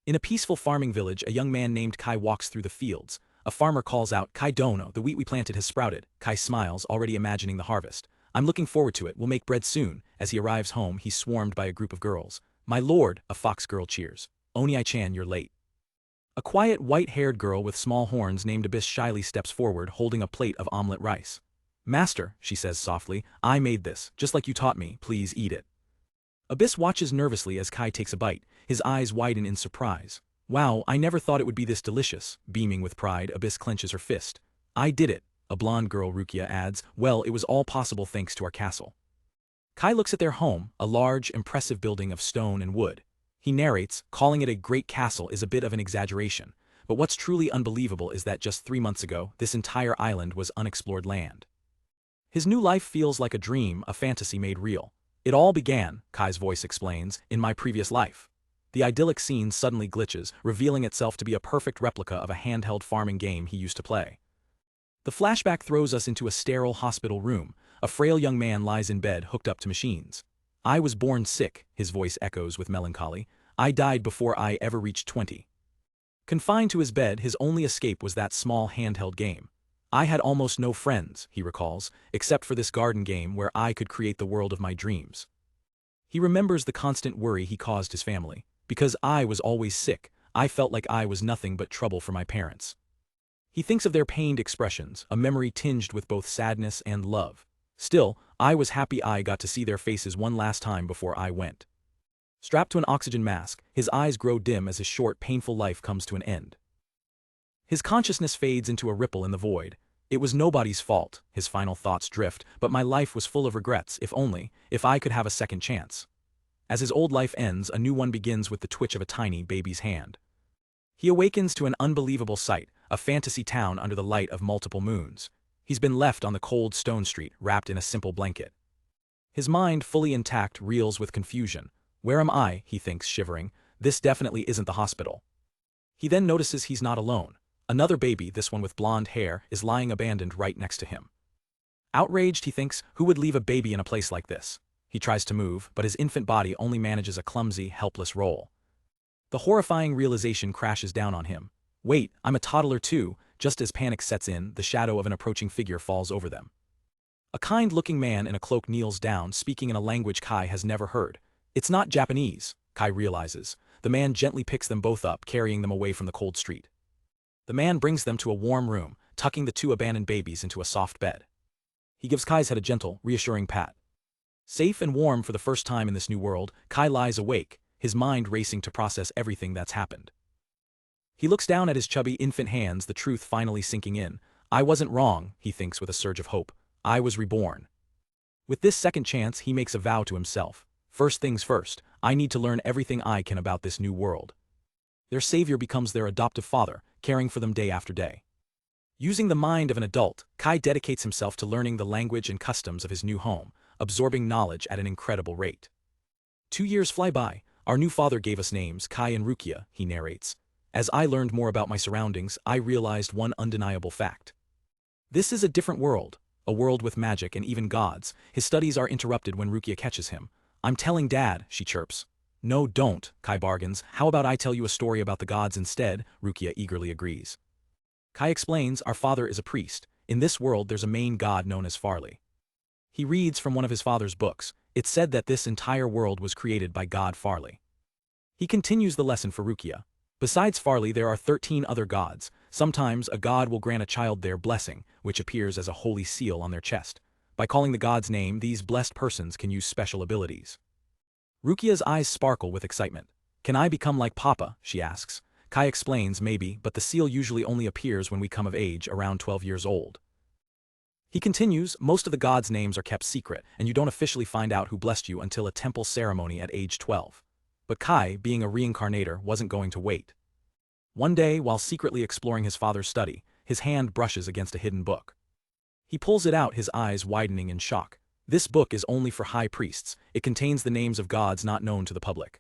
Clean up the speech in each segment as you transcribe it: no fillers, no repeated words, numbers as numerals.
In a peaceful farming village, a young man named Kai walks through the fields. A farmer calls out, "Kai dono, the wheat we planted has sprouted." Kai smiles, already imagining the harvest. "I'm looking forward to it, we'll make bread soon." As he arrives home, he's swarmed by a group of girls. "My lord," a fox girl cheers. "Oni-chan, you're late." A quiet, white-haired girl with small horns named Abyss shyly steps forward, holding a plate of omelet rice. "Master," she says softly, "I made this, just like you taught me, please eat it." Abyss watches nervously as Kai takes a bite, his eyes widen in surprise. "Wow, I never thought it would be this delicious." Beaming with pride, Abyss clenches her fist. "I did it," a blonde girl Rukia adds. "Well, it was all possible thanks to our castle." Kai looks at their home, a large, impressive building of stone and wood. He narrates, calling it a great castle is a bit of an exaggeration, but what's truly unbelievable is that just 3 months ago, this entire island was unexplored land. His new life feels like a dream, a fantasy made real. "It all began," Kai's voice explains, "in my previous life." The idyllic scene suddenly glitches, revealing itself to be a perfect replica of a handheld farming game he used to play. The flashback throws us into a sterile hospital room. A frail young man lies in bed, hooked up to machines. "I was born sick," his voice echoes with melancholy. "I died before I ever reached 20. Confined to his bed, his only escape was that small handheld game. "I had almost no friends," he recalls, "except for this garden game where I could create the world of my dreams." He remembers the constant worry he caused his family. "Because I was always sick, I felt like I was nothing but trouble for my parents." He thinks of their pained expressions, a memory tinged with both sadness and love. "Still, I was happy I got to see their faces one last time before I went." Strapped to an oxygen mask, his eyes grow dim as his short, painful life comes to an end. His consciousness fades into a ripple in the void. "It was nobody's fault," his final thoughts drift, "but my life was full of regrets, if I could have a second chance." As his old life ends, a new one begins with the twitch of a tiny baby's hand. He awakens to an unbelievable sight, a fantasy town under the light of multiple moons. He's been left on the cold stone street, wrapped in a simple blanket. His mind, fully intact, reels with confusion. "Where am I?" he thinks, shivering. "This definitely isn't the hospital." He then notices he's not alone. Another baby, this one with blonde hair, is lying abandoned right next to him. Outraged, he thinks, who would leave a baby in a place like this? He tries to move, but his infant body only manages a clumsy, helpless roll. The horrifying realization crashes down on him. "Wait, I'm a toddler too." Just as panic sets in, the shadow of an approaching figure falls over them. A kind-looking man in a cloak kneels down, speaking in a language Kai has never heard. It's not Japanese, Kai realizes. The man gently picks them both up, carrying them away from the cold street. The man brings them to a warm room, tucking the 2 abandoned babies into a soft bed. He gives Kai's head a gentle, reassuring pat. Safe and warm for the first time in this new world, Kai lies awake, his mind racing to process everything that's happened. He looks down at his chubby infant hands, the truth finally sinking in. "I wasn't wrong," he thinks with a surge of hope. "I was reborn." With this second chance, he makes a vow to himself. "First things first, I need to learn everything I can about this new world." Their savior becomes their adoptive father, caring for them day after day. Using the mind of an adult, Kai dedicates himself to learning the language and customs of his new home, absorbing knowledge at an incredible rate. 2 years fly by. "Our new father gave us names, Kai and Rukia," he narrates. "As I learned more about my surroundings, I realized one undeniable fact. This is a different world, a world with magic and even gods." His studies are interrupted when Rukia catches him. "I'm telling Dad," she chirps. "No, don't," Kai bargains. "How about I tell you a story about the gods instead?" Rukia eagerly agrees. Kai explains, "Our father is a priest. In this world there's a main god known as Farley." He reads from one of his father's books. It's said that this entire world was created by God Farley. He continues the lesson for Rukia. Besides Farley, there are 13 other gods. Sometimes a god will grant a child their blessing, which appears as a holy seal on their chest. By calling the god's name, these blessed persons can use special abilities. Rukia's eyes sparkle with excitement. "Can I become like Papa?" she asks. Kai explains, "Maybe, but the seal usually only appears when we come of age, around 12 years old." He continues, "Most of the gods' names are kept secret, and you don't officially find out who blessed you until a temple ceremony at age 12. But Kai, being a reincarnator, wasn't going to wait. One day, while secretly exploring his father's study, his hand brushes against a hidden book. He pulls it out, his eyes widening in shock. This book is only for high priests. It contains the names of gods not known to the public.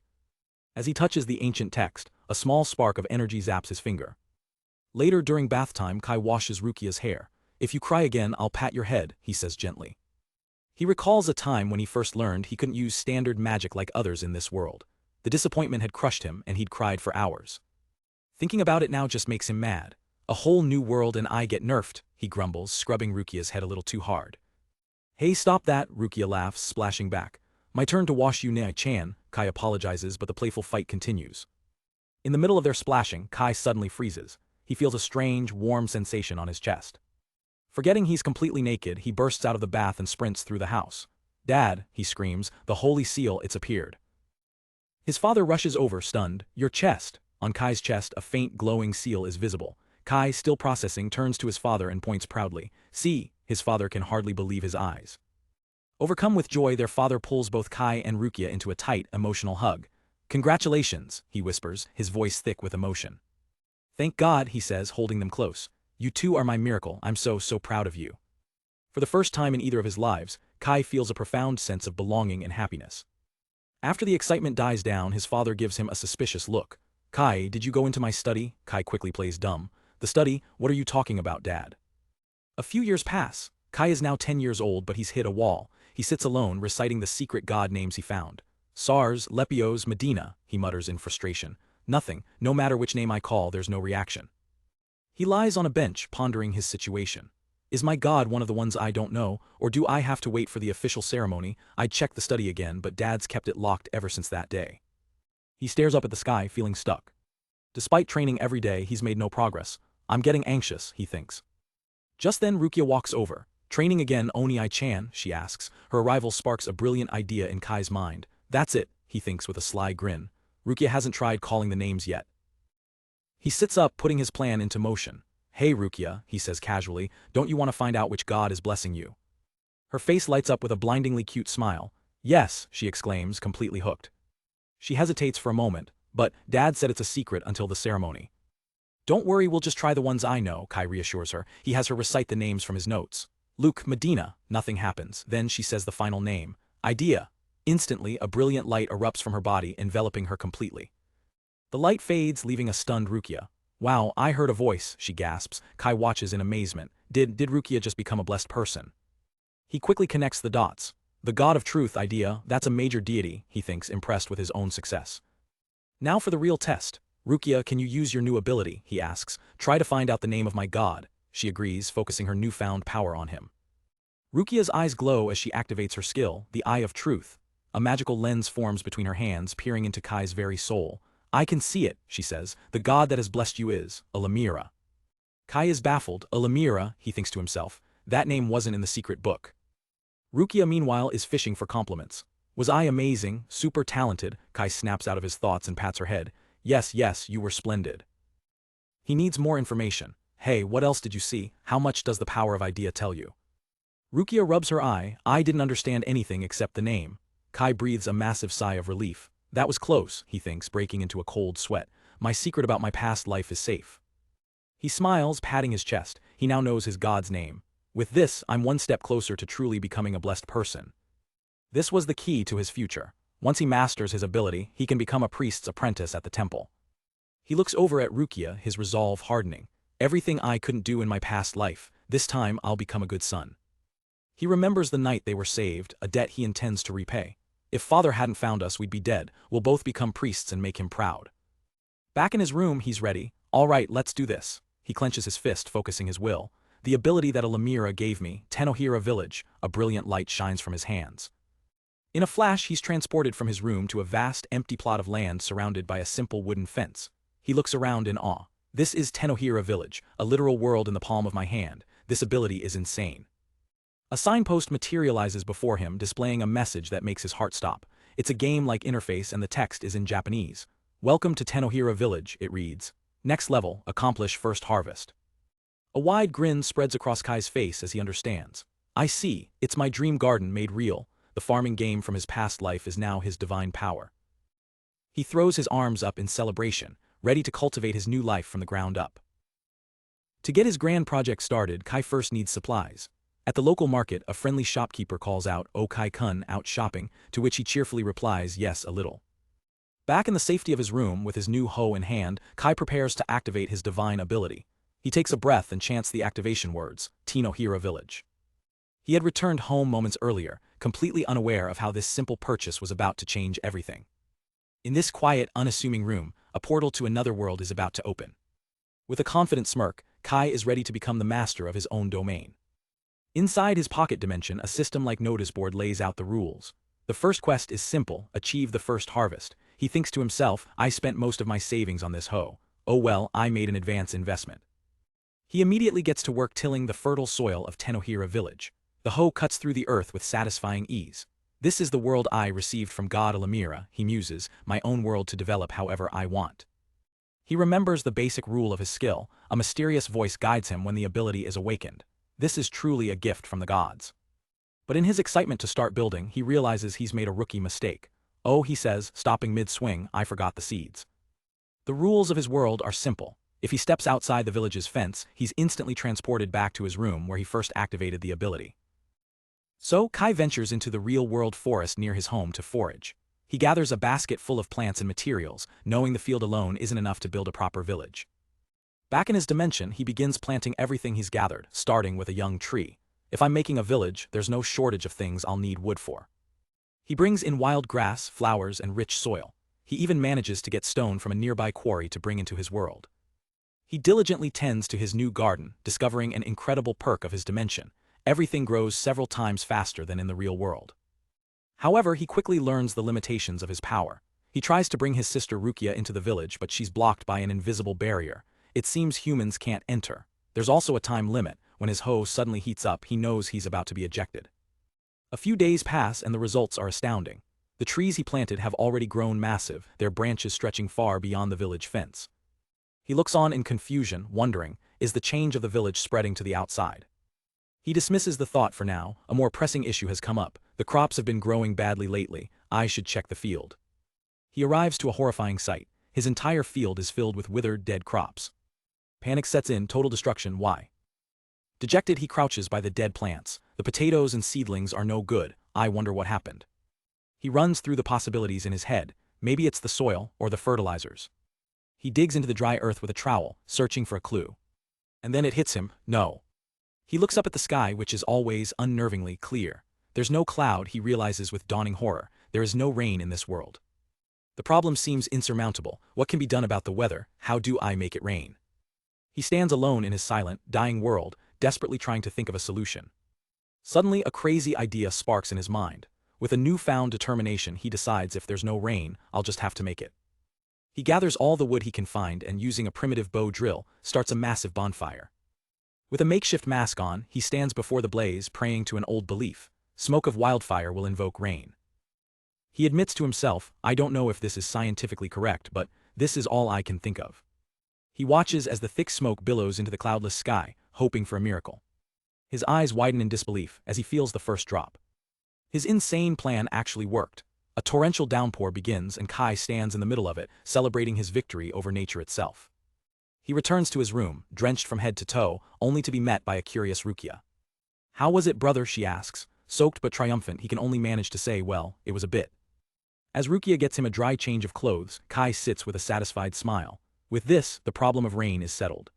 As he touches the ancient text, a small spark of energy zaps his finger. Later during bath time, Kai washes Rukia's hair. "If you cry again, I'll pat your head," he says gently. He recalls a time when he first learned he couldn't use standard magic like others in this world. The disappointment had crushed him and he'd cried for hours. Thinking about it now just makes him mad. A whole new world and I get nerfed, he grumbles, scrubbing Rukia's head a little too hard. Hey, stop that, Rukia laughs, splashing back. My turn to wash you, Nai-chan, Kai apologizes, but the playful fight continues. In the middle of their splashing, Kai suddenly freezes. He feels a strange, warm sensation on his chest. Forgetting he's completely naked, he bursts out of the bath and sprints through the house. Dad, he screams, the holy seal, it's appeared. His father rushes over, stunned. Your chest. On Kai's chest, a faint, glowing seal is visible. Kai, still processing, turns to his father and points proudly. See, his father can hardly believe his eyes. Overcome with joy, their father pulls both Kai and Rukia into a tight, emotional hug. Congratulations, he whispers, his voice thick with emotion. Thank God, he says, holding them close. You two are my miracle, I'm so proud of you. For the first time in either of his lives, Kai feels a profound sense of belonging and happiness. After the excitement dies down, his father gives him a suspicious look. Kai, did you go into my study? Kai quickly plays dumb. The study? What are you talking about, Dad? A few years pass. Kai is now 10 years old, but he's hit a wall. He sits alone, reciting the secret god names he found. Sars, Lepios, Medina, he mutters in frustration. Nothing, no matter which name I call, there's no reaction. He lies on a bench, pondering his situation. Is my god one of the ones I don't know, or do I have to wait for the official ceremony? I'd check the study again, but Dad's kept it locked ever since that day. He stares up at the sky, feeling stuck. Despite training every day, he's made no progress. I'm getting anxious, he thinks. Just then Rukia walks over. Training again, Oni-chan, she asks. Her arrival sparks a brilliant idea in Kai's mind. That's it, he thinks with a sly grin. Rukia hasn't tried calling the names yet. He sits up, putting his plan into motion. Hey Rukia, he says casually, don't you want to find out which god is blessing you? Her face lights up with a blindingly cute smile. Yes, she exclaims, completely hooked. She hesitates for a moment, but Dad said it's a secret until the ceremony. Don't worry, we'll just try the ones I know, Kai reassures her. He has her recite the names from his notes. Luke, Medina, nothing happens. Then she says the final name. Idea. Instantly, a brilliant light erupts from her body, enveloping her completely. The light fades, leaving a stunned Rukia. Wow, I heard a voice, she gasps. Kai watches in amazement. Did Rukia just become a blessed person? He quickly connects the dots. The god of truth, Idea, that's a major deity, he thinks, impressed with his own success. Now for the real test. Rukia, can you use your new ability, he asks. Try to find out the name of my god. She agrees, focusing her newfound power on him. Rukia's eyes glow as she activates her skill, the Eye of Truth. A magical lens forms between her hands, peering into Kai's very soul. I can see it, she says. The god that has blessed you is a Lemira. Kai is baffled. A Lemira, he thinks to himself. That name wasn't in the secret book. Rukia, meanwhile, is fishing for compliments. Was I amazing, super talented? Kai snaps out of his thoughts and pats her head. Yes, you were splendid. He needs more information. Hey, what else did you see? How much does the power of Idea tell you? Rukia rubs her eye. I didn't understand anything except the name. Kai breathes a massive sigh of relief. That was close, he thinks, breaking into a cold sweat. My secret about my past life is safe. He smiles, patting his chest. He now knows his god's name. With this, I'm one step closer to truly becoming a blessed person. This was the key to his future. Once he masters his ability, he can become a priest's apprentice at the temple. He looks over at Rukia, his resolve hardening. Everything I couldn't do in my past life, this time I'll become a good son. He remembers the night they were saved, a debt he intends to repay. If father hadn't found us, we'd be dead. We'll both become priests and make him proud. Back in his room, he's ready. All right, let's do this. He clenches his fist, focusing his will. The ability that a Lemira gave me, Tenohira village, a brilliant light shines from his hands. In a flash, he's transported from his room to a vast, empty plot of land surrounded by a simple wooden fence. He looks around in awe. This is Tenohira village, a literal world in the palm of my hand. This ability is insane. A signpost materializes before him, displaying a message that makes his heart stop. It's a game-like interface and the text is in Japanese. Welcome to Tenohira village, it reads. Next level, accomplish first harvest. A wide grin spreads across Kai's face as he understands. I see, it's my dream garden made real. The farming game from his past life is now his divine power. He throws his arms up in celebration, ready to cultivate his new life from the ground up. To get his grand project started, Kai first needs supplies. At the local market, a friendly shopkeeper calls out, "Oh Kai-kun, out shopping?" To which he cheerfully replies, "Yes, a little." Back in the safety of his room, with his new hoe in hand, Kai prepares to activate his divine ability. He takes a breath and chants the activation words, Tenohira village. He had returned home moments earlier, completely unaware of how this simple purchase was about to change everything. In this quiet, unassuming room, a portal to another world is about to open. With a confident smirk, Kai is ready to become the master of his own domain. Inside his pocket dimension, a system-like notice board lays out the rules. The first quest is simple: achieve the first harvest. He thinks to himself, I spent most of my savings on this hoe. Oh well, I made an advance investment. He immediately gets to work tilling the fertile soil of Tenohira village. The hoe cuts through the earth with satisfying ease. This is the world I received from God Alamira, he muses, my own world to develop however I want. He remembers the basic rule of his skill: a mysterious voice guides him when the ability is awakened. This is truly a gift from the gods. But in his excitement to start building, he realizes he's made a rookie mistake. Oh, he says, stopping mid-swing, I forgot the seeds. The rules of his world are simple. If he steps outside the village's fence, he's instantly transported back to his room where he first activated the ability. So, Kai ventures into the real-world forest near his home to forage. He gathers a basket full of plants and materials, knowing the field alone isn't enough to build a proper village. Back in his dimension, he begins planting everything he's gathered, starting with a young tree. If I'm making a village, there's no shortage of things I'll need wood for. He brings in wild grass, flowers, and rich soil. He even manages to get stone from a nearby quarry to bring into his world. He diligently tends to his new garden, discovering an incredible perk of his dimension: everything grows several times faster than in the real world. However, he quickly learns the limitations of his power. He tries to bring his sister Rukia into the village, but she's blocked by an invisible barrier. It seems humans can't enter. There's also a time limit. When his hoe suddenly heats up, he knows he's about to be ejected. A few days pass and the results are astounding. The trees he planted have already grown massive, their branches stretching far beyond the village fence. He looks on in confusion, wondering, is the change of the village spreading to the outside? He dismisses the thought for now. A more pressing issue has come up. The crops have been growing badly lately. I should check the field. He arrives to a horrifying sight. His entire field is filled with withered, dead crops. Panic sets in, total destruction. Why? Dejected, he crouches by the dead plants. The potatoes and seedlings are no good. I wonder what happened. He runs through the possibilities in his head. Maybe it's the soil or the fertilizers. He digs into the dry earth with a trowel, searching for a clue. And then it hits him. No. He looks up at the sky, which is always unnervingly clear. There's no cloud, he realizes with dawning horror. There is no rain in this world. The problem seems insurmountable. What can be done about the weather? How do I make it rain? He stands alone in his silent, dying world, desperately trying to think of a solution. Suddenly, a crazy idea sparks in his mind. With a newfound determination, he decides if there's no rain, I'll just have to make it. He gathers all the wood he can find and, using a primitive bow drill, starts a massive bonfire. With a makeshift mask on, he stands before the blaze, praying to an old belief: smoke of wildfire will invoke rain. He admits to himself, I don't know if this is scientifically correct, but this is all I can think of. He watches as the thick smoke billows into the cloudless sky, hoping for a miracle. His eyes widen in disbelief as he feels the first drop. His insane plan actually worked. A torrential downpour begins and Kai stands in the middle of it, celebrating his victory over nature itself. He returns to his room, drenched from head to toe, only to be met by a curious Rukia. How was it, brother? She asks. Soaked but triumphant, he can only manage to say, well, it was a bit. As Rukia gets him a dry change of clothes, Kai sits with a satisfied smile. With this, the problem of rain is settled.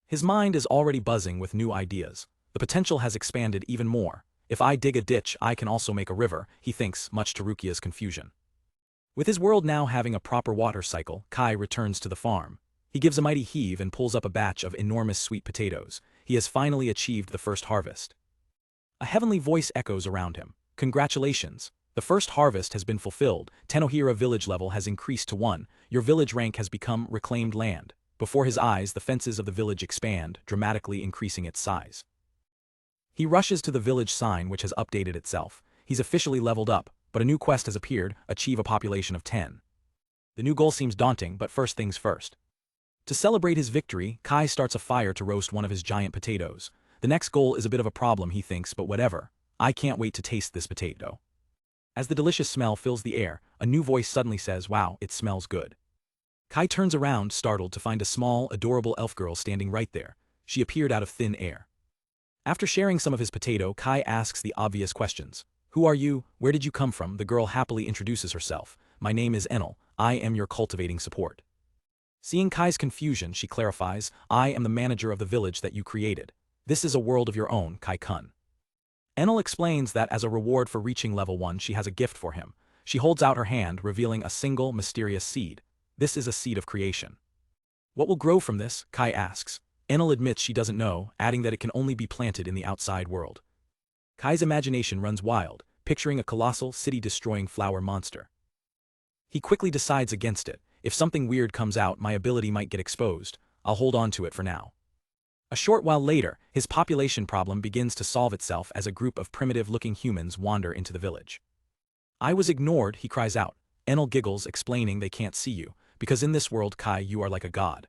His mind is already buzzing with new ideas. The potential has expanded even more. If I dig a ditch, I can also make a river, he thinks, much to Rukia's confusion. With his world now having a proper water cycle, Kai returns to the farm. He gives a mighty heave and pulls up a batch of enormous sweet potatoes. He has finally achieved the first harvest. A heavenly voice echoes around him. Congratulations. The first harvest has been fulfilled. Tenohira village level has increased to 1. Your village rank has become reclaimed land. Before his eyes, the fences of the village expand, dramatically increasing its size. He rushes to the village sign, which has updated itself. He's officially leveled up, but a new quest has appeared: achieve a population of 10. The new goal seems daunting, but first things first. To celebrate his victory, Kai starts a fire to roast one of his giant potatoes. The next goal is a bit of a problem, he thinks, but whatever. I can't wait to taste this potato. As the delicious smell fills the air, a new voice suddenly says, wow, it smells good. Kai turns around, startled, to find a small, adorable elf girl standing right there. She appeared out of thin air. After sharing some of his potato, Kai asks the obvious questions. Who are you? Where did you come from? The girl happily introduces herself. My name is Enel. I am your cultivating support. Seeing Kai's confusion, she clarifies, I am the manager of the village that you created. This is a world of your own, Kai-kun. Enel explains that as a reward for reaching level 1, she has a gift for him. She holds out her hand, revealing a single, mysterious seed. This is a seed of creation. What will grow from this? Kai asks. Enel admits she doesn't know, adding that it can only be planted in the outside world. Kai's imagination runs wild, picturing a colossal, city-destroying flower monster. He quickly decides against it. If something weird comes out, my ability might get exposed. I'll hold on to it for now. A short while later, his population problem begins to solve itself as a group of primitive-looking humans wander into the village. I was ignored, he cries out. Enel giggles, explaining they can't see you, because in this world, Kai, you are like a god.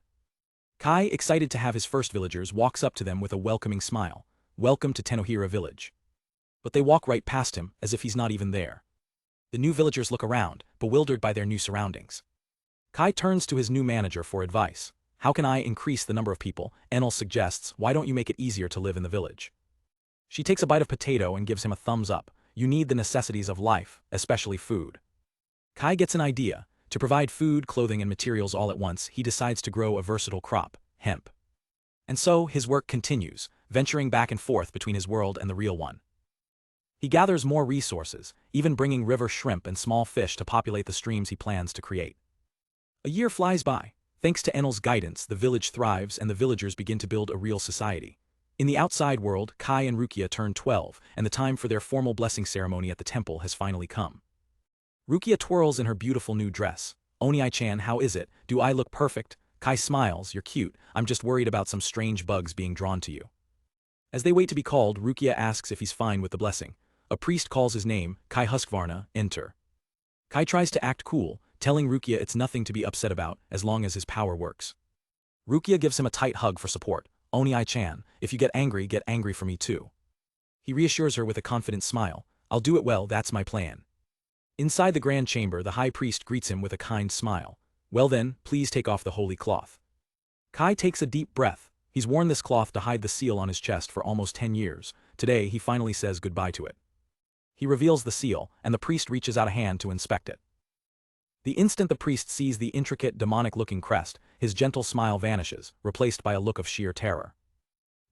Kai, excited to have his first villagers, walks up to them with a welcoming smile. Welcome to Tenohira village. But they walk right past him, as if he's not even there. The new villagers look around, bewildered by their new surroundings. Kai turns to his new manager for advice. How can I increase the number of people? Enel suggests, why don't you make it easier to live in the village? She takes a bite of potato and gives him a thumbs up. You need the necessities of life, especially food. Kai gets an idea. To provide food, clothing, and materials all at once, he decides to grow a versatile crop, hemp. And so, his work continues, venturing back and forth between his world and the real one. He gathers more resources, even bringing river shrimp and small fish to populate the streams he plans to create. A year flies by. Thanks to Enel's guidance, the village thrives and the villagers begin to build a real society. In the outside world, Kai and Rukia turn 12, and the time for their formal blessing ceremony at the temple has finally come. Rukia twirls in her beautiful new dress. Oni-chan, how is it? Do I look perfect? Kai smiles, you're cute, I'm just worried about some strange bugs being drawn to you. As they wait to be called, Rukia asks if he's fine with the blessing. A priest calls his name, Kai Husqvarna, enter. Kai tries to act cool, telling Rukia it's nothing to be upset about as long as his power works. Rukia gives him a tight hug for support. Oni-chan, if you get angry for me too. He reassures her with a confident smile. I'll do it well, that's my plan. Inside the grand chamber, the high priest greets him with a kind smile. Well then, please take off the holy cloth. Kai takes a deep breath. He's worn this cloth to hide the seal on his chest for almost 10 years. Today, he finally says goodbye to it. He reveals the seal, and the priest reaches out a hand to inspect it. The instant the priest sees the intricate, demonic-looking crest, his gentle smile vanishes, replaced by a look of sheer terror.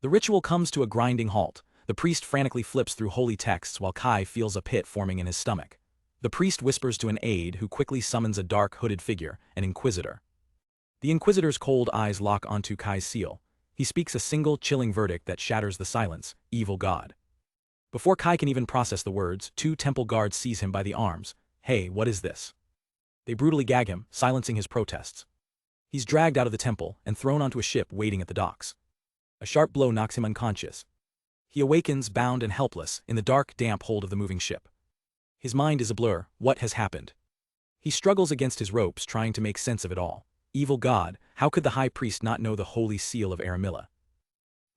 The ritual comes to a grinding halt. The priest frantically flips through holy texts while Kai feels a pit forming in his stomach. The priest whispers to an aide who quickly summons a dark, hooded figure, an inquisitor. The inquisitor's cold eyes lock onto Kai's seal. He speaks a single, chilling verdict that shatters the silence, evil god. Before Kai can even process the words, 2 temple guards seize him by the arms. Hey, what is this? They brutally gag him, silencing his protests. He's dragged out of the temple and thrown onto a ship waiting at the docks. A sharp blow knocks him unconscious. He awakens, bound and helpless, in the dark, damp hold of the moving ship. His mind is a blur. What has happened? He struggles against his ropes, trying to make sense of it all. Evil god, how could the high priest not know the holy seal of Aramilla?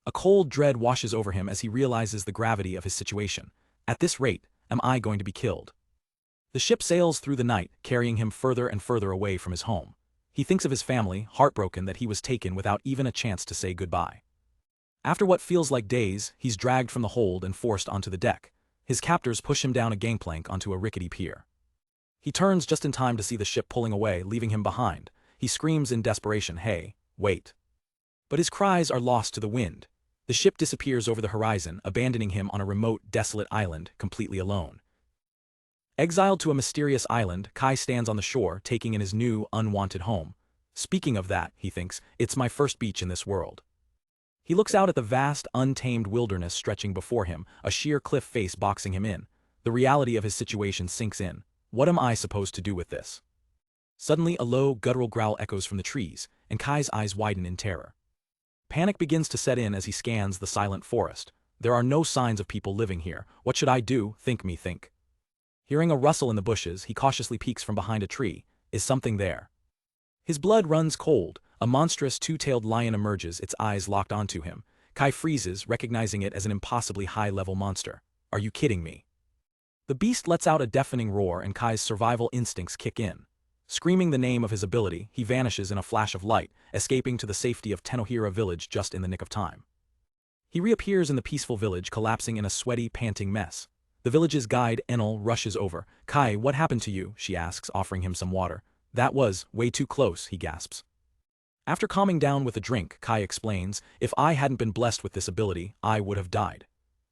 A cold dread washes over him as he realizes the gravity of his situation. At this rate, am I going to be killed? The ship sails through the night, carrying him further and further away from his home. He thinks of his family, heartbroken that he was taken without even a chance to say goodbye. After what feels like days, he's dragged from the hold and forced onto the deck. His captors push him down a gangplank onto a rickety pier. He turns just in time to see the ship pulling away, leaving him behind. He screams in desperation, hey, wait. But his cries are lost to the wind. The ship disappears over the horizon, abandoning him on a remote, desolate island, completely alone. Exiled to a mysterious island, Kai stands on the shore, taking in his new, unwanted home. Speaking of that, he thinks, it's my first beach in this world. He looks out at the vast, untamed wilderness stretching before him, a sheer cliff face boxing him in. The reality of his situation sinks in. What am I supposed to do with this? Suddenly, a low, guttural growl echoes from the trees, and Kai's eyes widen in terror. Panic begins to set in as he scans the silent forest. There are no signs of people living here. What should I do? Think. Hearing a rustle in the bushes, he cautiously peeks from behind a tree. Is something there? His blood runs cold. A monstrous 2-tailed lion emerges, its eyes locked onto him. Kai freezes, recognizing it as an impossibly high-level monster. Are you kidding me? The beast lets out a deafening roar and Kai's survival instincts kick in. Screaming the name of his ability, he vanishes in a flash of light, escaping to the safety of Tenohira village just in the nick of time. He reappears in the peaceful village, collapsing in a sweaty, panting mess. The village's guide, Enel, rushes over. Kai, what happened to you? She asks, offering him some water. That was way too close, he gasps. After calming down with a drink, Kai explains, if I hadn't been blessed with this ability, I would have died.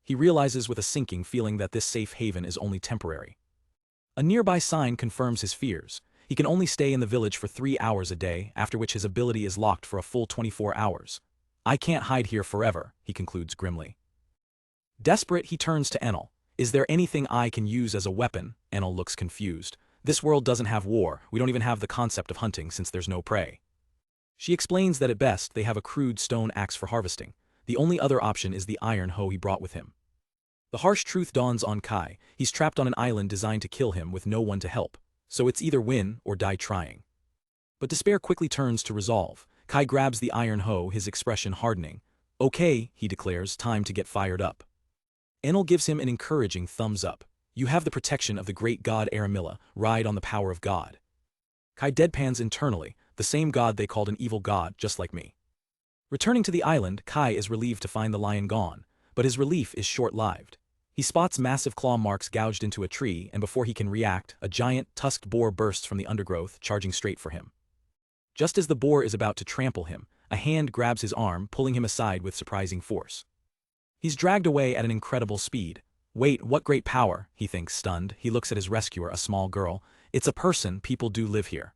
He realizes with a sinking feeling that this safe haven is only temporary. A nearby sign confirms his fears. He can only stay in the village for 3 hours a day, after which his ability is locked for a full 24 hours. I can't hide here forever, he concludes grimly. Desperate, he turns to Enel. Is there anything I can use as a weapon? Enel looks confused. This world doesn't have war, we don't even have the concept of hunting since there's no prey. She explains that at best they have a crude stone axe for harvesting. The only other option is the iron hoe he brought with him. The harsh truth dawns on Kai. He's trapped on an island designed to kill him with no one to help, so it's either win or die trying. But despair quickly turns to resolve. Kai grabs the iron hoe, his expression hardening. Okay, he declares, time to get fired up. Enel gives him an encouraging thumbs up. You have the protection of the great god Aramilla, ride on the power of God. Kai deadpans internally, the same god they called an evil god just like me. Returning to the island, Kai is relieved to find the lion gone, but his relief is short-lived. He spots massive claw marks gouged into a tree, and before he can react, a giant, tusked boar bursts from the undergrowth, charging straight for him. Just as the boar is about to trample him, a hand grabs his arm, pulling him aside with surprising force. He's dragged away at an incredible speed. Wait, what great power, he thinks, stunned. He looks at his rescuer, a small girl. It's a person, people do live here.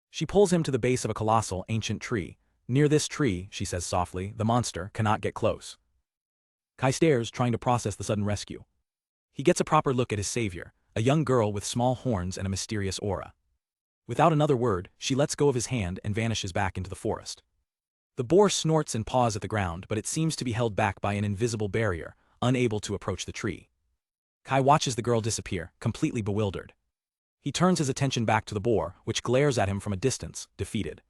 She pulls him to the base of a colossal, ancient tree. Near this tree, she says softly, the monster cannot get close. Kai stares, trying to process the sudden rescue. He gets a proper look at his savior, a young girl with small horns and a mysterious aura. Without another word, she lets go of his hand and vanishes back into the forest. The boar snorts and paws at the ground, but it seems to be held back by an invisible barrier, unable to approach the tree. Kai watches the girl disappear, completely bewildered. He turns his attention back to the boar, which glares at him from a distance, defeated.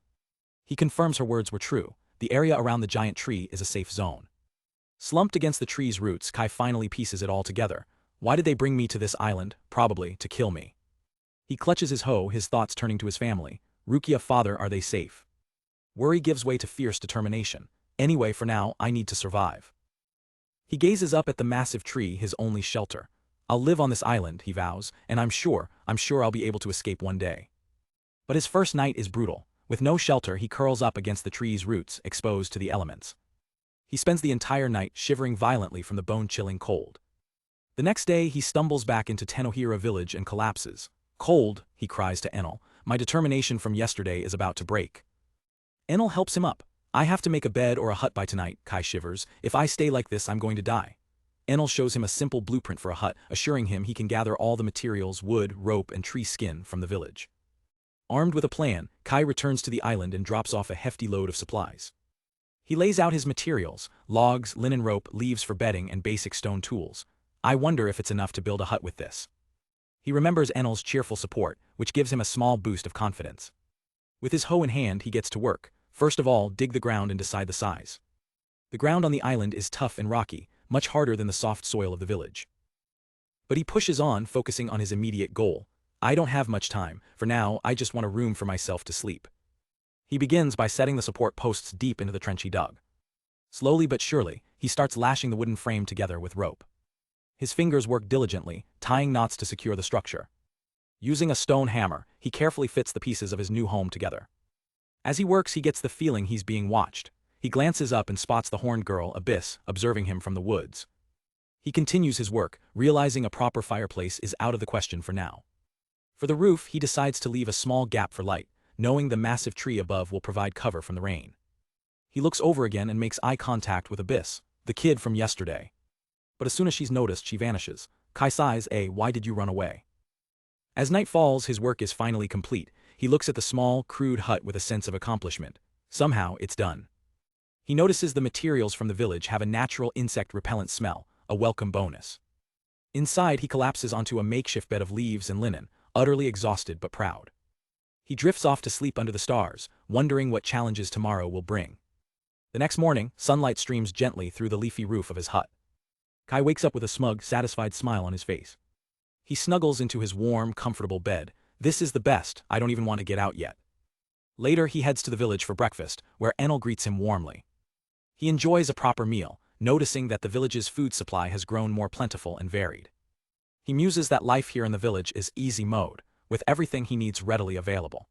He confirms her words were true. The area around the giant tree is a safe zone. Slumped against the tree's roots, Kai finally pieces it all together. Why did they bring me to this island? Probably to kill me. He clutches his hoe, his thoughts turning to his family. Rukia, father, are they safe? Worry gives way to fierce determination. Anyway, for now, I need to survive. He gazes up at the massive tree, his only shelter. I'll live on this island, he vows, and I'm sure I'll be able to escape one day. But his first night is brutal. With no shelter, he curls up against the tree's roots, exposed to the elements. He spends the entire night shivering violently from the bone-chilling cold. The next day, he stumbles back into Tenohira village and collapses. Cold, he cries to Enel, my determination from yesterday is about to break. Enel helps him up. I have to make a bed or a hut by tonight, Kai shivers. If I stay like this, I'm going to die. Enel shows him a simple blueprint for a hut, assuring him he can gather all the materials, wood, rope, and tree skin from the village. Armed with a plan, Kai returns to the island and drops off a hefty load of supplies. He lays out his materials, logs, linen rope, leaves for bedding, and basic stone tools. I wonder if it's enough to build a hut with this. He remembers Enel's cheerful support, which gives him a small boost of confidence. With his hoe in hand, he gets to work. First of all, dig the ground and decide the size. The ground on the island is tough and rocky, much harder than the soft soil of the village. But he pushes on, focusing on his immediate goal. I don't have much time. For now, I just want a room for myself to sleep. He begins by setting the support posts deep into the trench he dug. Slowly but surely, he starts lashing the wooden frame together with rope. His fingers work diligently, tying knots to secure the structure. Using a stone hammer, he carefully fits the pieces of his new home together. As he works, he gets the feeling he's being watched. He glances up and spots the horned girl, Abyss, observing him from the woods. He continues his work, realizing a proper fireplace is out of the question for now. For the roof, he decides to leave a small gap for light, knowing the massive tree above will provide cover from the rain. He looks over again and makes eye contact with Abyss, the kid from yesterday. But as soon as she's noticed, she vanishes. Kai sighs, why did you run away? As night falls, his work is finally complete. He looks at the small, crude hut with a sense of accomplishment. Somehow, it's done. He notices the materials from the village have a natural insect-repellent smell, a welcome bonus. Inside, he collapses onto a makeshift bed of leaves and linen, utterly exhausted but proud. He drifts off to sleep under the stars, wondering what challenges tomorrow will bring. The next morning, sunlight streams gently through the leafy roof of his hut. Kai wakes up with a smug, satisfied smile on his face. He snuggles into his warm, comfortable bed. This is the best, I don't even want to get out yet. Later, he heads to the village for breakfast, where Enel greets him warmly. He enjoys a proper meal, noticing that the village's food supply has grown more plentiful and varied. He muses that life here in the village is easy mode, with everything he needs readily available.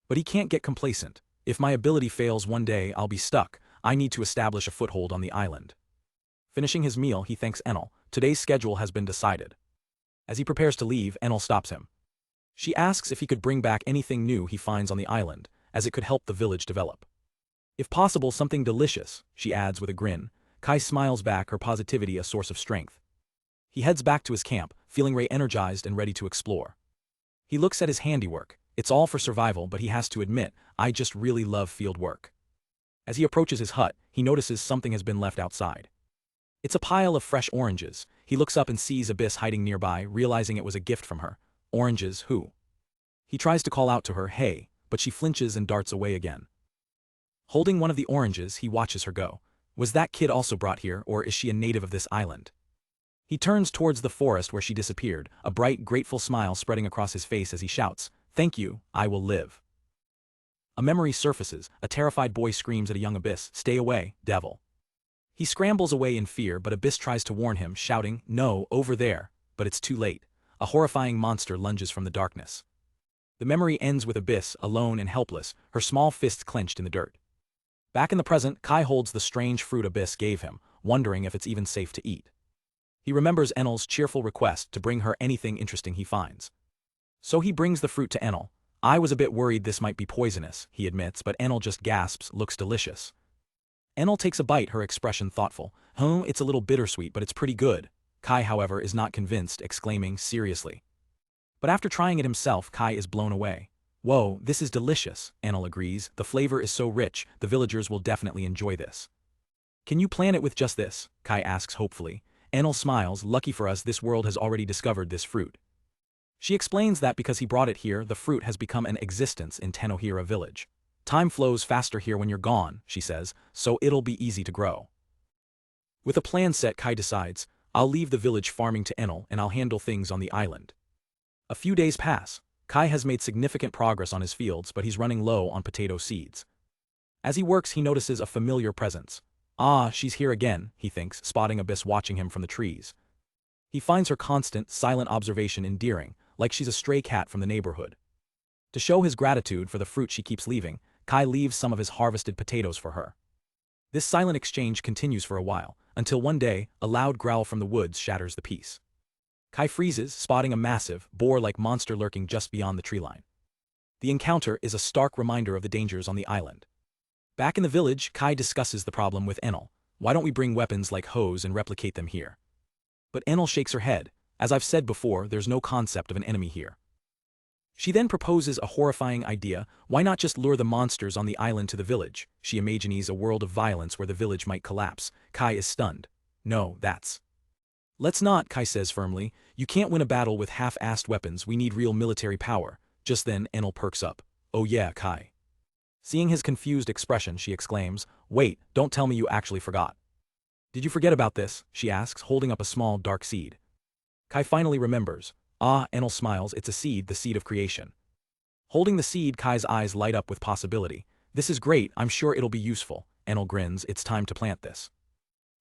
But he can't get complacent. If my ability fails one day, I'll be stuck. I need to establish a foothold on the island. Finishing his meal, he thanks Enel. Today's schedule has been decided. As he prepares to leave, Enel stops him. She asks if he could bring back anything new he finds on the island, as it could help the village develop. If possible, something delicious, she adds with a grin. Kai smiles back, her positivity a source of strength. He heads back to his camp, feeling re-energized and ready to explore. He looks at his handiwork. It's all for survival, but he has to admit, I just really love field work. As he approaches his hut, he notices something has been left outside. It's a pile of fresh oranges. He looks up and sees Abyss hiding nearby, realizing it was a gift from her. Oranges, who? He tries to call out to her, hey, but she flinches and darts away again. Holding one of the oranges, he watches her go. Was that kid also brought here, or is she a native of this island? He turns towards the forest where she disappeared, a bright, grateful smile spreading across his face as he shouts, thank you, I will live. A memory surfaces, a terrified boy screams at a young Abyss, stay away, devil. He scrambles away in fear, but Abyss tries to warn him, shouting, no, over there, but it's too late. A horrifying monster lunges from the darkness. The memory ends with Abyss, alone and helpless, her small fists clenched in the dirt. Back in the present, Kai holds the strange fruit Abyss gave him, wondering if it's even safe to eat. He remembers Enel's cheerful request to bring her anything interesting he finds. So he brings the fruit to Enel. I was a bit worried this might be poisonous, he admits, but Enel just gasps, looks delicious. Enel takes a bite, her expression thoughtful. It's a little bittersweet, but it's pretty good. Kai, however, is not convinced, exclaiming, seriously. But after trying it himself, Kai is blown away. Whoa, this is delicious, Enel agrees. The flavor is so rich, the villagers will definitely enjoy this. Can you plan it with just this? Kai asks hopefully. Enel smiles, lucky for us this world has already discovered this fruit. She explains that because he brought it here, the fruit has become an existence in Tenohira village. Time flows faster here when you're gone, she says, so it'll be easy to grow. With a plan set, Kai decides, I'll leave the village farming to Enel and I'll handle things on the island. A few days pass. Kai has made significant progress on his fields, but he's running low on potato seeds. As he works, he notices a familiar presence. Ah, she's here again, he thinks, spotting Abyss watching him from the trees. He finds her constant, silent observation endearing, like she's a stray cat from the neighborhood. To show his gratitude for the fruit she keeps leaving, Kai leaves some of his harvested potatoes for her. This silent exchange continues for a while, until one day, a loud growl from the woods shatters the peace. Kai freezes, spotting a massive, boar-like monster lurking just beyond the tree line. The encounter is a stark reminder of the dangers on the island. Back in the village, Kai discusses the problem with Enel. Why don't we bring weapons like hoes and replicate them here? But Enel shakes her head. As I've said before, there's no concept of an enemy here. She then proposes a horrifying idea. Why not just lure the monsters on the island to the village? She imagines a world of violence where the village might collapse. Kai is stunned. No, that's... Let's not, Kai says firmly. You can't win a battle with half-assed weapons, we need real military power. Just then, Enel perks up. Oh yeah, Kai. Seeing his confused expression, she exclaims, wait, don't tell me you actually forgot. Did you forget about this? She asks, holding up a small, dark seed. Kai finally remembers. Ah, Enel smiles, it's a seed, the seed of creation. Holding the seed, Kai's eyes light up with possibility. This is great, I'm sure it'll be useful. Enel grins, it's time to plant this.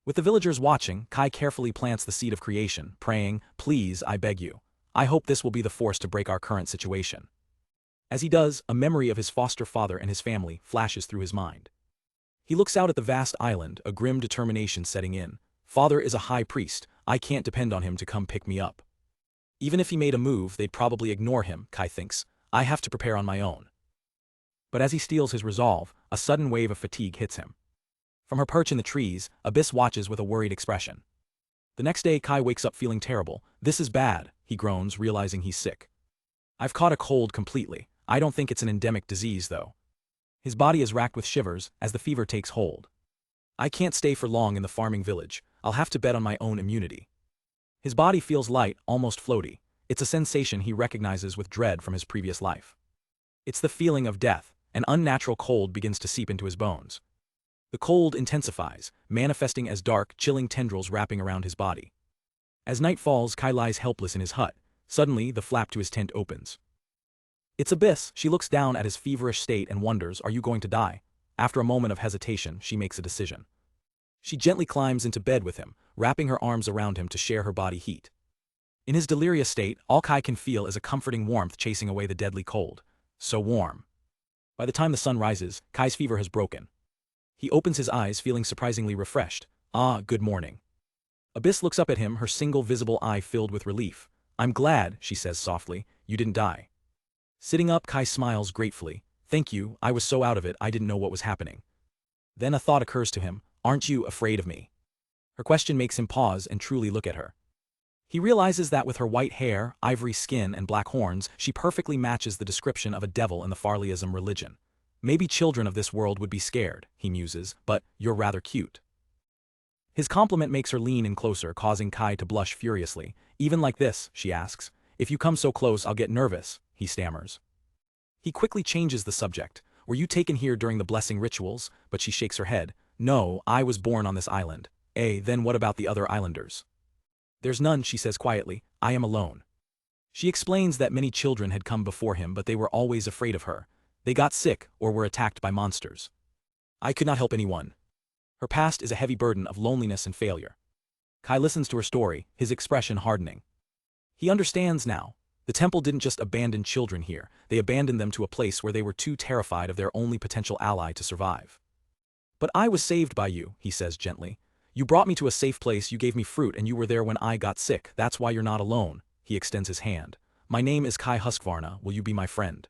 With the villagers watching, Kai carefully plants the seed of creation, praying, please, I beg you. I hope this will be the force to break our current situation. As he does, a memory of his foster father and his family flashes through his mind. He looks out at the vast island, a grim determination setting in. Father is a high priest, I can't depend on him to come pick me up. Even if he made a move, they'd probably ignore him, Kai thinks. I have to prepare on my own. But as he steels his resolve, a sudden wave of fatigue hits him. From her perch in the trees, Abyss watches with a worried expression. The next day, Kai wakes up feeling terrible. This is bad, he groans, realizing he's sick. I've caught a cold completely. I don't think it's an endemic disease, though. His body is racked with shivers as the fever takes hold. I can't stay for long in the farming village. I'll have to bet on my own immunity. His body feels light, almost floaty. It's a sensation he recognizes with dread from his previous life. It's the feeling of death. An unnatural cold begins to seep into his bones. The cold intensifies, manifesting as dark, chilling tendrils wrapping around his body. As night falls, Kai lies helpless in his hut. Suddenly, the flap to his tent opens. It's Abyss. She looks down at his feverish state and wonders, are you going to die? After a moment of hesitation, she makes a decision. She gently climbs into bed with him, wrapping her arms around him to share her body heat. In his delirious state, all Kai can feel is a comforting warmth chasing away the deadly cold. So warm. By the time the sun rises, Kai's fever has broken. He opens his eyes, feeling surprisingly refreshed. Ah, good morning. Abyss looks up at him, her single visible eye filled with relief. I'm glad, she says softly, you didn't die. Sitting up, Kai smiles gratefully. Thank you, I was so out of it I didn't know what was happening. Then a thought occurs to him, aren't you afraid of me? Her question makes him pause and truly look at her. He realizes that with her white hair, ivory skin, and black horns, she perfectly matches the description of a devil in the Farleism religion. Maybe children of this world would be scared, he muses, but you're rather cute. His compliment makes her lean in closer, causing Kai to blush furiously. Even like this, she asks. If you come so close I'll get nervous, he stammers. He quickly changes the subject. Were you taken here during the blessing rituals? But she shakes her head. No, I was born on this island. Then what about the other islanders? There's none, she says quietly. I am alone. She explains that many children had come before him but they were always afraid of her. They got sick or were attacked by monsters. I could not help anyone. Her past is a heavy burden of loneliness and failure. Kai listens to her story, his expression hardening. He understands now. The temple didn't just abandon children here, they abandoned them to a place where they were too terrified of their only potential ally to survive. But I was saved by you, he says gently. You brought me to a safe place, you gave me fruit, and you were there when I got sick. That's why you're not alone. He extends his hand. My name is Kai Husqvarna, will you be my friend?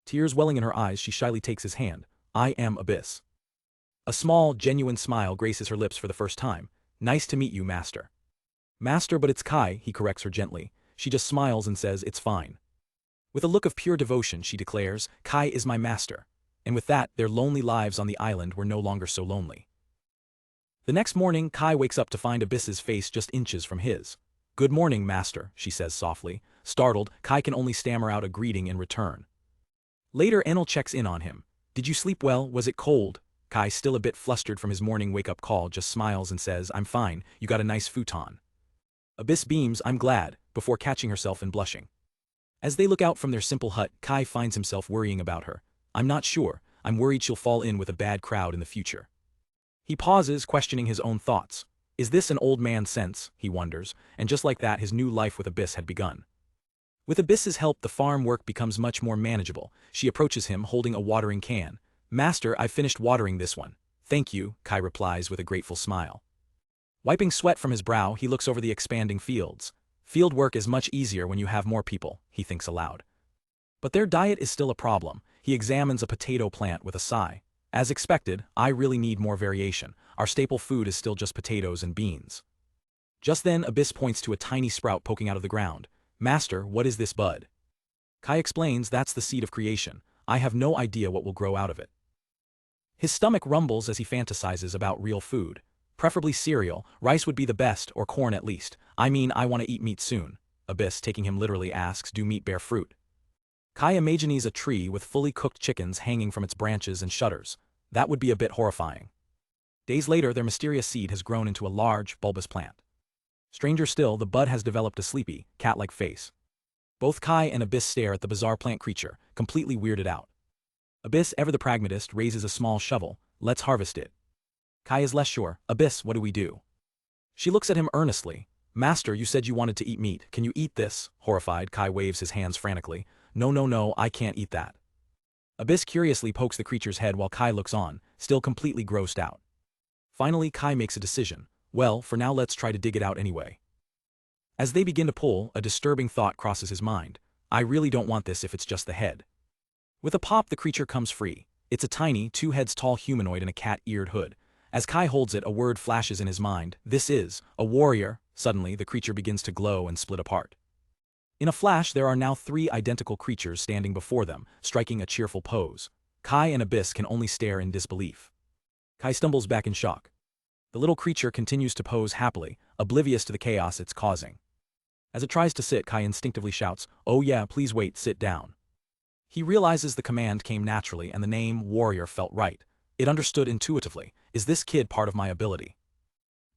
Tears welling in her eyes, she shyly takes his hand. I am Abyss. A small, genuine smile graces her lips for the first time. Nice to meet you, Master. Master, but it's Kai, he corrects her gently. She just smiles and says, it's fine. With a look of pure devotion, she declares, Kai is my master. And with that, their lonely lives on the island were no longer so lonely. The next morning, Kai wakes up to find Abyss's face just inches from his. Good morning, Master, she says softly. Startled, Kai can only stammer out a greeting in return. Later, Enel checks in on him. Did you sleep well? Was it cold? Kai, still a bit flustered from his morning wake-up call, just smiles and says, I'm fine, you got a nice futon. Abyss beams, I'm glad, before catching herself and blushing. As they look out from their simple hut, Kai finds himself worrying about her. I'm not sure, I'm worried she'll fall in with a bad crowd in the future. He pauses, questioning his own thoughts. Is this an old man's sense, he wonders, and just like that his new life with Abyss had begun. With Abyss's help the farm work becomes much more manageable. She approaches him holding a watering can. Master, I've finished watering this one. Thank you, Kai replies with a grateful smile. Wiping sweat from his brow, he looks over the expanding fields. Field work is much easier when you have more people, he thinks aloud. But their diet is still a problem. He examines a potato plant with a sigh. As expected, I really need more variation. Our staple food is still just potatoes and beans. Just then, Abyss points to a tiny sprout poking out of the ground. Master, what is this bud? Kai explains that's the seed of creation. I have no idea what will grow out of it. His stomach rumbles as he fantasizes about real food. Preferably cereal, rice would be the best, or corn at least. I mean, I want to eat meat soon. Abyss, taking him literally, asks, do meat bear fruit? Kai imagines a tree with fully cooked chickens hanging from its branches and shutters. That would be a bit horrifying. Days later, their mysterious seed has grown into a large, bulbous plant. Stranger still, the bud has developed a sleepy, cat-like face. Both Kai and Abyss stare at the bizarre plant creature, completely weirded out. Abyss, ever the pragmatist, raises a small shovel. Let's harvest it. Kai is less sure. Abyss, what do we do? She looks at him earnestly. Master, you said you wanted to eat meat. Can you eat this? Horrified, Kai waves his hands frantically. No, I can't eat that. Abyss curiously pokes the creature's head while Kai looks on, still completely grossed out. Finally, Kai makes a decision. Well, for now let's try to dig it out anyway. As they begin to pull, a disturbing thought crosses his mind. I really don't want this if it's just the head. With a pop, the creature comes free. It's a tiny, 2 heads tall humanoid in a cat-eared hood. As Kai holds it, a word flashes in his mind. This is a warrior. Suddenly, the creature begins to glow and split apart. In a flash, there are now 3 identical creatures standing before them, striking a cheerful pose. Kai and Abyss can only stare in disbelief. Kai stumbles back in shock. The little creature continues to pose happily, oblivious to the chaos it's causing. As it tries to sit, Kai instinctively shouts, "Oh yeah, please wait, sit down." He realizes the command came naturally and the name warrior felt right. It understood intuitively. Is this kid part of my ability?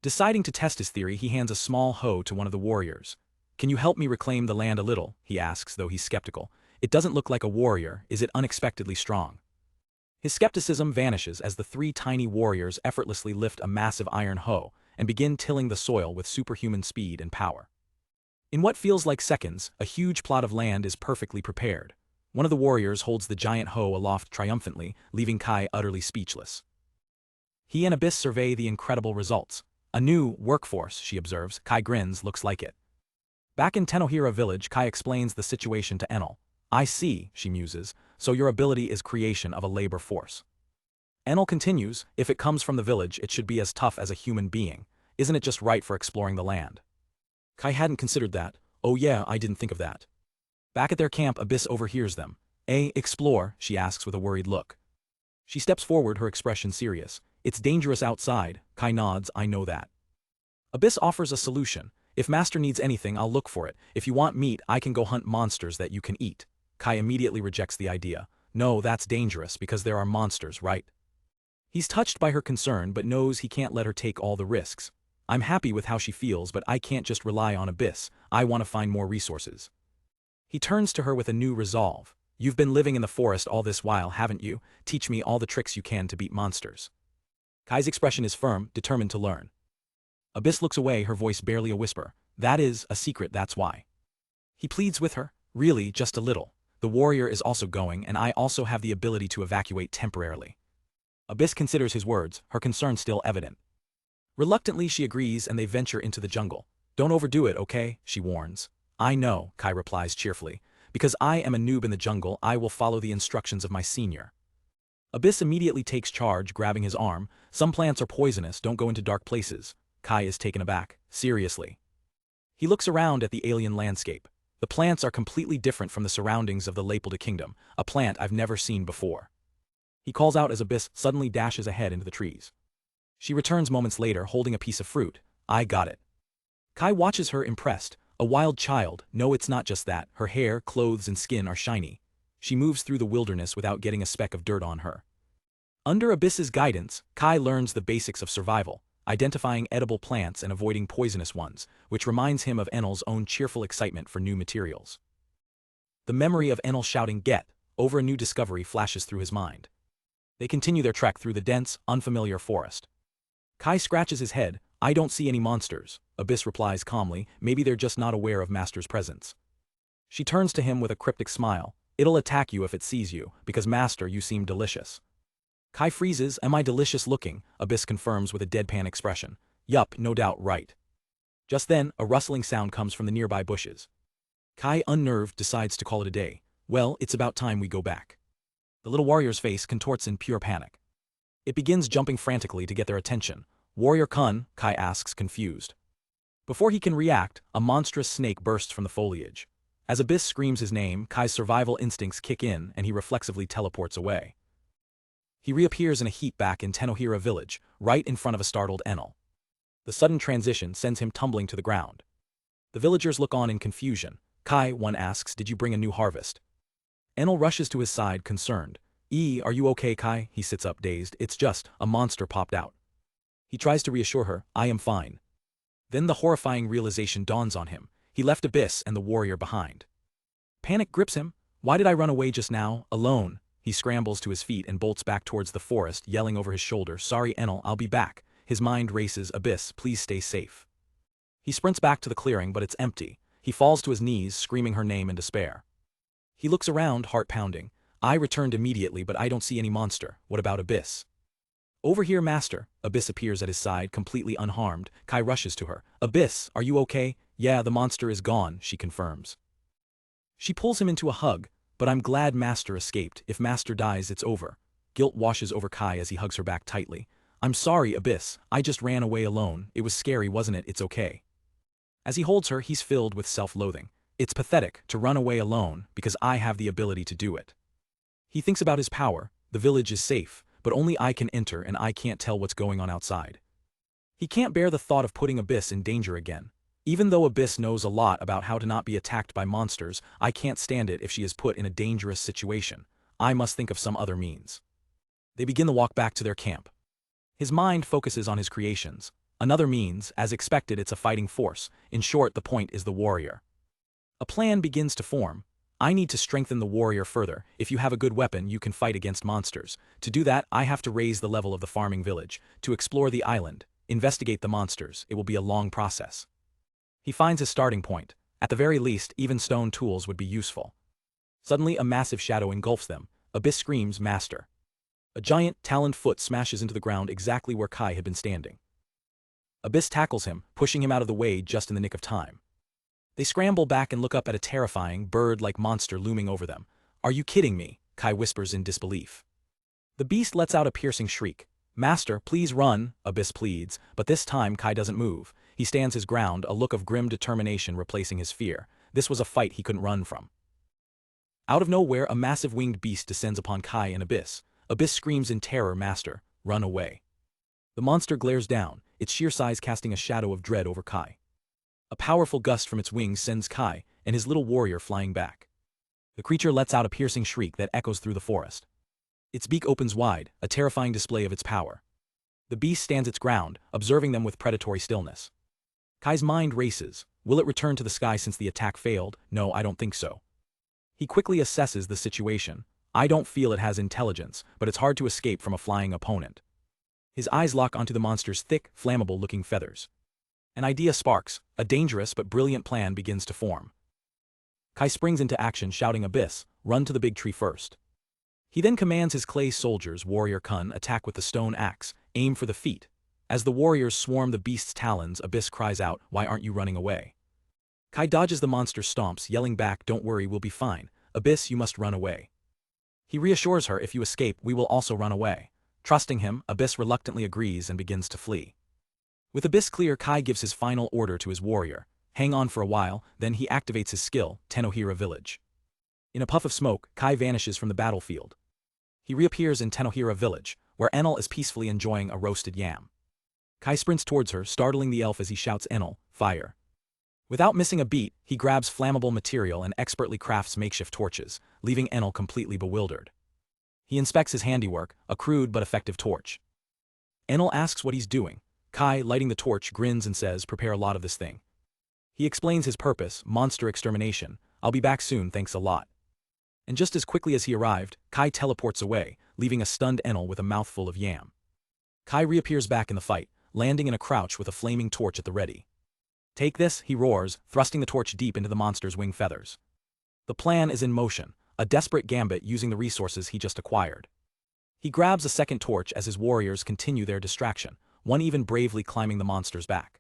Deciding to test his theory, he hands a small hoe to one of the warriors. Can you help me reclaim the land a little? He asks, though he's skeptical. It doesn't look like a warrior. Is it unexpectedly strong? His skepticism vanishes as the 3 tiny warriors effortlessly lift a massive iron hoe and begin tilling the soil with superhuman speed and power. In what feels like seconds, a huge plot of land is perfectly prepared. One of the warriors holds the giant hoe aloft triumphantly, leaving Kai utterly speechless. He and Abyss survey the incredible results. A new workforce, she observes. Kai grins, looks like it. Back in Tenohira village, Kai explains the situation to Enel. I see, she muses, so your ability is creation of a labor force. Enel continues, if it comes from the village it should be as tough as a human being. Isn't it just right for exploring the land? Kai hadn't considered that. Oh yeah, I didn't think of that. Back at their camp, Abyss overhears them. Explore, she asks with a worried look. She steps forward, her expression serious. It's dangerous outside. Kai nods, I know that. Abyss offers a solution. If Master needs anything, I'll look for it. If you want meat, I can go hunt monsters that you can eat. Kai immediately rejects the idea. No, that's dangerous because there are monsters, right? He's touched by her concern but knows he can't let her take all the risks. I'm happy with how she feels, but I can't just rely on Abyss. I want to find more resources. He turns to her with a new resolve. You've been living in the forest all this while, haven't you? Teach me all the tricks you can to beat monsters. Kai's expression is firm, determined to learn. Abyss looks away, her voice barely a whisper. That is a secret, that's why. He pleads with her. Really, just a little. The warrior is also going, and I also have the ability to evacuate temporarily. Abyss considers his words, her concern still evident. Reluctantly she agrees and they venture into the jungle. Don't overdo it, okay? She warns. I know, Kai replies cheerfully. Because I am a noob in the jungle, I will follow the instructions of my senior. Abyss immediately takes charge, grabbing his arm. Some plants are poisonous, don't go into dark places. Kai is taken aback. Seriously. He looks around at the alien landscape. The plants are completely different from the surroundings of the Lapelda Kingdom, a plant I've never seen before. He calls out as Abyss suddenly dashes ahead into the trees. She returns moments later holding a piece of fruit. I got it. Kai watches her impressed. A wild child. No, it's not just that. Her hair, clothes and skin are shiny. She moves through the wilderness without getting a speck of dirt on her. Under Abyss's guidance, Kai learns the basics of survival, identifying edible plants and avoiding poisonous ones, which reminds him of Enel's own cheerful excitement for new materials. The memory of Enel shouting "Get!" over a new discovery flashes through his mind. They continue their trek through the dense, unfamiliar forest. Kai scratches his head. I don't see any monsters. Abyss replies calmly, maybe they're just not aware of Master's presence. She turns to him with a cryptic smile. It'll attack you if it sees you, because Master, you seem delicious. Kai freezes. Am I delicious looking? Abyss confirms with a deadpan expression. Yup, no doubt right. Just then, a rustling sound comes from the nearby bushes. Kai, unnerved, decides to call it a day. Well, it's about time we go back. The little warrior's face contorts in pure panic. It begins jumping frantically to get their attention. Warrior Kun, Kai asks, confused. Before he can react, a monstrous snake bursts from the foliage. As Abyss screams his name, Kai's survival instincts kick in and he reflexively teleports away. He reappears in a heap back in Tenohira village, right in front of a startled Enel. The sudden transition sends him tumbling to the ground. The villagers look on in confusion. Kai, one asks, did you bring a new harvest? Enel rushes to his side, concerned. Are you okay, Kai? He sits up, dazed. It's just, a monster popped out. He tries to reassure her, I am fine. Then the horrifying realization dawns on him. He left Abyss and the warrior behind. Panic grips him. Why did I run away just now, alone? He scrambles to his feet and bolts back towards the forest, yelling over his shoulder, Sorry Enel, I'll be back. His mind races, Abyss, please stay safe. He sprints back to the clearing, but it's empty. He falls to his knees, screaming her name in despair. He looks around, heart pounding. I returned immediately, but I don't see any monster. What about Abyss? Over here, Master. Abyss appears at his side, completely unharmed. Kai rushes to her. Abyss, are you okay? Yeah, the monster is gone, she confirms. She pulls him into a hug. But I'm glad Master escaped. If Master dies, it's over. Guilt washes over Kai as he hugs her back tightly. I'm sorry, Abyss. I just ran away alone. It was scary, wasn't it? It's okay. As he holds her, he's filled with self-loathing. It's pathetic to run away alone because I have the ability to do it. He thinks about his power. The village is safe, but only I can enter and I can't tell what's going on outside. He can't bear the thought of putting Abyss in danger again. Even though Abyss knows a lot about how to not be attacked by monsters, I can't stand it if she is put in a dangerous situation. I must think of some other means. They begin the walk back to their camp. His mind focuses on his creations. Another means, as expected, it's a fighting force. In short, the point is the warrior. A plan begins to form. I need to strengthen the warrior further. If you have a good weapon, you can fight against monsters. To do that, I have to raise the level of the farming village, to explore the island, investigate the monsters. It will be a long process. He finds his starting point. At the very least, even stone tools would be useful. Suddenly, a massive shadow engulfs them. Abyss screams, Master. A giant, taloned foot smashes into the ground exactly where Kai had been standing. Abyss tackles him, pushing him out of the way just in the nick of time. They scramble back and look up at a terrifying, bird-like monster looming over them. "Are you kidding me?" Kai whispers in disbelief. The beast lets out a piercing shriek. "Master, please run," Abyss pleads, but this time Kai doesn't move. He stands his ground, a look of grim determination replacing his fear. This was a fight he couldn't run from. Out of nowhere, a massive winged beast descends upon Kai and Abyss. Abyss screams in terror, "Master, run away." The monster glares down, its sheer size casting a shadow of dread over Kai. A powerful gust from its wings sends Kai and his little warrior flying back. The creature lets out a piercing shriek that echoes through the forest. Its beak opens wide, a terrifying display of its power. The beast stands its ground, observing them with predatory stillness. Kai's mind races. Will it return to the sky since the attack failed? No, I don't think so. He quickly assesses the situation. I don't feel it has intelligence, but it's hard to escape from a flying opponent. His eyes lock onto the monster's thick, flammable-looking feathers. An idea sparks. A dangerous but brilliant plan begins to form. Kai springs into action, shouting, "Abyss, run to the big tree first." He then commands his clay soldiers, Warrior Kun, attack with the stone axe, aim for the feet. As the warriors swarm the beast's talons, Abyss cries out, "Why aren't you running away?" Kai dodges the monster's stomps, yelling back, "Don't worry, we'll be fine. Abyss, you must run away." He reassures her, "If you escape, we will also run away." Trusting him, Abyss reluctantly agrees and begins to flee. With Abyss clear, Kai gives his final order to his warrior. Hang on for a while, then he activates his skill, Tenohira Village. In a puff of smoke, Kai vanishes from the battlefield. He reappears in Tenohira Village, where Enel is peacefully enjoying a roasted yam. Kai sprints towards her, startling the elf as he shouts, "Enel, fire." Without missing a beat, he grabs flammable material and expertly crafts makeshift torches, leaving Enel completely bewildered. He inspects his handiwork, a crude but effective torch. Enel asks what he's doing. Kai, lighting the torch, grins and says, "Prepare a lot of this thing." He explains his purpose, monster extermination. "I'll be back soon, thanks a lot." And just as quickly as he arrived, Kai teleports away, leaving a stunned Enel with a mouthful of yam. Kai reappears back in the fight, landing in a crouch with a flaming torch at the ready. "Take this," he roars, thrusting the torch deep into the monster's wing feathers. The plan is in motion, a desperate gambit using the resources he just acquired. He grabs a second torch as his warriors continue their distraction, one even bravely climbing the monster's back.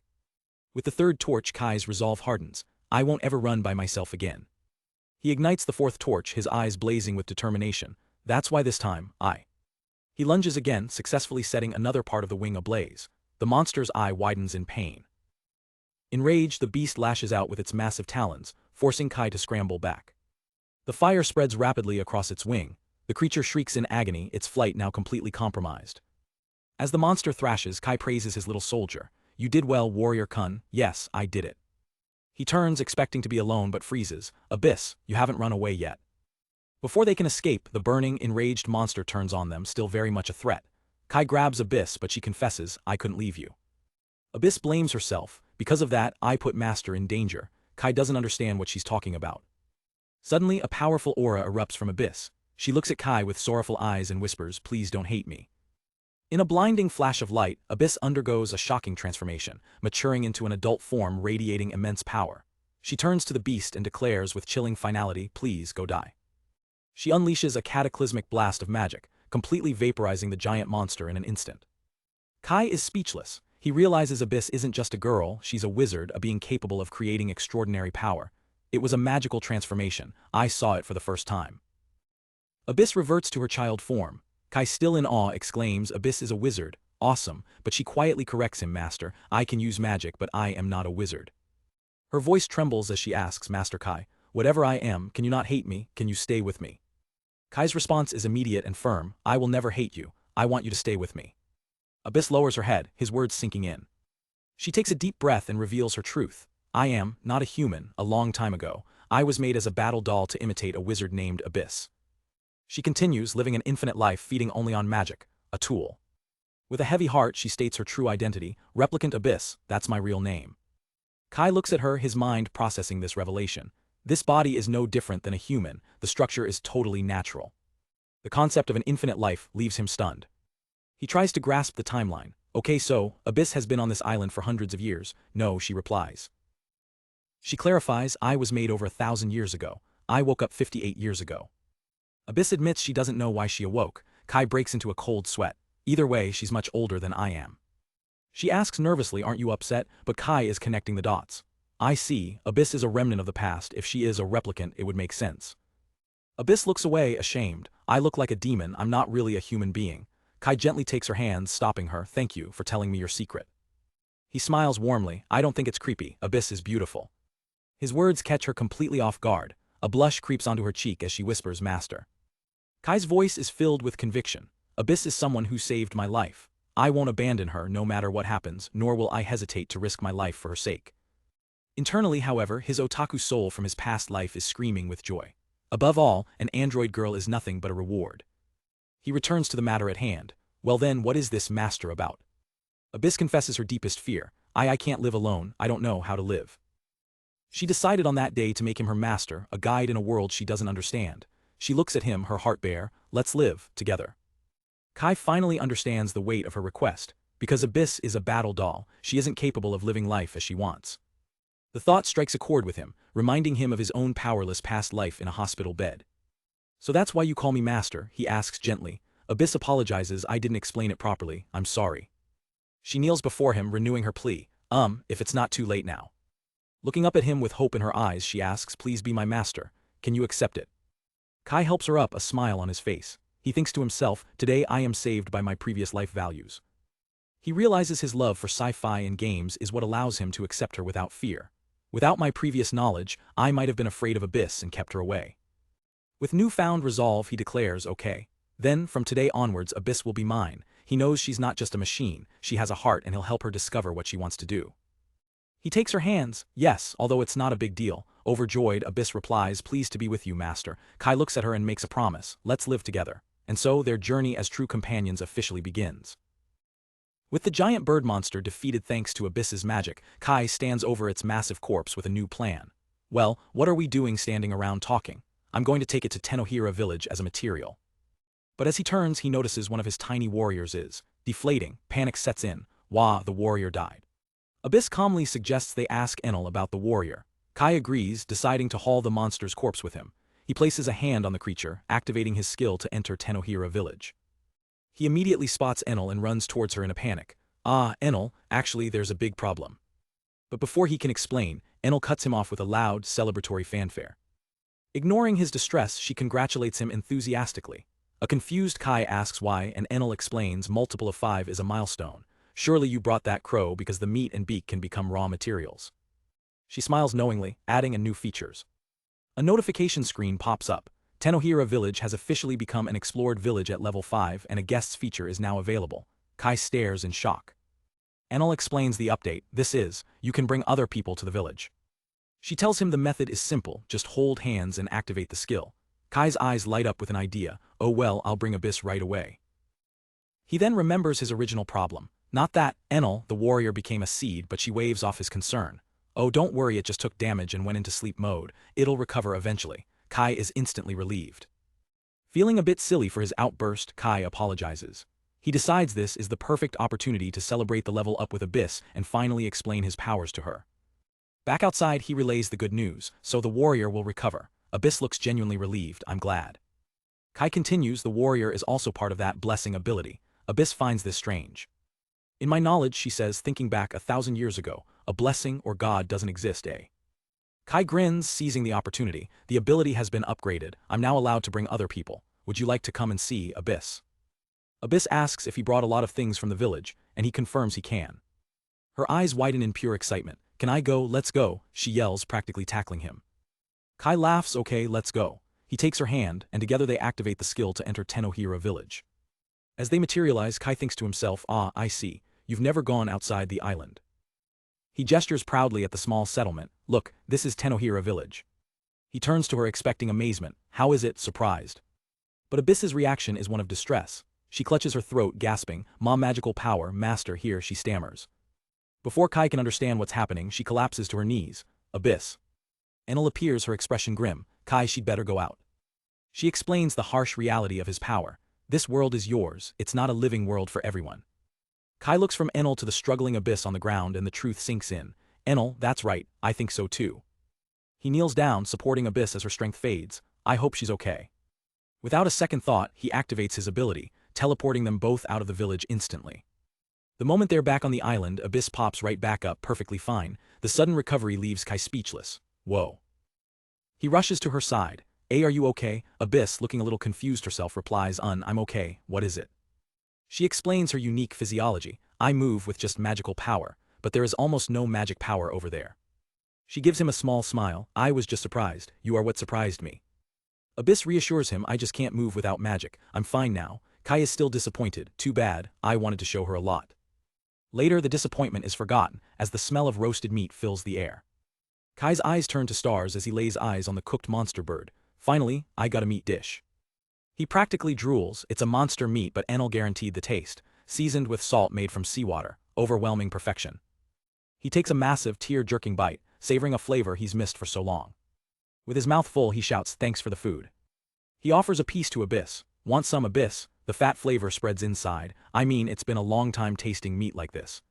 With the third torch, Kai's resolve hardens. "I won't ever run by myself again." He ignites the fourth torch, his eyes blazing with determination. "That's why this time, He lunges again, successfully setting another part of the wing ablaze. The monster's eye widens in pain. Enraged, the beast lashes out with its massive talons, forcing Kai to scramble back. The fire spreads rapidly across its wing. The creature shrieks in agony, its flight now completely compromised. As the monster thrashes, Kai praises his little soldier. "You did well, Warrior Kun. Yes, I did it." He turns, expecting to be alone, but freezes. "Abyss, you haven't run away yet." Before they can escape, the burning, enraged monster turns on them, still very much a threat. Kai grabs Abyss, but she confesses, "I couldn't leave you." Abyss blames herself. "Because of that, I put Master in danger." Kai doesn't understand what she's talking about. Suddenly, a powerful aura erupts from Abyss. She looks at Kai with sorrowful eyes and whispers, "Please don't hate me." In a blinding flash of light, Abyss undergoes a shocking transformation, maturing into an adult form radiating immense power. She turns to the beast and declares with chilling finality, "Please go die." She unleashes a cataclysmic blast of magic, completely vaporizing the giant monster in an instant. Kai is speechless. He realizes Abyss isn't just a girl, she's a wizard, a being capable of creating extraordinary power. It was a magical transformation. I saw it for the first time. Abyss reverts to her child form. Kai, still in awe, exclaims, "Abyss is a wizard. Awesome," but she quietly corrects him, "Master, I can use magic, but I am not a wizard." Her voice trembles as she asks, "Master Kai, whatever I am, can you not hate me? Can you stay with me?" Kai's response is immediate and firm, "I will never hate you. I want you to stay with me." Abyss lowers her head, his words sinking in. She takes a deep breath and reveals her truth. "I am not a human. A long time ago, I was made as a battle doll to imitate a wizard named Abyss." She continues, living an infinite life feeding only on magic, a tool. With a heavy heart, she states her true identity, Replicant Abyss, that's my real name. Kai looks at her, his mind processing this revelation. This body is no different than a human, the structure is totally natural. The concept of an infinite life leaves him stunned. He tries to grasp the timeline. "Okay, so, Abyss has been on this island for hundreds of years." "No," she replies. She clarifies, "I was made over 1,000 years ago. I woke up 58 years ago." Abyss admits she doesn't know why she awoke. Kai breaks into a cold sweat. Either way, she's much older than I am. She asks nervously, "Aren't you upset?" But Kai is connecting the dots. I see, Abyss is a remnant of the past. If she is a replicant, it would make sense. Abyss looks away, ashamed. I look like a demon, I'm not really a human being. Kai gently takes her hands, stopping her. Thank you for telling me your secret. He smiles warmly. I don't think it's creepy. Abyss is beautiful. His words catch her completely off guard. A blush creeps onto her cheek as she whispers, Master. Kai's voice is filled with conviction. Abyss is someone who saved my life. I won't abandon her no matter what happens, nor will I hesitate to risk my life for her sake. Internally, however, his otaku soul from his past life is screaming with joy. Above all, an android girl is nothing but a reward. He returns to the matter at hand. Well then, what is this master about? Abyss confesses her deepest fear. I can't live alone, I don't know how to live. She decided on that day to make him her master, a guide in a world she doesn't understand. She looks at him, her heart bare. Let's live together. Kai finally understands the weight of her request. Because Abyss is a battle doll, she isn't capable of living life as she wants. The thought strikes a chord with him, reminding him of his own powerless past life in a hospital bed. So that's why you call me master, he asks gently. Abyss apologizes. I didn't explain it properly, I'm sorry. She kneels before him, renewing her plea. If it's not too late now. Looking up at him with hope in her eyes, she asks, please be my master. Can you accept it? Kai helps her up, a smile on his face. He thinks to himself, today I am saved by my previous life values. He realizes his love for sci-fi and games is what allows him to accept her without fear. Without my previous knowledge, I might have been afraid of Abyss and kept her away. With newfound resolve, he declares, okay. Then, from today onwards, Abyss will be mine. He knows she's not just a machine, she has a heart, and he'll help her discover what she wants to do. He takes her hands. Yes, although it's not a big deal. Overjoyed, Abyss replies, pleased to be with you, master. Kai looks at her and makes a promise. Let's live together. And so, their journey as true companions officially begins. With the giant bird monster defeated thanks to Abyss's magic, Kai stands over its massive corpse with a new plan. Well, what are we doing standing around talking? I'm going to take it to Tenohira village as a material. But as he turns, he notices one of his tiny warriors is deflating. Panic sets in. Wah, the warrior died. Abyss calmly suggests they ask Enel about the warrior. Kai agrees, deciding to haul the monster's corpse with him. He places a hand on the creature, activating his skill to enter Tenohira village. He immediately spots Enel and runs towards her in a panic. Enel, actually there's a big problem. But before he can explain, Enel cuts him off with a loud, celebratory fanfare. Ignoring his distress, she congratulates him enthusiastically. A confused Kai asks why, and Enel explains multiple of 5 is a milestone. Surely you brought that crow because the meat and beak can become raw materials. She smiles knowingly, adding in new features. A notification screen pops up. Tenohira village has officially become an explored village at level 5 and a guests feature is now available. Kai stares in shock. Enel explains the update. This is, you can bring other people to the village. She tells him the method is simple, just hold hands and activate the skill. Kai's eyes light up with an idea. Oh well, I'll bring Abyss right away. He then remembers his original problem. Not that, Enel, the warrior, became a seed, but she waves off his concern. Oh, don't worry, it just took damage and went into sleep mode. It'll recover eventually. Kai is instantly relieved. Feeling a bit silly for his outburst, Kai apologizes. He decides this is the perfect opportunity to celebrate the level up with Abyss and finally explain his powers to her. Back outside, he relays the good news, so the warrior will recover. Abyss looks genuinely relieved. I'm glad. Kai continues, the warrior is also part of that blessing ability. Abyss finds this strange. In my knowledge, she says, thinking back 1,000 years ago, a blessing or god doesn't exist, eh? Kai grins, seizing the opportunity. The ability has been upgraded. I'm now allowed to bring other people. Would you like to come and see Abyss? Abyss asks if he brought a lot of things from the village, and he confirms he can. Her eyes widen in pure excitement. Can I go? Let's go, she yells, practically tackling him. Kai laughs. Okay, let's go. He takes her hand, and together they activate the skill to enter Tenohira village. As they materialize, Kai thinks to himself, I see. You've never gone outside the island. He gestures proudly at the small settlement. Look, this is Tenohira village. He turns to her expecting amazement. How is it? Surprised. But Abyss's reaction is one of distress. She clutches her throat, gasping, Ma magical power, master here, she stammers. Before Kai can understand what's happening, she collapses to her knees. Abyss. Enel appears, her expression grim. Kai, she'd better go out. She explains the harsh reality of his power. This world is yours, it's not a living world for everyone. Kai looks from Enel to the struggling Abyss on the ground and the truth sinks in. Enel, that's right, I think so too. He kneels down, supporting Abyss as her strength fades. I hope she's okay. Without a second thought, he activates his ability, teleporting them both out of the village instantly. The moment they're back on the island, Abyss pops right back up, perfectly fine. The sudden recovery leaves Kai speechless. Whoa. He rushes to her side. Are you okay? Abyss, looking a little confused herself, replies, I'm okay, what is it? She explains her unique physiology. I move with just magical power, but there is almost no magic power over there. She gives him a small smile. I was just surprised. You are what surprised me. Abyss reassures him, I just can't move without magic. I'm fine now. Kai is still disappointed. Too bad, I wanted to show her a lot. Later, the disappointment is forgotten, as the smell of roasted meat fills the air. Kai's eyes turn to stars as he lays eyes on the cooked monster bird. Finally, I got a meat dish. He practically drools. It's a monster meat, but Enel guaranteed the taste. Seasoned with salt made from seawater. Overwhelming perfection. He takes a massive, tear-jerking bite, savoring a flavor he's missed for so long. With his mouth full, he shouts, thanks for the food. He offers a piece to Abyss. Want some, Abyss? The fat flavor spreads inside. I mean, it's been a long time tasting meat like this.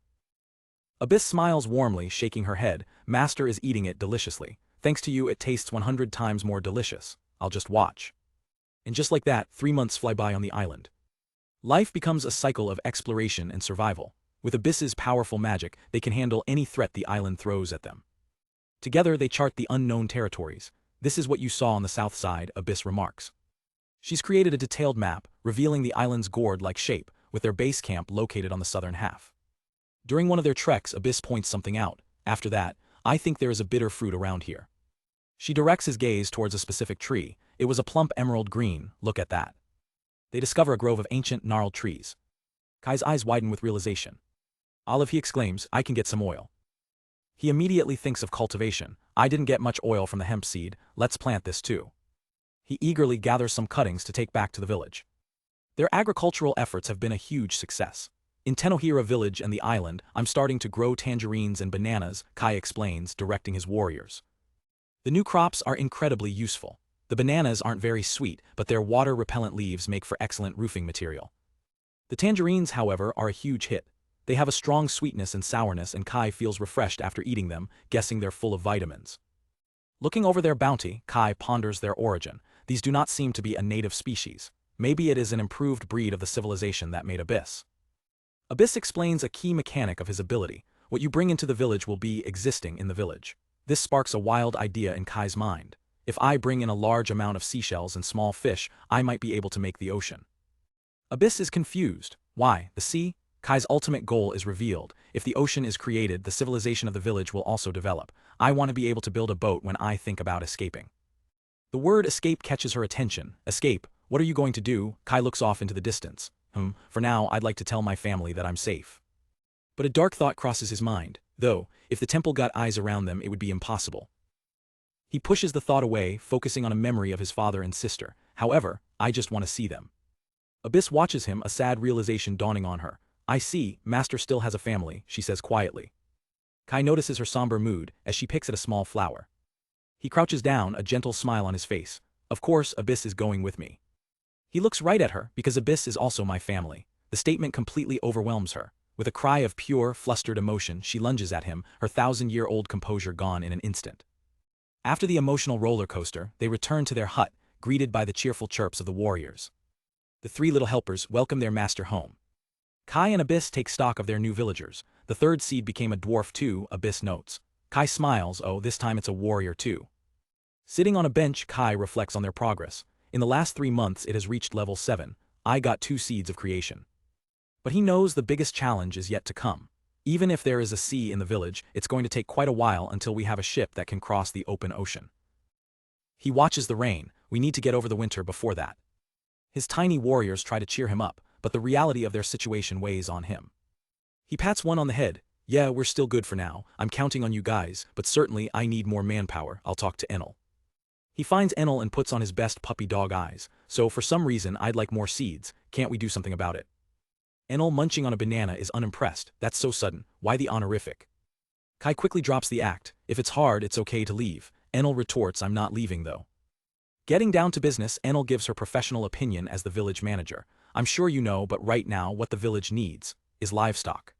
Abyss smiles warmly, shaking her head. Master is eating it deliciously. Thanks to you, it tastes 100 times more delicious. I'll just watch. And just like that, 3 months fly by on the island. Life becomes a cycle of exploration and survival. With Abyss's powerful magic, they can handle any threat the island throws at them. Together, they chart the unknown territories. This is what you saw on the south side, Abyss remarks. She's created a detailed map, revealing the island's gourd-like shape, with their base camp located on the southern half. During one of their treks, Abyss points something out. After that, I think there is a bitter fruit around here. She directs his gaze towards a specific tree. It was a plump emerald green. Look at that. They discover a grove of ancient, gnarled trees. Kai's eyes widen with realization. Olive, he exclaims, I can get some oil. He immediately thinks of cultivation. I didn't get much oil from the hemp seed, let's plant this too. He eagerly gathers some cuttings to take back to the village. Their agricultural efforts have been a huge success. In Tenohira village and the island, I'm starting to grow tangerines and bananas, Kai explains, directing his warriors. The new crops are incredibly useful. The bananas aren't very sweet, but their water-repellent leaves make for excellent roofing material. The tangerines, however, are a huge hit. They have a strong sweetness and sourness, and Kai feels refreshed after eating them, guessing they're full of vitamins. Looking over their bounty, Kai ponders their origin. These do not seem to be a native species. Maybe it is an improved breed of the civilization that made Abyss. Abyss explains a key mechanic of his ability. What you bring into the village will be existing in the village. This sparks a wild idea in Kai's mind. If I bring in a large amount of seashells and small fish, I might be able to make the ocean. Abyss is confused. Why, the sea? Kai's ultimate goal is revealed. If the ocean is created, the civilization of the village will also develop. I want to be able to build a boat when I think about escaping. The word escape catches her attention. Escape? What are you going to do? Kai looks off into the distance. For now, I'd like to tell my family that I'm safe. But a dark thought crosses his mind. Though, if the temple got eyes around them, it would be impossible. He pushes the thought away, focusing on a memory of his father and sister. However, I just want to see them. Abyss watches him, a sad realization dawning on her. I see, Master still has a family, she says quietly. Kai notices her somber mood as she picks at a small flower. He crouches down, a gentle smile on his face. Of course, Abyss is going with me. He looks right at her, because Abyss is also my family. The statement completely overwhelms her. With a cry of pure, flustered emotion, she lunges at him, her 1,000-year-old composure gone in an instant. After the emotional roller coaster, they return to their hut, greeted by the cheerful chirps of the warriors. The 3 little helpers welcome their master home. Kai and Abyss take stock of their new villagers. The 3rd seed became a dwarf too, Abyss notes. Kai smiles, oh, this time it's a warrior too. Sitting on a bench, Kai reflects on their progress. In the last 3 months it has reached level 7. I got 2 seeds of creation. But he knows the biggest challenge is yet to come. Even if there is a sea in the village, it's going to take quite a while until we have a ship that can cross the open ocean. He watches the rain. We need to get over the winter before that. His tiny warriors try to cheer him up, but the reality of their situation weighs on him. He pats one on the head. Yeah, we're still good for now. I'm counting on you guys, but certainly I need more manpower. I'll talk to Enel. He finds Enel and puts on his best puppy dog eyes. So for some reason I'd like more seeds. Can't we do something about it? Enel, munching on a banana, is unimpressed. That's so sudden. Why the honorific? Kai quickly drops the act. If it's hard, it's okay to leave. Enel retorts, I'm not leaving though. Getting down to business, Enel gives her professional opinion as the village manager. I'm sure you know, but right now what the village needs is livestock.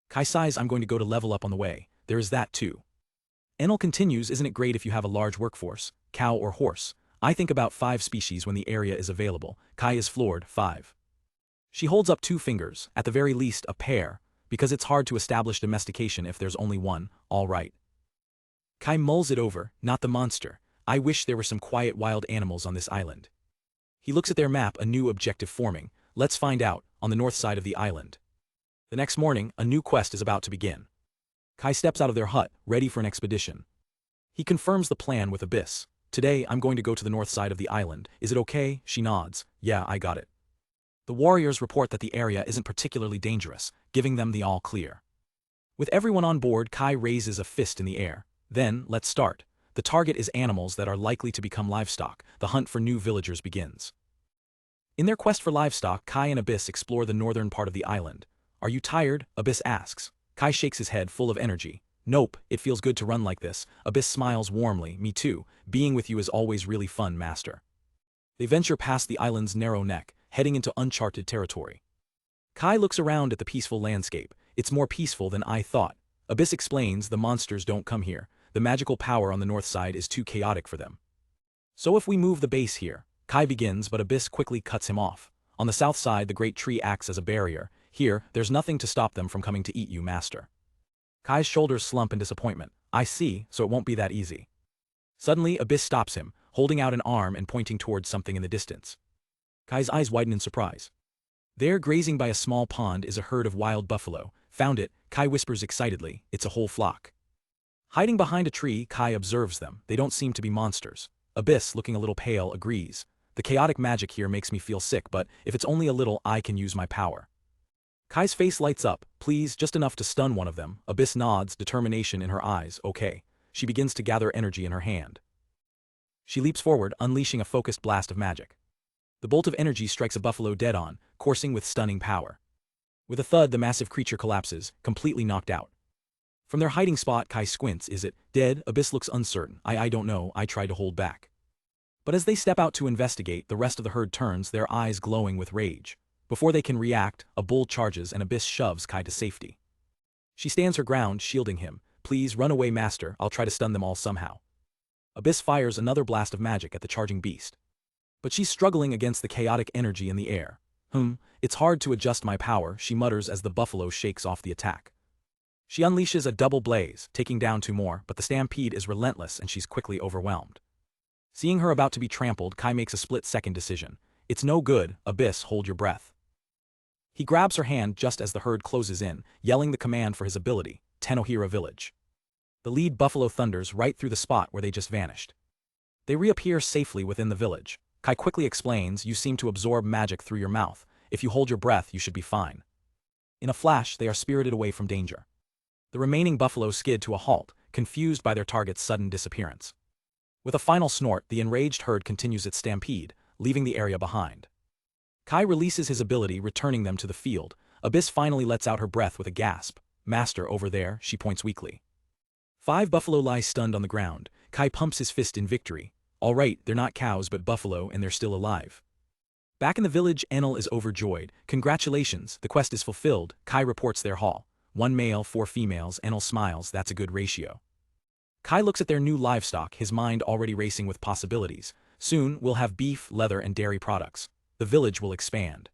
Kai sighs, I'm going to go to level up on the way. There is that too. Enel continues, isn't it great if you have a large workforce, cow or horse? I think about 5 species when the area is available. Kai is floored, 5. She holds up 2 fingers, at the very least a pair. because it's hard to establish domestication if there's only one, all right. Kai mulls it over, not the monster. I wish there were some quiet wild animals on this island. He looks at their map, a new objective forming. Let's find out, on the north side of the island. The next morning, a new quest is about to begin. Kai steps out of their hut, ready for an expedition. He confirms the plan with Abyss. Today, I'm going to go to the north side of the island. Is it okay? She nods. Yeah, I got it. The warriors report that the area isn't particularly dangerous, giving them the all clear. With everyone on board, Kai raises a fist in the air. Then, let's start. The target is animals that are likely to become livestock. The hunt for new villagers begins. In their quest for livestock, Kai and Abyss explore the northern part of the island. Are you tired? Abyss asks. Kai shakes his head, full of energy. Nope, it feels good to run like this. Abyss smiles warmly. Me too. Being with you is always really fun, master. They venture past the island's narrow neck, heading into uncharted territory. Kai looks around at the peaceful landscape. It's more peaceful than I thought. Abyss explains the monsters don't come here. The magical power on the north side is too chaotic for them. So if we move the base here, Kai begins, but Abyss quickly cuts him off. On the south side, the great tree acts as a barrier. Here, there's nothing to stop them from coming to eat you, master. Kai's shoulders slump in disappointment. I see, so it won't be that easy. Suddenly, Abyss stops him, holding out an arm and pointing towards something in the distance. Kai's eyes widen in surprise. There, grazing by a small pond, is a herd of wild buffalo. Found it, Kai whispers excitedly. It's a whole flock. Hiding behind a tree, Kai observes them. They don't seem to be monsters. Abyss, looking a little pale, agrees. The chaotic magic here makes me feel sick, but if it's only a little, I can use my power. Kai's face lights up. Please, just enough to stun one of them. Abyss nods, determination in her eyes. Okay. She begins to gather energy in her hand. She leaps forward, unleashing a focused blast of magic. The bolt of energy strikes a buffalo dead on, coursing with stunning power. With a thud, the massive creature collapses, completely knocked out. From their hiding spot, Kai squints. Is it dead? Abyss looks uncertain. I don't know. I try to hold back. But as they step out to investigate, the rest of the herd turns, their eyes glowing with rage. Before they can react, a bull charges and Abyss shoves Kai to safety. She stands her ground, shielding him. Please run away, master. I'll try to stun them all somehow. Abyss fires another blast of magic at the charging beast. But she's struggling against the chaotic energy in the air. It's hard to adjust my power, she mutters as the buffalo shakes off the attack. She unleashes a double blaze, taking down two more, but the stampede is relentless and she's quickly overwhelmed. Seeing her about to be trampled, Kai makes a split-second decision. It's no good, Abyss, hold your breath. He grabs her hand just as the herd closes in, yelling the command for his ability, Tenohira Village. The lead buffalo thunders right through the spot where they just vanished. They reappear safely within the village. Kai quickly explains, you seem to absorb magic through your mouth. If you hold your breath, you should be fine. In a flash, they are spirited away from danger. The remaining buffalo skid to a halt, confused by their target's sudden disappearance. With a final snort, the enraged herd continues its stampede, leaving the area behind. Kai releases his ability, returning them to the field. Abyss finally lets out her breath with a gasp. Master, over there, she points weakly. 5 buffalo lie stunned on the ground. Kai pumps his fist in victory. All right, they're not cows but buffalo and they're still alive. Back in the village, Enel is overjoyed. Congratulations, the quest is fulfilled. Kai reports their haul. 1 male, 4 females. Enel smiles, that's a good ratio. Kai looks at their new livestock, his mind already racing with possibilities. Soon, we'll have beef, leather, and dairy products. The village will expand.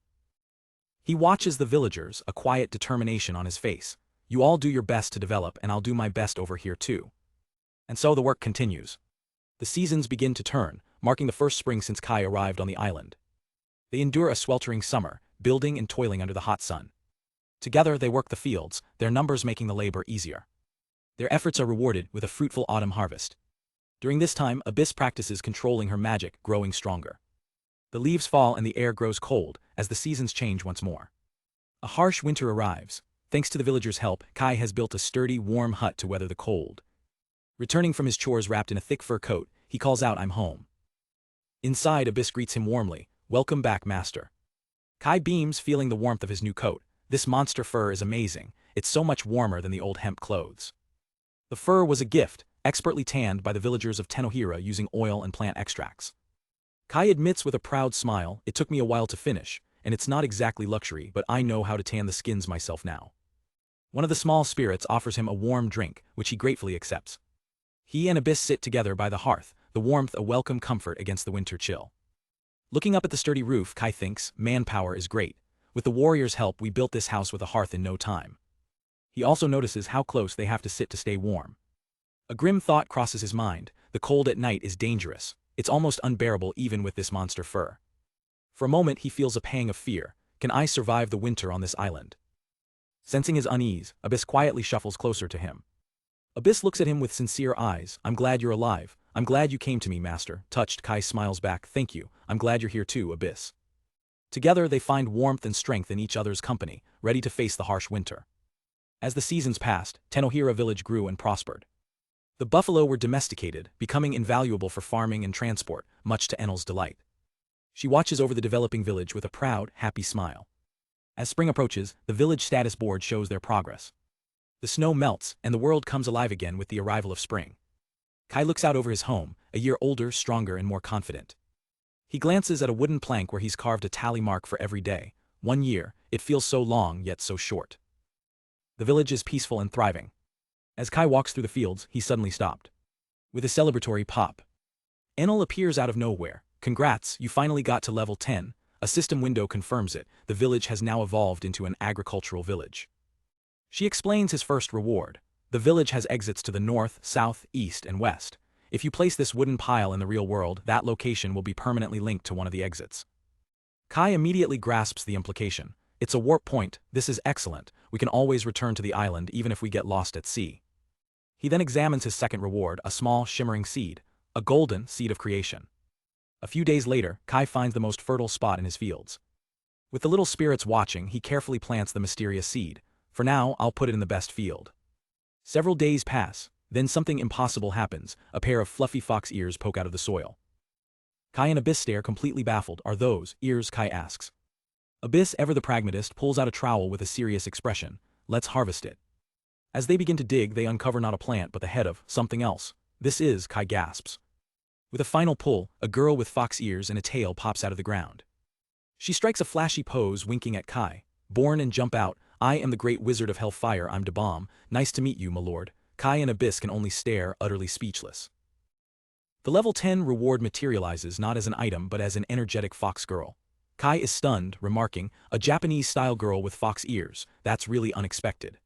He watches the villagers, a quiet determination on his face. You all do your best to develop and I'll do my best over here too. And so the work continues. The seasons begin to turn, marking the first spring since Kai arrived on the island. They endure a sweltering summer, building and toiling under the hot sun. Together they work the fields, their numbers making the labor easier. Their efforts are rewarded with a fruitful autumn harvest. During this time, Abyss practices controlling her magic, growing stronger. The leaves fall and the air grows cold, as the seasons change once more. A harsh winter arrives. Thanks to the villagers' help, Kai has built a sturdy, warm hut to weather the cold. Returning from his chores wrapped in a thick fur coat, he calls out, I'm home. Inside, Abyss greets him warmly. Welcome back, master. Kai beams, feeling the warmth of his new coat. This monster fur is amazing. It's so much warmer than the old hemp clothes. The fur was a gift, expertly tanned by the villagers of Tenohira using oil and plant extracts. Kai admits with a proud smile, it took me a while to finish, and it's not exactly luxury, but I know how to tan the skins myself now. One of the small spirits offers him a warm drink, which he gratefully accepts. He and Abyss sit together by the hearth, the warmth a welcome comfort against the winter chill. Looking up at the sturdy roof, Kai thinks, manpower is great. With the warriors' help, we built this house with a hearth in no time. He also notices how close they have to sit to stay warm. A grim thought crosses his mind: the cold at night is dangerous. It's almost unbearable even with this monster fur. For a moment he feels a pang of fear. Can I survive the winter on this island? Sensing his unease, Abyss quietly shuffles closer to him. Abyss looks at him with sincere eyes. I'm glad you're alive. I'm glad you came to me, master. Touched, Kai smiles back. Thank you. I'm glad you're here too, Abyss. Together they find warmth and strength in each other's company, ready to face the harsh winter. As the seasons passed, Tenohira village grew and prospered. The buffalo were domesticated, becoming invaluable for farming and transport, much to Enel's delight. She watches over the developing village with a proud, happy smile. As spring approaches, the village status board shows their progress. The snow melts, and the world comes alive again with the arrival of spring. Kai looks out over his home, a year older, stronger, and more confident. He glances at a wooden plank where he's carved a tally mark for every day. 1 year, it feels so long yet so short. The village is peaceful and thriving. As Kai walks through the fields, he suddenly stopped. With a celebratory pop. Enel appears out of nowhere. Congrats, you finally got to level 10. A system window confirms it. The village has now evolved into an agricultural village. She explains his first reward. The village has exits to the north, south, east, and west. If you place this wooden pile in the real world, that location will be permanently linked to one of the exits. Kai immediately grasps the implication. It's a warp point. This is excellent. We can always return to the island even if we get lost at sea. He then examines his second reward, a small, shimmering seed, a golden seed of creation. A few days later, Kai finds the most fertile spot in his fields. With the little spirits watching, he carefully plants the mysterious seed. For now, I'll put it in the best field. Several days pass, then something impossible happens. A pair of fluffy fox ears poke out of the soil. Kai and Abyss stare, completely baffled. Are those ears? Kai asks. Abyss, ever the pragmatist, pulls out a trowel with a serious expression. Let's harvest it. As they begin to dig, they uncover not a plant but the head of something else. This is, Kai gasps. With a final pull, a girl with fox ears and a tail pops out of the ground. She strikes a flashy pose, winking at Kai. Born and jump out. I am the great wizard of hellfire. I'm Dabam. Nice to meet you, my lord. Kai and Abyss can only stare, utterly speechless. The level 10 reward materializes not as an item but as an energetic fox girl. Kai is stunned, remarking, a Japanese-style girl with fox ears. That's really unexpected.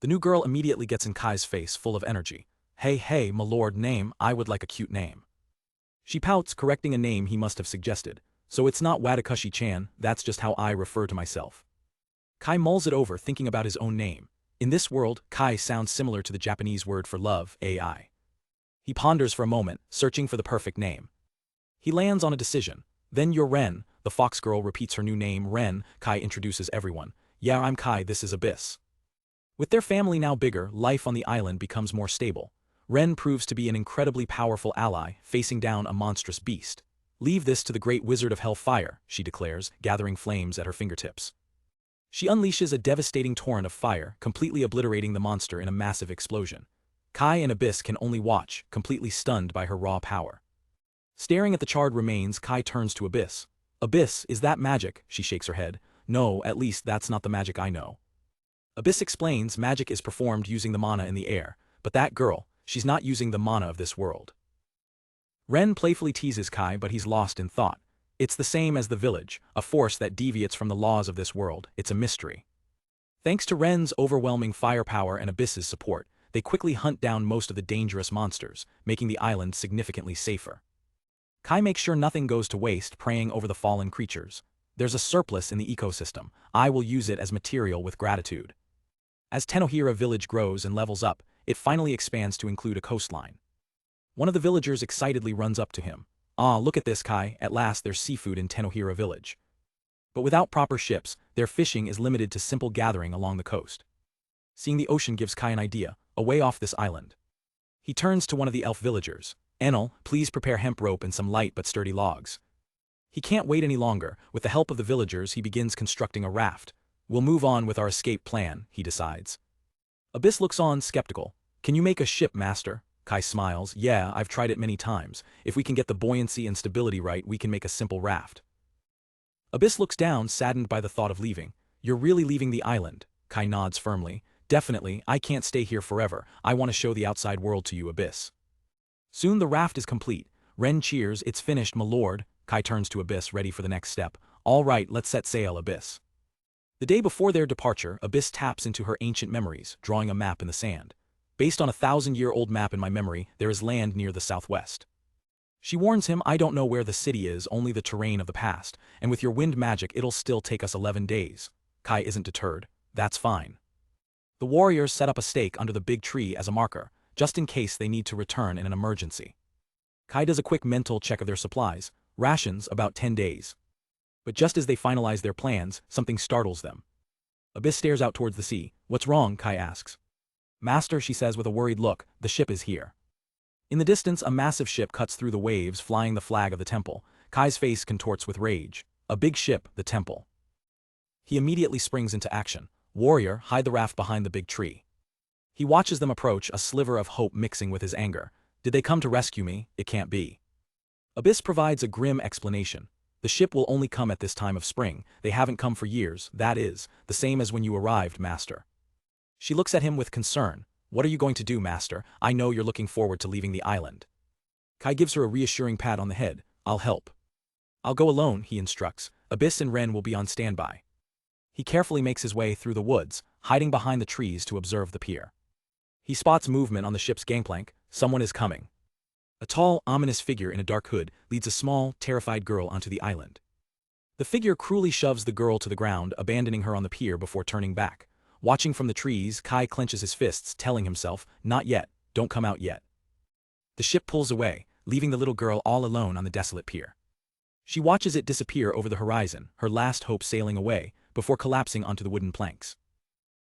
The new girl immediately gets in Kai's face, full of energy. Hey, my lord, name, I would like a cute name. She pouts, correcting a name he must have suggested. So it's not Watakushi-chan, that's just how I refer to myself. Kai mulls it over, thinking about his own name. In this world, Kai sounds similar to the Japanese word for love, ai. He ponders for a moment, searching for the perfect name. He lands on a decision. Then you're Ren. The fox girl repeats her new name, Ren. Kai introduces everyone. Yeah, I'm Kai, this is Abyss. With their family now bigger, life on the island becomes more stable. Ren proves to be an incredibly powerful ally, facing down a monstrous beast. Leave this to the great wizard of hellfire, she declares, gathering flames at her fingertips. She unleashes a devastating torrent of fire, completely obliterating the monster in a massive explosion. Kai and Abyss can only watch, completely stunned by her raw power. Staring at the charred remains, Kai turns to Abyss. Abyss, is that magic? She shakes her head. No, at least that's not the magic I know. Abyss explains magic is performed using the mana in the air, but that girl, she's not using the mana of this world. Ren playfully teases Kai, but he's lost in thought. It's the same as the village, a force that deviates from the laws of this world. It's a mystery. Thanks to Ren's overwhelming firepower and Abyss's support, they quickly hunt down most of the dangerous monsters, making the island significantly safer. Kai makes sure nothing goes to waste, praying over the fallen creatures. There's a surplus in the ecosystem. I will use it as material with gratitude. As Tenohira village grows and levels up, it finally expands to include a coastline. One of the villagers excitedly runs up to him. Ah, look at this, Kai, at last there's seafood in Tenohira village. But without proper ships, their fishing is limited to simple gathering along the coast. Seeing the ocean gives Kai an idea, away off this island. He turns to one of the elf villagers. Enel, please prepare hemp rope and some light but sturdy logs. He can't wait any longer. With the help of the villagers, he begins constructing a raft. We'll move on with our escape plan, he decides. Abyss looks on, skeptical. Can you make a ship, master? Kai smiles. Yeah, I've tried it many times. If we can get the buoyancy and stability right, we can make a simple raft. Abyss looks down, saddened by the thought of leaving. You're really leaving the island? Kai nods firmly. Definitely, I can't stay here forever. I want to show the outside world to you, Abyss. Soon the raft is complete. Ren cheers. It's finished, my lord. Kai turns to Abyss, ready for the next step. All right, let's set sail, Abyss. The day before their departure, Abyss taps into her ancient memories, drawing a map in the sand. Based on a 1,000-year-old map in my memory, there is land near the southwest. She warns him, I don't know where the city is, only the terrain of the past, and with your wind magic it'll still take us 11 days. Kai isn't deterred. That's fine. The warriors set up a stake under the big tree as a marker, just in case they need to return in an emergency. Kai does a quick mental check of their supplies, rations about 10 days. But just as they finalize their plans, something startles them. Abyss stares out towards the sea. What's wrong? Kai asks. Master, she says with a worried look, the ship is here. In the distance, a massive ship cuts through the waves, flying the flag of the temple. Kai's face contorts with rage. A big ship, the temple. He immediately springs into action. Warrior, hide the raft behind the big tree. He watches them approach, a sliver of hope mixing with his anger. Did they come to rescue me? It can't be. Abyss provides a grim explanation. The ship will only come at this time of spring. They haven't come for years, that is, the same as when you arrived, Master. She looks at him with concern. What are you going to do, Master? I know you're looking forward to leaving the island. Kai gives her a reassuring pat on the head. I'll help. I'll go alone, he instructs. Abyss and Ren will be on standby. He carefully makes his way through the woods, hiding behind the trees to observe the pier. He spots movement on the ship's gangplank. Someone is coming. A tall, ominous figure in a dark hood leads a small, terrified girl onto the island. The figure cruelly shoves the girl to the ground, abandoning her on the pier before turning back. Watching from the trees, Kai clenches his fists, telling himself, not yet, don't come out yet. The ship pulls away, leaving the little girl all alone on the desolate pier. She watches it disappear over the horizon, her last hope sailing away, before collapsing onto the wooden planks.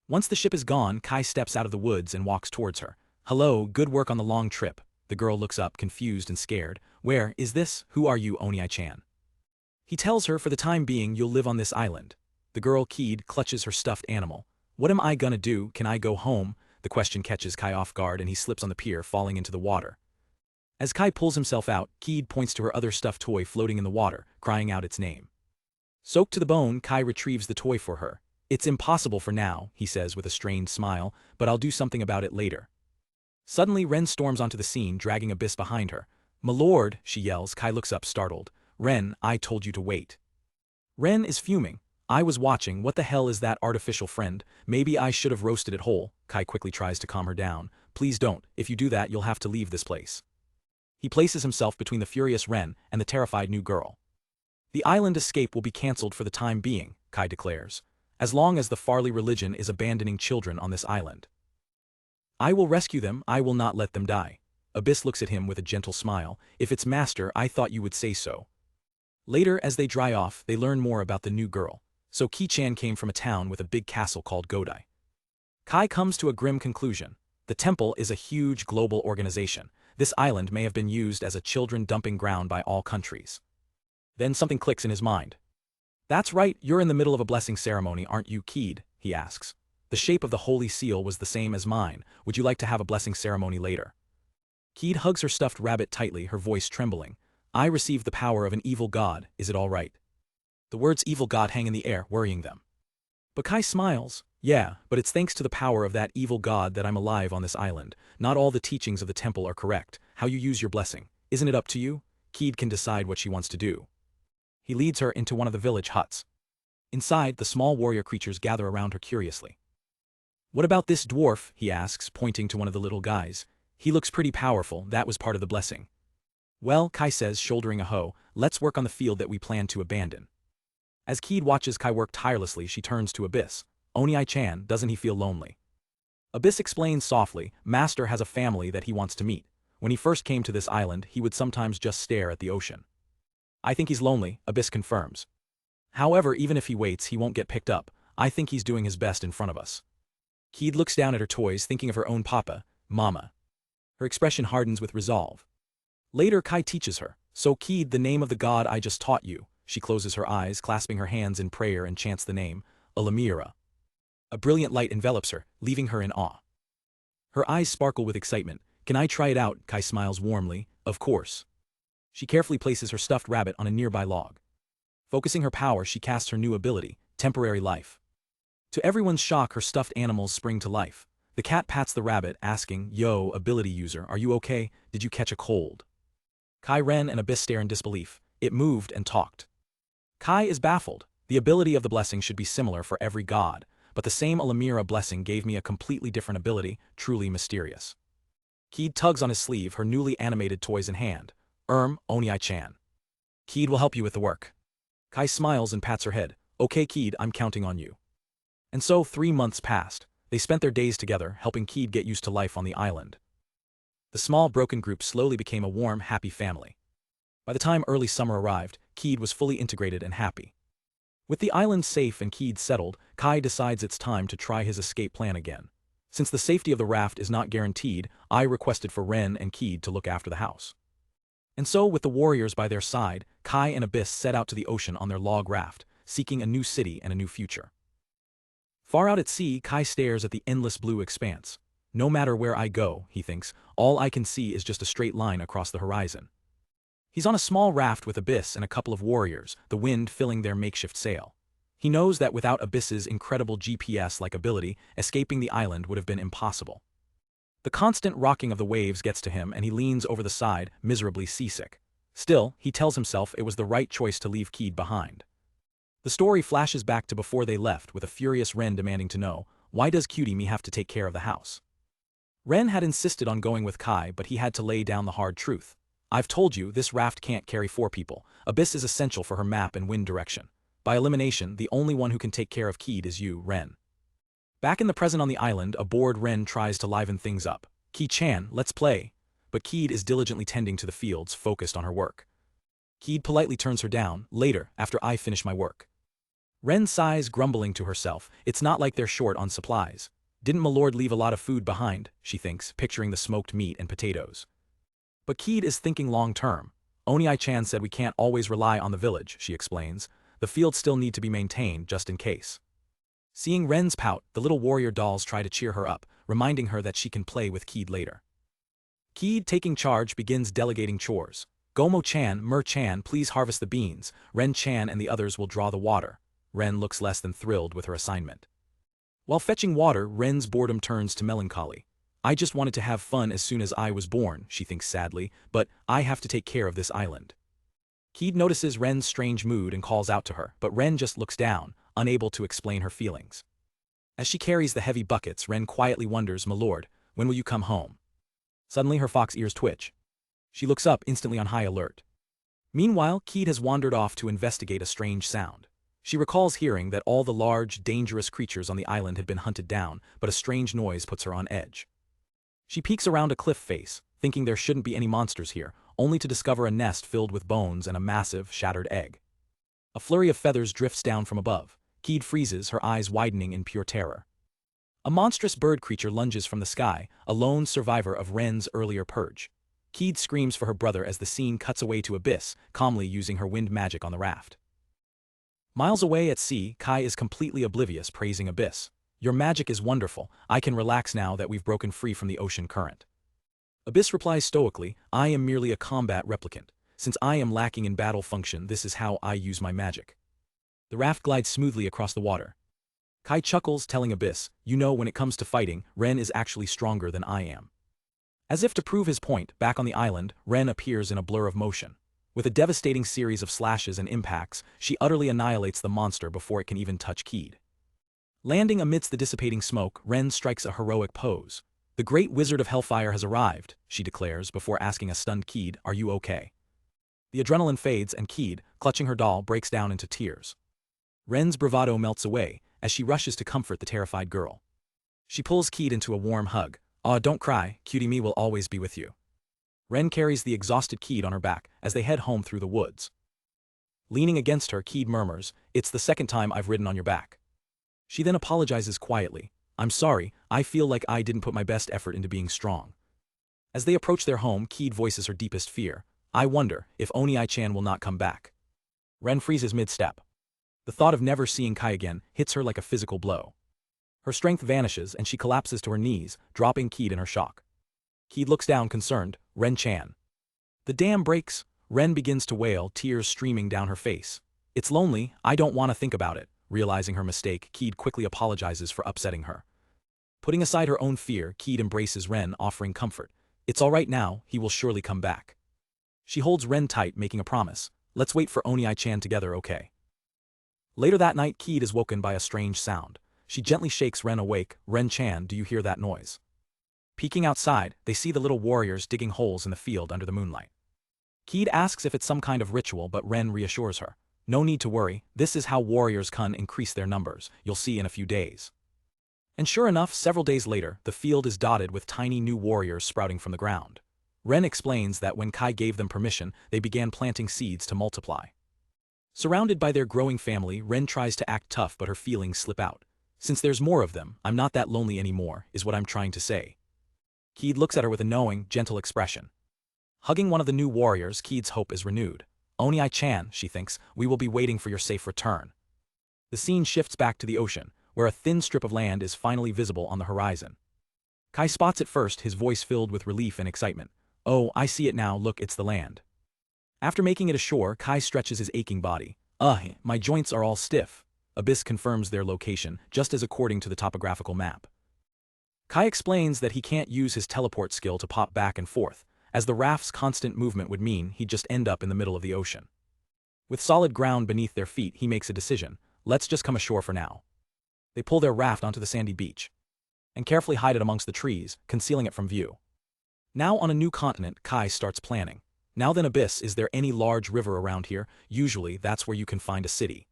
Once the ship is gone, Kai steps out of the woods and walks towards her. Hello, good work on the long trip. The girl looks up, confused and scared. Where is this? Who are you, Oni-chan? He tells her for the time being you'll live on this island. The girl, Keed, clutches her stuffed animal. What am I gonna do? Can I go home? The question catches Kai off guard and he slips on the pier, falling into the water. As Kai pulls himself out, Keed points to her other stuffed toy floating in the water, crying out its name. Soaked to the bone, Kai retrieves the toy for her. It's impossible for now, he says with a strained smile, but I'll do something about it later. Suddenly, Ren storms onto the scene, dragging Abyss behind her. My lord, she yells. Kai looks up, startled. Ren, I told you to wait. Ren is fuming. I was watching. What the hell is that artificial friend? Maybe I should have roasted it whole. Kai quickly tries to calm her down. Please don't. If you do that, you'll have to leave this place. He places himself between the furious Ren and the terrified new girl. The island escape will be cancelled for the time being, Kai declares, as long as the Farley religion is abandoning children on this island. I will rescue them. I will not let them die. Abyss looks at him with a gentle smile. If it's Master, I thought you would say so. Later, as they dry off, they learn more about the new girl. So Ki-chan came from a town with a big castle called Godai. Kai comes to a grim conclusion. The temple is a huge global organization. This island may have been used as a children dumping ground by all countries. Then something clicks in his mind. That's right, you're in the middle of a blessing ceremony, aren't you, Keed? He asks. The shape of the holy seal was the same as mine. Would you like to have a blessing ceremony later? Keed hugs her stuffed rabbit tightly, her voice trembling. I received the power of an evil god, is it all right? The words evil god hang in the air, worrying them. But Kai smiles. Yeah, but it's thanks to the power of that evil god that I'm alive on this island. Not all the teachings of the temple are correct. How you use your blessing. Isn't it up to you? Keed can decide what she wants to do. He leads her into one of the village huts. Inside, the small warrior creatures gather around her curiously. What about this dwarf? He asks, pointing to one of the little guys. He looks pretty powerful. That was part of the blessing. Well, Kai says, shouldering a hoe, let's work on the field that we plan to abandon. As Keed watches Kai work tirelessly, she turns to Abyss. Oni-chan, doesn't he feel lonely? Abyss explains softly, Master has a family that he wants to meet. When he first came to this island, he would sometimes just stare at the ocean. I think he's lonely, Abyss confirms. However, even if he waits, he won't get picked up. I think he's doing his best in front of us. Keed looks down at her toys, thinking of her own papa, Mama. Her expression hardens with resolve. Later, Kai teaches her. So Keed, the name of the god I just taught you. She closes her eyes, clasping her hands in prayer and chants the name, Alamira. A brilliant light envelops her, leaving her in awe. Her eyes sparkle with excitement. Can I try it out? Kai smiles warmly. Of course. She carefully places her stuffed rabbit on a nearby log. Focusing her power, she casts her new ability, Temporary Life. To everyone's shock, her stuffed animals spring to life. The cat pats the rabbit, asking, Yo, ability user, are you okay? Did you catch a cold? Kai, Ren, and Abyss stare in disbelief. It moved and talked. Kai is baffled. The ability of the blessing should be similar for every god, but the same Alamira blessing gave me a completely different ability, truly mysterious. Keed tugs on his sleeve, her newly animated toys in hand. Oni-chan. Keed will help you with the work. Kai smiles and pats her head. Okay Keed, I'm counting on you. And so 3 months passed. They spent their days together, helping Keed get used to life on the island. The small broken group slowly became a warm, happy family. By the time early summer arrived, Keed was fully integrated and happy. With the island safe and Keed settled, Kai decides it's time to try his escape plan again. Since the safety of the raft is not guaranteed, I requested for Ren and Keed to look after the house. And so, with the warriors by their side, Kai and Abyss set out to the ocean on their log raft, seeking a new city and a new future. Far out at sea, Kai stares at the endless blue expanse. No matter where I go, he thinks, all I can see is just a straight line across the horizon. He's on a small raft with Abyss and a couple of warriors, the wind filling their makeshift sail. He knows that without Abyss's incredible GPS-like ability, escaping the island would have been impossible. The constant rocking of the waves gets to him and he leans over the side, miserably seasick. Still, he tells himself it was the right choice to leave Keed behind. The story flashes back to before they left, with a furious Ren demanding to know, why does Cutie Me have to take care of the house? Ren had insisted on going with Kai, but he had to lay down the hard truth. I've told you, this raft can't carry 4 people. Abyss is essential for her map and wind direction. By elimination, the only one who can take care of Keed is you, Ren. Back in the present on the island, a bored Ren tries to liven things up. Keed-chan, let's play. But Keed is diligently tending to the fields, focused on her work. Keed politely turns her down, later, after I finish my work. Ren sighs, grumbling to herself, it's not like they're short on supplies. Didn't Milord leave a lot of food behind, she thinks, picturing the smoked meat and potatoes. But Keed is thinking long-term. Oni-chan said we can't always rely on the village, she explains. The fields still need to be maintained, just in case. Seeing Ren's pout, the little warrior dolls try to cheer her up, reminding her that she can play with Keed later. Keed, taking charge, begins delegating chores. Gomo-chan, Mer-chan, please harvest the beans. Ren-chan and the others will draw the water. Ren looks less than thrilled with her assignment. While fetching water, Ren's boredom turns to melancholy. I just wanted to have fun as soon as I was born, she thinks sadly, but I have to take care of this island. Keed notices Ren's strange mood and calls out to her, but Ren just looks down, unable to explain her feelings. As she carries the heavy buckets, Ren quietly wonders, "Milord, when will you come home?" Suddenly her fox ears twitch. She looks up, instantly on high alert. Meanwhile, Keed has wandered off to investigate a strange sound. She recalls hearing that all the large, dangerous creatures on the island had been hunted down, but a strange noise puts her on edge. She peeks around a cliff face, thinking there shouldn't be any monsters here, only to discover a nest filled with bones and a massive, shattered egg. A flurry of feathers drifts down from above. Keed freezes, her eyes widening in pure terror. A monstrous bird creature lunges from the sky, a lone survivor of Ren's earlier purge. Keed screams for her brother as the scene cuts away to Abyss, calmly using her wind magic on the raft. Miles away at sea, Kai is completely oblivious, praising Abyss. Your magic is wonderful, I can relax now that we've broken free from the ocean current. Abyss replies stoically, I am merely a combat replicant. Since I am lacking in battle function, this is how I use my magic. The raft glides smoothly across the water. Kai chuckles, telling Abyss, you know, when it comes to fighting, Ren is actually stronger than I am. As if to prove his point, back on the island, Ren appears in a blur of motion. With a devastating series of slashes and impacts, she utterly annihilates the monster before it can even touch Keed. Landing amidst the dissipating smoke, Ren strikes a heroic pose. The great wizard of Hellfire has arrived, she declares before asking a stunned Keed, are you okay? The adrenaline fades and Keed, clutching her doll, breaks down into tears. Ren's bravado melts away as she rushes to comfort the terrified girl. She pulls Keed into a warm hug. Aw, don't cry, Cutie Me will always be with you. Ren carries the exhausted Keed on her back as they head home through the woods. Leaning against her, Keed murmurs, it's the second time I've ridden on your back. She then apologizes quietly. I'm sorry, I feel like I didn't put my best effort into being strong. As they approach their home, Keed voices her deepest fear. I wonder if Oni-chan will not come back. Ren freezes mid-step. The thought of never seeing Kai again hits her like a physical blow. Her strength vanishes and she collapses to her knees, dropping Keed in her shock. Keed looks down, concerned. Ren-chan. The dam breaks. Ren begins to wail, tears streaming down her face. It's lonely, I don't want to think about it. Realizing her mistake, Keed quickly apologizes for upsetting her. Putting aside her own fear, Keed embraces Ren, offering comfort. It's all right now, he will surely come back. She holds Ren tight, making a promise. Let's wait for Oni-chan together, okay? Later that night, Keed is woken by a strange sound. She gently shakes Ren awake. Ren-chan, do you hear that noise? Peeking outside, they see the little warriors digging holes in the field under the moonlight. Keed asks if it's some kind of ritual, but Ren reassures her. No need to worry, this is how warriors can increase their numbers, you'll see in a few days. And sure enough, several days later, the field is dotted with tiny new warriors sprouting from the ground. Ren explains that when Kai gave them permission, they began planting seeds to multiply. Surrounded by their growing family, Ren tries to act tough, but her feelings slip out. Since there's more of them, I'm not that lonely anymore, is what I'm trying to say. Keed looks at her with a knowing, gentle expression. Hugging one of the new warriors, Keed's hope is renewed. Oni-chan, she thinks, we will be waiting for your safe return. The scene shifts back to the ocean, where a thin strip of land is finally visible on the horizon. Kai spots it first, his voice filled with relief and excitement. Oh, I see it now, look, it's the land. After making it ashore, Kai stretches his aching body. My joints are all stiff. Abyss confirms their location, just as according to the topographical map. Kai explains that he can't use his teleport skill to pop back and forth, as the raft's constant movement would mean he'd just end up in the middle of the ocean. With solid ground beneath their feet, he makes a decision. Let's just come ashore for now. They pull their raft onto the sandy beach and carefully hide it amongst the trees, concealing it from view. Now on a new continent, Kai starts planning. Now then, Abyss, is there any large river around here? Usually that's where you can find a city.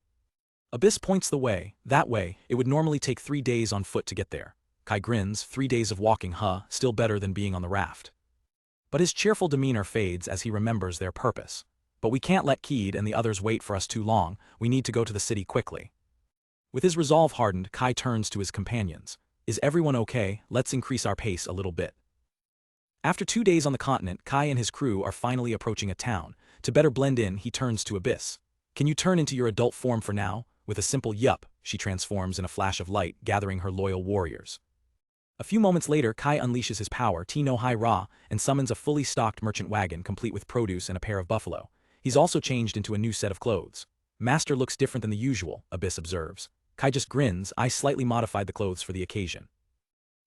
Abyss points the way. That way, it would normally take 3 days on foot to get there. Kai grins, 3 days of walking, still better than being on the raft. But his cheerful demeanor fades as he remembers their purpose. But we can't let Keed and the others wait for us too long, we need to go to the city quickly. With his resolve hardened, Kai turns to his companions. Is everyone okay? Let's increase our pace a little bit. After 2 days on the continent, Kai and his crew are finally approaching a town. To better blend in, he turns to Abyss. Can you turn into your adult form for now? With a simple yup, she transforms in a flash of light, gathering her loyal warriors. A few moments later, Kai unleashes his power, Tino Hai Ra, and summons a fully stocked merchant wagon complete with produce and a pair of buffalo. He's also changed into a new set of clothes. Master looks different than the usual, Abyss observes. Kai just grins. I slightly modified the clothes for the occasion.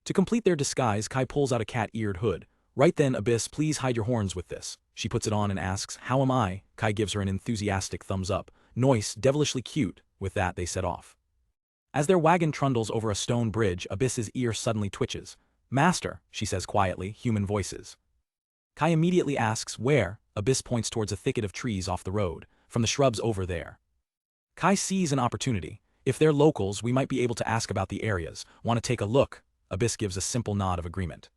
To complete their disguise, Kai pulls out a cat-eared hood. Right then, Abyss, please hide your horns with this. She puts it on and asks, how am I? Kai gives her an enthusiastic thumbs up. Noise, devilishly cute. With that, they set off. As their wagon trundles over a stone bridge, Abyss's ear suddenly twitches. Master, she says quietly, human voices. Kai immediately asks, where? Abyss points towards a thicket of trees off the road, from the shrubs over there. Kai sees an opportunity. If they're locals, we might be able to ask about the areas. Want to take a look? Abyss gives a simple nod of agreement.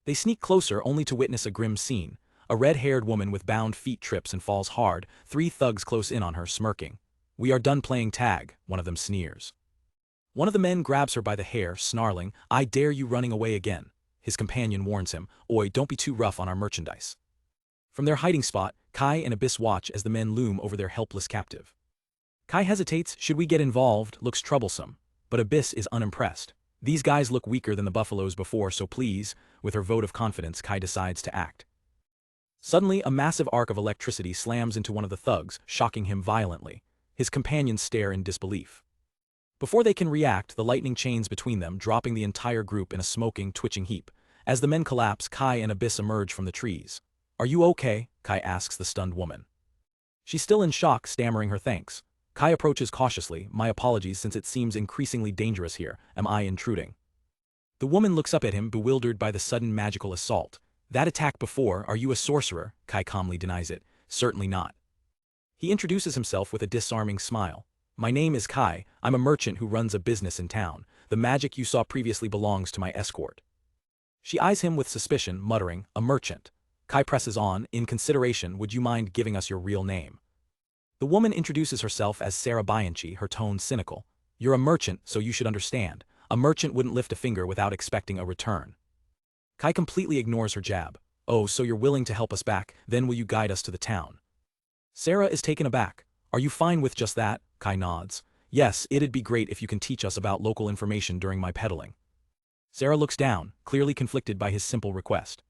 They sneak closer only to witness a grim scene. A red-haired woman with bound feet trips and falls hard, 3 thugs close in on her, smirking. We are done playing tag, one of them sneers. One of the men grabs her by the hair, snarling, I dare you running away again. His companion warns him, Oi, don't be too rough on our merchandise. From their hiding spot, Kai and Abyss watch as the men loom over their helpless captive. Kai hesitates, should we get involved, looks troublesome, but Abyss is unimpressed. These guys look weaker than the buffaloes before, so please, with her vote of confidence, Kai decides to act. Suddenly, a massive arc of electricity slams into one of the thugs, shocking him violently. His companions stare in disbelief. Before they can react, the lightning chains between them, dropping the entire group in a smoking, twitching heap. As the men collapse, Kai and Abyss emerge from the trees. Are you okay? Kai asks the stunned woman. She's still in shock, stammering her thanks. Kai approaches cautiously, my apologies since it seems increasingly dangerous here, am I intruding? The woman looks up at him, bewildered by the sudden magical assault. That attack before, are you a sorcerer? Kai calmly denies it. Certainly not. He introduces himself with a disarming smile. My name is Kai, I'm a merchant who runs a business in town. The magic you saw previously belongs to my escort. She eyes him with suspicion, muttering, a merchant. Kai presses on, in consideration, would you mind giving us your real name? The woman introduces herself as Sarah Bianchi, her tone cynical. You're a merchant, so you should understand. A merchant wouldn't lift a finger without expecting a return. Kai completely ignores her jab. Oh, so you're willing to help us back, then will you guide us to the town? Sarah is taken aback. Are you fine with just that? Kai nods. Yes, it'd be great if you can teach us about local information during my peddling. Sarah looks down, clearly conflicted by his simple request.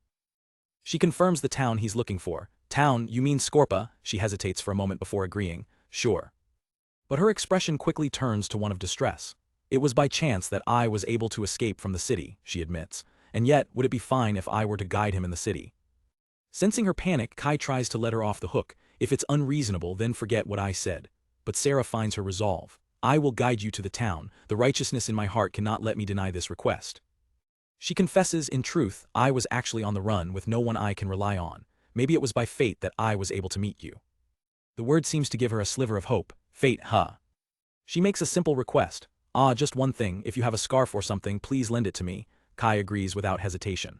She confirms the town he's looking for. Town, you mean Scorpa? She hesitates for a moment before agreeing. Sure. But her expression quickly turns to one of distress. It was by chance that I was able to escape from the city, she admits. And yet, would it be fine if I were to guide him in the city? Sensing her panic, Kai tries to let her off the hook. If it's unreasonable, then forget what I said. but Sarah finds her resolve. I will guide you to the town, the righteousness in my heart cannot let me deny this request. She confesses, in truth, I was actually on the run with no one I can rely on. Maybe it was by fate that I was able to meet you. The word seems to give her a sliver of hope. Fate, huh? She makes a simple request. Just one thing, if you have a scarf or something, please lend it to me. Kai agrees without hesitation.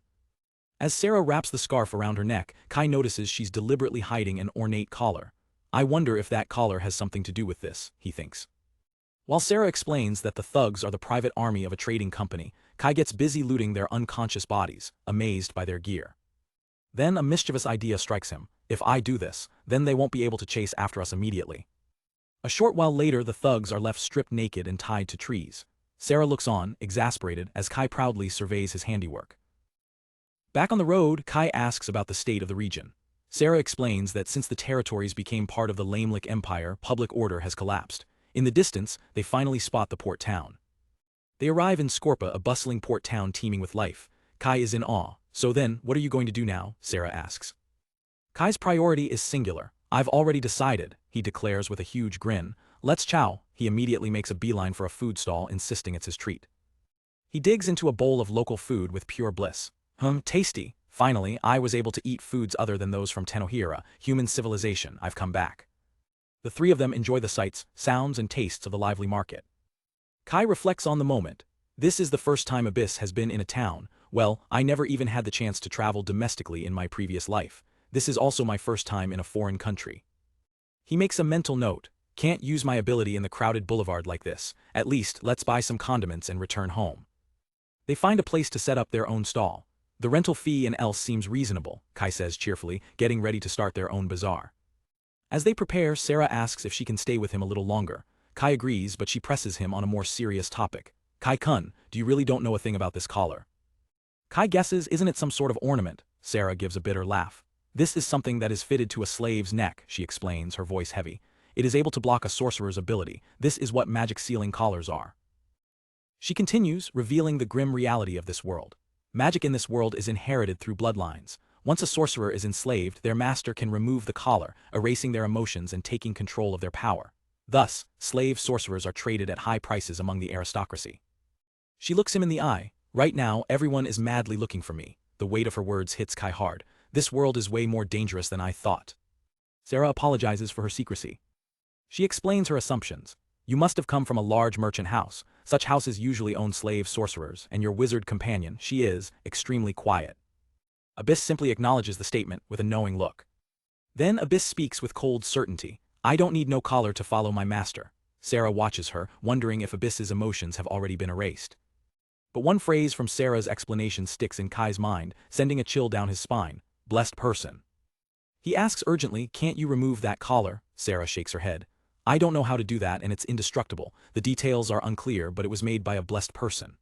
As Sarah wraps the scarf around her neck, Kai notices she's deliberately hiding an ornate collar. I wonder if that collar has something to do with this, he thinks. While Sarah explains that the thugs are the private army of a trading company, Kai gets busy looting their unconscious bodies, amazed by their gear. Then a mischievous idea strikes him. If I do this, then they won't be able to chase after us immediately. A short while later, the thugs are left stripped naked and tied to trees. Sarah looks on, exasperated, as Kai proudly surveys his handiwork. Back on the road, Kai asks about the state of the region. Sarah explains that since the territories became part of the Lamelic Empire, public order has collapsed. In the distance, they finally spot the port town. They arrive in Scorpa, a bustling port town teeming with life. Kai is in awe. So then, what are you going to do now? Sarah asks. Kai's priority is singular. I've already decided, he declares with a huge grin. Let's chow. He immediately makes a beeline for a food stall, insisting it's his treat. He digs into a bowl of local food with pure bliss. Tasty. Finally, I was able to eat foods other than those from Tenohira, human civilization. I've come back. The three of them enjoy the sights, sounds, and tastes of the lively market. Kai reflects on the moment. This is the first time Abyss has been in a town. Well, I never even had the chance to travel domestically in my previous life. This is also my first time in a foreign country. He makes a mental note. Can't use my ability in the crowded boulevard like this. At least, let's buy some condiments and return home. They find a place to set up their own stall. The rental fee and else seems reasonable, Kai says cheerfully, getting ready to start their own bazaar. As they prepare, Sarah asks if she can stay with him a little longer. Kai agrees, but she presses him on a more serious topic. Kai-kun, do you really don't know a thing about this collar? Kai guesses, isn't it some sort of ornament? Sarah gives a bitter laugh. This is something that is fitted to a slave's neck, she explains, her voice heavy. It is able to block a sorcerer's ability. This is what magic sealing collars are. She continues, revealing the grim reality of this world. Magic in this world is inherited through bloodlines. Once a sorcerer is enslaved, their master can remove the collar, erasing their emotions and taking control of their power. Thus, slave sorcerers are traded at high prices among the aristocracy. She looks him in the eye. Right now, everyone is madly looking for me. The weight of her words hits Kai hard. This world is way more dangerous than I thought. Sarah apologizes for her secrecy. She explains her assumptions. You must have come from a large merchant house. Such houses usually own slave sorcerers, and your wizard companion, she is, extremely quiet. Abyss simply acknowledges the statement with a knowing look. Then Abyss speaks with cold certainty. I don't need no collar to follow my master. Sarah watches her, wondering if Abyss's emotions have already been erased. But one phrase from Sarah's explanation sticks in Kai's mind, sending a chill down his spine. Blessed person. He asks urgently, can't you remove that collar? Sarah shakes her head. I don't know how to do that and it's indestructible. The details are unclear, but it was made by a blessed person.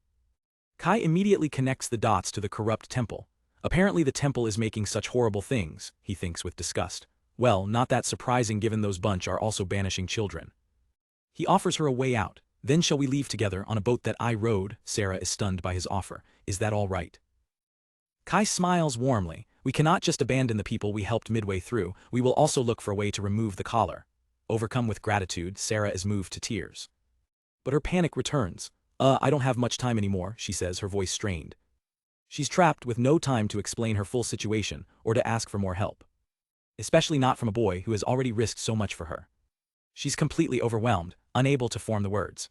Kai immediately connects the dots to the corrupt temple. Apparently the temple is making such horrible things, he thinks with disgust. Well, not that surprising given those bunch are also banishing children. He offers her a way out. Then shall we leave together on a boat that I rowed? Sarah is stunned by his offer. Is that all right? Kai smiles warmly. We cannot just abandon the people we helped midway through, we will also look for a way to remove the collar. Overcome with gratitude, Sarah is moved to tears. But her panic returns. I don't have much time anymore, she says, her voice strained. She's trapped with no time to explain her full situation or to ask for more help. Especially not from a boy who has already risked so much for her. She's completely overwhelmed, unable to form the words.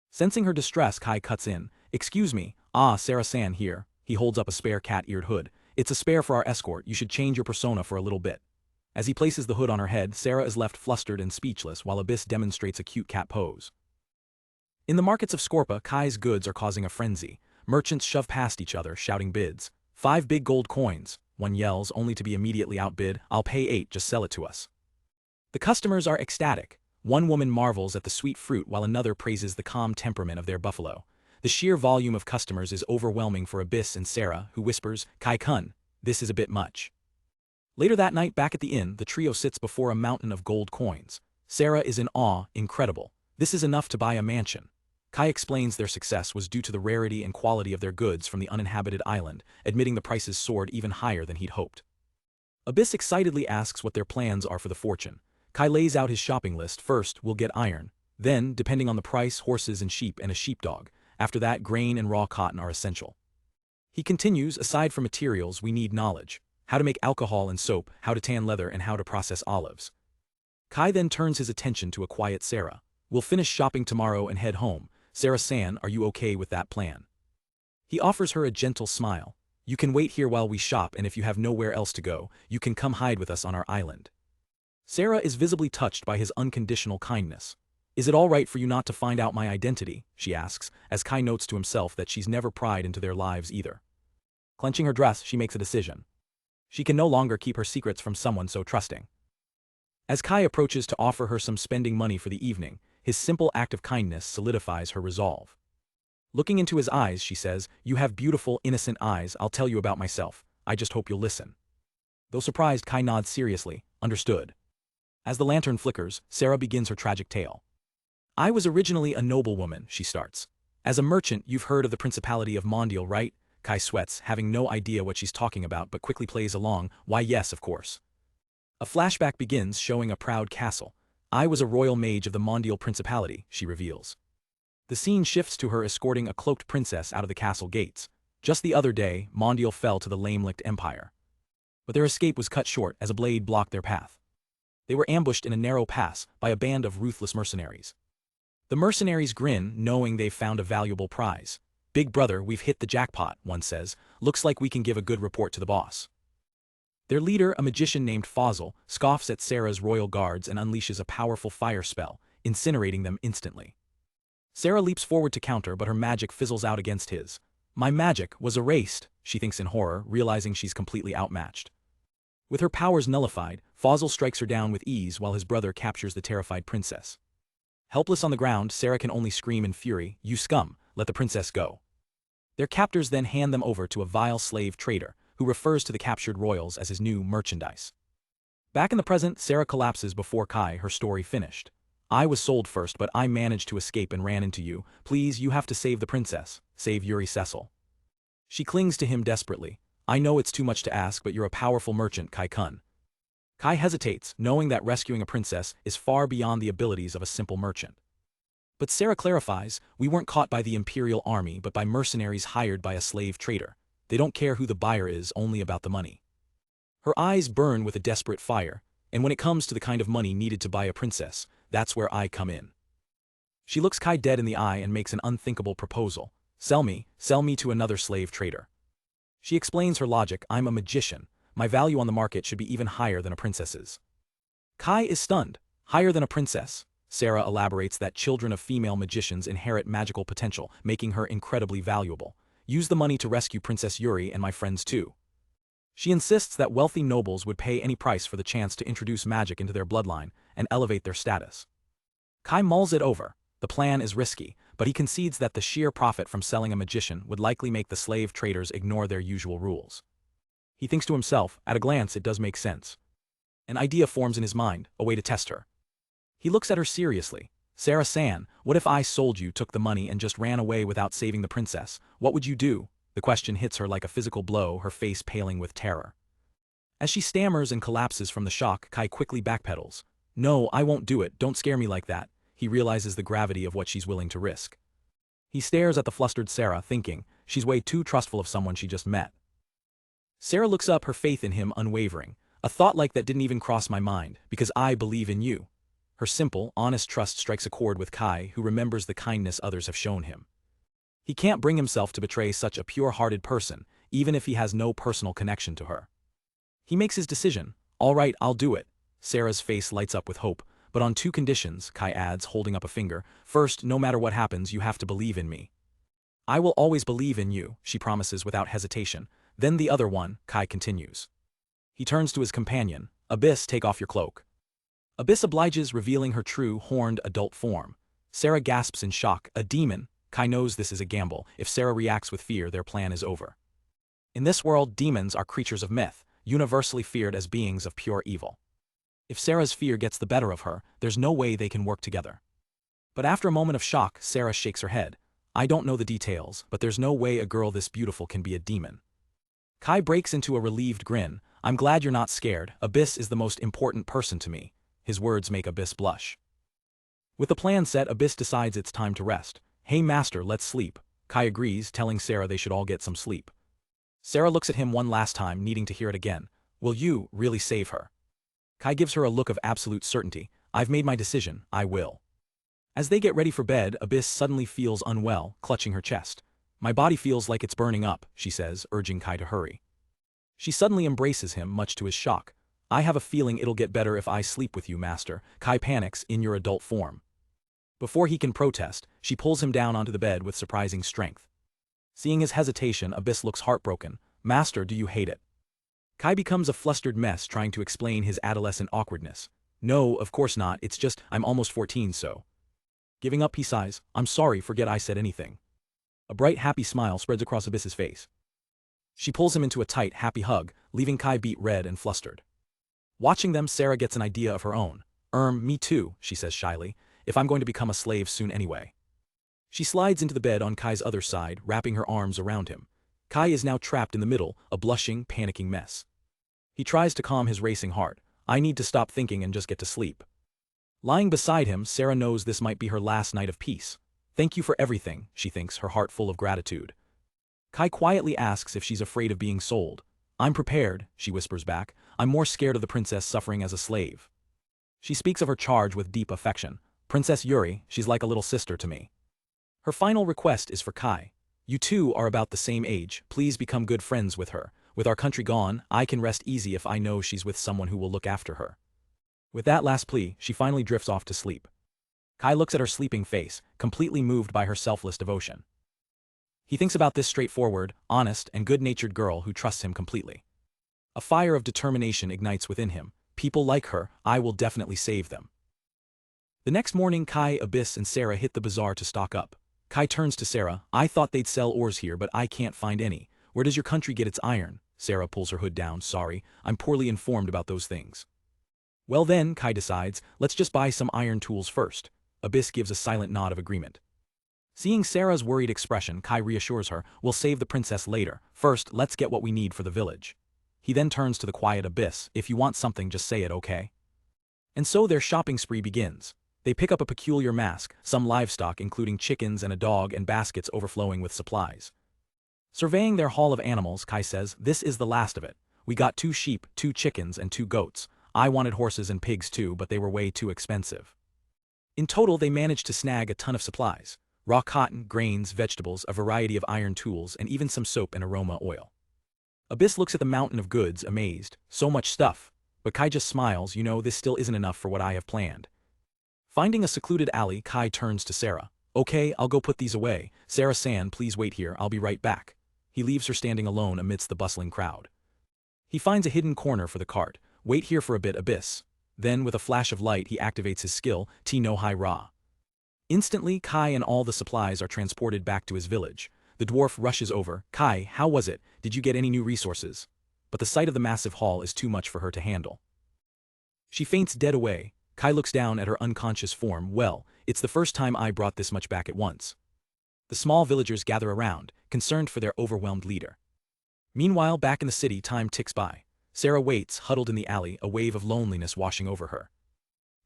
Sensing her distress, Kai cuts in. Excuse me, Sarah-san here. He holds up a spare cat-eared hood. It's a spare for our escort, you should change your persona for a little bit. As he places the hood on her head, Sarah is left flustered and speechless while Abyss demonstrates a cute cat pose. In the markets of Scorpa, Kai's goods are causing a frenzy. Merchants shove past each other, shouting bids. 5 big gold coins, one yells, only to be immediately outbid. I'll pay 8, just sell it to us. The customers are ecstatic. One woman marvels at the sweet fruit while another praises the calm temperament of their buffalo. The sheer volume of customers is overwhelming for Abyss and Sarah, who whispers, Kai-kun, this is a bit much. Later that night, back at the inn, the trio sits before a mountain of gold coins. Sarah is in awe, incredible. This is enough to buy a mansion. Kai explains their success was due to the rarity and quality of their goods from the uninhabited island, admitting the prices soared even higher than he'd hoped. Abyss excitedly asks what their plans are for the fortune. Kai lays out his shopping list. First, we'll get iron. Then, depending on the price, horses and sheep and a sheepdog. After that, grain and raw cotton are essential. He continues, aside from materials, we need knowledge. How to make alcohol and soap, how to tan leather, and how to process olives. Kai then turns his attention to a quiet Sarah. We'll finish shopping tomorrow and head home. Sarah-san, are you okay with that plan? He offers her a gentle smile. You can wait here while we shop, and if you have nowhere else to go, you can come hide with us on our island. Sarah is visibly touched by his unconditional kindness. Is it all right for you not to find out my identity? She asks, as Kai notes to himself that she's never pried into their lives either. Clenching her dress, she makes a decision. She can no longer keep her secrets from someone so trusting. As Kai approaches to offer her some spending money for the evening, his simple act of kindness solidifies her resolve. Looking into his eyes, she says, you have beautiful, innocent eyes. I'll tell you about myself. I just hope you'll listen. Though surprised, Kai nods seriously. Understood. As the lantern flickers, Sarah begins her tragic tale. I was originally a noblewoman, she starts. As a merchant, you've heard of the Principality of Mondial, right? Kai sweats, having no idea what she's talking about but quickly plays along. Why yes, of course. A flashback begins showing a proud castle. I was a royal mage of the Mondial Principality, she reveals. The scene shifts to her escorting a cloaked princess out of the castle gates. Just the other day, Mondial fell to the lame-licked empire. But their escape was cut short as a blade blocked their path. They were ambushed in a narrow pass by a band of ruthless mercenaries. The mercenaries grin, knowing they've found a valuable prize. Big brother, we've hit the jackpot, one says. Looks like we can give a good report to the boss. Their leader, a magician named Fosil, scoffs at Sarah's royal guards and unleashes a powerful fire spell, incinerating them instantly. Sarah leaps forward to counter, but her magic fizzles out against his. My magic was erased, she thinks in horror, realizing she's completely outmatched. With her powers nullified, Fosil strikes her down with ease while his brother captures the terrified princess. Helpless on the ground, Sarah can only scream in fury, you scum, let the princess go. Their captors then hand them over to a vile slave trader, who refers to the captured royals as his new merchandise. Back in the present, Sarah collapses before Kai, her story finished. I was sold first, but I managed to escape and ran into you. Please, you have to save the princess. Save Yuri Cecil. She clings to him desperately. I know it's too much to ask, but you're a powerful merchant, Kai-kun. Kai hesitates, knowing that rescuing a princess is far beyond the abilities of a simple merchant. But Sarah clarifies, we weren't caught by the Imperial Army but by mercenaries hired by a slave trader. They don't care who the buyer is, only about the money. Her eyes burn with a desperate fire, and when it comes to the kind of money needed to buy a princess, that's where I come in. She looks Kai dead in the eye and makes an unthinkable proposal. Sell me to another slave trader. She explains her logic, I'm a magician. My value on the market should be even higher than a princess's. Kai is stunned. Higher than a princess. Sarah elaborates that children of female magicians inherit magical potential, making her incredibly valuable. Use the money to rescue Princess Yuri and my friends too. She insists that wealthy nobles would pay any price for the chance to introduce magic into their bloodline and elevate their status. Kai mulls it over. The plan is risky, but he concedes that the sheer profit from selling a magician would likely make the slave traders ignore their usual rules. He thinks to himself, at a glance it does make sense. An idea forms in his mind, a way to test her. He looks at her seriously. Sarah-san, what if I sold you, took the money and just ran away without saving the princess? What would you do? The question hits her like a physical blow, her face paling with terror. As she stammers and collapses from the shock, Kai quickly backpedals. No, I won't do it, don't scare me like that. He realizes the gravity of what she's willing to risk. He stares at the flustered Sarah, thinking, she's way too trustful of someone she just met. Sarah looks up, her faith in him unwavering. A thought like that didn't even cross my mind, because I believe in you. Her simple, honest trust strikes a chord with Kai, who remembers the kindness others have shown him. He can't bring himself to betray such a pure-hearted person, even if he has no personal connection to her. He makes his decision. All right, I'll do it. Sarah's face lights up with hope, but on two conditions, Kai adds, holding up a finger. First, no matter what happens, you have to believe in me. I will always believe in you, she promises without hesitation. Then the other one, Kai continues. He turns to his companion. Abyss, take off your cloak. Abyss obliges, revealing her true, horned adult form. Sarah gasps in shock. A demon. Kai knows this is a gamble. If Sarah reacts with fear, their plan is over. In this world, demons are creatures of myth, universally feared as beings of pure evil. If Sarah's fear gets the better of her, there's no way they can work together. But after a moment of shock, Sarah shakes her head. I don't know the details, but there's no way a girl this beautiful can be a demon. Kai breaks into a relieved grin. I'm glad you're not scared. Abyss is the most important person to me. His words make Abyss blush. With the plan set, Abyss decides it's time to rest. Hey master, let's sleep. Kai agrees, telling Sarah they should all get some sleep. Sarah looks at him one last time, needing to hear it again. Will you really save her? Kai gives her a look of absolute certainty. I've made my decision, I will. As they get ready for bed, Abyss suddenly feels unwell, clutching her chest. My body feels like it's burning up, she says, urging Kai to hurry. She suddenly embraces him, much to his shock. I have a feeling it'll get better if I sleep with you, master. Kai panics, in your adult form. Before he can protest, she pulls him down onto the bed with surprising strength. Seeing his hesitation, Abyss looks heartbroken. Master, do you hate it? Kai becomes a flustered mess trying to explain his adolescent awkwardness. No, of course not, it's just, I'm almost 14 so. Giving up, he sighs. I'm sorry, forget I said anything. A bright, happy smile spreads across Abyss's face. She pulls him into a tight, happy hug, leaving Kai beet red and flustered. Watching them, Sarah gets an idea of her own. Me too, she says shyly, if I'm going to become a slave soon anyway. She slides into the bed on Kai's other side, wrapping her arms around him. Kai is now trapped in the middle, a blushing, panicking mess. He tries to calm his racing heart. I need to stop thinking and just get to sleep. Lying beside him, Sarah knows this might be her last night of peace. Thank you for everything, she thinks, her heart full of gratitude. Kai quietly asks if she's afraid of being sold. I'm prepared, she whispers back. I'm more scared of the princess suffering as a slave. She speaks of her charge with deep affection. Princess Yuri, she's like a little sister to me. Her final request is for Kai. You two are about the same age, please become good friends with her. With our country gone, I can rest easy if I know she's with someone who will look after her. With that last plea, she finally drifts off to sleep. Kai looks at her sleeping face, completely moved by her selfless devotion. He thinks about this straightforward, honest, and good-natured girl who trusts him completely. A fire of determination ignites within him. People like her, I will definitely save them. The next morning, Kai, Abyss, and Sarah hit the bazaar to stock up. Kai turns to Sarah. I thought they'd sell ores here, but I can't find any. Where does your country get its iron? Sarah pulls her hood down. Sorry, I'm poorly informed about those things. Well then, Kai decides, let's just buy some iron tools first. Abyss gives a silent nod of agreement. Seeing Sarah's worried expression, Kai reassures her, we'll save the princess later. First, let's get what we need for the village. He then turns to the quiet Abyss. If you want something, just say it, okay? And so their shopping spree begins. They pick up a peculiar mask, some livestock including chickens and a dog, and baskets overflowing with supplies. Surveying their haul of animals, Kai says, this is the last of it. We got 2 sheep, 2 chickens, and 2 goats. I wanted horses and pigs too, but they were way too expensive. In total, they managed to snag a ton of supplies. Raw cotton, grains, vegetables, a variety of iron tools, and even some soap and aroma oil. Abyss looks at the mountain of goods, amazed. So much stuff. But Kai just smiles. You know, this still isn't enough for what I have planned. Finding a secluded alley, Kai turns to Sarah. Okay, I'll go put these away. Sarah-san, please wait here, I'll be right back. He leaves her standing alone amidst the bustling crowd. He finds a hidden corner for the cart. Wait here for a bit, Abyss. Then, with a flash of light, he activates his skill, T-no-Hi-Ra. Instantly, Kai and all the supplies are transported back to his village. The dwarf rushes over. Kai, how was it? Did you get any new resources? But the sight of the massive haul is too much for her to handle. She faints dead away. Kai looks down at her unconscious form. Well, it's the first time I brought this much back at once. The small villagers gather around, concerned for their overwhelmed leader. Meanwhile, back in the city, time ticks by. Sarah waits, huddled in the alley, a wave of loneliness washing over her.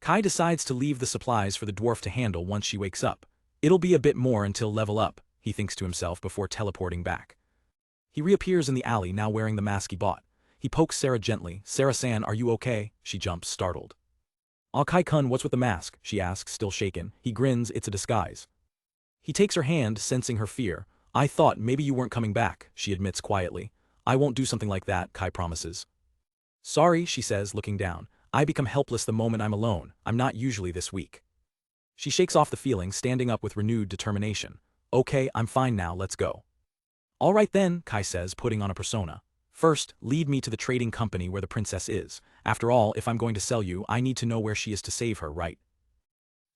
Kai decides to leave the supplies for the dwarf to handle once she wakes up. It'll be a bit more until level up, he thinks to himself before teleporting back. He reappears in the alley, now wearing the mask he bought. He pokes Sarah gently. Sarah-san, are you okay? She jumps, startled. Kai-kun, what's with the mask? She asks, still shaken. He grins, it's a disguise. He takes her hand, sensing her fear. I thought maybe you weren't coming back, she admits quietly. I won't do something like that, Kai promises. Sorry, she says, looking down. I become helpless the moment I'm alone. I'm not usually this weak. She shakes off the feeling, standing up with renewed determination. Okay, I'm fine now, let's go. All right then, Kai says, putting on a persona. First, lead me to the trading company where the princess is. After all, if I'm going to sell you, I need to know where she is to save her, right?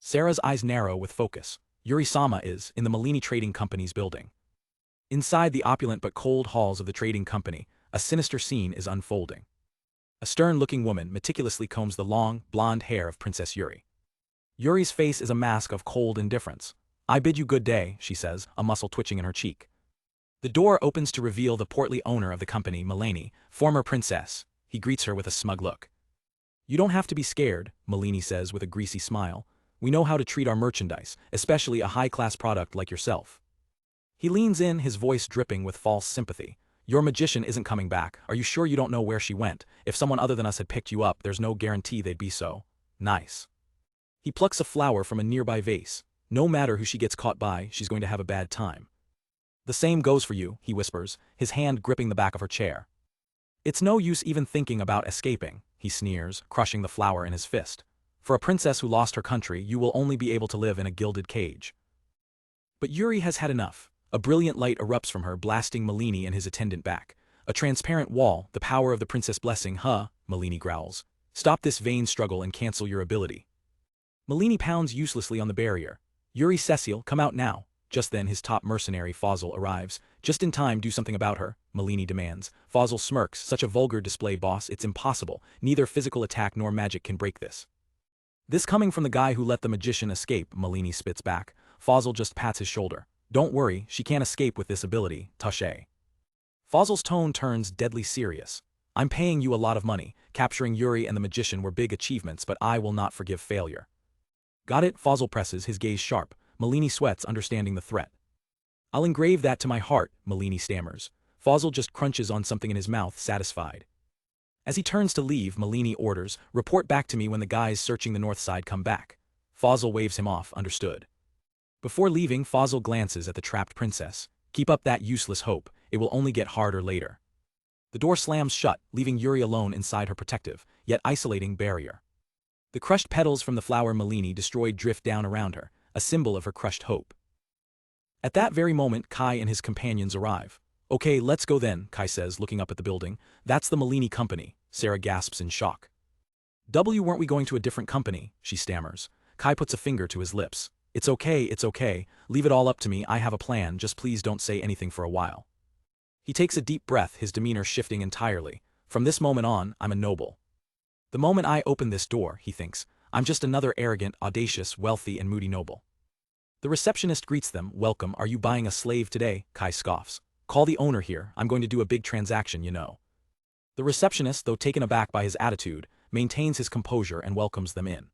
Sarah's eyes narrow with focus. Yuri-sama is, in the Malini Trading Company's building. Inside the opulent but cold halls of the trading company, a sinister scene is unfolding. A stern-looking woman meticulously combs the long, blonde hair of Princess Yuri. Yuri's face is a mask of cold indifference. I bid you good day, she says, a muscle twitching in her cheek. The door opens to reveal the portly owner of the company, Malini, former princess. He greets her with a smug look. You don't have to be scared, Malini says with a greasy smile. We know how to treat our merchandise, especially a high-class product like yourself. He leans in, his voice dripping with false sympathy. Your magician isn't coming back. Are you sure you don't know where she went? If someone other than us had picked you up, there's no guarantee they'd be so nice. He plucks a flower from a nearby vase. No matter who she gets caught by, she's going to have a bad time. The same goes for you, he whispers, his hand gripping the back of her chair. It's no use even thinking about escaping, he sneers, crushing the flower in his fist. For a princess who lost her country, you will only be able to live in a gilded cage. But Yuri has had enough. A brilliant light erupts from her, blasting Malini and his attendant back. A transparent wall, the power of the princess blessing, huh? Malini growls. Stop this vain struggle and cancel your ability. Malini pounds uselessly on the barrier. Yuri Cecil, come out now. Just then his top mercenary, Fosil, arrives. Just in time, do something about her, Malini demands. Fosil smirks, such a vulgar display, boss, it's impossible. Neither physical attack nor magic can break this. This coming from the guy who let the magician escape, Malini spits back. Fosil just pats his shoulder. Don't worry, she can't escape with this ability, touché. Fosil's tone turns deadly serious. I'm paying you a lot of money. Capturing Yuri and the magician were big achievements, but I will not forgive failure. Got it? Fosil presses, his gaze sharp. Malini sweats, understanding the threat. I'll engrave that to my heart, Malini stammers. Fosil just crunches on something in his mouth, satisfied. As he turns to leave, Malini orders, report back to me when the guys searching the north side come back. Fosil waves him off, understood. Before leaving, Fosil glances at the trapped princess. Keep up that useless hope, it will only get harder later. The door slams shut, leaving Yuri alone inside her protective, yet isolating barrier. The crushed petals from the flower Malini destroyed drift down around her, a symbol of her crushed hope. At that very moment, Kai and his companions arrive. Okay, let's go then, Kai says, looking up at the building. That's the Malini company, Sarah gasps in shock. Weren't we going to a different company, she stammers. Kai puts a finger to his lips. It's okay, leave it all up to me, I have a plan, just please don't say anything for a while. He takes a deep breath, his demeanor shifting entirely. From this moment on, I'm a noble. The moment I open this door, he thinks, I'm just another arrogant, audacious, wealthy and moody noble. The receptionist greets them. Welcome, are you buying a slave today? Kai scoffs. Call the owner here, I'm going to do a big transaction, you know. The receptionist, though taken aback by his attitude, maintains his composure and welcomes them in.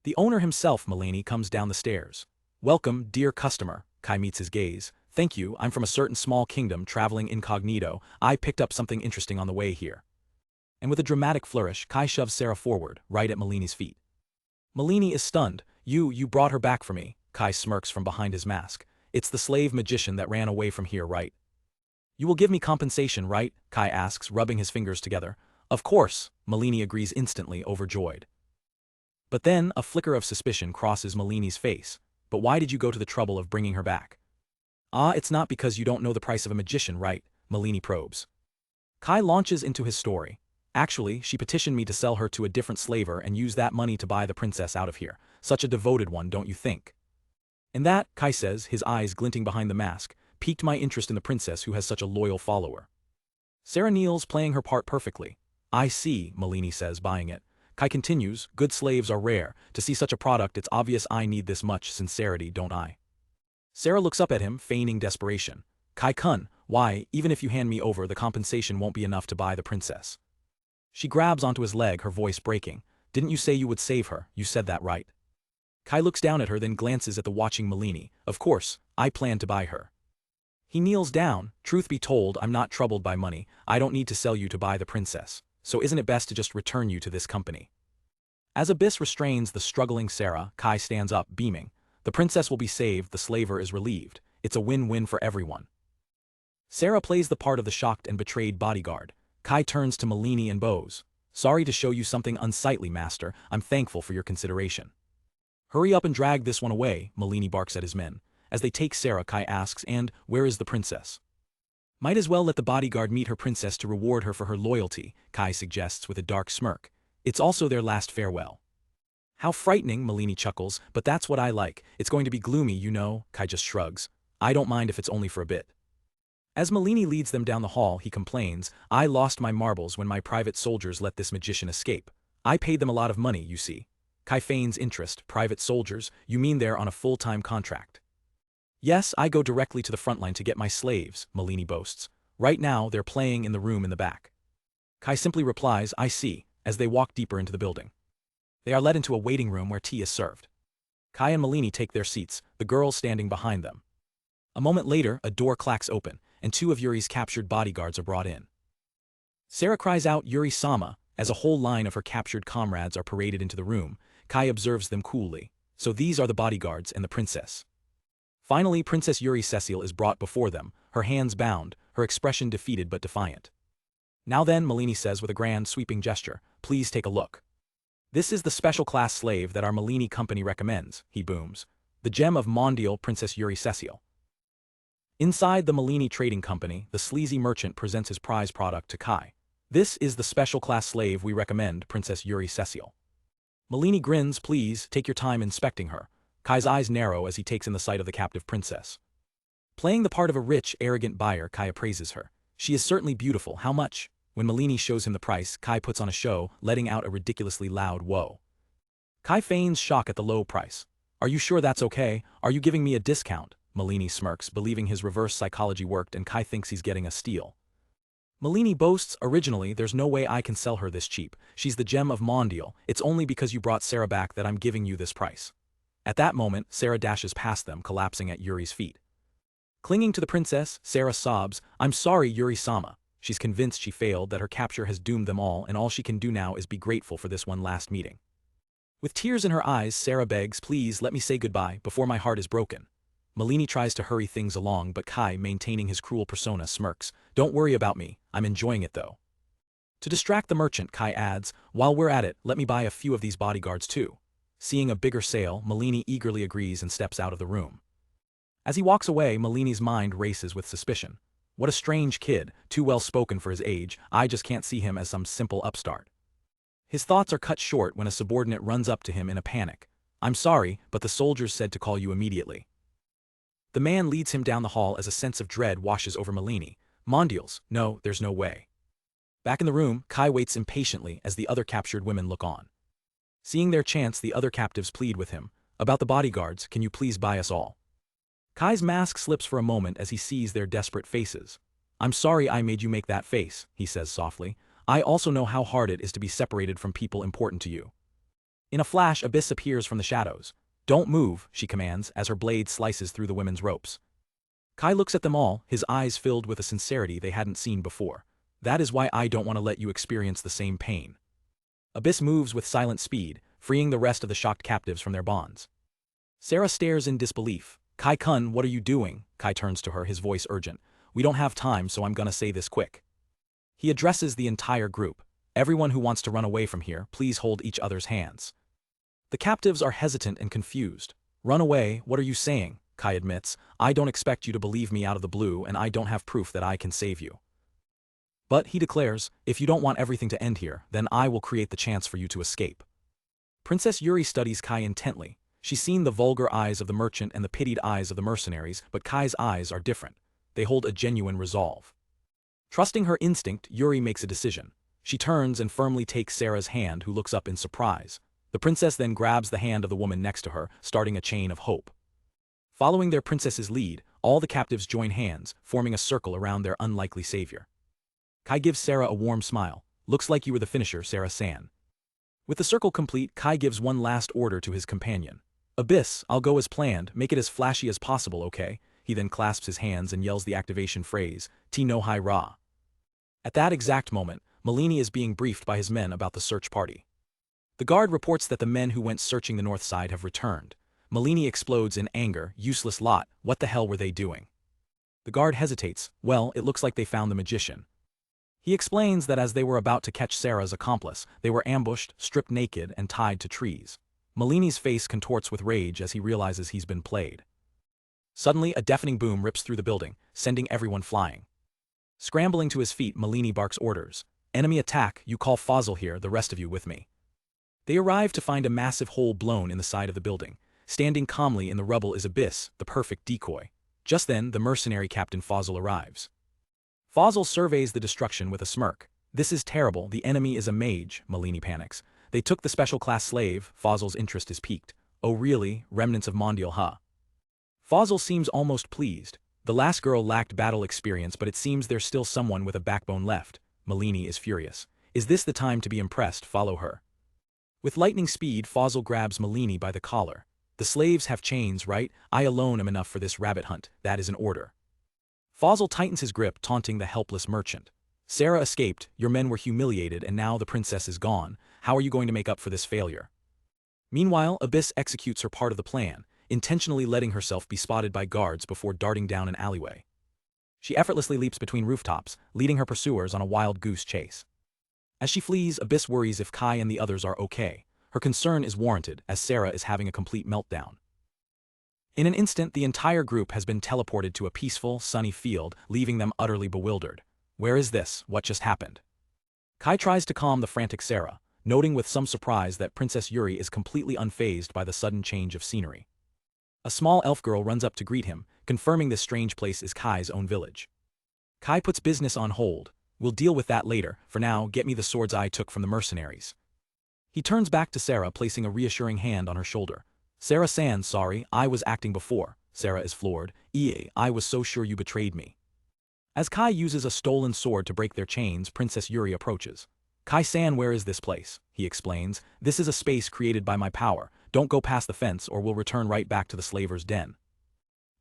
The owner himself, Malini, comes down the stairs. Welcome, dear customer, Kai meets his gaze. Thank you, I'm from a certain small kingdom traveling incognito. I picked up something interesting on the way here. And with a dramatic flourish, Kai shoves Sarah forward, right at Malini's feet. Malini is stunned. You brought her back for me, Kai smirks from behind his mask. It's the slave magician that ran away from here, right? You will give me compensation, right? Kai asks, rubbing his fingers together. Of course, Malini agrees instantly, overjoyed. But then, a flicker of suspicion crosses Malini's face. But why did you go to the trouble of bringing her back? Ah, it's not because you don't know the price of a magician, right? Malini probes. Kai launches into his story. Actually, she petitioned me to sell her to a different slaver and use that money to buy the princess out of here. Such a devoted one, don't you think? And that, Kai says, his eyes glinting behind the mask, piqued my interest in the princess who has such a loyal follower. Sarah kneels, playing her part perfectly. I see, Malini says, buying it. Kai continues, good slaves are rare. To see such a product, it's obvious I need this much sincerity, don't I? Sarah looks up at him, feigning desperation. Kai-kun, why, even if you hand me over, the compensation won't be enough to buy the princess. She grabs onto his leg, her voice breaking. Didn't you say you would save her? You said that, right? Kai looks down at her, then glances at the watching Malini. Of course, I plan to buy her. He kneels down. Truth be told, I'm not troubled by money. I don't need to sell you to buy the princess. So isn't it best to just return you to this company? As Abyss restrains the struggling Sarah, Kai stands up, beaming. The princess will be saved, the slaver is relieved. It's a win-win for everyone. Sarah plays the part of the shocked and betrayed bodyguard. Kai turns to Malini and bows. Sorry to show you something unsightly, master. I'm thankful for your consideration. Hurry up and drag this one away, Malini barks at his men. As they take Sarah, Kai asks, and, where is the princess? Might as well let the bodyguard meet her princess to reward her for her loyalty, Kai suggests with a dark smirk. It's also their last farewell. How frightening, Malini chuckles, but that's what I like. It's going to be gloomy, you know, Kai just shrugs. I don't mind if it's only for a bit. As Malini leads them down the hall, he complains, I lost my marbles when my private soldiers let this magician escape. I paid them a lot of money, you see. Kai feigns interest. Private soldiers, you mean they're on a full-time contract? Yes, I go directly to the front line to get my slaves, Malini boasts. Right now, they're playing in the room in the back. Kai simply replies, I see. as they walk deeper into the building. They are led into a waiting room where tea is served. Kai and Malini take their seats, the girls standing behind them. A moment later, a door clacks open, and two of Yuri's captured bodyguards are brought in. Sarah cries out Yuri-sama, as a whole line of her captured comrades are paraded into the room. Kai observes them coolly. So these are the bodyguards and the princess. Finally, Princess Yuri Cecile is brought before them, her hands bound, her expression defeated but defiant. Now then, Malini says with a grand sweeping gesture, please take a look. This is the special class slave that our Malini company recommends, he booms. The gem of Mondial Princess Yuri Cecile. Inside the Malini Trading Company, the sleazy merchant presents his prize product to Kai. This is the special class slave we recommend, Princess Yuri Cecile. Malini grins, please, take your time inspecting her. Kai's eyes narrow as he takes in the sight of the captive princess. Playing the part of a rich, arrogant buyer, Kai appraises her. She is certainly beautiful, how much? When Malini shows him the price, Kai puts on a show, letting out a ridiculously loud whoa. Kai feigns shock at the low price. Are you sure that's okay? Are you giving me a discount? Malini smirks, believing his reverse psychology worked and Kai thinks he's getting a steal. Malini boasts, originally, there's no way I can sell her this cheap. She's the gem of Mondial. It's only because you brought Sarah back that I'm giving you this price. At that moment, Sarah dashes past them, collapsing at Yuri's feet. Clinging to the princess, Sarah sobs, I'm sorry, Yuri-sama. She's convinced she failed, that her capture has doomed them all she can do now is be grateful for this one last meeting. With tears in her eyes, Sarah begs, please let me say goodbye before my heart is broken. Malini tries to hurry things along, but Kai, maintaining his cruel persona, smirks. Don't worry about me, I'm enjoying it though. To distract the merchant, Kai adds, while we're at it, let me buy a few of these bodyguards too. Seeing a bigger sale, Malini eagerly agrees and steps out of the room. As he walks away, Malini's mind races with suspicion. What a strange kid, too well spoken for his age, I just can't see him as some simple upstart. His thoughts are cut short when a subordinate runs up to him in a panic. I'm sorry, but the soldiers said to call you immediately. The man leads him down the hall as a sense of dread washes over Malini. Mondials, no, there's no way. Back in the room, Kai waits impatiently as the other captured women look on. Seeing their chance, the other captives plead with him. About the bodyguards, can you please buy us all? Kai's mask slips for a moment as he sees their desperate faces. I'm sorry I made you make that face, he says softly. I also know how hard it is to be separated from people important to you. In a flash, Abyss appears from the shadows. Don't move, she commands, as her blade slices through the women's ropes. Kai looks at them all, his eyes filled with a sincerity they hadn't seen before. That is why I don't want to let you experience the same pain. Abyss moves with silent speed, freeing the rest of the shocked captives from their bonds. Sarah stares in disbelief. Kai-kun, what are you doing? Kai turns to her, his voice urgent. We don't have time, so I'm gonna say this quick. He addresses the entire group. Everyone who wants to run away from here, please hold each other's hands. The captives are hesitant and confused. Run away, what are you saying? Kai admits. I don't expect you to believe me out of the blue, and I don't have proof that I can save you. But, he declares, if you don't want everything to end here, then I will create the chance for you to escape. Princess Yuri studies Kai intently. She's seen the vulgar eyes of the merchant and the pitied eyes of the mercenaries, but Kai's eyes are different. They hold a genuine resolve. Trusting her instinct, Yuri makes a decision. She turns and firmly takes Sarah's hand, who looks up in surprise. The princess then grabs the hand of the woman next to her, starting a chain of hope. Following their princess's lead, all the captives join hands, forming a circle around their unlikely savior. Kai gives Sarah a warm smile. Looks like you were the finisher, Sarah-san. With the circle complete, Kai gives one last order to his companion. Abyss, I'll go as planned, make it as flashy as possible, okay? He then clasps his hands and yells the activation phrase, Ti no hai ra. At that exact moment, Malini is being briefed by his men about the search party. The guard reports that the men who went searching the north side have returned. Malini explodes in anger, useless lot, what the hell were they doing? The guard hesitates, well, it looks like they found the magician. He explains that as they were about to catch Sarah's accomplice, they were ambushed, stripped naked, and tied to trees. Malini's face contorts with rage as he realizes he's been played. Suddenly, a deafening boom rips through the building, sending everyone flying. Scrambling to his feet, Malini barks orders. Enemy attack, you call Fosil here, the rest of you with me. They arrive to find a massive hole blown in the side of the building. Standing calmly in the rubble is Abyss, the perfect decoy. Just then, the mercenary Captain Fosil arrives. Fosil surveys the destruction with a smirk. This is terrible, the enemy is a mage, Malini panics. They took the special class slave, Fosil's interest is piqued. Oh really, remnants of Mondial huh? Fosil seems almost pleased. The last girl lacked battle experience, but it seems there's still someone with a backbone left. Malini is furious. Is this the time to be impressed? Follow her. With lightning speed, Fosil grabs Malini by the collar. The slaves have chains, right? I alone am enough for this rabbit hunt. That is an order. Fosil tightens his grip, taunting the helpless merchant. Sarah escaped, your men were humiliated, and now the princess is gone. How are you going to make up for this failure? Meanwhile, Abyss executes her part of the plan, intentionally letting herself be spotted by guards before darting down an alleyway. She effortlessly leaps between rooftops, leading her pursuers on a wild goose chase. As she flees, Abyss worries if Kai and the others are okay. Her concern is warranted, as Sarah is having a complete meltdown. In an instant, the entire group has been teleported to a peaceful, sunny field, leaving them utterly bewildered. Where is this? What just happened? Kai tries to calm the frantic Sarah, noting with some surprise that Princess Yuri is completely unfazed by the sudden change of scenery. A small elf girl runs up to greet him, confirming this strange place is Kai's own village. Kai puts business on hold. We'll deal with that later. For now, get me the swords I took from the mercenaries. He turns back to Sarah, placing a reassuring hand on her shoulder. Sarah-san, sorry, I was acting before. Sarah is floored. I was so sure you betrayed me. As Kai uses a stolen sword to break their chains, Princess Yuri approaches. Kai-san, where is this place? He explains. This is a space created by my power. Don't go past the fence or we'll return right back to the slaver's den.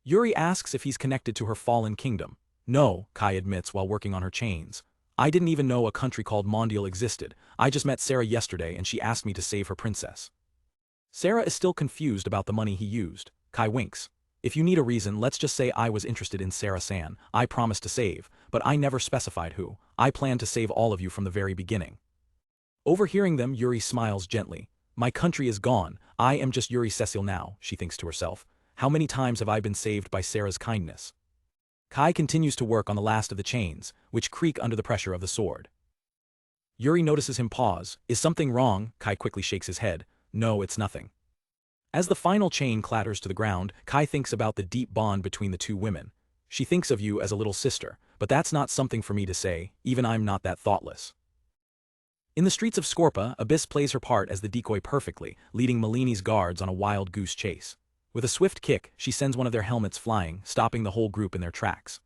Yuri asks if he's connected to her fallen kingdom. No, Kai admits while working on her chains. I didn't even know a country called Mondial existed. I just met Sarah yesterday and she asked me to save her princess. Sarah is still confused about the money he used. Kai winks. If you need a reason, let's just say I was interested in Sarah-san. I promised to save, but I never specified who. I planned to save all of you from the very beginning. Overhearing them, Yuri smiles gently. My country is gone. I am just Yuri Cecil now, she thinks to herself. How many times have I been saved by Sarah's kindness? Kai continues to work on the last of the chains, which creak under the pressure of the sword. Yuri notices him pause. Is something wrong? Kai quickly shakes his head. No, it's nothing. As the final chain clatters to the ground, Kai thinks about the deep bond between the two women. She thinks of you as a little sister, but that's not something for me to say, even I'm not that thoughtless. In the streets of Scorpa, Abyss plays her part as the decoy perfectly, leading Malini's guards on a wild goose chase. With a swift kick, she sends one of their helmets flying, stopping the whole group in their tracks.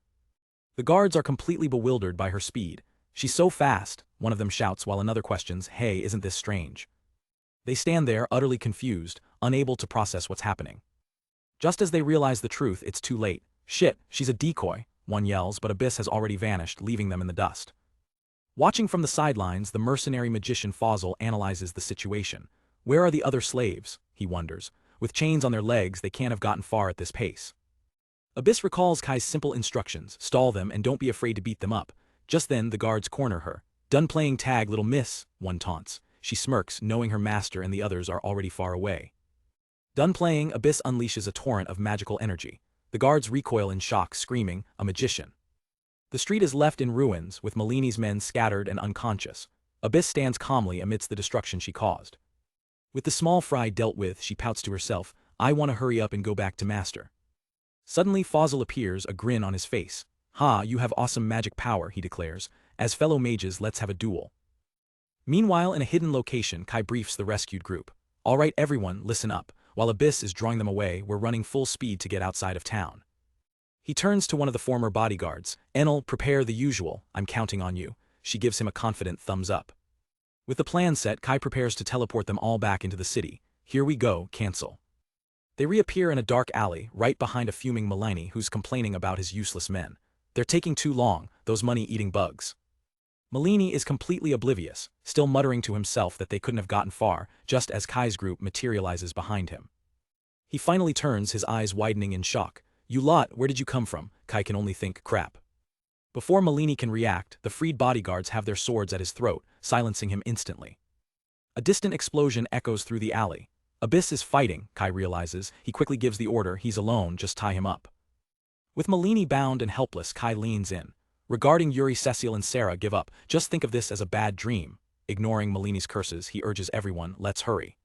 The guards are completely bewildered by her speed. She's so fast, one of them shouts while another questions, hey, isn't this strange? They stand there, utterly confused, unable to process what's happening. Just as they realize the truth, it's too late. Shit, she's a decoy, one yells, but Abyss has already vanished, leaving them in the dust. Watching from the sidelines, the mercenary magician Fosil analyzes the situation. Where are the other slaves? He wonders. With chains on their legs, they can't have gotten far at this pace. Abyss recalls Kai's simple instructions, stall them and don't be afraid to beat them up. Just then, the guards corner her. Done playing tag, little miss, one taunts. She smirks, knowing her master and the others are already far away. Done playing, Abyss unleashes a torrent of magical energy. The guards recoil in shock, screaming, a magician. The street is left in ruins, with Malini's men scattered and unconscious. Abyss stands calmly amidst the destruction she caused. With the small fry dealt with, she pouts to herself, I want to hurry up and go back to master. Suddenly Fosil appears, a grin on his face. Ha, you have awesome magic power, he declares. As fellow mages, let's have a duel. Meanwhile, in a hidden location, Kai briefs the rescued group. All right, everyone, listen up. While Abyss is drawing them away, we're running full speed to get outside of town. He turns to one of the former bodyguards. Enel, prepare the usual. I'm counting on you. She gives him a confident thumbs up. With the plan set, Kai prepares to teleport them all back into the city. Here we go, cancel. They reappear in a dark alley, right behind a fuming Malini who's complaining about his useless men. They're taking too long, those money-eating bugs. Malini is completely oblivious, still muttering to himself that they couldn't have gotten far, just as Kai's group materializes behind him. He finally turns, his eyes widening in shock. You lot, where did you come from? Kai can only think, crap. Before Malini can react, the freed bodyguards have their swords at his throat, silencing him instantly. A distant explosion echoes through the alley. Abyss is fighting, Kai realizes. He quickly gives the order, he's alone, just tie him up. With Malini bound and helpless, Kai leans in. Regarding Yuri, Cecil and Sarah, give up. Just think of this as a bad dream. Ignoring Malini's curses, he urges everyone, let's hurry.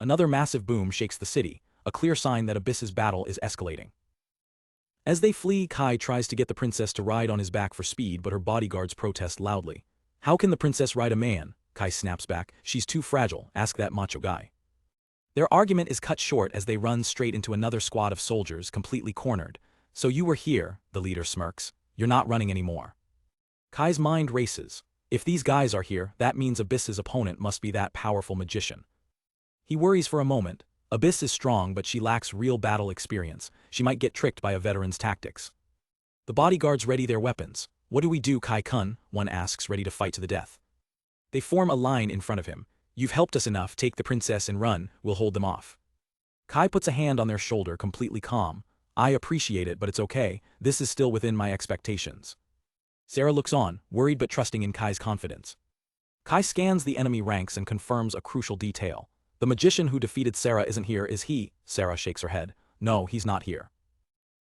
Another massive boom shakes the city, a clear sign that Abyss's battle is escalating. As they flee, Kai tries to get the princess to ride on his back for speed, but her bodyguards protest loudly. How can the princess ride a man? Kai snaps back. She's too fragile, ask that macho guy. Their argument is cut short as they run straight into another squad of soldiers, completely cornered. So you were here, the leader smirks. You're not running anymore. Kai's mind races. If these guys are here, that means Abyss's opponent must be that powerful magician. He worries for a moment. Abyss is strong, but she lacks real battle experience. She might get tricked by a veteran's tactics. The bodyguards ready their weapons. What do we do, Kai-kun? One asks, ready to fight to the death. They form a line in front of him. You've helped us enough, take the princess and run, we'll hold them off. Kai puts a hand on their shoulder, completely calm. I appreciate it, but it's okay, this is still within my expectations. Sarah looks on, worried but trusting in Kai's confidence. Kai scans the enemy ranks and confirms a crucial detail. The magician who defeated Sarah isn't here, is he? Sarah shakes her head. No, he's not here.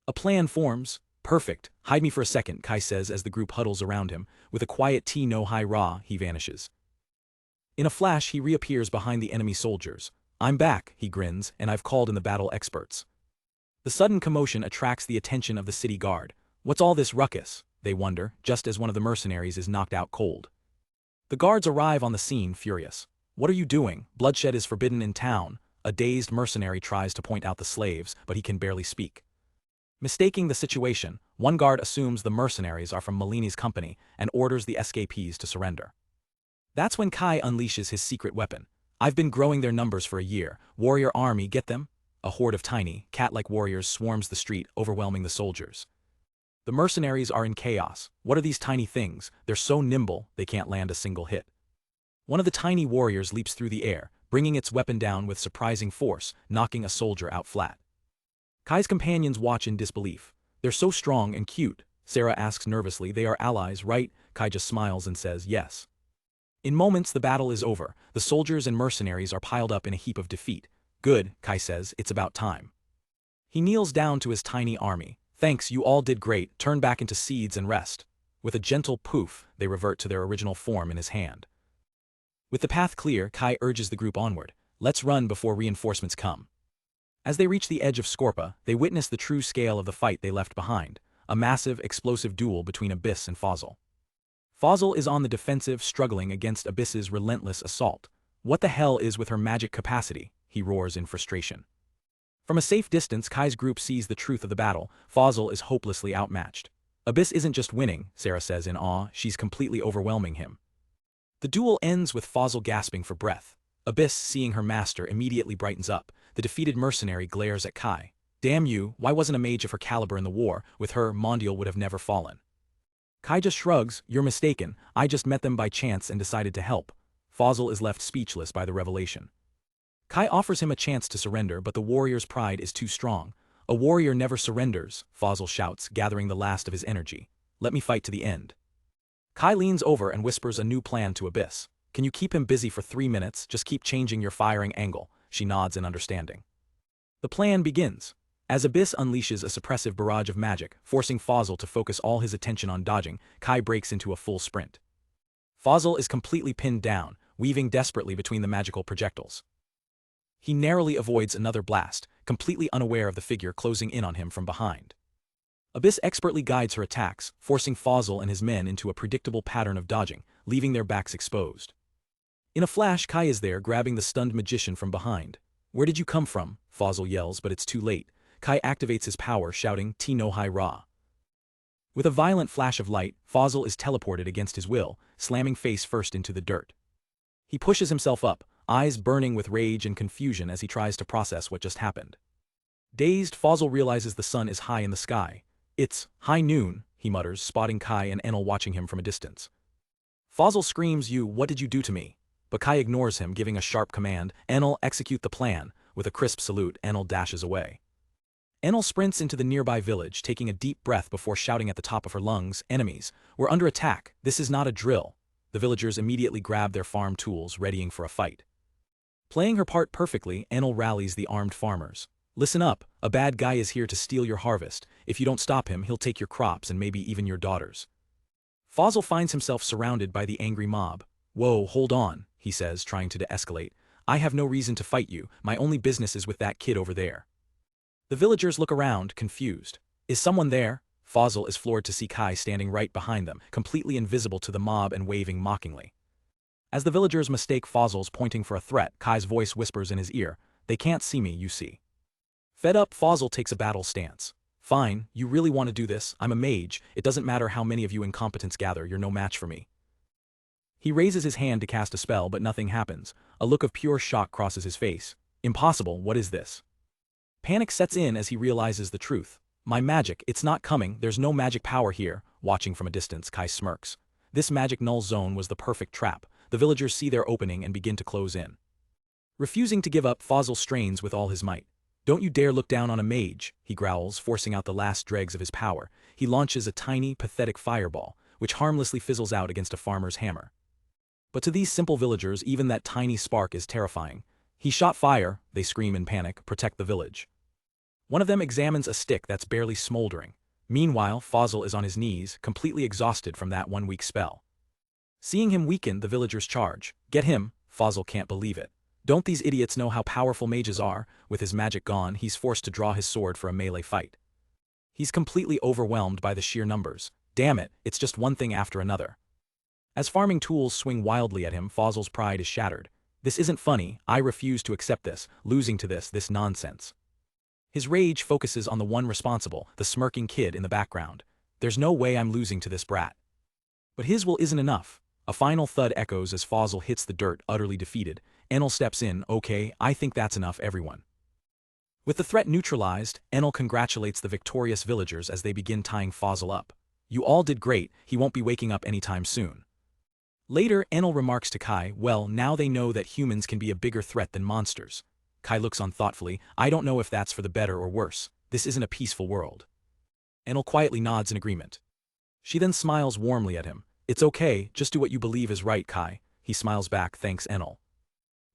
A plan forms. Perfect, hide me for a second, Kai says as the group huddles around him. With a quiet T no hi ra, he vanishes. In a flash, he reappears behind the enemy soldiers. I'm back, he grins, and I've called in the battle experts. The sudden commotion attracts the attention of the city guard. What's all this ruckus? They wonder, just as one of the mercenaries is knocked out cold. The guards arrive on the scene, furious. What are you doing? Bloodshed is forbidden in town. A dazed mercenary tries to point out the slaves, but he can barely speak. Mistaking the situation, one guard assumes the mercenaries are from Malini's company and orders the escapees to surrender. That's when Kai unleashes his secret weapon. I've been growing their numbers for a year. Warrior army, get them? A horde of tiny, cat-like warriors swarms the street, overwhelming the soldiers. The mercenaries are in chaos. What are these tiny things? They're so nimble, they can't land a single hit. One of the tiny warriors leaps through the air, bringing its weapon down with surprising force, knocking a soldier out flat. Kai's companions watch in disbelief. They're so strong and cute. Sarah asks nervously, they are allies, right? Kai just smiles and says yes. In moments, the battle is over. The soldiers and mercenaries are piled up in a heap of defeat. Good, Kai says, it's about time. He kneels down to his tiny army. Thanks, you all did great, turn back into seeds and rest. With a gentle poof, they revert to their original form in his hand. With the path clear, Kai urges the group onward. Let's run before reinforcements come. As they reach the edge of Scorpa, they witness the true scale of the fight they left behind, a massive, explosive duel between Abyss and Fosil. Fosil is on the defensive, struggling against Abyss's relentless assault. What the hell is with her magic capacity? He roars in frustration. From a safe distance, Kai's group sees the truth of the battle. Fosil is hopelessly outmatched. Abyss isn't just winning, Sarah says in awe, she's completely overwhelming him. The duel ends with Fosil gasping for breath. Abyss, seeing her master, immediately brightens up. The defeated mercenary glares at Kai. Damn you, why wasn't a mage of her caliber in the war? With her, Mondial would have never fallen. Kai just shrugs, you're mistaken, I just met them by chance and decided to help. Fosil is left speechless by the revelation. Kai offers him a chance to surrender, but the warrior's pride is too strong. A warrior never surrenders, Fosil shouts, gathering the last of his energy. Let me fight to the end. Kai leans over and whispers a new plan to Abyss. Can you keep him busy for 3 minutes, just keep changing your firing angle? She nods in understanding. The plan begins. As Abyss unleashes a suppressive barrage of magic, forcing Fosil to focus all his attention on dodging, Kai breaks into a full sprint. Fosil is completely pinned down, weaving desperately between the magical projectiles. He narrowly avoids another blast, completely unaware of the figure closing in on him from behind. Abyss expertly guides her attacks, forcing Fosil and his men into a predictable pattern of dodging, leaving their backs exposed. In a flash, Kai is there, grabbing the stunned magician from behind. Where did you come from? Fosil yells, but it's too late. Kai activates his power, shouting, T no hi ra. With a violent flash of light, Fosil is teleported against his will, slamming face first into the dirt. He pushes himself up, eyes burning with rage and confusion as he tries to process what just happened. Dazed, Fosil realizes the sun is high in the sky. It's high noon, he mutters, spotting Kai and Enel watching him from a distance. Fosil screams, what did you do to me? But Kai ignores him, giving a sharp command, Enel, execute the plan. With a crisp salute, Enel dashes away. Enel sprints into the nearby village, taking a deep breath before shouting at the top of her lungs, enemies, we're under attack, this is not a drill. The villagers immediately grab their farm tools, readying for a fight. Playing her part perfectly, Enel rallies the armed farmers. Listen up, a bad guy is here to steal your harvest. If you don't stop him, he'll take your crops and maybe even your daughters. Fosil finds himself surrounded by the angry mob. Whoa, hold on, he says, trying to de-escalate. I have no reason to fight you, my only business is with that kid over there. The villagers look around, confused. Is someone there? Fosil is floored to see Kai standing right behind them, completely invisible to the mob and waving mockingly. As the villagers mistake Fosil's pointing for a threat, Kai's voice whispers in his ear, they can't see me, you see. Fed up, Fosil takes a battle stance. Fine, you really want to do this, I'm a mage, it doesn't matter how many of you incompetents gather, you're no match for me. He raises his hand to cast a spell but nothing happens. A look of pure shock crosses his face. Impossible, what is this? Panic sets in as he realizes the truth. My magic, it's not coming, there's no magic power here. Watching from a distance, Kai smirks. This magic null zone was the perfect trap. The villagers see their opening and begin to close in. Refusing to give up, Fosil strains with all his might. Don't you dare look down on a mage, he growls, forcing out the last dregs of his power. He launches a tiny, pathetic fireball, which harmlessly fizzles out against a farmer's hammer. But to these simple villagers, even that tiny spark is terrifying. He shot fire, they scream in panic, protect the village. One of them examines a stick that's barely smoldering. Meanwhile, Fosil is on his knees, completely exhausted from that 1 week spell. Seeing him weaken, the villagers charge. Get him, Fosil can't believe it. Don't these idiots know how powerful mages are? With his magic gone, he's forced to draw his sword for a melee fight. He's completely overwhelmed by the sheer numbers. Damn it, it's just one thing after another. As farming tools swing wildly at him, Fosil's pride is shattered. This isn't funny, I refuse to accept this, losing to this nonsense. His rage focuses on the one responsible, the smirking kid in the background. There's no way I'm losing to this brat. But his will isn't enough. A final thud echoes as Fosil hits the dirt, utterly defeated. Enel steps in. Okay, I think that's enough, everyone. With the threat neutralized, Enel congratulates the victorious villagers as they begin tying Fosil up. You all did great, he won't be waking up anytime soon. Later, Enel remarks to Kai, well, now they know that humans can be a bigger threat than monsters. Kai looks on thoughtfully. I don't know if that's for the better or worse. This isn't a peaceful world. Enel quietly nods in agreement. She then smiles warmly at him. It's okay, just do what you believe is right, Kai. He smiles back, thanks Enel.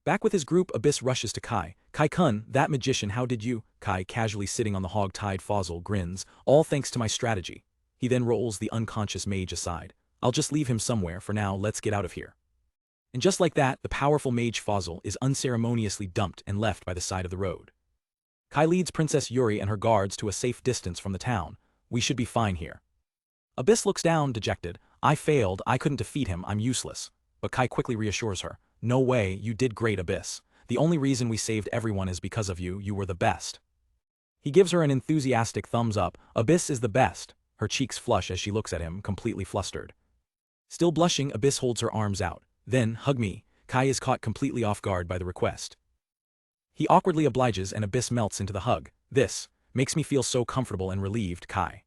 Back with his group, Abyss rushes to Kai. Kai-kun, that magician, how did you? Kai, casually sitting on the hog-tied Fosil, grins. All thanks to my strategy. He then rolls the unconscious mage aside. I'll just leave him somewhere, for now, let's get out of here. And just like that, the powerful mage Fosil is unceremoniously dumped and left by the side of the road. Kai leads Princess Yuri and her guards to a safe distance from the town. We should be fine here. Abyss looks down, dejected. I failed, I couldn't defeat him, I'm useless. But Kai quickly reassures her. No way, you did great, Abyss. The only reason we saved everyone is because of you, you were the best. He gives her an enthusiastic thumbs up. Abyss is the best. Her cheeks flush as she looks at him, completely flustered. Still blushing, Abyss holds her arms out. Then, hug me. Kai is caught completely off guard by the request. He awkwardly obliges and Abyss melts into the hug. This makes me feel so comfortable and relieved, Kai.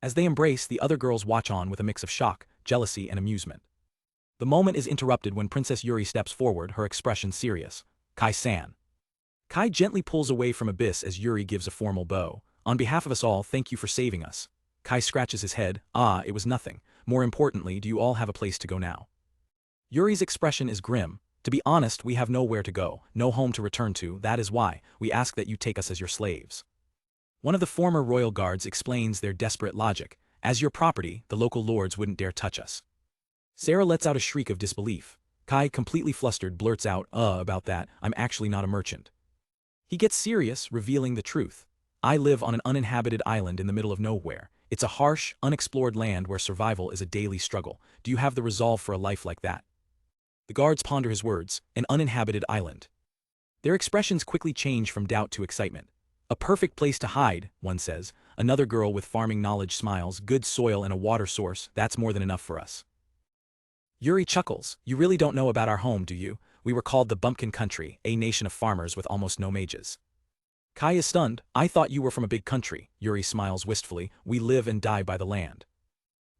As they embrace, the other girls watch on with a mix of shock, jealousy, and amusement. The moment is interrupted when Princess Yuri steps forward, her expression serious. Kai-san. Kai gently pulls away from Abyss as Yuri gives a formal bow. On behalf of us all, thank you for saving us. Kai scratches his head. Ah, it was nothing. More importantly, do you all have a place to go now? Yuri's expression is grim. To be honest, we have nowhere to go, no home to return to, that is why we ask that you take us as your slaves. One of the former royal guards explains their desperate logic. As your property, the local lords wouldn't dare touch us. Sarah lets out a shriek of disbelief. Kai, completely flustered, blurts out, about that, I'm actually not a merchant. He gets serious, revealing the truth. I live on an uninhabited island in the middle of nowhere. It's a harsh, unexplored land where survival is a daily struggle. Do you have the resolve for a life like that? The guards ponder his words, an uninhabited island. Their expressions quickly change from doubt to excitement. A perfect place to hide, one says. Another girl with farming knowledge smiles. Good soil and a water source, that's more than enough for us. Yuri chuckles. You really don't know about our home, do you? We were called the Bumpkin Country, a nation of farmers with almost no mages. Kai is stunned. I thought you were from a big country. Yuri smiles wistfully. We live and die by the land.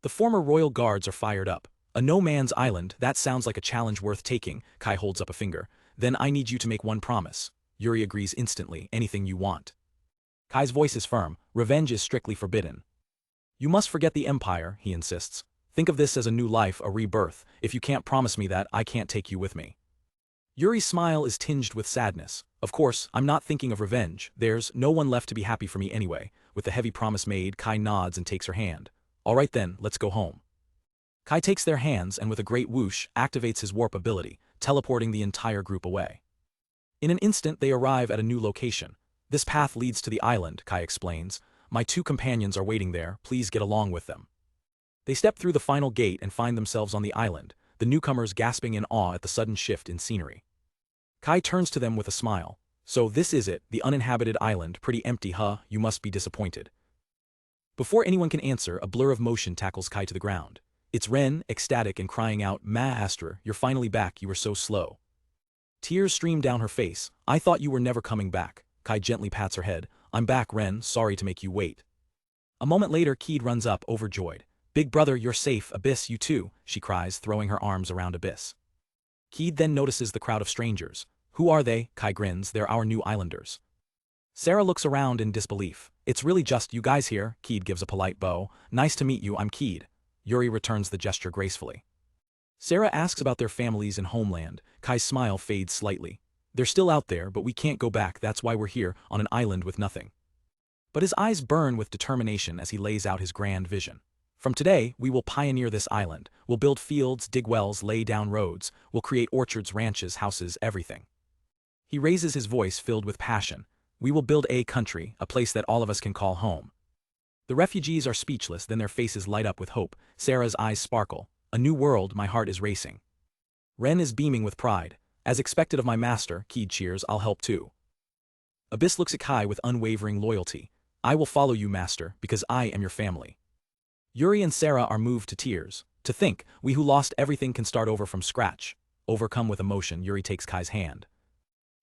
The former royal guards are fired up. A no-man's island, that sounds like a challenge worth taking. Kai holds up a finger. Then I need you to make one promise. Yuri agrees instantly. Anything you want. Kai's voice is firm. Revenge is strictly forbidden. You must forget the empire, he insists. Think of this as a new life, a rebirth. If you can't promise me that, I can't take you with me. Yuri's smile is tinged with sadness. Of course, I'm not thinking of revenge. There's no one left to be happy for me anyway. With the heavy promise made, Kai nods and takes her hand. All right then, let's go home. Kai takes their hands and with a great whoosh, activates his warp ability, teleporting the entire group away. In an instant, they arrive at a new location. This path leads to the island, Kai explains. My two companions are waiting there, please get along with them. They step through the final gate and find themselves on the island, the newcomers gasping in awe at the sudden shift in scenery. Kai turns to them with a smile. So this is it, the uninhabited island, pretty empty, huh? You must be disappointed. Before anyone can answer, a blur of motion tackles Kai to the ground. It's Ren, ecstatic and crying out, Master, you're finally back, you were so slow. Tears stream down her face. I thought you were never coming back. Kai gently pats her head. I'm back, Ren, sorry to make you wait. A moment later, Keed runs up, overjoyed. Big brother, you're safe, Abyss, you too, she cries, throwing her arms around Abyss. Keed then notices the crowd of strangers. Who are they? Kai grins, they're our new islanders. Sarah looks around in disbelief. It's really just you guys here, Keed gives a polite bow. Nice to meet you, I'm Keed. Yuri returns the gesture gracefully. Sarah asks about their families and homeland. Kai's smile fades slightly. They're still out there, but we can't go back, that's why we're here, on an island with nothing. But his eyes burn with determination as he lays out his grand vision. From today, we will pioneer this island. We'll build fields, dig wells, lay down roads. We'll create orchards, ranches, houses, everything. He raises his voice filled with passion. We will build a country, a place that all of us can call home. The refugees are speechless, then their faces light up with hope. Sarah's eyes sparkle. A new world, my heart is racing. Ren is beaming with pride. As expected of my master, Keed cheers, I'll help too. Abyss looks at Kai with unwavering loyalty. I will follow you, master, because I am your family. Yuri and Sarah are moved to tears. To think, we who lost everything can start over from scratch. Overcome with emotion, Yuri takes Kai's hand.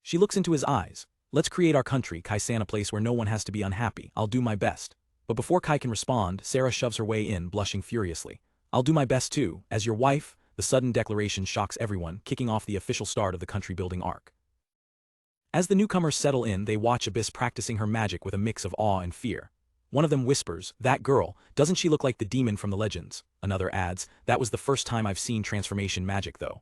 She looks into his eyes. Let's create our country, Kai-san, a place where no one has to be unhappy. I'll do my best. But before Kai can respond, Sarah shoves her way in, blushing furiously. I'll do my best too. As your wife, the sudden declaration shocks everyone, kicking off the official start of the country-building arc. As the newcomers settle in, they watch Abyss practicing her magic with a mix of awe and fear. One of them whispers, that girl, doesn't she look like the demon from the legends? Another adds, that was the first time I've seen transformation magic though.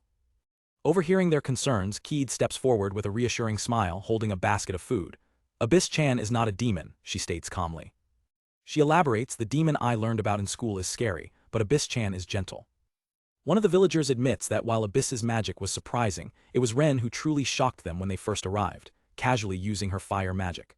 Overhearing their concerns, Keed steps forward with a reassuring smile, holding a basket of food. Abyss-chan is not a demon, she states calmly. She elaborates, the demon I learned about in school is scary, but Abyss-chan is gentle. One of the villagers admits that while Abyss's magic was surprising, it was Ren who truly shocked them when they first arrived, casually using her fire magic.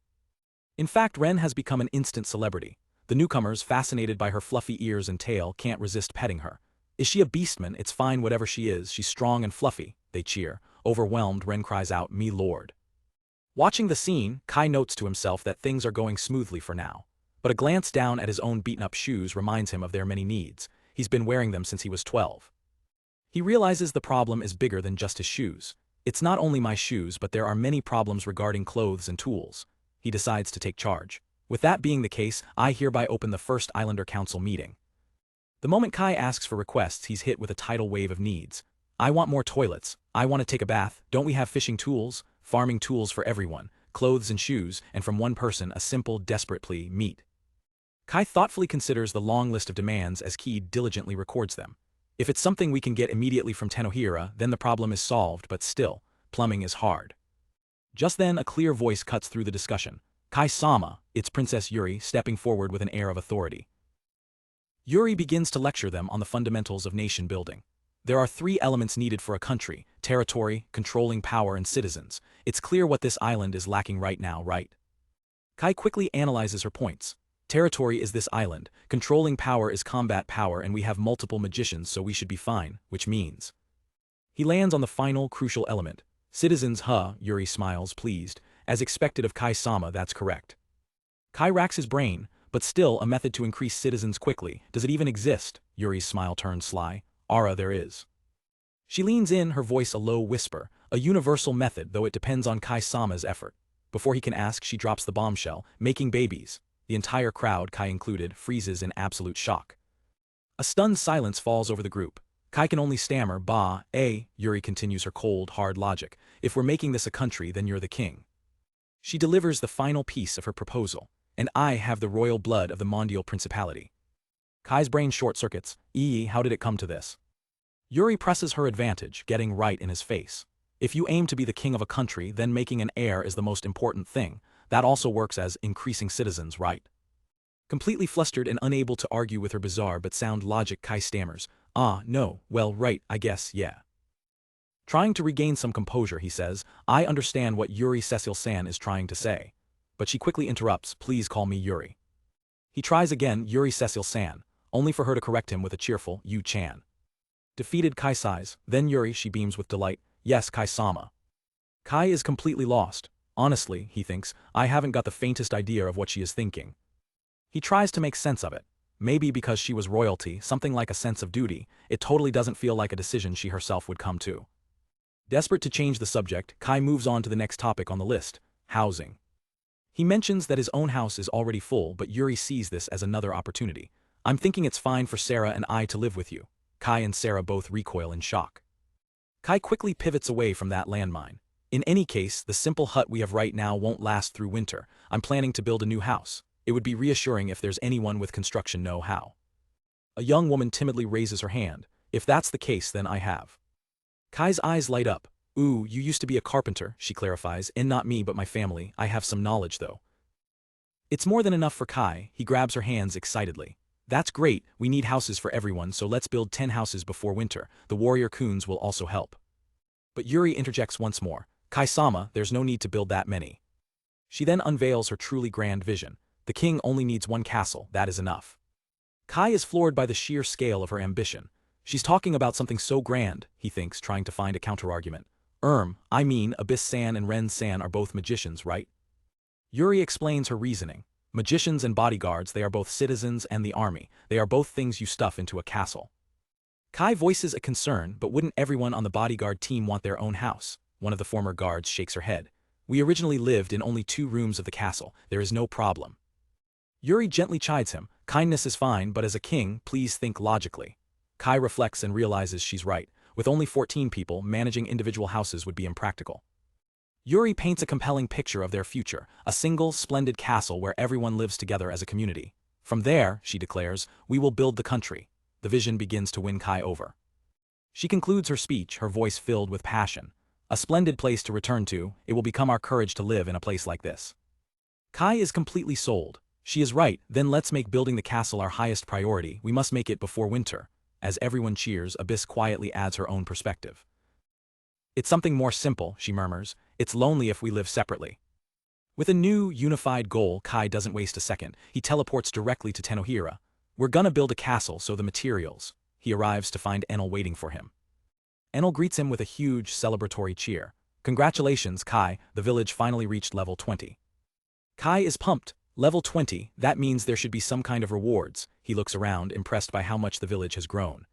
In fact, Ren has become an instant celebrity. The newcomers, fascinated by her fluffy ears and tail, can't resist petting her. Is she a beastman? It's fine whatever she is, she's strong and fluffy, they cheer. Overwhelmed, Ren cries out, me lord. Watching the scene, Kai notes to himself that things are going smoothly for now. But a glance down at his own beaten-up shoes reminds him of their many needs. He's been wearing them since he was 12. He realizes the problem is bigger than just his shoes. It's not only my shoes, but there are many problems regarding clothes and tools. He decides to take charge. With that being the case, I hereby open the first Islander Council meeting. The moment Kai asks for requests, he's hit with a tidal wave of needs. I want more toilets. I want to take a bath. Don't we have fishing tools? Farming tools for everyone. Clothes and shoes, and from one person a simple, desperate plea, meat. Kai thoughtfully considers the long list of demands as Keed diligently records them. If it's something we can get immediately from Tenohira, then the problem is solved, but still, plumbing is hard. Just then a clear voice cuts through the discussion. Kai-sama, it's Princess Yuri, stepping forward with an air of authority. Yuri begins to lecture them on the fundamentals of nation building. There are 3 elements needed for a country: territory, controlling power, and citizens. It's clear what this island is lacking right now, right? Kai quickly analyzes her points. Territory is this island, controlling power is combat power, and we have multiple magicians, so we should be fine, which means. He lands on the final, crucial element. Citizens, Yuri smiles, pleased. As expected of Kai-sama, that's correct. Kai racks his brain, but still a method to increase citizens quickly. Does it even exist? Yuri's smile turns sly. There is. She leans in, her voice a low whisper. A universal method, though it depends on Kai-sama's effort. Before he can ask, she drops the bombshell, making babies. The entire crowd, Kai included, freezes in absolute shock. A stunned silence falls over the group. Kai can only stammer, Yuri continues her cold, hard logic. If we're making this a country, then you're the king. She delivers the final piece of her proposal. And I have the royal blood of the Mondial Principality. Kai's brain short-circuits. How did it come to this? Yuri presses her advantage, getting right in his face. If you aim to be the king of a country, then making an heir is the most important thing. That also works as increasing citizens, right? Completely flustered and unable to argue with her bizarre but sound logic, Kai stammers. No, well, right, I guess, yeah. Trying to regain some composure, he says, I understand what Yuri Cecil-san is trying to say. But she quickly interrupts, please call me Yuri. He tries again, Yuri Cecil-san, only for her to correct him with a cheerful, Yu-chan. Defeated, Kai sighs, then Yuri, she beams with delight, yes, Kai-sama. Kai is completely lost. Honestly, he thinks, I haven't got the faintest idea of what she is thinking. He tries to make sense of it. Maybe because she was royalty, something like a sense of duty, it totally doesn't feel like a decision she herself would come to. Desperate to change the subject, Kai moves on to the next topic on the list, housing. He mentions that his own house is already full, but Yuri sees this as another opportunity. I'm thinking it's fine for Sarah and I to live with you. Kai and Sarah both recoil in shock. Kai quickly pivots away from that landmine. In any case, the simple hut we have right now won't last through winter. I'm planning to build a new house. It would be reassuring if there's anyone with construction know-how. A young woman timidly raises her hand. If that's the case, then I have. Kai's eyes light up. Ooh, you used to be a carpenter, she clarifies, and not me but my family. I have some knowledge though. It's more than enough for Kai. He grabs her hands excitedly. That's great, we need houses for everyone, so let's build 10 houses before winter. The warrior coons will also help. But Yuri interjects once more. Kai-sama, there's no need to build that many. She then unveils her truly grand vision. The king only needs one castle, that is enough. Kai is floored by the sheer scale of her ambition. She's talking about something so grand, he thinks, trying to find a counterargument. I mean, Abyss-san and Ren-san are both magicians, right? Yuri explains her reasoning. Magicians and bodyguards, they are both citizens and the army. They are both things you stuff into a castle. Kai voices a concern, but wouldn't everyone on the bodyguard team want their own house? One of the former guards shakes her head. We originally lived in only 2 rooms of the castle. There is no problem. Yuri gently chides him. Kindness is fine, but as a king, please think logically. Kai reflects and realizes she's right. With only 14 people, managing individual houses would be impractical. Yuri paints a compelling picture of their future, a single, splendid castle where everyone lives together as a community. From there, she declares, we will build the country. The vision begins to win Kai over. She concludes her speech, her voice filled with passion. A splendid place to return to, it will become our courage to live in a place like this. Kai is completely sold. She is right, then let's make building the castle our highest priority. We must make it before winter. As everyone cheers, Abyss quietly adds her own perspective. It's something more simple, she murmurs. It's lonely if we live separately. With a new, unified goal, Kai doesn't waste a second. He teleports directly to Tenohira. We're gonna build a castle, so the materials. He arrives to find Enel waiting for him. Enel greets him with a huge, celebratory cheer. Congratulations, Kai, the village finally reached level 20. Kai is pumped. Level 20, that means there should be some kind of rewards. He looks around, impressed by how much the village has grown.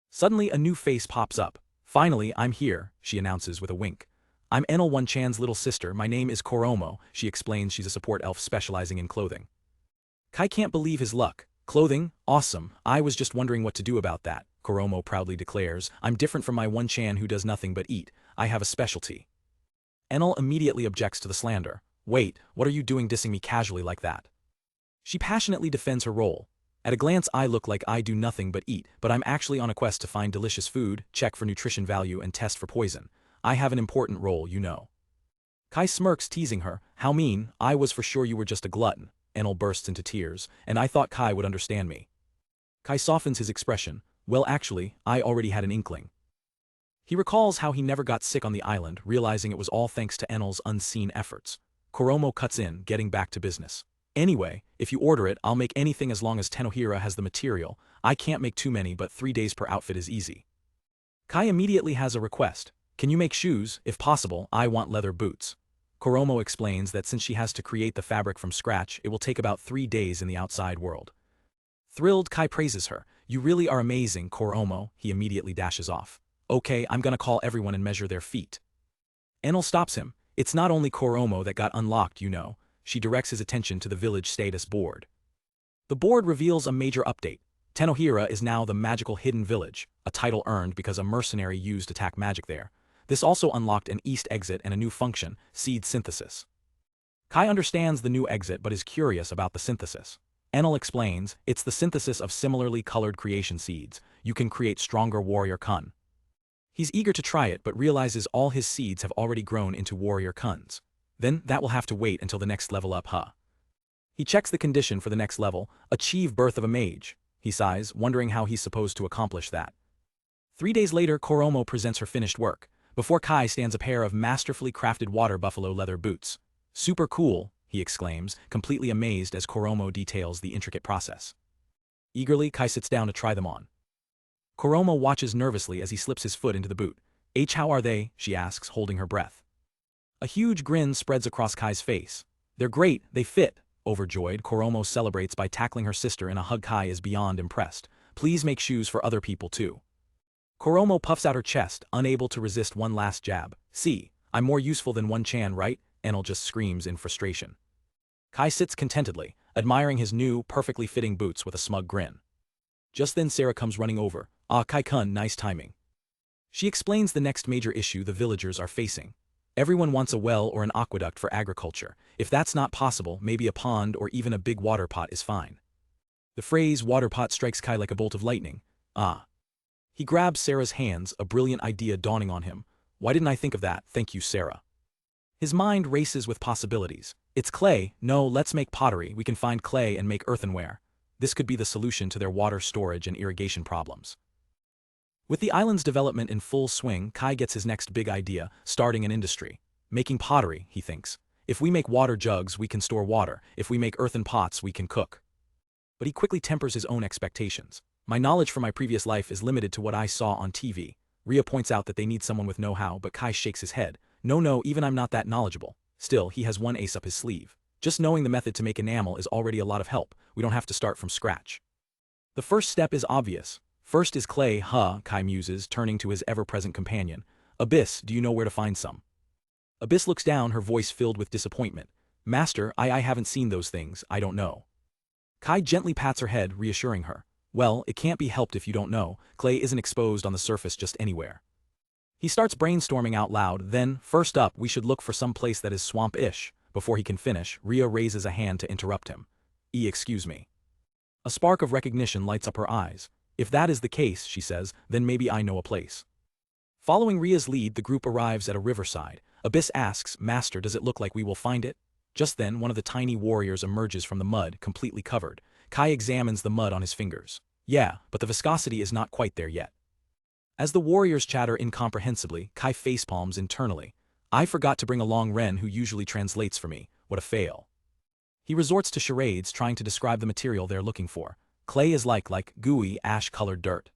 Suddenly, a new face pops up. Finally, I'm here, she announces with a wink. I'm Enel One-chan's little sister. My name is Koromo, she explains she's a support elf specializing in clothing. Kai can't believe his luck. Clothing? Awesome. I was just wondering what to do about that, Koromo proudly declares. I'm different from my One-chan who does nothing but eat. I have a specialty. Enel immediately objects to the slander. Wait, what are you doing dissing me casually like that? She passionately defends her role. At a glance I look like I do nothing but eat, but I'm actually on a quest to find delicious food, check for nutrition value and test for poison. I have an important role, you know. Kai smirks, teasing her. How mean, I was for sure you were just a glutton. Enel bursts into tears, and I thought Kai would understand me. Kai softens his expression. Well actually, I already had an inkling. He recalls how he never got sick on the island, realizing it was all thanks to Enel's unseen efforts. Koromo cuts in, getting back to business. Anyway, if you order it, I'll make anything as long as Tenohira has the material. I can't make too many, but 3 days per outfit is easy. Kai immediately has a request. Can you make shoes? If possible, I want leather boots. Koromo explains that since she has to create the fabric from scratch, it will take about 3 days in the outside world. Thrilled, Kai praises her. You really are amazing, Koromo. He immediately dashes off. Okay, I'm gonna call everyone and measure their feet. Enel stops him. It's not only Koromo that got unlocked, you know. She directs his attention to the village status board. The board reveals a major update. Tenohira is now the magical hidden village, a title earned because a mercenary used attack magic there. This also unlocked an east exit and a new function, seed synthesis. Kai understands the new exit but is curious about the synthesis. Enel explains, it's the synthesis of similarly colored creation seeds. You can create stronger warrior kun. He's eager to try it but realizes all his seeds have already grown into warrior kuns. Then that will have to wait until the next level up, huh? He checks the condition for the next level, achieve birth of a mage. He sighs, wondering how he's supposed to accomplish that. 3 days later, Koromo presents her finished work. Before Kai stands a pair of masterfully crafted water buffalo leather boots. Super cool, he exclaims, completely amazed as Koromo details the intricate process. Eagerly, Kai sits down to try them on. Koromo watches nervously as he slips his foot into the boot. How are they? She asks, holding her breath. A huge grin spreads across Kai's face. They're great, they fit. Overjoyed, Koromo celebrates by tackling her sister in a hug. Kai is beyond impressed. Please make shoes for other people too. Koromo puffs out her chest, unable to resist one last jab. See, I'm more useful than one-chan, right? Enel just screams in frustration. Kai sits contentedly, admiring his new, perfectly fitting boots with a smug grin. Just then Sarah comes running over. Ah, Kai-kun, nice timing. She explains the next major issue the villagers are facing. Everyone wants a well or an aqueduct for agriculture. If that's not possible, maybe a pond or even a big water pot is fine. The phrase water pot strikes Kai like a bolt of lightning. Ah. He grabs Sarah's hands, a brilliant idea dawning on him. Why didn't I think of that? Thank you, Sarah. His mind races with possibilities. It's clay. No, let's make pottery. We can find clay and make earthenware. This could be the solution to their water storage and irrigation problems. With the island's development in full swing, Kai gets his next big idea, starting an industry. Making pottery, he thinks. If we make water jugs, we can store water. If we make earthen pots, we can cook. But he quickly tempers his own expectations. My knowledge from my previous life is limited to what I saw on TV. Rhea points out that they need someone with know-how, but Kai shakes his head. No, even I'm not that knowledgeable. Still, he has one ace up his sleeve. Just knowing the method to make enamel is already a lot of help. We don't have to start from scratch. The first step is obvious. First is clay, Kai muses, turning to his ever-present companion. Abyss, do you know where to find some? Abyss looks down, her voice filled with disappointment. Master, I haven't seen those things, I don't know. Kai gently pats her head, reassuring her. Well, it can't be helped if you don't know. Clay isn't exposed on the surface just anywhere. He starts brainstorming out loud, then, first up, we should look for some place that is swamp-ish. Before he can finish, Rhea raises a hand to interrupt him. Excuse me. A spark of recognition lights up her eyes. If that is the case, she says, then maybe I know a place. Following Rhea's lead, the group arrives at a riverside. Abyss asks, Master, does it look like we will find it? Just then, one of the tiny warriors emerges from the mud, completely covered. Kai examines the mud on his fingers. Yeah, but the viscosity is not quite there yet. As the warriors chatter incomprehensibly, Kai facepalms internally. I forgot to bring along Ren, who usually translates for me. What a fail. He resorts to charades, trying to describe the material they're looking for. Clay is like gooey, ash-colored dirt.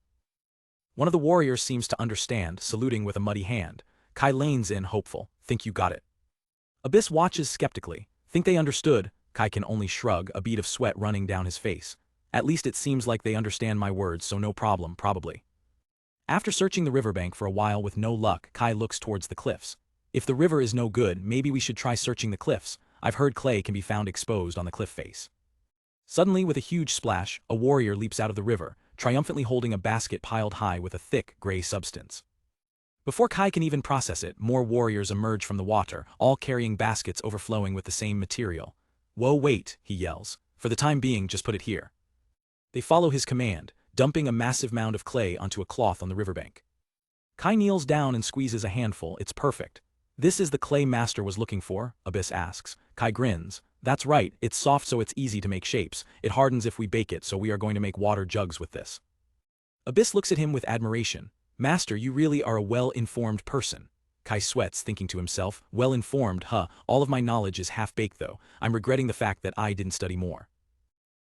One of the warriors seems to understand, saluting with a muddy hand. Kai leans in, hopeful. Think you got it. Abyss watches skeptically. Think they understood? Kai can only shrug, a bead of sweat running down his face. At least it seems like they understand my words, so no problem, probably. After searching the riverbank for a while with no luck, Kai looks towards the cliffs. If the river is no good, maybe we should try searching the cliffs. I've heard clay can be found exposed on the cliff face. Suddenly, with a huge splash, a warrior leaps out of the river, triumphantly holding a basket piled high with a thick, gray substance. Before Kai can even process it, more warriors emerge from the water, all carrying baskets overflowing with the same material. Whoa, wait, he yells. For the time being, just put it here. They follow his command, dumping a massive mound of clay onto a cloth on the riverbank. Kai kneels down and squeezes a handful. It's perfect. This is the clay Master was looking for? Abyss asks. Kai grins. That's right, it's soft so it's easy to make shapes. It hardens if we bake it, so we are going to make water jugs with this. Abyss looks at him with admiration. Master, you really are a well-informed person. Kai sweats, thinking to himself, well-informed, all of my knowledge is half-baked though. I'm regretting the fact that I didn't study more.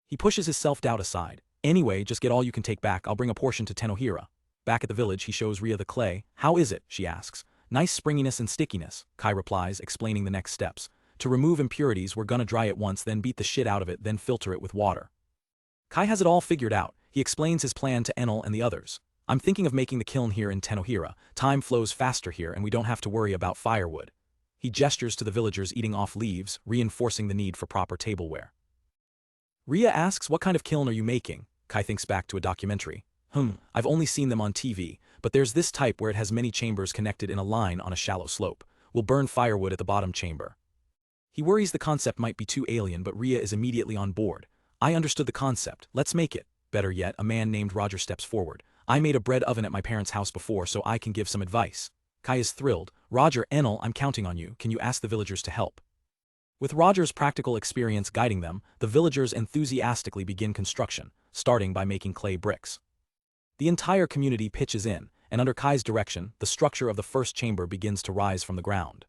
He pushes his self-doubt aside. Anyway, just get all you can take back. I'll bring a portion to Tenohira. Back at the village, he shows Rhea the clay. How is it? She asks. Nice springiness and stickiness, Kai replies, explaining the next steps. To remove impurities, we're gonna dry it once, then beat the shit out of it, then filter it with water. Kai has it all figured out. He explains his plan to Enel and the others. I'm thinking of making the kiln here in Tenohira. Time flows faster here and we don't have to worry about firewood. He gestures to the villagers eating off leaves, reinforcing the need for proper tableware. Rhea asks, what kind of kiln are you making? Kai thinks back to a documentary. I've only seen them on TV, but there's this type where it has many chambers connected in a line on a shallow slope. We'll burn firewood at the bottom chamber. He worries the concept might be too alien, but Rhea is immediately on board. I understood the concept. Let's make it. Better yet, a man named Roger steps forward. I made a bread oven at my parents' house before, so I can give some advice. Kai is thrilled. Roger, Enel, I'm counting on you. Can you ask the villagers to help? With Roger's practical experience guiding them, the villagers enthusiastically begin construction, starting by making clay bricks. The entire community pitches in, and under Kai's direction, the structure of the first chamber begins to rise from the ground.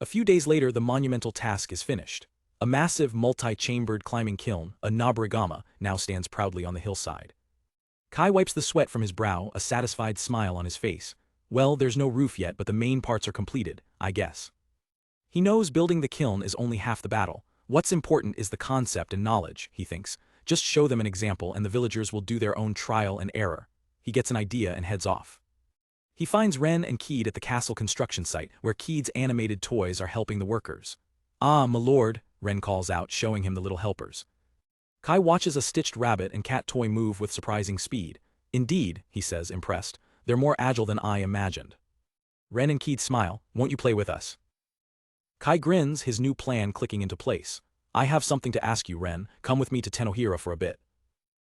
A few days later, the monumental task is finished. A massive, multi-chambered climbing kiln, a Nabrigama, now stands proudly on the hillside. Kai wipes the sweat from his brow, a satisfied smile on his face. Well, there's no roof yet, but the main parts are completed, I guess. He knows building the kiln is only half the battle. What's important is the concept and knowledge, he thinks. Just show them an example and the villagers will do their own trial and error. He gets an idea and heads off. He finds Ren and Keed at the castle construction site, where Keed's animated toys are helping the workers. "Ah, my lord," Ren calls out, showing him the little helpers. Kai watches a stitched rabbit and cat toy move with surprising speed. "Indeed," he says, impressed, "they're more agile than I imagined." Ren and Keed smile. "Won't you play with us?" Kai grins, his new plan clicking into place. "I have something to ask you, Ren. Come with me to Tenohira for a bit."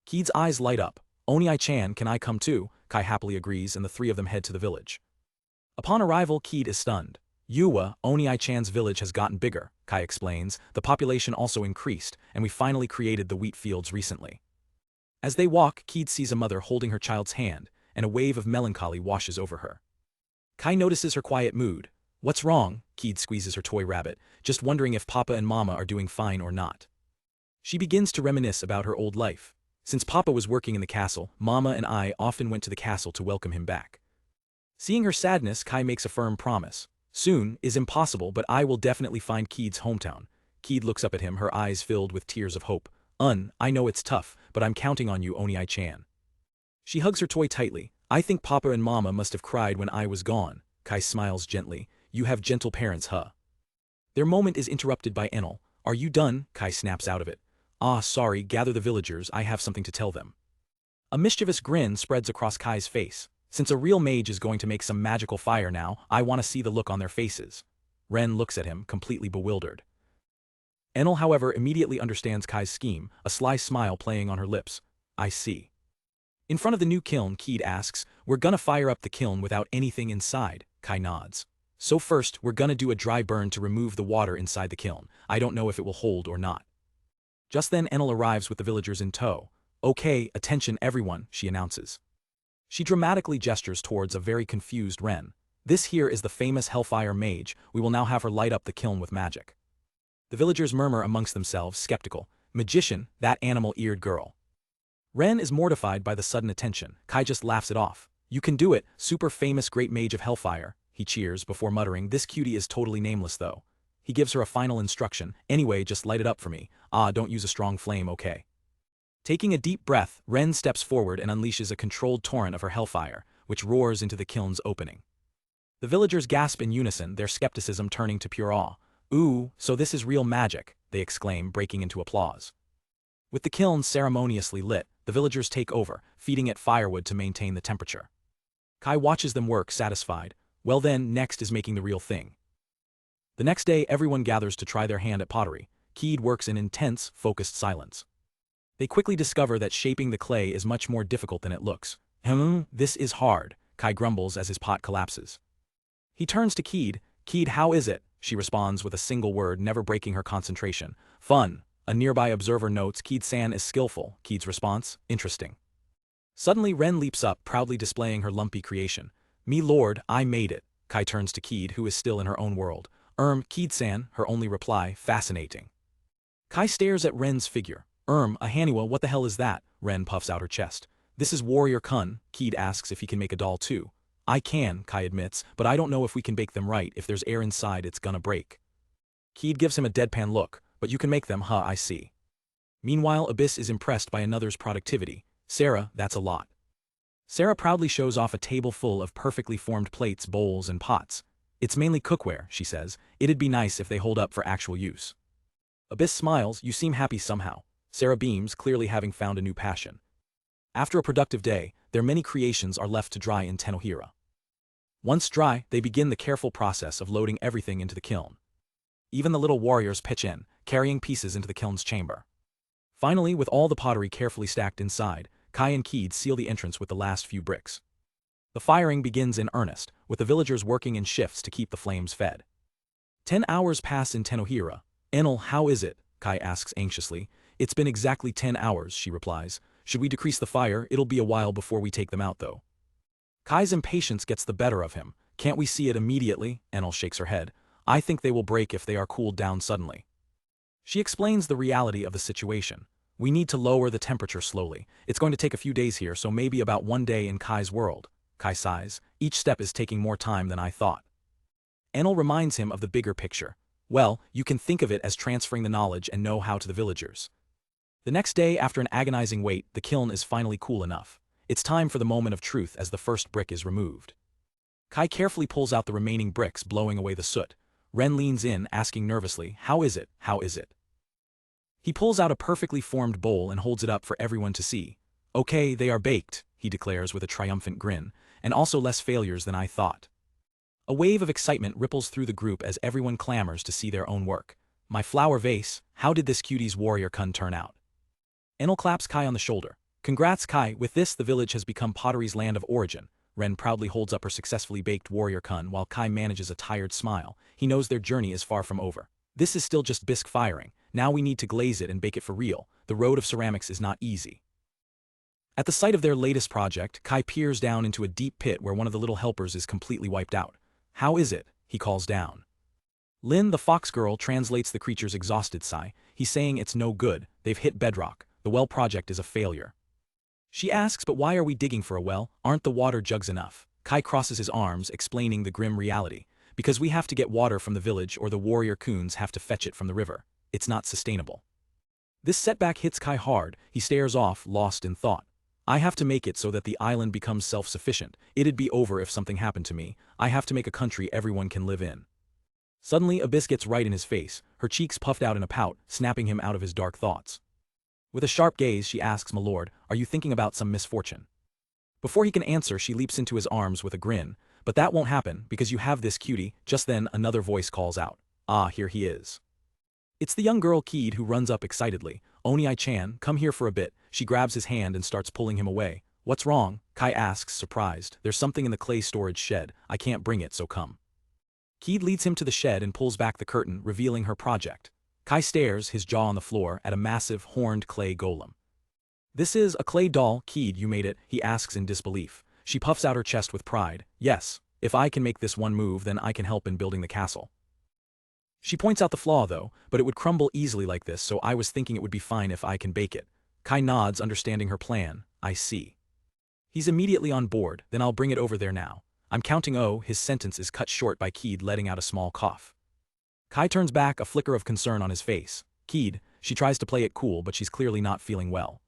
Keed's eyes light up. "Oni-chan, can I come too?" Kai happily agrees and the three of them head to the village. Upon arrival, Keed is stunned. Oni-chan's village has gotten bigger," Kai explains. "The population also increased, and we finally created the wheat fields recently." As they walk, Keed sees a mother holding her child's hand, and a wave of melancholy washes over her. Kai notices her quiet mood. "What's wrong?" Keed squeezes her toy rabbit, just wondering if Papa and Mama are doing fine or not. She begins to reminisce about her old life. Since Papa was working in the castle, Mama and I often went to the castle to welcome him back. Seeing her sadness, Kai makes a firm promise. "Soon is impossible, but I will definitely find Keed's hometown." Keed looks up at him, her eyes filled with tears of hope. I know it's tough, but I'm counting on you, Oni-chan." She hugs her toy tightly. "I think Papa and Mama must have cried when I was gone." Kai smiles gently. "You have gentle parents, huh?" Their moment is interrupted by Enel. "Are you done?" Kai snaps out of it. "Ah, sorry, gather the villagers, I have something to tell them." A mischievous grin spreads across Kai's face. "Since a real mage is going to make some magical fire now, I want to see the look on their faces." Ren looks at him, completely bewildered. Enel, however, immediately understands Kai's scheme, a sly smile playing on her lips. "I see." In front of the new kiln, Keed asks, "We're gonna fire up the kiln without anything inside?" Kai nods. "So first, we're gonna do a dry burn to remove the water inside the kiln. I don't know if it will hold or not." Just then Enel arrives with the villagers in tow. "Okay, attention everyone," she announces. She dramatically gestures towards a very confused Ren. "This here is the famous Hellfire Mage. We will now have her light up the kiln with magic." The villagers murmur amongst themselves, skeptical. "Magician, that animal-eared girl." Ren is mortified by the sudden attention. Kai just laughs it off. "You can do it, super famous great mage of Hellfire." He cheers before muttering, "This cutie is totally nameless though." He gives her a final instruction. "Anyway, just light it up for me. Don't use a strong flame, okay?" Taking a deep breath, Ren steps forward and unleashes a controlled torrent of her hellfire, which roars into the kiln's opening. The villagers gasp in unison, their skepticism turning to pure awe. "Ooh, so this is real magic," they exclaim, breaking into applause. With the kiln ceremoniously lit, the villagers take over, feeding it firewood to maintain the temperature. Kai watches them work, satisfied. Well then, next is making the real thing. The next day, everyone gathers to try their hand at pottery. Keed works in intense, focused silence. They quickly discover that shaping the clay is much more difficult than it looks. This is hard," Kai grumbles as his pot collapses. He turns to Keed. "Keed, how is it?" She responds with a single word, never breaking her concentration. "Fun." A nearby observer notes, "Keed-san is skillful." Keed's response, "Interesting." Suddenly Ren leaps up, proudly displaying her lumpy creation. "Me lord, I made it." Kai turns to Keed, who is still in her own world. Keed-san," her only reply, "Fascinating." Kai stares at Ren's figure. A Haniwa, what the hell is that?" Ren puffs out her chest. "This is Warrior Kun." Keed asks if he can make a doll too. "I can," Kai admits, "but I don't know if we can bake them right. If there's air inside, it's gonna break." Keed gives him a deadpan look. "But you can make them, huh? I see." Meanwhile, Abyss is impressed by another's productivity. "Sarah, that's a lot." Sarah proudly shows off a table full of perfectly formed plates, bowls, and pots. "It's mainly cookware," she says. "It'd be nice if they hold up for actual use." Abyss smiles. "You seem happy somehow." Sarah beams, clearly having found a new passion. After a productive day, their many creations are left to dry in Tenohira. Once dry, they begin the careful process of loading everything into the kiln. Even the little warriors pitch in, carrying pieces into the kiln's chamber. Finally, with all the pottery carefully stacked inside, Kai and Keed seal the entrance with the last few bricks. The firing begins in earnest, with the villagers working in shifts to keep the flames fed. 10 hours pass in Tenohira. "Enel, how is it?" Kai asks anxiously. "It's been exactly 10 hours, she replies. "Should we decrease the fire? It'll be a while before we take them out though." Kai's impatience gets the better of him. "Can't we see it immediately?" Enel shakes her head. "I think they will break if they are cooled down suddenly." She explains the reality of the situation. "We need to lower the temperature slowly. It's going to take a few days here, so maybe about 1 day in Kai's world." Kai sighs. "Each step is taking more time than I thought." Enel reminds him of the bigger picture. Well, you can think of it as transferring the knowledge and know-how to the villagers. The next day, after an agonizing wait, the kiln is finally cool enough. It's time for the moment of truth as the first brick is removed. Kai carefully pulls out the remaining bricks, blowing away the soot. Ren leans in, asking nervously, "How is it? How is it?" He pulls out a perfectly formed bowl and holds it up for everyone to see. "Okay, they are baked," he declares with a triumphant grin, "and also less failures than I thought." A wave of excitement ripples through the group as everyone clamors to see their own work. "My flower vase, how did this cutie's warrior kun turn out?" Enel claps Kai on the shoulder. "Congrats, Kai, with this the village has become pottery's land of origin." Ren proudly holds up her successfully baked warrior kun while Kai manages a tired smile. He knows their journey is far from over. This is still just bisque firing. Now we need to glaze it and bake it for real. The road of ceramics is not easy. At the sight of their latest project, Kai peers down into a deep pit where one of the little helpers is completely wiped out. "How is it?" he calls down. Lin, the fox girl, translates the creature's exhausted sigh. He's saying it's no good, they've hit bedrock, the well project is a failure. She asks, "But why are we digging for a well? Aren't the water jugs enough?" Kai crosses his arms, explaining the grim reality. "Because we have to get water from the village or the warrior coons have to fetch it from the river. It's not sustainable." This setback hits Kai hard. He stares off, lost in thought. "I have to make it so that the island becomes self-sufficient. It'd be over if something happened to me. I have to make a country everyone can live in." Suddenly, Abyss gets right in his face, her cheeks puffed out in a pout, snapping him out of his dark thoughts. With a sharp gaze, she asks, "My lord, are you thinking about some misfortune?" Before he can answer, she leaps into his arms with a grin. "But that won't happen, because you have this cutie." Just then, another voice calls out. Ah, here he is. It's the young girl Keed who runs up excitedly. "Oni-chan, come here for a bit." She grabs his hand and starts pulling him away. "What's wrong?" Kai asks, surprised. "There's something in the clay storage shed. I can't bring it, so come." Keed leads him to the shed and pulls back the curtain, revealing her project. Kai stares, his jaw on the floor, at a massive, horned clay golem. "This is a clay doll, Keed, you made it?" he asks in disbelief. She puffs out her chest with pride. "Yes, if I can make this one move, then I can help in building the castle." She points out the flaw, though, "But it would crumble easily like this, so I was thinking it would be fine if I can bake it." Kai nods, understanding her plan. "I see." He's immediately on board. "Then I'll bring it over there now. I'm counting." His sentence is cut short by Keed letting out a small cough. Kai turns back, a flicker of concern on his face. "Keed," she tries to play it cool, but she's clearly not feeling well.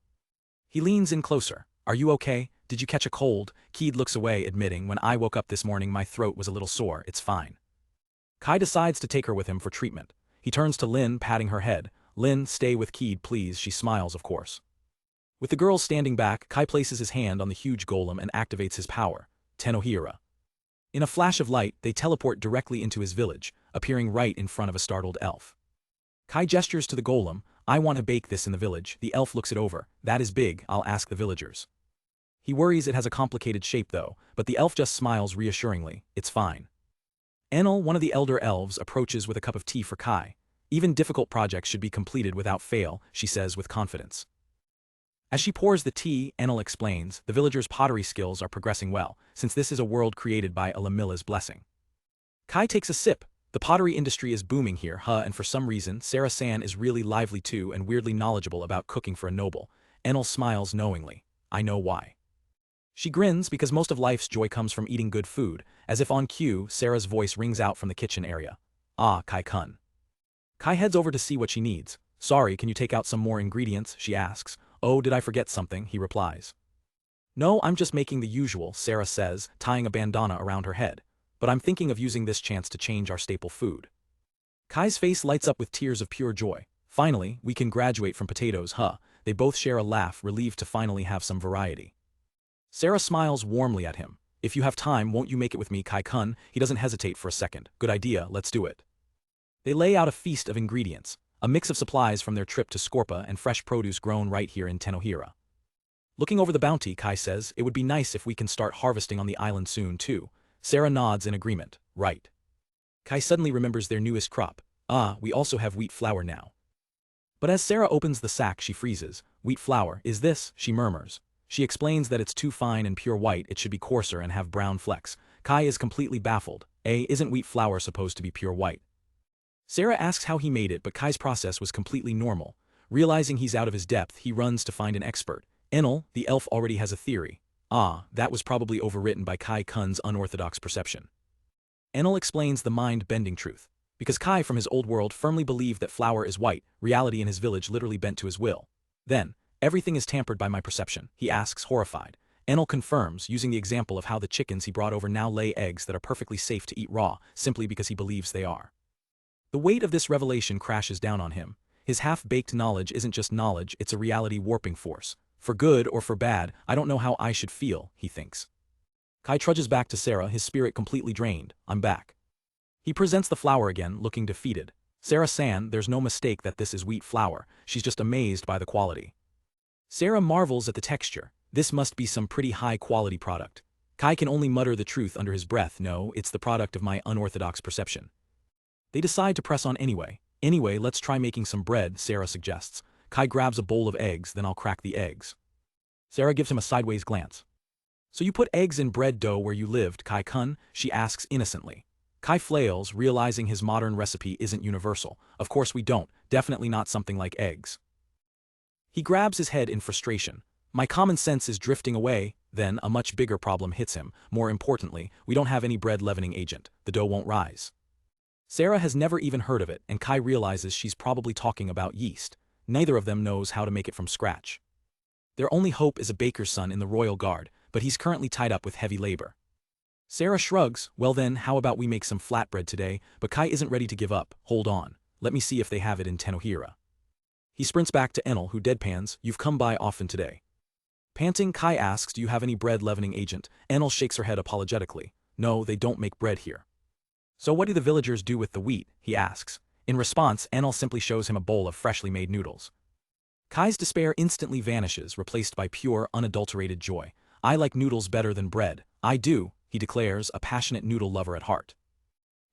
He leans in closer. "Are you okay? Did you catch a cold?" Keed looks away, admitting, "When I woke up this morning my throat was a little sore, it's fine." Kai decides to take her with him for treatment. He turns to Lin, patting her head. "Lin, stay with Keed, please." She smiles, of course. With the girls standing back, Kai places his hand on the huge golem and activates his power. Tenohira. In a flash of light, they teleport directly into his village, appearing right in front of a startled elf. Kai gestures to the golem. "I want to bake this in the village." The elf looks it over. "That is big, I'll ask the villagers." He worries it has a complicated shape though, but the elf just smiles reassuringly. "It's fine." Enel, one of the elder elves, approaches with a cup of tea for Kai. "Even difficult projects should be completed without fail," she says with confidence. As she pours the tea, Enel explains, "The villagers' pottery skills are progressing well, since this is a world created by Alamilla's blessing." Kai takes a sip. "The pottery industry is booming here, and for some reason, Sarah-san is really lively too and weirdly knowledgeable about cooking for a noble." Enel smiles knowingly. "I know why." She grins because most of life's joy comes from eating good food. As if on cue, Sarah's voice rings out from the kitchen area. "Ah, Kai-kun." Kai heads over to see what she needs. "Sorry, can you take out some more ingredients?" she asks. "Oh, did I forget something?" he replies. "No, I'm just making the usual," Sarah says, tying a bandana around her head. "But I'm thinking of using this chance to change our staple food." Kai's face lights up with tears of pure joy. "Finally, we can graduate from potatoes, They both share a laugh, relieved to finally have some variety. Sarah smiles warmly at him. "If you have time, won't you make it with me, Kai-kun?" He doesn't hesitate for a second. "Good idea, let's do it." They lay out a feast of ingredients, a mix of supplies from their trip to Scorpa and fresh produce grown right here in Tenohira. Looking over the bounty, Kai says, "It would be nice if we can start harvesting on the island soon, too." Sarah nods in agreement. "Right." Kai suddenly remembers their newest crop. We also have wheat flour now." But as Sarah opens the sack, she freezes. "Wheat flour, is this?" she murmurs. She explains that it's too fine and pure white, it should be coarser and have brown flecks. Kai is completely baffled. Isn't wheat flour supposed to be pure white? Sarah asks how he made it, but Kai's process was completely normal. Realizing he's out of his depth, he runs to find an expert. Enel, the elf, already has a theory. That was probably overwritten by Kai-kun's unorthodox perception. Enel explains the mind-bending truth. Because Kai from his old world firmly believed that flour is white, reality in his village literally bent to his will. Then, everything is tampered by my perception, he asks, horrified. Enel confirms, using the example of how the chickens he brought over now lay eggs that are perfectly safe to eat raw, simply because he believes they are. The weight of this revelation crashes down on him. His half-baked knowledge isn't just knowledge, it's a reality warping force. For good or for bad, I don't know how I should feel, he thinks. Kai trudges back to Sarah, his spirit completely drained. I'm back. He presents the flour again, looking defeated. Sarah-san, there's no mistake that this is wheat flour, she's just amazed by the quality. Sarah marvels at the texture. This must be some pretty high-quality product. Kai can only mutter the truth under his breath. No, it's the product of my unorthodox perception. They decide to press on anyway. Anyway, let's try making some bread, Sarah suggests. Kai grabs a bowl of eggs, then I'll crack the eggs. Sarah gives him a sideways glance. So you put eggs in bread dough where you lived, Kai-kun? She asks innocently. Kai flails, realizing his modern recipe isn't universal. Of course we don't, definitely not something like eggs. He grabs his head in frustration. My common sense is drifting away. Then a much bigger problem hits him. More importantly, we don't have any bread leavening agent. The dough won't rise. Sarah has never even heard of it, and Kai realizes she's probably talking about yeast. Neither of them knows how to make it from scratch. Their only hope is a baker's son in the royal guard, but he's currently tied up with heavy labor. Sarah shrugs. Well then, how about we make some flatbread today? But Kai isn't ready to give up. Hold on. Let me see if they have it in Tenohira. He sprints back to Enel, who deadpans, you've come by often today. Panting, Kai asks, do you have any bread leavening agent? Enel shakes her head apologetically. No, they don't make bread here. So what do the villagers do with the wheat? He asks. In response, Enel simply shows him a bowl of freshly made noodles. Kai's despair instantly vanishes, replaced by pure, unadulterated joy. I like noodles better than bread. I do, he declares, a passionate noodle lover at heart.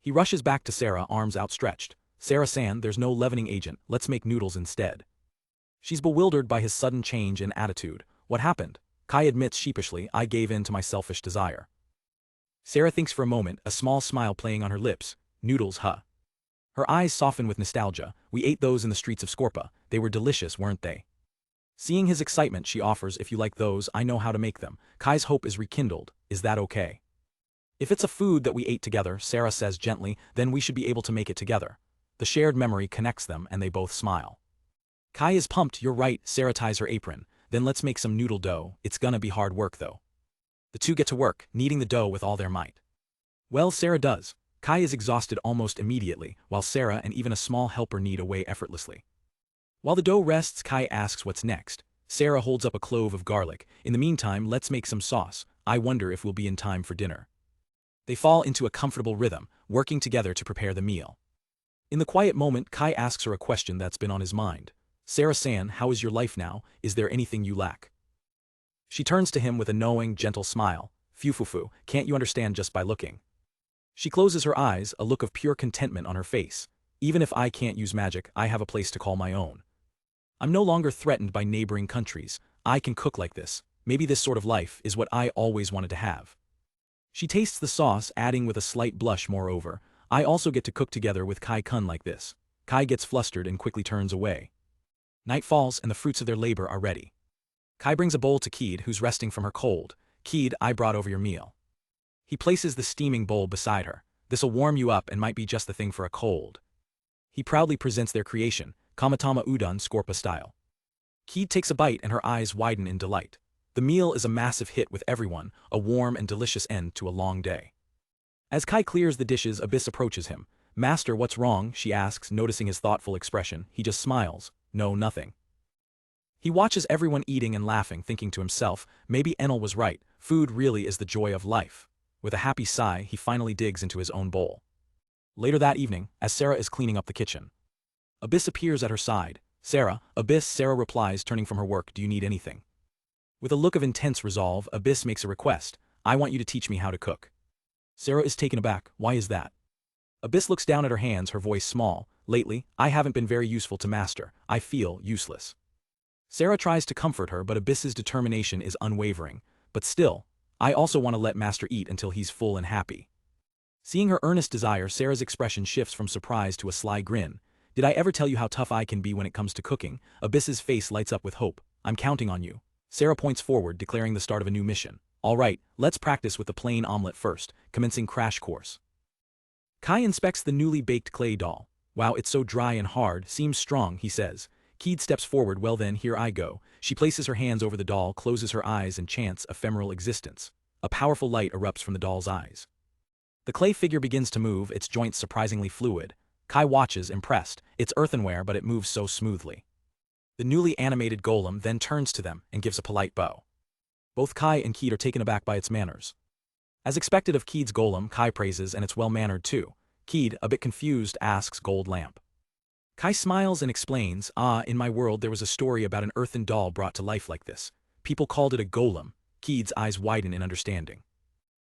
He rushes back to Sarah, arms outstretched. Sarah-san, there's no leavening agent, let's make noodles instead. She's bewildered by his sudden change in attitude. What happened? Kai admits sheepishly, I gave in to my selfish desire. Sarah thinks for a moment, a small smile playing on her lips. Noodles, huh? Her eyes soften with nostalgia. We ate those in the streets of Scorpa. They were delicious, weren't they? Seeing his excitement, she offers, if you like those, I know how to make them. Kai's hope is rekindled. Is that okay? If it's a food that we ate together, Sarah says gently, then we should be able to make it together. The shared memory connects them, and they both smile. Kai is pumped. You're right, Sarah ties her apron. Then let's make some noodle dough. It's gonna be hard work though. The two get to work, kneading the dough with all their might. Well, Sarah does. Kai is exhausted almost immediately, while Sarah and even a small helper knead away effortlessly. While the dough rests, Kai asks what's next. Sarah holds up a clove of garlic. In the meantime, let's make some sauce. I wonder if we'll be in time for dinner. They fall into a comfortable rhythm, working together to prepare the meal. In the quiet moment, Kai asks her a question that's been on his mind. Sarah-san, how is your life now? Is there anything you lack? She turns to him with a knowing, gentle smile. Phew, can't you understand just by looking? She closes her eyes, a look of pure contentment on her face. Even if I can't use magic, I have a place to call my own. I'm no longer threatened by neighboring countries. I can cook like this. Maybe this sort of life is what I always wanted to have. She tastes the sauce, adding with a slight blush moreover, I also get to cook together with Kai-kun like this. Kai gets flustered and quickly turns away. Night falls and the fruits of their labor are ready. Kai brings a bowl to Keed, who's resting from her cold. Keed, I brought over your meal. He places the steaming bowl beside her. This'll warm you up and might be just the thing for a cold. He proudly presents their creation, kamatama udon Scorpa style. Keed takes a bite and her eyes widen in delight. The meal is a massive hit with everyone, a warm and delicious end to a long day. As Kai clears the dishes, Abyss approaches him. Master, what's wrong? She asks, noticing his thoughtful expression. He just smiles. No, nothing. He watches everyone eating and laughing, thinking to himself, maybe Enel was right, food really is the joy of life. With a happy sigh, he finally digs into his own bowl. Later that evening, as Sarah is cleaning up the kitchen, Abyss appears at her side. Sarah, Abyss, Sarah replies, turning from her work, do you need anything? With a look of intense resolve, Abyss makes a request. I want you to teach me how to cook. Sarah is taken aback. Why is that? Abyss looks down at her hands, her voice small. Lately, I haven't been very useful to Master. I feel useless. Sarah tries to comfort her, but Abyss's determination is unwavering. But still, I also want to let Master eat until he's full and happy. Seeing her earnest desire, Sarah's expression shifts from surprise to a sly grin. Did I ever tell you how tough I can be when it comes to cooking? Abyss's face lights up with hope. I'm counting on you. Sarah points forward, declaring the start of a new mission. All right, let's practice with the plain omelet first, commencing crash course. Kai inspects the newly baked clay doll. Wow, it's so dry and hard, seems strong, he says. Keed steps forward. Well then, here I go. She places her hands over the doll, closes her eyes and chants ephemeral existence. A powerful light erupts from the doll's eyes. The clay figure begins to move, its joints surprisingly fluid. Kai watches, impressed. It's earthenware, but it moves so smoothly. The newly animated golem then turns to them and gives a polite bow. Both Kai and Keed are taken aback by its manners. As expected of Keed's golem, Kai praises, and it's well-mannered too. Keed, a bit confused, asks Gold Lamp. Kai smiles and explains, in my world there was a story about an earthen doll brought to life like this. People called it a golem. Keed's eyes widen in understanding.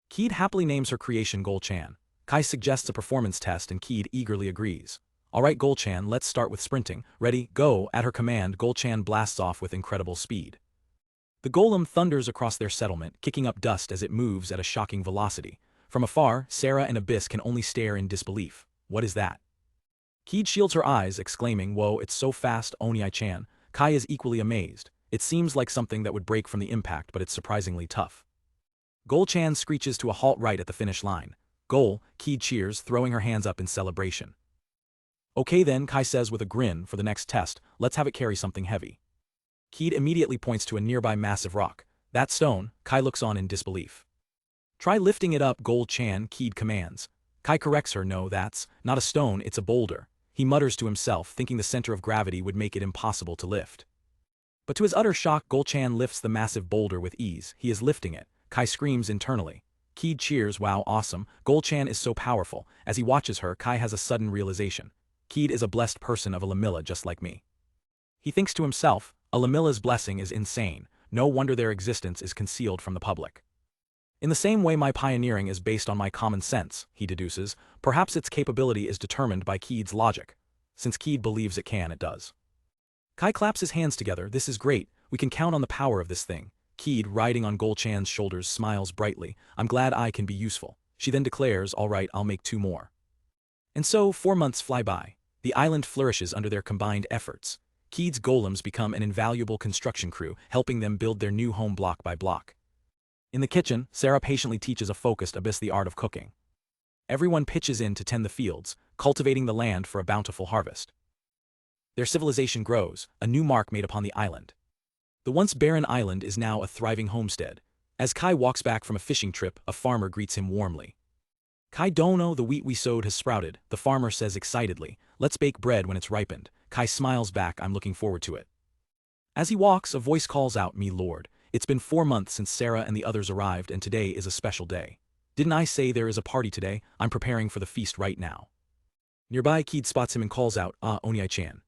Keed happily names her creation Gol-chan. Kai suggests a performance test and Keed eagerly agrees. Alright Gol-chan, let's start with sprinting. Ready, go. At her command, Gol-chan blasts off with incredible speed. The golem thunders across their settlement, kicking up dust as it moves at a shocking velocity. From afar, Sarah and Abyss can only stare in disbelief. What is that? Keed shields her eyes, exclaiming, whoa, it's so fast, Oni-chan. Kai is equally amazed. It seems like something that would break from the impact, but it's surprisingly tough. Gol-chan screeches to a halt right at the finish line. Goal, Keed cheers, throwing her hands up in celebration. Okay then, Kai says with a grin, for the next test, let's have it carry something heavy. Keed immediately points to a nearby massive rock. That stone, Kai looks on in disbelief. Try lifting it up, Gol-chan, Keed commands. Kai corrects her, no, that's not a stone, it's a boulder. He mutters to himself, thinking the center of gravity would make it impossible to lift. But to his utter shock, Gol-chan lifts the massive boulder with ease. He is lifting it. Kai screams internally. Keed cheers, wow, awesome. Gol-chan is so powerful. As he watches her, Kai has a sudden realization. Keed is a blessed person of a Lamilla just like me. He thinks to himself, a Lamilla's blessing is insane. No wonder their existence is concealed from the public. In the same way my pioneering is based on my common sense, he deduces, perhaps its capability is determined by Keed's logic. Since Keed believes it can, it does. Kai claps his hands together. This is great. We can count on the power of this thing. Keed, riding on Gol-chan's shoulders, smiles brightly. I'm glad I can be useful. She then declares, all right, I'll make 2 more. And so 4 months fly by. The island flourishes under their combined efforts. Keed's golems become an invaluable construction crew, helping them build their new home block by block. In the kitchen, Sarah patiently teaches a focused Abyss the art of cooking. Everyone pitches in to tend the fields, cultivating the land for a bountiful harvest. Their civilization grows, a new mark made upon the island. The once barren island is now a thriving homestead. As Kai walks back from a fishing trip, a farmer greets him warmly. Kai dono, the wheat we sowed has sprouted, the farmer says excitedly. Let's bake bread when it's ripened. Kai smiles back, I'm looking forward to it. As he walks, a voice calls out, me lord. It's been 4 months since Sarah and the others arrived, and today is a special day. Didn't I say there is a party today? I'm preparing for the feast right now. Nearby, Keed spots him and calls out, Oni-chan.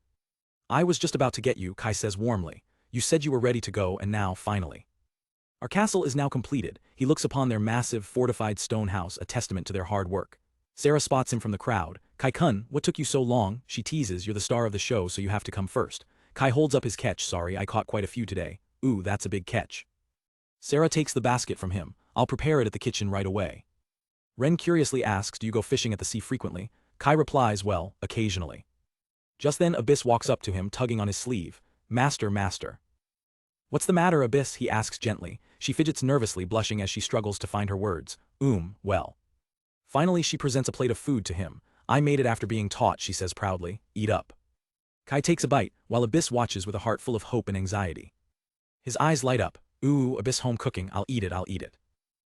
I was just about to get you, Kai says warmly. You said you were ready to go, and now, finally. Our castle is now completed. He looks upon their massive, fortified stone house, a testament to their hard work. Sarah spots him from the crowd. Kai-kun, what took you so long? She teases, you're the star of the show, so you have to come first. Kai holds up his catch, sorry, I caught quite a few today. Ooh, that's a big catch. Sarah takes the basket from him. I'll prepare it at the kitchen right away. Ren curiously asks, do you go fishing at the sea frequently? Kai replies, well, occasionally. Just then Abyss walks up to him, tugging on his sleeve. Master, master. What's the matter, Abyss? He asks gently. She fidgets nervously, blushing as she struggles to find her words. Well. Finally she presents a plate of food to him. I made it after being taught, she says proudly. Eat up. Kai takes a bite, while Abyss watches with a heart full of hope and anxiety. His eyes light up. Ooh, Abyss home cooking, I'll eat it.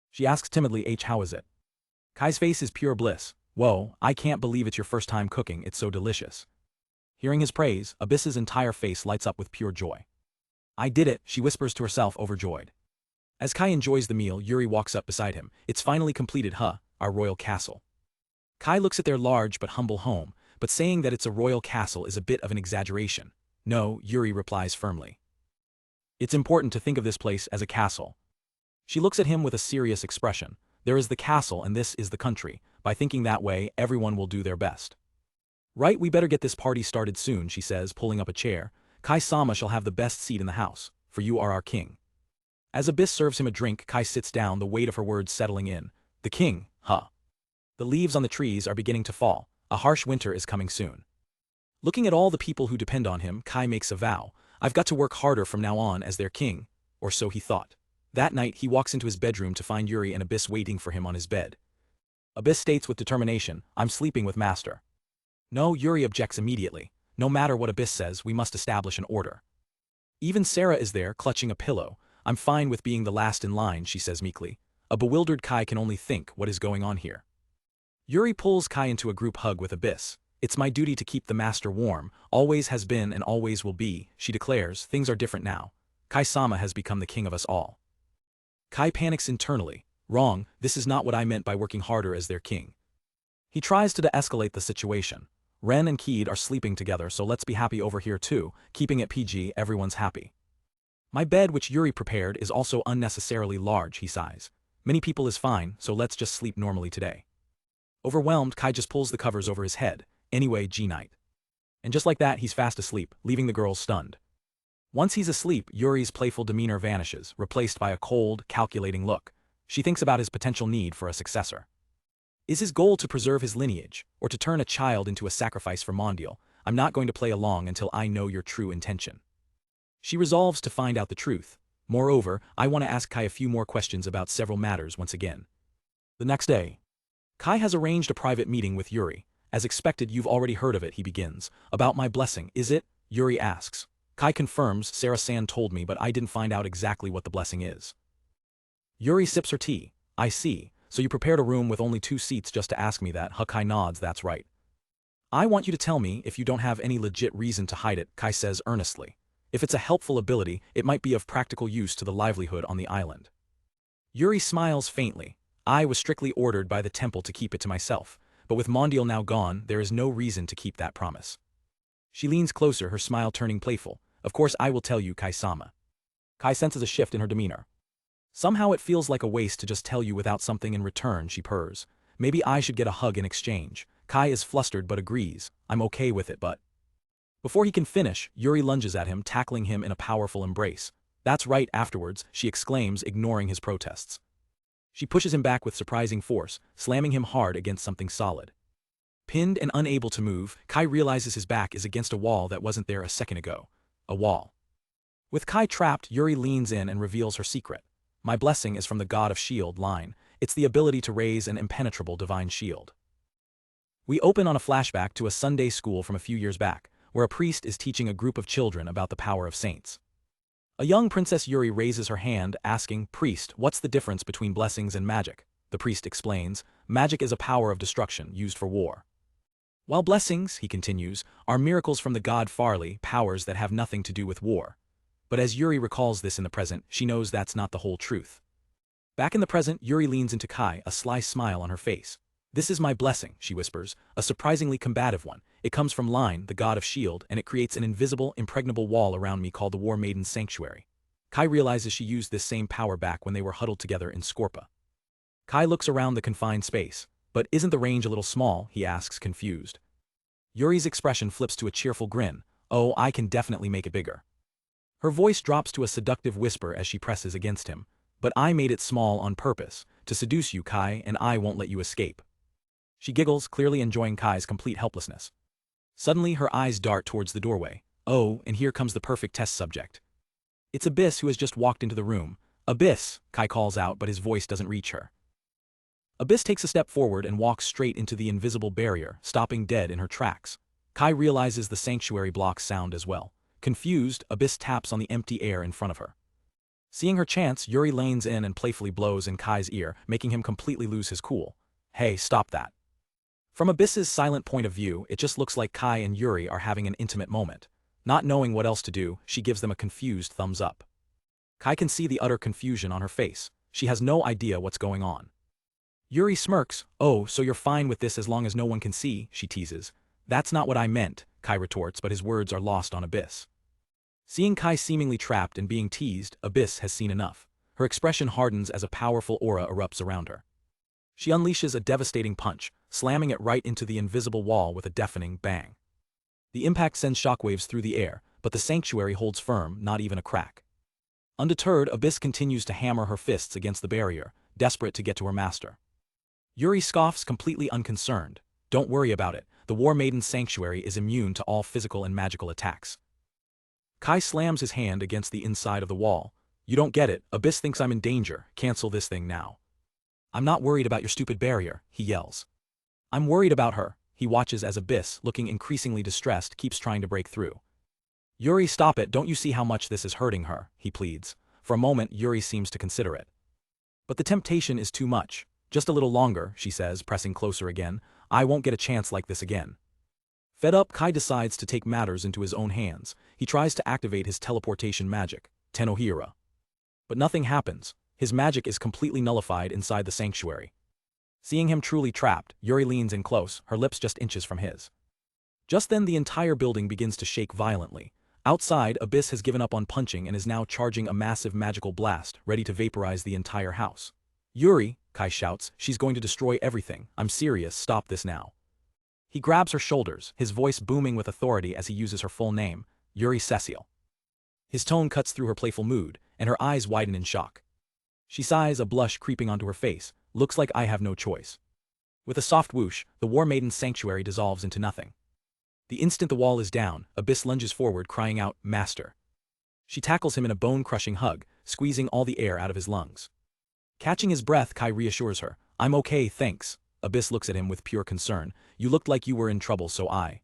She asks timidly, how is it? Kai's face is pure bliss. Whoa, I can't believe it's your first time cooking, it's so delicious. Hearing his praise, Abyss's entire face lights up with pure joy. I did it, she whispers to herself, overjoyed. As Kai enjoys the meal, Yuri walks up beside him. It's finally completed, our royal castle. Kai looks at their large but humble home, but saying that it's a royal castle is a bit of an exaggeration. No, Yuri replies firmly. It's important to think of this place as a castle. She looks at him with a serious expression. There is the castle and this is the country. By thinking that way, everyone will do their best. Right, we better get this party started soon, she says, pulling up a chair. Kai-sama shall have the best seat in the house, for you are our king. As Abyss serves him a drink, Kai sits down, the weight of her words settling in. The king, The leaves on the trees are beginning to fall. A harsh winter is coming soon. Looking at all the people who depend on him, Kai makes a vow. I've got to work harder from now on as their king, or so he thought. That night he walks into his bedroom to find Yuri and Abyss waiting for him on his bed. Abyss states with determination, I'm sleeping with Master. No, Yuri objects immediately. No matter what Abyss says, we must establish an order. Even Sarah is there, clutching a pillow. I'm fine with being the last in line, she says meekly. A bewildered Kai can only think what is going on here. Yuri pulls Kai into a group hug with Abyss. It's my duty to keep the Master warm, always has been and always will be, she declares. Things are different now. Kai-sama has become the king of us all. Kai panics internally. Wrong, this is not what I meant by working harder as their king. He tries to de-escalate the situation. Ren and Keed are sleeping together, so let's be happy over here too, keeping it PG, everyone's happy. My bed which Yuri prepared is also unnecessarily large, he sighs. Many people is fine, so let's just sleep normally today. Overwhelmed, Kai just pulls the covers over his head. Anyway, G-night. And just like that, he's fast asleep, leaving the girls stunned. Once he's asleep, Yuri's playful demeanor vanishes, replaced by a cold, calculating look. She thinks about his potential need for a successor. Is his goal to preserve his lineage, or to turn a child into a sacrifice for Mondial? I'm not going to play along until I know your true intention. She resolves to find out the truth. Moreover, I want to ask Kai a few more questions about several matters once again. The next day, Kai has arranged a private meeting with Yuri. As expected, you've already heard of it, he begins. About my blessing, is it? Yuri asks. Kai confirms, Sarah-san told me, but I didn't find out exactly what the blessing is. Yuri sips her tea. I see, so you prepared a room with only 2 seats just to ask me that, huh? Kai nods, that's right. I want you to tell me if you don't have any legit reason to hide it, Kai says earnestly. If it's a helpful ability, it might be of practical use to the livelihood on the island. Yuri smiles faintly. I was strictly ordered by the temple to keep it to myself, but with Mondial now gone, there is no reason to keep that promise. She leans closer, her smile turning playful. Of course I will tell you, Kai-sama. Kai senses a shift in her demeanor. Somehow it feels like a waste to just tell you without something in return, she purrs. Maybe I should get a hug in exchange. Kai is flustered but agrees. I'm okay with it, but... Before he can finish, Yuri lunges at him, tackling him in a powerful embrace. That's right, afterwards, she exclaims, ignoring his protests. She pushes him back with surprising force, slamming him hard against something solid. Pinned and unable to move, Kai realizes his back is against a wall that wasn't there a second ago. A wall. With Kai trapped, Yuri leans in and reveals her secret. My blessing is from the God of Shield line. It's the ability to raise an impenetrable divine shield. We open on a flashback to a Sunday school from a few years back, where a priest is teaching a group of children about the power of saints. A young Princess Yuri raises her hand, asking, Priest, what's the difference between blessings and magic? The priest explains, magic is a power of destruction used for war. While blessings, he continues, are miracles from the god Farley, powers that have nothing to do with war. But as Yuri recalls this in the present, she knows that's not the whole truth. Back in the present, Yuri leans into Kai, a sly smile on her face. This is my blessing, she whispers, a surprisingly combative one. It comes from Line, the god of Shield, and it creates an invisible, impregnable wall around me called the War Maiden's Sanctuary. Kai realizes she used this same power back when they were huddled together in Scorpa. Kai looks around the confined space. But isn't the range a little small, he asks, confused. Yuri's expression flips to a cheerful grin. Oh, I can definitely make it bigger. Her voice drops to a seductive whisper as she presses against him. But I made it small on purpose, to seduce you, Kai, and I won't let you escape. She giggles, clearly enjoying Kai's complete helplessness. Suddenly her eyes dart towards the doorway. Oh, and here comes the perfect test subject. It's Abyss, who has just walked into the room. Abyss, Kai calls out, but his voice doesn't reach her. Abyss takes a step forward and walks straight into the invisible barrier, stopping dead in her tracks. Kai realizes the sanctuary blocks sound as well. Confused, Abyss taps on the empty air in front of her. Seeing her chance, Yuri leans in and playfully blows in Kai's ear, making him completely lose his cool. Hey, stop that. From Abyss's silent point of view, it just looks like Kai and Yuri are having an intimate moment. Not knowing what else to do, she gives them a confused thumbs up. Kai can see the utter confusion on her face. She has no idea what's going on. Yuri smirks. Oh, so you're fine with this as long as no one can see, she teases. That's not what I meant, Kai retorts, but his words are lost on Abyss. Seeing Kai seemingly trapped and being teased, Abyss has seen enough. Her expression hardens as a powerful aura erupts around her. She unleashes a devastating punch, slamming it right into the invisible wall with a deafening bang. The impact sends shockwaves through the air, but the sanctuary holds firm, not even a crack. Undeterred, Abyss continues to hammer her fists against the barrier, desperate to get to her master. Yuri scoffs, completely unconcerned. Don't worry about it, the War Maiden's Sanctuary is immune to all physical and magical attacks. Kai slams his hand against the inside of the wall. You don't get it, Abyss thinks I'm in danger, cancel this thing now. I'm not worried about your stupid barrier, he yells. I'm worried about her. He watches as Abyss, looking increasingly distressed, keeps trying to break through. Yuri, stop it, don't you see how much this is hurting her, he pleads. For a moment, Yuri seems to consider it. But the temptation is too much. Just a little longer, she says, pressing closer again. I won't get a chance like this again. Fed up, Kai decides to take matters into his own hands. He tries to activate his teleportation magic, Tenohira. But nothing happens. His magic is completely nullified inside the sanctuary. Seeing him truly trapped, Yuri leans in close, her lips just inches from his. Just then the entire building begins to shake violently. Outside, Abyss has given up on punching and is now charging a massive magical blast, ready to vaporize the entire house. Yuri, Kai shouts, she's going to destroy everything. I'm serious, stop this now. He grabs her shoulders, his voice booming with authority as he uses her full name, Yuri Cecile. His tone cuts through her playful mood, and her eyes widen in shock. She sighs, a blush creeping onto her face. Looks like I have no choice. With a soft whoosh, the War Maiden's sanctuary dissolves into nothing. The instant the wall is down, Abyss lunges forward, crying out, Master. She tackles him in a bone-crushing hug, squeezing all the air out of his lungs. Catching his breath, Kai reassures her, I'm okay, thanks. Abyss looks at him with pure concern. You looked like you were in trouble, so I.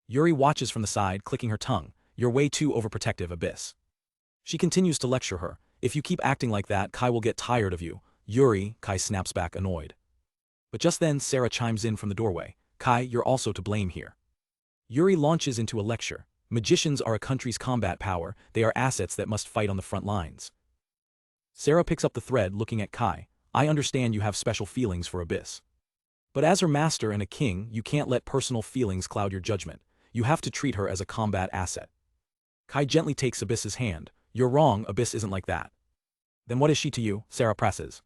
Yuri watches from the side, clicking her tongue. You're way too overprotective, Abyss. She continues to lecture her. If you keep acting like that, Kai will get tired of you. Yuri, Kai snaps back, annoyed. But just then, Sarah chimes in from the doorway. Kai, you're also to blame here. Yuri launches into a lecture. Magicians are a country's combat power, they are assets that must fight on the front lines. Sarah picks up the thread, looking at Kai. I understand you have special feelings for Abyss. But as her master and a king, you can't let personal feelings cloud your judgment. You have to treat her as a combat asset. Kai gently takes Abyss's hand. You're wrong, Abyss isn't like that. Then what is she to you? Sarah presses.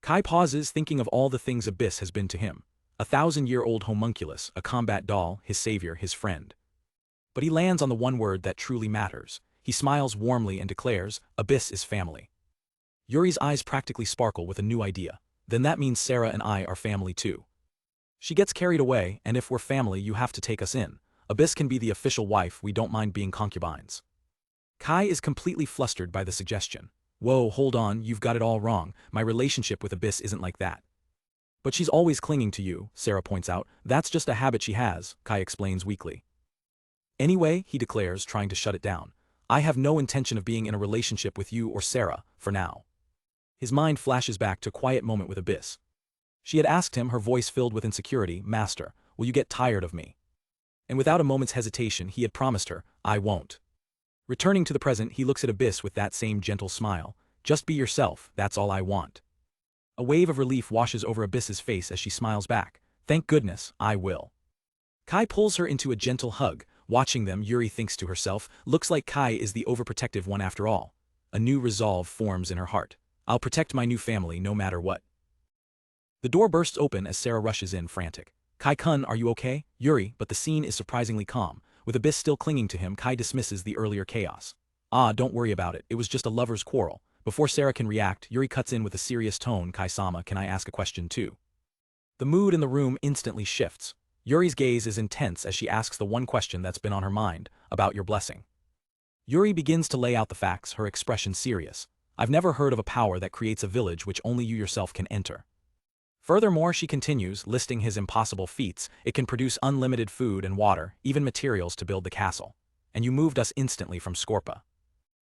Kai pauses, thinking of all the things Abyss has been to him. A 1,000-year-old homunculus, a combat doll, his savior, his friend. But he lands on the one word that truly matters. He smiles warmly and declares, Abyss is family. Yuri's eyes practically sparkle with a new idea. Then that means Sarah and I are family too. She gets carried away, and if we're family, you have to take us in. Abyss can be the official wife, we don't mind being concubines. Kai is completely flustered by the suggestion. Whoa, hold on, you've got it all wrong. My relationship with Abyss isn't like that. But she's always clinging to you, Sarah points out. That's just a habit she has, Kai explains weakly. Anyway, he declares, trying to shut it down. I have no intention of being in a relationship with you or Sarah, for now. His mind flashes back to a quiet moment with Abyss. She had asked him, her voice filled with insecurity, Master, will you get tired of me? And without a moment's hesitation, he had promised her, I won't. Returning to the present, he looks at Abyss with that same gentle smile. Just be yourself, that's all I want. A wave of relief washes over Abyss's face as she smiles back. Thank goodness, I will. Kai pulls her into a gentle hug. Watching them, Yuri thinks to herself, looks like Kai is the overprotective one after all. A new resolve forms in her heart. I'll protect my new family no matter what. The door bursts open as Sarah rushes in, frantic. Kai-kun, are you okay? Yuri, but the scene is surprisingly calm. With Abyss still clinging to him, Kai dismisses the earlier chaos. Ah, don't worry about it, it was just a lover's quarrel. Before Sarah can react, Yuri cuts in with a serious tone. Kai-sama, can I ask a question too? The mood in the room instantly shifts. Yuri's gaze is intense as she asks the one question that's been on her mind, about your blessing. Yuri begins to lay out the facts, her expression serious. I've never heard of a power that creates a village which only you yourself can enter. Furthermore, she continues, listing his impossible feats, it can produce unlimited food and water, even materials to build the castle. And you moved us instantly from Scorpa.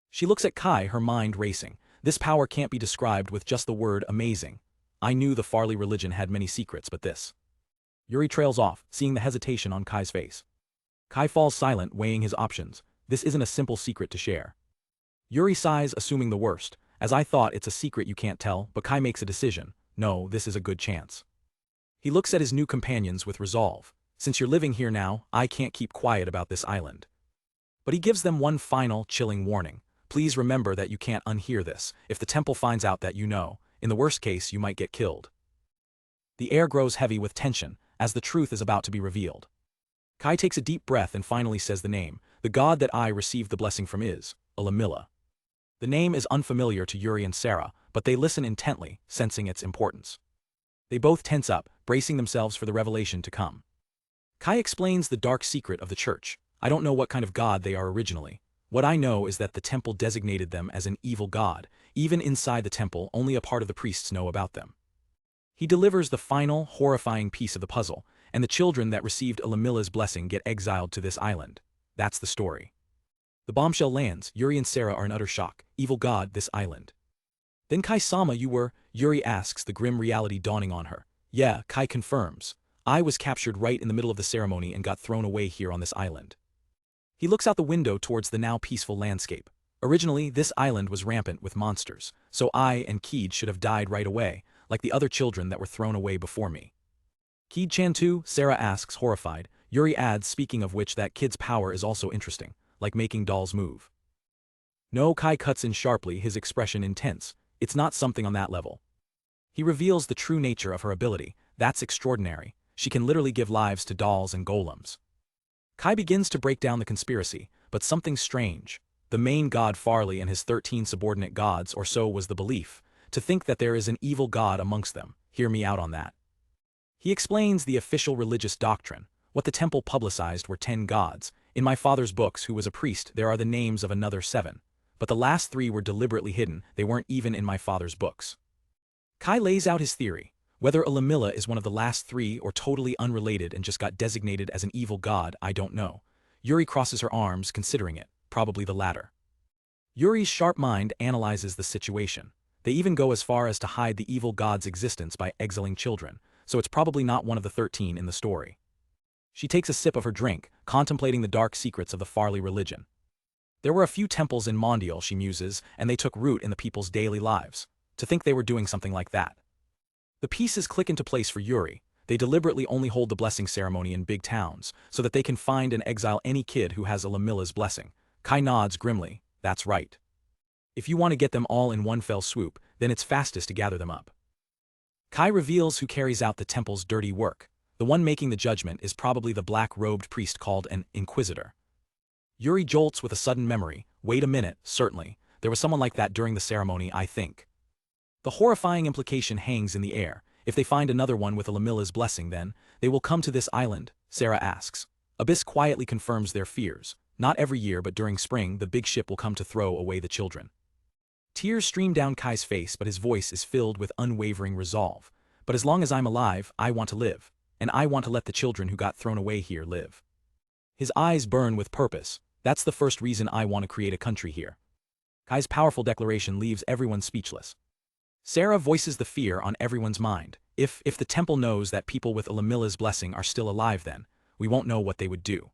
She looks at Kai, her mind racing. This power can't be described with just the word amazing. I knew the Farley religion had many secrets, but this. Yuri trails off, seeing the hesitation on Kai's face. Kai falls silent, weighing his options. This isn't a simple secret to share. Yuri sighs, assuming the worst. As I thought, it's a secret you can't tell, but Kai makes a decision. No, this is a good chance. He looks at his new companions with resolve. Since you're living here now, I can't keep quiet about this island. But he gives them one final, chilling warning. Please remember that you can't unhear this. If the temple finds out that you know, in the worst case you might get killed. The air grows heavy with tension, as the truth is about to be revealed. Kai takes a deep breath and finally says the name. The god that I received the blessing from is Alamilla. The name is unfamiliar to Yuri and Sarah, but they listen intently, sensing its importance. They both tense up, bracing themselves for the revelation to come. Kai explains the dark secret of the church. I don't know what kind of god they are originally. What I know is that the temple designated them as an evil god. Even inside the temple, only a part of the priests know about them. He delivers the final, horrifying piece of the puzzle, and the children that received Alamila's blessing get exiled to this island. That's the story. The bombshell lands. Yuri and Sarah are in utter shock. Evil god, this island. Then Kai-sama, you were? Yuri asks, the grim reality dawning on her. Yeah, Kai confirms. I was captured right in the middle of the ceremony and got thrown away here on this island. He looks out the window towards the now peaceful landscape. Originally, this island was rampant with monsters, so I and Keed should have died right away, like the other children that were thrown away before me. Keed-chan too? Sarah asks, horrified. Yuri adds, speaking of which, that kid's power is also interesting, like making dolls move. No, Kai cuts in sharply, his expression intense. It's not something on that level. He reveals the true nature of her ability. That's extraordinary. She can literally give lives to dolls and golems. Kai begins to break down the conspiracy, but something's strange. The main god Farley and his 13 subordinate gods, or so was the belief, to think that there is an evil god amongst them. Hear me out on that. He explains the official religious doctrine. What the temple publicized were 10 gods. In my father's books, who was a priest, there are the names of another 7. But the last 3 were deliberately hidden. They weren't even in my father's books. Kai lays out his theory. Whether Alamilla is one of the last 3 or totally unrelated and just got designated as an evil god, I don't know. Yuri crosses her arms, considering it. Probably the latter. Yuri's sharp mind analyzes the situation. They even go as far as to hide the evil god's existence by exiling children, so it's probably not one of the 13 in the story. She takes a sip of her drink, contemplating the dark secrets of the Farley religion. There were a few temples in Mondial, she muses, and they took root in the people's daily lives. To think they were doing something like that. The pieces click into place for Yuri. They deliberately only hold the blessing ceremony in big towns, so that they can find and exile any kid who has Alamilla's blessing. Kai nods grimly. That's right. If you want to get them all in one fell swoop, then it's fastest to gather them up. Kai reveals who carries out the temple's dirty work. The one making the judgment is probably the black-robed priest called an inquisitor. Yuri jolts with a sudden memory. Wait a minute, certainly. There was someone like that during the ceremony, I think. The horrifying implication hangs in the air. If they find another one with Alamilla's blessing, then they will come to this island, Sarah asks. Abyss quietly confirms their fears. Not every year, but during spring, the big ship will come to throw away the children. Tears stream down Kai's face, but his voice is filled with unwavering resolve. But as long as I'm alive, I want to live. And I want to let the children who got thrown away here live. His eyes burn with purpose. That's the first reason I want to create a country here. Kai's powerful declaration leaves everyone speechless. Sarah voices the fear on everyone's mind. If the temple knows that people with Alamilla's blessing are still alive, then we won't know what they would do.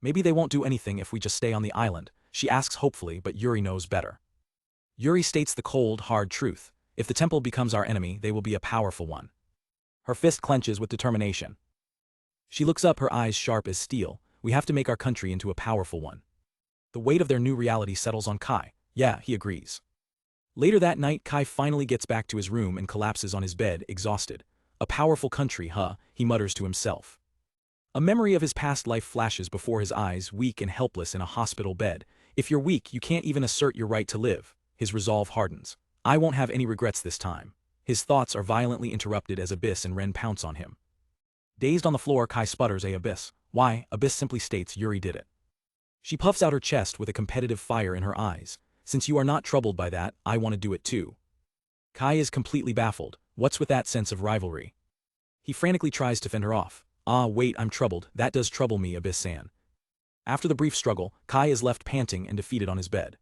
Maybe they won't do anything if we just stay on the island, she asks hopefully, but Yuri knows better. Yuri states the cold, hard truth. If the temple becomes our enemy, they will be a powerful one. Her fist clenches with determination. She looks up, her eyes sharp as steel. We have to make our country into a powerful one. The weight of their new reality settles on Kai. Yeah, he agrees. Later that night, Kai finally gets back to his room and collapses on his bed, exhausted. A powerful country, huh? He mutters to himself. A memory of his past life flashes before his eyes, weak and helpless in a hospital bed. If you're weak, you can't even assert your right to live. His resolve hardens. I won't have any regrets this time. His thoughts are violently interrupted as Abyss and Ren pounce on him. Dazed on the floor, Kai sputters, Abyss. Why? Abyss simply states Yuri did it. She puffs out her chest with a competitive fire in her eyes. Since you are not troubled by that, I want to do it too. Kai is completely baffled. What's with that sense of rivalry? He frantically tries to fend her off. Ah, wait, I'm troubled. That does trouble me, Abyss-san. After the brief struggle, Kai is left panting and defeated on his bed.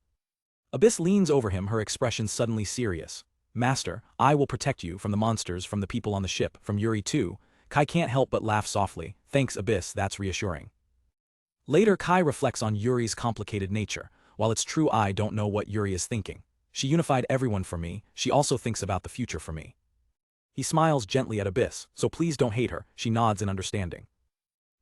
Abyss leans over him, her expression suddenly serious. Master, I will protect you from the monsters, from the people on the ship, from Yuri too. Kai can't help but laugh softly. Thanks, Abyss, that's reassuring. Later, Kai reflects on Yuri's complicated nature. While it's true I don't know what Yuri is thinking. She unified everyone for me, she also thinks about the future for me. He smiles gently at Abyss, so please don't hate her, she nods in understanding.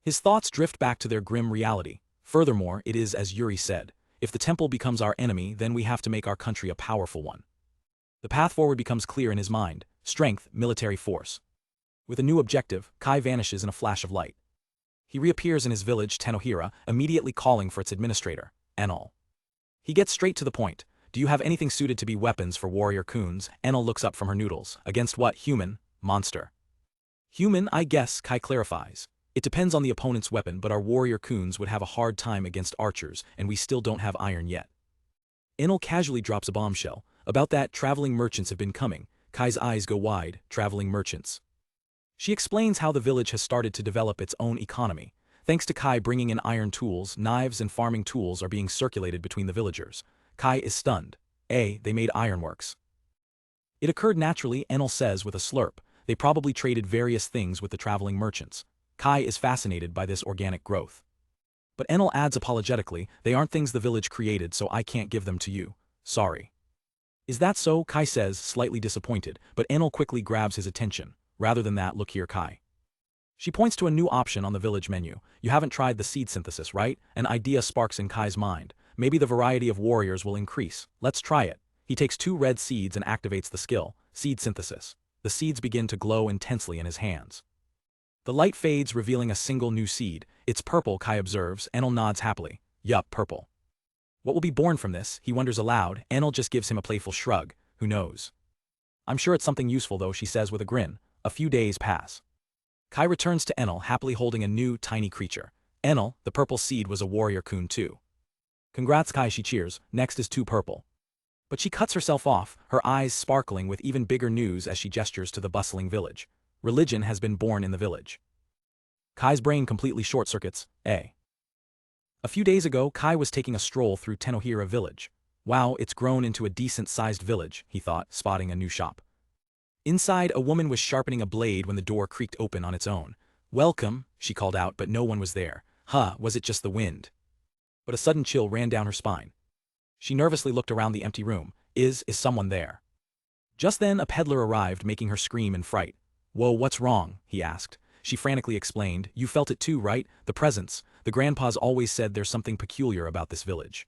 His thoughts drift back to their grim reality. Furthermore, it is as Yuri said. If the temple becomes our enemy, then we have to make our country a powerful one. The path forward becomes clear in his mind. Strength, military force. With a new objective, Kai vanishes in a flash of light. He reappears in his village, Tenohira, immediately calling for its administrator, Enel. He gets straight to the point. Do you have anything suited to be weapons for warrior coons? Enel looks up from her noodles. Against what? Human? Monster. Human, I guess, Kai clarifies. It depends on the opponent's weapon, but our warrior coons would have a hard time against archers, and we still don't have iron yet. Enel casually drops a bombshell. About that, traveling merchants have been coming. Kai's eyes go wide, traveling merchants. She explains how the village has started to develop its own economy. Thanks to Kai bringing in iron tools, knives and farming tools are being circulated between the villagers. Kai is stunned. They made ironworks. It occurred naturally, Enel says with a slurp. They probably traded various things with the traveling merchants. Kai is fascinated by this organic growth. But Enel adds apologetically, they aren't things the village created, so I can't give them to you. Sorry. Is that so? Kai says, slightly disappointed, but Enel quickly grabs his attention. Rather than that, look here, Kai. She points to a new option on the village menu. You haven't tried the seed synthesis, right? An idea sparks in Kai's mind. Maybe the variety of warriors will increase. Let's try it. He takes 2 red seeds and activates the skill, seed synthesis. The seeds begin to glow intensely in his hands. The light fades, revealing a single new seed. It's purple, Kai observes. Enel nods happily. Yup, purple. What will be born from this? He wonders aloud. Enel just gives him a playful shrug. Who knows? I'm sure it's something useful though, she says with a grin. A few days pass. Kai returns to Enel, happily holding a new, tiny creature. Enel, the purple seed was a warrior coon too. Congrats, Kai, she cheers. Next is 2 purple. But she cuts herself off, her eyes sparkling with even bigger news as she gestures to the bustling village. Religion has been born in the village. Kai's brain completely short-circuits. A few days ago, Kai was taking a stroll through Tenohira village. Wow, it's grown into a decent-sized village, he thought, spotting a new shop. Inside, a woman was sharpening a blade when the door creaked open on its own. Welcome, she called out, but no one was there. Was it just the wind? But a sudden chill ran down her spine. She nervously looked around the empty room. Is someone there? Just then, a peddler arrived, making her scream in fright. Whoa, what's wrong? He asked. She frantically explained. You felt it too, right? The presence. The grandpas always said there's something peculiar about this village.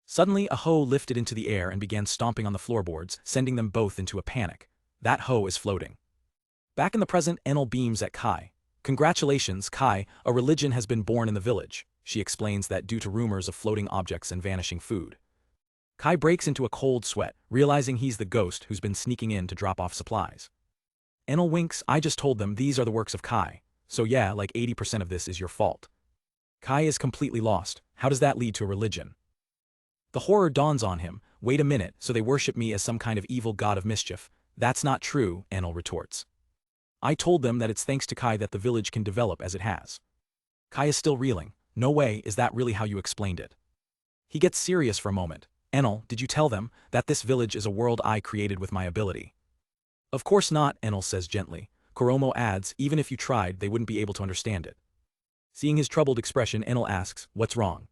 Suddenly, a hoe lifted into the air and began stomping on the floorboards, sending them both into a panic. That hoe is floating. Back in the present, Enel beams at Kai. Congratulations, Kai, a religion has been born in the village. She explains that due to rumors of floating objects and vanishing food. Kai breaks into a cold sweat, realizing he's the ghost who's been sneaking in to drop off supplies. Enel winks. I just told them these are the works of Kai. So yeah, like 80% of this is your fault. Kai is completely lost. How does that lead to a religion? The horror dawns on him. Wait a minute, so they worship me as some kind of evil god of mischief. That's not true, Enel retorts. I told them that it's thanks to Kai that the village can develop as it has. Kai is still reeling. No way, is that really how you explained it? He gets serious for a moment. Enel, did you tell them that this village is a world I created with my ability? Of course not, Enel says gently. Koromo adds, even if you tried, they wouldn't be able to understand it. Seeing his troubled expression, Enel asks, what's wrong?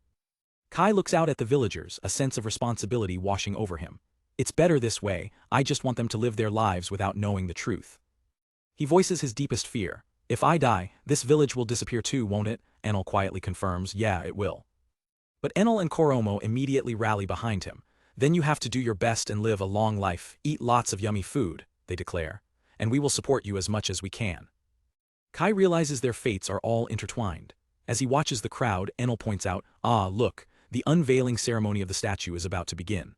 Kai looks out at the villagers, a sense of responsibility washing over him. It's better this way, I just want them to live their lives without knowing the truth. He voices his deepest fear. If I die, this village will disappear too, won't it? Enel quietly confirms, yeah, it will. But Enel and Koromo immediately rally behind him. Then you have to do your best and live a long life, eat lots of yummy food, they declare, and we will support you as much as we can. Kai realizes their fates are all intertwined. As he watches the crowd, Enel points out, look, the unveiling ceremony of the statue is about to begin.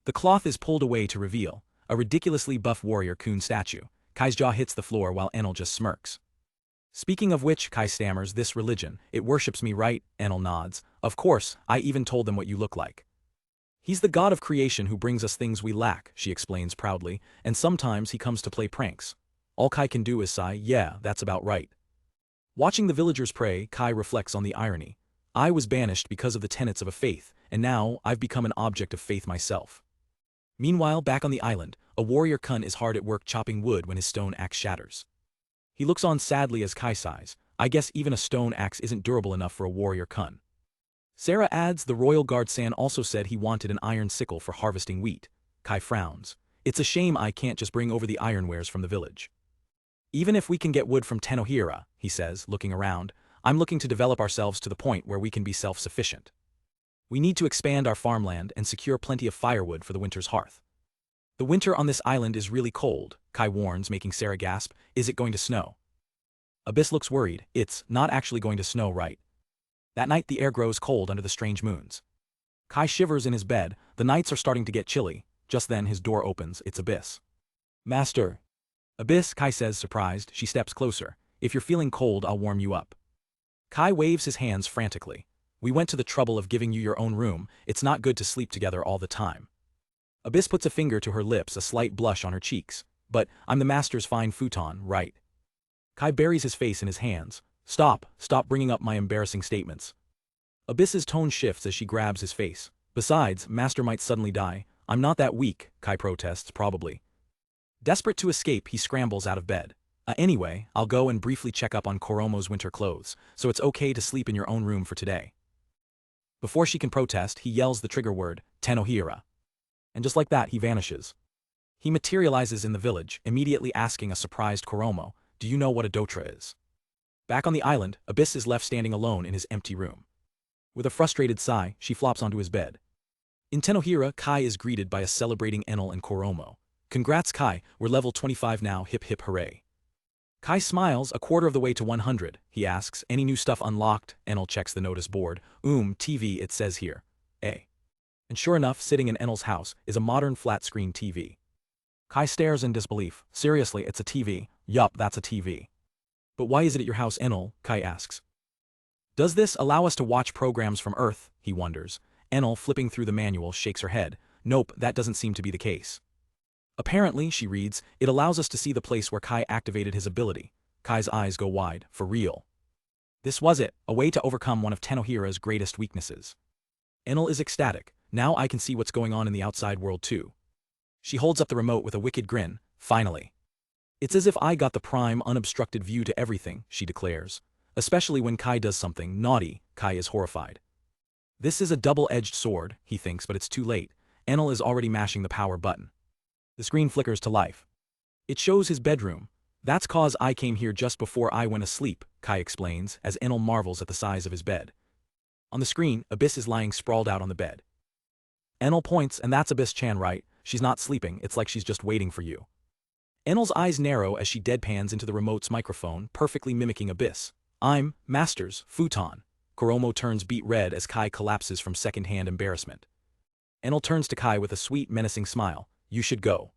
The cloth is pulled away to reveal a ridiculously buff warrior coon statue. Kai's jaw hits the floor while Enel just smirks. Speaking of which, Kai stammers, this religion, it worships me, right? Enel nods. Of course, I even told them what you look like. He's the god of creation who brings us things we lack, she explains proudly, and sometimes he comes to play pranks. All Kai can do is sigh, yeah, that's about right. Watching the villagers pray, Kai reflects on the irony. I was banished because of the tenets of a faith, and now I've become an object of faith myself. Meanwhile, back on the island, a warrior kun is hard at work chopping wood when his stone axe shatters. He looks on sadly as Kai sighs. I guess even a stone axe isn't durable enough for a warrior kun. Sarah adds, the royal guard San also said he wanted an iron sickle for harvesting wheat. Kai frowns. It's a shame I can't just bring over the ironwares from the village. Even if we can get wood from Tenohira, he says, looking around, I'm looking to develop ourselves to the point where we can be self-sufficient. We need to expand our farmland and secure plenty of firewood for the winter's hearth. The winter on this island is really cold, Kai warns, making Sarah gasp. Is it going to snow? Abyss looks worried. It's not actually going to snow, right? That night the air grows cold under the strange moons. Kai shivers in his bed. The nights are starting to get chilly. Just then his door opens. It's Abyss. Master. Abyss, Kai says, surprised. She steps closer. If you're feeling cold, I'll warm you up. Kai waves his hands frantically. We went to the trouble of giving you your own room. It's not good to sleep together all the time. Abyss puts a finger to her lips, a slight blush on her cheeks. But, I'm the master's fine futon, right? Kai buries his face in his hands. Stop bringing up my embarrassing statements. Abyss's tone shifts as she grabs his face. Besides, master might suddenly die. I'm not that weak, Kai protests, probably. Desperate to escape, he scrambles out of bed. Anyway, I'll go and briefly check up on Koromo's winter clothes, so it's okay to sleep in your own room for today. Before she can protest, he yells the trigger word, Tenohira. And just like that, he vanishes. He materializes in the village, immediately asking a surprised Koromo, do you know what a dotra is? Back on the island, Abyss is left standing alone in his empty room. With a frustrated sigh, she flops onto his bed. In Tenohira, Kai is greeted by a celebrating Enel and Koromo. Congrats Kai, we're level 25 now, hip hip hooray. Kai smiles, a quarter of the way to 100, he asks, any new stuff unlocked? Enel checks the notice board. TV it says here. And sure enough, sitting in Enel's house, is a modern flat-screen TV. Kai stares in disbelief. Seriously, it's a TV. Yup, that's a TV. But why is it at your house, Enel? Kai asks. Does this allow us to watch programs from Earth? He wonders. Enel, flipping through the manual, shakes her head. Nope, that doesn't seem to be the case. Apparently, she reads, it allows us to see the place where Kai activated his ability. Kai's eyes go wide. For real. This was it, a way to overcome one of Tenohira's greatest weaknesses. Enel is ecstatic. Now I can see what's going on in the outside world too. She holds up the remote with a wicked grin. Finally. It's as if I got the prime, unobstructed view to everything, she declares. Especially when Kai does something naughty, Kai is horrified. This is a double-edged sword, he thinks, but it's too late. Enel is already mashing the power button. The screen flickers to life. It shows his bedroom. That's cause I came here just before I went asleep, Kai explains, as Enel marvels at the size of his bed. On the screen, Abyss is lying sprawled out on the bed. Enel points, and that's Abyss-chan, right? She's not sleeping, it's like she's just waiting for you. Enel's eyes narrow as she deadpans into the remote's microphone, perfectly mimicking Abyss. I'm, Master's, futon. Koromo turns beet red as Kai collapses from second-hand embarrassment. Enel turns to Kai with a sweet, menacing smile. You should go.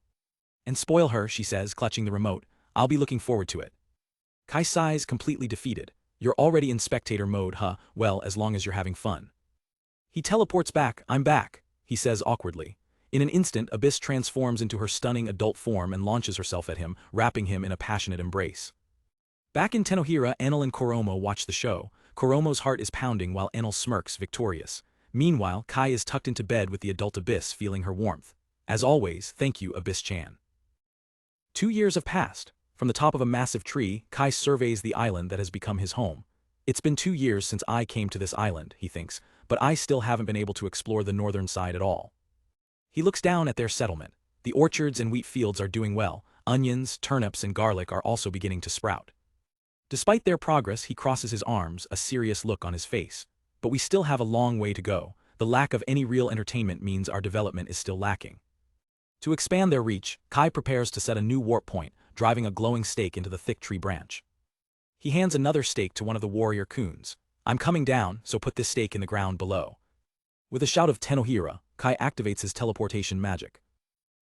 And spoil her, she says, clutching the remote. I'll be looking forward to it. Kai sighs, completely defeated. You're already in spectator mode, huh? Well, as long as you're having fun. He teleports back. I'm back, he says awkwardly. In an instant, Abyss transforms into her stunning adult form and launches herself at him, wrapping him in a passionate embrace. Back in Tenohira, Enel and Koromo watch the show. Koromo's heart is pounding while Enel smirks, victorious. Meanwhile, Kai is tucked into bed with the adult Abyss, feeling her warmth. As always, thank you, Abyss-chan. 2 years have passed. From the top of a massive tree, Kai surveys the island that has become his home. It's been 2 years since I came to this island, he thinks, but I still haven't been able to explore the northern side at all. He looks down at their settlement. The orchards and wheat fields are doing well. Onions, turnips, and garlic are also beginning to sprout. Despite their progress, he crosses his arms, a serious look on his face. But we still have a long way to go. The lack of any real entertainment means our development is still lacking. To expand their reach, Kai prepares to set a new warp point, driving a glowing stake into the thick tree branch. He hands another stake to one of the warrior coons. I'm coming down, so put this stake in the ground below. With a shout of Tenohira, Kai activates his teleportation magic.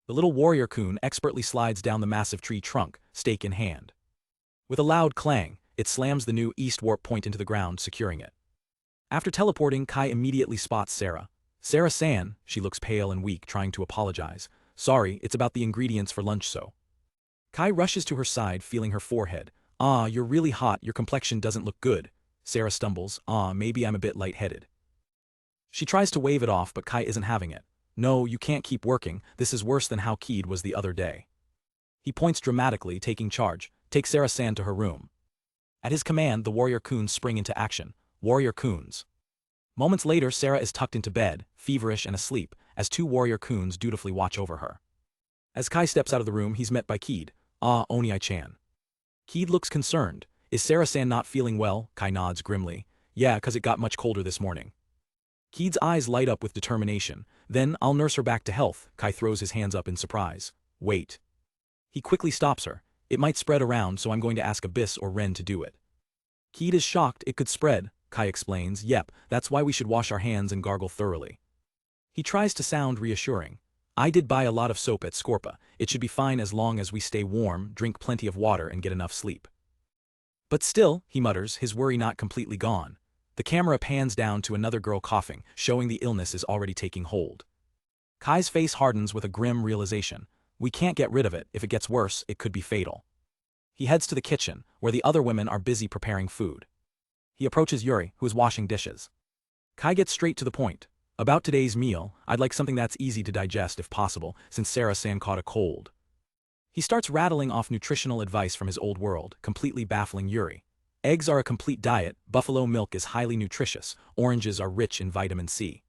The little warrior coon expertly slides down the massive tree trunk, stake in hand. With a loud clang, it slams the new east warp point into the ground, securing it. After teleporting, Kai immediately spots Sarah. Sarah-san, she looks pale and weak, trying to apologize. Sorry, it's about the ingredients for lunch so. Kai rushes to her side, feeling her forehead. You're really hot, your complexion doesn't look good. Sarah stumbles. Maybe I'm a bit lightheaded. She tries to wave it off, but Kai isn't having it. No, you can't keep working, this is worse than how Keed was the other day. He points dramatically, taking charge. Take Sarah-san to her room. At his command, the warrior coons spring into action. Warrior coons. Moments later, Sarah is tucked into bed, feverish and asleep, as 2 warrior coons dutifully watch over her. As Kai steps out of the room, he's met by Keed. Oni-chan. Keed looks concerned. Is Sarah-san not feeling well? Kai nods grimly. Yeah, 'cause it got much colder this morning. Keed's eyes light up with determination. Then, I'll nurse her back to health. Kai throws his hands up in surprise. Wait. He quickly stops her. It might spread around, so I'm going to ask Abyss or Ren to do it. Keed is shocked. It could spread, Kai explains. Yep, that's why we should wash our hands and gargle thoroughly. He tries to sound reassuring. I did buy a lot of soap at Scorpa. It should be fine as long as we stay warm, drink plenty of water, and get enough sleep. But still, he mutters, his worry not completely gone. The camera pans down to another girl coughing, showing the illness is already taking hold. Kai's face hardens with a grim realization. We can't get rid of it. If it gets worse, it could be fatal. He heads to the kitchen, where the other women are busy preparing food. He approaches Yuri, who is washing dishes. Kai gets straight to the point. About today's meal, I'd like something that's easy to digest if possible, since Sarah-san caught a cold. He starts rattling off nutritional advice from his old world, completely baffling Yuri. Eggs are a complete diet, buffalo milk is highly nutritious, oranges are rich in vitamin C.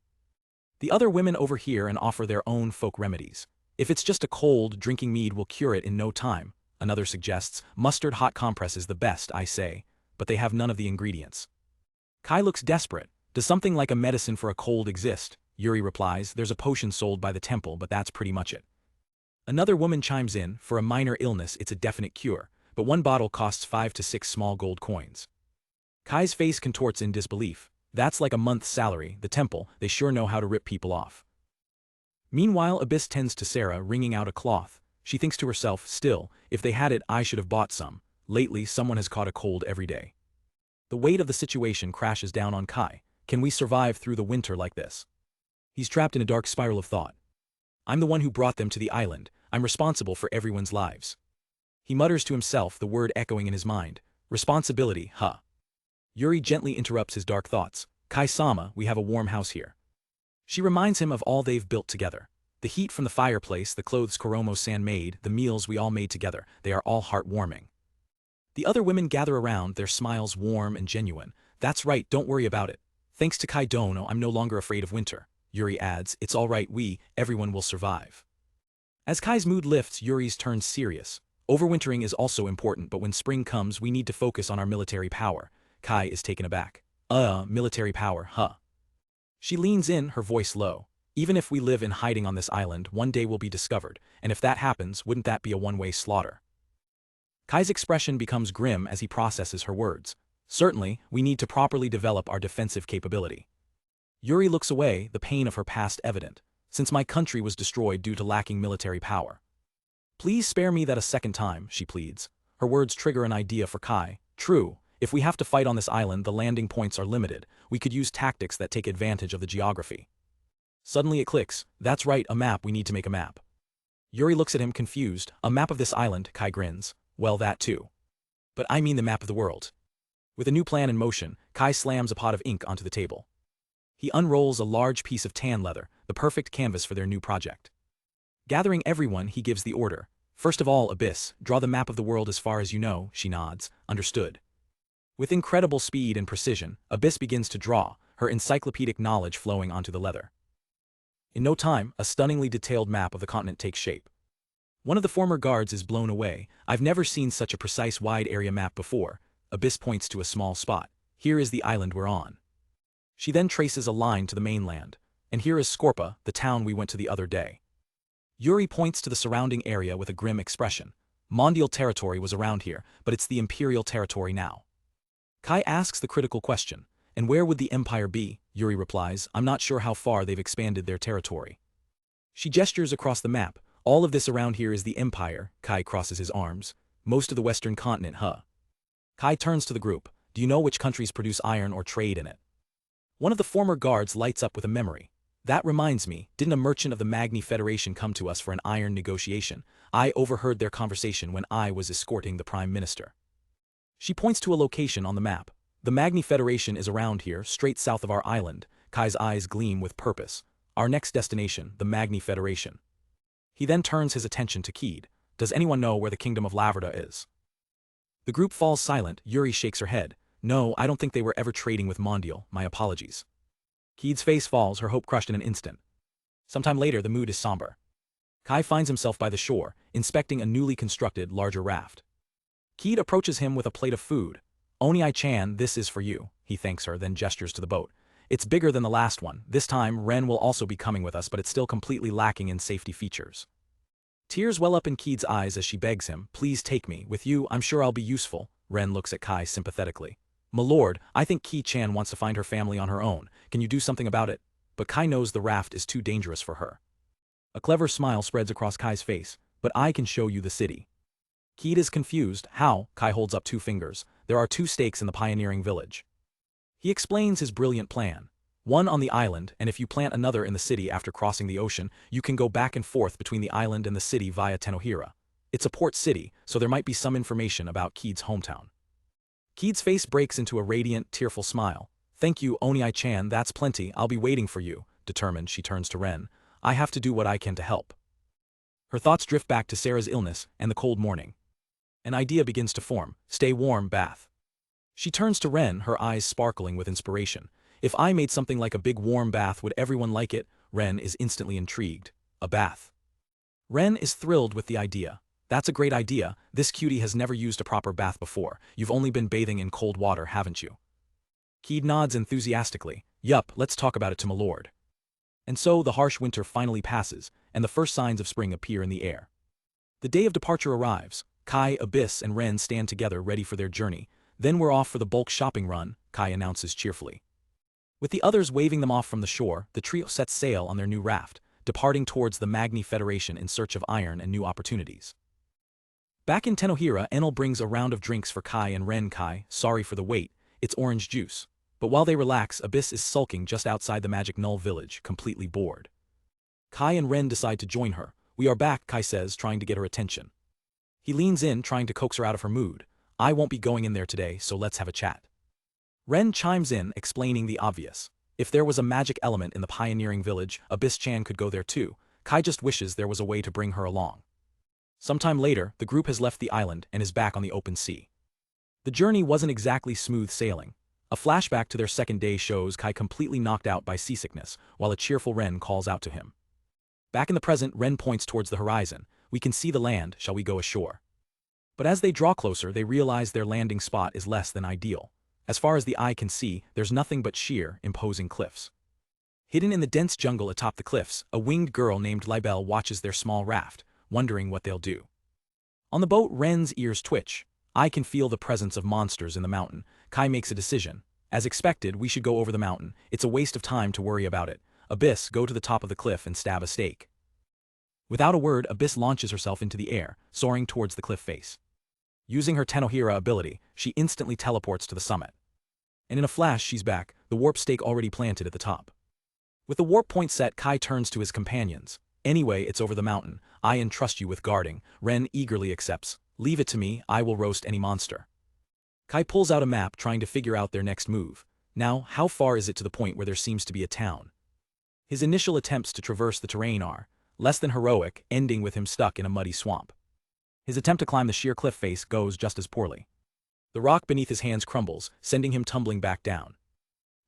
The other women overhear and offer their own folk remedies. If it's just a cold, drinking mead will cure it in no time. Another suggests, mustard hot compress is the best, I say, but they have none of the ingredients. Kai looks desperate. Does something like a medicine for a cold exist? Yuri replies, there's a potion sold by the temple, but that's pretty much it. Another woman chimes in, for a minor illness it's a definite cure, but one bottle costs 5 to 6 small gold coins. Kai's face contorts in disbelief. That's like a month's salary, the temple, they sure know how to rip people off. Meanwhile, Abyss tends to Sarah, wringing out a cloth. She thinks to herself, still, if they had it I should have bought some. Lately someone has caught a cold every day. The weight of the situation crashes down on Kai. Can we survive through the winter like this? He's trapped in a dark spiral of thought. I'm the one who brought them to the island. I'm responsible for everyone's lives. He mutters to himself, the word echoing in his mind. Responsibility, huh? Yuri gently interrupts his dark thoughts. Kai-sama, we have a warm house here. She reminds him of all they've built together. The heat from the fireplace, the clothes Koromo-san made, the meals we all made together, they are all heartwarming. The other women gather around, their smiles warm and genuine. That's right, don't worry about it. Thanks to Kai Dono, I'm no longer afraid of winter. Yuri adds, it's all right, everyone will survive. As Kai's mood lifts, Yuri's turns serious. Overwintering is also important, but when spring comes we need to focus on our military power. Kai is taken aback. Military power, huh? She leans in, her voice low. Even if we live in hiding on this island, one day we'll be discovered, and if that happens, wouldn't that be a one-way slaughter? Kai's expression becomes grim as he processes her words. Certainly, we need to properly develop our defensive capability. Yuri looks away, the pain of her past evident. Since my country was destroyed due to lacking military power. Please spare me that a second time, she pleads. Her words trigger an idea for Kai. True, if we have to fight on this island, the landing points are limited. We could use tactics that take advantage of the geography. Suddenly it clicks. That's right, a map, we need to make a map. Yuri looks at him confused. A map of this island, Kai grins. Well, that too. But I mean the map of the world. With a new plan in motion, Kai slams a pot of ink onto the table. He unrolls a large piece of tan leather, the perfect canvas for their new project. Gathering everyone, he gives the order. First of all, Abyss, draw the map of the world as far as you know, she nods. Understood. With incredible speed and precision, Abyss begins to draw, her encyclopedic knowledge flowing onto the leather. In no time, a stunningly detailed map of the continent takes shape. One of the former guards is blown away. I've never seen such a precise wide area map before. Abyss points to a small spot. Here is the island we're on. She then traces a line to the mainland. And here is Scorpa, the town we went to the other day. Yuri points to the surrounding area with a grim expression. Mondial territory was around here, but it's the imperial territory now. Kai asks the critical question. And where would the empire be? Yuri replies, I'm not sure how far they've expanded their territory. She gestures across the map. All of this around here is the empire. Kai crosses his arms. Most of the western continent, huh? Kai turns to the group. Do you know which countries produce iron or trade in it? One of the former guards lights up with a memory. That reminds me, didn't a merchant of the Magni Federation come to us for an iron negotiation? I overheard their conversation when I was escorting the Prime Minister. She points to a location on the map. The Magni Federation is around here, straight south of our island. Kai's eyes gleam with purpose. Our next destination, the Magni Federation. He then turns his attention to Keed. Does anyone know where the Kingdom of Laverda is? The group falls silent. Yuri shakes her head. No, I don't think they were ever trading with Mondial, my apologies. Keed's face falls, her hope crushed in an instant. Sometime later, the mood is somber. Kai finds himself by the shore, inspecting a newly constructed, larger raft. Keed approaches him with a plate of food. Oni-chan, this is for you, he thanks her, then gestures to the boat. It's bigger than the last one. This time, Ren will also be coming with us, but it's still completely lacking in safety features. Tears well up in Keed's eyes as she begs him, please take me. With you, I'm sure I'll be useful. Ren looks at Kai sympathetically. My lord, I think Ki-chan wants to find her family on her own. Can you do something about it? But Kai knows the raft is too dangerous for her. A clever smile spreads across Kai's face. But I can show you the city. Keed is confused. How? Kai holds up 2 fingers. There are 2 stakes in the pioneering village. He explains his brilliant plan. One on the island, and if you plant another in the city after crossing the ocean, you can go back and forth between the island and the city via Tenohira. It's a port city, so there might be some information about Keed's hometown. Keed's face breaks into a radiant, tearful smile. Thank you, Onii-chan, that's plenty, I'll be waiting for you. Determined, she turns to Ren. I have to do what I can to help. Her thoughts drift back to Sarah's illness and the cold morning. An idea begins to form. Stay warm, bath. She turns to Ren, her eyes sparkling with inspiration. If I made something like a big warm bath, would everyone like it? Ren is instantly intrigued. A bath. Ren is thrilled with the idea. That's a great idea. This cutie has never used a proper bath before. You've only been bathing in cold water, haven't you? Keed nods enthusiastically. Yup, let's talk about it to my lord. And so the harsh winter finally passes, and the first signs of spring appear in the air. The day of departure arrives. Kai, Abyss, and Ren stand together ready for their journey. Then we're off for the bulk shopping run, Kai announces cheerfully. With the others waving them off from the shore, the trio sets sail on their new raft, departing towards the Magni Federation in search of iron and new opportunities. Back in Tenohira, Enel brings a round of drinks for Kai and Ren. Kai, sorry for the wait, it's orange juice. But while they relax, Abyss is sulking just outside the Magic Null village, completely bored. Kai and Ren decide to join her. We are back, Kai says, trying to get her attention. He leans in, trying to coax her out of her mood. I won't be going in there today, so let's have a chat. Ren chimes in, explaining the obvious. If there was a magic element in the pioneering village, Abyss-chan could go there too. Kai just wishes there was a way to bring her along. Sometime later, the group has left the island and is back on the open sea. The journey wasn't exactly smooth sailing. A flashback to their second day shows Kai completely knocked out by seasickness, while a cheerful Ren calls out to him. Back in the present, Ren points towards the horizon. We can see the land, shall we go ashore? But as they draw closer, they realize their landing spot is less than ideal. As far as the eye can see, there's nothing but sheer, imposing cliffs. Hidden in the dense jungle atop the cliffs, a winged girl named Libelle watches their small raft, wondering what they'll do. On the boat, Ren's ears twitch. I can feel the presence of monsters in the mountain. Kai makes a decision. As expected, we should go over the mountain. It's a waste of time to worry about it. Abyss, go to the top of the cliff and stab a stake. Without a word, Abyss launches herself into the air, soaring towards the cliff face. Using her Tenohira ability, she instantly teleports to the summit. And in a flash, she's back, the warp stake already planted at the top. With the warp point set, Kai turns to his companions. Anyway, it's over the mountain. I entrust you with guarding. Ren eagerly accepts. Leave it to me, I will roast any monster. Kai pulls out a map, trying to figure out their next move. Now, how far is it to the point where there seems to be a town? His initial attempts to traverse the terrain are less than heroic, ending with him stuck in a muddy swamp. His attempt to climb the sheer cliff face goes just as poorly. The rock beneath his hands crumbles, sending him tumbling back down.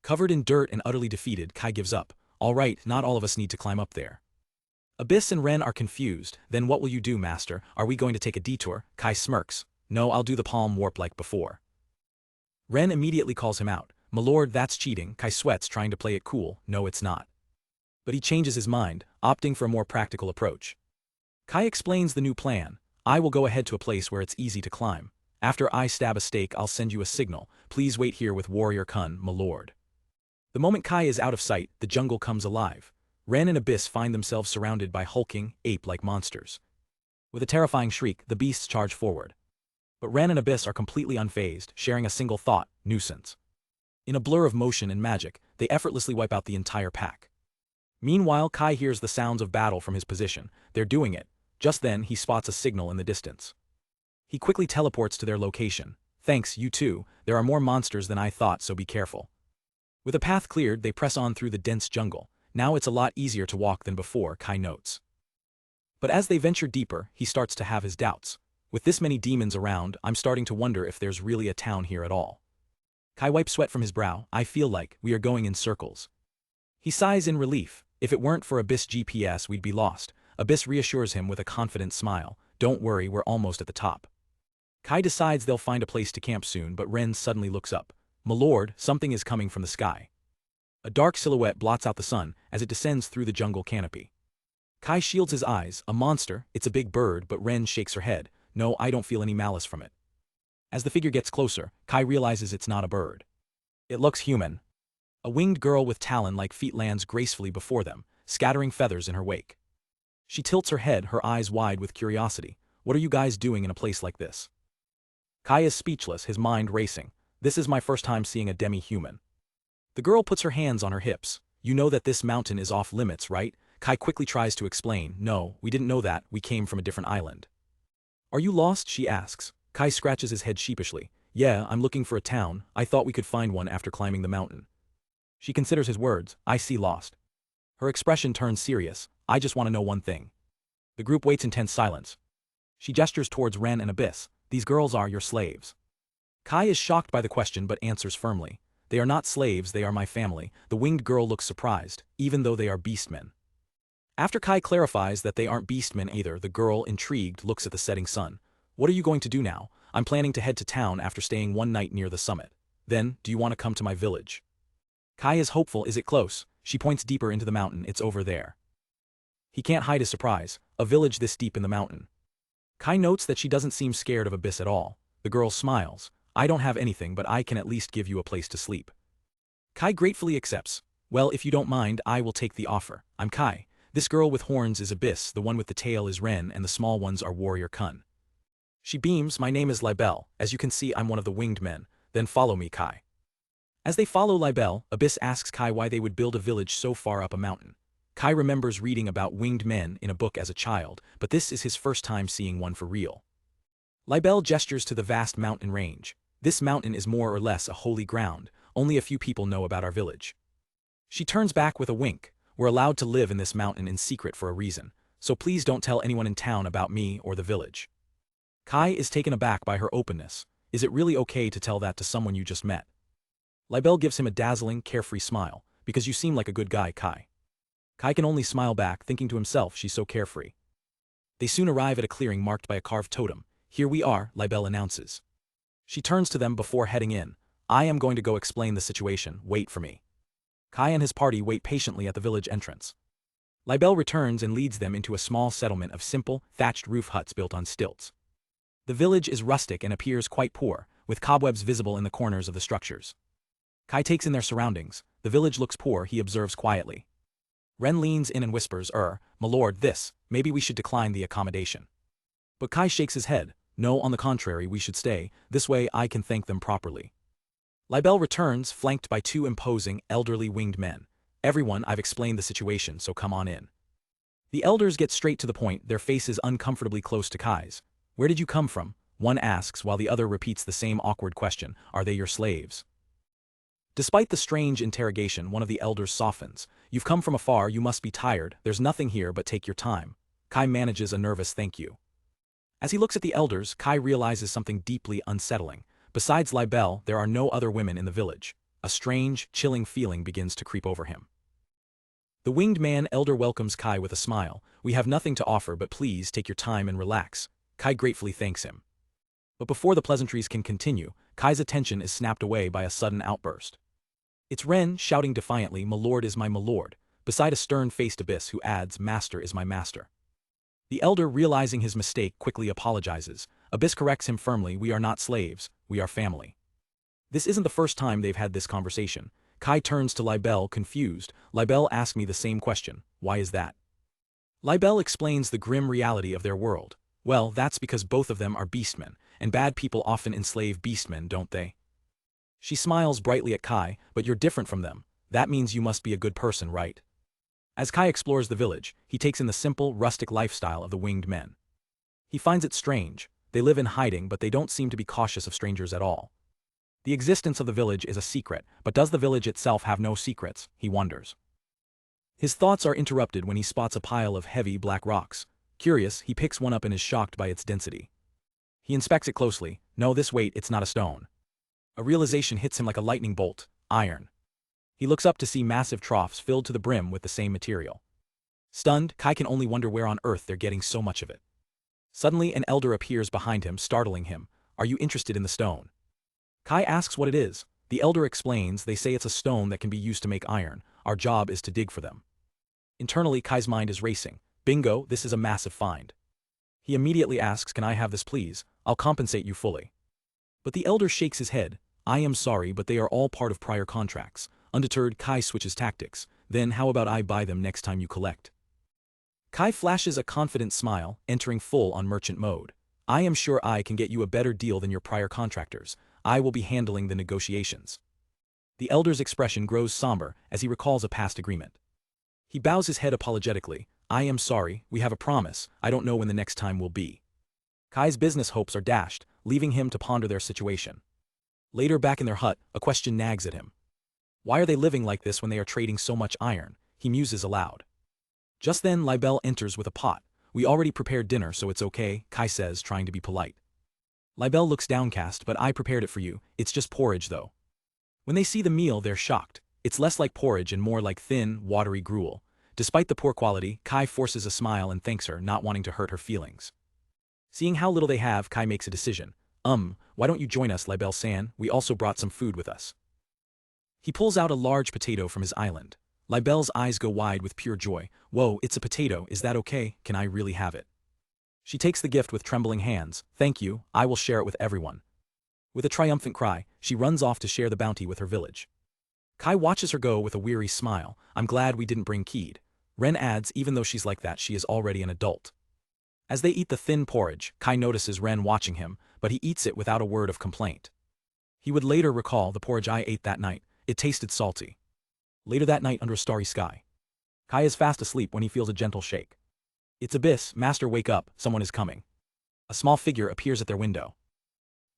Covered in dirt and utterly defeated, Kai gives up. All right, not all of us need to climb up there. Abyss and Ren are confused. Then what will you do, master? Are we going to take a detour? Kai smirks. No, I'll do the palm warp like before. Ren immediately calls him out. My lord, that's cheating. Kai sweats, trying to play it cool. No, it's not. But he changes his mind, opting for a more practical approach. Kai explains the new plan. I will go ahead to a place where it's easy to climb. After I stab a stake, I'll send you a signal. Please wait here with Warrior Kun, my lord. The moment Kai is out of sight, the jungle comes alive. Ren and Abyss find themselves surrounded by hulking, ape-like monsters. With a terrifying shriek, the beasts charge forward. But Ren and Abyss are completely unfazed, sharing a single thought, nuisance. In a blur of motion and magic, they effortlessly wipe out the entire pack. Meanwhile, Kai hears the sounds of battle from his position. They're doing it. Just then, he spots a signal in the distance. He quickly teleports to their location. Thanks, you too. There are more monsters than I thought, so be careful. With a path cleared, they press on through the dense jungle. Now it's a lot easier to walk than before, Kai notes. But as they venture deeper, he starts to have his doubts. With this many demons around, I'm starting to wonder if there's really a town here at all. Kai wipes sweat from his brow. I feel like we are going in circles. He sighs in relief. If it weren't for Abyss GPS, we'd be lost. Abyss reassures him with a confident smile. Don't worry, we're almost at the top. Kai decides they'll find a place to camp soon, but Ren suddenly looks up. My lord, something is coming from the sky. A dark silhouette blots out the sun as it descends through the jungle canopy. Kai shields his eyes. A monster, it's a big bird, but Ren shakes her head. No, I don't feel any malice from it. As the figure gets closer, Kai realizes it's not a bird. It looks human. A winged girl with talon-like feet lands gracefully before them, scattering feathers in her wake. She tilts her head, her eyes wide with curiosity. What are you guys doing in a place like this? Kai is speechless, his mind racing. This is my first time seeing a demi-human. The girl puts her hands on her hips. You know that this mountain is off limits, right? Kai quickly tries to explain. No, we didn't know that, we came from a different island. Are you lost? She asks. Kai scratches his head sheepishly. Yeah, I'm looking for a town. I thought we could find one after climbing the mountain. She considers his words. I see lost. Her expression turns serious. I just want to know one thing. The group waits in tense silence. She gestures towards Ren and Abyss. These girls are your slaves. Kai is shocked by the question but answers firmly. They are not slaves, they are my family. The winged girl looks surprised, even though they are beastmen. After Kai clarifies that they aren't beastmen either, the girl, intrigued, looks at the setting sun. What are you going to do now? I'm planning to head to town after staying one night near the summit. Then, do you want to come to my village? Kai is hopeful. Is it close? She points deeper into the mountain. It's over there. He can't hide his surprise. A village this deep in the mountain. Kai notes that she doesn't seem scared of Abyss at all. The girl smiles. I don't have anything, but I can at least give you a place to sleep. Kai gratefully accepts. Well, if you don't mind, I will take the offer. I'm Kai. This girl with horns is Abyss, the one with the tail is Ren, and the small ones are Warrior Kun. She beams. My name is Libelle. As you can see, I'm one of the winged men. Then follow me, Kai. As they follow Libelle, Abyss asks Kai why they would build a village so far up a mountain. Kai remembers reading about winged men in a book as a child, but this is his first time seeing one for real. Libelle gestures to the vast mountain range. This mountain is more or less a holy ground. Only a few people know about our village. She turns back with a wink. We're allowed to live in this mountain in secret for a reason, so please don't tell anyone in town about me or the village. Kai is taken aback by her openness. Is it really okay to tell that to someone you just met? Libelle gives him a dazzling, carefree smile. Because you seem like a good guy, Kai. Kai can only smile back, thinking to himself she's so carefree. They soon arrive at a clearing marked by a carved totem. Here we are, Libelle announces. She turns to them before heading in. I am going to go explain the situation. Wait for me. Kai and his party wait patiently at the village entrance. Libelle returns and leads them into a small settlement of simple, thatched roof huts built on stilts. The village is rustic and appears quite poor, with cobwebs visible in the corners of the structures. Kai takes in their surroundings. The village looks poor, he observes quietly. Ren leans in and whispers, my lord, maybe we should decline the accommodation. But Kai shakes his head. No, on the contrary, we should stay. This way I can thank them properly. Libelle returns, flanked by two imposing, elderly winged men. Everyone, I've explained the situation, so come on in. The elders get straight to the point, their faces uncomfortably close to Kai's. Where did you come from? One asks while the other repeats the same awkward question. Are they your slaves? Despite the strange interrogation, one of the elders softens. You've come from afar, you must be tired. There's nothing here but take your time. Kai manages a nervous thank you. As he looks at the elders, Kai realizes something deeply unsettling. Besides Libelle, there are no other women in the village. A strange, chilling feeling begins to creep over him. The winged man elder welcomes Kai with a smile. We have nothing to offer, but please take your time and relax. Kai gratefully thanks him. But before the pleasantries can continue, Kai's attention is snapped away by a sudden outburst. It's Ren shouting defiantly, my lord is my lord, beside a stern-faced Abyss who adds, master is my master. The elder, realizing his mistake, quickly apologizes. Abyss corrects him firmly, we are not slaves, we are family. This isn't the first time they've had this conversation. Kai turns to Libelle, confused. Libelle asks me the same question, why is that? Libelle explains the grim reality of their world. Well, that's because both of them are beastmen, and bad people often enslave beastmen, don't they? She smiles brightly at Kai, but you're different from them. That means you must be a good person, right? As Kai explores the village, he takes in the simple, rustic lifestyle of the winged men. He finds it strange. They live in hiding, but they don't seem to be cautious of strangers at all. The existence of the village is a secret, but does the village itself have no secrets, he wonders. His thoughts are interrupted when he spots a pile of heavy black rocks. Curious, he picks one up and is shocked by its density. He inspects it closely. No, this weight, it's not a stone. A realization hits him like a lightning bolt. Iron. He looks up to see massive troughs filled to the brim with the same material. Stunned, Kai can only wonder where on earth they're getting so much of it. Suddenly, an elder appears behind him, startling him. Are you interested in the stone? Kai asks what it is. The elder explains, they say it's a stone that can be used to make iron. Our job is to dig for them. Internally, Kai's mind is racing. Bingo, this is a massive find. He immediately asks, can I have this please? I'll compensate you fully. But the elder shakes his head. I am sorry, but they are all part of prior contracts. Undeterred, Kai switches tactics. Then how about I buy them next time you collect? Kai flashes a confident smile, entering full on merchant mode. I am sure I can get you a better deal than your prior contractors. I will be handling the negotiations. The elder's expression grows somber as he recalls a past agreement. He bows his head apologetically. I am sorry, we have a promise, I don't know when the next time will be. Kai's business hopes are dashed, leaving him to ponder their situation. Later back in their hut, a question nags at him. Why are they living like this when they are trading so much iron? He muses aloud. Just then Libelle enters with a pot. We already prepared dinner so it's okay, Kai says, trying to be polite. Libelle looks downcast, but I prepared it for you, it's just porridge though. When they see the meal they're shocked. It's less like porridge and more like thin, watery gruel. Despite the poor quality, Kai forces a smile and thanks her, not wanting to hurt her feelings. Seeing how little they have, Kai makes a decision. Why don't you join us, Libelle-san, we also brought some food with us. He pulls out a large potato from his island. Libelle's eyes go wide with pure joy. Whoa, it's a potato, is that okay, can I really have it? She takes the gift with trembling hands. Thank you, I will share it with everyone. With a triumphant cry, she runs off to share the bounty with her village. Kai watches her go with a weary smile. I'm glad we didn't bring Keed. Ren adds, even though she's like that, she is already an adult. As they eat the thin porridge, Kai notices Ren watching him, but he eats it without a word of complaint. He would later recall the porridge I ate that night. It tasted salty. Later that night under a starry sky. Kai is fast asleep when he feels a gentle shake. It's Abyss, Master, wake up, someone is coming. A small figure appears at their window.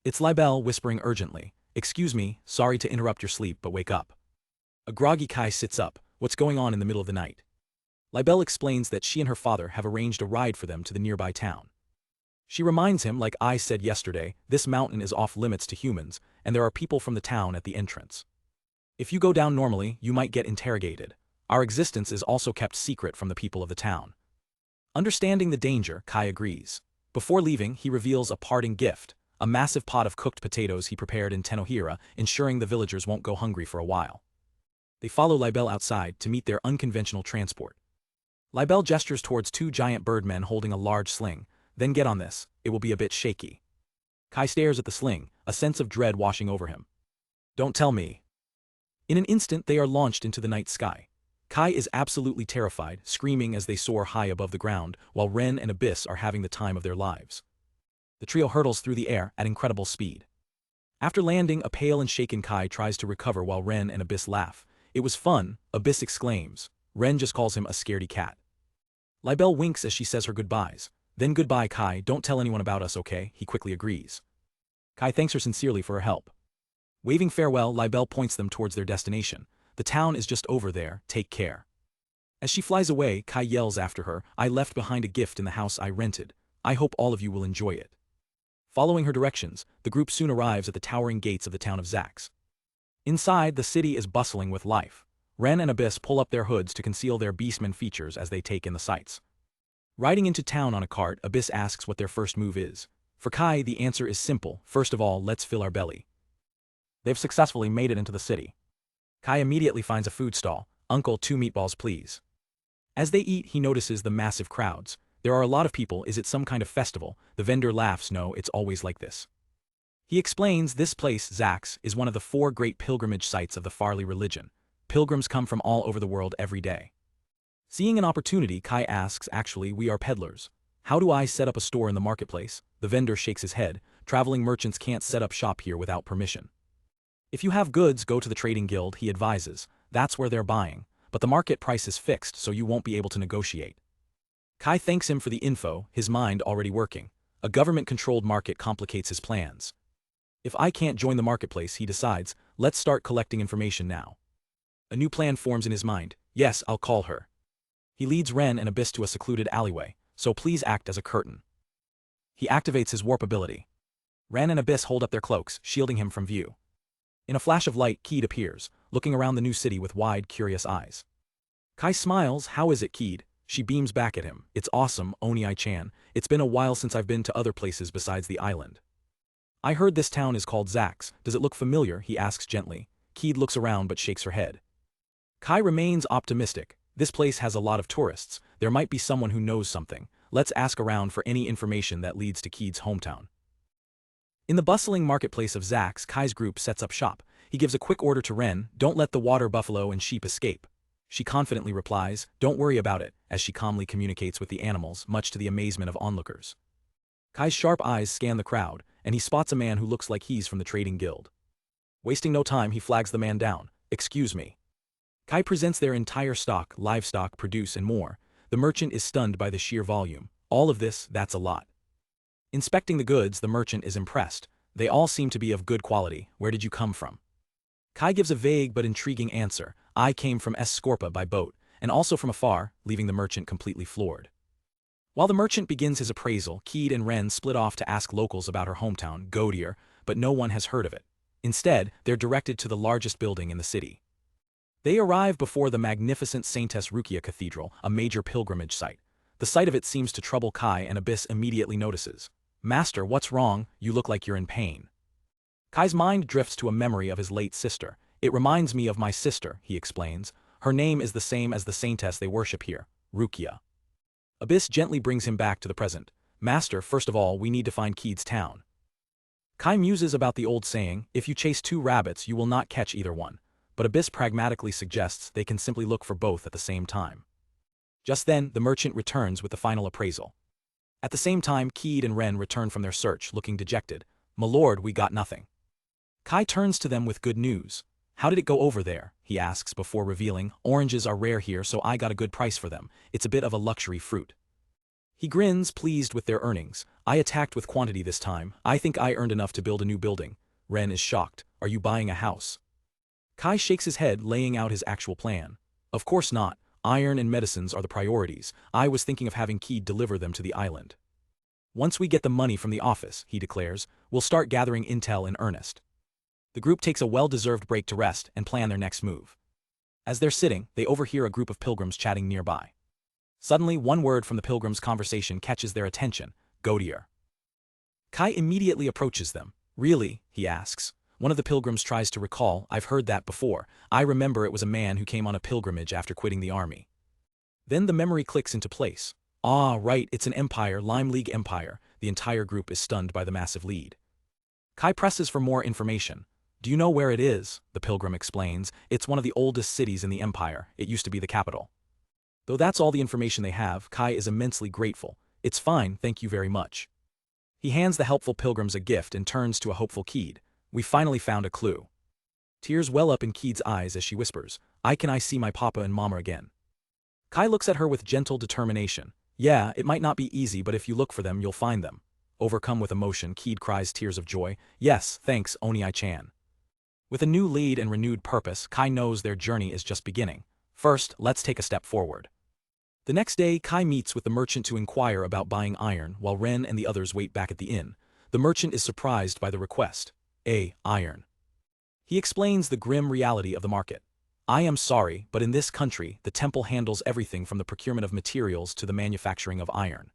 It's Libelle whispering urgently. Excuse me, sorry to interrupt your sleep, but wake up. A groggy Kai sits up. What's going on in the middle of the night? Libelle explains that she and her father have arranged a ride for them to the nearby town. She reminds him, like I said yesterday, this mountain is off limits to humans, and there are people from the town at the entrance. If you go down normally, you might get interrogated. Our existence is also kept secret from the people of the town. Understanding the danger, Kai agrees. Before leaving, he reveals a parting gift, a massive pot of cooked potatoes he prepared in Tenohira, ensuring the villagers won't go hungry for a while. They follow Libelle outside to meet their unconventional transport. Libelle gestures towards two giant birdmen holding a large sling. Then get on this, it will be a bit shaky. Kai stares at the sling, a sense of dread washing over him. Don't tell me. In an instant they are launched into the night sky. Kai is absolutely terrified, screaming as they soar high above the ground, while Ren and Abyss are having the time of their lives. The trio hurtles through the air at incredible speed. After landing, a pale and shaken Kai tries to recover while Ren and Abyss laugh. It was fun, Abyss exclaims. Ren just calls him a scaredy cat. Libelle winks as she says her goodbyes. Then goodbye, Kai, don't tell anyone about us, okay? He quickly agrees. Kai thanks her sincerely for her help. Waving farewell, Libelle points them towards their destination. The town is just over there, take care. As she flies away, Kai yells after her, I left behind a gift in the house I rented. I hope all of you will enjoy it. Following her directions, the group soon arrives at the towering gates of the town of Zax. Inside, the city is bustling with life. Ren and Abyss pull up their hoods to conceal their beastman features as they take in the sights. Riding into town on a cart, Abyss asks what their first move is. For Kai, the answer is simple. First of all, let's fill our belly. They've successfully made it into the city. Kai immediately finds a food stall. Uncle, 2 meatballs please. As they eat, he notices the massive crowds. There are a lot of people, is it some kind of festival? The vendor laughs, no, it's always like this. He explains this place, Zax, is one of the 4 great pilgrimage sites of the Farley religion. Pilgrims come from all over the world every day. Seeing an opportunity, Kai asks, actually, we are peddlers. How do I set up a store in the marketplace? The vendor shakes his head. Traveling merchants can't set up shop here without permission. If you have goods, go to the trading guild, he advises. That's where they're buying. But the market price is fixed, so you won't be able to negotiate. Kai thanks him for the info, his mind already working. A government-controlled market complicates his plans. If I can't join the marketplace, he decides, let's start collecting information now. A new plan forms in his mind. Yes, I'll call her. He leads Ren and Abyss to a secluded alleyway, so please act as a curtain. He activates his warp ability. Ren and Abyss hold up their cloaks, shielding him from view. In a flash of light, Keed appears, looking around the new city with wide, curious eyes. Kai smiles, how is it, Keed? She beams back at him. It's awesome, Oni-chan. It's been a while since I've been to other places besides the island. I heard this town is called Zax. Does it look familiar? He asks gently. Keed looks around but shakes her head. Kai remains optimistic. This place has a lot of tourists. There might be someone who knows something. Let's ask around for any information that leads to Keed's hometown. In the bustling marketplace of Zax, Kai's group sets up shop. He gives a quick order to Ren, don't let the water buffalo and sheep escape. She confidently replies, don't worry about it, as she calmly communicates with the animals, much to the amazement of onlookers. Kai's sharp eyes scan the crowd, and he spots a man who looks like he's from the trading guild. Wasting no time, he flags the man down. Excuse me. Kai presents their entire stock, livestock, produce, and more. The merchant is stunned by the sheer volume. All of this, that's a lot. Inspecting the goods, the merchant is impressed. They all seem to be of good quality. Where did you come from? Kai gives a vague but intriguing answer. I came from Scorpa by boat, and also from afar, leaving the merchant completely floored. While the merchant begins his appraisal, Keed and Ren split off to ask locals about her hometown, Godier, but no one has heard of it. Instead, they're directed to the largest building in the city. They arrive before the magnificent Saintess Rukia Cathedral, a major pilgrimage site. The sight of it seems to trouble Kai, and Abyss immediately notices. Master, what's wrong? You look like you're in pain. Kai's mind drifts to a memory of his late sister. It reminds me of my sister, he explains. Her name is the same as the saintess they worship here, Rukia. Abyss gently brings him back to the present. Master, first of all, we need to find Keed's town. Kai muses about the old saying, if you chase two rabbits you will not catch either one, but Abyss pragmatically suggests they can simply look for both at the same time. Just then, the merchant returns with the final appraisal. At the same time, Keed and Ren return from their search, looking dejected. My lord, we got nothing. Kai turns to them with good news. How did it go over there? He asks before revealing, oranges are rare here so I got a good price for them. It's a bit of a luxury fruit. He grins, pleased with their earnings. I attacked with quantity this time. I think I earned enough to build a new building. Ren is shocked. Are you buying a house? Kai shakes his head, laying out his actual plan. Of course not. Iron and medicines are the priorities. I was thinking of having Keed deliver them to the island. Once we get the money from the office, he declares, we'll start gathering intel in earnest. The group takes a well-deserved break to rest and plan their next move. As they're sitting, they overhear a group of pilgrims chatting nearby. Suddenly, one word from the pilgrims' conversation catches their attention, Godier. Kai immediately approaches them. Really? He asks. One of the pilgrims tries to recall, I've heard that before. I remember it was a man who came on a pilgrimage after quitting the army. Then the memory clicks into place. Ah, right, it's an empire, Lime League Empire. The entire group is stunned by the massive lead. Kai presses for more information. Do you know where it is? The pilgrim explains. It's one of the oldest cities in the empire. It used to be the capital. Though that's all the information they have, Kai is immensely grateful. It's fine, thank you very much. He hands the helpful pilgrims a gift and turns to a hopeful Keed. We finally found a clue. Tears well up in Keed's eyes as she whispers, Can I see my papa and mama again? Kai looks at her with gentle determination. Yeah, it might not be easy, but if you look for them, you'll find them. Overcome with emotion, Keed cries tears of joy. Yes, thanks, Oni-chan. With a new lead and renewed purpose, Kai knows their journey is just beginning. First, let's take a step forward. The next day, Kai meets with the merchant to inquire about buying iron, while Ren and the others wait back at the inn. The merchant is surprised by the request. Iron. He explains the grim reality of the market. I am sorry, but in this country, the temple handles everything from the procurement of materials to the manufacturing of iron.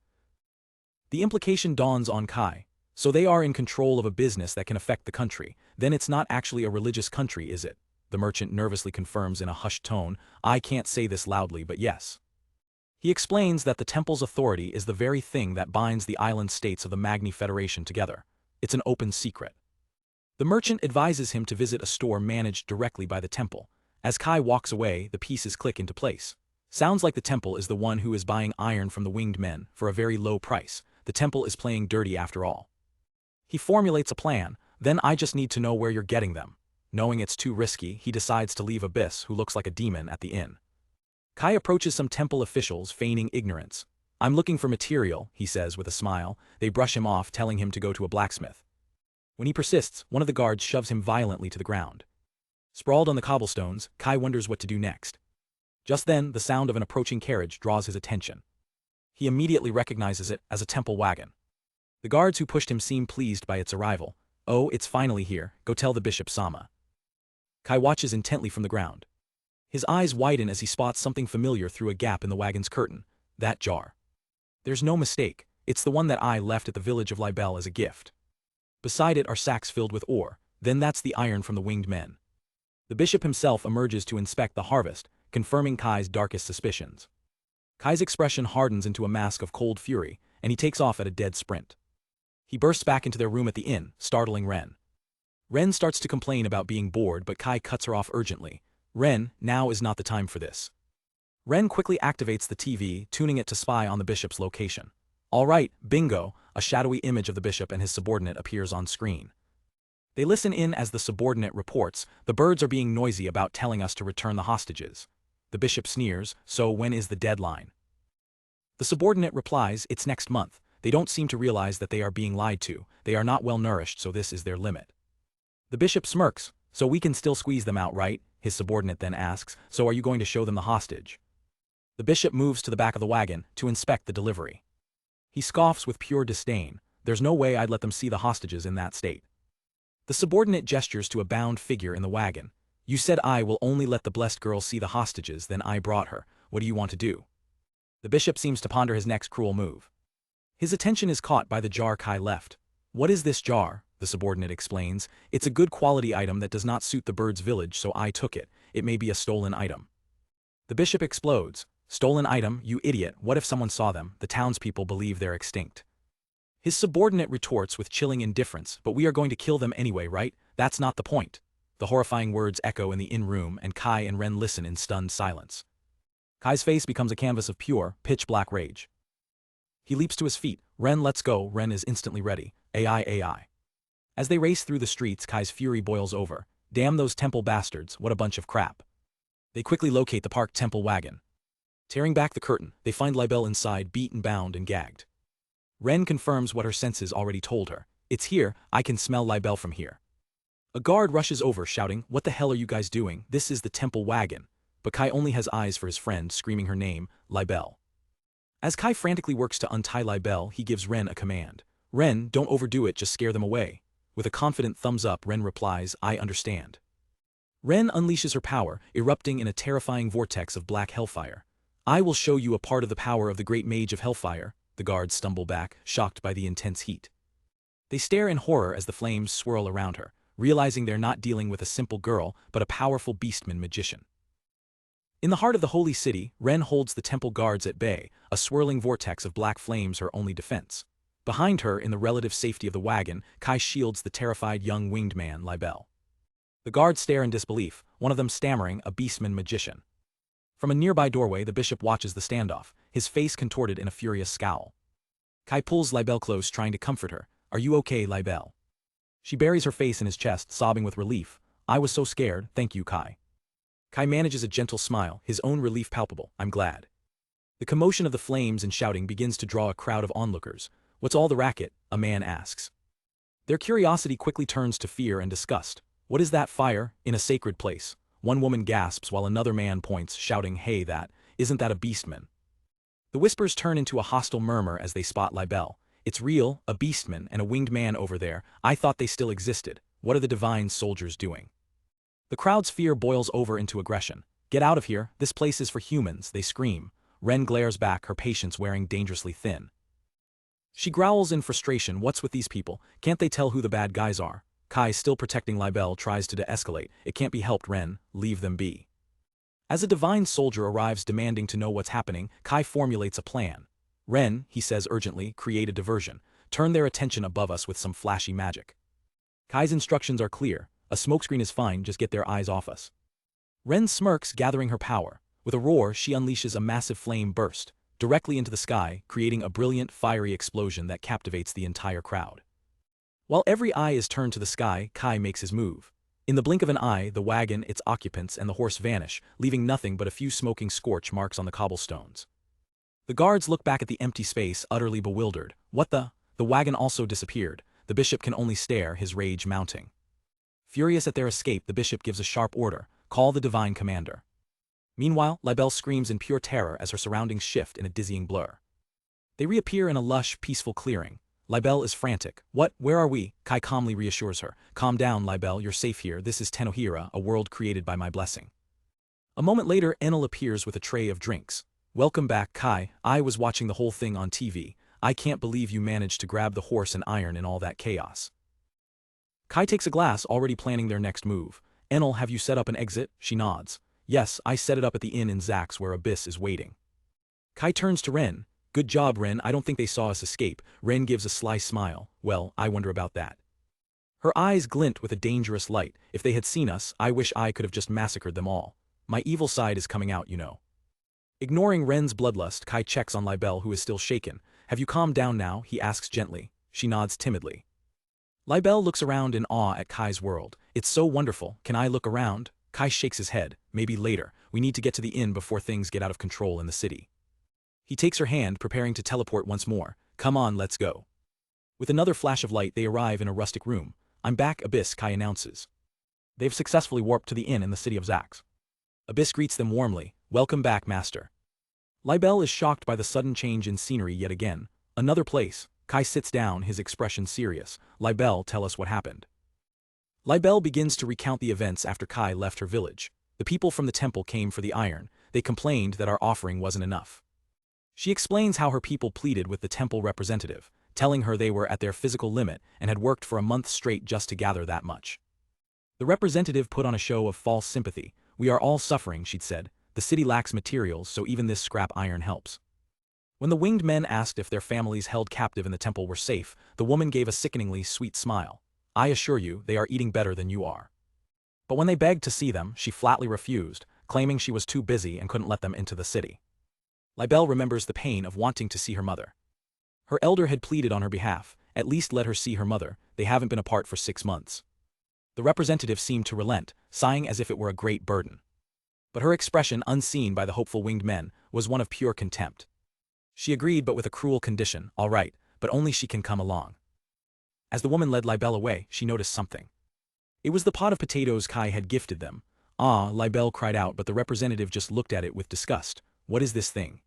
The implication dawns on Kai. So they are in control of a business that can affect the country. Then it's not actually a religious country, is it? The merchant nervously confirms in a hushed tone. I can't say this loudly, but yes. He explains that the temple's authority is the very thing that binds the island states of the Magni Federation together. It's an open secret. The merchant advises him to visit a store managed directly by the temple. As Kai walks away, the pieces click into place. Sounds like the temple is the one who is buying iron from the winged men for a very low price. The temple is playing dirty after all. He formulates a plan. Then I just need to know where you're getting them. Knowing it's too risky, he decides to leave Abyss, who looks like a demon, at the inn. Kai approaches some temple officials, feigning ignorance. I'm looking for material, he says with a smile. They brush him off, telling him to go to a blacksmith. When he persists, one of the guards shoves him violently to the ground. Sprawled on the cobblestones, Kai wonders what to do next. Just then, the sound of an approaching carriage draws his attention. He immediately recognizes it as a temple wagon. The guards who pushed him seem pleased by its arrival. Oh, it's finally here. Go tell the bishop Sama. Kai watches intently from the ground. His eyes widen as he spots something familiar through a gap in the wagon's curtain. That jar. There's no mistake. It's the one that I left at the village of Libel as a gift. Beside it are sacks filled with ore. Then that's the iron from the winged men. The bishop himself emerges to inspect the harvest, confirming Kai's darkest suspicions. Kai's expression hardens into a mask of cold fury, and he takes off at a dead sprint. He bursts back into their room at the inn, startling Ren. Ren starts to complain about being bored, but Kai cuts her off urgently. Ren, now is not the time for this. Ren quickly activates the TV, tuning it to spy on the bishop's location. All right, bingo, a shadowy image of the bishop and his subordinate appears on screen. They listen in as the subordinate reports, "The birds are being noisy about telling us to return the hostages." The bishop sneers, "So when is the deadline?" The subordinate replies, "It's next month." They don't seem to realize that they are being lied to. They are not well nourished, so this is their limit. The bishop smirks, "So we can still squeeze them out, right?" His subordinate then asks, "So are you going to show them the hostage?" The bishop moves to the back of the wagon to inspect the delivery. He scoffs with pure disdain. "There's no way I'd let them see the hostages in that state." The subordinate gestures to a bound figure in the wagon. "You said I will only let the blessed girl see the hostages, then I brought her. What do you want to do?" The bishop seems to ponder his next cruel move. His attention is caught by the jar Kai left. "What is this jar?" the subordinate explains. "It's a good quality item that does not suit the bird's village, so I took it. It may be a stolen item." The bishop explodes. "Stolen item, you idiot, what if someone saw them? The townspeople believe they're extinct." His subordinate retorts with chilling indifference, "But we are going to kill them anyway, right? That's not the point." The horrifying words echo in the inn-room, and Kai and Ren listen in stunned silence. Kai's face becomes a canvas of pure, pitch-black rage. He leaps to his feet. "Ren, let's go." Ren is instantly ready. AI, AI. As they race through the streets, Kai's fury boils over. "Damn those temple bastards, what a bunch of crap." They quickly locate the parked temple wagon. Tearing back the curtain, they find Libelle inside, beaten, bound, and gagged. Ren confirms what her senses already told her. "It's here, I can smell Libelle from here." A guard rushes over, shouting, "What the hell are you guys doing? This is the temple wagon." But Kai only has eyes for his friend, screaming her name, Libelle. As Kai frantically works to untie Libelle, he gives Ren a command. "Ren, don't overdo it, just scare them away." With a confident thumbs up, Ren replies, "I understand." Ren unleashes her power, erupting in a terrifying vortex of black hellfire. "I will show you a part of the power of the great mage of hellfire." The guards stumble back, shocked by the intense heat. They stare in horror as the flames swirl around her, realizing they're not dealing with a simple girl, but a powerful beastman magician. In the heart of the holy city, Ren holds the temple guards at bay, a swirling vortex of black flames her only defense. Behind her, in the relative safety of the wagon, Kai shields the terrified young winged man, Libelle. The guards stare in disbelief, one of them stammering, "A beastman magician." From a nearby doorway, the bishop watches the standoff, his face contorted in a furious scowl. Kai pulls Libelle close, trying to comfort her. "Are you okay, Libelle?" She buries her face in his chest, sobbing with relief. "I was so scared, thank you, Kai." Kai manages a gentle smile, his own relief palpable. "I'm glad." The commotion of the flames and shouting begins to draw a crowd of onlookers. "What's all the racket?" a man asks. Their curiosity quickly turns to fear and disgust. "What is that fire, in a sacred place?" One woman gasps while another man points, shouting, "Hey, isn't that a beastman?" The whispers turn into a hostile murmur as they spot Libelle. "It's real, a beastman and a winged man over there. I thought they still existed. What are the divine soldiers doing?" The crowd's fear boils over into aggression. "Get out of here, this place is for humans," they scream. Ren glares back, her patience wearing dangerously thin. She growls in frustration, "What's with these people? Can't they tell who the bad guys are?" Kai, still protecting Libelle, tries to de-escalate. "It can't be helped, Ren, leave them be." As a divine soldier arrives demanding to know what's happening, Kai formulates a plan. "Ren," he says urgently, "create a diversion. Turn their attention above us with some flashy magic." Kai's instructions are clear. "A smokescreen is fine, just get their eyes off us." Ren smirks, gathering her power. With a roar, she unleashes a massive flame burst directly into the sky, creating a brilliant, fiery explosion that captivates the entire crowd. While every eye is turned to the sky, Kai makes his move. In the blink of an eye, the wagon, its occupants, and the horse vanish, leaving nothing but a few smoking scorch marks on the cobblestones. The guards look back at the empty space, utterly bewildered. "What the?" The wagon also disappeared. The bishop can only stare, his rage mounting. Furious at their escape, the bishop gives a sharp order: "Call the divine commander." Meanwhile, Libelle screams in pure terror as her surroundings shift in a dizzying blur. They reappear in a lush, peaceful clearing. Libelle is frantic. "What? Where are we?" Kai calmly reassures her. "Calm down, Libelle, you're safe here. This is Tenohira, a world created by my blessing." A moment later, Enel appears with a tray of drinks. "Welcome back, Kai. I was watching the whole thing on TV. I can't believe you managed to grab the horse and iron in all that chaos." Kai takes a glass, already planning their next move. "Enel, have you set up an exit?" She nods. "Yes, I set it up at the inn in Zax where Abyss is waiting." Kai turns to Ren. "Good job, Ren, I don't think they saw us escape." Ren gives a sly smile. "Well, I wonder about that." Her eyes glint with a dangerous light. "If they had seen us, I wish I could have just massacred them all. My evil side is coming out, you know." Ignoring Ren's bloodlust, Kai checks on Libelle, who is still shaken. "Have you calmed down now?" he asks gently. She nods timidly. Libel looks around in awe at Kai's world. It's so wonderful, can I look around? Kai shakes his head, maybe later, we need to get to the inn before things get out of control in the city. He takes her hand, preparing to teleport once more. Come on, let's go. With another flash of light they arrive in a rustic room. I'm back, Abyss, Kai announces. They've successfully warped to the inn in the city of Zax. Abyss greets them warmly, welcome back, master. Libel is shocked by the sudden change in scenery yet again. Another place. Kai sits down, his expression serious. Libel, tell us what happened. Libel begins to recount the events after Kai left her village. The people from the temple came for the iron. They complained that our offering wasn't enough. She explains how her people pleaded with the temple representative, telling her they were at their physical limit and had worked for a month straight just to gather that much. The representative put on a show of false sympathy. We are all suffering, she'd said. The city lacks materials, so even this scrap iron helps. When the winged men asked if their families held captive in the temple were safe, the woman gave a sickeningly sweet smile. I assure you, they are eating better than you are. But when they begged to see them, she flatly refused, claiming she was too busy and couldn't let them into the city. Libel remembers the pain of wanting to see her mother. Her elder had pleaded on her behalf, at least let her see her mother, they haven't been apart for 6 months. The representative seemed to relent, sighing as if it were a great burden. But her expression, unseen by the hopeful winged men, was one of pure contempt. She agreed, but with a cruel condition. All right, but only she can come along. As the woman led Libel away, she noticed something. It was the pot of potatoes Kai had gifted them. Ah, Libel cried out, but the representative just looked at it with disgust. What is this thing?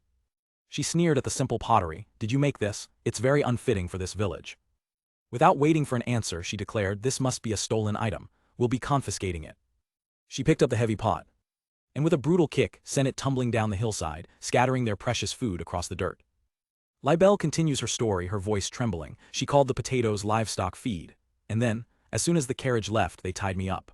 She sneered at the simple pottery. Did you make this? It's very unfitting for this village. Without waiting for an answer, she declared, this must be a stolen item. We'll be confiscating it. She picked up the heavy pot, and with a brutal kick, sent it tumbling down the hillside, scattering their precious food across the dirt. Libel continues her story, her voice trembling. She called the potatoes livestock feed. And then, as soon as the carriage left, they tied me up.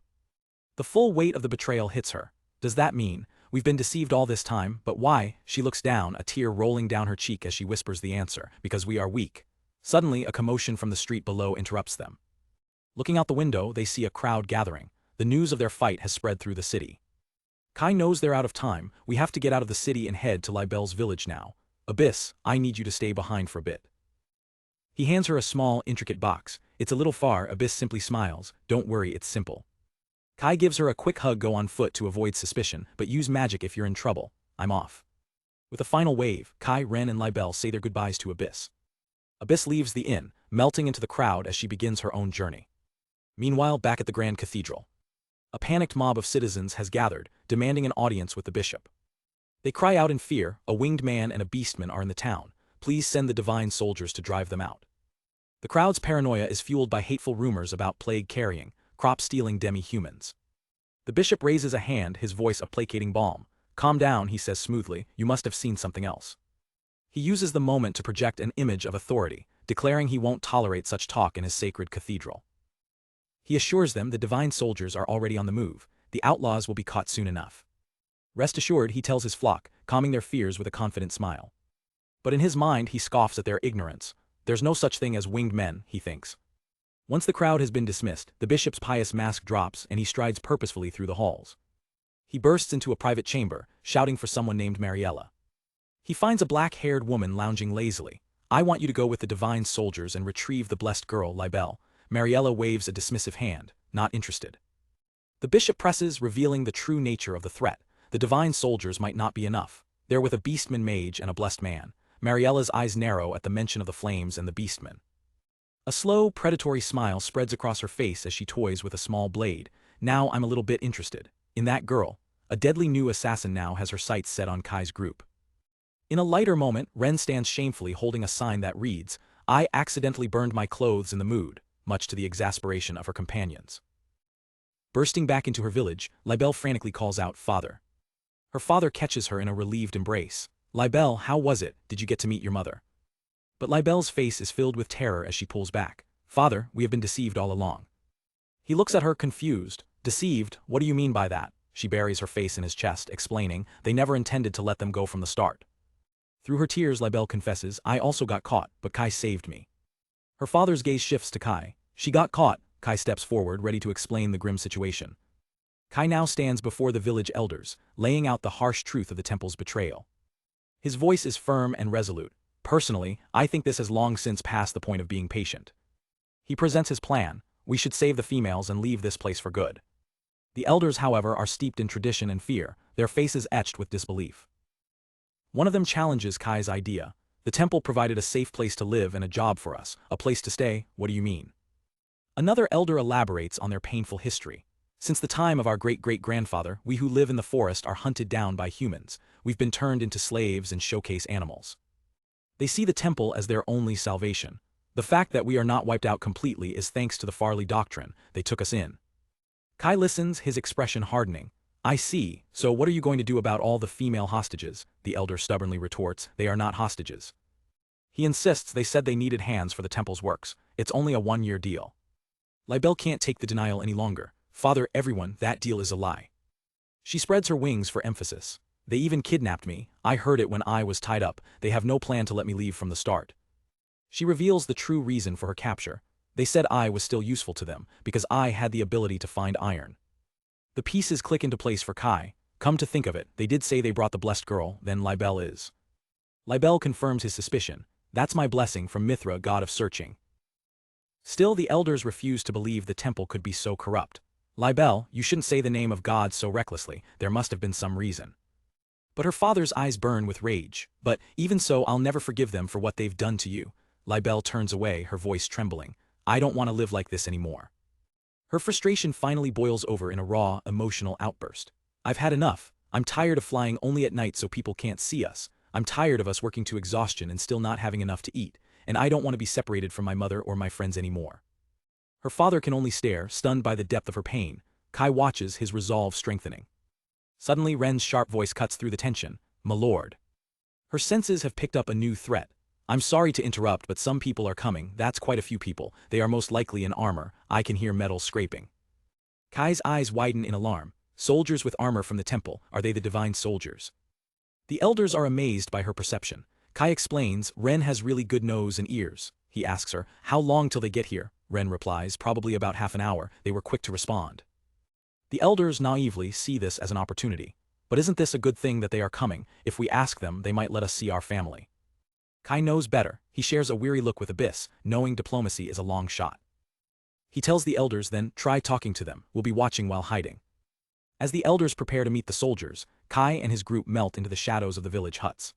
The full weight of the betrayal hits her. Does that mean, we've been deceived all this time, but why? She looks down, a tear rolling down her cheek as she whispers the answer, because we are weak. Suddenly, a commotion from the street below interrupts them. Looking out the window, they see a crowd gathering. The news of their fight has spread through the city. Kai knows they're out of time. We have to get out of the city and head to Libel's village now. Abyss, I need you to stay behind for a bit. He hands her a small, intricate box. It's a little far, Abyss simply smiles. Don't worry, it's simple. Kai gives her a quick hug. Go on foot to avoid suspicion, but use magic if you're in trouble. I'm off. With a final wave, Kai, Ren and Libel say their goodbyes to Abyss. Abyss leaves the inn, melting into the crowd as she begins her own journey. Meanwhile, back at the Grand Cathedral. A panicked mob of citizens has gathered, demanding an audience with the bishop. They cry out in fear, a winged man and a beastman are in the town. Please send the divine soldiers to drive them out. The crowd's paranoia is fueled by hateful rumors about plague-carrying, crop-stealing demi-humans. The bishop raises a hand, his voice a placating balm. Calm down, he says smoothly, you must have seen something else. He uses the moment to project an image of authority, declaring he won't tolerate such talk in his sacred cathedral. He assures them the divine soldiers are already on the move, the outlaws will be caught soon enough. Rest assured, he tells his flock, calming their fears with a confident smile. But in his mind he scoffs at their ignorance. There's no such thing as winged men, he thinks. Once the crowd has been dismissed, the bishop's pious mask drops and he strides purposefully through the halls. He bursts into a private chamber, shouting for someone named Mariella. He finds a black-haired woman lounging lazily. I want you to go with the divine soldiers and retrieve the blessed girl, Libel. Mariella waves a dismissive hand, not interested. The bishop presses, revealing the true nature of the threat. The divine soldiers might not be enough. They're with a beastman mage and a blessed man. Mariella's eyes narrow at the mention of the flames and the beastman. A slow, predatory smile spreads across her face as she toys with a small blade. Now I'm a little bit interested. In that girl. A deadly new assassin now has her sights set on Kai's group. In a lighter moment, Ren stands shamefully holding a sign that reads, I accidentally burned my clothes in the mood, much to the exasperation of her companions. Bursting back into her village, Libel frantically calls out, Father. Her father catches her in a relieved embrace. Libel, how was it? Did you get to meet your mother? But Libel's face is filled with terror as she pulls back. Father, we have been deceived all along. He looks at her confused. Deceived? What do you mean by that? She buries her face in his chest, explaining, they never intended to let them go from the start. Through her tears, Libel confesses, I also got caught, but Kai saved me. Her father's gaze shifts to Kai. She got caught. Kai steps forward, ready to explain the grim situation. Kai now stands before the village elders, laying out the harsh truth of the temple's betrayal. His voice is firm and resolute. Personally, I think this has long since passed the point of being patient. He presents his plan: we should save the females and leave this place for good. The elders, however, are steeped in tradition and fear, their faces etched with disbelief. One of them challenges Kai's idea. The temple provided a safe place to live and a job for us. A place to stay? What do you mean? Another elder elaborates on their painful history. Since the time of our great-great-grandfather, we who live in the forest are hunted down by humans. We've been turned into slaves and showcase animals. They see the temple as their only salvation. The fact that we are not wiped out completely is thanks to the Farley doctrine. They took us in. Kai listens, his expression hardening. I see, so what are you going to do about all the female hostages? The elder stubbornly retorts, they are not hostages. He insists they said they needed hands for the temple's works. It's only a one-year deal. Libelle can't take the denial any longer. Father, everyone, that deal is a lie. She spreads her wings for emphasis. They even kidnapped me. I heard it when I was tied up. They have no plan to let me leave from the start. She reveals the true reason for her capture. They said I was still useful to them, because I had the ability to find iron. The pieces click into place for Kai. Come to think of it, they did say they brought the blessed girl, then Libelle is. Libelle confirms his suspicion. That's my blessing from Mithra, god of searching. Still, the elders refuse to believe the temple could be so corrupt. Libelle, you shouldn't say the name of God so recklessly, there must have been some reason. But her father's eyes burn with rage. But, even so, I'll never forgive them for what they've done to you. Libelle turns away, her voice trembling. I don't want to live like this anymore. Her frustration finally boils over in a raw, emotional outburst. I've had enough. I'm tired of flying only at night so people can't see us. I'm tired of us working to exhaustion and still not having enough to eat. And I don't want to be separated from my mother or my friends anymore. Her father can only stare, stunned by the depth of her pain. Kai watches, his resolve strengthening. Suddenly, Ren's sharp voice cuts through the tension. My lord. Her senses have picked up a new threat. I'm sorry to interrupt, but some people are coming. That's quite a few people. They are most likely in armor. I can hear metal scraping. Kai's eyes widen in alarm. Soldiers with armor from the temple, are they the divine soldiers? The elders are amazed by her perception. Kai explains, Ren has really good nose and ears. He asks her, how long till they get here? Ren replies, probably about half an hour. They were quick to respond. The elders naively see this as an opportunity. But isn't this a good thing that they are coming? If we ask them, they might let us see our family. Kai knows better. He shares a weary look with Abyss, knowing diplomacy is a long shot. He tells the elders then, try talking to them. We'll be watching while hiding. As the elders prepare to meet the soldiers, Kai and his group melt into the shadows of the village huts.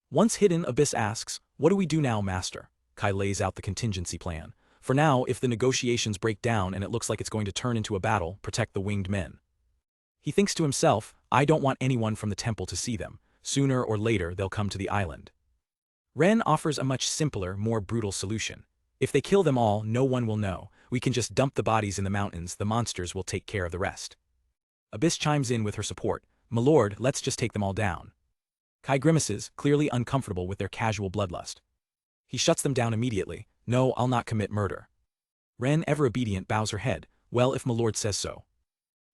Once hidden, Abyss asks, what do we do now, master? Kai lays out the contingency plan. For now, if the negotiations break down and it looks like it's going to turn into a battle, protect the winged men. He thinks to himself, I don't want anyone from the temple to see them. Sooner or later, they'll come to the island. Ren offers a much simpler, more brutal solution. If they kill them all, no one will know. We can just dump the bodies in the mountains, the monsters will take care of the rest. Abyss chimes in with her support. My lord, let's just take them all down. Kai grimaces, clearly uncomfortable with their casual bloodlust. He shuts them down immediately. No, I'll not commit murder. Ren, ever obedient, bows her head. Well, if my lord says so.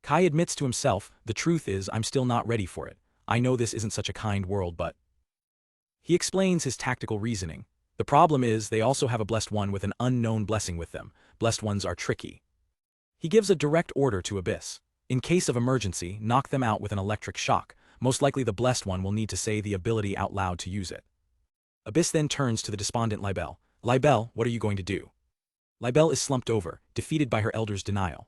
Kai admits to himself, the truth is I'm still not ready for it. I know this isn't such a kind world, but... He explains his tactical reasoning. The problem is they also have a blessed one with an unknown blessing with them. Blessed ones are tricky. He gives a direct order to Abyss. In case of emergency, knock them out with an electric shock. Most likely the blessed one will need to say the ability out loud to use it. Abyss then turns to the despondent Libelle. Libelle, what are you going to do? Libelle is slumped over, defeated by her elder's denial.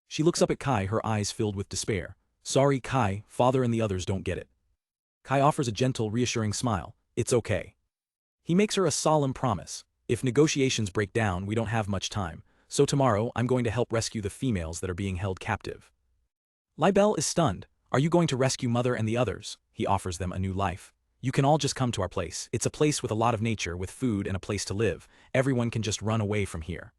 She looks up at Kai, her eyes filled with despair. Sorry, Kai, father and the others don't get it. Kai offers a gentle, reassuring smile. It's okay. He makes her a solemn promise. If negotiations break down, we don't have much time. So tomorrow, I'm going to help rescue the females that are being held captive. Libelle is stunned. Are you going to rescue Mother and the others? He offers them a new life. You can all just come to our place. It's a place with a lot of nature, with food and a place to live. Everyone can just run away from here.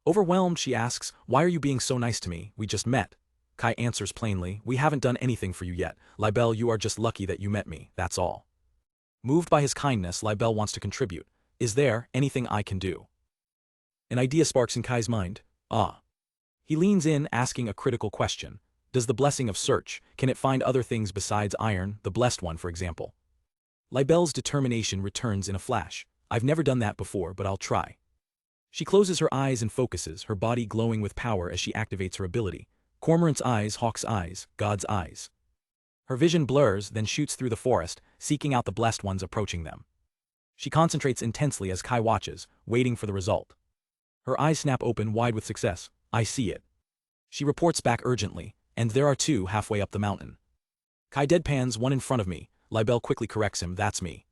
Overwhelmed, she asks, why are you being so nice to me? We just met. Kai answers plainly, we haven't done anything for you yet. Libelle, you are just lucky that you met me, that's all. Moved by his kindness, Libelle wants to contribute. Is there anything I can do? An idea sparks in Kai's mind. He leans in, asking a critical question. Does the blessing of search, can it find other things besides iron, the blessed one for example? Libelle's determination returns in a flash. I've never done that before, but I'll try. She closes her eyes and focuses, her body glowing with power as she activates her ability. Cormorant's eyes, hawk's eyes, God's eyes. Her vision blurs, then shoots through the forest, seeking out the blessed ones approaching them. She concentrates intensely as Kai watches, waiting for the result. Her eyes snap open wide with success. I see it. She reports back urgently, and there are two halfway up the mountain. Kai deadpans, one in front of me. Libelle quickly corrects him, that's me.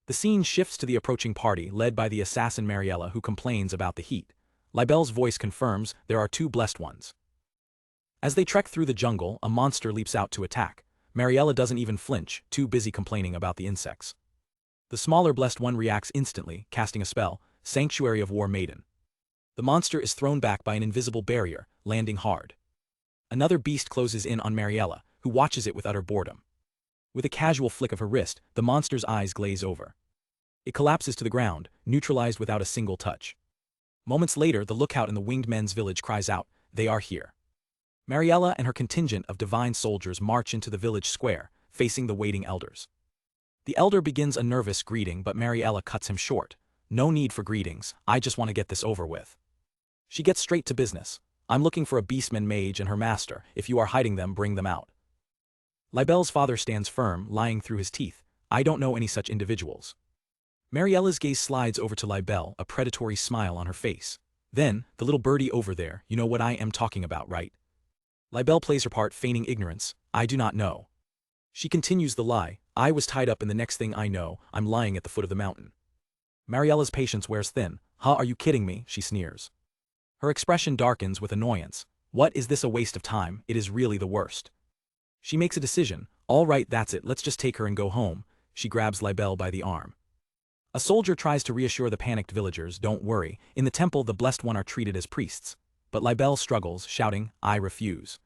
The scene shifts to the approaching party, led by the assassin Mariella, who complains about the heat. Libelle's voice confirms there are two blessed ones. As they trek through the jungle, a monster leaps out to attack. Mariella doesn't even flinch, too busy complaining about the insects. The smaller blessed one reacts instantly, casting a spell, Sanctuary of War Maiden. The monster is thrown back by an invisible barrier, landing hard. Another beast closes in on Mariella, who watches it with utter boredom. With a casual flick of her wrist, the monster's eyes glaze over. It collapses to the ground, neutralized without a single touch. Moments later, the lookout in the winged men's village cries out, they are here. Mariella and her contingent of divine soldiers march into the village square, facing the waiting elders. The elder begins a nervous greeting, but Mariella cuts him short. No need for greetings, I just want to get this over with. She gets straight to business. I'm looking for a beastman mage and her master. If you are hiding them, bring them out. Libelle's father stands firm, lying through his teeth. I don't know any such individuals. Mariella's gaze slides over to Libelle, a predatory smile on her face. Then, the little birdie over there, you know what I am talking about, right? Libelle plays her part, feigning ignorance. I do not know. She continues the lie. I was tied up, and the next thing I know, I'm lying at the foot of the mountain. Mariella's patience wears thin. Huh, are you kidding me? She sneers. Her expression darkens with annoyance. What is this, a waste of time? It is really the worst. She makes a decision. All right, that's it, let's just take her and go home. She grabs Libelle by the arm. A soldier tries to reassure the panicked villagers, don't worry, in the temple the blessed one are treated as priests. But Libelle struggles, shouting, I refuse.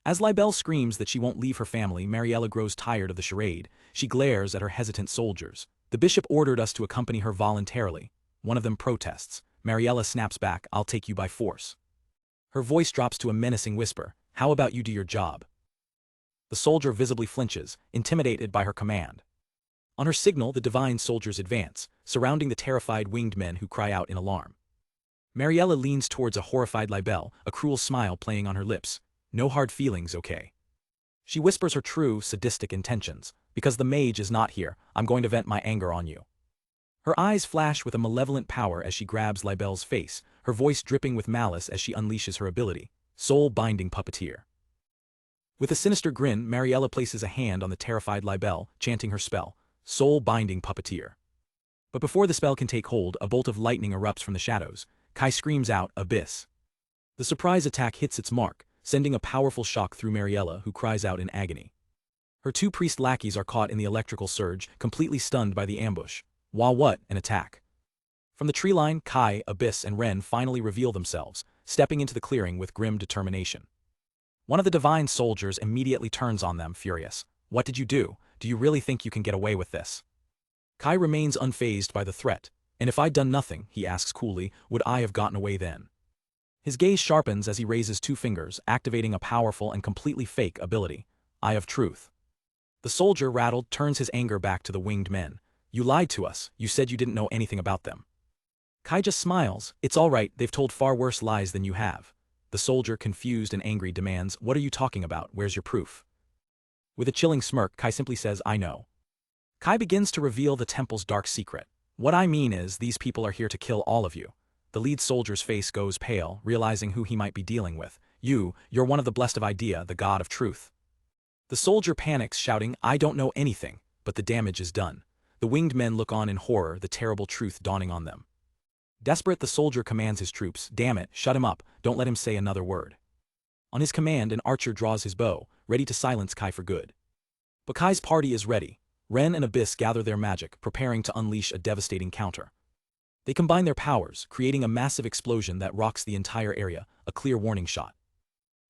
As Libelle screams that she won't leave her family, Mariella grows tired of the charade. She glares at her hesitant soldiers. The bishop ordered us to accompany her voluntarily. One of them protests. Mariella snaps back, I'll take you by force. Her voice drops to a menacing whisper. How about you do your job? The soldier visibly flinches, intimidated by her command. On her signal, the divine soldiers advance, surrounding the terrified winged men who cry out in alarm. Mariella leans towards a horrified Libelle, a cruel smile playing on her lips. No hard feelings, okay? She whispers her true, sadistic intentions. Because the mage is not here, I'm going to vent my anger on you. Her eyes flash with a malevolent power as she grabs Libelle's face, her voice dripping with malice as she unleashes her ability, soul-binding puppeteer. With a sinister grin, Mariella places a hand on the terrified Libelle, chanting her spell, soul-binding puppeteer. But before the spell can take hold, a bolt of lightning erupts from the shadows. Kai screams out, Abyss. The surprise attack hits its mark, sending a powerful shock through Mariella, who cries out in agony. Her two priest lackeys are caught in the electrical surge, completely stunned by the ambush. Wow, what an attack. From the tree line, Kai, Abyss, and Ren finally reveal themselves, stepping into the clearing with grim determination. One of the divine soldiers immediately turns on them, furious. What did you do? Do you really think you can get away with this? Kai remains unfazed by the threat. And if I'd done nothing, he asks coolly, would I have gotten away then? His gaze sharpens as he raises two fingers, activating a powerful and completely fake ability, Eye of Truth. The soldier, rattled, turns his anger back to the winged men. You lied to us, you said you didn't know anything about them. Kai just smiles. It's all right, they've told far worse lies than you have. The soldier, confused and angry, demands, what are you talking about, where's your proof? With a chilling smirk, Kai simply says, I know. Kai begins to reveal the temple's dark secret. What I mean is, these people are here to kill all of you. The lead soldier's face goes pale, realizing who he might be dealing with. You're one of the blessed of Idea, the god of truth. The soldier panics, shouting, I don't know anything, but the damage is done. The winged men look on in horror, the terrible truth dawning on them. Desperate, the soldier commands his troops, damn it, shut him up, don't let him say another word. On his command, an archer draws his bow, ready to silence Kai for good. But Kai's party is ready. Ren and Abyss gather their magic, preparing to unleash a devastating counter. They combine their powers, creating a massive explosion that rocks the entire area, a clear warning shot.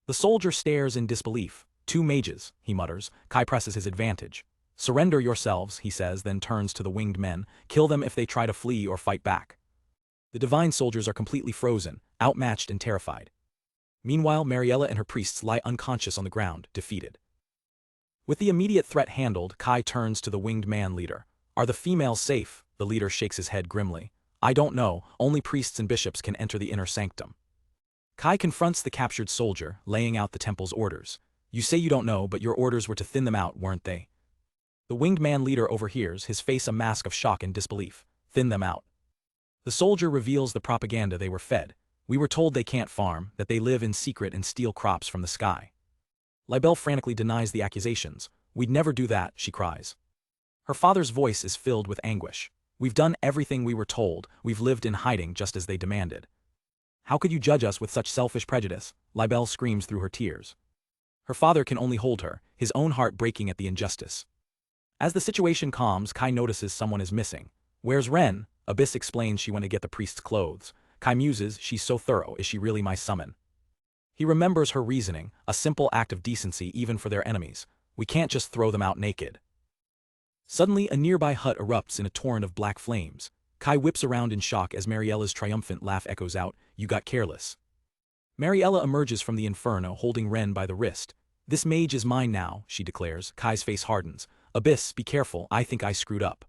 The soldier stares in disbelief. Two mages, he mutters. Kai presses his advantage. Surrender yourselves, he says, then turns to the winged men. Kill them if they try to flee or fight back. The divine soldiers are completely frozen, outmatched and terrified. Meanwhile, Mariella and her priests lie unconscious on the ground, defeated. With the immediate threat handled, Kai turns to the winged man leader. Are the females safe? The leader shakes his head grimly. I don't know, only priests and bishops can enter the inner sanctum. Kai confronts the captured soldier, laying out the temple's orders. You say you don't know, but your orders were to thin them out, weren't they? The winged man leader overhears, his face a mask of shock and disbelief. Thin them out. The soldier reveals the propaganda they were fed. We were told they can't farm, that they live in secret and steal crops from the sky. Libelle frantically denies the accusations. We'd never do that, she cries. Her father's voice is filled with anguish. We've done everything we were told, we've lived in hiding just as they demanded. How could you judge us with such selfish prejudice? Libelle screams through her tears. Her father can only hold her, his own heart breaking at the injustice. As the situation calms, Kai notices someone is missing. Where's Ren? Abyss explains she went to get the priest's clothes. Kai muses, she's so thorough, is she really my summon? He remembers her reasoning, a simple act of decency even for their enemies. We can't just throw them out naked. Suddenly, a nearby hut erupts in a torrent of black flames. Kai whips around in shock as Mariella's triumphant laugh echoes out, you got careless. Mariella emerges from the inferno holding Ren by the wrist. This mage is mine now, she declares. Kai's face hardens. Abyss, be careful, I think I screwed up.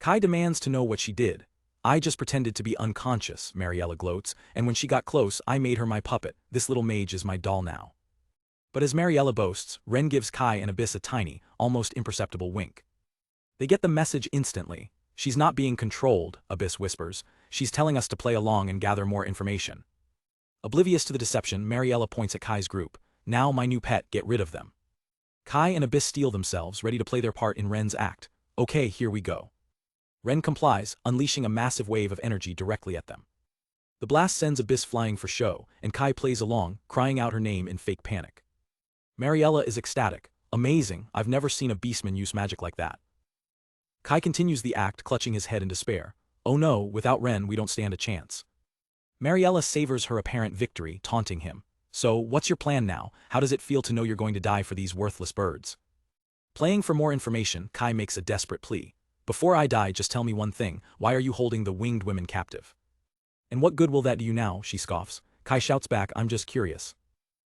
Kai demands to know what she did. I just pretended to be unconscious, Mariella gloats, and when she got close, I made her my puppet. This little mage is my doll now. But as Mariella boasts, Ren gives Kai and Abyss a tiny, almost imperceptible wink. They get the message instantly. She's not being controlled, Abyss whispers. She's telling us to play along and gather more information. Oblivious to the deception, Mariella points at Kai's group. Now my new pet, get rid of them. Kai and Abyss steel themselves, ready to play their part in Ren's act. Okay, here we go. Ren complies, unleashing a massive wave of energy directly at them. The blast sends Abyss flying for show, and Kai plays along, crying out her name in fake panic. Mariella is ecstatic. Amazing, I've never seen a beastman use magic like that. Kai continues the act, clutching his head in despair. Oh no, without Ren we don't stand a chance. Mariella savors her apparent victory, taunting him. So, what's your plan now? How does it feel to know you're going to die for these worthless birds? Playing for more information, Kai makes a desperate plea. Before I die, just tell me one thing, why are you holding the winged women captive? And what good will that do you now, she scoffs. Kai shouts back, I'm just curious.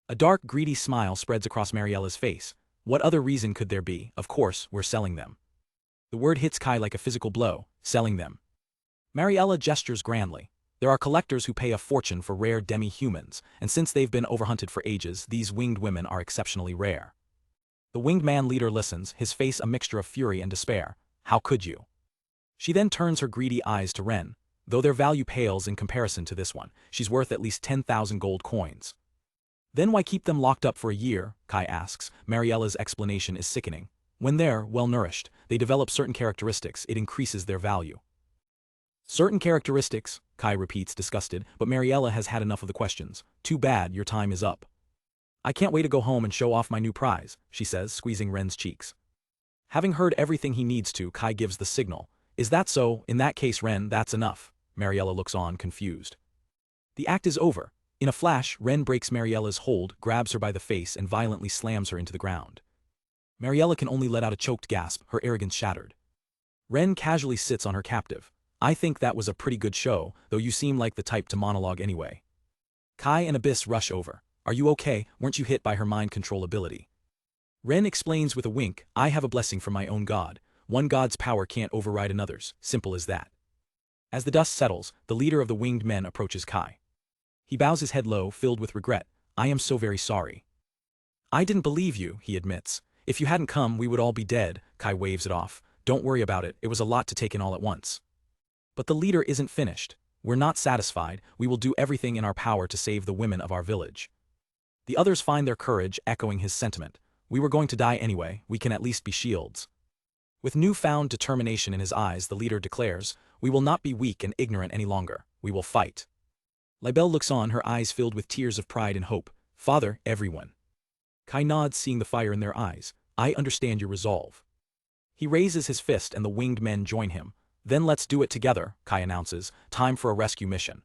A dark, greedy smile spreads across Mariella's face. What other reason could there be? Of course, we're selling them. The word hits Kai like a physical blow, selling them. Mariella gestures grandly. There are collectors who pay a fortune for rare demi-humans, and since they've been overhunted for ages, these winged women are exceptionally rare. The winged man leader listens, his face a mixture of fury and despair. How could you? She then turns her greedy eyes to Ren. Though their value pales in comparison to this one, she's worth at least 10,000 gold coins. Then why keep them locked up for a year? Kai asks. Mariella's explanation is sickening. When they're well-nourished, they develop certain characteristics, it increases their value. Certain characteristics, Kai repeats, disgusted, but Mariella has had enough of the questions. Too bad, your time is up. I can't wait to go home and show off my new prize, she says, squeezing Ren's cheeks. Having heard everything he needs to, Kai gives the signal. Is that so? In that case, Ren, that's enough. Mariella looks on, confused. The act is over. In a flash, Ren breaks Mariella's hold, grabs her by the face, and violently slams her into the ground. Mariella can only let out a choked gasp, her arrogance shattered. Ren casually sits on her captive. I think that was a pretty good show, though you seem like the type to monologue anyway. Kai and Abyss rush over. Are you okay? Weren't you hit by her mind control ability? Ren explains with a wink, I have a blessing from my own god. One god's power can't override another's, simple as that. As the dust settles, the leader of the winged men approaches Kai. He bows his head low, filled with regret. I am so very sorry. I didn't believe you, he admits. If you hadn't come, we would all be dead. Kai waves it off. Don't worry about it, it was a lot to take in all at once. But the leader isn't finished. We're not satisfied, we will do everything in our power to save the women of our village. The others find their courage, echoing his sentiment. We were going to die anyway, we can at least be shields. With newfound determination in his eyes, the leader declares, we will not be weak and ignorant any longer, we will fight. Libelle looks on, her eyes filled with tears of pride and hope. Father, everyone. Kai nods, seeing the fire in their eyes. I understand your resolve. He raises his fist and the winged men join him. Then let's do it together, Kai announces. Time for a rescue mission.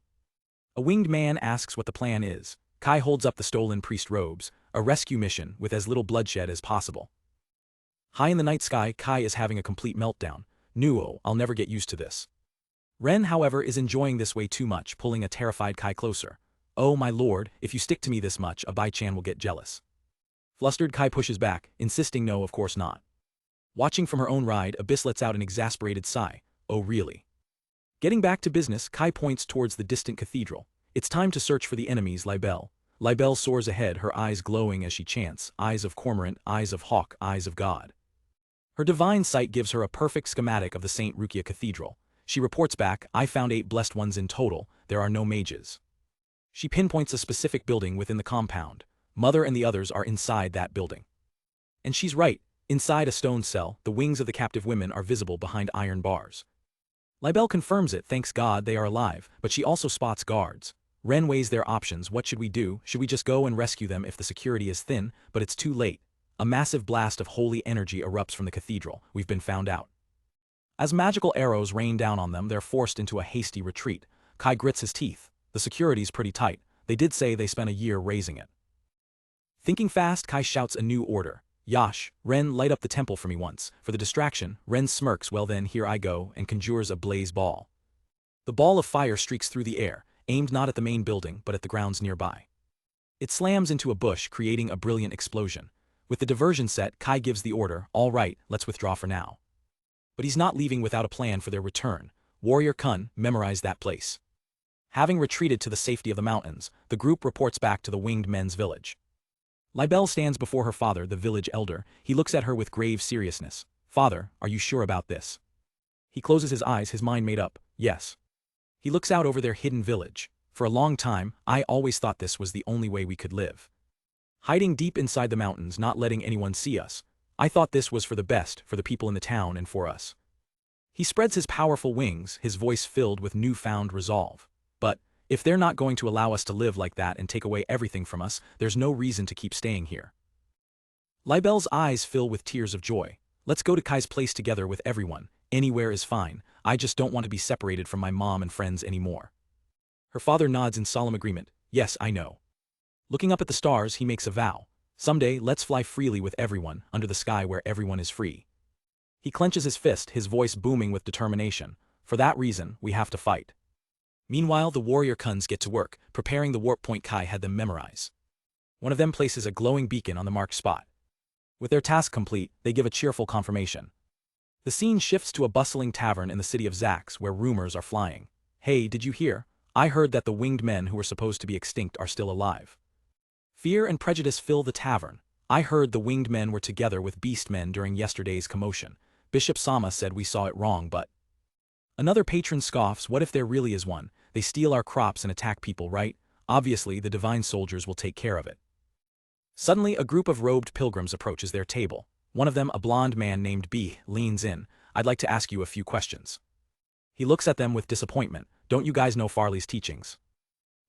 A winged man asks what the plan is. Kai holds up the stolen priest robes. A rescue mission with as little bloodshed as possible. High in the night sky, Kai is having a complete meltdown. Nuo, I'll never get used to this. Ren, however, is enjoying this way too much, pulling a terrified Kai closer. Oh my lord, if you stick to me this much, Abai-chan will get jealous. Flustered, Kai pushes back, insisting no, of course not. Watching from her own ride, Abyss lets out an exasperated sigh. Oh really? Getting back to business, Kai points towards the distant cathedral. It's time to search for the enemies, Libelle. Libelle soars ahead, her eyes glowing as she chants, eyes of cormorant, eyes of hawk, eyes of God. Her divine sight gives her a perfect schematic of the St. Rukia Cathedral. She reports back, I found 8 blessed ones in total, there are no mages. She pinpoints a specific building within the compound. Mother and the others are inside that building. And she's right, inside a stone cell, the wings of the captive women are visible behind iron bars. Libelle confirms it, thanks God they are alive, but she also spots guards. Ren weighs their options, what should we do, should we just go and rescue them if the security is thin, but it's too late. A massive blast of holy energy erupts from the cathedral, we've been found out. As magical arrows rain down on them, they're forced into a hasty retreat. Kai grits his teeth. The security's pretty tight. They did say they spent a year raising it. Thinking fast, Kai shouts a new order. Yash, Ren, light up the temple for me once. For the distraction, Ren smirks, well then, here I go, and conjures a blaze ball. The ball of fire streaks through the air, aimed not at the main building, but at the grounds nearby. It slams into a bush, creating a brilliant explosion. With the diversion set, Kai gives the order, all right, let's withdraw for now. But he's not leaving without a plan for their return. Warrior Kun, memorize that place. Having retreated to the safety of the mountains, the group reports back to the winged men's village. Libelle stands before her father, the village elder. He looks at her with grave seriousness. Father, are you sure about this? He closes his eyes, his mind made up, yes. He looks out over their hidden village. For a long time, I always thought this was the only way we could live. Hiding deep inside the mountains, not letting anyone see us. I thought this was for the best, for the people in the town and for us. He spreads his powerful wings, his voice filled with newfound resolve. But, if they're not going to allow us to live like that and take away everything from us, there's no reason to keep staying here. Libelle's eyes fill with tears of joy. Let's go to Kai's place together with everyone. Anywhere is fine. I just don't want to be separated from my mom and friends anymore. Her father nods in solemn agreement. Yes, I know. Looking up at the stars, he makes a vow. Someday, let's fly freely with everyone, under the sky where everyone is free. He clenches his fist, his voice booming with determination. For that reason, we have to fight. Meanwhile, the warrior Kuns get to work, preparing the warp point Kai had them memorize. One of them places a glowing beacon on the marked spot. With their task complete, they give a cheerful confirmation. The scene shifts to a bustling tavern in the city of Zax, where rumors are flying. Hey, did you hear? I heard that the winged men who were supposed to be extinct are still alive. Fear and prejudice fill the tavern. I heard the winged men were together with beast men during yesterday's commotion. Bishop Sama said we saw it wrong, but... Another patron scoffs, what if there really is one? They steal our crops and attack people, right? Obviously, the divine soldiers will take care of it. Suddenly, a group of robed pilgrims approaches their table. One of them, a blond man named B, leans in. I'd like to ask you a few questions. He looks at them with disappointment. Don't you guys know Farley's teachings?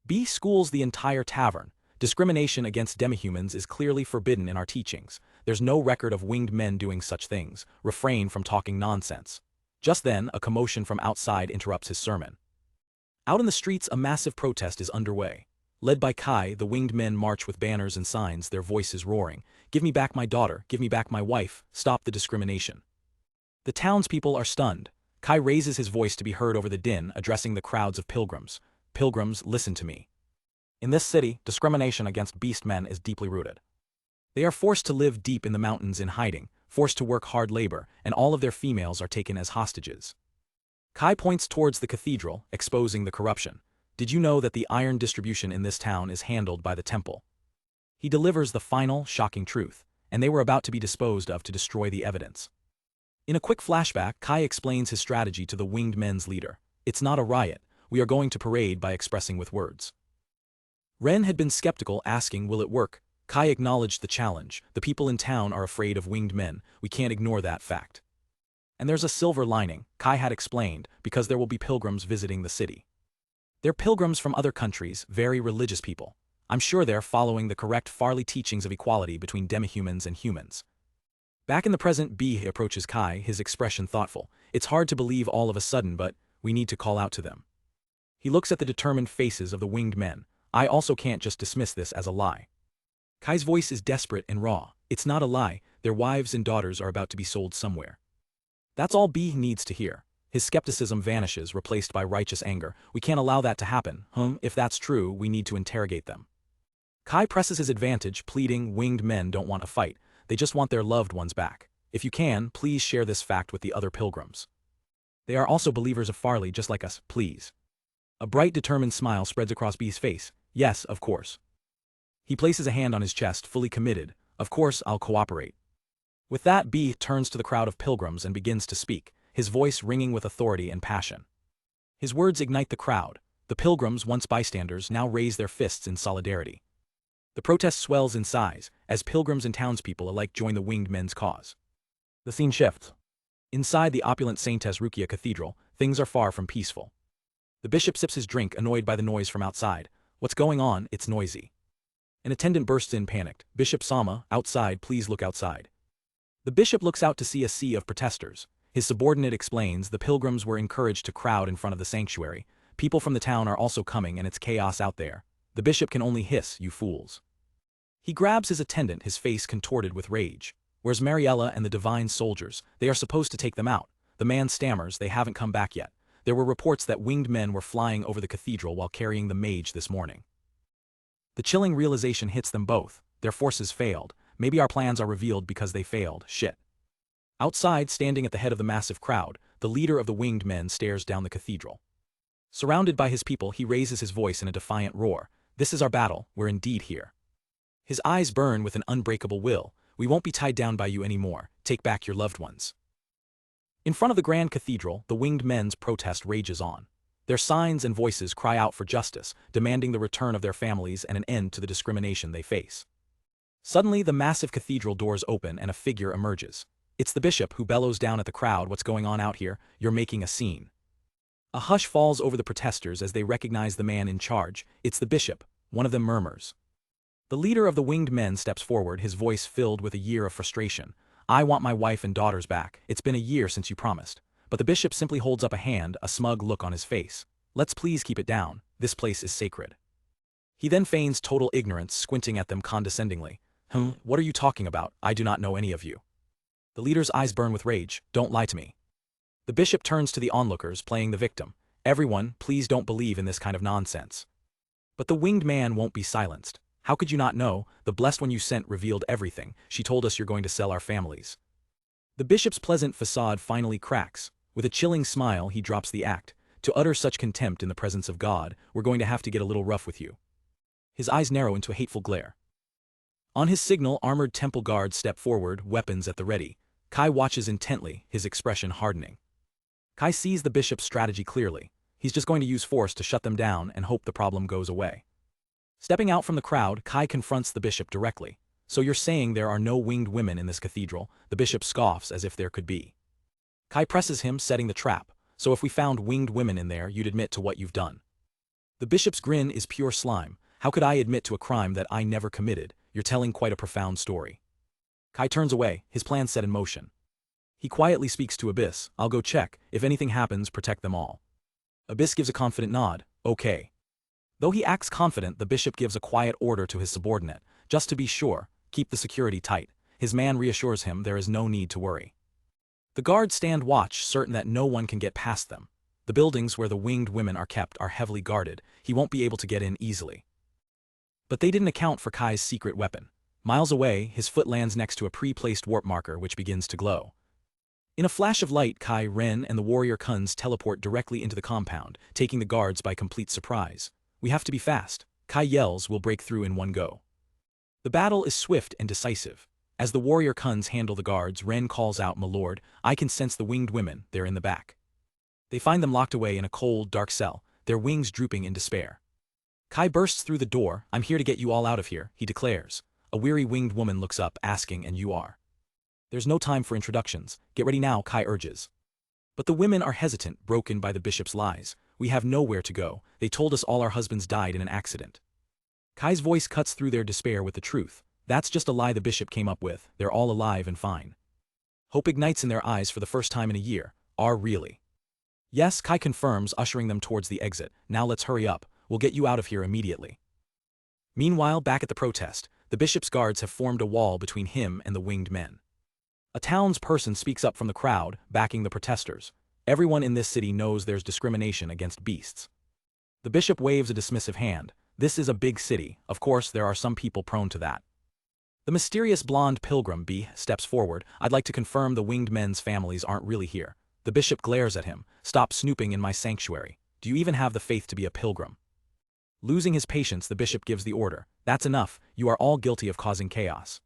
B schools the entire tavern. Discrimination against demihumans is clearly forbidden in our teachings. There's no record of winged men doing such things. Refrain from talking nonsense. Just then, a commotion from outside interrupts his sermon. Out in the streets, a massive protest is underway. Led by Kai, the winged men march with banners and signs, their voices roaring. Give me back my daughter, give me back my wife, stop the discrimination. The townspeople are stunned. Kai raises his voice to be heard over the din, addressing the crowds of pilgrims. Pilgrims, listen to me. In this city, discrimination against beast men is deeply rooted. They are forced to live deep in the mountains in hiding, forced to work hard labor, and all of their females are taken as hostages. Kai points towards the cathedral, exposing the corruption. Did you know that the iron distribution in this town is handled by the temple? He delivers the final, shocking truth, and they were about to be disposed of to destroy the evidence. In a quick flashback, Kai explains his strategy to the winged men's leader. It's not a riot, we are going to parade by expressing with words. Ren had been skeptical, asking, will it work? Kai acknowledged the challenge. The people in town are afraid of winged men, we can't ignore that fact. And there's a silver lining, Kai had explained, because there will be pilgrims visiting the city. They're pilgrims from other countries, very religious people. I'm sure they're following the correct Farley teachings of equality between demihumans and humans. Back in the present, B approaches Kai, his expression thoughtful. It's hard to believe all of a sudden, but we need to call out to them. He looks at the determined faces of the winged men. I also can't just dismiss this as a lie. Kai's voice is desperate and raw. It's not a lie, their wives and daughters are about to be sold somewhere. That's all B needs to hear. His skepticism vanishes, replaced by righteous anger. We can't allow that to happen. If that's true, we need to interrogate them. Kai presses his advantage, pleading, winged men don't want a fight. They just want their loved ones back. If you can, please share this fact with the other pilgrims. They are also believers of Farley, just like us, please. A bright, determined smile spreads across B's face. Yes, of course. He places a hand on his chest, fully committed. Of course, I'll cooperate. With that, B turns to the crowd of pilgrims and begins to speak, his voice ringing with authority and passion. His words ignite the crowd. The pilgrims, once bystanders, now raise their fists in solidarity. The protest swells in size, as pilgrims and townspeople alike join the winged men's cause. The scene shifts. Inside the opulent Saintess Rukia cathedral, things are far from peaceful. The bishop sips his drink, annoyed by the noise from outside. What's going on? It's noisy. An attendant bursts in panicked. Bishop Sama, outside, please look outside. The bishop looks out to see a sea of protesters. His subordinate explains the pilgrims were encouraged to crowd in front of the sanctuary. People from the town are also coming and it's chaos out there. The bishop can only hiss, you fools. He grabs his attendant, his face contorted with rage. Where's Mariella and the divine soldiers? They are supposed to take them out. The man stammers, they haven't come back yet. There were reports that winged men were flying over the cathedral while carrying the mage this morning. The chilling realization hits them both. Their forces failed. Maybe our plans are revealed because they failed. Shit. Outside, standing at the head of the massive crowd, the leader of the winged men stares down the cathedral. Surrounded by his people, he raises his voice in a defiant roar. This is our battle, we're indeed here. His eyes burn with an unbreakable will. We won't be tied down by you anymore. Take back your loved ones. In front of the grand cathedral, the winged men's protest rages on. Their signs and voices cry out for justice, demanding the return of their families and an end to the discrimination they face. Suddenly, the massive cathedral doors open and a figure emerges. It's the bishop, who bellows down at the crowd, what's going on out here? You're making a scene. A hush falls over the protesters as they recognize the man in charge. It's the bishop. One of them murmurs. The leader of the winged men steps forward, his voice filled with a year of frustration. I want my wife and daughters back. It's been a year since you promised. But the bishop simply holds up a hand, a smug look on his face. Let's please keep it down. This place is sacred. He then feigns total ignorance, squinting at them condescendingly. What are you talking about? I do not know any of you. The leader's eyes burn with rage. Don't lie to me. The bishop turns to the onlookers, playing the victim. Everyone, please don't believe in this kind of nonsense. But the winged man won't be silenced. How could you not know? The blessed one you sent revealed everything. She told us you're going to sell our families. The bishop's pleasant facade finally cracks. With a chilling smile, he drops the act. To utter such contempt in the presence of God, we're going to have to get a little rough with you. His eyes narrow into a hateful glare. On his signal, armored temple guards step forward, weapons at the ready. Kai watches intently, his expression hardening. Kai sees the bishop's strategy clearly. He's just going to use force to shut them down and hope the problem goes away. Stepping out from the crowd, Kai confronts the bishop directly. So you're saying there are no winged women in this cathedral? The bishop scoffs as if there could be. Kai presses him, setting the trap. So if we found winged women in there, you'd admit to what you've done. The bishop's grin is pure slime. How could I admit to a crime that I never committed? You're telling quite a profound story. Kai turns away, his plan set in motion. He quietly speaks to Abyss. I'll go check. If anything happens, protect them all. Abyss gives a confident nod. Okay. Though he acts confident, the bishop gives a quiet order to his subordinate. Just to be sure, keep the security tight. His man reassures him there is no need to worry. The guards stand watch, certain that no one can get past them. The buildings where the winged women are kept are heavily guarded. He won't be able to get in easily. But they didn't account for Kai's secret weapon. Miles away, his foot lands next to a pre-placed warp marker which begins to glow. In a flash of light, Kai, Ren, and the warrior Kuns teleport directly into the compound, taking the guards by complete surprise. We have to be fast. Kai yells, we'll break through in one go. The battle is swift and decisive. As the warrior Kuns handle the guards, Ren calls out, my lord, I can sense the winged women, they're in the back. They find them locked away in a cold, dark cell, their wings drooping in despair. Kai bursts through the door. I'm here to get you all out of here, he declares. A weary winged woman looks up, asking, and you are? There's no time for introductions. Get ready now, Kai urges. But the women are hesitant, broken by the bishop's lies. We have nowhere to go. They told us all our husbands died in an accident. Kai's voice cuts through their despair with the truth. That's just a lie the bishop came up with. They're all alive and fine. Hope ignites in their eyes for the first time in a year. Are really? Yes, Kai confirms, ushering them towards the exit. Now let's hurry up. We'll get you out of here immediately. Meanwhile, back at the protest, the bishop's guards have formed a wall between him and the winged men. A townsperson speaks up from the crowd, backing the protesters. Everyone in this city knows there's discrimination against beasts. The bishop waves a dismissive hand. This is a big city. Of course, there are some people prone to that. The mysterious blonde pilgrim B steps forward. I'd like to confirm the winged men's families aren't really here. The bishop glares at him. Stop snooping in my sanctuary. Do you even have the faith to be a pilgrim? Losing his patience, the bishop gives the order. That's enough. You are all guilty of causing chaos.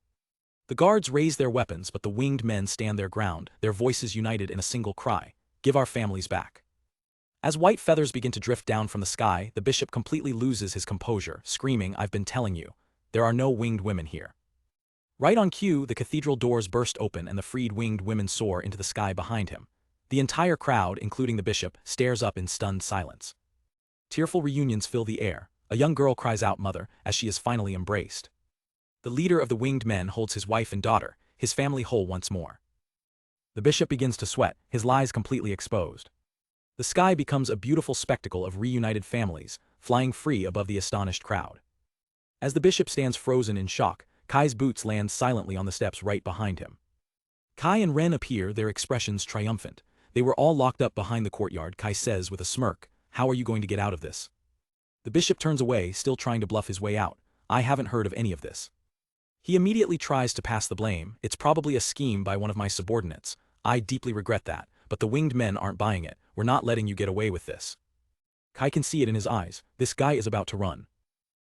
The guards raise their weapons, but the winged men stand their ground, their voices united in a single cry. Give our families back. As white feathers begin to drift down from the sky, the bishop completely loses his composure, screaming, "I've been telling you. There are no winged women here." Right on cue, the cathedral doors burst open and the freed winged women soar into the sky behind him. The entire crowd, including the bishop, stares up in stunned silence. Tearful reunions fill the air. A young girl cries out "Mother" as she is finally embraced. The leader of the winged men holds his wife and daughter, his family whole once more. The bishop begins to sweat, his lies completely exposed. The sky becomes a beautiful spectacle of reunited families, flying free above the astonished crowd. As the bishop stands frozen in shock, Kai's boots land silently on the steps right behind him. Kai and Ren appear, their expressions triumphant. They were all locked up behind the courtyard, Kai says with a smirk. "How are you going to get out of this?" The bishop turns away, still trying to bluff his way out. "I haven't heard of any of this." He immediately tries to pass the blame. "It's probably a scheme by one of my subordinates. I deeply regret that, but the winged men aren't buying it. We're not letting you get away with this." Kai can see it in his eyes. This guy is about to run.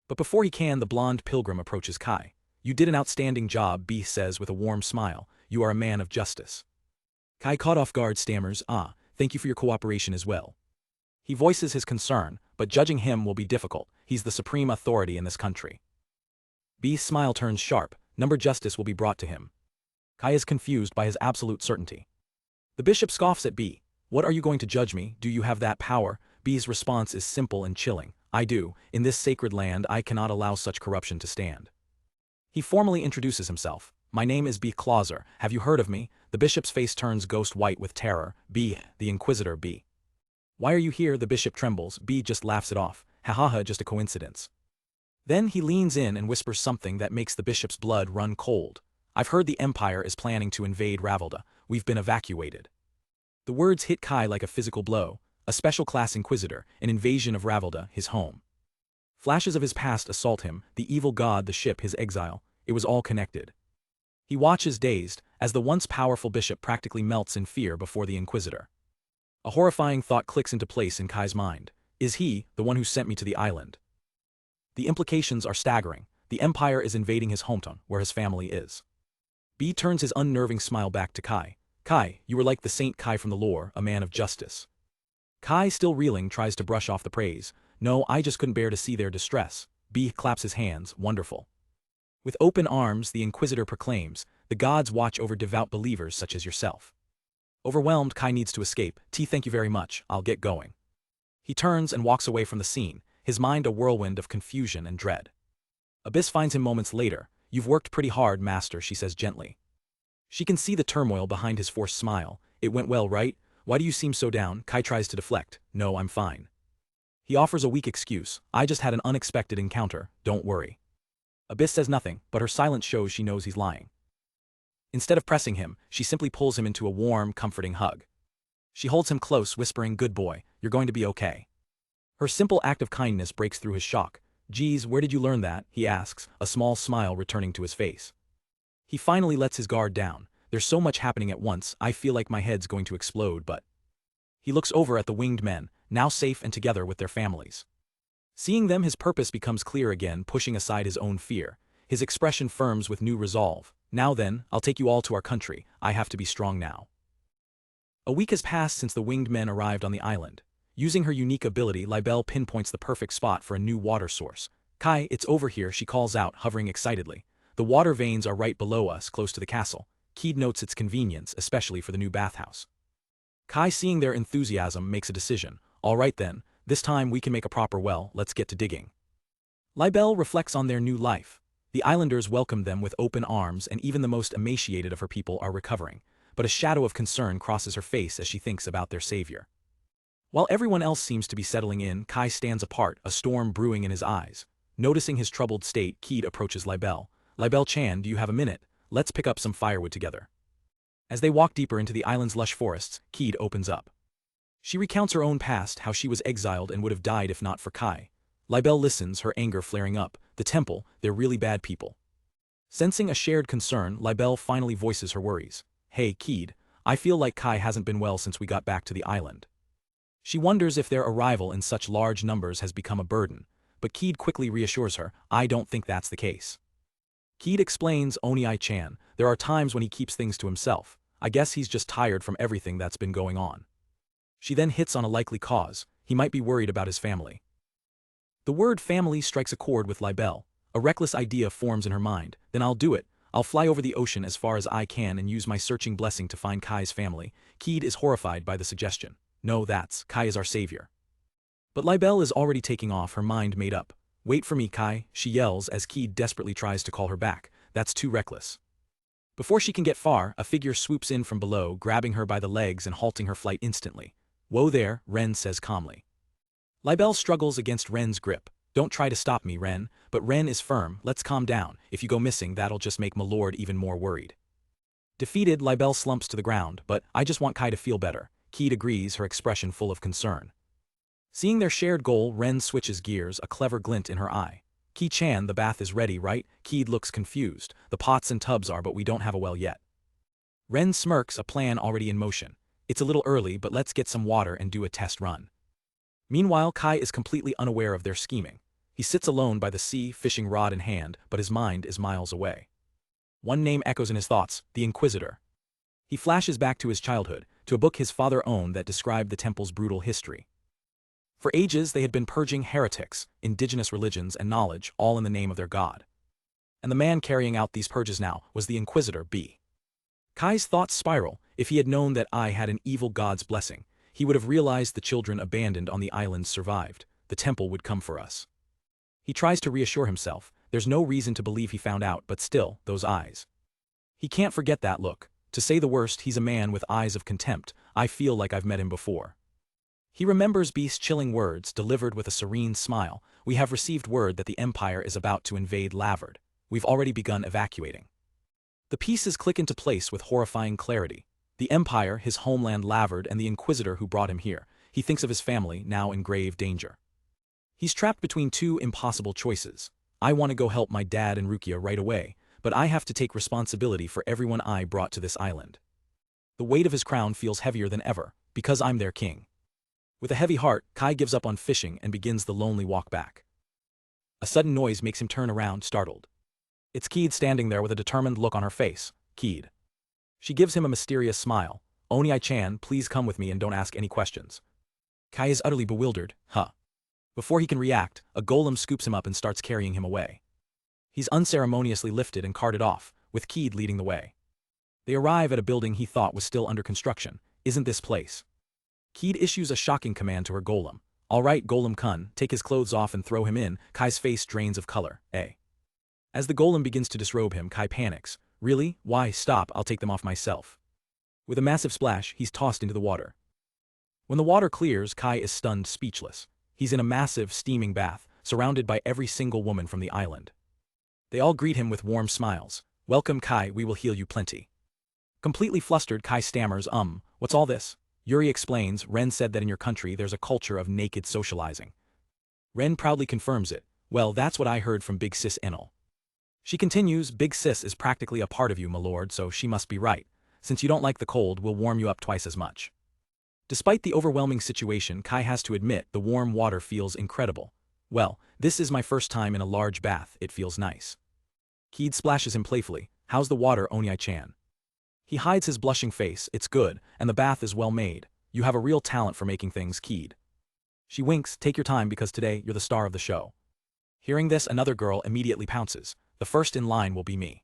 But before he can, the blonde pilgrim approaches Kai. "You did an outstanding job," B says with a warm smile. "You are a man of justice." Kai, caught off guard, stammers, "Thank you for your cooperation as well." He voices his concern, but judging him will be difficult. He's the supreme authority in this country. B's smile turns sharp. Number justice will be brought to him. Kai is confused by his absolute certainty. The bishop scoffs at B. "What are you going to judge me? Do you have that power?" B's response is simple and chilling. "I do. In this sacred land I cannot allow such corruption to stand." He formally introduces himself. "My name is B. Clauser. Have you heard of me?" The bishop's face turns ghost white with terror. "B. The Inquisitor B." "Why are you here?" The bishop trembles. B just laughs it off. "Ha, just a coincidence." Then he leans in and whispers something that makes the bishop's blood run cold. "I've heard the Empire is planning to invade Ravelda. We've been evacuated." The words hit Kai like a physical blow. A special class Inquisitor, an invasion of Ravelda, his home. Flashes of his past assault him, the evil god, the ship, his exile. It was all connected. He watches dazed, as the once powerful bishop practically melts in fear before the Inquisitor. A horrifying thought clicks into place in Kai's mind. Is he the one who sent me to the island? The implications are staggering. The Empire is invading his hometown, where his family is. B turns his unnerving smile back to Kai. "Kai, you were like the Saint Kai from the lore, a man of justice." Kai, still reeling, tries to brush off the praise. "No, I just couldn't bear to see their distress." B claps his hands. "Wonderful." With open arms, the Inquisitor proclaims, "The gods watch over devout believers such as yourself." Overwhelmed, Kai needs to escape. "Thank you very much, I'll get going." He turns and walks away from the scene, his mind a whirlwind of confusion and dread. Abyss finds him moments later. "You've worked pretty hard, master," she says gently. She can see the turmoil behind his forced smile. "It went well, right? Why do you seem so down?" Kai tries to deflect. "No, I'm fine." He offers a weak excuse. "I just had an unexpected encounter, don't worry." Abyss says nothing, but her silence shows she knows he's lying. Instead of pressing him, she simply pulls him into a warm, comforting hug. She holds him close, whispering, "Good boy, you're going to be okay." Her simple act of kindness breaks through his shock. "Geez, where did you learn that?" he asks, a small smile returning to his face. He finally lets his guard down. "There's so much happening at once, I feel like my head's going to explode, but..." He looks over at the winged men, now safe and together with their families. Seeing them, his purpose becomes clear again, pushing aside his own fear. His expression firms with new resolve. "Now then, I'll take you all to our country. I have to be strong now." A week has passed since the winged men arrived on the island. Using her unique ability, Libelle pinpoints the perfect spot for a new water source. "Kai, it's over here," she calls out, hovering excitedly. "The water veins are right below us, close to the castle." Keed notes its convenience, especially for the new bathhouse. Kai, seeing their enthusiasm, makes a decision. "All right then, this time we can make a proper well, let's get to digging." Libelle reflects on their new life. The islanders welcome them with open arms, and even the most emaciated of her people are recovering. But a shadow of concern crosses her face as she thinks about their savior. While everyone else seems to be settling in, Kai stands apart, a storm brewing in his eyes. Noticing his troubled state, Keed approaches Libelle. "Libelle-chan, do you have a minute? Let's pick up some firewood together." As they walk deeper into the island's lush forests, Keed opens up. She recounts her own past, how she was exiled and would have died if not for Kai. Libelle listens, her anger flaring up. "The temple, they're really bad people." Sensing a shared concern, Libelle finally voices her worries. "Hey, Keed, I feel like Kai hasn't been well since we got back to the island." She wonders if their arrival in such large numbers has become a burden, but Keed quickly reassures her, "I don't think that's the case." Keed explains, "Onii-chan, there are times when he keeps things to himself. I guess he's just tired from everything that's been going on." She then hits on a likely cause. He might be worried about his family. The word family strikes a chord with Libelle. A reckless idea forms in her mind. Then I'll do it. I'll fly over the ocean as far as I can and use my searching blessing to find Kai's family. Keed is horrified by the suggestion. No, Kai is our savior. But Libelle is already taking off, her mind made up. Wait for me, Kai, she yells as Keed desperately tries to call her back. That's too reckless. Before she can get far, a figure swoops in from below, grabbing her by the legs and halting her flight instantly. Whoa there, Ren says calmly. Libelle struggles against Ren's grip. Don't try to stop me, Ren, but Ren is firm. Let's calm down. If you go missing, that'll just make Milord even more worried. Defeated, Libelle slumps to the ground, but I just want Kai to feel better. Keed agrees, her expression full of concern. Seeing their shared goal, Ren switches gears, a clever glint in her eye. Ki-chan, the bath is ready, right? Keed looks confused. The pots and tubs are, but we don't have a well yet. Ren smirks, a plan already in motion. It's a little early, but let's get some water and do a test run. Meanwhile, Kai is completely unaware of their scheming. He sits alone by the sea, fishing rod in hand, but his mind is miles away. One name echoes in his thoughts, the Inquisitor. He flashes back to his childhood, to a book his father owned that described the temple's brutal history. For ages, they had been purging heretics, indigenous religions, and knowledge, all in the name of their god. And the man carrying out these purges now was the Inquisitor B. Kai's thoughts spiral. If he had known that I had an evil god's blessing, he would have realized the children abandoned on the islands survived. The temple would come for us. He tries to reassure himself. There's no reason to believe he found out, but still, those eyes. He can't forget that look. To say the worst, he's a man with eyes of contempt. I feel like I've met him before. He remembers Beast's chilling words, delivered with a serene smile. We have received word that the Empire is about to invade Lavard. We've already begun evacuating. The pieces click into place with horrifying clarity. The Empire, his homeland Lavard, and the Inquisitor who brought him here. He thinks of his family, now in grave danger. He's trapped between two impossible choices. I want to go help my dad and Rukia right away, but I have to take responsibility for everyone I brought to this island. The weight of his crown feels heavier than ever, because I'm their king. With a heavy heart, Kai gives up on fishing and begins the lonely walk back. A sudden noise makes him turn around, startled. It's Keed standing there with a determined look on her face. Keed. She gives him a mysterious smile. Oni-chan, please come with me and don't ask any questions. Kai is utterly bewildered. Before he can react, a golem scoops him up and starts carrying him away. He's unceremoniously lifted and carted off, with Keed leading the way. They arrive at a building he thought was still under construction. Isn't this place? Keed issues a shocking command to her golem. All right, Golem-kun, take his clothes off and throw him in. Kai's face drains of color. As the golem begins to disrobe him, Kai panics. Really? Why, stop, I'll take them off myself. With a massive splash, he's tossed into the water. When the water clears, Kai is stunned, speechless. He's in a massive, steaming bath, surrounded by every single woman from the island. They all greet him with warm smiles. Welcome, Kai, we will heal you plenty. Completely flustered, Kai stammers, what's all this? Yuri explains, Ren said that in your country there's a culture of naked socializing. Ren proudly confirms it. Well, that's what I heard from Big Sis Enel. She continues, Big Sis is practically a part of you, my lord, so she must be right. Since you don't like the cold, we'll warm you up twice as much. Despite the overwhelming situation, Kai has to admit the warm water feels incredible. Well, this is my first time in a large bath, it feels nice. Keed splashes him playfully. How's the water, Oni-chan? He hides his blushing face. It's good, and the bath is well made. You have a real talent for making things, Keed. She winks, take your time because today you're the star of the show. Hearing this, another girl immediately pounces. The first in line will be me.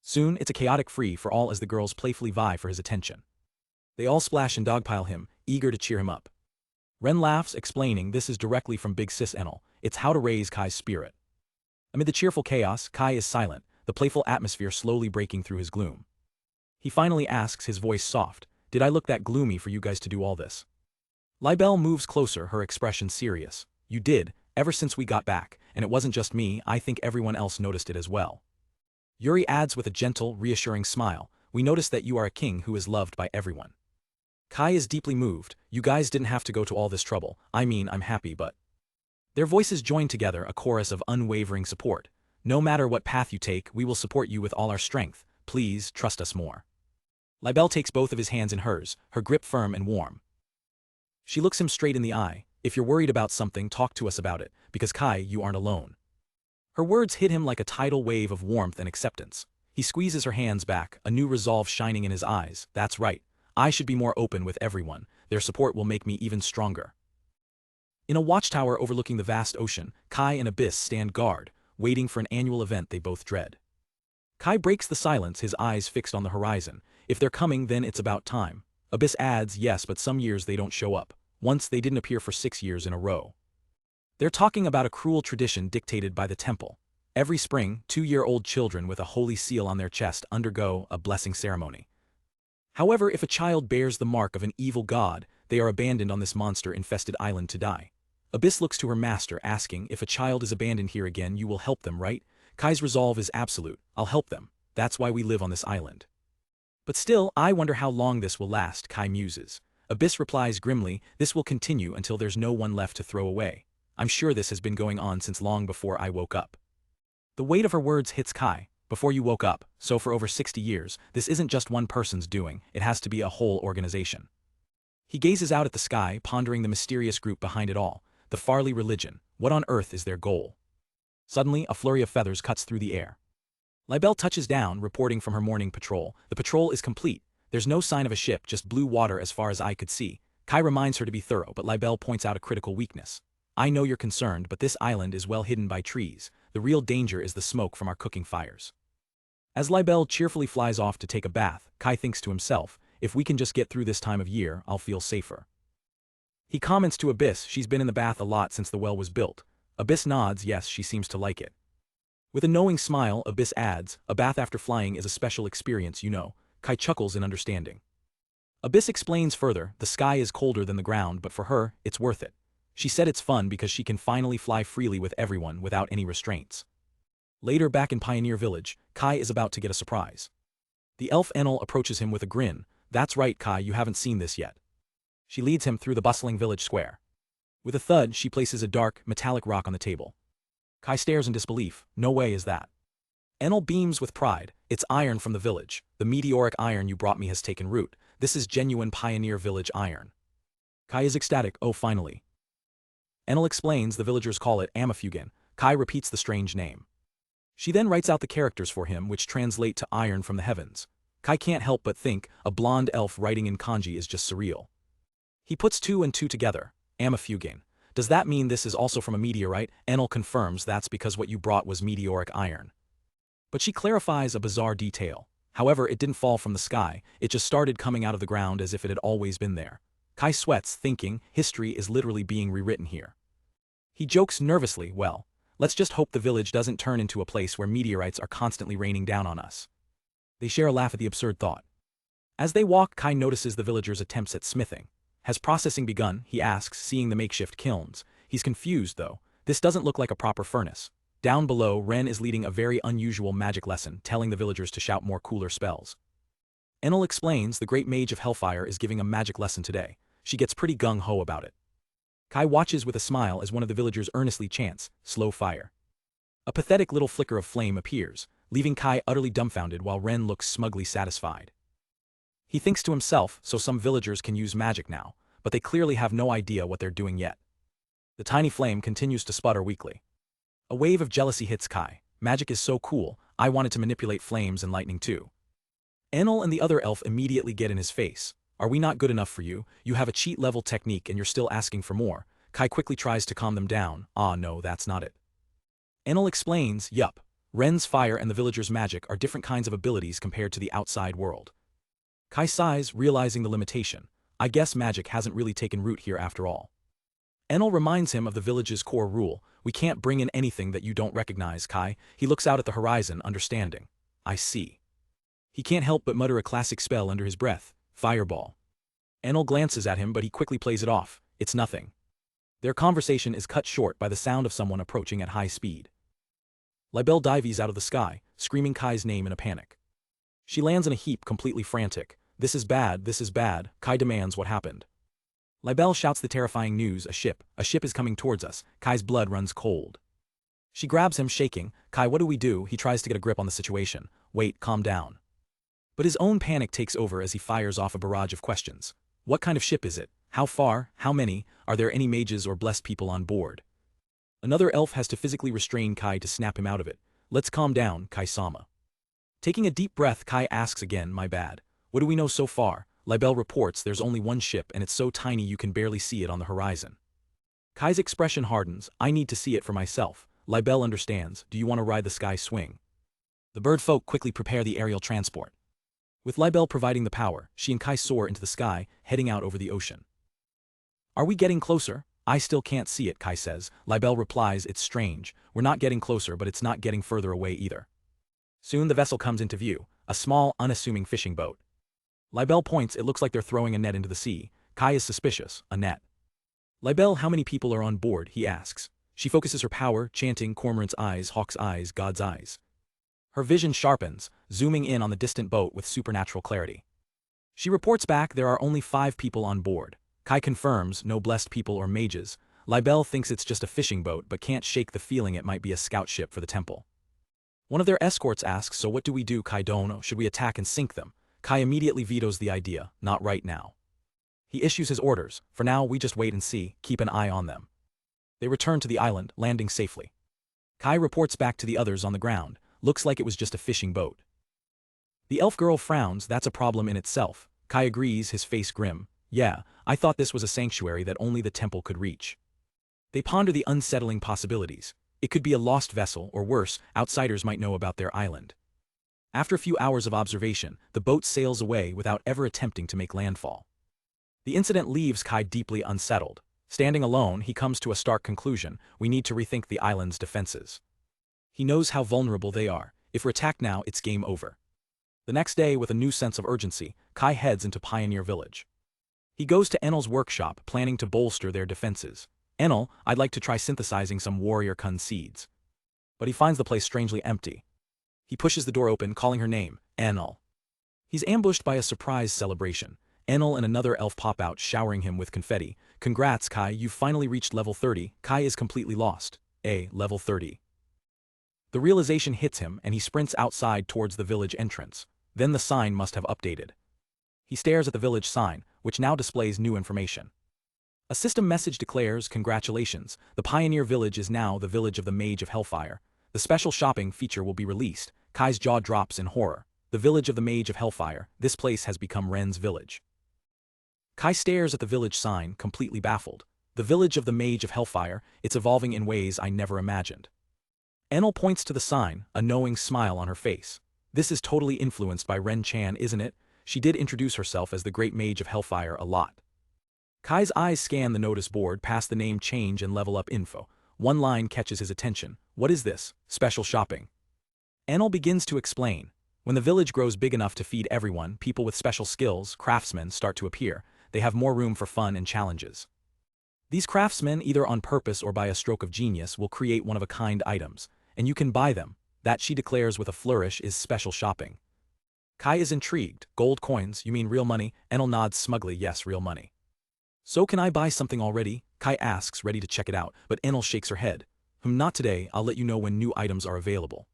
Soon, it's a chaotic free for all as the girls playfully vie for his attention. They all splash and dogpile him, eager to cheer him up. Ren laughs, explaining this is directly from Big Sis Enel. It's how to raise Kai's spirit. Amid the cheerful chaos, Kai is silent, the playful atmosphere slowly breaking through his gloom. He finally asks, his voice soft, did I look that gloomy for you guys to do all this? Libelle moves closer, her expression serious. You did, ever since we got back, and it wasn't just me, I think everyone else noticed it as well. Yuri adds with a gentle, reassuring smile, we noticed that you are a king who is loved by everyone. Kai is deeply moved, you guys didn't have to go to all this trouble, I mean I'm happy but... Their voices join together, a chorus of unwavering support. No matter what path you take, we will support you with all our strength, please trust us more. Libelle takes both of his hands in hers, her grip firm and warm. She looks him straight in the eye. If you're worried about something, talk to us about it, because Kai, you aren't alone. Her words hit him like a tidal wave of warmth and acceptance. He squeezes her hands back, a new resolve shining in his eyes. That's right. I should be more open with everyone, their support will make me even stronger. In a watchtower overlooking the vast ocean, Kai and Abyss stand guard, waiting for an annual event they both dread. Kai breaks the silence, his eyes fixed on the horizon. If they're coming, then it's about time. Abyss adds, yes, but some years they don't show up. Once they didn't appear for 6 years in a row. They're talking about a cruel tradition dictated by the temple. Every spring, 2-year-old children with a holy seal on their chest undergo a blessing ceremony. However, if a child bears the mark of an evil god, they are abandoned on this monster-infested island to die. Abyss looks to her master, asking, if a child is abandoned here again, you will help them, right? Kai's resolve is absolute. I'll help them. That's why we live on this island. But still, I wonder how long this will last, Kai muses. Abyss replies grimly, this will continue until there's no one left to throw away. I'm sure this has been going on since long before I woke up. The weight of her words hits Kai. Before you woke up, so for over 60 years, this isn't just one person's doing, it has to be a whole organization. He gazes out at the sky, pondering the mysterious group behind it all. The Farley religion, what on earth is their goal? Suddenly, a flurry of feathers cuts through the air. Libelle touches down, reporting from her morning patrol. The patrol is complete. There's no sign of a ship, just blue water as far as I could see. Kai reminds her to be thorough, but Libelle points out a critical weakness. I know you're concerned, but this island is well hidden by trees. The real danger is the smoke from our cooking fires. As Libelle cheerfully flies off to take a bath, Kai thinks to himself, if we can just get through this time of year, I'll feel safer. He comments to Abyss, she's been in the bath a lot since the well was built. Abyss nods, yes, she seems to like it. With a knowing smile, Abyss adds, a bath after flying is a special experience, you know. Kai chuckles in understanding. Abyss explains further, the sky is colder than the ground, but for her, it's worth it. She said it's fun because she can finally fly freely with everyone without any restraints. Later back in Pioneer Village, Kai is about to get a surprise. The elf Enel approaches him with a grin. That's right, Kai, you haven't seen this yet. She leads him through the bustling village square. With a thud, she places a dark, metallic rock on the table. Kai stares in disbelief. No way is that. Enel beams with pride. It's iron from the village. The meteoric iron you brought me has taken root. This is genuine Pioneer Village iron. Kai is ecstatic. Oh, finally. Enel explains the villagers call it Amafugen. Kai repeats the strange name. She then writes out the characters for him, which translate to iron from the heavens. Kai can't help but think, a blonde elf writing in kanji is just surreal. He puts 2 and 2 together. Amafugen. Does that mean this is also from a meteorite? Enel confirms that's because what you brought was meteoric iron. But she clarifies a bizarre detail. However, it didn't fall from the sky, it just started coming out of the ground as if it had always been there. Kai sweats, thinking, history is literally being rewritten here. He jokes nervously, well, let's just hope the village doesn't turn into a place where meteorites are constantly raining down on us. They share a laugh at the absurd thought. As they walk, Kai notices the villagers' attempts at smithing. Has processing begun? He asks, seeing the makeshift kilns. He's confused, though. This doesn't look like a proper furnace. Down below, Ren is leading a very unusual magic lesson, telling the villagers to shout more cooler spells. Enel explains the great mage of Hellfire is giving a magic lesson today. She gets pretty gung-ho about it. Kai watches with a smile as one of the villagers earnestly chants, slow fire. A pathetic little flicker of flame appears, leaving Kai utterly dumbfounded while Ren looks smugly satisfied. He thinks to himself, so some villagers can use magic now, but they clearly have no idea what they're doing yet. The tiny flame continues to sputter weakly. A wave of jealousy hits Kai. Magic is so cool, I wanted to manipulate flames and lightning too. Enel and the other elf immediately get in his face. Are we not good enough for you? You have a cheat-level technique and you're still asking for more. Kai quickly tries to calm them down. Ah no, that's not it. Enel explains, yup. Ren's fire and the villagers' magic are different kinds of abilities compared to the outside world. Kai sighs, realizing the limitation. I guess magic hasn't really taken root here after all. Enel reminds him of the village's core rule. We can't bring in anything that you don't recognize, Kai. He looks out at the horizon, understanding. I see. He can't help but mutter a classic spell under his breath. Fireball. Enel glances at him, but he quickly plays it off. It's nothing. Their conversation is cut short by the sound of someone approaching at high speed. Libelle dives out of the sky, screaming Kai's name in a panic. She lands in a heap, completely frantic. This is bad, Kai demands what happened. Libelle shouts the terrifying news, a ship is coming towards us. Kai's blood runs cold. She grabs him, shaking. Kai, what do we do? He tries to get a grip on the situation. Wait, calm down. But his own panic takes over as he fires off a barrage of questions. What kind of ship is it? How far? How many? Are there any mages or blessed people on board? Another elf has to physically restrain Kai to snap him out of it. Let's calm down, Kai-sama. Taking a deep breath, Kai asks again, my bad. What do we know so far? Libel reports there's only one ship and it's so tiny you can barely see it on the horizon. Kai's expression hardens. I need to see it for myself. Libel understands. Do you want to ride the sky swing? The bird folk quickly prepare the aerial transport. With Libel providing the power, she and Kai soar into the sky, heading out over the ocean. Are we getting closer? I still can't see it, Kai says. Libel replies, it's strange. We're not getting closer, but it's not getting further away either. Soon the vessel comes into view, a small, unassuming fishing boat. Libel points, it looks like they're throwing a net into the sea. Kai is suspicious, a net. Libel, how many people are on board, he asks. She focuses her power, chanting Cormorant's eyes, Hawk's eyes, God's eyes. Her vision sharpens, zooming in on the distant boat with supernatural clarity. She reports back there are only 5 people on board. Kai confirms, no blessed people or mages. Libel thinks it's just a fishing boat but can't shake the feeling it might be a scout ship for the temple. One of their escorts asks, so what do we do, Kai Dono? Should we attack and sink them? Kai immediately vetoes the idea, not right now. He issues his orders, for now we just wait and see, keep an eye on them. They return to the island, landing safely. Kai reports back to the others on the ground, looks like it was just a fishing boat. The elf girl frowns, that's a problem in itself. Kai agrees, his face grim. Yeah, I thought this was a sanctuary that only the temple could reach. They ponder the unsettling possibilities. It could be a lost vessel, or worse, outsiders might know about their island. After a few hours of observation, the boat sails away without ever attempting to make landfall. The incident leaves Kai deeply unsettled. Standing alone, he comes to a stark conclusion: we need to rethink the island's defenses. He knows how vulnerable they are. If we're attacked now, it's game over. The next day, with a new sense of urgency, Kai heads into Pioneer Village. He goes to Enel's workshop, planning to bolster their defenses. Enel, I'd like to try synthesizing some warrior kun seeds. But he finds the place strangely empty. He pushes the door open, calling her name, Enel. He's ambushed by a surprise celebration. Enel and another elf pop out, showering him with confetti. Congrats, Kai, you've finally reached level 30. Kai is completely lost. Level 30. The realization hits him, and he sprints outside towards the village entrance. Then the sign must have updated. He stares at the village sign, which now displays new information. A system message declares, congratulations, the Pioneer Village is now the village of the Mage of Hellfire. The special shopping feature will be released. Kai's jaw drops in horror. The village of the Mage of Hellfire, this place has become Ren's village. Kai stares at the village sign, completely baffled. The village of the Mage of Hellfire, it's evolving in ways I never imagined. Enel points to the sign, a knowing smile on her face. This is totally influenced by Ren Chan, isn't it? She did introduce herself as the Great Mage of Hellfire a lot. Kai's eyes scan the notice board past the name change and level up info. One line catches his attention. What is this? Special shopping. Enel begins to explain. When the village grows big enough to feed everyone, people with special skills, craftsmen, start to appear. They have more room for fun and challenges. These craftsmen, either on purpose or by a stroke of genius, will create one-of-a-kind items, and you can buy them. That, she declares with a flourish, is special shopping. Kai is intrigued. Gold coins, you mean real money? Enel nods smugly, yes, real money. So can I buy something already? Kai asks, ready to check it out, but Enel shakes her head. Not today, I'll let you know when new items are available.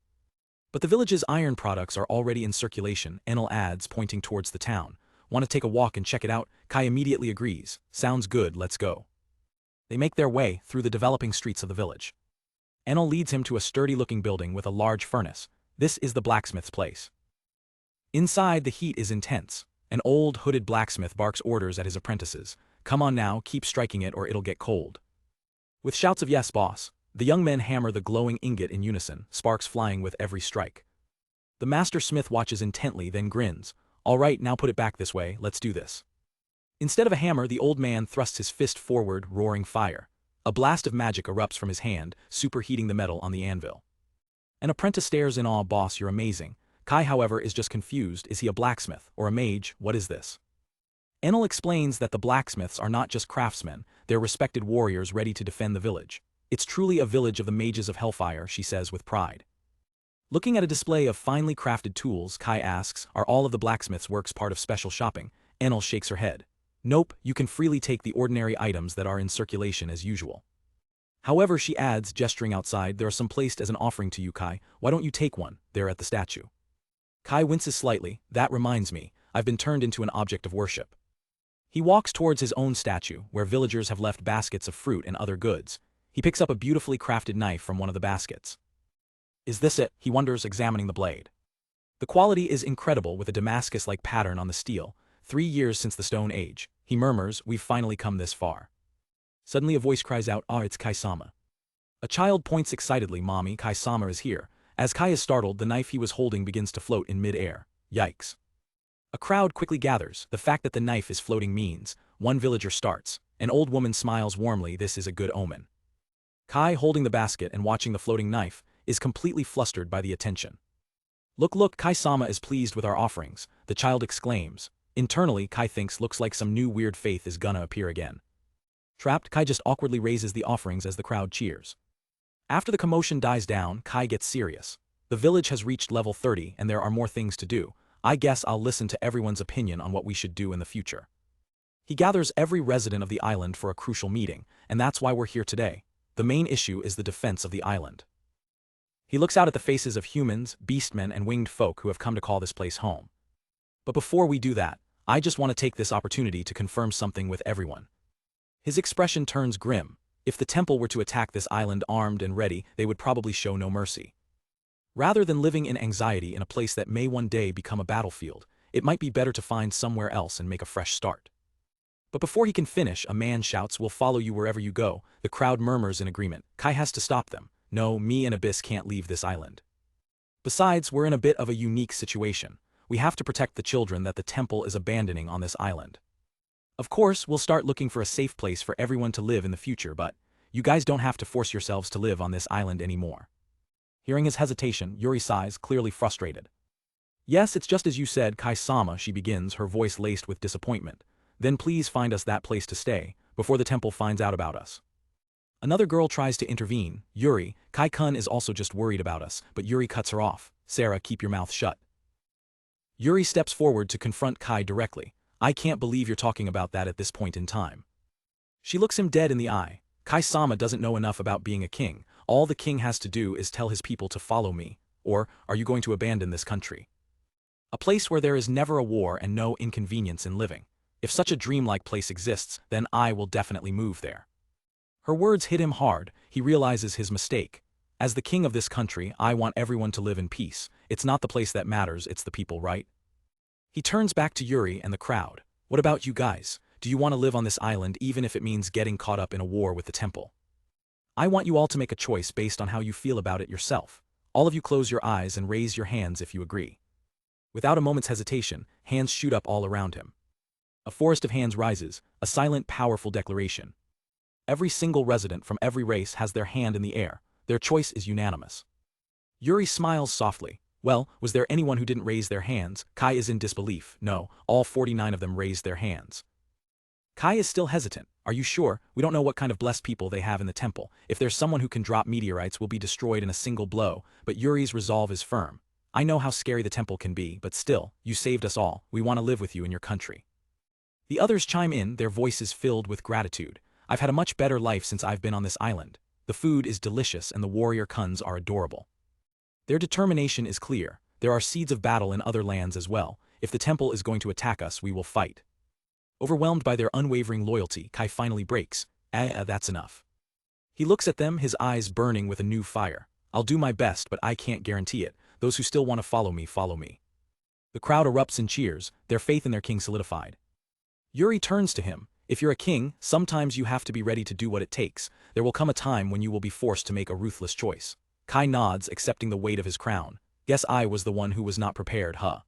But the village's iron products are already in circulation, Enel adds, pointing towards the town. Want to take a walk and check it out? Kai immediately agrees. Sounds good, let's go. They make their way through the developing streets of the village. Enel leads him to a sturdy-looking building with a large furnace. This is the blacksmith's place. Inside, the heat is intense. An old, hooded blacksmith barks orders at his apprentices. Come on now, keep striking it or it'll get cold. With shouts of yes, boss, the young men hammer the glowing ingot in unison, sparks flying with every strike. The master smith watches intently, then grins. All right, now put it back this way, let's do this. Instead of a hammer, the old man thrusts his fist forward, roaring fire. A blast of magic erupts from his hand, superheating the metal on the anvil. An apprentice stares in awe. Boss, you're amazing. Kai, however, is just confused. Is he a blacksmith, or a mage? What is this? Enel explains that the blacksmiths are not just craftsmen, they're respected warriors ready to defend the village. It's truly a village of the mages of Hellfire, she says with pride. Looking at a display of finely crafted tools, Kai asks, are all of the blacksmith's works part of special shopping? Enel shakes her head. Nope, you can freely take the ordinary items that are in circulation as usual. However, she adds, gesturing outside, there are some placed as an offering to you, Kai. Why don't you take one? They're at the statue. Kai winces slightly. That reminds me, I've been turned into an object of worship. He walks towards his own statue, where villagers have left baskets of fruit and other goods. He picks up a beautifully crafted knife from one of the baskets. Is this it? He wonders, examining the blade. The quality is incredible, with a Damascus-like pattern on the steel. 3 years since the Stone Age. He murmurs, we've finally come this far. Suddenly a voice cries out, ah, it's Kai-sama. A child points excitedly, Mommy, Kai-sama is here. As Kai is startled, the knife he was holding begins to float in mid-air. Yikes. A crowd quickly gathers. The fact that the knife is floating means one villager starts. An old woman smiles warmly, this is a good omen. Kai, holding the basket and watching the floating knife, is completely flustered by the attention. Look, Kai-sama is pleased with our offerings, the child exclaims. Internally, Kai thinks looks like some new weird faith is gonna appear again. Trapped, Kai just awkwardly raises the offerings as the crowd cheers. After the commotion dies down, Kai gets serious. The village has reached level 30 and there are more things to do. I guess I'll listen to everyone's opinion on what we should do in the future. He gathers every resident of the island for a crucial meeting, and that's why we're here today. The main issue is the defense of the island. He looks out at the faces of humans, beastmen, and winged folk who have come to call this place home. But before we do that, I just want to take this opportunity to confirm something with everyone. His expression turns grim. If the temple were to attack this island armed and ready, they would probably show no mercy. Rather than living in anxiety in a place that may one day become a battlefield, it might be better to find somewhere else and make a fresh start. But before he can finish, a man shouts, we'll follow you wherever you go. The crowd murmurs in agreement. Kai has to stop them. No, me and Abyss can't leave this island. Besides, we're in a bit of a unique situation. We have to protect the children that the temple is abandoning on this island. Of course, we'll start looking for a safe place for everyone to live in the future, but you guys don't have to force yourselves to live on this island anymore. Hearing his hesitation, Yuri sighs, clearly frustrated. Yes, it's just as you said, Kai-sama, she begins, her voice laced with disappointment. Then please find us that place to stay, before the temple finds out about us. Another girl tries to intervene. Yuri, Kai-kun is also just worried about us, but Yuri cuts her off. Sarah, keep your mouth shut. Yuri steps forward to confront Kai directly. I can't believe you're talking about that at this point in time. She looks him dead in the eye. Kai-sama doesn't know enough about being a king. All the king has to do is tell his people to follow me. Or, are you going to abandon this country? A place where there is never a war and no inconvenience in living. If such a dreamlike place exists, then I will definitely move there. Her words hit him hard. He realizes his mistake. As the king of this country, I want everyone to live in peace. It's not the place that matters, it's the people, right? He turns back to Yuri and the crowd. What about you guys? Do you want to live on this island even if it means getting caught up in a war with the temple? I want you all to make a choice based on how you feel about it yourself. All of you close your eyes and raise your hands if you agree. Without a moment's hesitation, hands shoot up all around him. A forest of hands rises, a silent, powerful declaration. Every single resident from every race has their hand in the air. Their choice is unanimous. Yuri smiles softly. Well, was there anyone who didn't raise their hands? Kai is in disbelief. No, all 49 of them raised their hands. Kai is still hesitant. Are you sure? We don't know what kind of blessed people they have in the temple. If there's someone who can drop meteorites, we'll be destroyed in a single blow, but Yuri's resolve is firm. I know how scary the temple can be, but still, you saved us all. We want to live with you in your country. The others chime in, their voices filled with gratitude. I've had a much better life since I've been on this island. The food is delicious and the warrior kuns are adorable. Their determination is clear. There are seeds of battle in other lands as well. If the temple is going to attack us, we will fight. Overwhelmed by their unwavering loyalty, Kai finally breaks. That's enough. He looks at them, his eyes burning with a new fire. I'll do my best, but I can't guarantee it. Those who still want to follow me, follow me. The crowd erupts in cheers, their faith in their king solidified. Yuri turns to him. If you're a king, sometimes you have to be ready to do what it takes. There will come a time when you will be forced to make a ruthless choice. Kai nods, accepting the weight of his crown. Guess I was the one who was not prepared, huh?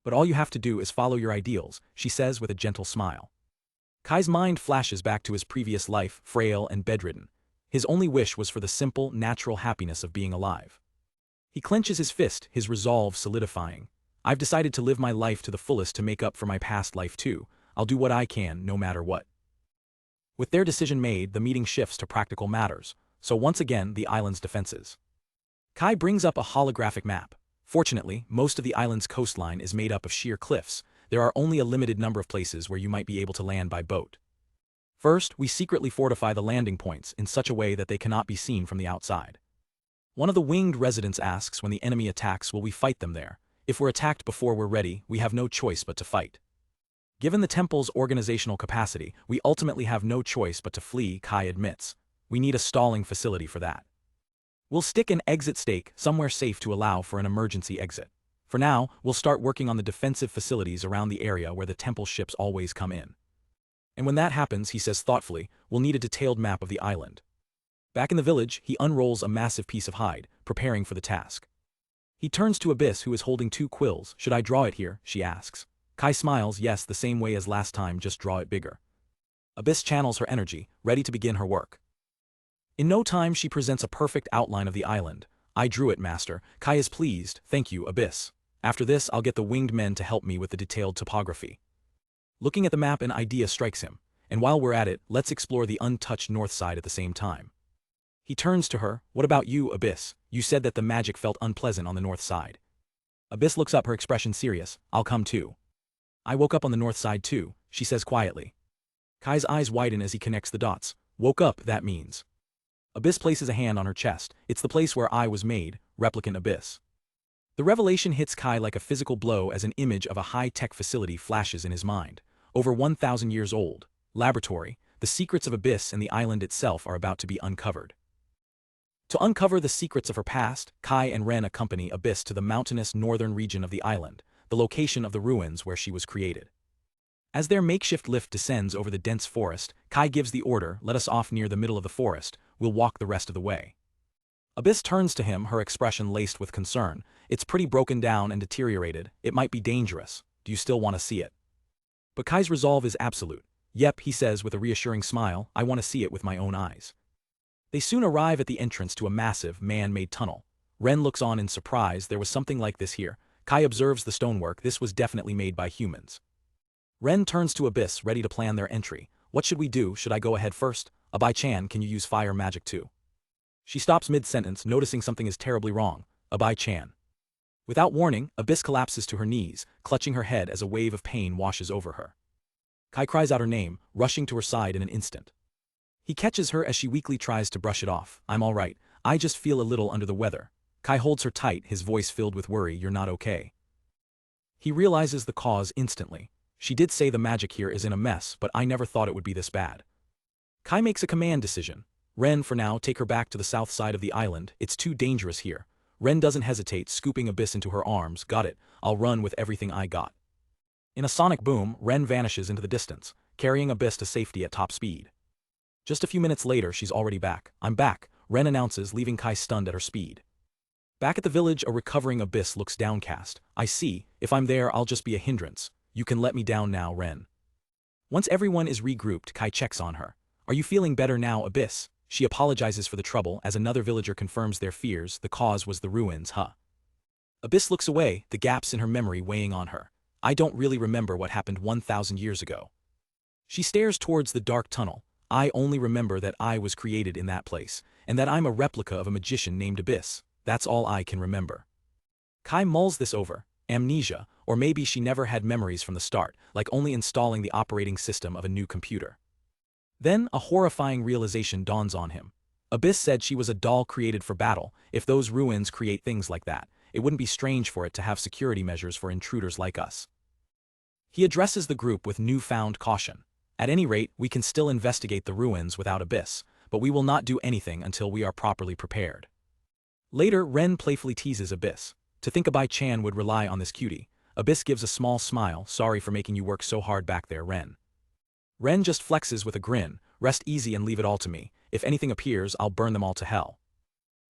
But all you have to do is follow your ideals, she says with a gentle smile. Kai's mind flashes back to his previous life, frail and bedridden. His only wish was for the simple, natural happiness of being alive. He clenches his fist, his resolve solidifying. I've decided to live my life to the fullest to make up for my past life too. I'll do what I can, no matter what. With their decision made, the meeting shifts to practical matters. So once again, the island's defenses. Kai brings up a holographic map. Fortunately, most of the island's coastline is made up of sheer cliffs. There are only a limited number of places where you might be able to land by boat. First, we secretly fortify the landing points in such a way that they cannot be seen from the outside. One of the winged residents asks when the enemy attacks, will we fight them there? If we're attacked before we're ready, we have no choice but to fight. Given the temple's organizational capacity, we ultimately have no choice but to flee, Kai admits. We need a stalling facility for that. We'll stick an exit stake somewhere safe to allow for an emergency exit. For now, we'll start working on the defensive facilities around the area where the temple ships always come in. And when that happens, he says thoughtfully, we'll need a detailed map of the island. Back in the village, he unrolls a massive piece of hide, preparing for the task. He turns to Abyss, who is holding 2 quills. Should I draw it here? She asks. Kai smiles, yes, the same way as last time, just draw it bigger. Abyss channels her energy, ready to begin her work. In no time she presents a perfect outline of the island. I drew it, master. Kai is pleased, thank you, Abyss. After this, I'll get the winged men to help me with the detailed topography. Looking at the map, an idea strikes him, and while we're at it, let's explore the untouched north side at the same time. He turns to her, what about you, Abyss? You said that the magic felt unpleasant on the north side. Abyss looks up, her expression serious. I'll come too. I woke up on the north side too, she says quietly. Kai's eyes widen as he connects the dots. Woke up, that means. Abyss places a hand on her chest. It's the place where I was made, replicant Abyss. The revelation hits Kai like a physical blow as an image of a high-tech facility flashes in his mind. Over 1,000 years old. Laboratory. The secrets of Abyss and the island itself are about to be uncovered. To uncover the secrets of her past, Kai and Ren accompany Abyss to the mountainous northern region of the island, the location of the ruins where she was created. As their makeshift lift descends over the dense forest, Kai gives the order, let us off near the middle of the forest, we'll walk the rest of the way. Abyss turns to him, her expression laced with concern. It's pretty broken down and deteriorated, it might be dangerous, do you still want to see it? But Kai's resolve is absolute. Yep, he says with a reassuring smile, I want to see it with my own eyes. They soon arrive at the entrance to a massive, man-made tunnel. Ren looks on in surprise, there was something like this here. Kai observes the stonework, this was definitely made by humans. Ren turns to Abyss, ready to plan their entry. What should we do? Should I go ahead first? Abai-chan, can you use fire magic too? She stops mid-sentence, noticing something is terribly wrong. Abai-chan. Without warning, Abyss collapses to her knees, clutching her head as a wave of pain washes over her. Kai cries out her name, rushing to her side in an instant. He catches her as she weakly tries to brush it off. I'm all right, I just feel a little under the weather. Kai holds her tight, his voice filled with worry, you're not okay. He realizes the cause instantly. She did say the magic here is in a mess, but I never thought it would be this bad. Kai makes a command decision. Ren, for now, take her back to the south side of the island, it's too dangerous here. Ren doesn't hesitate, scooping Abyss into her arms. Got it, I'll run with everything I got. In a sonic boom, Ren vanishes into the distance, carrying Abyss to safety at top speed. Just a few minutes later, she's already back. I'm back, Ren announces, leaving Kai stunned at her speed. Back at the village, a recovering Abyss looks downcast. I see, if I'm there, I'll just be a hindrance. You can let me down now, Ren. Once everyone is regrouped, Kai checks on her. Are you feeling better now, Abyss? She apologizes for the trouble as another villager confirms their fears, the cause was the ruins, huh? Abyss looks away, the gaps in her memory weighing on her. I don't really remember what happened 1,000 years ago. She stares towards the dark tunnel. I only remember that I was created in that place, and that I'm a replica of a magician named Abyss. That's all I can remember. Kai mulls this over. Amnesia, or maybe she never had memories from the start, like only installing the operating system of a new computer. Then, a horrifying realization dawns on him. Abyss said she was a doll created for battle. If those ruins create things like that, it wouldn't be strange for it to have security measures for intruders like us. He addresses the group with newfound caution. At any rate, we can still investigate the ruins without Abyss, but we will not do anything until we are properly prepared. Later, Ren playfully teases Abyss. To think Abai-chan would rely on this cutie. Abyss gives a small smile, sorry for making you work so hard back there, Ren. Ren just flexes with a grin, rest easy and leave it all to me. If anything appears, I'll burn them all to hell.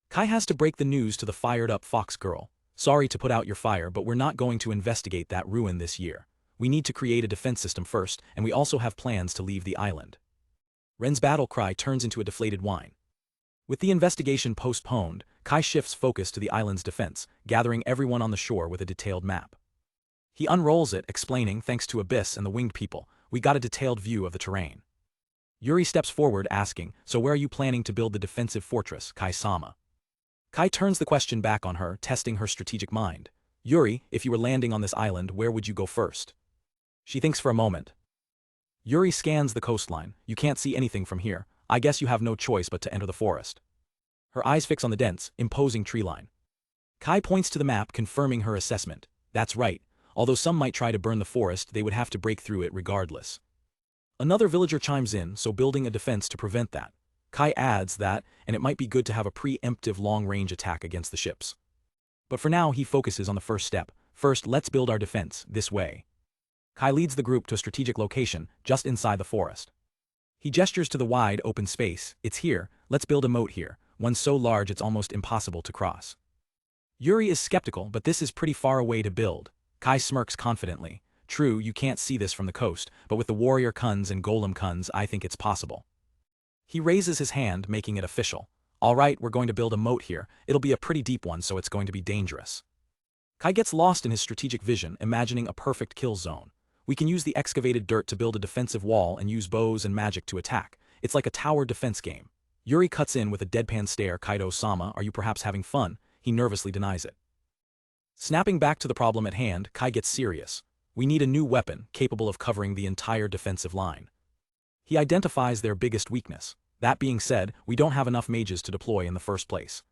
Kai has to break the news to the fired-up fox girl. Sorry to put out your fire, but we're not going to investigate that ruin this year. We need to create a defense system first, and we also have plans to leave the island. Ren's battle cry turns into a deflated whine. With the investigation postponed, Kai shifts focus to the island's defense, gathering everyone on the shore with a detailed map. He unrolls it, explaining, thanks to Abyss and the winged people, we got a detailed view of the terrain. Yuri steps forward, asking, so where are you planning to build the defensive fortress, Kai-sama? Kai turns the question back on her, testing her strategic mind. Yuri, if you were landing on this island, where would you go first? She thinks for a moment. Yuri scans the coastline. You can't see anything from here. I guess you have no choice but to enter the forest. Her eyes fix on the dense, imposing tree line. Kai points to the map, confirming her assessment. That's right. Although some might try to burn the forest, they would have to break through it regardless. Another villager chimes in, so building a defense to prevent that. Kai adds that, and it might be good to have a preemptive long-range attack against the ships. But for now he focuses on the first step, First, let's build our defense, this way. Kai leads the group to a strategic location, just inside the forest. He gestures to the wide, open space. It's here, let's build a moat here, one so large it's almost impossible to cross. Yuri is skeptical, but this is pretty far away to build. Kai smirks confidently. True, you can't see this from the coast, but with the warrior Kuns and golem Kuns, I think it's possible. He raises his hand, making it official. Alright, we're going to build a moat here. It'll be a pretty deep one, so it's going to be dangerous. Kai gets lost in his strategic vision, imagining a perfect kill zone. We can use the excavated dirt to build a defensive wall and use bows and magic to attack. It's like a tower defense game. Yuri cuts in with a deadpan stare. Kaido-sama, are you perhaps having fun? He nervously denies it. Snapping back to the problem at hand, Kai gets serious. We need a new weapon, capable of covering the entire defensive line. He identifies their biggest weakness. That being said, we don't have enough mages to deploy in the first place.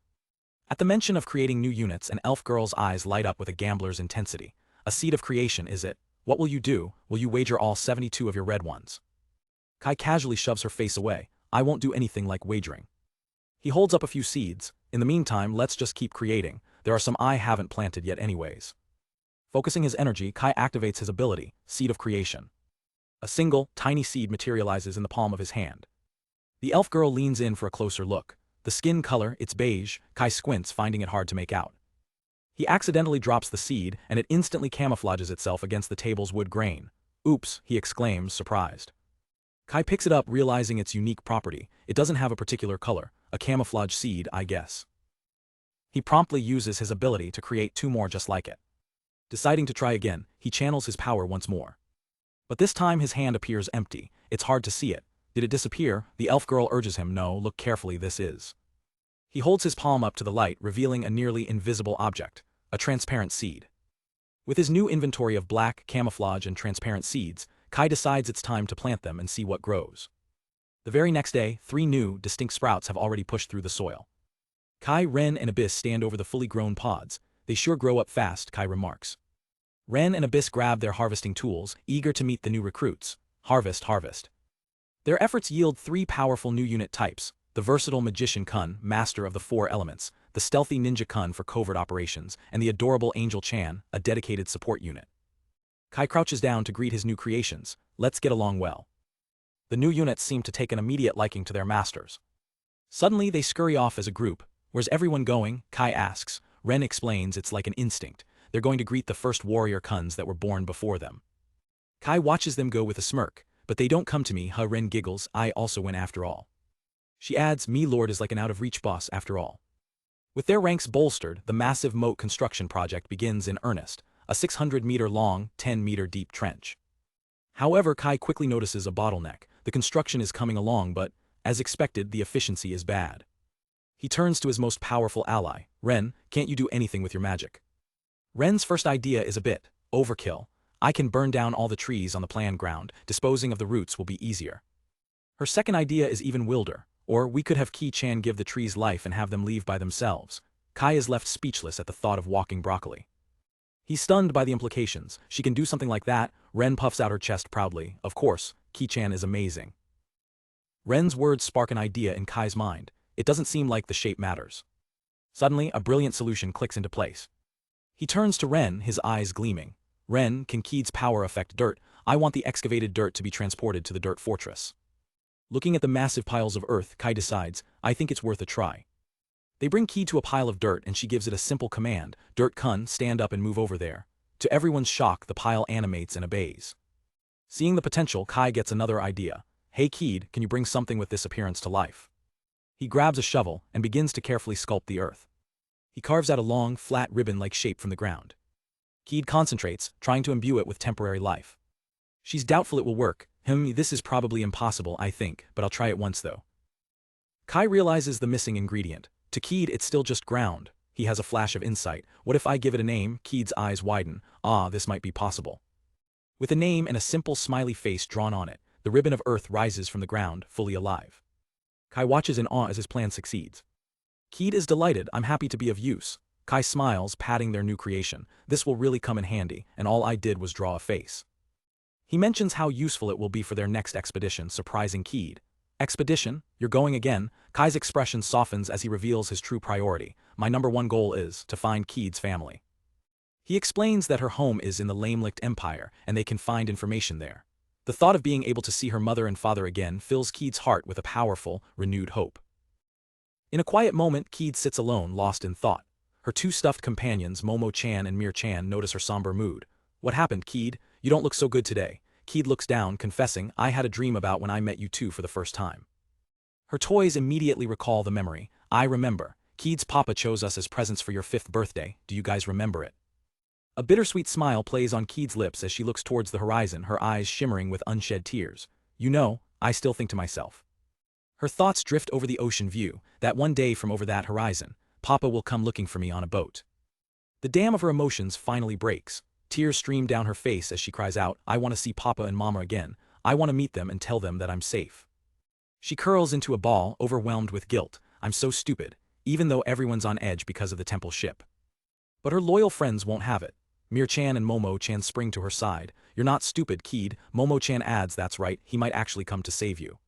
At the mention of creating new units, an elf girl's eyes light up with a gambler's intensity. A seed of creation, is it? What will you do? Will you wager all 72 of your red ones? Kai casually shoves her face away. I won't do anything like wagering. He holds up a few seeds. In the meantime, let's just keep creating. There are some I haven't planted yet anyways. Focusing his energy, Kai activates his ability, Seed of Creation. A single, tiny seed materializes in the palm of his hand. The elf girl leans in for a closer look. The skin color, it's beige. Kai squints, finding it hard to make out. He accidentally drops the seed, and it instantly camouflages itself against the table's wood grain. Oops, he exclaims, surprised. Kai picks it up, realizing its unique property. It doesn't have a particular color. A camouflage seed, I guess. He promptly uses his ability to create 2 more just like it. Deciding to try again, he channels his power once more. But this time his hand appears empty. It's hard to see it. Did it disappear? The elf girl urges him, no, look carefully, this is. He holds his palm up to the light, revealing a nearly invisible object, a transparent seed. With his new inventory of black, camouflage, and transparent seeds, Kai decides it's time to plant them and see what grows. The very next day, 3 new, distinct sprouts have already pushed through the soil. Kai, Ren, and Abyss stand over the fully grown pods. They sure grow up fast, Kai remarks. Ren and Abyss grab their harvesting tools, eager to meet the new recruits. Harvest, harvest. Their efforts yield 3 powerful new unit types, the versatile magician Kun, master of the 4 elements, the stealthy ninja Kun for covert operations, and the adorable Angel Chan, a dedicated support unit. Kai crouches down to greet his new creations. Let's get along well. The new units seem to take an immediate liking to their masters. Suddenly they scurry off as a group. Where's everyone going? Kai asks. Ren explains it's like an instinct. They're going to greet the first warrior Kuns that were born before them. Kai watches them go with a smirk. But they don't come to me, huh? Ren giggles. I also went after all. She adds, me lord is like an out-of-reach boss after all. With their ranks bolstered, the massive moat construction project begins in earnest, a 600-meter-long, 10-meter-deep trench. However, Kai quickly notices a bottleneck. The construction is coming along, but, as expected, the efficiency is bad. He turns to his most powerful ally. Ren, can't you do anything with your magic? Ren's first idea is a bit overkill. I can burn down all the trees on the planned ground. Disposing of the roots will be easier. Her second idea is even wilder. Or we could have Ki-chan give the trees life and have them leave by themselves. Kai is left speechless at the thought of walking broccoli. He's stunned by the implications. She can do something like that. Ren puffs out her chest proudly. Of course, Ki-chan is amazing. Ren's words spark an idea in Kai's mind. It doesn't seem like the shape matters. Suddenly, a brilliant solution clicks into place. He turns to Ren, his eyes gleaming. Ren, can Keed's power affect dirt? I want the excavated dirt to be transported to the dirt fortress. Looking at the massive piles of earth, Kai decides, I think it's worth a try. They bring Keed to a pile of dirt and she gives it a simple command, Dirt Kun, stand up and move over there. To everyone's shock, the pile animates and obeys. Seeing the potential, Kai gets another idea. Hey Keed, can you bring something with this appearance to life? He grabs a shovel and begins to carefully sculpt the earth. He carves out a long, flat ribbon-like shape from the ground. Keed concentrates, trying to imbue it with temporary life. She's doubtful it will work. This is probably impossible, I think, but I'll try it once though. Kai realizes the missing ingredient. To Keed, it's still just ground. He has a flash of insight. What if I give it a name? Keed's eyes widen. Ah, this might be possible. With a name and a simple smiley face drawn on it, the ribbon of earth rises from the ground, fully alive. Kai watches in awe as his plan succeeds. Keed is delighted. I'm happy to be of use. Kai smiles, patting their new creation. This will really come in handy, and all I did was draw a face. He mentions how useful it will be for their next expedition, surprising Keed. Expedition? You're going again? Kai's expression softens as he reveals his true priority. My #1 goal is to find Keed's family. He explains that her home is in the Lamelicht Empire and they can find information there. The thought of being able to see her mother and father again fills Keed's heart with a powerful, renewed hope. In a quiet moment, Keed sits alone, lost in thought. Her two stuffed companions, Momo-chan and Mir-chan, notice her somber mood. "What happened, Keed? You don't look so good today." Keed looks down, confessing, "I had a dream about when I met you two for the first time." Her toys immediately recall the memory. "I remember. Keed's papa chose us as presents for your 5th birthday. Do you guys remember it?" A bittersweet smile plays on Keed's lips as she looks towards the horizon, her eyes shimmering with unshed tears. "You know, I still think to myself." Her thoughts drift over the ocean view, that one day from over that horizon, Papa will come looking for me on a boat. The dam of her emotions finally breaks. Tears stream down her face as she cries out, "I want to see Papa and Mama again. I want to meet them and tell them that I'm safe." She curls into a ball, overwhelmed with guilt. "I'm so stupid, even though everyone's on edge because of the temple ship." But her loyal friends won't have it. Mir-chan and Momo-chan spring to her side. "You're not stupid, Keed." Momo-chan adds, "That's right, he might actually come to save you."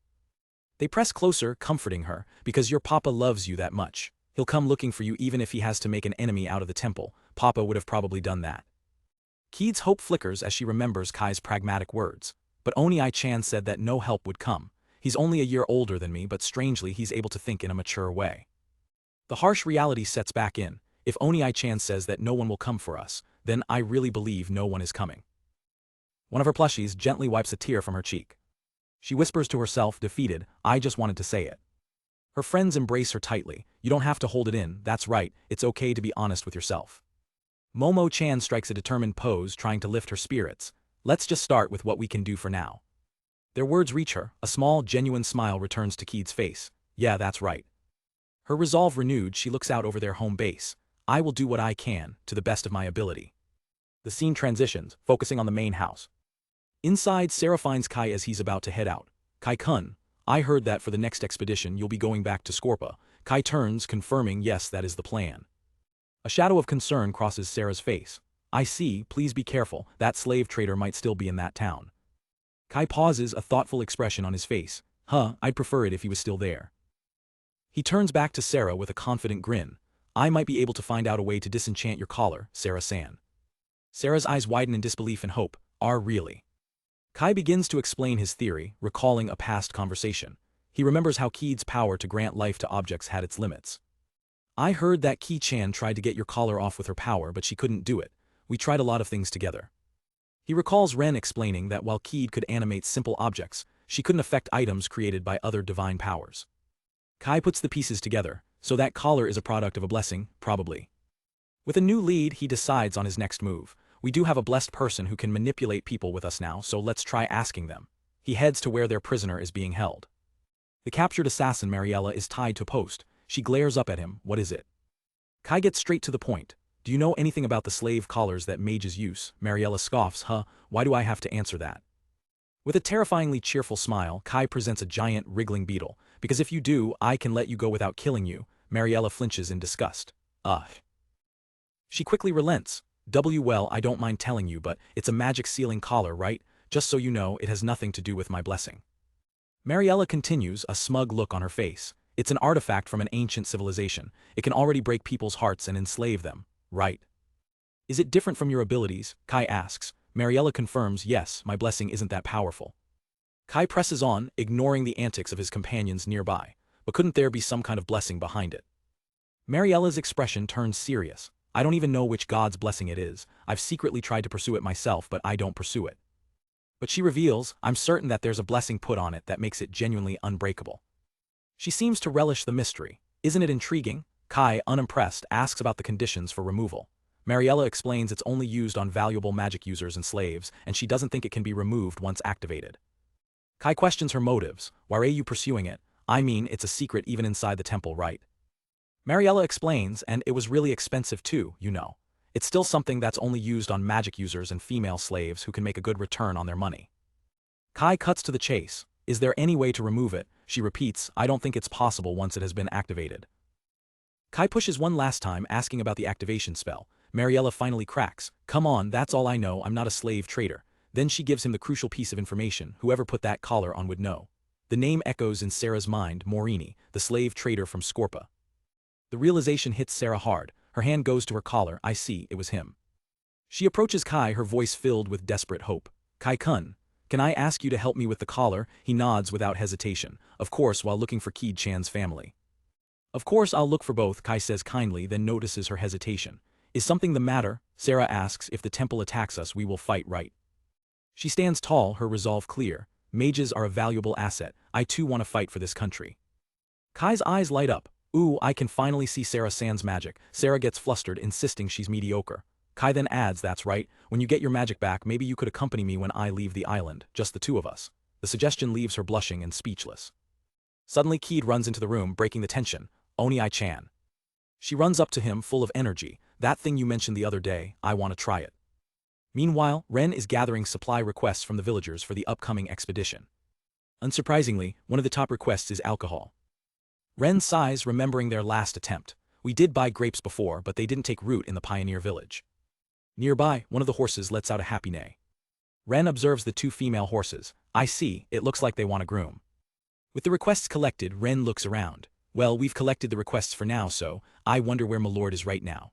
They press closer, comforting her, "Because your Papa loves you that much. He'll come looking for you even if he has to make an enemy out of the temple. Papa would have probably done that." Keed's hope flickers as she remembers Kai's pragmatic words. "But Oni-chan said that no help would come. He's only a year older than me, but strangely he's able to think in a mature way." The harsh reality sets back in. If Oni-chan says that no one will come for us, then I really believe no one is coming. One of her plushies gently wipes a tear from her cheek. She whispers to herself, defeated, "I just wanted to say it." Her friends embrace her tightly. "You don't have to hold it in, that's right, it's okay to be honest with yourself." Momo-chan strikes a determined pose, trying to lift her spirits. "Let's just start with what we can do for now." Their words reach her, a small, genuine smile returns to Keed's face. "Yeah, that's right." Her resolve renewed, she looks out over their home base. "I will do what I can, to the best of my ability." The scene transitions, focusing on the main house. Inside, Sarah finds Kai as he's about to head out. "Kai-kun, I heard that for the next expedition you'll be going back to Scorpa." Kai turns, confirming, "Yes, that is the plan." A shadow of concern crosses Sarah's face. "I see, please be careful, that slave trader might still be in that town." Kai pauses, a thoughtful expression on his face. I'd prefer it if he was still there." He turns back to Sarah with a confident grin. "I might be able to find out a way to disenchant your collar, Sarah-san." Sarah's eyes widen in disbelief and hope. Really?" Kai begins to explain his theory, recalling a past conversation. He remembers how Keed's power to grant life to objects had its limits. "I heard that Ki-chan tried to get your collar off with her power, but she couldn't do it. We tried a lot of things together." He recalls Ren explaining that while Keed could animate simple objects, she couldn't affect items created by other divine powers. Kai puts the pieces together, so that collar is a product of a blessing, probably. With a new lead, he decides on his next move. "We do have a blessed person who can manipulate people with us now, so let's try asking them." He heads to where their prisoner is being held. The captured assassin Mariella is tied to a post. She glares up at him. "What is it?" Kai gets straight to the point. "Do you know anything about the slave collars that mages use?" Mariella scoffs. Why do I have to answer that?" With a terrifyingly cheerful smile, Kai presents a giant, wriggling beetle. "Because if you do, I can let you go without killing you." Mariella flinches in disgust. She quickly relents. Well, I don't mind telling you, but it's a magic sealing collar, right? Just so you know, it has nothing to do with my blessing." Mariella continues, a smug look on her face. "It's an artifact from an ancient civilization. It can already break people's hearts and enslave them, right?" "Is it different from your abilities?" Kai asks. Mariella confirms, "Yes, my blessing isn't that powerful." Kai presses on, ignoring the antics of his companions nearby. "But couldn't there be some kind of blessing behind it?" Mariella's expression turns serious. "I don't even know which god's blessing it is. I've secretly tried to pursue it myself, but I don't pursue it." But she reveals, "I'm certain that there's a blessing put on it that makes it genuinely unbreakable." She seems to relish the mystery. "Isn't it intriguing?" Kai, unimpressed, asks about the conditions for removal. Mariella explains it's only used on valuable magic users and slaves, and she doesn't think it can be removed once activated. Kai questions her motives. "Why are you pursuing it? I mean, it's a secret even inside the temple, right?" Mariella explains, "And it was really expensive too, you know. It's still something that's only used on magic users and female slaves who can make a good return on their money." Kai cuts to the chase. "Is there any way to remove it?" She repeats, "I don't think it's possible once it has been activated." Kai pushes one last time, asking about the activation spell. Mariella finally cracks. "Come on, that's all I know, I'm not a slave trader." Then she gives him the crucial piece of information. Whoever put that collar on would know. The name echoes in Sarah's mind, Morini, the slave trader from Scorpa. The realization hits Sarah hard. Her hand goes to her collar. "I see, it was him." She approaches Kai, her voice filled with desperate hope. Kai-kun, can I ask you to help me with the collar? He nods without hesitation, of course while looking for Keed-chan's family. Of course I'll look for both, Kai says kindly, then notices her hesitation. Is something the matter? Sarah asks. If the temple attacks us we will fight, right? She stands tall, her resolve clear. Mages are a valuable asset. I too want to fight for this country. Kai's eyes light up. Ooh, I can finally see Sarah sans magic. Sarah gets flustered, insisting she's mediocre. Kai then adds, that's right, when you get your magic back maybe you could accompany me when I leave the island, just the two of us. The suggestion leaves her blushing and speechless. Suddenly Keed runs into the room, breaking the tension. Oni-chan. She runs up to him, full of energy. That thing you mentioned the other day, I want to try it. Meanwhile, Ren is gathering supply requests from the villagers for the upcoming expedition. Unsurprisingly, one of the top requests is alcohol. Ren sighs, remembering their last attempt. We did buy grapes before, but they didn't take root in the pioneer village. Nearby, one of the horses lets out a happy neigh. Ren observes the two female horses. I see, it looks like they want a groom. With the requests collected, Ren looks around. Well, we've collected the requests for now, so I wonder where Milord is right now.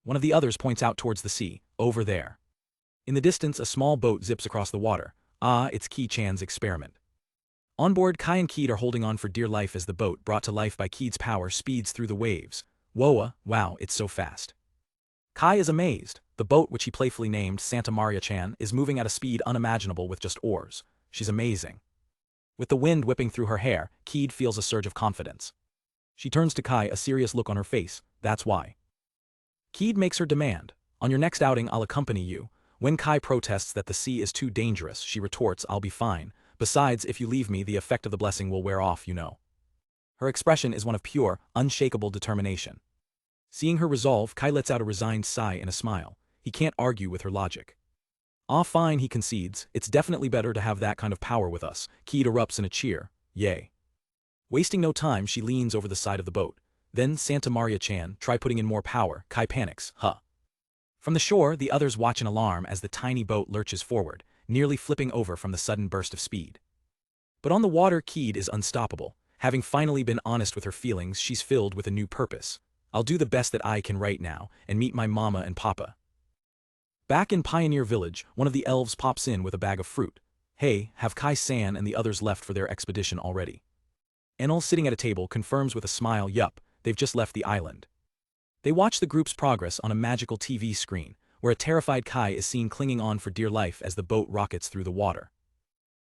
One of the others points out towards the sea, over there. In the distance, a small boat zips across the water. Ah, it's Keed-chan's experiment. On board, Kai and Keed are holding on for dear life as the boat, brought to life by Keed's power, speeds through the waves. Whoa, wow, it's so fast. Kai is amazed. The boat, which he playfully named Santa Maria-chan, is moving at a speed unimaginable with just oars. She's amazing. With the wind whipping through her hair, Keed feels a surge of confidence. She turns to Kai, a serious look on her face. That's why. Keed makes her demand. On your next outing I'll accompany you. When Kai protests that the sea is too dangerous, she retorts, I'll be fine. Besides, if you leave me the effect of the blessing will wear off, you know. Her expression is one of pure, unshakable determination. Seeing her resolve, Kai lets out a resigned sigh and a smile. He can't argue with her logic. Ah fine, he concedes, it's definitely better to have that kind of power with us. Keed erupts in a cheer. Yay. Wasting no time, she leans over the side of the boat. Then Santa Maria-chan, try putting in more power. Kai panics. Huh. From the shore, the others watch in alarm as the tiny boat lurches forward, nearly flipping over from the sudden burst of speed. But on the water, Keed is unstoppable. Having finally been honest with her feelings, she's filled with a new purpose. I'll do the best that I can right now, and meet my mama and papa. Back in Pioneer Village, one of the elves pops in with a bag of fruit. Hey, have Kai-san and the others left for their expedition already? Enel, sitting at a table, confirms with a smile, yup, they've just left the island. They watch the group's progress on a magical TV screen, where a terrified Kai is seen clinging on for dear life as the boat rockets through the water.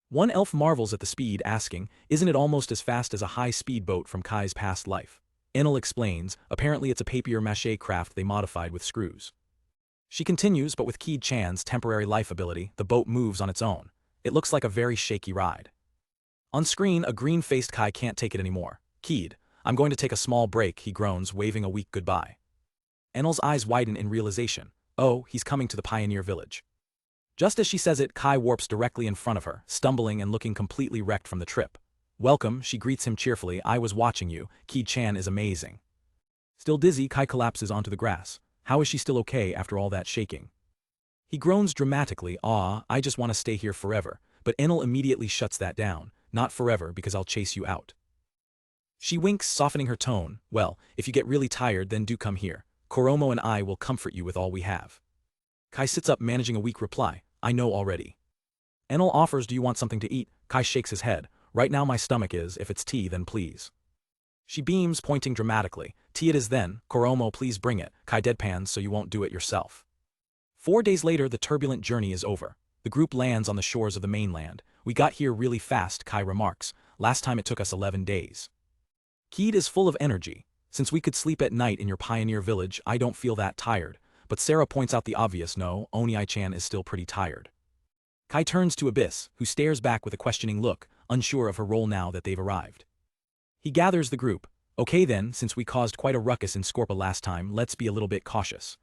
One elf marvels at the speed, asking, isn't it almost as fast as a high-speed boat from Kai's past life? Enel explains, apparently it's a papier-mâché craft they modified with screws. She continues, but with Keed-chan's temporary life ability, the boat moves on its own. It looks like a very shaky ride. On screen, a green-faced Kai can't take it anymore. Keed, I'm going to take a small break, he groans, waving a weak goodbye. Enel's eyes widen in realization. Oh, he's coming to the Pioneer Village. Just as she says it, Kai warps directly in front of her, stumbling and looking completely wrecked from the trip. Welcome, she greets him cheerfully, I was watching you, Keed-chan is amazing. Still dizzy, Kai collapses onto the grass. How is she still okay after all that shaking? He groans dramatically, I just want to stay here forever, but Enel immediately shuts that down. Not forever, because I'll chase you out. She winks, softening her tone. Well, if you get really tired, then do come here. Koromo and I will comfort you with all we have. Kai sits up, managing a weak reply. I know already. Enel offers, do you want something to eat? Kai shakes his head. Right now my stomach is, if it's tea then please. She beams, pointing dramatically. Tea it is then. Koromo, please bring it. Kai deadpans, so you won't do it yourself. 4 days later, the turbulent journey is over. The group lands on the shores of the mainland. We got here really fast, Kai remarks. Last time it took us 11 days. Keed is full of energy. Since we could sleep at night in your Pioneer Village, I don't feel that tired. But Sarah points out the obvious, no, Oni-chan is still pretty tired. Kai turns to Abyss, who stares back with a questioning look, unsure of her role now that they've arrived. He gathers the group. Okay then, since we caused quite a ruckus in Scorpa last time, let's be a little bit cautious.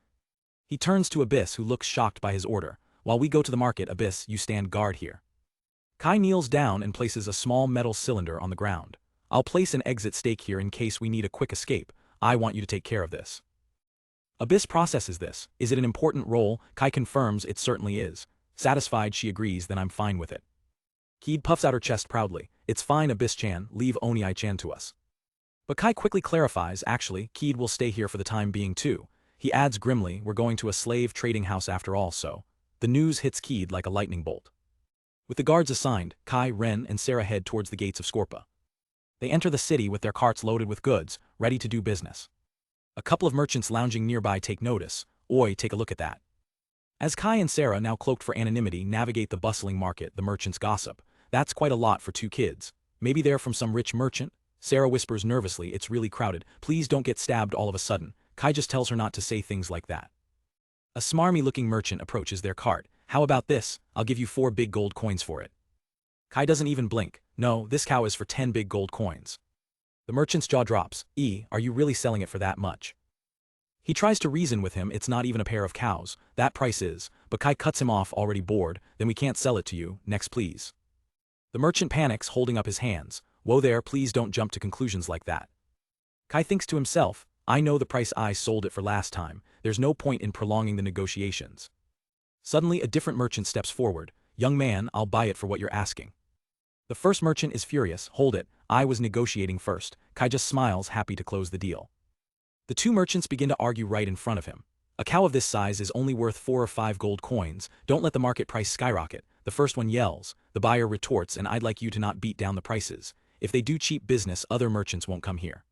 He turns to Abyss, who looks shocked by his order. While we go to the market, Abyss, you stand guard here. Kai kneels down and places a small metal cylinder on the ground. I'll place an exit stake here in case we need a quick escape. I want you to take care of this. Abyss processes this. Is it an important role? Kai confirms it certainly is. Satisfied, she agrees, then I'm fine with it. Keed puffs out her chest proudly. It's fine, Abyss-chan, leave Oni-chan to us. But Kai quickly clarifies, actually, Keed will stay here for the time being too. He adds grimly, we're going to a slave trading house after all, so. The news hits Keed like a lightning bolt. With the guards assigned, Kai, Ren, and Sarah head towards the gates of Scorpa. They enter the city with their carts loaded with goods, ready to do business. A couple of merchants lounging nearby take notice. Oi, take a look at that. As Kai and Sarah, now cloaked for anonymity, navigate the bustling market, the merchants gossip. That's quite a lot for 2 kids. Maybe they're from some rich merchant? Sarah whispers nervously, it's really crowded, please don't get stabbed all of a sudden. Kai just tells her not to say things like that. A smarmy-looking merchant approaches their cart. How about this? I'll give you 4 big gold coins for it. Kai doesn't even blink. No, this cow is for 10 big gold coins. The merchant's jaw drops. Are you really selling it for that much? He tries to reason with him, it's not even a pair of cows, that price is, but Kai cuts him off, already bored, then we can't sell it to you, next please. The merchant panics, holding up his hands. Whoa there, please don't jump to conclusions like that. Kai thinks to himself, I know the price I sold it for last time, there's no point in prolonging the negotiations. Suddenly a different merchant steps forward. Young man, I'll buy it for what you're asking. The first merchant is furious, hold it, I was negotiating first. Kai just smiles, happy to close the deal. The 2 merchants begin to argue right in front of him. A cow of this size is only worth 4 or 5 gold coins, don't let the market price skyrocket. The first one yells, the buyer retorts, and I'd like you to not beat down the prices. If they do cheap business, other merchants won't come here.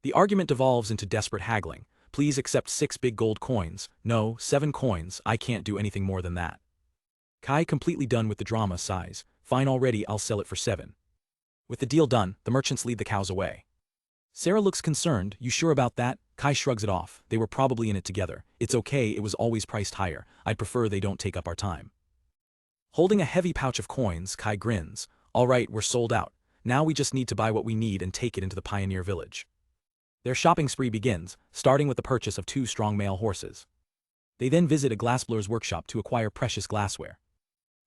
The argument devolves into desperate haggling. Please accept 6 big gold coins. No, 7 coins, I can't do anything more than that. Kai, completely done with the drama, sighs. Fine already, I'll sell it for 7. With the deal done, the merchants lead the cows away. Sarah looks concerned, you sure about that? Kai shrugs it off, they were probably in it together. It's okay, it was always priced higher, I'd prefer they don't take up our time. Holding a heavy pouch of coins, Kai grins. Alright, we're sold out. Now we just need to buy what we need and take it into the pioneer village. Their shopping spree begins, starting with the purchase of 2 strong male horses. They then visit a glassblower's workshop to acquire precious glassware.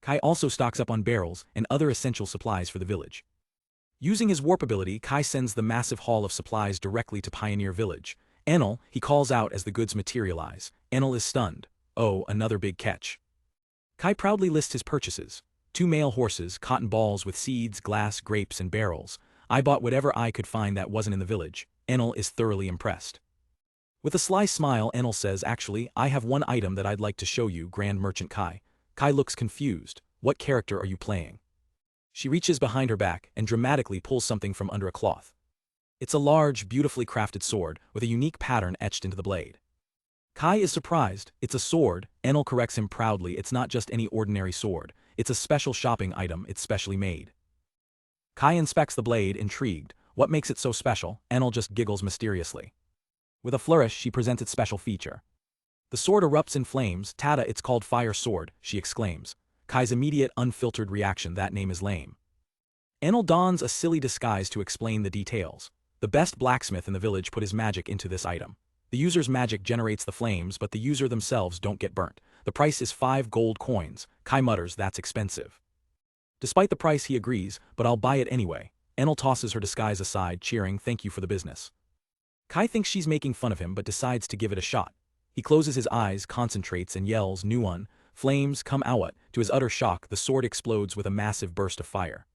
Kai also stocks up on barrels and other essential supplies for the village. Using his warp ability, Kai sends the massive haul of supplies directly to Pioneer Village. Enel, he calls out as the goods materialize. Enel is stunned. Oh, another big catch. Kai proudly lists his purchases. 2 male horses, cotton balls with seeds, glass, grapes, and barrels. I bought whatever I could find that wasn't in the village. Enel is thoroughly impressed. With a sly smile, Enel says, actually, I have one item that I'd like to show you, Grand Merchant Kai. Kai looks confused. What character are you playing? She reaches behind her back and dramatically pulls something from under a cloth. It's a large, beautifully crafted sword with a unique pattern etched into the blade. Kai is surprised. It's a sword. Enel corrects him proudly. It's not just any ordinary sword. It's a special shopping item. It's specially made. Kai inspects the blade, intrigued. What makes it so special? Enel just giggles mysteriously. With a flourish, she presents its special feature. The sword erupts in flames. Tada, it's called Fire Sword, she exclaims. Kai's immediate, unfiltered reaction, that name is lame. Enel dons a silly disguise to explain the details. The best blacksmith in the village put his magic into this item. The user's magic generates the flames, but the user themselves don't get burnt. The price is 5 gold coins. Kai mutters, that's expensive. Despite the price, he agrees, but I'll buy it anyway. Enel tosses her disguise aside, cheering, thank you for the business. Kai thinks she's making fun of him but decides to give it a shot. He closes his eyes, concentrates, and yells, new one. Flames come out. To his utter shock, the sword explodes with a massive burst of fire.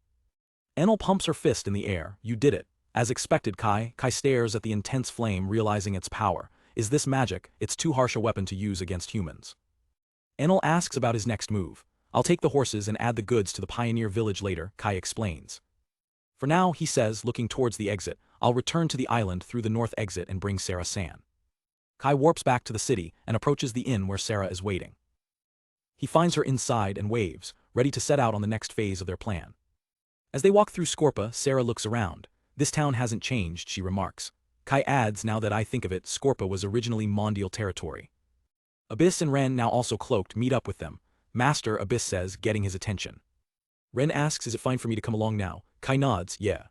Enel pumps her fist in the air. You did it. As expected, Kai stares at the intense flame, realizing its power. Is this magic? It's too harsh a weapon to use against humans. Enel asks about his next move. I'll take the horses and add the goods to the Pioneer Village later, Kai explains. For now, he says, looking towards the exit, I'll return to the island through the north exit and bring Sarah San. Kai warps back to the city and approaches the inn where Sarah is waiting. He finds her inside and waves, ready to set out on the next phase of their plan. As they walk through Scorpa, Sarah looks around. This town hasn't changed, she remarks. Kai adds, now that I think of it, Scorpa was originally Mondial territory. Abyss and Ren, now also cloaked, meet up with them. Master, Abyss says, getting his attention. Ren asks, is it fine for me to come along now? Kai nods, yeah.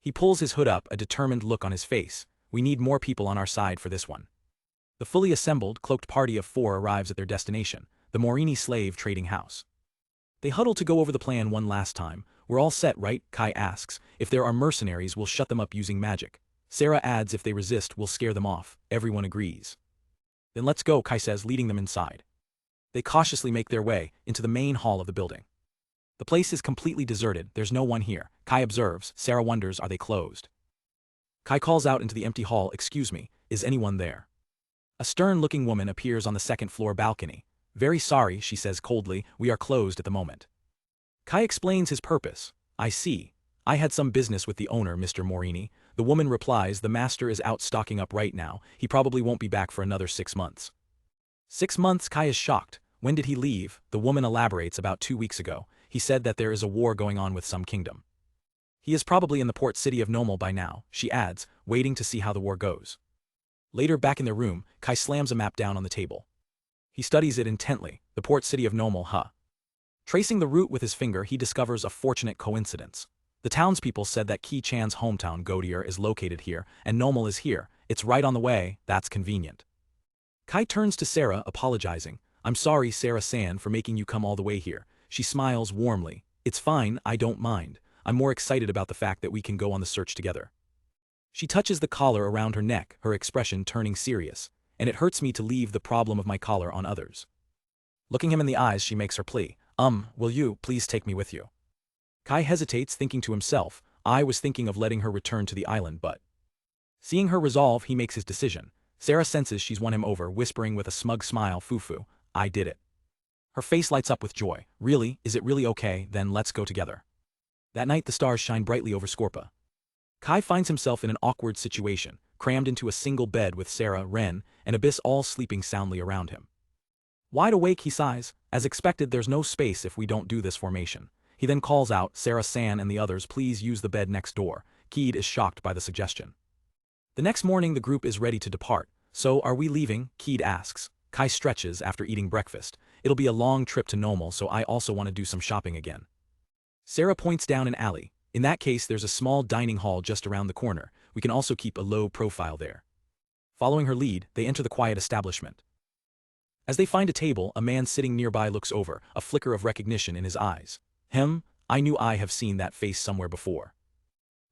He pulls his hood up, a determined look on his face. We need more people on our side for this one. The fully assembled, cloaked party of 4 arrives at their destination, the Morini slave trading house. They huddle to go over the plan one last time. We're all set, right? Kai asks. If there are mercenaries, we'll shut them up using magic. Sarah adds, if they resist, we'll scare them off. Everyone agrees. Then let's go, Kai says, leading them inside. They cautiously make their way into the main hall of the building. The place is completely deserted, there's no one here. Kai observes. Sarah wonders, are they closed? Kai calls out into the empty hall, excuse me, is anyone there? A stern-looking woman appears on the second-floor balcony. Very sorry, she says coldly, we are closed at the moment. Kai explains his purpose. I see. I had some business with the owner, Mr. Morini. The woman replies, the master is out stocking up right now, he probably won't be back for another 6 months. 6 months? Kai is shocked. When did he leave? The woman elaborates, about 2 weeks ago. He said that there is a war going on with some kingdom. He is probably in the port city of Nomel by now, she adds, waiting to see how the war goes. Later, back in their room, Kai slams a map down on the table. He studies it intently, the port city of Nomel, Tracing the route with his finger, he discovers a fortunate coincidence. The townspeople said that Ki Chan's hometown, Godier, is located here, and Nomel is here. It's right on the way, that's convenient. Kai turns to Sarah, apologizing. I'm sorry, Sarah-san, for making you come all the way here. She smiles warmly. It's fine, I don't mind. I'm more excited about the fact that we can go on the search together. She touches the collar around her neck, her expression turning serious. And it hurts me to leave the problem of my collar on others. Looking him in the eyes, she makes her plea. Will you please take me with you? Kai hesitates, thinking to himself, I was thinking of letting her return to the island, but... Seeing her resolve, he makes his decision. Sarah senses she's won him over, whispering with a smug smile, Fufu, I did it. Her face lights up with joy. Really? Is it really okay? Then let's go together. That night the stars shine brightly over Scorpa. Kai finds himself in an awkward situation, crammed into a single bed with Sarah, Ren, and Abyss all sleeping soundly around him. Wide awake, he sighs. As expected, there's no space if we don't do this formation. He then calls out, Sarah-san and the others, please use the bed next door. Keed is shocked by the suggestion. The next morning the group is ready to depart. So, are we leaving? Keed asks. Kai stretches after eating breakfast. It'll be a long trip to Nomel, so I also want to do some shopping again. Sarah points down an alley. In that case, there's a small dining hall just around the corner. We can also keep a low profile there. Following her lead, they enter the quiet establishment. As they find a table, a man sitting nearby looks over, a flicker of recognition in his eyes. I knew I have seen that face somewhere before.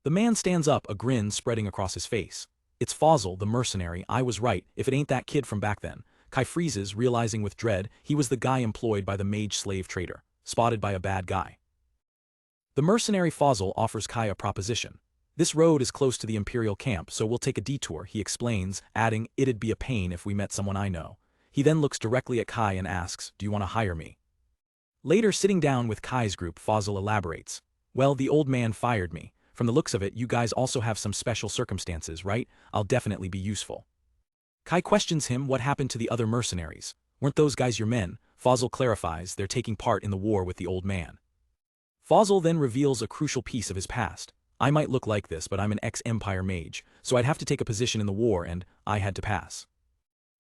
The man stands up, a grin spreading across his face. It's Fosil, the mercenary. I was right, if it ain't that kid from back then. Kai freezes, realizing with dread he was the guy employed by the mage slave trader, spotted by a bad guy. The mercenary Fosil offers Kai a proposition. This road is close to the Imperial camp, so we'll take a detour, he explains, adding, it'd be a pain if we met someone I know. He then looks directly at Kai and asks, do you want to hire me? Later, sitting down with Kai's group, Fosil elaborates. Well, the old man fired me. From the looks of it, you guys also have some special circumstances, right? I'll definitely be useful. Kai questions him what happened to the other mercenaries. Weren't those guys your men? Fosil clarifies they're taking part in the war with the old man. Fosil then reveals a crucial piece of his past. I might look like this, but I'm an ex-Empire mage, so I'd have to take a position in the war and I had to pass.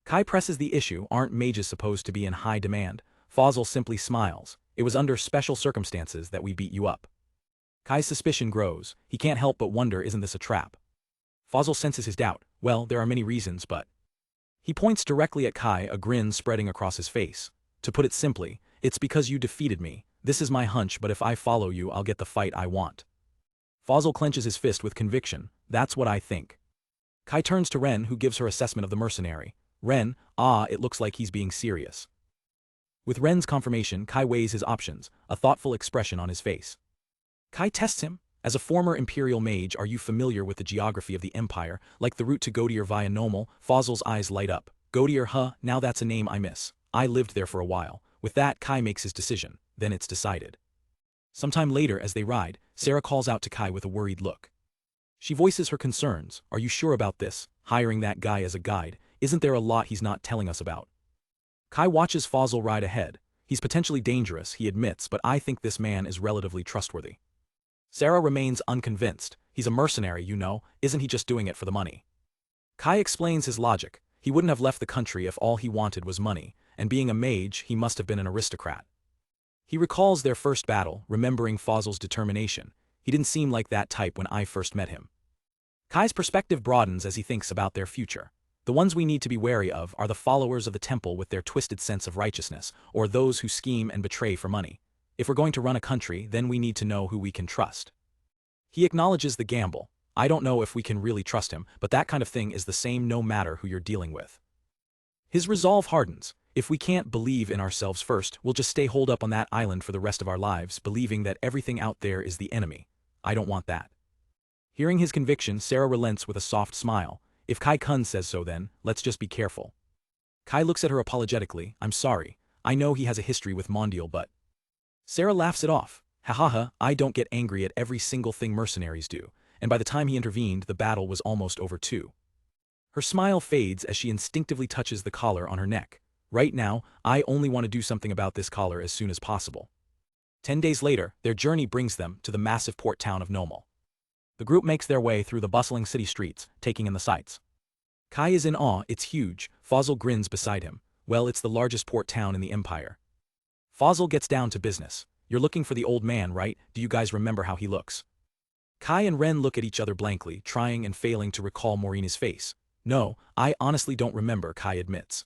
Kai presses the issue, aren't mages supposed to be in high demand? Fosil simply smiles. It was under special circumstances that we beat you up. Kai's suspicion grows. He can't help but wonder, isn't this a trap? Fosil senses his doubt. Well, there are many reasons, but... He points directly at Kai, a grin spreading across his face. To put it simply, it's because you defeated me. This is my hunch, but if I follow you, I'll get the fight I want. Fosil clenches his fist with conviction. That's what I think. Kai turns to Ren, who gives her assessment of the mercenary. Ren, it looks like he's being serious. With Ren's confirmation, Kai weighs his options, a thoughtful expression on his face. Kai tests him. As a former Imperial mage, are you familiar with the geography of the Empire, like the route to Godier via Nomel? Fosil's eyes light up. Godier, now that's a name I miss. I lived there for a while. With that, Kai makes his decision. Then it's decided. Sometime later, as they ride, Sarah calls out to Kai with a worried look. She voices her concerns. Are you sure about this? Hiring that guy as a guide, isn't there a lot he's not telling us about? Kai watches Fosil ride ahead. He's potentially dangerous, he admits, but I think this man is relatively trustworthy. Sarah remains unconvinced. He's a mercenary, you know, isn't he just doing it for the money? Kai explains his logic. He wouldn't have left the country if all he wanted was money, and being a mage, he must have been an aristocrat. He recalls their first battle, remembering Fosil's determination. He didn't seem like that type when I first met him. Kai's perspective broadens as he thinks about their future. The ones we need to be wary of are the followers of the temple with their twisted sense of righteousness, or those who scheme and betray for money. If we're going to run a country, then we need to know who we can trust. He acknowledges the gamble. I don't know if we can really trust him, but that kind of thing is the same no matter who you're dealing with. His resolve hardens. If we can't believe in ourselves first, we'll just stay holed up on that island for the rest of our lives, believing that everything out there is the enemy. I don't want that. Hearing his conviction, Sarah relents with a soft smile. If Kai Kun says so then, let's just be careful. Kai looks at her apologetically. I'm sorry. I know he has a history with Mondial but… Sarah laughs it off. Hahaha, I don't get angry at every single thing mercenaries do, and by the time he intervened the battle was almost over too. Her smile fades as she instinctively touches the collar on her neck. Right now, I only want to do something about this collar as soon as possible. 10 days later, their journey brings them to the massive port town of Nomel. The group makes their way through the bustling city streets, taking in the sights. Kai is in awe, it's huge. Fosil grins beside him. Well, it's the largest port town in the empire. Fosil gets down to business. You're looking for the old man, right? Do you guys remember how he looks? Kai and Ren look at each other blankly, trying and failing to recall Morini's face. No, I honestly don't remember, Kai admits.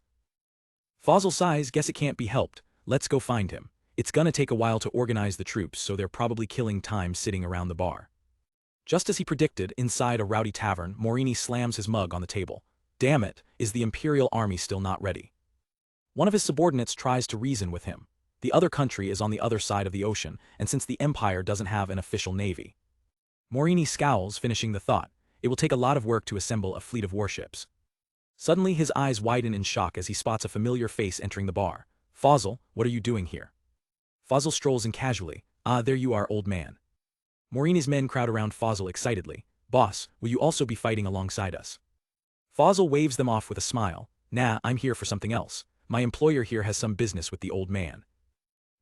Fosil sighs, guess it can't be helped. Let's go find him. It's gonna take a while to organize the troops, so they're probably killing time sitting around the bar. Just as he predicted, inside a rowdy tavern, Morini slams his mug on the table. Damn it, is the Imperial Army still not ready? One of his subordinates tries to reason with him. The other country is on the other side of the ocean, and since the Empire doesn't have an official navy. Morini scowls, finishing the thought. It will take a lot of work to assemble a fleet of warships. Suddenly his eyes widen in shock as he spots a familiar face entering the bar. Fosil, what are you doing here? Fosil strolls in casually. Ah, there you are, old man. Morini's men crowd around Fosil excitedly. Boss, will you also be fighting alongside us? Fosil waves them off with a smile. Nah, I'm here for something else. My employer here has some business with the old man.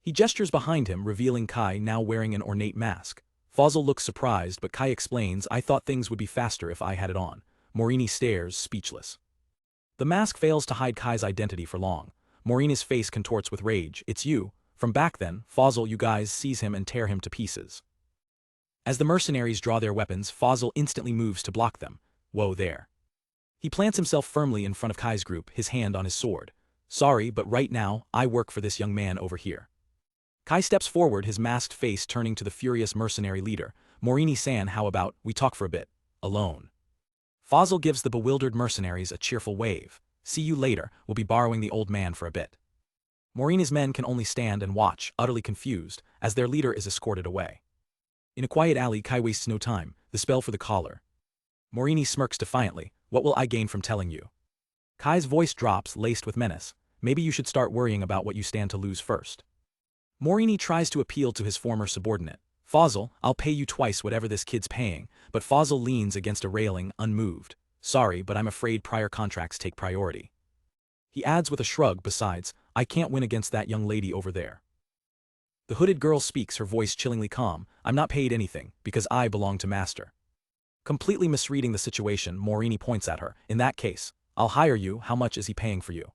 He gestures behind him, revealing Kai now wearing an ornate mask. Fosil looks surprised, but Kai explains, I thought things would be faster if I had it on. Morini stares, speechless. The mask fails to hide Kai's identity for long. Morini's face contorts with rage. It's you. From back then, Fosil, you guys seize him and tear him to pieces. As the mercenaries draw their weapons, Fosil instantly moves to block them. Whoa there. He plants himself firmly in front of Kai's group, his hand on his sword. Sorry, but right now, I work for this young man over here. Kai steps forward, his masked face turning to the furious mercenary leader. Morini-san, how about, we talk for a bit, alone. Fosil gives the bewildered mercenaries a cheerful wave. See you later, we'll be borrowing the old man for a bit. Morini's men can only stand and watch, utterly confused, as their leader is escorted away. In a quiet alley, Kai wastes no time, the spell for the collar. Morini smirks defiantly. What will I gain from telling you? Kai's voice drops, laced with menace. Maybe you should start worrying about what you stand to lose first. Morini tries to appeal to his former subordinate. Fosil, I'll pay you twice whatever this kid's paying, but Fosil leans against a railing, unmoved. Sorry, but I'm afraid prior contracts take priority. He adds with a shrug, besides, I can't win against that young lady over there. The hooded girl speaks, her voice chillingly calm. I'm not paid anything, because I belong to Master. Completely misreading the situation, Morini points at her. In that case, I'll hire you, how much is he paying for you?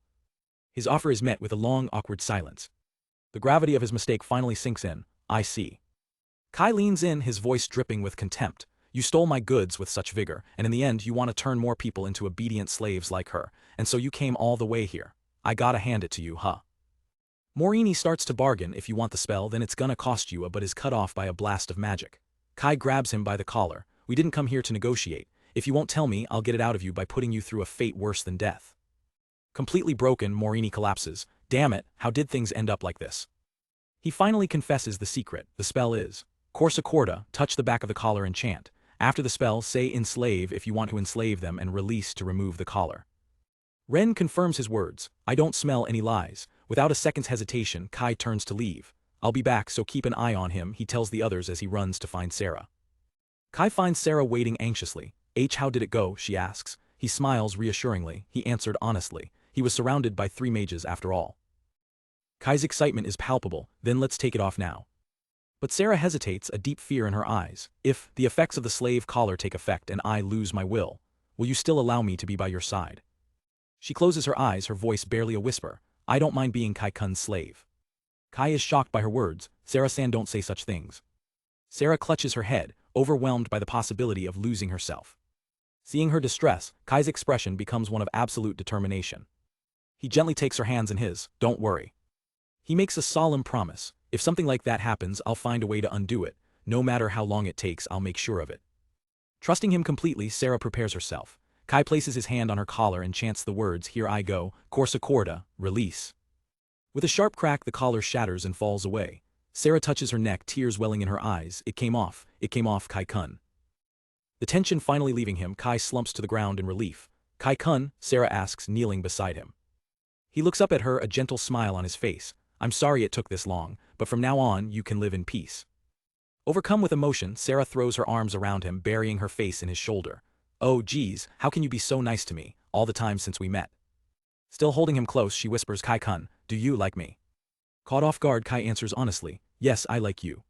His offer is met with a long, awkward silence. The gravity of his mistake finally sinks in. I see. Kai leans in, his voice dripping with contempt. You stole my goods with such vigor, and in the end you want to turn more people into obedient slaves like her, and so you came all the way here. I gotta hand it to you, huh? Morini starts to bargain. If you want the spell, then it's gonna cost you, but is cut off by a blast of magic. Kai grabs him by the collar. We didn't come here to negotiate. If you won't tell me, I'll get it out of you by putting you through a fate worse than death. Completely broken, Morini collapses. Damn it, how did things end up like this? He finally confesses the secret. The spell is Corsa Corda, touch the back of the collar and chant. After the spell, say enslave if you want to enslave them and release to remove the collar. Ren confirms his words. I don't smell any lies. Without a second's hesitation, Kai turns to leave. I'll be back, so keep an eye on him, he tells the others as he runs to find Sarah. Kai finds Sarah waiting anxiously. How did it go, she asks. He smiles reassuringly. He answered honestly. He was surrounded by 3 mages after all. Kai's excitement is palpable. Then let's take it off now. But Sarah hesitates, a deep fear in her eyes. If the effects of the slave collar take effect and I lose my will you still allow me to be by your side? She closes her eyes, her voice barely a whisper. I don't mind being Kai-kun's slave. Kai is shocked by her words. Sarah-san, don't say such things. Sarah clutches her head, overwhelmed by the possibility of losing herself. Seeing her distress, Kai's expression becomes one of absolute determination. He gently takes her hands in his. Don't worry. He makes a solemn promise. If something like that happens, I'll find a way to undo it. No matter how long it takes, I'll make sure of it. Trusting him completely, Sarah prepares herself. Kai places his hand on her collar and chants the words, Here I go, Corsa Corda, release. With a sharp crack, the collar shatters and falls away. Sarah touches her neck, tears welling in her eyes. It came off, Kai-kun. The tension finally leaving him, Kai slumps to the ground in relief. Kai-kun, Sarah asks, kneeling beside him. He looks up at her, a gentle smile on his face. I'm sorry it took this long, but from now on you can live in peace. Overcome with emotion, Sarah throws her arms around him, burying her face in his shoulder. Oh geez, how can you be so nice to me, all the time since we met? Still holding him close, she whispers, Kai-kun, do you like me? Caught off guard, Kai answers honestly, yes, I like you.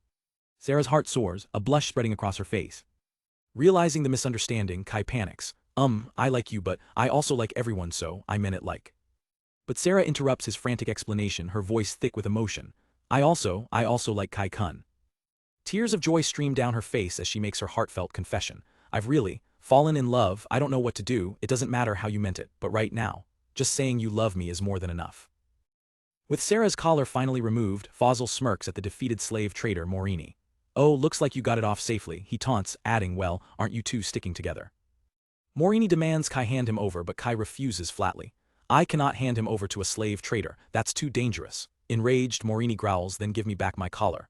Sarah's heart soars, a blush spreading across her face. Realizing the misunderstanding, Kai panics. I like you, but I also like everyone, so I meant it like. But Sarah interrupts his frantic explanation, her voice thick with emotion. I also like Kai-kun. Tears of joy stream down her face as she makes her heartfelt confession. I've really fallen in love. I don't know what to do, it doesn't matter how you meant it, but right now, just saying you love me is more than enough. With Sarah's collar finally removed, Fosil smirks at the defeated slave trader Morini. Oh, looks like you got it off safely, he taunts, adding, well, aren't you two sticking together? Morini demands Kai hand him over, but Kai refuses flatly. I cannot hand him over to a slave trader, that's too dangerous. Enraged, Morini growls, then give me back my collar.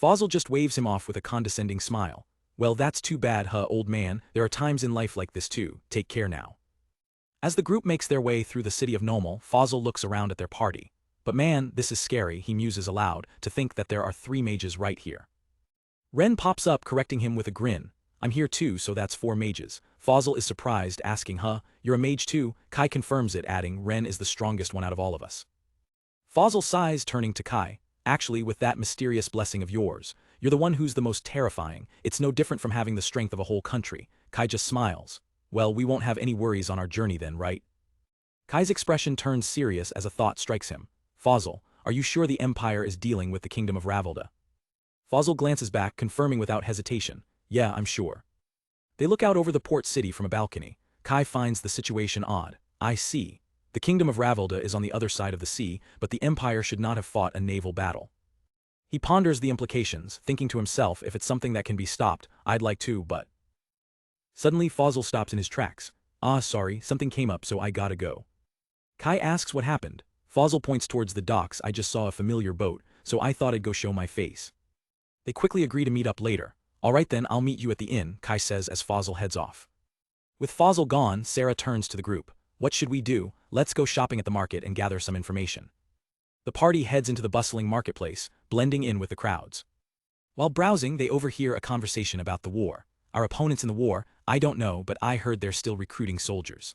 Fosil just waves him off with a condescending smile. Well, that's too bad, old man, there are times in life like this too, take care now. As the group makes their way through the city of Nomel, Fosil looks around at their party. But man, this is scary, he muses aloud, to think that there are 3 mages right here. Ren pops up, correcting him with a grin. I'm here too, so that's 4 mages. Fosil is surprised, asking, you're a mage too? Kai confirms it, adding, Ren is the strongest one out of all of us. Fosil sighs, turning to Kai. Actually, with that mysterious blessing of yours, you're the one who's the most terrifying. It's no different from having the strength of a whole country. Kai just smiles. Well, we won't have any worries on our journey then, right? Kai's expression turns serious as a thought strikes him. Fosil, are you sure the Empire is dealing with the Kingdom of Ravelda? Fosil glances back, confirming without hesitation. Yeah, I'm sure. They look out over the port city from a balcony. Kai finds the situation odd. I see. The Kingdom of Ravelda is on the other side of the sea, but the Empire should not have fought a naval battle. He ponders the implications, thinking to himself, if it's something that can be stopped, I'd like to, but... Suddenly Fosil stops in his tracks. Sorry, something came up so I gotta go. Kai asks what happened. Fosil points towards the docks. I just saw a familiar boat, so I thought I'd go show my face. They quickly agree to meet up later. Alright then, I'll meet you at the inn, Kai says as Fosil heads off. With Fosil gone, Sarah turns to the group. What should we do? Let's go shopping at the market and gather some information. The party heads into the bustling marketplace, blending in with the crowds. While browsing, they overhear a conversation about the war. Our opponents in the war, I don't know, but I heard they're still recruiting soldiers.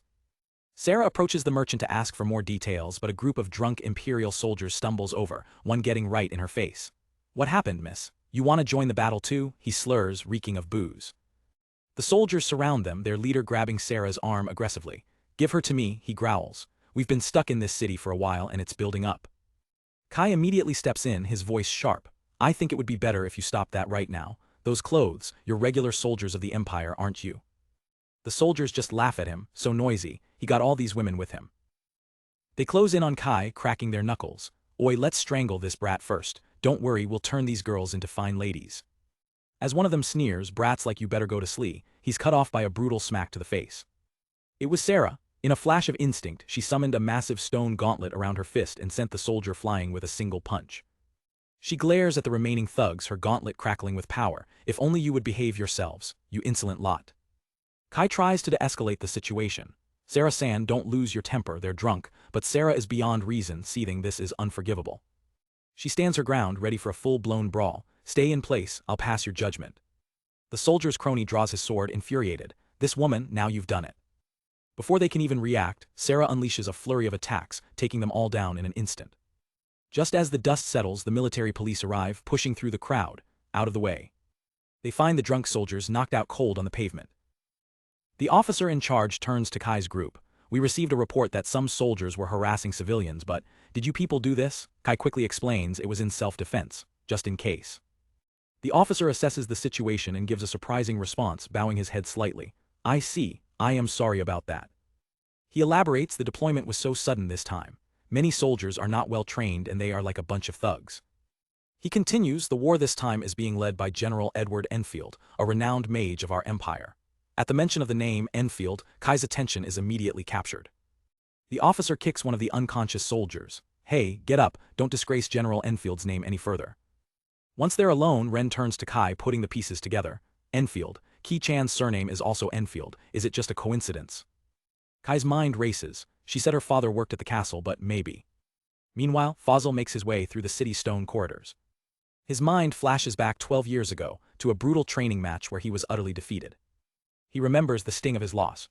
Sarah approaches the merchant to ask for more details, but a group of drunk Imperial soldiers stumbles over, one getting right in her face. What happened, miss? You want to join the battle too? He slurs, reeking of booze. The soldiers surround them, their leader grabbing Sarah's arm aggressively. Give her to me, he growls. We've been stuck in this city for a while and it's building up. Kai immediately steps in, his voice sharp. I think it would be better if you stop that right now. Those clothes, you're regular soldiers of the Empire, aren't you? The soldiers just laugh at him, so noisy, he got all these women with him. They close in on Kai, cracking their knuckles. Oi, let's strangle this brat first. Don't worry, we'll turn these girls into fine ladies. As one of them sneers, brats like you better go to sleep, he's cut off by a brutal smack to the face. It was Sarah. In a flash of instinct, she summoned a massive stone gauntlet around her fist and sent the soldier flying with a single punch. She glares at the remaining thugs, her gauntlet crackling with power. If only you would behave yourselves, you insolent lot. Kai tries to de-escalate the situation. Sarah-san, don't lose your temper, they're drunk, but Sarah is beyond reason, seething this is unforgivable. She stands her ground, ready for a full-blown brawl. Stay in place, I'll pass your judgment. The soldier's crony draws his sword, infuriated. This woman, now you've done it. Before they can even react, Sarah unleashes a flurry of attacks, taking them all down in an instant. Just as the dust settles, the military police arrive, pushing through the crowd, out of the way. They find the drunk soldiers knocked out cold on the pavement. The officer in charge turns to Kai's group. We received a report that some soldiers were harassing civilians, but did you people do this? Kai quickly explains it was in self-defense, just in case. The officer assesses the situation and gives a surprising response, bowing his head slightly. I see, I am sorry about that. He elaborates the deployment was so sudden this time. Many soldiers are not well trained and they are like a bunch of thugs. He continues, the war this time is being led by General Edward Enfield, a renowned mage of our empire. At the mention of the name Enfield, Kai's attention is immediately captured. The officer kicks one of the unconscious soldiers. Hey, get up, don't disgrace General Enfield's name any further. Once they're alone, Ren turns to Kai, putting the pieces together. Enfield. Ki-chan's surname is also Enfield. Is it just a coincidence? Kai's mind races. She said her father worked at the castle, but maybe. Meanwhile, Fosil makes his way through the city's stone corridors. His mind flashes back 12 years ago, to a brutal training match where he was utterly defeated. He remembers the sting of his loss.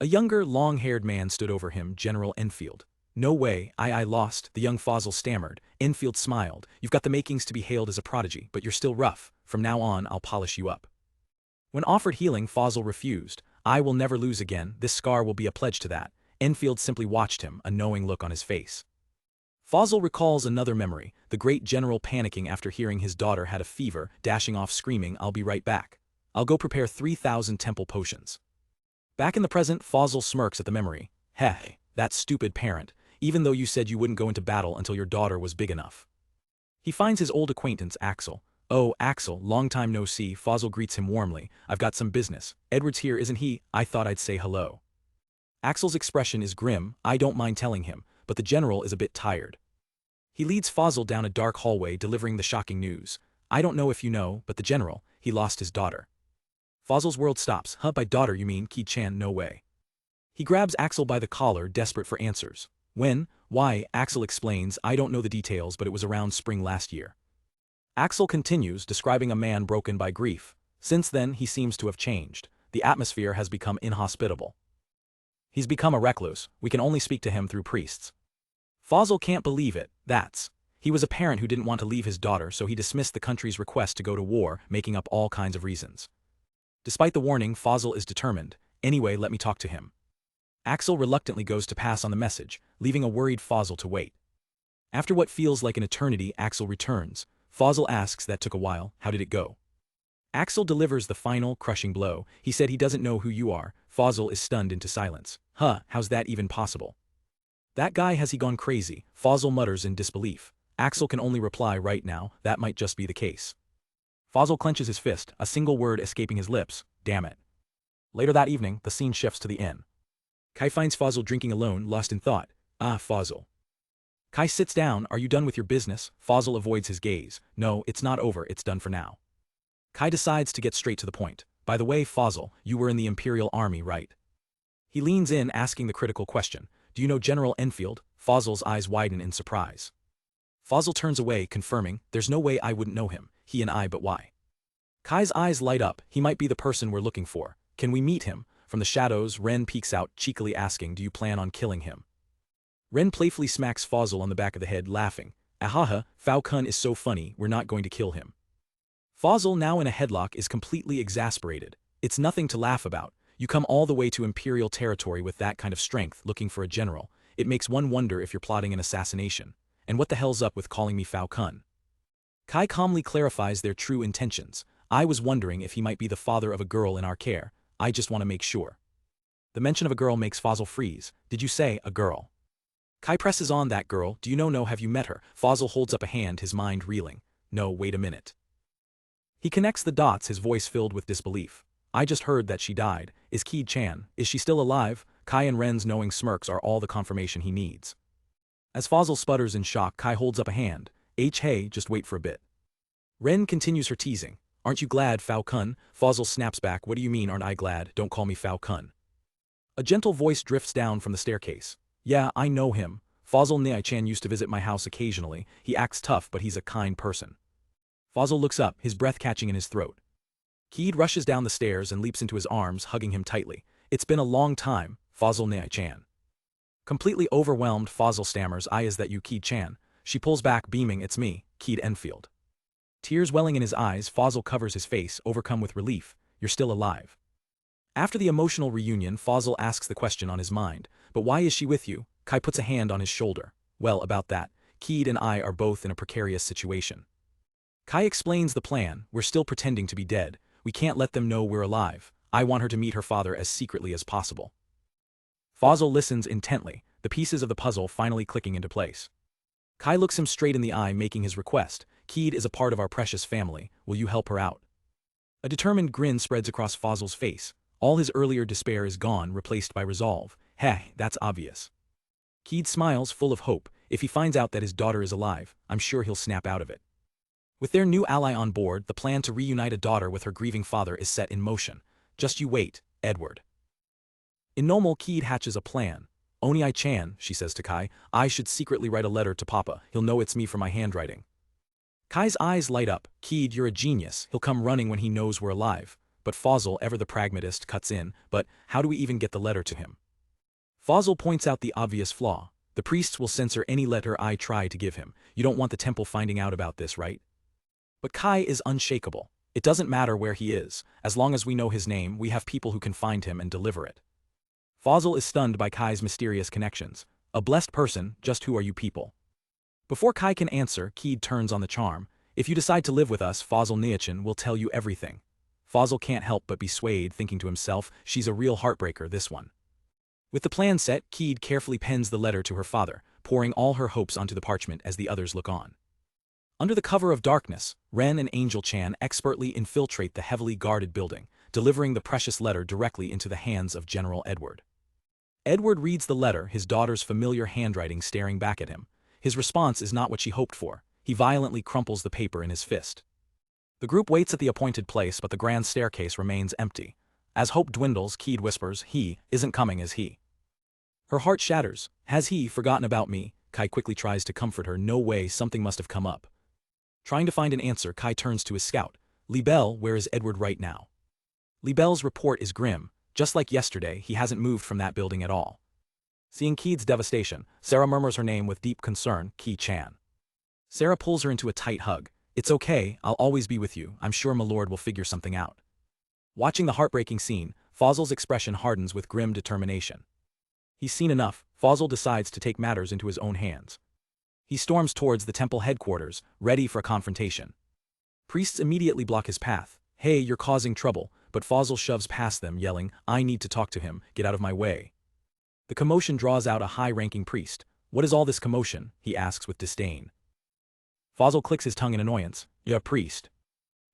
A younger, long-haired man stood over him, General Enfield. No way, I lost, the young Fosil stammered. Enfield smiled. You've got the makings to be hailed as a prodigy, but you're still rough. From now on, I'll polish you up. When offered healing, Fosil refused. I will never lose again, this scar will be a pledge to that. Enfield simply watched him, a knowing look on his face. Fosil recalls another memory, the great general panicking after hearing his daughter had a fever, dashing off screaming, I'll be right back. I'll go prepare 3,000 temple potions. Back in the present, Fosil smirks at the memory. Hey, that stupid parent, even though you said you wouldn't go into battle until your daughter was big enough. He finds his old acquaintance, Axel. Oh, Axel, long time no see, Fosil greets him warmly. I've got some business. Edward's here, isn't he? I thought I'd say hello. Axel's expression is grim, I don't mind telling him, but the general is a bit tired. He leads Fosil down a dark hallway delivering the shocking news. I don't know if you know, but the general, he lost his daughter. Fosil's world stops. Huh, by daughter you mean, Keed-chan, no way. He grabs Axel by the collar, desperate for answers. When? Why? Axel explains, I don't know the details, but it was around spring last year. Axel continues, describing a man broken by grief. Since then, he seems to have changed. The atmosphere has become inhospitable. He's become a recluse, we can only speak to him through priests. Fosil can't believe it, he was a parent who didn't want to leave his daughter, so he dismissed the country's request to go to war, making up all kinds of reasons. Despite the warning, Fosil is determined. Anyway, let me talk to him. Axel reluctantly goes to pass on the message, leaving a worried Fosil to wait. After what feels like an eternity, Axel returns. Fosil asks, that took a while, how did it go? Axel delivers the final, crushing blow. He said he doesn't know who you are. Fosil is stunned into silence. Huh, how's that even possible? That guy, has he gone crazy? Fosil mutters in disbelief. Axel can only reply right now, that might just be the case. Fosil clenches his fist, a single word escaping his lips, damn it. Later that evening, the scene shifts to the inn. Kai finds Fosil drinking alone, lost in thought. Ah, Fosil. Kai sits down, are you done with your business? Fosil avoids his gaze. No, it's not over, it's done for now. Kai decides to get straight to the point. By the way, Fosil, you were in the Imperial Army, right? He leans in, asking the critical question. Do you know General Enfield? Fosil's eyes widen in surprise. Fosil turns away, confirming, there's no way I wouldn't know him, he and I, but why? Kai's eyes light up, he might be the person we're looking for. Can we meet him? From the shadows, Ren peeks out, cheekily asking, do you plan on killing him? Ren playfully smacks Fosil on the back of the head, laughing. Ahaha, Falcon is so funny, we're not going to kill him. Fosil, now in a headlock, is completely exasperated. It's nothing to laugh about. You come all the way to Imperial territory with that kind of strength, looking for a general. It makes one wonder if you're plotting an assassination. And what the hell's up with calling me Falcon? Kai calmly clarifies their true intentions. I was wondering if he might be the father of a girl in our care. I just want to make sure. The mention of a girl makes Fosil freeze. Did you say, a girl? Kai presses on, that girl, do you know, no, have you met her? Fosil holds up a hand, his mind reeling. No, wait a minute. He connects the dots, his voice filled with disbelief. I just heard that she died. Is Keed-chan, is she still alive? Kai and Ren's knowing smirks are all the confirmation he needs. As Fosil sputters in shock, Kai holds up a hand. Hey, just wait for a bit. Ren continues her teasing. Aren't you glad, Falcon? Fosil snaps back, what do you mean, aren't I glad? Don't call me Falcon. A gentle voice drifts down from the staircase. Yeah, I know him. Fosil Nei-chan used to visit my house occasionally. He acts tough, but he's a kind person. Fosil looks up, his breath catching in his throat. Keed rushes down the stairs and leaps into his arms, hugging him tightly. It's been a long time, Fosil Nei-chan. Completely overwhelmed, Fosil stammers, is that you, Keed-chan? She pulls back, beaming, it's me, Keed Enfield. Tears welling in his eyes, Fosil covers his face, overcome with relief. You're still alive. After the emotional reunion, Fosil asks the question on his mind. But why is she with you? Kai puts a hand on his shoulder. Well, about that, Keed and I are both in a precarious situation. Kai explains the plan, we're still pretending to be dead. We can't let them know we're alive. I want her to meet her father as secretly as possible. Fosil listens intently, the pieces of the puzzle finally clicking into place. Kai looks him straight in the eye, making his request. Keed is a part of our precious family, will you help her out? A determined grin spreads across Fosil's face. All his earlier despair is gone, replaced by resolve. Heh, that's obvious. Keed smiles, full of hope. If he finds out that his daughter is alive, I'm sure he'll snap out of it. With their new ally on board, the plan to reunite a daughter with her grieving father is set in motion. Just you wait, Edward. In Normal, Keed hatches a plan. Oni-chan, she says to Kai, I should secretly write a letter to Papa, he'll know it's me for my handwriting. Kai's eyes light up. Keed, you're a genius, he'll come running when he knows we're alive. But Fosil, ever the pragmatist, cuts in, but how do we even get the letter to him? Fosil points out the obvious flaw. The priests will censor any letter I try to give him. You don't want the temple finding out about this, right? But Kai is unshakable. It doesn't matter where he is. As long as we know his name, we have people who can find him and deliver it. Fosil is stunned by Kai's mysterious connections. A blessed person, just who are you people? Before Kai can answer, Keed turns on the charm. If you decide to live with us, Fosil Niachin will tell you everything. Fosil can't help but be swayed, thinking to himself, she's a real heartbreaker, this one. With the plan set, Keed carefully pens the letter to her father, pouring all her hopes onto the parchment as the others look on. Under the cover of darkness, Ren and Angel-chan expertly infiltrate the heavily guarded building, delivering the precious letter directly into the hands of General Edward. Edward reads the letter, his daughter's familiar handwriting staring back at him. His response is not what she hoped for. He violently crumples the paper in his fist. The group waits at the appointed place, but the grand staircase remains empty. As hope dwindles, Keed whispers, he isn't coming, is he? Her heart shatters. Has he forgotten about me? Kai quickly tries to comfort her. No way, something must have come up. Trying to find an answer, Kai turns to his scout. Libelle, where is Edward right now? Libelle's report is grim. Just like yesterday, he hasn't moved from that building at all. Seeing Keed's devastation, Sarah murmurs her name with deep concern, Ki-chan. Sarah pulls her into a tight hug. It's okay, I'll always be with you, I'm sure my lord will figure something out. Watching the heartbreaking scene, Fosil's expression hardens with grim determination. He's seen enough. Fosil decides to take matters into his own hands. He storms towards the temple headquarters, ready for a confrontation. Priests immediately block his path. Hey, you're causing trouble, but Fosil shoves past them, yelling, I need to talk to him, get out of my way. The commotion draws out a high-ranking priest. What is all this commotion? He asks with disdain. Fosil clicks his tongue in annoyance. You're a priest.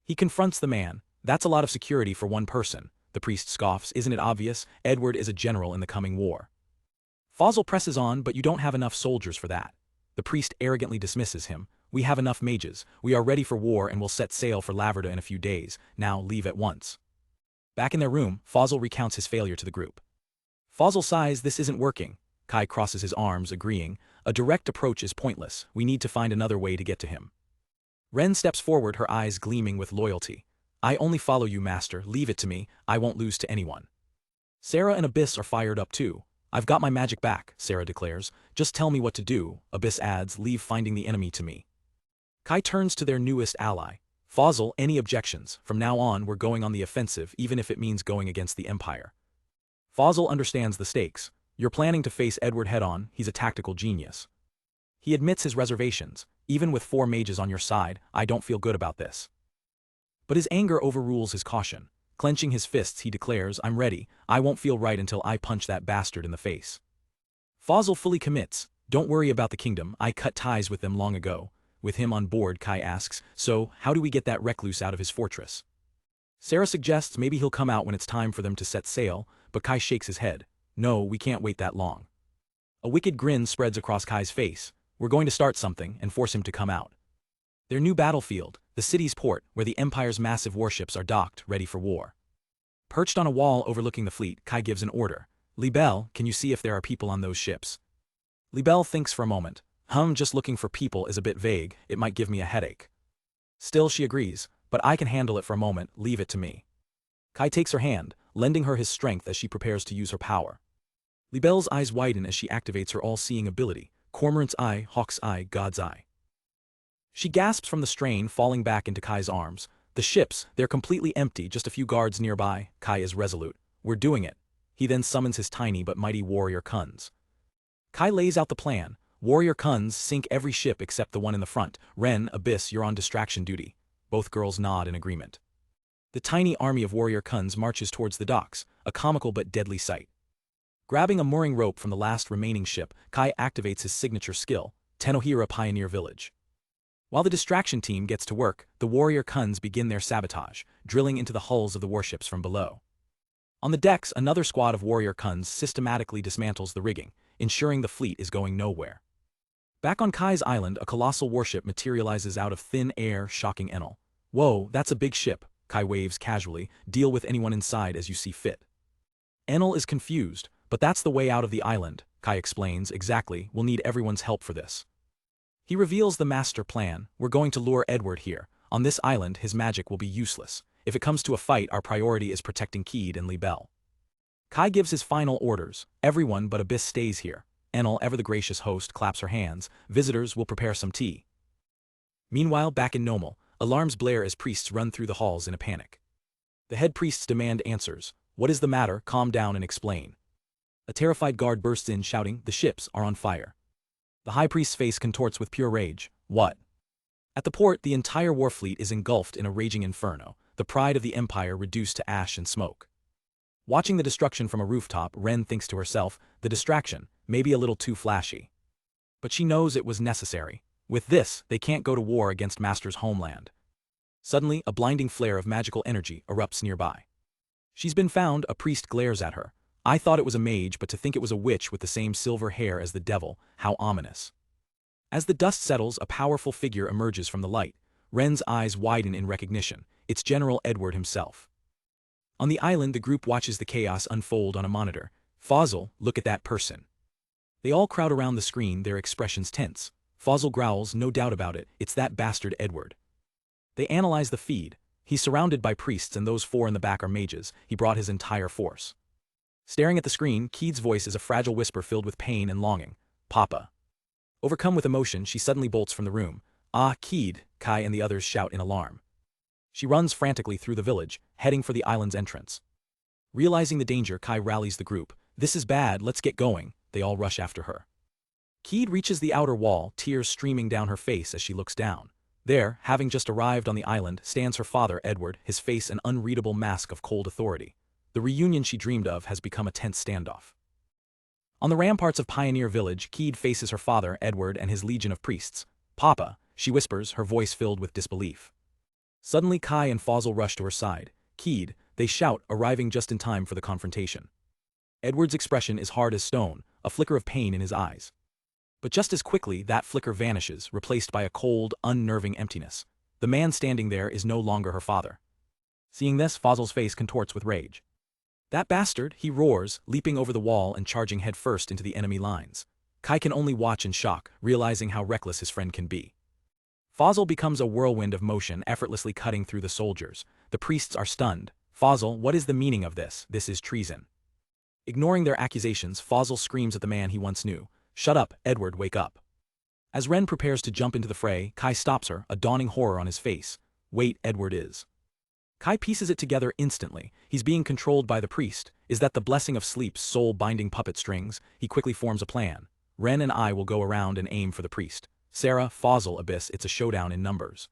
He confronts the man. That's a lot of security for one person. The priest scoffs. Isn't it obvious? Edward is a general in the coming war. Fosil presses on, but you don't have enough soldiers for that. The priest arrogantly dismisses him. We have enough mages. We are ready for war and will set sail for Laverda in a few days. Now leave at once. Back in their room, Fosil recounts his failure to the group. Fosil sighs, this isn't working. Kai crosses his arms, agreeing. A direct approach is pointless. We need to find another way to get to him. Ren steps forward, her eyes gleaming with loyalty. I only follow you, master. Leave it to me. I won't lose to anyone. Sarah and Abyss are fired up too. I've got my magic back, Sarah declares. Just tell me what to do. Abyss adds, leave finding the enemy to me. Kai turns to their newest ally. Fosil, any objections? From now on, we're going on the offensive, even if it means going against the Empire. Fosil understands the stakes. You're planning to face Edward head-on, he's a tactical genius. He admits his reservations. Even with 4 mages on your side, I don't feel good about this. But his anger overrules his caution. Clenching his fists, he declares, I'm ready. I won't feel right until I punch that bastard in the face. Fosil fully commits. Don't worry about the kingdom, I cut ties with them long ago. With him on board, Kai asks, so, how do we get that recluse out of his fortress? Sarah suggests maybe he'll come out when it's time for them to set sail, but Kai shakes his head. No, we can't wait that long. A wicked grin spreads across Kai's face. We're going to start something and force him to come out. Their new battlefield, the city's port, where the Empire's massive warships are docked, ready for war. Perched on a wall overlooking the fleet, Kai gives an order. Libelle, can you see if there are people on those ships? Libelle thinks for a moment. Just looking for people is a bit vague, it might give me a headache. Still, she agrees, but I can handle it for a moment, leave it to me. Kai takes her hand, lending her his strength as she prepares to use her power. Libelle's eyes widen as she activates her all-seeing ability, Cormorant's Eye, Hawk's Eye, God's Eye. She gasps from the strain, falling back into Kai's arms. The ships, they're completely empty, just a few guards nearby. Kai is resolute. We're doing it. He then summons his tiny but mighty warrior Kuns. Kai lays out the plan. Warrior Kuns sink every ship except the one in the front. Ren, Abyss, you're on distraction duty. Both girls nod in agreement. The tiny army of warrior Kuns marches towards the docks, a comical but deadly sight. Grabbing a mooring rope from the last remaining ship, Kai activates his signature skill, Tenohira Pioneer Village. While the distraction team gets to work, the warrior Kuns begin their sabotage, drilling into the hulls of the warships from below. On the decks, another squad of warrior Kuns systematically dismantles the rigging, ensuring the fleet is going nowhere. Back on Kai's island, a colossal warship materializes out of thin air, shocking Enel. Whoa, that's a big ship, Kai waves casually, deal with anyone inside as you see fit. Enel is confused, but that's the way out of the island, Kai explains. Exactly, we'll need everyone's help for this. He reveals the master plan. We're going to lure Edward here. On this island, his magic will be useless. If it comes to a fight, our priority is protecting Keed and Libelle. Kai gives his final orders. Everyone but Abyss stays here. Enel, ever the gracious host, claps her hands. Visitors will prepare some tea. Meanwhile, back in Nomel, alarms blare as priests run through the halls in a panic. The head priests demand answers. What is the matter? Calm down and explain. A terrified guard bursts in shouting, the ships are on fire. The high priest's face contorts with pure rage. What? At the port, the entire war fleet is engulfed in a raging inferno, the pride of the empire reduced to ash and smoke. Watching the destruction from a rooftop, Ren thinks to herself, the distraction, maybe a little too flashy. But she knows it was necessary. With this, they can't go to war against Master's homeland. Suddenly, a blinding flare of magical energy erupts nearby. She's been found, a priest glares at her. I thought it was a mage, but to think it was a witch with the same silver hair as the devil, how ominous. As the dust settles, a powerful figure emerges from the light. Ren's eyes widen in recognition. It's General Edward himself. On the island, the group watches the chaos unfold on a monitor. Fosil, look at that person. They all crowd around the screen, their expressions tense. Fosil growls, no doubt about it, it's that bastard Edward. They analyze the feed. He's surrounded by priests and those 4 in the back are mages. He brought his entire force. Staring at the screen, Keed's voice is a fragile whisper filled with pain and longing. Papa. Overcome with emotion, she suddenly bolts from the room. Ah, Keed, Kai and the others shout in alarm. She runs frantically through the village, heading for the island's entrance. Realizing the danger, Kai rallies the group. This is bad, let's get going. They all rush after her. Keed reaches the outer wall, tears streaming down her face as she looks down. There, having just arrived on the island, stands her father, Edward, his face an unreadable mask of cold authority. The reunion she dreamed of has become a tense standoff. On the ramparts of Pioneer Village, Keed faces her father, Edward, and his legion of priests. Papa, she whispers, her voice filled with disbelief. Suddenly Kai and Fosil rush to her side. Keed, they shout, arriving just in time for the confrontation. Edward's expression is hard as stone, a flicker of pain in his eyes. But just as quickly, that flicker vanishes, replaced by a cold, unnerving emptiness. The man standing there is no longer her father. Seeing this, Fosil's face contorts with rage. That bastard, he roars, leaping over the wall and charging headfirst into the enemy lines. Kai can only watch in shock, realizing how reckless his friend can be. Fosil becomes a whirlwind of motion, effortlessly cutting through the soldiers. The priests are stunned. Fosil, what is the meaning of this? This is treason. Ignoring their accusations, Fosil screams at the man he once knew. Shut up, Edward, wake up. As Ren prepares to jump into the fray, Kai stops her, a dawning horror on his face. Wait, Edward is. Kai pieces it together instantly. He's being controlled by the priest. Is that the blessing of sleep's soul-binding puppet strings? He quickly forms a plan. Ren and I will go around and aim for the priest. Sarah, Fosil, Abyss, it's a showdown in numbers.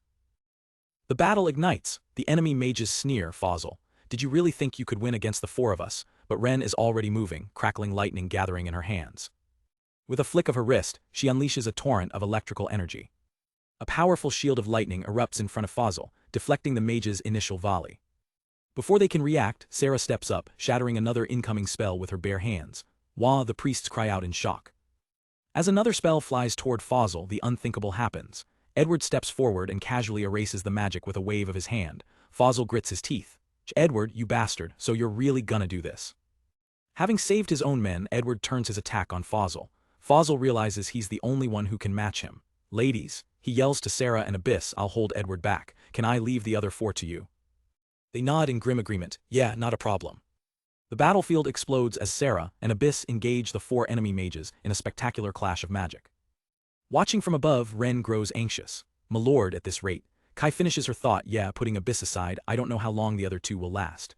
The battle ignites. The enemy mages sneer, Fosil. Did you really think you could win against the 4 of us? But Ren is already moving, crackling lightning gathering in her hands. With a flick of her wrist, she unleashes a torrent of electrical energy. A powerful shield of lightning erupts in front of Fosil, deflecting the mage's initial volley. Before they can react, Sarah steps up, shattering another incoming spell with her bare hands. Wah, the priests cry out in shock. As another spell flies toward Fosil, the unthinkable happens. Edward steps forward and casually erases the magic with a wave of his hand. Fosil grits his teeth. Edward, you bastard, so you're really gonna do this. Having saved his own men, Edward turns his attack on Fosil. Fosil realizes he's the only one who can match him. Ladies, he yells to Sarah and Abyss, I'll hold Edward back. Can I leave the other 4 to you? They nod in grim agreement. Yeah, not a problem. The battlefield explodes as Sarah and Abyss engage the 4 enemy mages in a spectacular clash of magic. Watching from above, Ren grows anxious. My lord, at this rate. Kai finishes her thought, yeah, putting Abyss aside, I don't know how long the other 2 will last.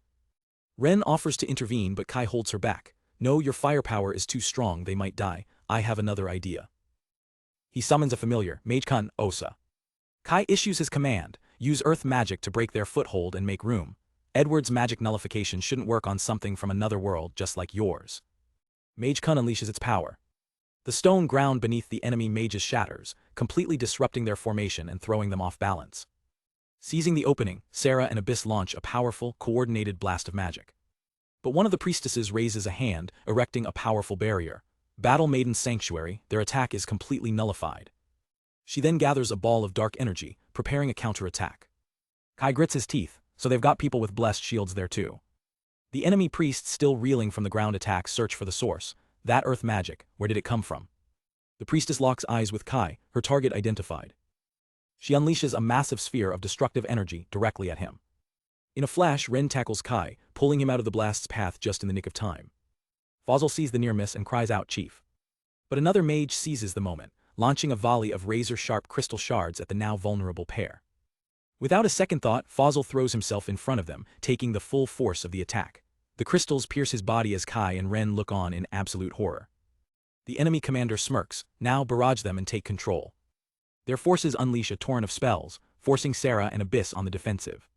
Ren offers to intervene, but Kai holds her back. No, your firepower is too strong, they might die. I have another idea. He summons a familiar, Mage-kun, Osa. Kai issues his command, use earth magic to break their foothold and make room. Edward's magic nullification shouldn't work on something from another world just like yours. Mage-kun unleashes its power. The stone ground beneath the enemy mages shatters, completely disrupting their formation and throwing them off balance. Seizing the opening, Sarah and Abyss launch a powerful, coordinated blast of magic. But one of the priestesses raises a hand, erecting a powerful barrier. Battle Maiden's sanctuary, their attack is completely nullified. She then gathers a ball of dark energy, preparing a counterattack. Kai grits his teeth, so they've got people with blessed shields there too. The enemy priests still reeling from the ground attack search for the source. That earth magic, where did it come from? The priestess locks eyes with Kai, her target identified. She unleashes a massive sphere of destructive energy directly at him. In a flash, Ren tackles Kai, pulling him out of the blast's path just in the nick of time. Fosil sees the near miss and cries out, "Chief." But another mage seizes the moment, launching a volley of razor-sharp crystal shards at the now vulnerable pair. Without a second thought, Fosil throws himself in front of them, taking the full force of the attack. The crystals pierce his body as Kai and Ren look on in absolute horror. The enemy commander smirks, "Now barrage them and take control." Their forces unleash a torrent of spells, forcing Sarah and Abyss on the defensive.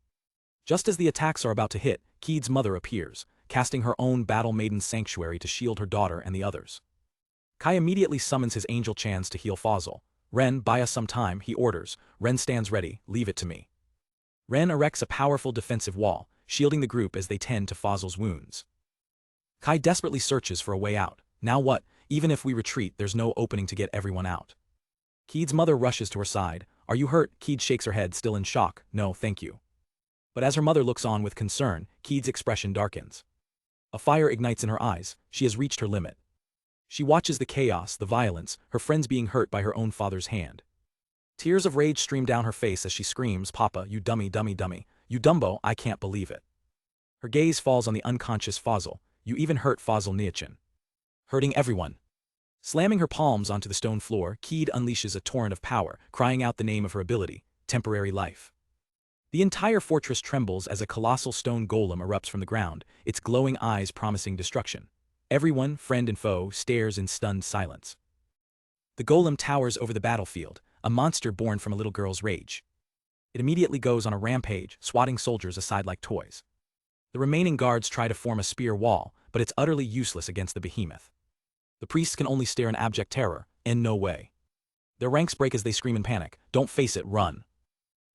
Just as the attacks are about to hit, Keed's mother appears, casting her own battle-maiden sanctuary to shield her daughter and the others. Kai immediately summons his angel Chans to heal Fosil. "Ren, buy us some time," he orders. Ren stands ready, "Leave it to me." Ren erects a powerful defensive wall, shielding the group as they tend to Fosil's wounds. Kai desperately searches for a way out. Now what? Even if we retreat, there's no opening to get everyone out. Keed's mother rushes to her side. "Are you hurt?" Keed shakes her head, still in shock. "No, thank you." But as her mother looks on with concern, Keed's expression darkens. A fire ignites in her eyes. She has reached her limit. She watches the chaos, the violence, her friends being hurt by her own father's hand. Tears of rage stream down her face as she screams, "Papa, you dummy, dummy, dummy. You Dumbo, I can't believe it." Her gaze falls on the unconscious Fosil. "You even hurt Fosil Niachin. Hurting everyone." Slamming her palms onto the stone floor, Keed unleashes a torrent of power, crying out the name of her ability, Temporary Life. The entire fortress trembles as a colossal stone golem erupts from the ground, its glowing eyes promising destruction. Everyone, friend and foe, stares in stunned silence. The golem towers over the battlefield, a monster born from a little girl's rage. It immediately goes on a rampage, swatting soldiers aside like toys. The remaining guards try to form a spear wall, but it's utterly useless against the behemoth. The priests can only stare in abject terror, and no way. Their ranks break as they scream in panic, "Don't face it, run."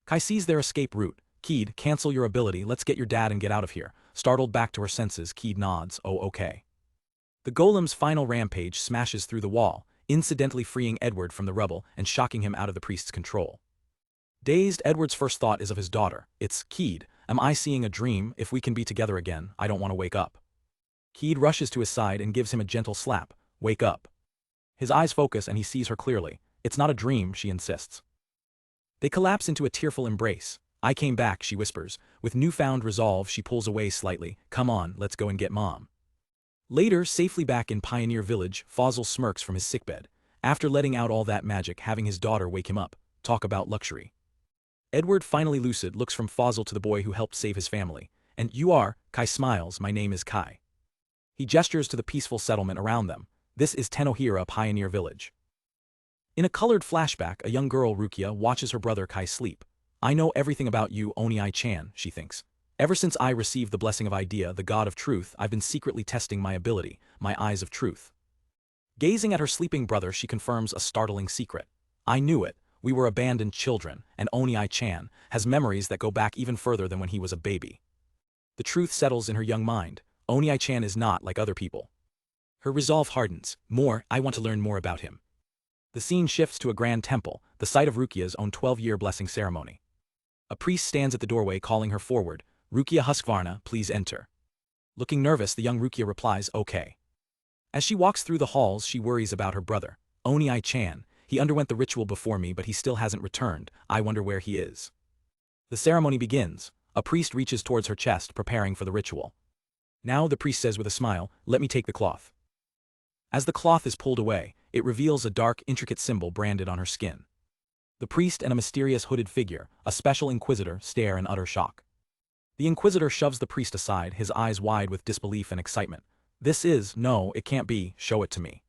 Kai sees their escape route. "Keed, cancel your ability, let's get your dad and get out of here." Startled back to her senses, Keed nods, "Oh, okay." The golem's final rampage smashes through the wall, incidentally freeing Edward from the rubble and shocking him out of the priest's control. Dazed, Edward's first thought is of his daughter. "It's Keed. Am I seeing a dream? If we can be together again, I don't want to wake up." Keed rushes to his side and gives him a gentle slap. "Wake up." His eyes focus and he sees her clearly. "It's not a dream," she insists. They collapse into a tearful embrace. "I came back," she whispers. With newfound resolve, she pulls away slightly. "Come on, let's go and get Mom." Later, safely back in Pioneer Village, Fosil smirks from his sickbed. After letting out all that magic, having his daughter wake him up. Talk about luxury. Edward, finally lucid, looks from Fosil to the boy who helped save his family. "And you are?" Kai smiles. "My name is Kai." He gestures to the peaceful settlement around them. "This is Tenohira Pioneer Village." In a colored flashback, a young girl, Rukia, watches her brother Kai sleep. "I know everything about you, Oni-chan," she thinks. "Ever since I received the blessing of Idea, the god of truth, I've been secretly testing my ability, my eyes of truth." Gazing at her sleeping brother, she confirms a startling secret. "I knew it. We were abandoned children, and Oni-chan has memories that go back even further than when he was a baby." The truth settles in her young mind. Oni-chan is not like other people. Her resolve hardens. "More, I want to learn more about him." The scene shifts to a grand temple, the site of Rukia's own 12-year blessing ceremony. A priest stands at the doorway calling her forward. "Rukia Husqvarna, please enter." Looking nervous, the young Rukia replies, "Okay." As she walks through the halls, she worries about her brother. "Oni-chan, he underwent the ritual before me, but he still hasn't returned. I wonder where he is." The ceremony begins. A priest reaches towards her chest, preparing for the ritual. Now, the priest says with a smile, "Let me take the cloth." As the cloth is pulled away, it reveals a dark, intricate symbol branded on her skin. The priest and a mysterious hooded figure, a special inquisitor, stare in utter shock. The inquisitor shoves the priest aside, his eyes wide with disbelief and excitement. No, it can't be, show it to me."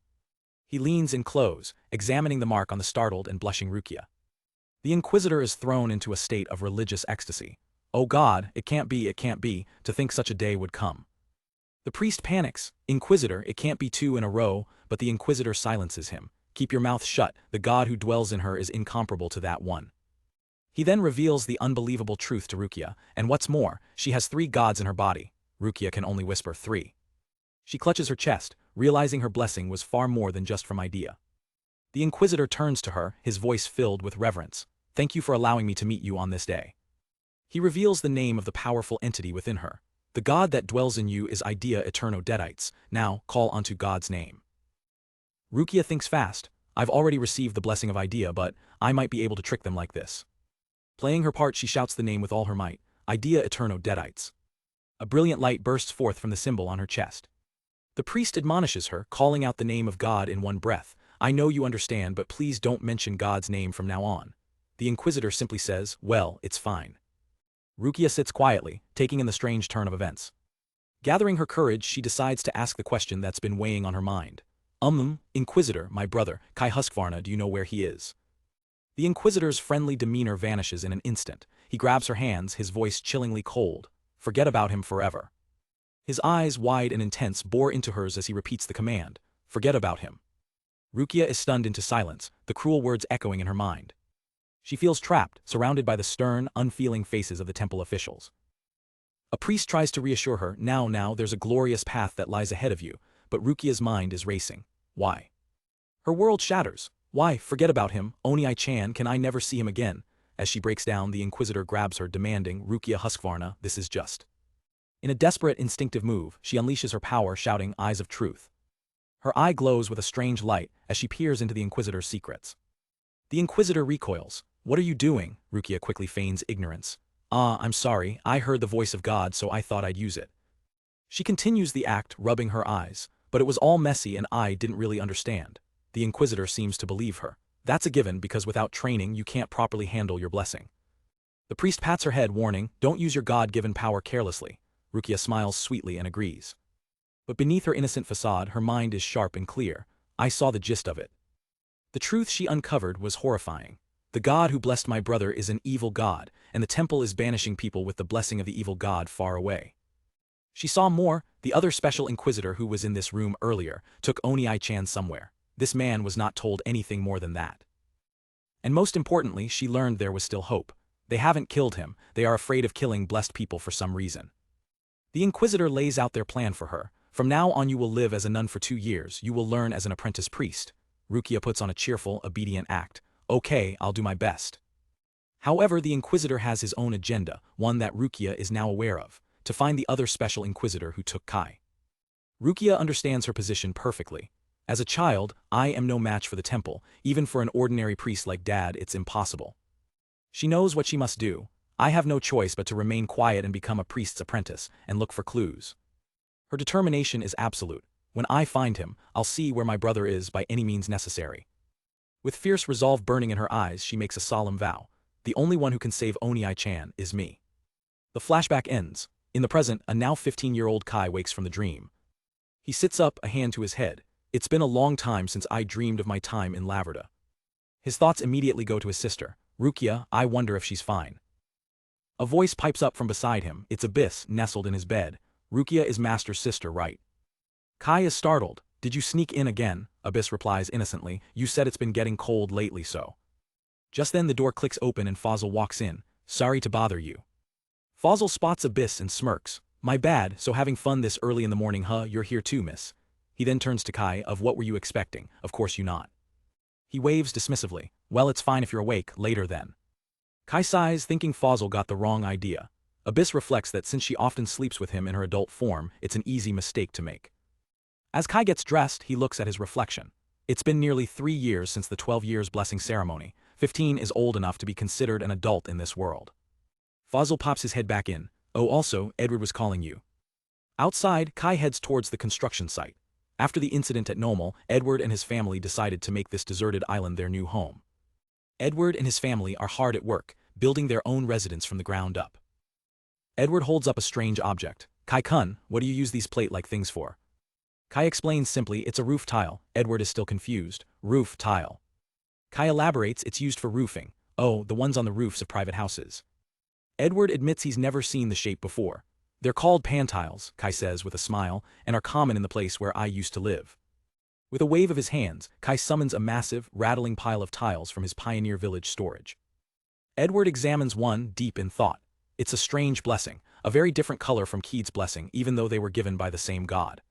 He leans in close, examining the mark on the startled and blushing Rukia. The inquisitor is thrown into a state of religious ecstasy. "Oh God, it can't be, to think such a day would come." The priest panics. "Inquisitor, it can't be two in a row," but the inquisitor silences him. "Keep your mouth shut, the god who dwells in her is incomparable to that one." He then reveals the unbelievable truth to Rukia, and what's more, she has 3 gods in her body. Rukia can only whisper 3. She clutches her chest, realizing her blessing was far more than just from Idea. The inquisitor turns to her, his voice filled with reverence. "Thank you for allowing me to meet you on this day." He reveals the name of the powerful entity within her. The The God that dwells in you is Idea Eterno Deadites. Now, call onto God's name. Rukia thinks fast. I've already received the blessing of Idea, but I might be able to trick them like this. Playing her part, she shouts the name with all her might. Idea Eterno Deadites. A brilliant light bursts forth from the symbol on her chest. The priest admonishes her, calling out the name of God in one breath. I know you understand, but please don't mention God's name from now on. The Inquisitor simply says, well, it's fine. Rukia sits quietly, taking in the strange turn of events. Gathering her courage, she decides to ask the question that's been weighing on her mind. Inquisitor, my brother, Kai Husqvarna, do you know where he is? The Inquisitor's friendly demeanor vanishes in an instant. He grabs her hands, his voice chillingly cold. Forget about him forever. His eyes, wide and intense, bore into hers as he repeats the command. Forget about him. Rukia is stunned into silence, the cruel words echoing in her mind. She feels trapped, surrounded by the stern, unfeeling faces of the temple officials. A priest tries to reassure her, now, there's a glorious path that lies ahead of you, but Rukia's mind is racing. Why? Her world shatters. Why, forget about him, Oni-chan, can I never see him again? As she breaks down, the Inquisitor grabs her, demanding, Rukia Husqvarna, this is just. In a desperate, instinctive move, she unleashes her power, shouting, Eyes of Truth. Her eye glows with a strange light as she peers into the Inquisitor's secrets. The Inquisitor recoils. What are you doing? Rukia quickly feigns ignorance. I'm sorry, I heard the voice of God, so I thought I'd use it. She continues the act, rubbing her eyes, but it was all messy and I didn't really understand. The Inquisitor seems to believe her. That's a given because without training you can't properly handle your blessing. The priest pats her head, warning, don't use your God-given power carelessly. Rukia smiles sweetly and agrees. But beneath her innocent facade, her mind is sharp and clear. I saw the gist of it. The truth she uncovered was horrifying. The God who blessed my brother is an evil God, and the temple is banishing people with the blessing of the evil God far away. She saw more. The other special Inquisitor who was in this room earlier took Oni-chan somewhere. This man was not told anything more than that. And most importantly, she learned there was still hope. They haven't killed him, they are afraid of killing blessed people for some reason. The Inquisitor lays out their plan for her. From now on you will live as a nun for 2 years, you will learn as an apprentice priest. Rukia puts on a cheerful, obedient act. Okay, I'll do my best. However, the Inquisitor has his own agenda, one that Rukia is now aware of, to find the other special Inquisitor who took Kai. Rukia understands her position perfectly. As a child, I am no match for the temple, even for an ordinary priest like Dad, it's impossible. She knows what she must do. I have no choice but to remain quiet and become a priest's apprentice, and look for clues. Her determination is absolute. When I find him, I'll see where my brother is by any means necessary. With fierce resolve burning in her eyes, she makes a solemn vow. The only one who can save Oni-chan is me. The flashback ends. In the present, a now 15-year-old Kai wakes from the dream. He sits up, a hand to his head. It's been a long time since I dreamed of my time in Laverda. His thoughts immediately go to his sister. Rukia, I wonder if she's fine. A voice pipes up from beside him. It's Abyss, nestled in his bed. Rukia is Master's sister, right? Kai is startled. Did you sneak in again? Abyss replies innocently. You said it's been getting cold lately, so. Just then the door clicks open and Fosil walks in. Sorry to bother you. Fosil spots Abyss and smirks. My bad, so having fun this early in the morning, huh? You're here too, miss. He then turns to Kai. Of what were you expecting? Of course you not. He waves dismissively. Well, it's fine if you're awake, later then. Kai sighs, thinking Fosil got the wrong idea. Abyss reflects that since she often sleeps with him in her adult form, it's an easy mistake to make. As Kai gets dressed, he looks at his reflection. It's been nearly 3 years since the 12 years blessing ceremony. 15 is old enough to be considered an adult in this world. Fosil pops his head back in. Oh, also, Edward was calling you. Outside, Kai heads towards the construction site. After the incident at Nomel, Edward and his family decided to make this deserted island their new home. Edward and his family are hard at work, building their own residence from the ground up. Edward holds up a strange object. Kai-kun, what do you use these plate-like things for? Kai explains simply, it's a roof tile. Edward is still confused. Roof tile. Kai elaborates, it's used for roofing. Oh, the ones on the roofs of private houses. Edward admits he's never seen the shape before. They're called pantiles, Kai says with a smile, and are common in the place where I used to live. With a wave of his hands, Kai summons a massive, rattling pile of tiles from his pioneer village storage. Edward examines one, deep in thought. It's a strange blessing, a very different color from Keed's blessing, even though they were given by the same god.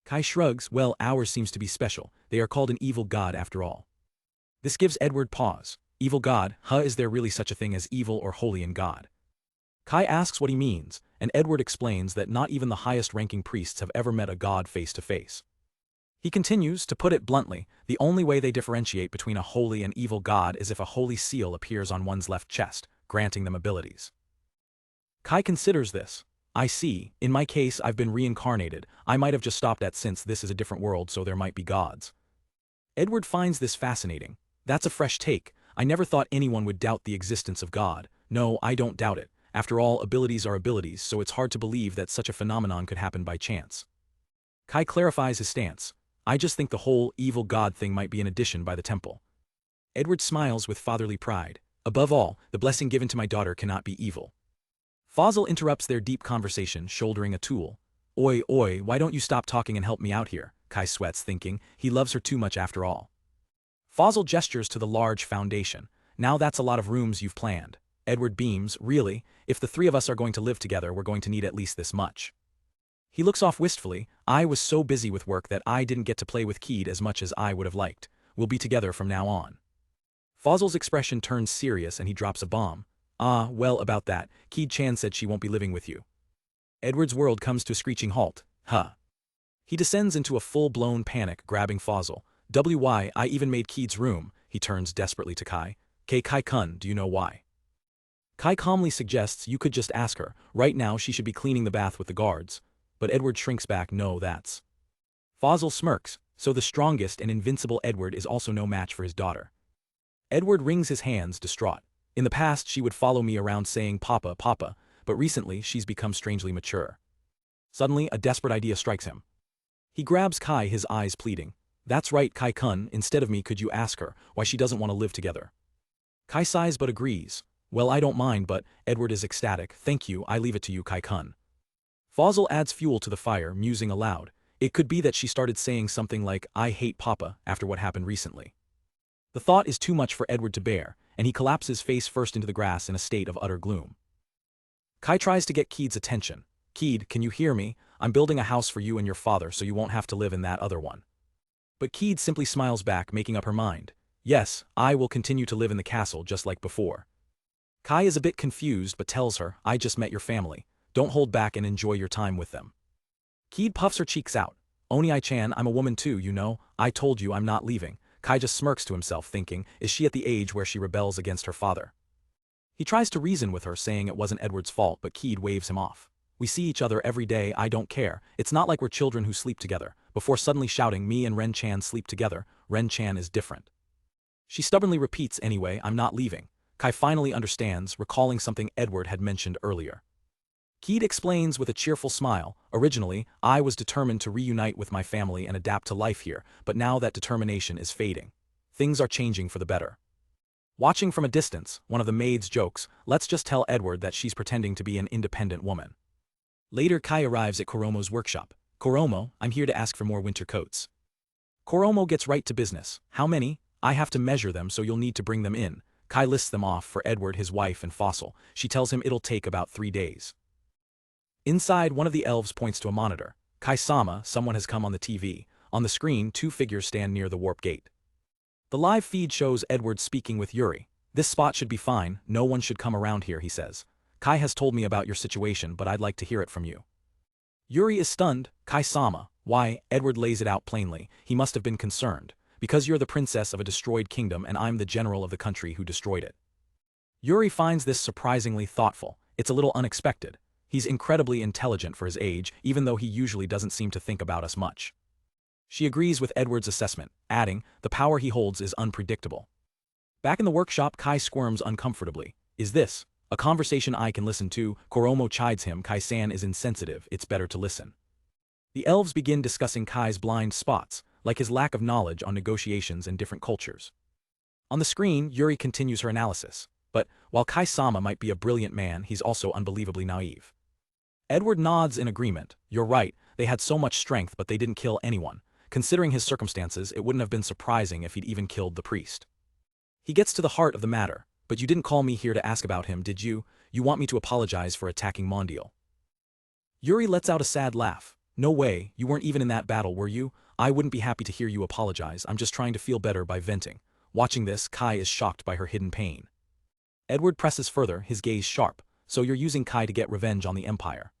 Kai shrugs, well, ours seems to be special. They are called an evil god after all. This gives Edward pause. Evil god, huh? Is there really such a thing as evil or holy in God? Kai asks what he means, and Edward explains that not even the highest-ranking priests have ever met a god face-to-face. He continues, to put it bluntly, the only way they differentiate between a holy and evil god is if a holy seal appears on one's left chest, granting them abilities. Kai considers this. I see, in my case I've been reincarnated, I might have just stopped at since this is a different world so there might be gods. Edward finds this fascinating. That's a fresh take. I never thought anyone would doubt the existence of God. No, I don't doubt it. After all, abilities are abilities, so it's hard to believe that such a phenomenon could happen by chance. Kai clarifies his stance. I just think the whole evil god thing might be an addition by the temple. Edward smiles with fatherly pride. Above all, the blessing given to my daughter cannot be evil. Fosil interrupts their deep conversation, shouldering a tool. Oi, oi, why don't you stop talking and help me out here? Kai sweats, thinking, he loves her too much after all. Fosil gestures to the large foundation. Now that's a lot of rooms you've planned. Edward beams, really, if the three of us are going to live together we're going to need at least this much. He looks off wistfully. I was so busy with work that I didn't get to play with Keed as much as I would have liked. We'll be together from now on. Fosil's expression turns serious and he drops a bomb. Ah, well about that, Keed-chan said she won't be living with you. Edward's world comes to a screeching halt. Huh. He descends into a full-blown panic, grabbing Fosil. Why, I even made Keed's room, he turns desperately to Kai. Kai-kun, do you know why? Kai calmly suggests you could just ask her. Right now she should be cleaning the bath with the guards. But Edward shrinks back. No, that's. Fosil smirks. So the strongest and invincible Edward is also no match for his daughter. Edward wrings his hands, distraught. In the past she would follow me around saying Papa, Papa, but recently she's become strangely mature. Suddenly a desperate idea strikes him. He grabs Kai, his eyes pleading. That's right, Kai-kun, instead of me could you ask her why she doesn't want to live together? Kai sighs but agrees. Well, I don't mind, but Edward is ecstatic. Thank you, I leave it to you, Kai-kun. Fosil adds fuel to the fire, musing aloud. It could be that she started saying something like, I hate Papa, after what happened recently. The thought is too much for Edward to bear, and he collapses face first into the grass in a state of utter gloom. Kai tries to get Keed's attention. Keed, can you hear me? I'm building a house for you and your father so you won't have to live in that other one. But Keed simply smiles back, making up her mind. Yes, I will continue to live in the castle just like before. Kai is a bit confused but tells her, I just met your family. Don't hold back and enjoy your time with them. Keed puffs her cheeks out. Oni-chan, I'm a woman too, you know. I told you I'm not leaving. Kai just smirks to himself, thinking, is she at the age where she rebels against her father? He tries to reason with her, saying it wasn't Edward's fault, but Keed waves him off. We see each other every day, I don't care. It's not like we're children who sleep together. Before suddenly shouting, me and Ren-chan sleep together, Ren-chan is different. She stubbornly repeats, anyway, I'm not leaving. Kai finally understands, recalling something Edward had mentioned earlier. Keed explains with a cheerful smile, originally, I was determined to reunite with my family and adapt to life here, but now that determination is fading. Things are changing for the better. Watching from a distance, one of the maids jokes, let's just tell Edward that she's pretending to be an independent woman. Later Kai arrives at Koromo's workshop. Koromo, I'm here to ask for more winter coats. Koromo gets right to business. How many? I have to measure them so you'll need to bring them in. Kai lists them off for Edward, his wife and Fosil. She tells him it'll take about 3 days. Inside, one of the elves points to a monitor. Kai-sama, someone has come on the TV. On the screen, 2 figures stand near the warp gate. The live feed shows Edward speaking with Yuri. This spot should be fine, no one should come around here, he says. Kai has told me about your situation, but I'd like to hear it from you. Yuri is stunned. Kai-sama, why? Edward lays it out plainly. He must have been concerned. Because you're the princess of a destroyed kingdom and I'm the general of the country who destroyed it. Yuri finds this surprisingly thoughtful. It's a little unexpected. He's incredibly intelligent for his age, even though he usually doesn't seem to think about us much. She agrees with Edward's assessment, adding, the power he holds is unpredictable. Back in the workshop, Kai squirms uncomfortably. Is this a conversation I can listen to? Koromo chides him. Kai-san is insensitive, it's better to listen. The elves begin discussing Kai's blind spots, like his lack of knowledge on negotiations in different cultures. On the screen, Yuri continues her analysis. But, while Kai-sama might be a brilliant man, he's also unbelievably naive. Edward nods in agreement. You're right, they had so much strength but they didn't kill anyone. Considering his circumstances, it wouldn't have been surprising if he'd even killed the priest. He gets to the heart of the matter. But you didn't call me here to ask about him, did you? You want me to apologize for attacking Mondial. Yuri lets out a sad laugh. No way, you weren't even in that battle, were you? I wouldn't be happy to hear you apologize, I'm just trying to feel better by venting. Watching this, Kai is shocked by her hidden pain. Edward presses further, his gaze sharp. so you're using Kai to get revenge on the Empire.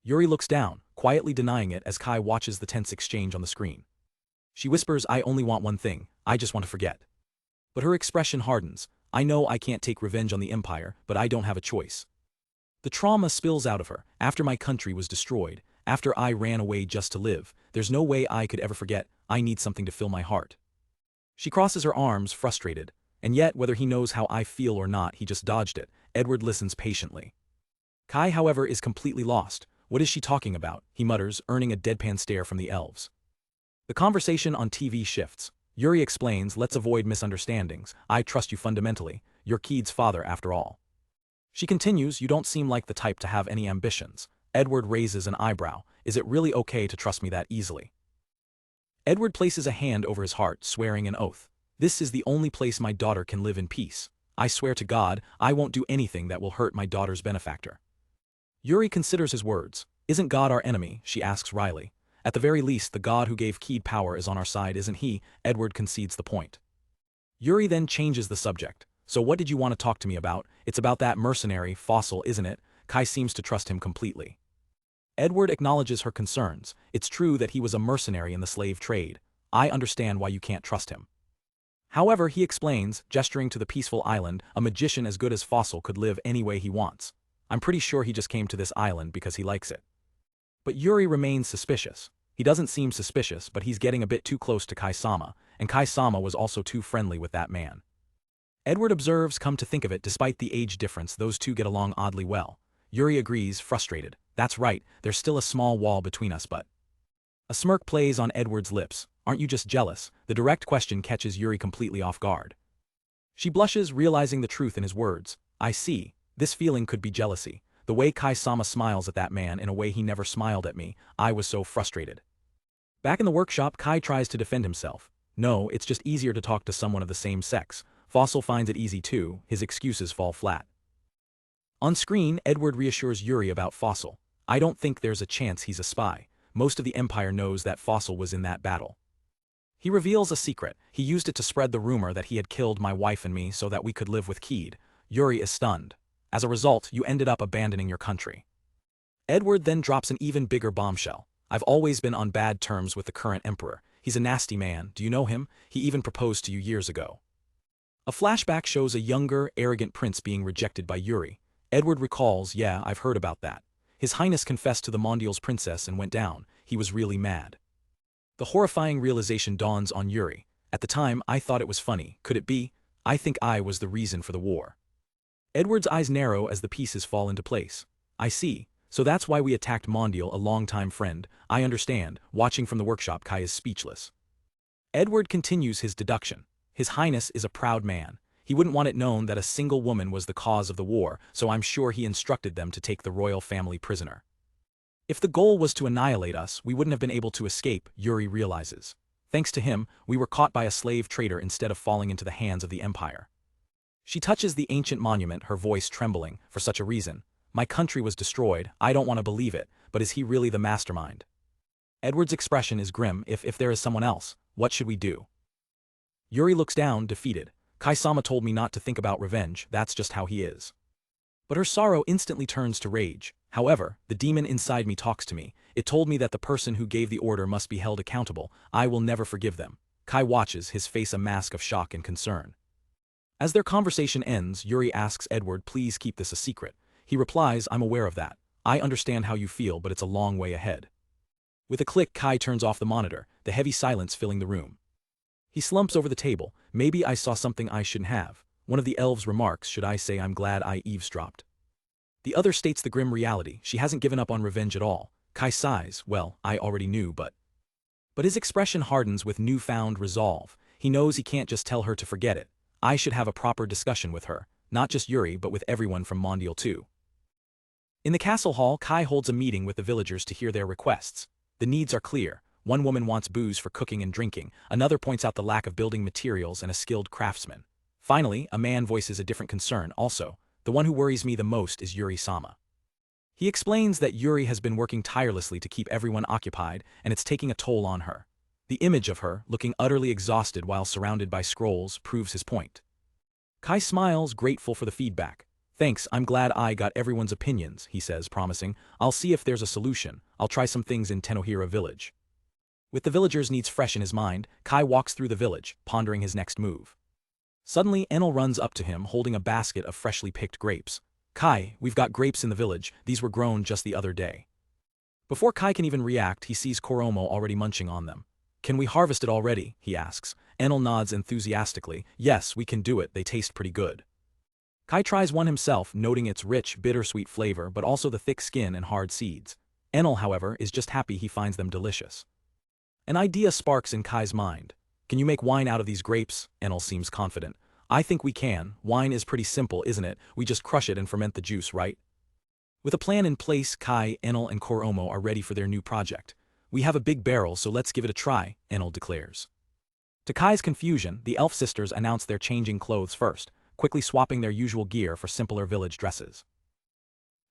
Yuri looks down, quietly denying it as Kai watches the tense exchange on the screen. She whispers, I only want one thing, I just want to forget. But her expression hardens. I know I can't take revenge on the Empire, but I don't have a choice. The trauma spills out of her. After my country was destroyed, after I ran away just to live, there's no way I could ever forget. I need something to fill my heart. She crosses her arms, frustrated, and yet whether he knows how I feel or not, he just dodged it. Edward listens patiently. Kai, however, is completely lost. What is she talking about? He mutters, earning a deadpan stare from the elves. The conversation on TV shifts. Yuri explains, let's avoid misunderstandings. I trust you fundamentally. You're Keed's father after all. She continues, you don't seem like the type to have any ambitions. Edward raises an eyebrow. Is it really okay to trust me that easily? Edward places a hand over his heart, swearing an oath. This is the only place my daughter can live in peace. I swear to God, I won't do anything that will hurt my daughter's benefactor. Yuri considers his words. Isn't God our enemy? She asks wryly. At the very least, the God who gave Keed power is on our side, isn't he? Edward concedes the point. Yuri then changes the subject. So what did you want to talk to me about? It's about that mercenary, Fosil, isn't it? Kai seems to trust him completely. Edward acknowledges her concerns. It's true that he was a mercenary in the slave trade. I understand why you can't trust him. However, he explains, gesturing to the peaceful island, a magician as good as Fosil could live any way he wants. I'm pretty sure he just came to this island because he likes it. But Yuri remains suspicious. He doesn't seem suspicious, but he's getting a bit too close to Kai-sama, and Kai-sama was also too friendly with that man. Edward observes, come to think of it, despite the age difference, those two get along oddly well. Yuri agrees, frustrated. That's right, there's still a small wall between us, but... A smirk plays on Edward's lips. Aren't you just jealous? The direct question catches Yuri completely off guard. She blushes, realizing the truth in his words. I see. This feeling could be jealousy. The way Kai-sama smiles at that man in a way he never smiled at me, I was so frustrated. Back in the workshop, Kai tries to defend himself. No, it's just easier to talk to someone of the same sex. Fosil finds it easy too, his excuses fall flat. On screen, Edward reassures Yuri about Fosil. I don't think there's a chance he's a spy. Most of the Empire knows that Fosil was in that battle. He reveals a secret. He used it to spread the rumor that he had killed my wife and me so that we could live with Keed. Yuri is stunned. As a result, you ended up abandoning your country. Edward then drops an even bigger bombshell. I've always been on bad terms with the current emperor. He's a nasty man. Do you know him? He even proposed to you years ago. A flashback shows a younger, arrogant prince being rejected by Yuri. Edward recalls, yeah, I've heard about that. His Highness confessed to the Mondial's princess and went down. He was really mad. The horrifying realization dawns on Yuri. At the time, I thought it was funny. Could it be? I think I was the reason for the war. Edward's eyes narrow as the pieces fall into place. I see. So that's why we attacked Mondial, a longtime friend. I understand. Watching from the workshop, Kai is speechless. Edward continues his deduction. His Highness is a proud man. He wouldn't want it known that a single woman was the cause of the war, so I'm sure he instructed them to take the royal family prisoner. If the goal was to annihilate us, we wouldn't have been able to escape, Yuri realizes. Thanks to him, we were caught by a slave trader instead of falling into the hands of the Empire. She touches the ancient monument, her voice trembling, for such a reason. My country was destroyed, I don't want to believe it, but is he really the mastermind? Edward's expression is grim. If there is someone else, what should we do? Yuri looks down, defeated. Kai-sama told me not to think about revenge, that's just how he is. But her sorrow instantly turns to rage. However, the demon inside me talks to me. It told me that the person who gave the order must be held accountable. I will never forgive them. Kai watches, his face a mask of shock and concern. As their conversation ends, Yuri asks Edward, please keep this a secret. He replies, I'm aware of that. I understand how you feel, but it's a long way ahead. With a click, Kai turns off the monitor, the heavy silence filling the room. He slumps over the table. Maybe I saw something I shouldn't have. One of the elves remarks, should I say I'm glad I eavesdropped? The other states the grim reality, she hasn't given up on revenge at all. Kai sighs, well, I already knew, but his expression hardens with newfound resolve. He knows he can't just tell her to forget it. I should have a proper discussion with her, not just Yuri but with everyone from Mondial too. In the castle hall, Kai holds a meeting with the villagers to hear their requests. The needs are clear. One woman wants booze for cooking and drinking, another points out the lack of building materials and a skilled craftsman. Finally, a man voices a different concern also. The one who worries me the most is Yuri-sama. He explains that Yuri has been working tirelessly to keep everyone occupied, and it's taking a toll on her. The image of her, looking utterly exhausted while surrounded by scrolls, proves his point. Kai smiles, grateful for the feedback. Thanks, I'm glad I got everyone's opinions, he says, promising. I'll see if there's a solution. I'll try some things in Tenohira village. With the villagers' needs fresh in his mind, Kai walks through the village, pondering his next move. Suddenly, Enel runs up to him holding a basket of freshly picked grapes. Kai, we've got grapes in the village, these were grown just the other day. Before Kai can even react, he sees Koromo already munching on them. Can we harvest it already? He asks. Enel nods enthusiastically. Yes, we can do it, they taste pretty good. Kai tries one himself, noting its rich, bittersweet flavor but also the thick skin and hard seeds. Enel, however, is just happy he finds them delicious. An idea sparks in Kai's mind. Can you make wine out of these grapes? Enel seems confident. I think we can. Wine is pretty simple, isn't it? We just crush it and ferment the juice, right? With a plan in place, Kai, Enel, and Koromo are ready for their new project. We have a big barrel, so let's give it a try, Enel declares. To Kai's confusion, the elf sisters announce they're changing clothes first, quickly swapping their usual gear for simpler village dresses.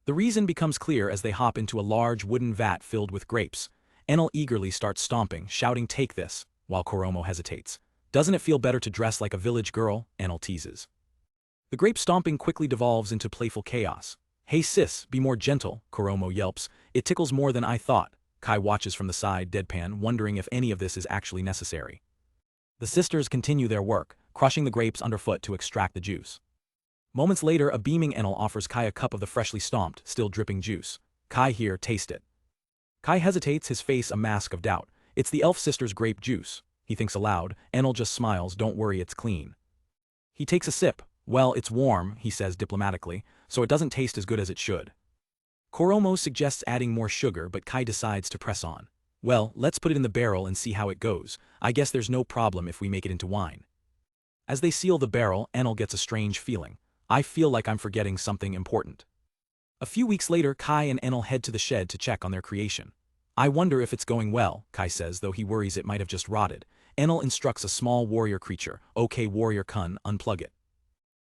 The reason becomes clear as they hop into a large wooden vat filled with grapes. Enel eagerly starts stomping, shouting, "Take this," while Koromo hesitates. Doesn't it feel better to dress like a village girl? Enel teases. The grape stomping quickly devolves into playful chaos. Hey sis, be more gentle, Koromo yelps. It tickles more than I thought. Kai watches from the side, deadpan, wondering if any of this is actually necessary. The sisters continue their work, crushing the grapes underfoot to extract the juice. Moments later, a beaming Enel offers Kai a cup of the freshly stomped, still dripping juice. Kai here, taste it. Kai hesitates, his face a mask of doubt. It's the elf sisters' grape juice. He thinks aloud. Enel just smiles, don't worry, it's clean. He takes a sip. Well, it's warm, he says diplomatically, so it doesn't taste as good as it should. Koromo suggests adding more sugar, but Kai decides to press on. Well, let's put it in the barrel and see how it goes. I guess there's no problem if we make it into wine. As they seal the barrel, Enel gets a strange feeling. I feel like I'm forgetting something important. A few weeks later, Kai and Enel head to the shed to check on their creation. I wonder if it's going well, Kai says, though he worries it might have just rotted. Enel instructs a small warrior creature, okay warrior Kun, unplug it.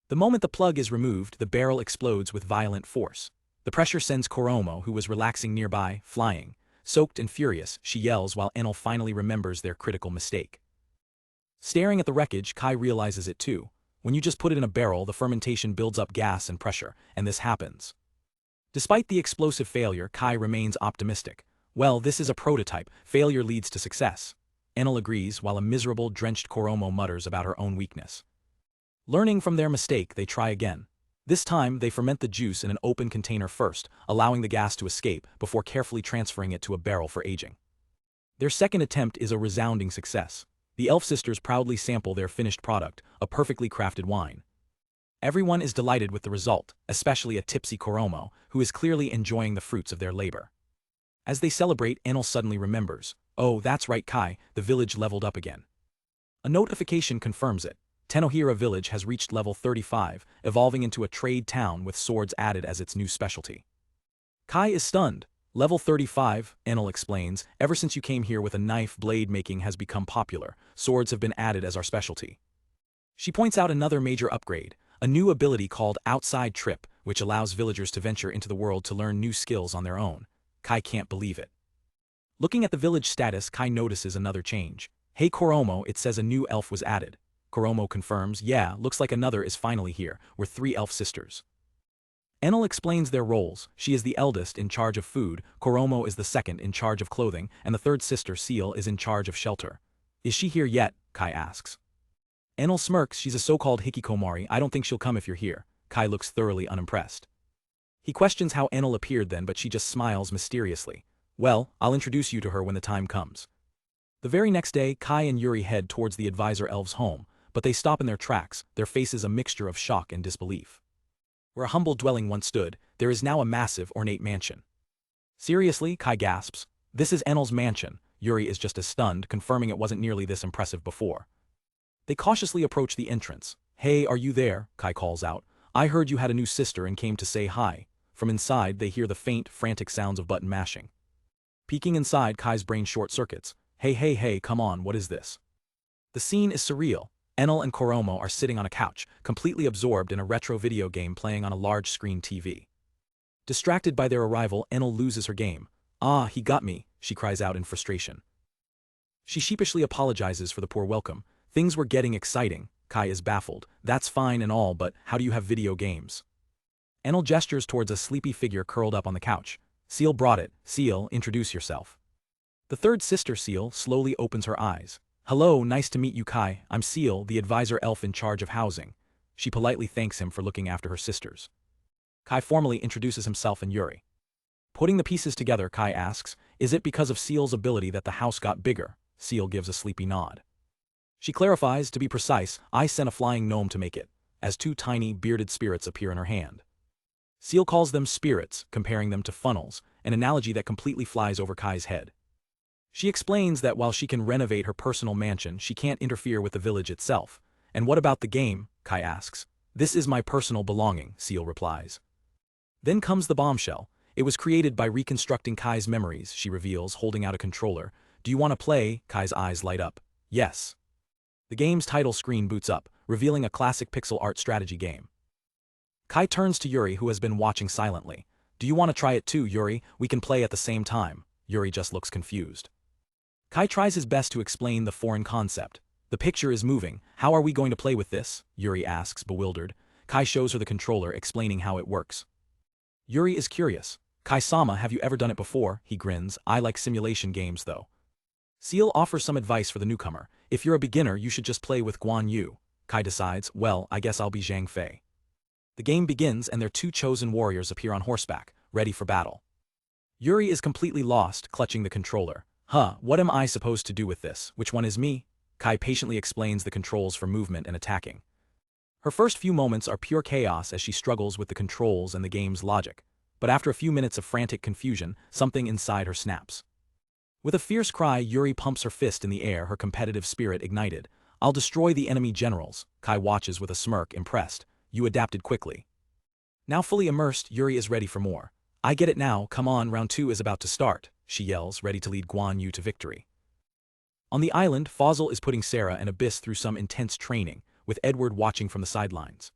The moment the plug is removed, the barrel explodes with violent force. The pressure sends Koromo, who was relaxing nearby, flying. Soaked and furious, she yells while Enel finally remembers their critical mistake. Staring at the wreckage, Kai realizes it too. When you just put it in a barrel, the fermentation builds up gas and pressure, and this happens. Despite the explosive failure, Kai remains optimistic. Well, this is a prototype. Failure leads to success. Enel agrees, while a miserable, drenched Koromo mutters about her own weakness. Learning from their mistake, they try again. This time, they ferment the juice in an open container first, allowing the gas to escape, before carefully transferring it to a barrel for aging. Their second attempt is a resounding success. The elf sisters proudly sample their finished product, a perfectly crafted wine. Everyone is delighted with the result, especially a tipsy Koromo, who is clearly enjoying the fruits of their labor. As they celebrate, Enel suddenly remembers. Oh, that's right, Kai, the village leveled up again. A notification confirms it. Tenohira village has reached level 35, evolving into a trade town with swords added as its new specialty. Kai is stunned. Level 35, Enel explains, ever since you came here with a knife, blade making has become popular. Swords have been added as our specialty. She points out another major upgrade, a new ability called Outside Trip, which allows villagers to venture into the world to learn new skills on their own. Kai can't believe it. Looking at the village status, Kai notices another change. Hey Koromo, it says a new elf was added. Koromo confirms, yeah, looks like another is finally here. We're 3 elf sisters. Enel explains their roles. She is the eldest, in charge of food, Koromo is the second, in charge of clothing, and the third sister, Seal, is in charge of shelter. Is she here yet? Kai asks. Enel smirks, she's a so-called hikikomori, I don't think she'll come if you're here. Kai looks thoroughly unimpressed. He questions how Enel appeared then, but she just smiles mysteriously. Well, I'll introduce you to her when the time comes. The very next day, Kai and Yuri head towards the advisor elf's home, but they stop in their tracks, their faces a mixture of shock and disbelief. Where a humble dwelling once stood, there is now a massive, ornate mansion. Seriously, Kai gasps. This is Enel's mansion. Yuri is just as stunned, confirming it wasn't nearly this impressive before. They cautiously approach the entrance. Hey, are you there? Kai calls out. I heard you had a new sister and came to say hi. From inside, they hear the faint, frantic sounds of button mashing. Peeking inside, Kai's brain short-circuits. Hey, come on, what is this? The scene is surreal. Enel and Koromo are sitting on a couch, completely absorbed in a retro video game playing on a large-screen TV. Distracted by their arrival, Enel loses her game. Ah, he got me, she cries out in frustration. She sheepishly apologizes for the poor welcome. Things were getting exciting. Kai is baffled. That's fine and all, but how do you have video games? Enel gestures towards a sleepy figure curled up on the couch. Seal brought it. Seal, introduce yourself. The third sister Seal slowly opens her eyes. Hello, nice to meet you Kai, I'm Seal, the advisor elf in charge of housing. She politely thanks him for looking after her sisters. Kai formally introduces himself and Yuri. Putting the pieces together, Kai asks, is it because of Seal's ability that the house got bigger? Seal gives a sleepy nod. She clarifies, to be precise, I sent a flying gnome to make it, as two tiny, bearded spirits appear in her hand. Seal calls them spirits, comparing them to funnels, an analogy that completely flies over Kai's head. She explains that while she can renovate her personal mansion, she can't interfere with the village itself. And what about the game? Kai asks. This is my personal belonging, Seal replies. Then comes the bombshell. It was created by reconstructing Kai's memories, she reveals, holding out a controller. Do you want to play? Kai's eyes light up. Yes. The game's title screen boots up, revealing a classic pixel art strategy game. Kai turns to Yuri, who has been watching silently. Do you want to try it too, Yuri? We can play at the same time. Yuri just looks confused. Kai tries his best to explain the foreign concept. The picture is moving. How are we going to play with this? Yuri asks, bewildered. Kai shows her the controller, explaining how it works. Yuri is curious. Kai-sama, have you ever done it before? He grins. I like simulation games though. Seal offers some advice for the newcomer. If you're a beginner, you should just play with Guan Yu. Kai decides, well, I guess I'll be Zhang Fei. The game begins and their two chosen warriors appear on horseback, ready for battle. Yuri is completely lost, clutching the controller. What am I supposed to do with this? Which one is me? Kai patiently explains the controls for movement and attacking. Her first few moments are pure chaos as she struggles with the controls and the game's logic. But after a few minutes of frantic confusion, something inside her snaps. With a fierce cry, Yuri pumps her fist in the air, her competitive spirit ignited. I'll destroy the enemy generals. Kai watches with a smirk, impressed. You adapted quickly. Now fully immersed, Yuri is ready for more. I get it now, come on, round 2 is about to start, she yells, ready to lead Guan Yu to victory. On the island, Fosil is putting Sarah and Abyss through some intense training, with Edward watching from the sidelines.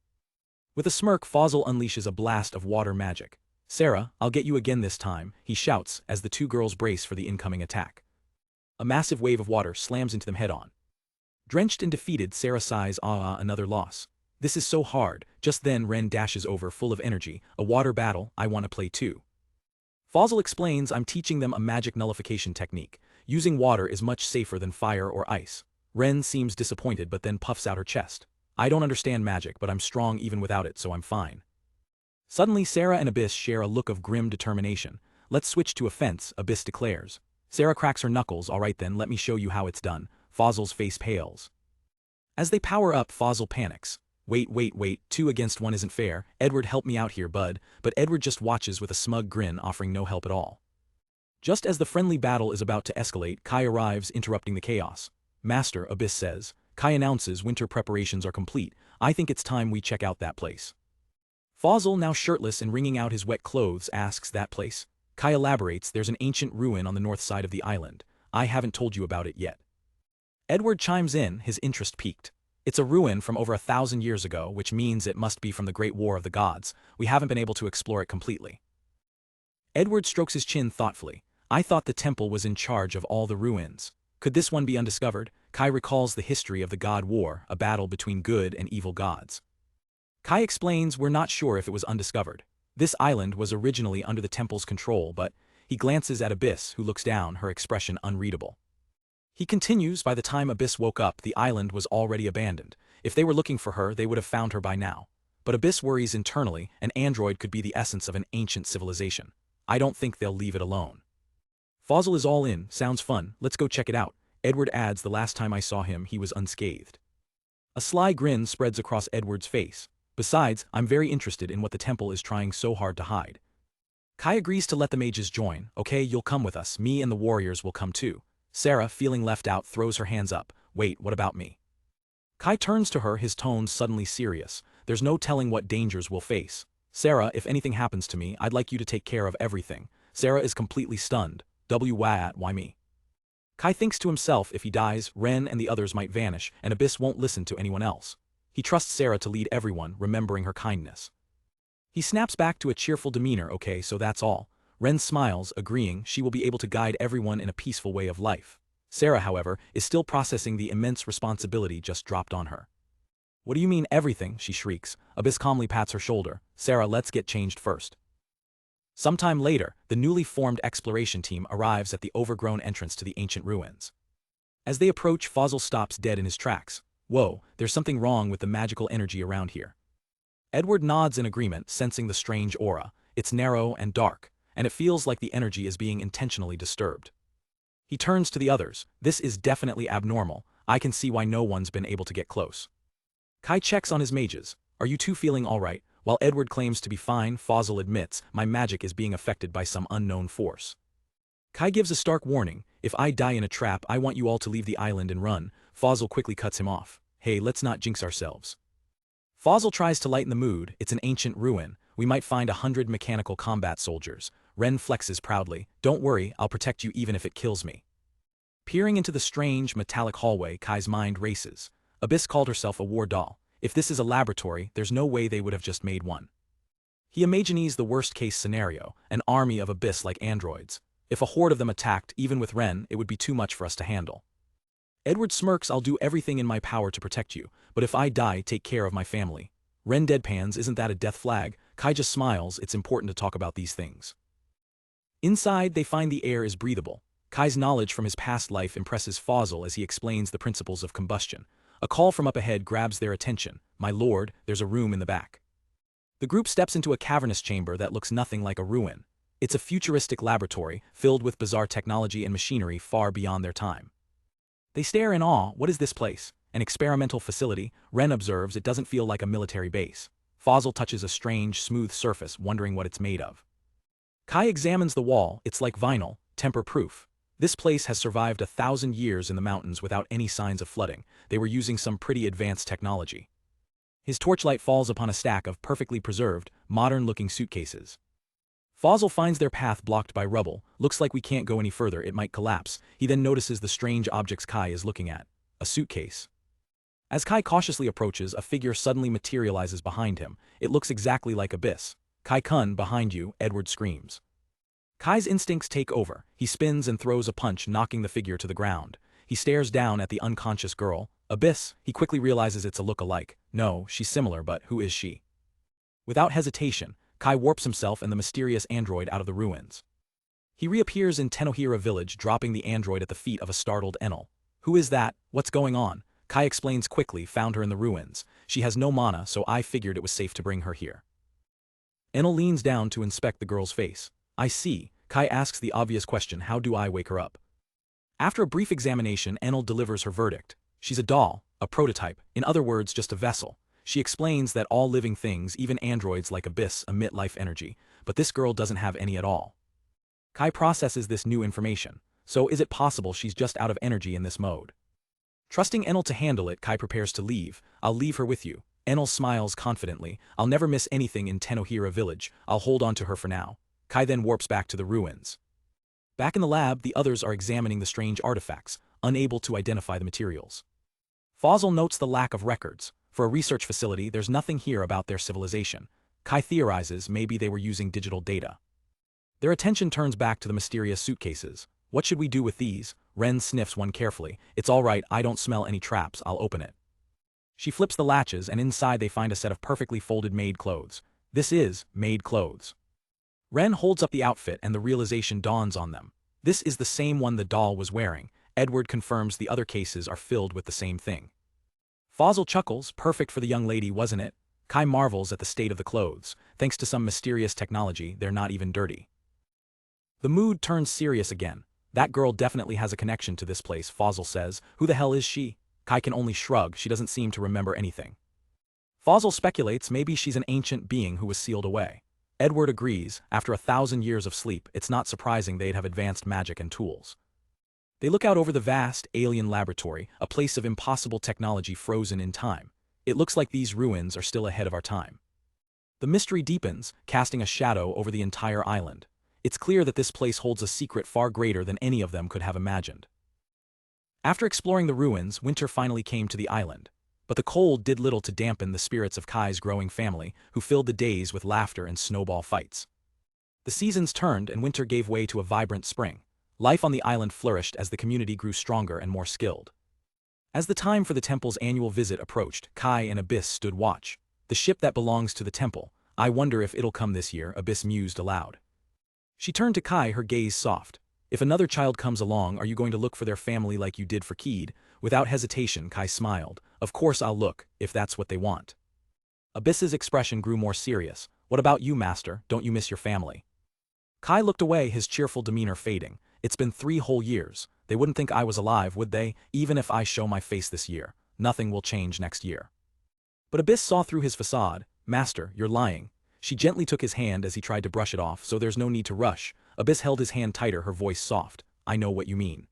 With a smirk, Fosil unleashes a blast of water magic. Sarah, I'll get you again this time, he shouts as the two girls brace for the incoming attack. A massive wave of water slams into them head-on. Drenched and defeated, Sarah sighs, another loss. This is so hard. Just then Ren dashes over, full of energy. A water battle, I want to play too. Fosil explains, I'm teaching them a magic nullification technique. Using water is much safer than fire or ice. Ren seems disappointed but then puffs out her chest. I don't understand magic, but I'm strong even without it, so I'm fine. Suddenly Sarah and Abyss share a look of grim determination. Let's switch to offense, Abyss declares. Sarah cracks her knuckles. Alright then, let me show you how it's done. Fosil's face pales. As they power up, Fosil panics. Wait, 2 against 1 isn't fair. Edward, help me out here, bud. But Edward just watches with a smug grin, offering no help at all. Just as the friendly battle is about to escalate, Kai arrives, interrupting the chaos. Master, Abyss says. Kai announces winter preparations are complete. I think it's time we check out that place. Fosil, now shirtless and wringing out his wet clothes, asks, that place? Kai elaborates, there's an ancient ruin on the north side of the island. I haven't told you about it yet. Edward chimes in, his interest piqued. It's a ruin from over 1,000 years ago, which means it must be from the Great War of the Gods. We haven't been able to explore it completely. Edward strokes his chin thoughtfully. I thought the temple was in charge of all the ruins. Could this one be undiscovered? Kai recalls the history of the God War, a battle between good and evil gods. Kai explains, we're not sure if it was undiscovered. This island was originally under the temple's control, but he glances at Abyss, who looks down, her expression unreadable. He continues, by the time Abyss woke up, the island was already abandoned. If they were looking for her, they would have found her by now. But Abyss worries internally, an android could be the essence of an ancient civilization. I don't think they'll leave it alone. Fosil is all in, sounds fun, let's go check it out. Edward adds, the last time I saw him, he was unscathed. A sly grin spreads across Edward's face. Besides, I'm very interested in what the temple is trying so hard to hide. Kai agrees to let the mages join. Okay, you'll come with us, me and the warriors will come too. Sarah, feeling left out, throws her hands up. Wait, what about me? Kai turns to her, his tone suddenly serious. There's no telling what dangers we'll face. Sarah, if anything happens to me, I'd like you to take care of everything. Sarah is completely stunned. Why me? Kai thinks to himself, if he dies, Ren and the others might vanish, and Abyss won't listen to anyone else. He trusts Sarah to lead everyone, remembering her kindness. He snaps back to a cheerful demeanor. Okay, so that's all. Ren smiles, agreeing she will be able to guide everyone in a peaceful way of life. Sarah, however, is still processing the immense responsibility just dropped on her. What do you mean everything, she shrieks. Abyss calmly pats her shoulder. Sarah, let's get changed first. Sometime later, the newly formed exploration team arrives at the overgrown entrance to the ancient ruins. As they approach, Fosil stops dead in his tracks. Whoa, there's something wrong with the magical energy around here. Edward nods in agreement, sensing the strange aura. It's narrow and dark, and it feels like the energy is being intentionally disturbed. He turns to the others. This is definitely abnormal. I can see why no one's been able to get close. Kai checks on his mages. Are you two feeling alright? While Edward claims to be fine, Fosil admits, my magic is being affected by some unknown force. Kai gives a stark warning. If I die in a trap, I want you all to leave the island and run. Fosil quickly cuts him off. Hey, let's not jinx ourselves. Fosil tries to lighten the mood. It's an ancient ruin. We might find 100 mechanical combat soldiers. Ren flexes proudly. Don't worry, I'll protect you even if it kills me. Peering into the strange, metallic hallway, Kai's mind races. Abyss called herself a war doll. If this is a laboratory, there's no way they would have just made one. He imagines the worst-case scenario, an army of Abyss like androids. If a horde of them attacked, even with Ren, it would be too much for us to handle. Edward smirks, I'll do everything in my power to protect you, but if I die, take care of my family. Ren deadpans, isn't that a death flag? Kai just smiles, it's important to talk about these things. Inside, they find the air is breathable. Kai's knowledge from his past life impresses Fosil as he explains the principles of combustion. A call from up ahead grabs their attention. My lord, there's a room in the back. The group steps into a cavernous chamber that looks nothing like a ruin. It's a futuristic laboratory, filled with bizarre technology and machinery far beyond their time. They stare in awe. What is this place? An experimental facility? Ren observes it doesn't feel like a military base. Fosil touches a strange, smooth surface, wondering what it's made of. Kai examines the wall. It's like vinyl, temper-proof. This place has survived 1,000 years in the mountains without any signs of flooding. They were using some pretty advanced technology. His torchlight falls upon a stack of perfectly preserved, modern-looking suitcases. Fosil finds their path blocked by rubble. Looks like we can't go any further, it might collapse. He then notices the strange objects Kai is looking at. A suitcase. As Kai cautiously approaches, a figure suddenly materializes behind him. It looks exactly like Abyss. Kai-kun, behind you, Edward screams. Kai's instincts take over. He spins and throws a punch, knocking the figure to the ground. He stares down at the unconscious girl. Abyss, he quickly realizes it's a look-alike. No, she's similar, but who is she? Without hesitation, Kai warps himself and the mysterious android out of the ruins. He reappears in Tenohira village, dropping the android at the feet of a startled Enel. Who is that? What's going on? Kai explains quickly, found her in the ruins. She has no mana, so I figured it was safe to bring her here. Enel leans down to inspect the girl's face. I see. Kai asks the obvious question, how do I wake her up? After a brief examination, Enel delivers her verdict. She's a doll, a prototype, in other words, just a vessel. She explains that all living things, even androids like Abyss, emit life energy, but this girl doesn't have any at all. Kai processes this new information. So is it possible she's just out of energy in this mode? Trusting Enel to handle it, Kai prepares to leave. I'll leave her with you. Enel smiles confidently. I'll never miss anything in Tenohira village. I'll hold on to her for now. Kai then warps back to the ruins. Back in the lab, the others are examining the strange artifacts, unable to identify the materials. Fosil notes the lack of records. For a research facility, there's nothing here about their civilization. Kai theorizes maybe they were using digital data. Their attention turns back to the mysterious suitcases. What should we do with these? Ren sniffs one carefully. It's all right, I don't smell any traps, I'll open it. She flips the latches and inside they find a set of perfectly folded maid clothes. This is maid clothes. Ren holds up the outfit and the realization dawns on them. This is the same one the doll was wearing. Edward confirms the other cases are filled with the same thing. Fosil chuckles, perfect for the young lady, wasn't it? Kai marvels at the state of the clothes. Thanks to some mysterious technology, they're not even dirty. The mood turns serious again. That girl definitely has a connection to this place, Fosil says. Who the hell is she? Kai can only shrug, she doesn't seem to remember anything. Fosil speculates maybe she's an ancient being who was sealed away. Edward agrees, after 1,000 years of sleep, it's not surprising they'd have advanced magic and tools. They look out over the vast, alien laboratory, a place of impossible technology frozen in time. It looks like these ruins are still ahead of our time. The mystery deepens, casting a shadow over the entire island. It's clear that this place holds a secret far greater than any of them could have imagined. After exploring the ruins, winter finally came to the island. But the cold did little to dampen the spirits of Kai's growing family, who filled the days with laughter and snowball fights. The seasons turned and winter gave way to a vibrant spring. Life on the island flourished as the community grew stronger and more skilled. As the time for the temple's annual visit approached, Kai and Abyss stood watch. The ship that belongs to the temple. I wonder if it'll come this year, Abyss mused aloud. She turned to Kai, her gaze soft. If another child comes along, are you going to look for their family like you did for Keed? Without hesitation, Kai smiled. Of course I'll look, if that's what they want. Abyss's expression grew more serious. What about you, master? Don't you miss your family? Kai looked away, his cheerful demeanor fading. It's been 3 whole years. They wouldn't think I was alive, would they? Even if I show my face this year, nothing will change next year. But Abyss saw through his facade. Master, you're lying. She gently took his hand as he tried to brush it off, so there's no need to rush. Abyss held his hand tighter, her voice soft. I know what you mean.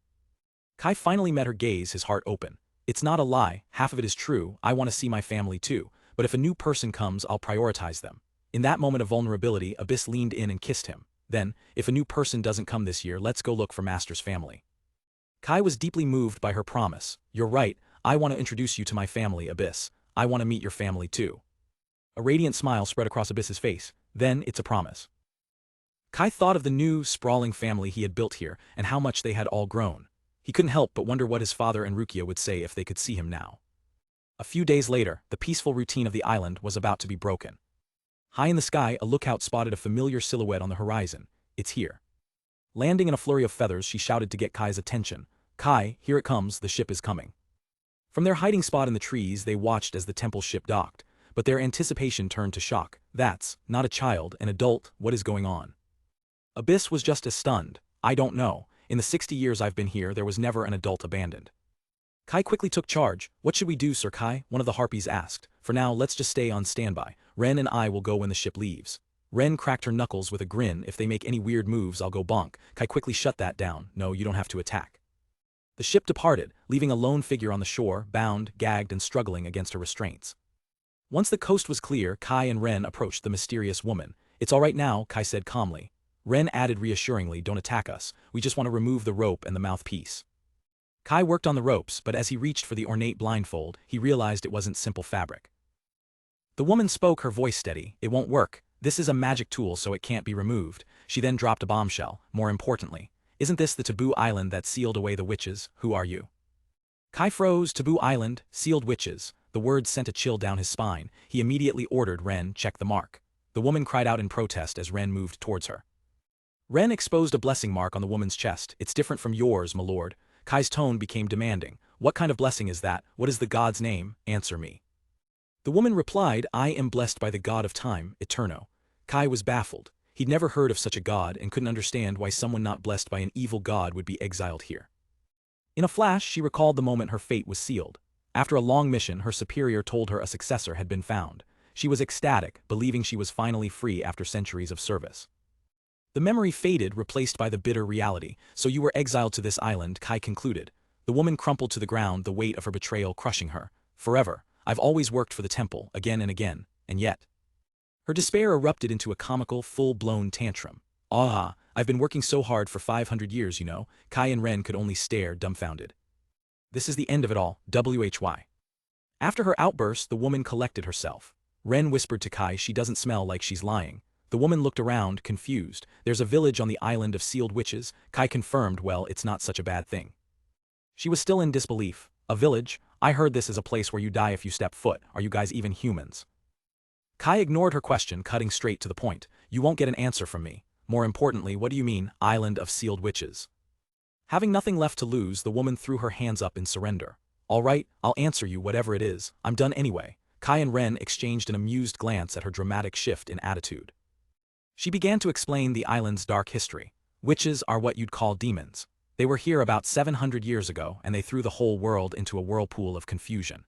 Kai finally met her gaze, his heart open. It's not a lie, half of it is true, I want to see my family too, but if a new person comes, I'll prioritize them. In that moment of vulnerability, Abyss leaned in and kissed him. Then, if a new person doesn't come this year, let's go look for Master's family. Kai was deeply moved by her promise. You're right, I want to introduce you to my family, Abyss. I want to meet your family too. A radiant smile spread across Abyss's face. Then, it's a promise. Kai thought of the new, sprawling family he had built here and how much they had all grown. He couldn't help but wonder what his father and Rukia would say if they could see him now. A few days later, the peaceful routine of the island was about to be broken. High in the sky, a lookout spotted a familiar silhouette on the horizon. It's here. Landing in a flurry of feathers, she shouted to get Kai's attention. Kai, here it comes, the ship is coming. From their hiding spot in the trees, they watched as the temple ship docked, but their anticipation turned to shock. That's not a child, an adult, what is going on? Abyss was just as stunned. I don't know. In the 60 years I've been here, there was never an adult abandoned. Kai quickly took charge. What should we do, Sir Kai? One of the harpies asked. For now, let's just stay on standby. Ren and I will go when the ship leaves. Ren cracked her knuckles with a grin. If they make any weird moves, I'll go bonk. Kai quickly shut that down. No, you don't have to attack. The ship departed, leaving a lone figure on the shore, bound, gagged, and struggling against her restraints. Once the coast was clear, Kai and Ren approached the mysterious woman. It's all right now, Kai said calmly. Ren added reassuringly, don't attack us, we just want to remove the rope and the mouthpiece. Kai worked on the ropes, but as he reached for the ornate blindfold, he realized it wasn't simple fabric. The woman spoke, her voice steady. It won't work. This is a magic tool, so it can't be removed. She then dropped a bombshell. More importantly, isn't this the taboo island that sealed away the witches? Who are you? Kai froze. Taboo island, sealed witches. The words sent a chill down his spine. He immediately ordered Ren check the mark. The woman cried out in protest as Ren moved towards her. Ren exposed a blessing mark on the woman's chest. It's different from yours, my lord. Kai's tone became demanding. What kind of blessing is that? What is the god's name? Answer me. The woman replied, I am blessed by the god of time, Eterno. Kai was baffled. He'd never heard of such a god and couldn't understand why someone not blessed by an evil god would be exiled here. In a flash, she recalled the moment her fate was sealed. After a long mission, her superior told her a successor had been found. She was ecstatic, believing she was finally free after centuries of service. The memory faded, replaced by the bitter reality. So you were exiled to this island, Kai concluded. The woman crumpled to the ground, the weight of her betrayal crushing her. Forever. I've always worked for the temple, again and again, and yet. Her despair erupted into a comical, full-blown tantrum. Ah, I've been working so hard for 500 years, you know. Kai and Ren could only stare, dumbfounded. This is the end of it all, why. After her outburst, the woman collected herself. Ren whispered to Kai, she doesn't smell like she's lying. The woman looked around, confused. There's a village on the island of sealed witches. Kai confirmed, well, it's not such a bad thing. She was still in disbelief. A village? I heard this is a place where you die if you step foot. Are you guys even humans? Kai ignored her question, cutting straight to the point. You won't get an answer from me. More importantly, what do you mean, island of sealed witches? Having nothing left to lose, the woman threw her hands up in surrender. All right, I'll answer you whatever it is. I'm done anyway. Kai and Ren exchanged an amused glance at her dramatic shift in attitude. She began to explain the island's dark history. Witches are what you'd call demons. They were here about 700 years ago, and they threw the whole world into a whirlpool of confusion.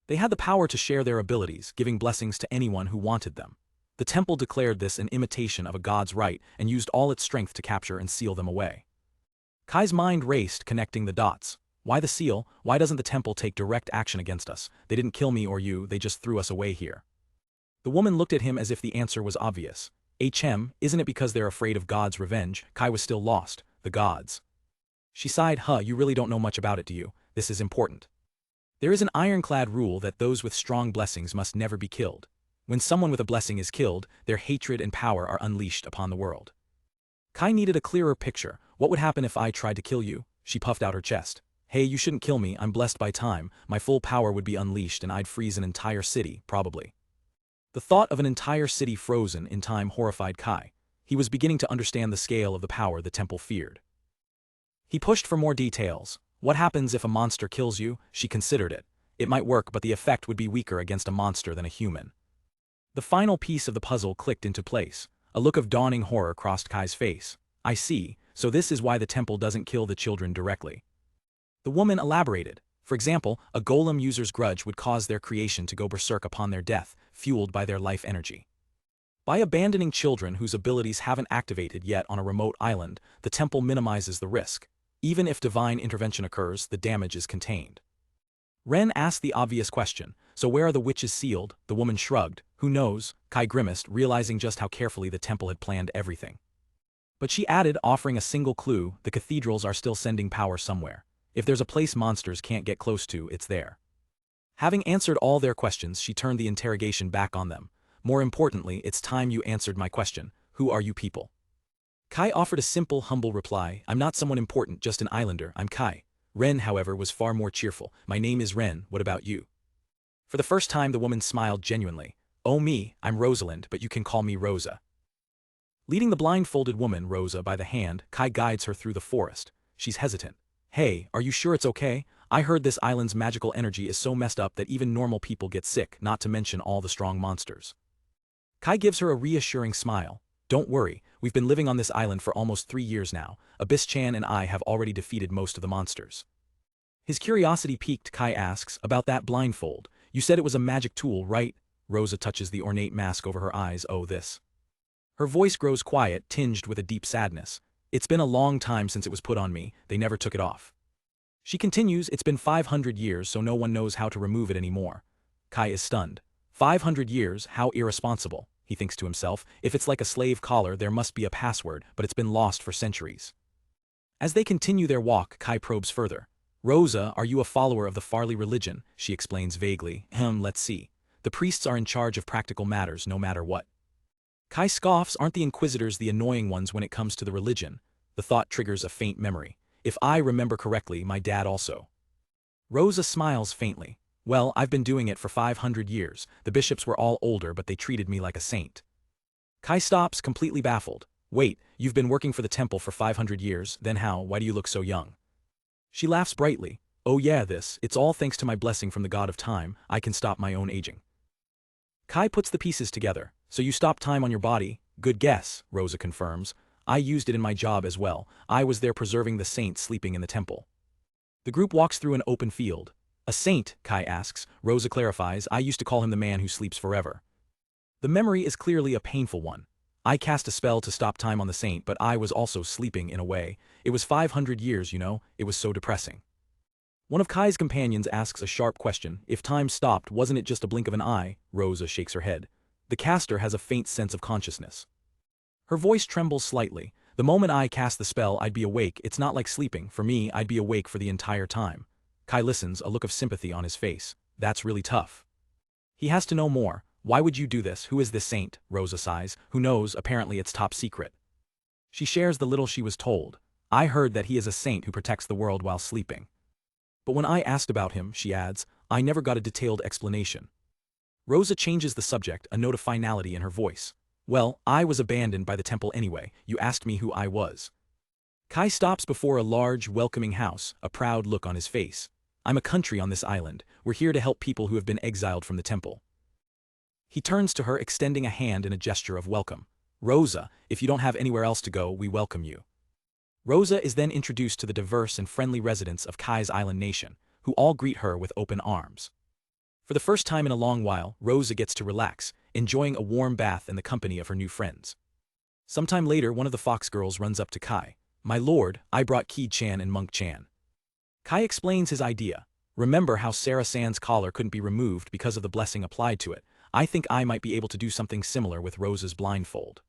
They had the power to share their abilities, giving blessings to anyone who wanted them. The temple declared this an imitation of a god's right and used all its strength to capture and seal them away. Kai's mind raced, connecting the dots. Why the seal? Why doesn't the temple take direct action against us? They didn't kill me or you, they just threw us away here. The woman looked at him as if the answer was obvious. Isn't it because they're afraid of God's revenge? Kai was still lost. The gods. She sighed, you really don't know much about it, do you? This is important. There is an ironclad rule that those with strong blessings must never be killed. When someone with a blessing is killed, their hatred and power are unleashed upon the world. Kai needed a clearer picture. What would happen if I tried to kill you? She puffed out her chest. Hey, you shouldn't kill me, I'm blessed by time, my full power would be unleashed and I'd freeze an entire city, probably. The thought of an entire city frozen in time horrified Kai. He was beginning to understand the scale of the power the temple feared. He pushed for more details. What happens if a monster kills you? She considered it. It might work, but the effect would be weaker against a monster than a human. The final piece of the puzzle clicked into place. A look of dawning horror crossed Kai's face. I see, so this is why the temple doesn't kill the children directly. The woman elaborated. For example, a golem user's grudge would cause their creation to go berserk upon their death, fueled by their life energy. By abandoning children whose abilities haven't activated yet on a remote island, the temple minimizes the risk. Even if divine intervention occurs, the damage is contained. Ren asked the obvious question, so where are the witches sealed? The woman shrugged. Who knows? Kai grimaced, realizing just how carefully the temple had planned everything. But she added, offering a single clue, the cathedrals are still sending power somewhere. If there's a place monsters can't get close to, it's there. Having answered all their questions, she turned the interrogation back on them. More importantly, it's time you answered my question. Who are you people? Kai offered a simple, humble reply. I'm not someone important, just an islander, I'm Kai. Ren, however, was far more cheerful. My name is Ren, what about you? For the first time the woman smiled genuinely. Oh me, I'm Rosalind, but you can call me Rosa. Leading the blindfolded woman, Rosa, by the hand, Kai guides her through the forest. She's hesitant. Hey, are you sure it's okay? I heard this island's magical energy is so messed up that even normal people get sick, not to mention all the strong monsters. Kai gives her a reassuring smile. Don't worry, we've been living on this island for almost 3 years now. Abyss-chan and I have already defeated most of the monsters. His curiosity piqued. Kai asks, about that blindfold. You said it was a magic tool, right? Rosa touches the ornate mask over her eyes. Oh, this. Her voice grows quiet, tinged with a deep sadness. It's been a long time since it was put on me, they never took it off. She continues, it's been 500 years so no one knows how to remove it anymore. Kai is stunned. 500 years, how irresponsible, he thinks to himself. If it's like a slave collar there must be a password, but it's been lost for centuries. As they continue their walk, Kai probes further. Rosa, are you a follower of the Farley religion? She explains vaguely. Let's see. The priests are in charge of practical matters no matter what. Kai scoffs. Aren't the inquisitors the annoying ones when it comes to the religion? The thought triggers a faint memory. If I remember correctly, my dad also. Rosa smiles faintly. Well, I've been doing it for 500 years. The bishops were all older but they treated me like a saint. Kai stops, completely baffled. Wait, you've been working for the temple for 500 years, then how? Why do you look so young? She laughs brightly. Oh yeah, it's all thanks to my blessing from the god of time. I can stop my own aging. Kai puts the pieces together. So you stop time on your body? Good guess, Rosa confirms. I used it in my job as well. I was there preserving the saints sleeping in the temple. The group walks through an open field. A saint, Kai asks. Rosa clarifies, I used to call him the man who sleeps forever. The memory is clearly a painful one. I cast a spell to stop time on the saint, but I was also sleeping in a way. It was 500 years, you know, it was so depressing. One of Kai's companions asks a sharp question. If time stopped, wasn't it just a blink of an eye? Rosa shakes her head. The caster has a faint sense of consciousness. Her voice trembles slightly. The moment I cast the spell, I'd be awake. It's not like sleeping. For me, I'd be awake for the entire time. Kai listens, a look of sympathy on his face. That's really tough. He has to know more. Why would you do this? Who is this saint? Rosa sighs. Who knows? Apparently it's top secret. She shares the little she was told. I heard that he is a saint who protects the world while sleeping. But when I asked about him, she adds, I never got a detailed explanation. Rosa changes the subject, a note of finality in her voice. Well, I was abandoned by the temple anyway. You asked me who I was. Kai stops before a large, welcoming house, a proud look on his face. I'm a country on this island. We're here to help people who have been exiled from the temple. He turns to her, extending a hand in a gesture of welcome. Rosa, if you don't have anywhere else to go, we welcome you. Rosa is then introduced to the diverse and friendly residents of Kai's island nation, who all greet her with open arms. For the first time in a long while, Rosa gets to relax, enjoying a warm bath in the company of her new friends. Sometime later, one of the fox girls runs up to Kai. My lord, I brought Keed-chan and Monk-chan. Kai explains his idea. Remember how Sarah-san's collar couldn't be removed because of the blessing applied to it? I think I might be able to do something similar with Rosa's blindfold.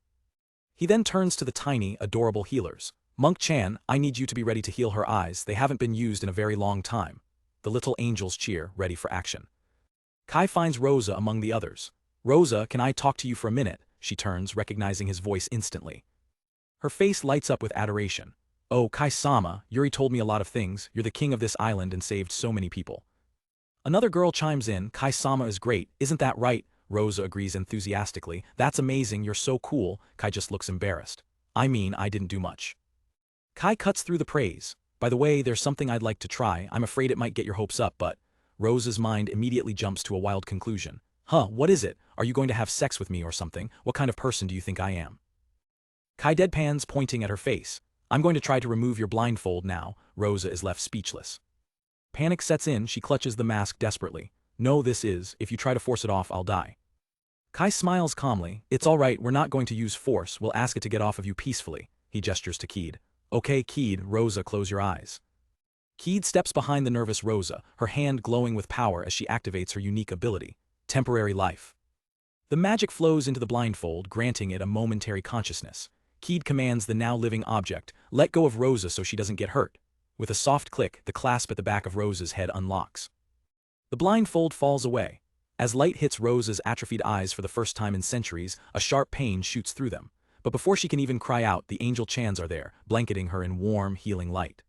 He then turns to the tiny, adorable healers. Monk-chan, I need you to be ready to heal her eyes. They haven't been used in a very long time. The little angels cheer, ready for action. Kai finds Rosa among the others. Rosa, can I talk to you for a minute? She turns, recognizing his voice instantly. Her face lights up with adoration. Oh, Kai-sama, Yuri told me a lot of things, you're the king of this island and saved so many people. Another girl chimes in, Kai-sama is great, isn't that right? Rosa agrees enthusiastically, that's amazing, you're so cool. Kai just looks embarrassed. I mean, I didn't do much. Kai cuts through the praise. By the way, there's something I'd like to try, I'm afraid it might get your hopes up, but… Rosa's mind immediately jumps to a wild conclusion. Huh, what is it? Are you going to have sex with me or something? What kind of person do you think I am? Kai deadpans, pointing at her face. I'm going to try to remove your blindfold now. Rosa is left speechless. Panic sets in, she clutches the mask desperately. No, if you try to force it off, I'll die. Kai smiles calmly. It's all right, we're not going to use force, we'll ask it to get off of you peacefully. He gestures to Keed. Okay, Keed, Rosa, close your eyes. Keed steps behind the nervous Rosa, her hand glowing with power as she activates her unique ability. Temporary life. The magic flows into the blindfold, granting it a momentary consciousness. Keed commands the now living object, let go of Rosa so she doesn't get hurt. With a soft click, the clasp at the back of Rosa's head unlocks. The blindfold falls away. As light hits Rosa's atrophied eyes for the first time in centuries, a sharp pain shoots through them. But before she can even cry out, the angel Chans are there, blanketing her in warm, healing light.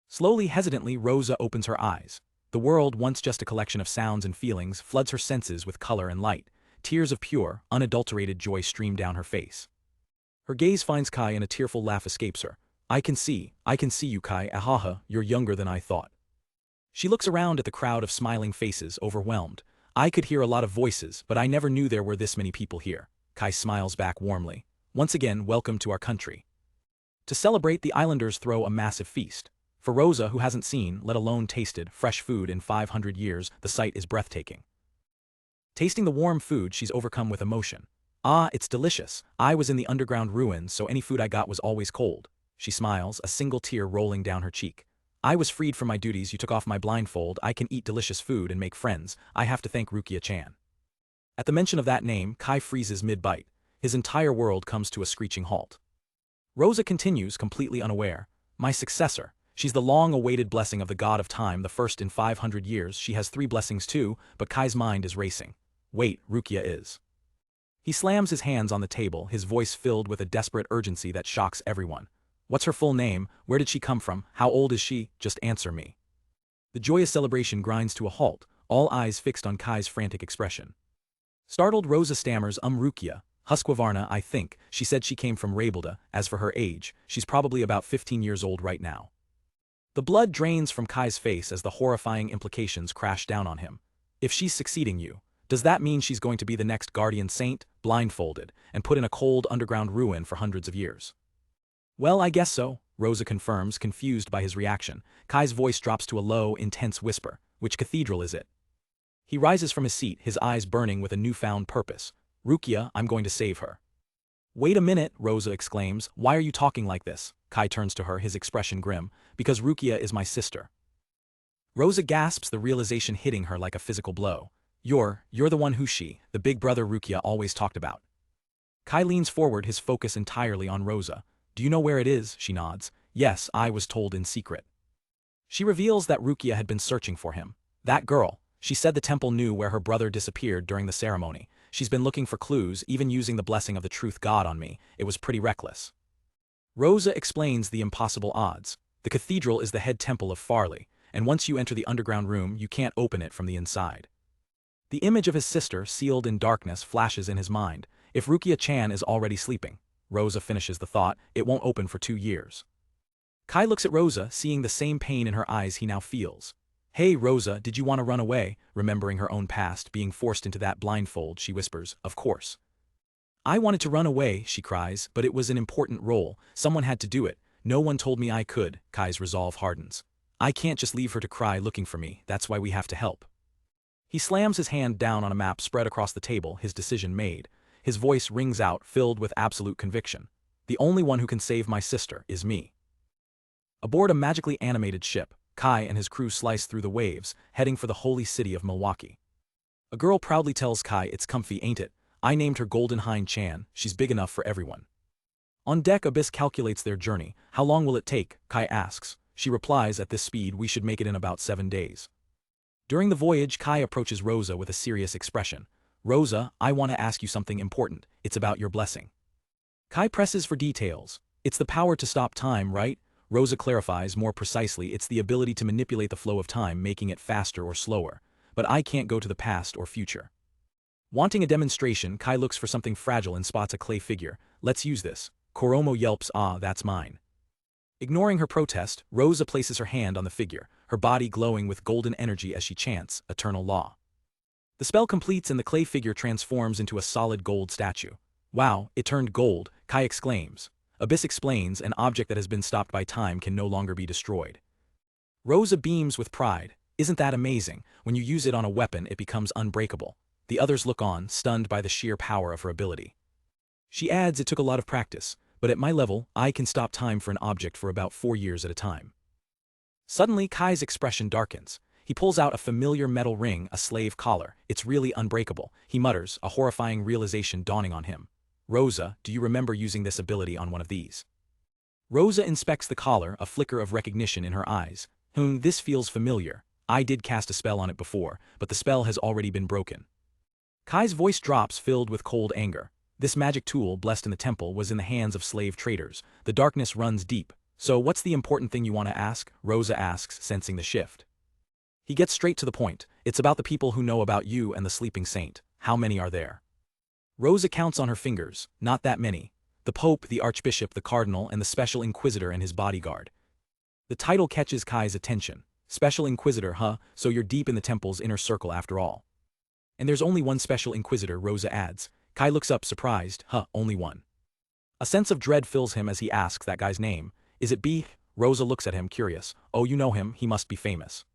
Slowly, hesitantly, Rosa opens her eyes. The world, once just a collection of sounds and feelings, floods her senses with color and light. Tears of pure, unadulterated joy stream down her face. Her gaze finds Kai and a tearful laugh escapes her. I can see you, Kai, ahaha, you're younger than I thought. She looks around at the crowd of smiling faces, overwhelmed. I could hear a lot of voices, but I never knew there were this many people here. Kai smiles back warmly. Once again, welcome to our country. To celebrate, the islanders throw a massive feast. For Rosa, who hasn't seen, let alone tasted, fresh food in 500 years, the sight is breathtaking. Tasting the warm food, she's overcome with emotion. Ah, it's delicious. I was in the underground ruins, so any food I got was always cold. She smiles, a single tear rolling down her cheek. I was freed from my duties, you took off my blindfold, I can eat delicious food and make friends, I have to thank Rukia-chan. At the mention of that name, Kai freezes mid-bite. His entire world comes to a screeching halt. Rosa continues, completely unaware. My successor. She's the long-awaited blessing of the god of time, the first in 500 years. She has 3 blessings too, but Kai's mind is racing. Wait, Rukia is. He slams his hands on the table, his voice filled with a desperate urgency that shocks everyone. What's her full name? Where did she come from? How old is she? Just answer me. The joyous celebration grinds to a halt, all eyes fixed on Kai's frantic expression. Startled, Rosa stammers, Rukia. Husqvarna, I think. She said she came from Rebirth. As for her age, she's probably about 15 years old right now. The blood drains from Kai's face as the horrifying implications crash down on him. If she's succeeding you, does that mean she's going to be the next guardian saint, blindfolded, and put in a cold underground ruin for hundreds of years? Well, I guess so, Rosa confirms, confused by his reaction. Kai's voice drops to a low, intense whisper. Which cathedral is it? He rises from his seat, his eyes burning with a newfound purpose. Rukia, I'm going to save her. Wait a minute, Rosa exclaims. Why are you talking like this? Kai turns to her, his expression grim. Because Rukia is my sister. Rosa gasps, the realization hitting her like a physical blow. You're the one who the big brother Rukia always talked about. Kai leans forward, his focus entirely on Rosa. Do you know where it is? She nods. Yes, I was told in secret. She reveals that Rukia had been searching for him. That girl. She said the temple knew where her brother disappeared during the ceremony. She's been looking for clues, even using the blessing of the truth god on me. It was pretty reckless. Rosa explains the impossible odds. The cathedral is the head temple of Farley, and once you enter the underground room, you can't open it from the inside. The image of his sister, sealed in darkness, flashes in his mind. If Rukia-chan is already sleeping, Rosa finishes the thought, it won't open for 2 years. Kai looks at Rosa, seeing the same pain in her eyes he now feels. Hey Rosa, did you want to run away? Remembering her own past, being forced into that blindfold, she whispers, of course. I wanted to run away, she cries, but it was an important role, someone had to do it, no one told me I could. Kai's resolve hardens. I can't just leave her to cry looking for me, that's why we have to help. He slams his hand down on a map spread across the table, his decision made. His voice rings out, filled with absolute conviction. The only one who can save my sister is me. Aboard a magically animated ship, Kai and his crew slice through the waves, heading for the holy city of Milwaukee. A girl proudly tells Kai, it's comfy, ain't it? I named her Golden Hind Chan, she's big enough for everyone. On deck, Abyss calculates their journey. How long will it take? Kai asks. She replies, at this speed we should make it in about 7 days. During the voyage, Kai approaches Rosa with a serious expression. Rosa, I want to ask you something important, it's about your blessing. Kai presses for details. It's the power to stop time, right? Rosa clarifies more precisely it's the ability to manipulate the flow of time, making it faster or slower. But I can't go to the past or future. Wanting a demonstration, Kai looks for something fragile and spots a clay figure. Let's use this. Koromo yelps, ah, that's mine. Ignoring her protest, Rosa places her hand on the figure, her body glowing with golden energy as she chants, Eternal Law. The spell completes and the clay figure transforms into a solid gold statue. Wow, it turned gold, Kai exclaims. Abyss explains, an object that has been stopped by time can no longer be destroyed. Rosa beams with pride. Isn't that amazing? When you use it on a weapon, it becomes unbreakable. The others look on, stunned by the sheer power of her ability. She adds, it took a lot of practice, but at my level, I can stop time for an object for about 4 years at a time. Suddenly, Kai's expression darkens. He pulls out a familiar metal ring, a slave collar. It's really unbreakable, he mutters, a horrifying realization dawning on him. Rosa, do you remember using this ability on one of these? Rosa inspects the collar, a flicker of recognition in her eyes. This feels familiar. I did cast a spell on it before, but the spell has already been broken. Kai's voice drops, filled with cold anger. This magic tool, blessed in the temple, was in the hands of slave traders. The darkness runs deep. So what's the important thing you want to ask? Rosa asks, sensing the shift. He gets straight to the point. It's about the people who know about you and the sleeping saint. How many are there? Rosa counts on her fingers. Not that many. The Pope, the Archbishop, the Cardinal, and the Special Inquisitor and his bodyguard. The title catches Kai's attention. Special Inquisitor, huh? So you're deep in the temple's inner circle after all. And there's only one Special Inquisitor, Rosa adds. Kai looks up, surprised. Only one. A sense of dread fills him as he asks that guy's name. Is it B? Rosa looks at him, curious. Oh, you know him, he must be famous.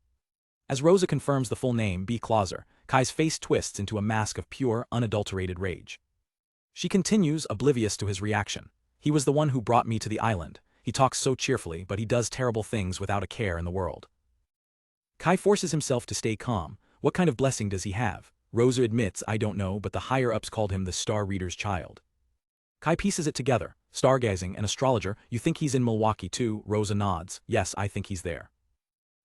As Rosa confirms the full name, B. Clauser, Kai's face twists into a mask of pure, unadulterated rage. She continues, oblivious to his reaction. He was the one who brought me to the island. He talks so cheerfully, but he does terrible things without a care in the world. Kai forces himself to stay calm. What kind of blessing does he have? Rosa admits, I don't know, but the higher-ups called him the Star Reader's child. Kai pieces it together. Stargazing, an astrologer, you think he's in Milwaukee too? Rosa nods. Yes, I think he's there.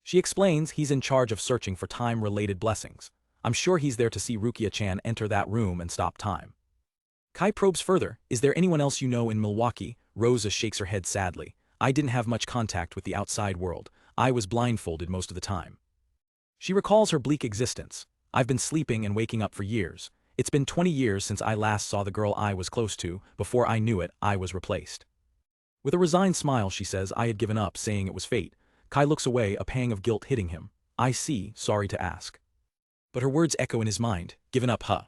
She explains he's in charge of searching for time-related blessings. I'm sure he's there to see Rukia-chan enter that room and stop time. Kai probes further. Is there anyone else you know in Milwaukee? Rosa shakes her head sadly. I didn't have much contact with the outside world. I was blindfolded most of the time. She recalls her bleak existence. I've been sleeping and waking up for years. It's been 20 years since I last saw the girl I was close to. Before I knew it, I was replaced. With a resigned smile, she says I had given up, saying it was fate. Kai looks away, a pang of guilt hitting him. I see, sorry to ask. But her words echo in his mind. Given up, huh?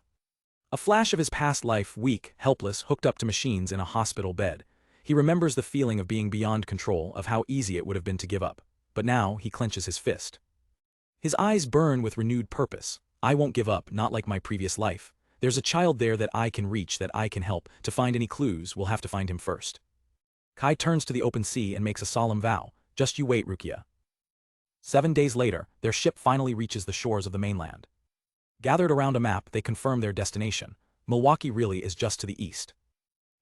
A flash of his past life, weak, helpless, hooked up to machines in a hospital bed. He remembers the feeling of being beyond control, of how easy it would have been to give up. But now, he clenches his fist. His eyes burn with renewed purpose. I won't give up, not like my previous life. There's a child there that I can reach, that I can help. To find any clues, we'll have to find him first. Kai turns to the open sea and makes a solemn vow. Just you wait, Rukia. 7 days later, their ship finally reaches the shores of the mainland. Gathered around a map, they confirm their destination. Milwaukee really is just to the east.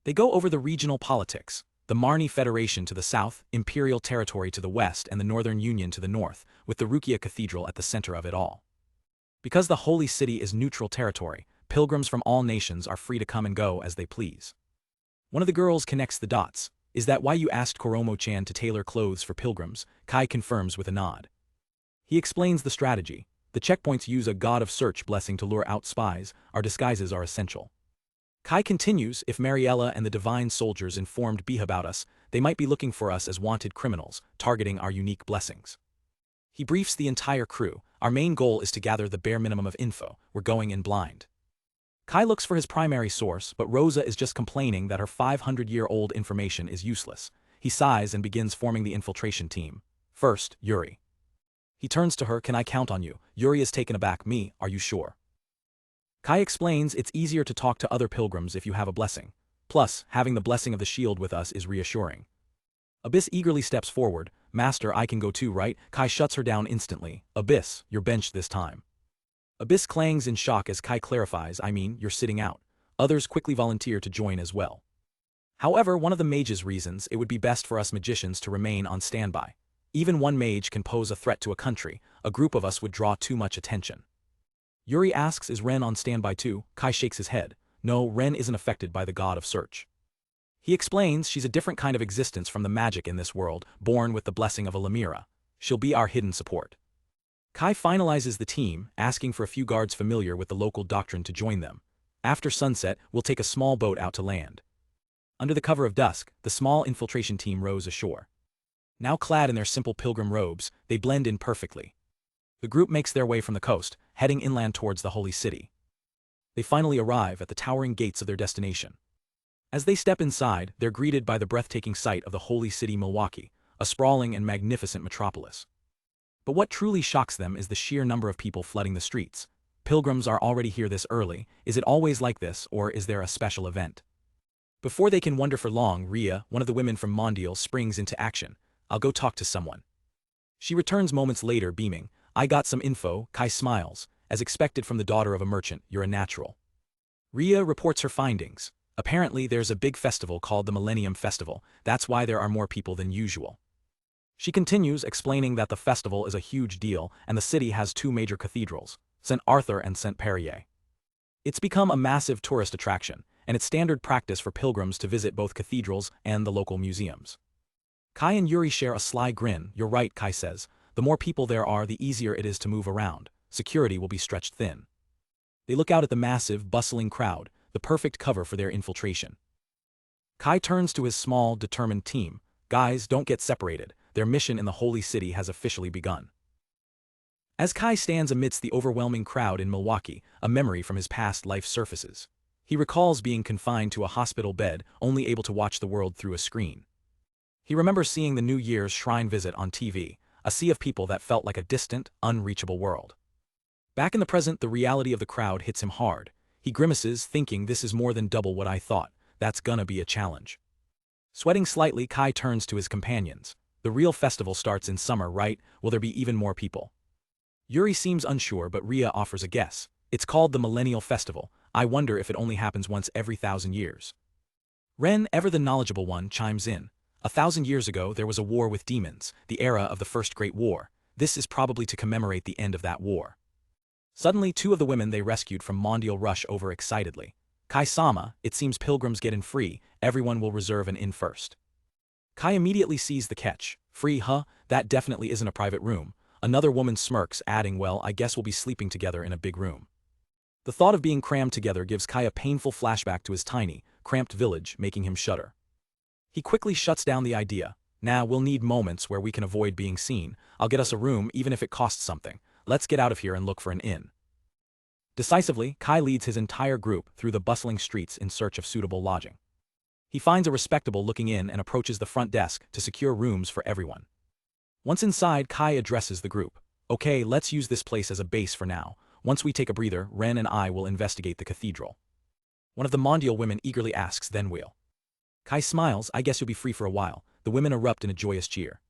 They go over the regional politics. The Marni Federation to the south, Imperial Territory to the west, and the Northern Union to the north, with the Rukia Cathedral at the center of it all. Because the Holy City is neutral territory, pilgrims from all nations are free to come and go as they please. One of the girls connects the dots. Is that why you asked Koromo-chan to tailor clothes for pilgrims? Kai confirms with a nod. He explains the strategy. The checkpoints use a god of search blessing to lure out spies. Our disguises are essential. Kai continues, if Mariella and the divine soldiers informed Bee about us, they might be looking for us as wanted criminals, targeting our unique blessings. He briefs the entire crew. Our main goal is to gather the bare minimum of info. We're going in blind. Kai looks for his primary source, but Rosa is just complaining that her 500-year-old information is useless. He sighs and begins forming the infiltration team. First, Yuri. He turns to her, can I count on you? Yuri is taken aback. Me, are you sure? Kai explains it's easier to talk to other pilgrims if you have a blessing. Plus, having the blessing of the shield with us is reassuring. Abyss eagerly steps forward. Master, I can go too, right? Kai shuts her down instantly. Abyss, you're benched this time. Abyss clangs in shock as Kai clarifies, I mean, you're sitting out. Others quickly volunteer to join as well. However, one of the mages reasons it would be best for us magicians to remain on standby. Even one mage can pose a threat to a country. A group of us would draw too much attention. Yuri asks, is Ren on standby too? Kai shakes his head. No, Ren isn't affected by the god of search. He explains she's a different kind of existence from the magic in this world, born with the blessing of a Lemira. She'll be our hidden support. Kai finalizes the team, asking for a few guards familiar with the local doctrine to join them. After sunset, we'll take a small boat out to land. Under the cover of dusk, the small infiltration team rows ashore. Now clad in their simple pilgrim robes, they blend in perfectly. The group makes their way from the coast, heading inland towards the holy city. They finally arrive at the towering gates of their destination. As they step inside, they're greeted by the breathtaking sight of the holy city Milwaukee, a sprawling and magnificent metropolis. But what truly shocks them is the sheer number of people flooding the streets. Pilgrims are already here this early. Is it always like this, or is there a special event? Before they can wonder for long, Ria, one of the women from Mondial, springs into action. I'll go talk to someone. She returns moments later, beaming. I got some info. Kai smiles. As expected from the daughter of a merchant, you're a natural. Ria reports her findings. Apparently there's a big festival called the Millennium Festival. That's why there are more people than usual. She continues, explaining that the festival is a huge deal and the city has two major cathedrals, St. Arthur and St. Perrier. It's become a massive tourist attraction, and it's standard practice for pilgrims to visit both cathedrals and the local museums. Kai and Yuri share a sly grin. You're right, Kai says. The more people there are, the easier it is to move around. Security will be stretched thin. They look out at the massive, bustling crowd, the perfect cover for their infiltration. Kai turns to his small, determined team. Guys, don't get separated. Their mission in the holy city has officially begun. As Kai stands amidst the overwhelming crowd in Milwaukee, a memory from his past life surfaces. He recalls being confined to a hospital bed, only able to watch the world through a screen. He remembers seeing the New Year's shrine visit on TV, a sea of people that felt like a distant, unreachable world. Back in the present, the reality of the crowd hits him hard. He grimaces, thinking, this is more than double what I thought. That's gonna be a challenge. Sweating slightly, Kai turns to his companions. The real festival starts in summer, right? Will there be even more people? Yuri seems unsure, but Ria offers a guess. It's called the Millennial Festival. I wonder if it only happens once every 1,000 years. Ren, ever the knowledgeable one, chimes in. 1,000 years ago, there was a war with demons, the era of the First Great War. This is probably to commemorate the end of that war. Suddenly, two of the women they rescued from Mondial rush over excitedly. Kai-sama, it seems pilgrims get in free, everyone will reserve an inn first. Kai immediately sees the catch. Free, huh? That definitely isn't a private room. Another woman smirks, adding, well, I guess we'll be sleeping together in a big room. The thought of being crammed together gives Kai a painful flashback to his tiny, cramped village, making him shudder. He quickly shuts down the idea. Nah, we'll need moments where we can avoid being seen. I'll get us a room even if it costs something. Let's get out of here and look for an inn. Decisively, Kai leads his entire group through the bustling streets in search of suitable lodging. He finds a respectable-looking inn and approaches the front desk to secure rooms for everyone. Once inside, Kai addresses the group. Okay, let's use this place as a base for now. Once we take a breather, Ren and I will investigate the cathedral. One of the Mondial women eagerly asks, then we'll. Kai smiles, I guess you'll be free for a while. The women erupt in a joyous cheer.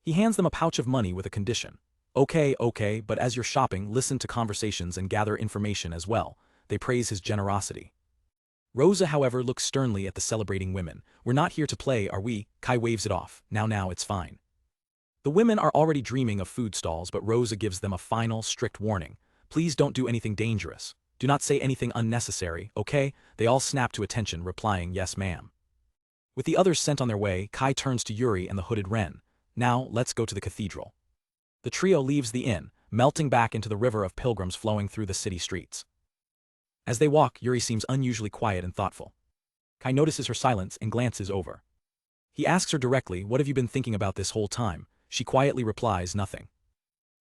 He hands them a pouch of money with a condition. Okay, but as you're shopping, listen to conversations and gather information as well. They praise his generosity. Rosa, however, looks sternly at the celebrating women. We're not here to play, are we? Kai waves it off. Now, it's fine. The women are already dreaming of food stalls, but Rosa gives them a final, strict warning. Please don't do anything dangerous. Do not say anything unnecessary, okay? They all snap to attention, replying, yes, ma'am. With the others sent on their way, Kai turns to Yuri and the hooded Ren. Now, let's go to the cathedral. The trio leaves the inn, melting back into the river of pilgrims flowing through the city streets. As they walk, Yuri seems unusually quiet and thoughtful. Kai notices her silence and glances over. He asks her directly, what have you been thinking about this whole time? She quietly replies, nothing.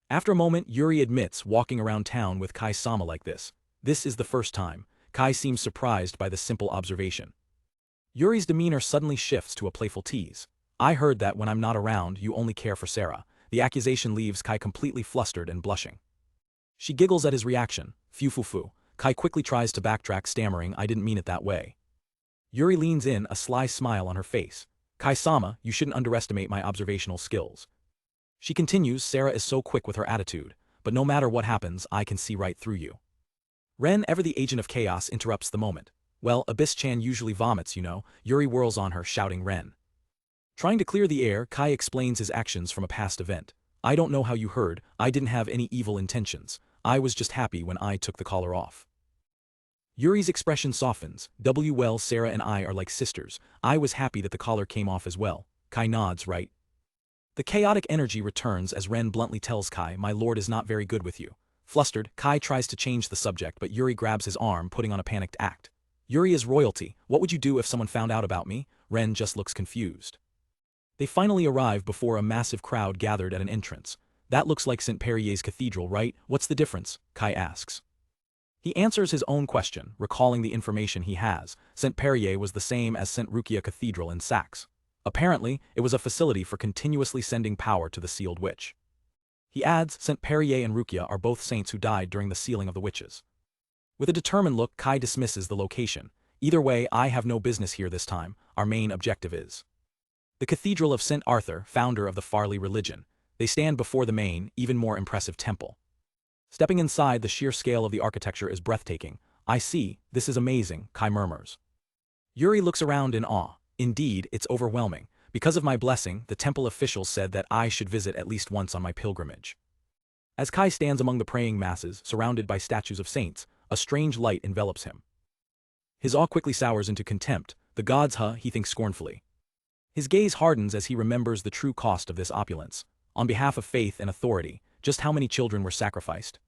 After a moment, Yuri admits walking around town with Kai-sama like this. This is the first time. Kai seems surprised by the simple observation. Yuri's demeanor suddenly shifts to a playful tease. I heard that when I'm not around, you only care for Sarah. The accusation leaves Kai completely flustered and blushing. She giggles at his reaction. Phew. Kai quickly tries to backtrack, stammering, I didn't mean it that way. Yuri leans in, a sly smile on her face. Kai-sama, you shouldn't underestimate my observational skills. She continues, Sarah is so quick with her attitude, but no matter what happens, I can see right through you. Ren, ever the agent of chaos, interrupts the moment. Well, Abyss-chan usually vomits, you know. Yuri whirls on her, shouting Ren. Trying to clear the air, Kai explains his actions from a past event. I don't know how you heard, I didn't have any evil intentions. I was just happy when I took the collar off. Yuri's expression softens. Well, Sarah and I are like sisters. I was happy that the collar came off as well. Kai nods, right? The chaotic energy returns as Ren bluntly tells Kai, my lord is not very good with you. Flustered, Kai tries to change the subject but Yuri grabs his arm, putting on a panicked act. Yuri is royalty. What would you do if someone found out about me? Ren just looks confused. They finally arrive before a massive crowd gathered at an entrance. That looks like St. Perrier's cathedral, right? What's the difference? Kai asks. He answers his own question, recalling the information he has. St. Perrier was the same as St. Rukia Cathedral in Saxe. Apparently, it was a facility for continuously sending power to the sealed witch. He adds, St. Perrier and Rukia are both saints who died during the sealing of the witches. With a determined look, Kai dismisses the location. Either way, I have no business here this time. Our main objective is the Cathedral of St. Arthur, founder of the Farley religion. They stand before the main, even more impressive temple. Stepping inside, the sheer scale of the architecture is breathtaking. I see, this is amazing, Kai murmurs. Yuri looks around in awe. Indeed, it's overwhelming. Because of my blessing, the temple officials said that I should visit at least once on my pilgrimage. As Kai stands among the praying masses, surrounded by statues of saints, a strange light envelops him. His awe quickly sours into contempt. The gods, he thinks scornfully. His gaze hardens as he remembers the true cost of this opulence. On behalf of faith and authority, just how many children were sacrificed?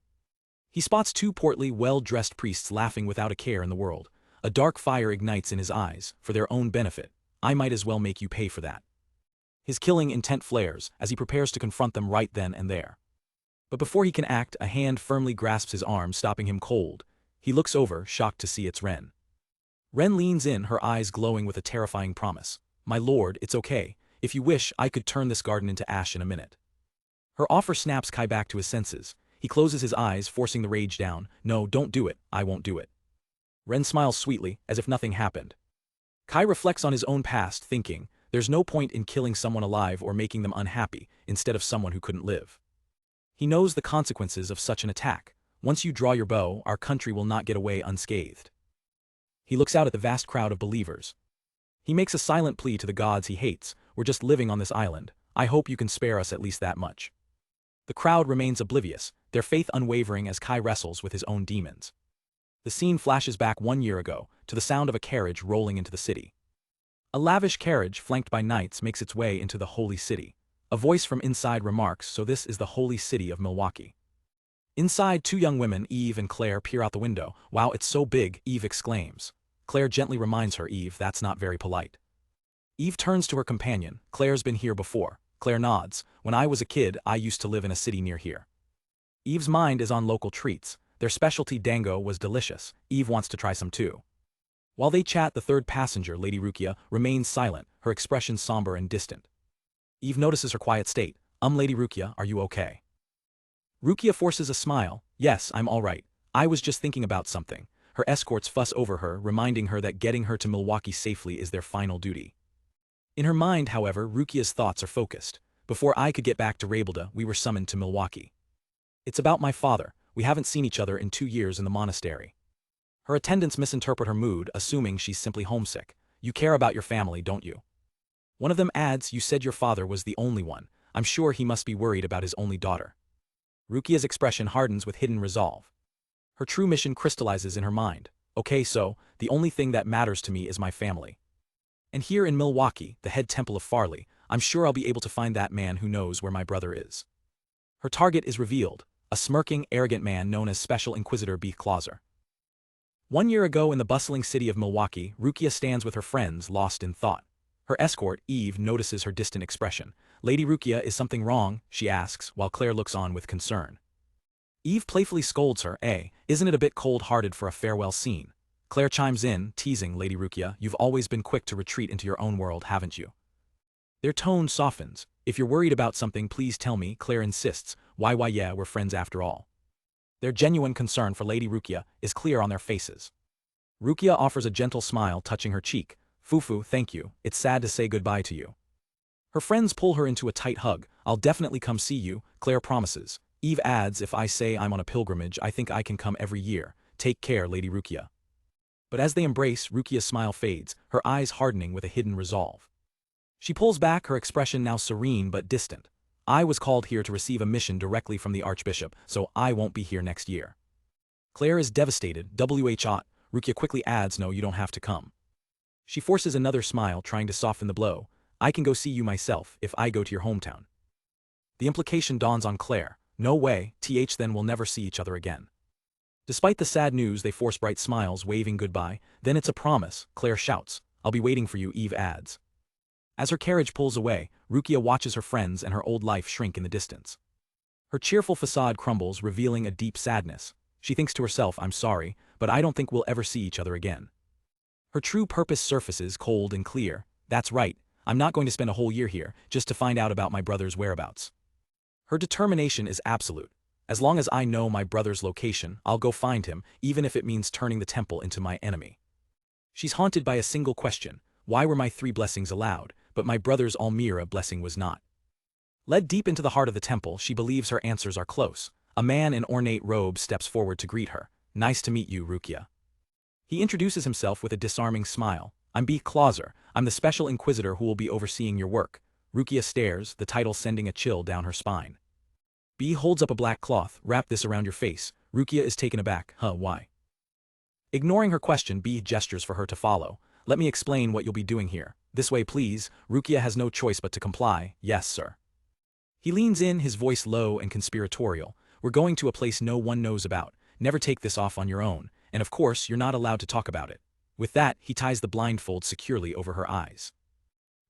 He spots two portly, well-dressed priests laughing without a care in the world. A dark fire ignites in his eyes, for their own benefit. I might as well make you pay for that. His killing intent flares, as he prepares to confront them right then and there. But before he can act, a hand firmly grasps his arm, stopping him cold. He looks over, shocked to see it's Ren. Ren leans in, her eyes glowing with a terrifying promise. My lord, it's okay. If you wish, I could turn this garden into ash in a minute. Her offer snaps Kai back to his senses. He closes his eyes, forcing the rage down. No, don't do it. I won't do it. Ren smiles sweetly, as if nothing happened. Kai reflects on his own past, thinking, there's no point in killing someone alive or making them unhappy, instead of someone who couldn't live. He knows the consequences of such an attack. Once you draw your bow, our country will not get away unscathed. He looks out at the vast crowd of believers. He makes a silent plea to the gods he hates. We're just living on this island. I hope you can spare us at least that much. The crowd remains oblivious, their faith unwavering as Kai wrestles with his own demons. The scene flashes back 1 year ago, to the sound of a carriage rolling into the city. A lavish carriage, flanked by knights, makes its way into the holy city. A voice from inside remarks, so this is the holy city of Milwaukee. Inside, two young women, Eve and Claire, peer out the window. Wow, it's so big, Eve exclaims. Claire gently reminds her, Eve, that's not very polite. Eve turns to her companion. Claire's been here before. Claire nods. When I was a kid, I used to live in a city near here. Eve's mind is on local treats. Their specialty dango was delicious. Eve wants to try some too. While they chat, the third passenger, Lady Rukia, remains silent, her expression somber and distant. Eve notices her quiet state. Lady Rukia, are you okay? Rukia forces a smile. Yes, I'm all right. I was just thinking about something. Her escorts fuss over her, reminding her that getting her to Milwaukee safely is their final duty. In her mind, however, Rukia's thoughts are focused. Before I could get back to Rebirth, we were summoned to Milwaukee. It's about my father. We haven't seen each other in 2 years in the monastery. Her attendants misinterpret her mood, assuming she's simply homesick. You care about your family, don't you? One of them adds, you said your father was the only one. I'm sure he must be worried about his only daughter. Rukia's expression hardens with hidden resolve. Her true mission crystallizes in her mind. Okay, so, the only thing that matters to me is my family. And here in Milwaukee, the head temple of Farley, I'm sure I'll be able to find that man who knows where my brother is. Her target is revealed, a smirking, arrogant man known as Special Inquisitor B. Clauser. 1 year ago in the bustling city of Milwaukee, Rukia stands with her friends, lost in thought. Her escort, Eve, notices her distant expression. Lady Rukia, is something wrong? She asks, while Claire looks on with concern. Eve playfully scolds her, isn't it a bit cold-hearted for a farewell scene? Claire chimes in, teasing Lady Rukia, you've always been quick to retreat into your own world, haven't you? Their tone softens. If you're worried about something, please tell me, Claire insists. Why, yeah, we're friends after all. Their genuine concern for Lady Rukia is clear on their faces. Rukia offers a gentle smile, touching her cheek. Fufu, thank you. It's sad to say goodbye to you. Her friends pull her into a tight hug. I'll definitely come see you, Claire promises. Eve adds, if I say I'm on a pilgrimage, I think I can come every year. Take care, Lady Rukia. But as they embrace, Rukia's smile fades, her eyes hardening with a hidden resolve. She pulls back, her expression now serene but distant. I was called here to receive a mission directly from the Archbishop, so I won't be here next year. Claire is devastated. Rukia quickly adds, no, you don't have to come. She forces another smile, trying to soften the blow. I can go see you myself, if I go to your hometown. The implication dawns on Claire. No way, then we'll never see each other again. Despite the sad news, they force bright smiles, waving goodbye. Then it's a promise, Claire shouts. I'll be waiting for you, Eve adds. As her carriage pulls away, Rukia watches her friends and her old life shrink in the distance. Her cheerful facade crumbles, revealing a deep sadness. She thinks to herself, I'm sorry, but I don't think we'll ever see each other again. Her true purpose surfaces, cold and clear. That's right, I'm not going to spend a whole year here, just to find out about my brother's whereabouts. Her determination is absolute. As long as I know my brother's location, I'll go find him, even if it means turning the temple into my enemy. She's haunted by a single question. Why were my 3 blessings allowed, but my brother's Almira blessing was not? Led deep into the heart of the temple, she believes her answers are close. A man in ornate robes steps forward to greet her. Nice to meet you, Rukia. He introduces himself with a disarming smile. I'm B. Clauser. I'm the special inquisitor who will be overseeing your work. Rukia stares, the title sending a chill down her spine. B holds up a black cloth. Wrap this around your face. Rukia is taken aback. Why? Ignoring her question, B gestures for her to follow. Let me explain what you'll be doing here. This way, please. Rukia has no choice but to comply. Yes, sir. He leans in, his voice low and conspiratorial. We're going to a place no one knows about. Never take this off on your own. And of course, you're not allowed to talk about it. With that, he ties the blindfold securely over her eyes.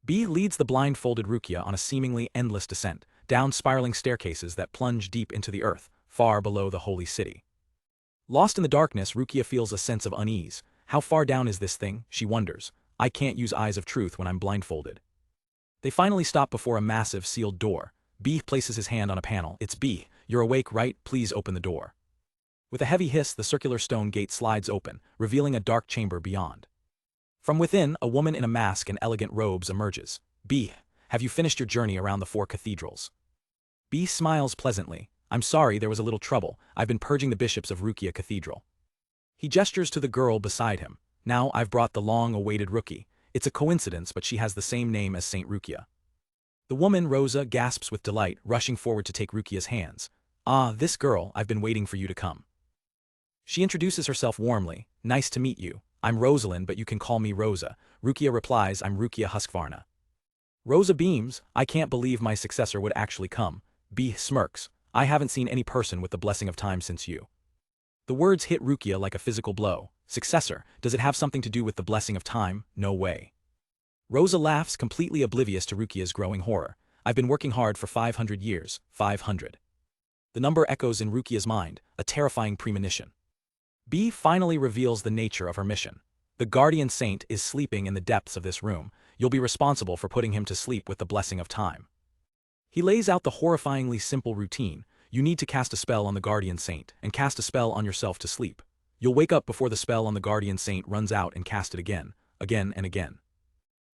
B leads the blindfolded Rukia on a seemingly endless descent, down spiraling staircases that plunge deep into the earth, far below the holy city. Lost in the darkness, Rukia feels a sense of unease. How far down is this thing, she wonders. I can't use eyes of truth when I'm blindfolded. They finally stop before a massive sealed door. B places his hand on a panel. It's B. You're awake, right? Please open the door. With a heavy hiss, the circular stone gate slides open, revealing a dark chamber beyond. From within, a woman in a mask and elegant robes emerges. B, have you finished your journey around the 4 cathedrals? B smiles pleasantly. I'm sorry, there was a little trouble. I've been purging the bishops of Rukia Cathedral. He gestures to the girl beside him. Now I've brought the long-awaited rookie. It's a coincidence, but she has the same name as Saint Rukia. The woman, Rosa, gasps with delight, rushing forward to take Rukia's hands. Ah, this girl, I've been waiting for you to come. She introduces herself warmly. Nice to meet you. I'm Rosalind, but you can call me Rosa. Rukia replies, I'm Rukia Husqvarna. Rosa beams. I can't believe my successor would actually come. B smirks. I haven't seen any person with the blessing of time since you. The words hit Rukia like a physical blow. Successor, does it have something to do with the blessing of time? No way. Rosa laughs, completely oblivious to Rukia's growing horror. I've been working hard for 500 years. 500. The number echoes in Rukia's mind, a terrifying premonition. B finally reveals the nature of her mission. The guardian saint is sleeping in the depths of this room. You'll be responsible for putting him to sleep with the blessing of time. He lays out the horrifyingly simple routine. You need to cast a spell on the guardian saint, and cast a spell on yourself to sleep. You'll wake up before the spell on the guardian saint runs out and cast it again and again.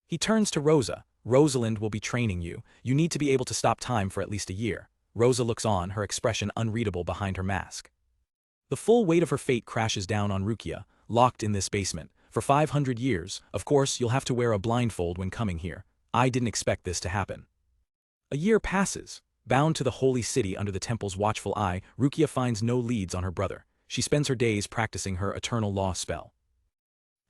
He turns to Rosa. Rosalind will be training you. You need to be able to stop time for at least a year. Rosa looks on, her expression unreadable behind her mask. The full weight of her fate crashes down on Rukia, locked in this basement. For 500 years, of course, you'll have to wear a blindfold when coming here. I didn't expect this to happen. A year passes. Bound to the holy city under the temple's watchful eye, Rukia finds no leads on her brother. She spends her days practicing her eternal law spell.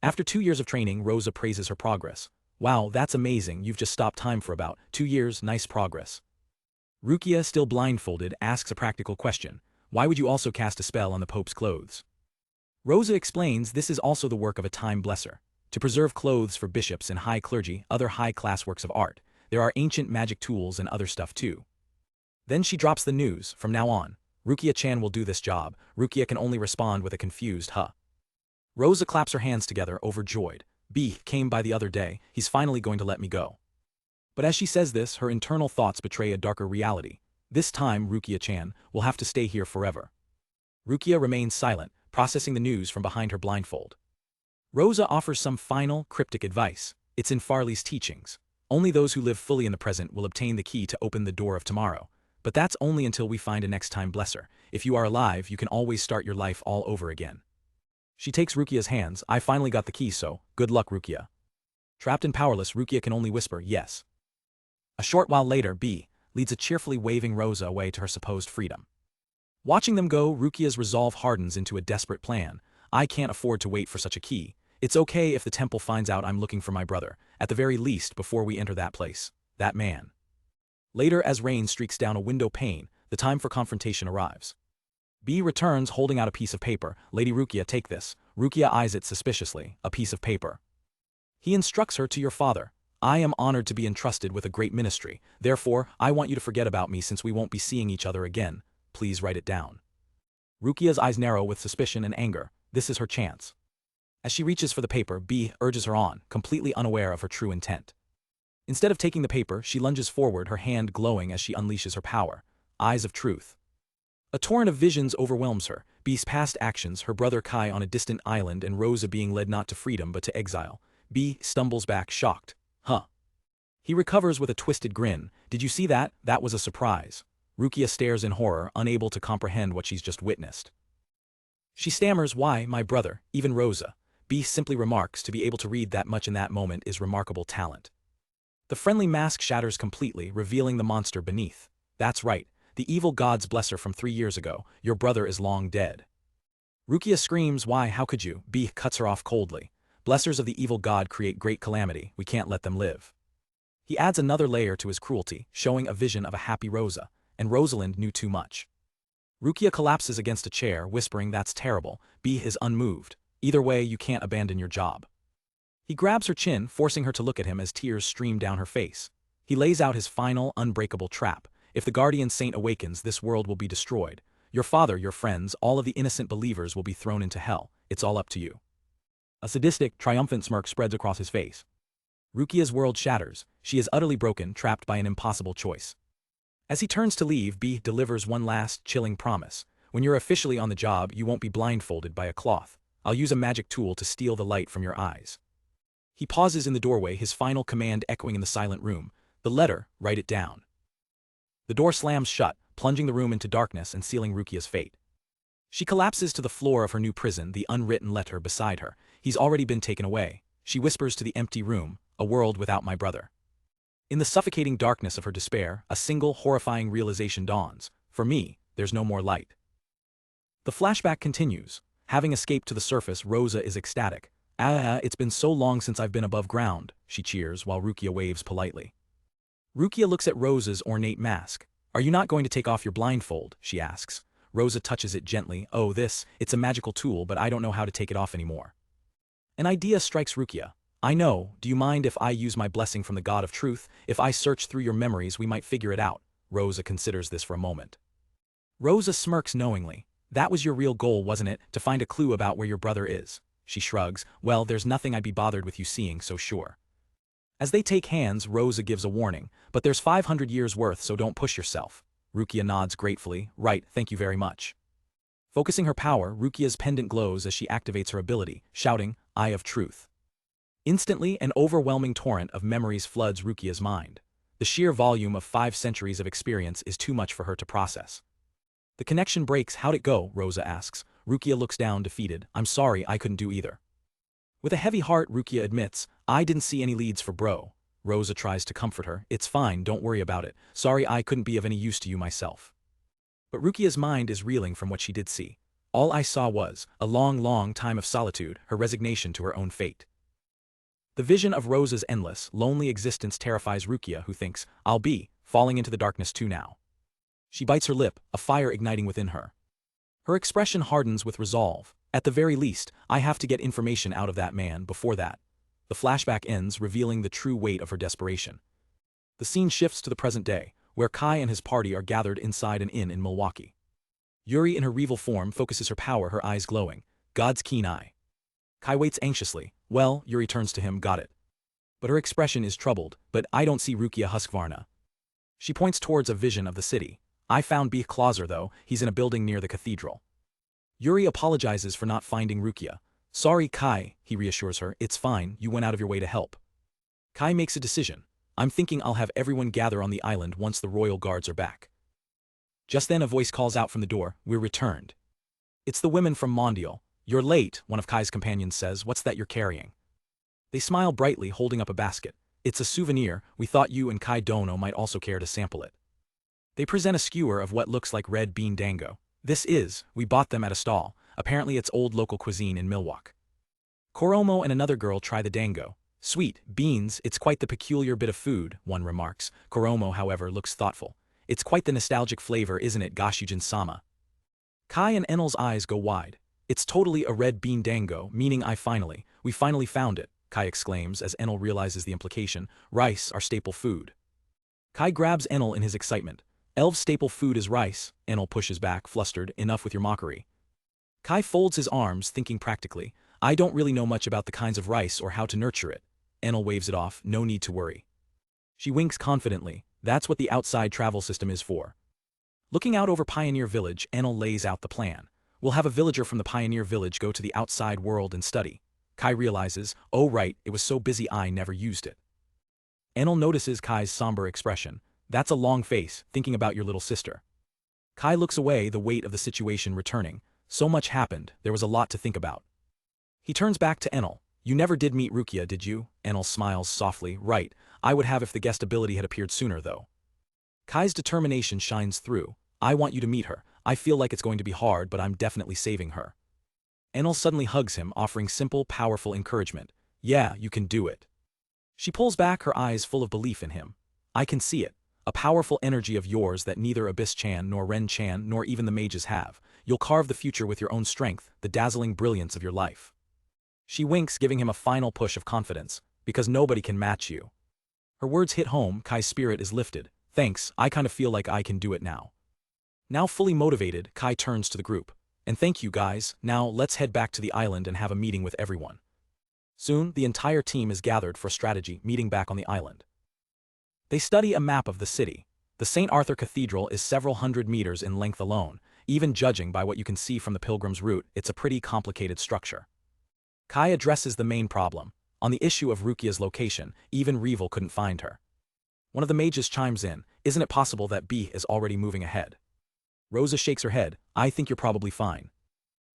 After 2 years of training, Rosa praises her progress. Wow, that's amazing, you've just stopped time for about 2 years, nice progress. Rukia, still blindfolded, asks a practical question. Why would you also cast a spell on the Pope's clothes? Rosa explains this is also the work of a time blesser. To preserve clothes for bishops and high clergy, other high-class works of art. There are ancient magic tools and other stuff too. Then she drops the news. From now on, Rukia-chan will do this job. Rukia can only respond with a confused huh. Rosa claps her hands together, overjoyed. B came by the other day, he's finally going to let me go. But as she says this, her internal thoughts betray a darker reality. This time, Rukia-chan will have to stay here forever. Rukia remains silent, processing the news from behind her blindfold. Rosa offers some final, cryptic advice. It's in Farley's teachings. Only those who live fully in the present will obtain the key to open the door of tomorrow. But that's only until we find a next-time blesser. If you are alive, you can always start your life all over again. She takes Rukia's hands. I finally got the key, so good luck, Rukia. Trapped and powerless, Rukia can only whisper, yes. A short while later, B leads a cheerfully waving Rosa away to her supposed freedom. Watching them go, Rukia's resolve hardens into a desperate plan. I can't afford to wait for such a key. It's okay if the temple finds out I'm looking for my brother, at the very least before we enter that place. That man. Later, as rain streaks down a window pane, the time for confrontation arrives. B returns holding out a piece of paper. Lady Rukia, take this. Rukia eyes it suspiciously. A piece of paper. He instructs her, to your father. I am honored to be entrusted with a great ministry. Therefore, I want you to forget about me since we won't be seeing each other again. Please write it down. Rukia's eyes narrow with suspicion and anger. This is her chance. As she reaches for the paper, B urges her on, completely unaware of her true intent. Instead of taking the paper, she lunges forward, her hand glowing as she unleashes her power. Eyes of truth. A torrent of visions overwhelms her. B's past actions, her brother Kai on a distant island and Rosa being led not to freedom but to exile. B stumbles back, shocked. Huh. He recovers with a twisted grin. Did you see that? That was a surprise. Rukia stares in horror, unable to comprehend what she's just witnessed. She stammers, why, my brother, even Rosa. B simply remarks, to be able to read that much in that moment is remarkable talent. The friendly mask shatters completely, revealing the monster beneath. That's right, the evil god's blesser from 3 years ago. Your brother is long dead. Rukia screams, why, how could you? B cuts her off coldly. Blessers of the evil god create great calamity, we can't let them live. He adds another layer to his cruelty, showing a vision of a happy Rosa, and Rosalind knew too much. Rukia collapses against a chair, whispering, that's terrible. B is unmoved. Either way, you can't abandon your job. He grabs her chin, forcing her to look at him as tears stream down her face. He lays out his final, unbreakable trap. If the guardian saint awakens, this world will be destroyed. Your father, your friends, all of the innocent believers will be thrown into hell. It's all up to you. A sadistic, triumphant smirk spreads across his face. Rukia's world shatters. She is utterly broken, trapped by an impossible choice. As he turns to leave, B delivers one last, chilling promise. When you're officially on the job, you won't be blindfolded by a cloth. I'll use a magic tool to steal the light from your eyes. He pauses in the doorway, his final command echoing in the silent room. The letter, write it down. The door slams shut, plunging the room into darkness and sealing Rukia's fate. She collapses to the floor of her new prison, the unwritten letter beside her. He's already been taken away. She whispers to the empty room, a world without my brother. In the suffocating darkness of her despair, a single horrifying realization dawns. For me, there's no more light. The flashback continues. Having escaped to the surface, Rosa is ecstatic. It's been so long since I've been above ground, she cheers while Rukia waves politely. Rukia looks at Rosa's ornate mask. Are you not going to take off your blindfold? She asks. Rosa touches it gently. Oh, it's a magical tool, but I don't know how to take it off anymore. An idea strikes Rukia. I know, do you mind if I use my blessing from the God of Truth? If I search through your memories, we might figure it out. Rosa considers this for a moment. Rosa smirks knowingly. That was your real goal, wasn't it? To find a clue about where your brother is. She shrugs. Well, there's nothing I'd be bothered with you seeing, so sure. As they take hands, Rosa gives a warning. But there's 500 years worth, so don't push yourself. Rukia nods gratefully. Right, thank you very much. Focusing her power, Rukia's pendant glows as she activates her ability, shouting, Eye of Truth. Instantly, an overwhelming torrent of memories floods Rukia's mind. The sheer volume of 5 centuries of experience is too much for her to process. The connection breaks. How'd it go? Rosa asks. Rukia looks down, defeated. I'm sorry, I couldn't do either. With a heavy heart, Rukia admits, I didn't see any leads for bro. Rosa tries to comfort her. It's fine, don't worry about it. Sorry I couldn't be of any use to you myself. But Rukia's mind is reeling from what she did see. All I saw was a long, long time of solitude, her resignation to her own fate. The vision of Rosa's endless, lonely existence terrifies Rukia, who thinks, I'll be falling into the darkness too now. She bites her lip, a fire igniting within her. Her expression hardens with resolve. At the very least, I have to get information out of that man before that. The flashback ends, revealing the true weight of her desperation. The scene shifts to the present day, where Kai and his party are gathered inside an inn in Milwaukee. Yuri in her regal form focuses her power, her eyes glowing. God's keen eye. Kai waits anxiously. Well, Yuri turns to him, got it. But her expression is troubled, but I don't see Rukia Husqvarna. She points towards a vision of the city. I found B. Clauser though, he's in a building near the cathedral. Yuri apologizes for not finding Rukia. Sorry Kai, he reassures her, it's fine, you went out of your way to help. Kai makes a decision. I'm thinking I'll have everyone gather on the island once the royal guards are back. Just then a voice calls out from the door, we're returned. It's the women from Mondial. You're late, one of Kai's companions says, what's that you're carrying? They smile brightly, holding up a basket. It's a souvenir, we thought you and Kai Dono might also care to sample it. They present a skewer of what looks like red bean dango. We bought them at a stall. Apparently it's old local cuisine in Milwaukee. Koromo and another girl try the dango. Sweet, beans, it's quite the peculiar bit of food, one remarks. Koromo, however, looks thoughtful. It's quite the nostalgic flavor, isn't it, Goshujin-sama? Kai and Enel's eyes go wide. It's totally a red bean dango, meaning we finally found it, Kai exclaims as Enel realizes the implication. Rice, our staple food. Kai grabs Enel in his excitement. Elves' staple food is rice, Enel pushes back, flustered. Enough with your mockery. Kai folds his arms, thinking practically. I don't really know much about the kinds of rice or how to nurture it. Enel waves it off, no need to worry. She winks confidently. That's what the outside travel system is for. Looking out over Pioneer Village, Enel lays out the plan. We'll have a villager from the Pioneer Village go to the outside world and study. Kai realizes, oh right, it was so busy I never used it. Enel notices Kai's somber expression. That's a long face, thinking about your little sister. Kai looks away, the weight of the situation returning. So much happened, there was a lot to think about. He turns back to Enel. You never did meet Rukia, did you? Enel smiles softly. Right, I would have if the guest ability had appeared sooner though. Kai's determination shines through. I want you to meet her. I feel like it's going to be hard, but I'm definitely saving her. Enel suddenly hugs him, offering simple, powerful encouragement. Yeah, you can do it. She pulls back, her eyes full of belief in him. I can see it. A powerful energy of yours that neither Abyss-chan nor Ren-chan nor even the mages have. You'll carve the future with your own strength, the dazzling brilliance of your life. She winks, giving him a final push of confidence. Because nobody can match you. Her words hit home, Kai's spirit is lifted. Thanks, I kind of feel like I can do it now. Now fully motivated, Kai turns to the group. And thank you guys, now let's head back to the island and have a meeting with everyone. Soon, the entire team is gathered for a strategy meeting back on the island. They study a map of the city. The St. Arthur Cathedral is several hundred meters in length alone. Even judging by what you can see from the pilgrim's route, it's a pretty complicated structure. Kai addresses the main problem. On the issue of Rukia's location, even Revel couldn't find her. One of the mages chimes in, isn't it possible that B is already moving ahead? Rosa shakes her head, I think you're probably fine.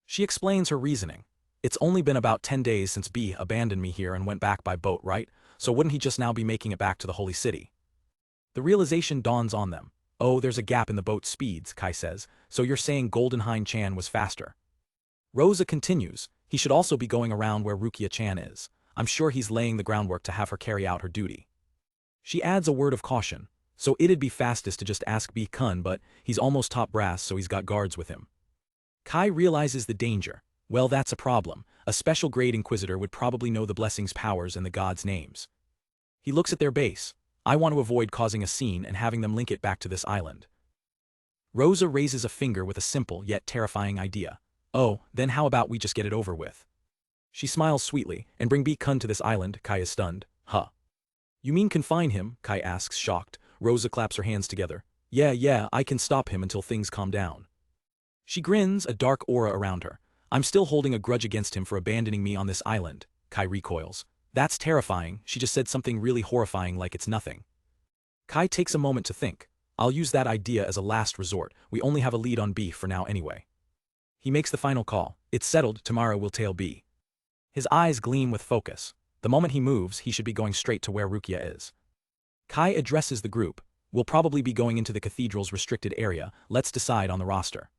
She explains her reasoning. It's only been about 10 days since B abandoned me here and went back by boat, right? So wouldn't he just now be making it back to the Holy City? The realization dawns on them. Oh, there's a gap in the boat's speeds, Kai says, so you're saying Goldenhind-chan was faster. Rosa continues, he should also be going around where Rukia-chan is. I'm sure he's laying the groundwork to have her carry out her duty. She adds a word of caution. So it'd be fastest to just ask B-kun, but he's almost top brass, so he's got guards with him. Kai realizes the danger. Well, that's a problem. A special grade inquisitor would probably know the blessing's powers and the gods' names. He looks at their base. I want to avoid causing a scene and having them link it back to this island. Rosa raises a finger with a simple yet terrifying idea. Oh, then how about we just get it over with? She smiles sweetly, and bring B-kun to this island. Kai is stunned. Huh. You mean confine him? Kai asks, shocked. Rosa claps her hands together. Yeah, I can stop him until things calm down. She grins, a dark aura around her. I'm still holding a grudge against him for abandoning me on this island. Kai recoils. That's terrifying, she just said something really horrifying like it's nothing. Kai takes a moment to think. I'll use that idea as a last resort, we only have a lead on B for now anyway. He makes the final call. It's settled, tomorrow we'll tail B. His eyes gleam with focus. The moment he moves, he should be going straight to where Rukia is. Kai addresses the group. We'll probably be going into the cathedral's restricted area, let's decide on the roster.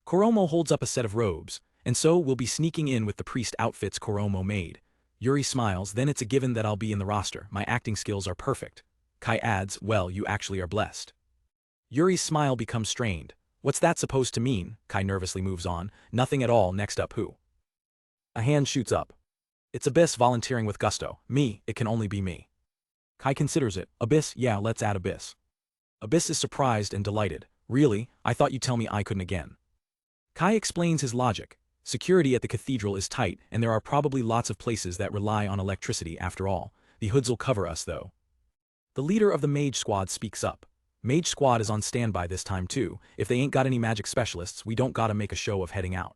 Koromo holds up a set of robes, and so we'll be sneaking in with the priest outfits Koromo made. Yuri smiles, then it's a given that I'll be in the roster, my acting skills are perfect. Kai adds, well, you actually are blessed. Yuri's smile becomes strained. What's that supposed to mean? Kai nervously moves on. Nothing at all, next up who? A hand shoots up. It's Abyss volunteering with gusto. Me, it can only be me. Kai considers it. Abyss, yeah, let's add Abyss. Abyss is surprised and delighted. Really? I thought you'd tell me I couldn't again. Kai explains his logic. Security at the cathedral is tight, and there are probably lots of places that rely on electricity after all. The hoods'll cover us, though. The leader of the mage squad speaks up. Mage squad is on standby this time too. If they ain't got any magic specialists, we don't gotta make a show of heading out.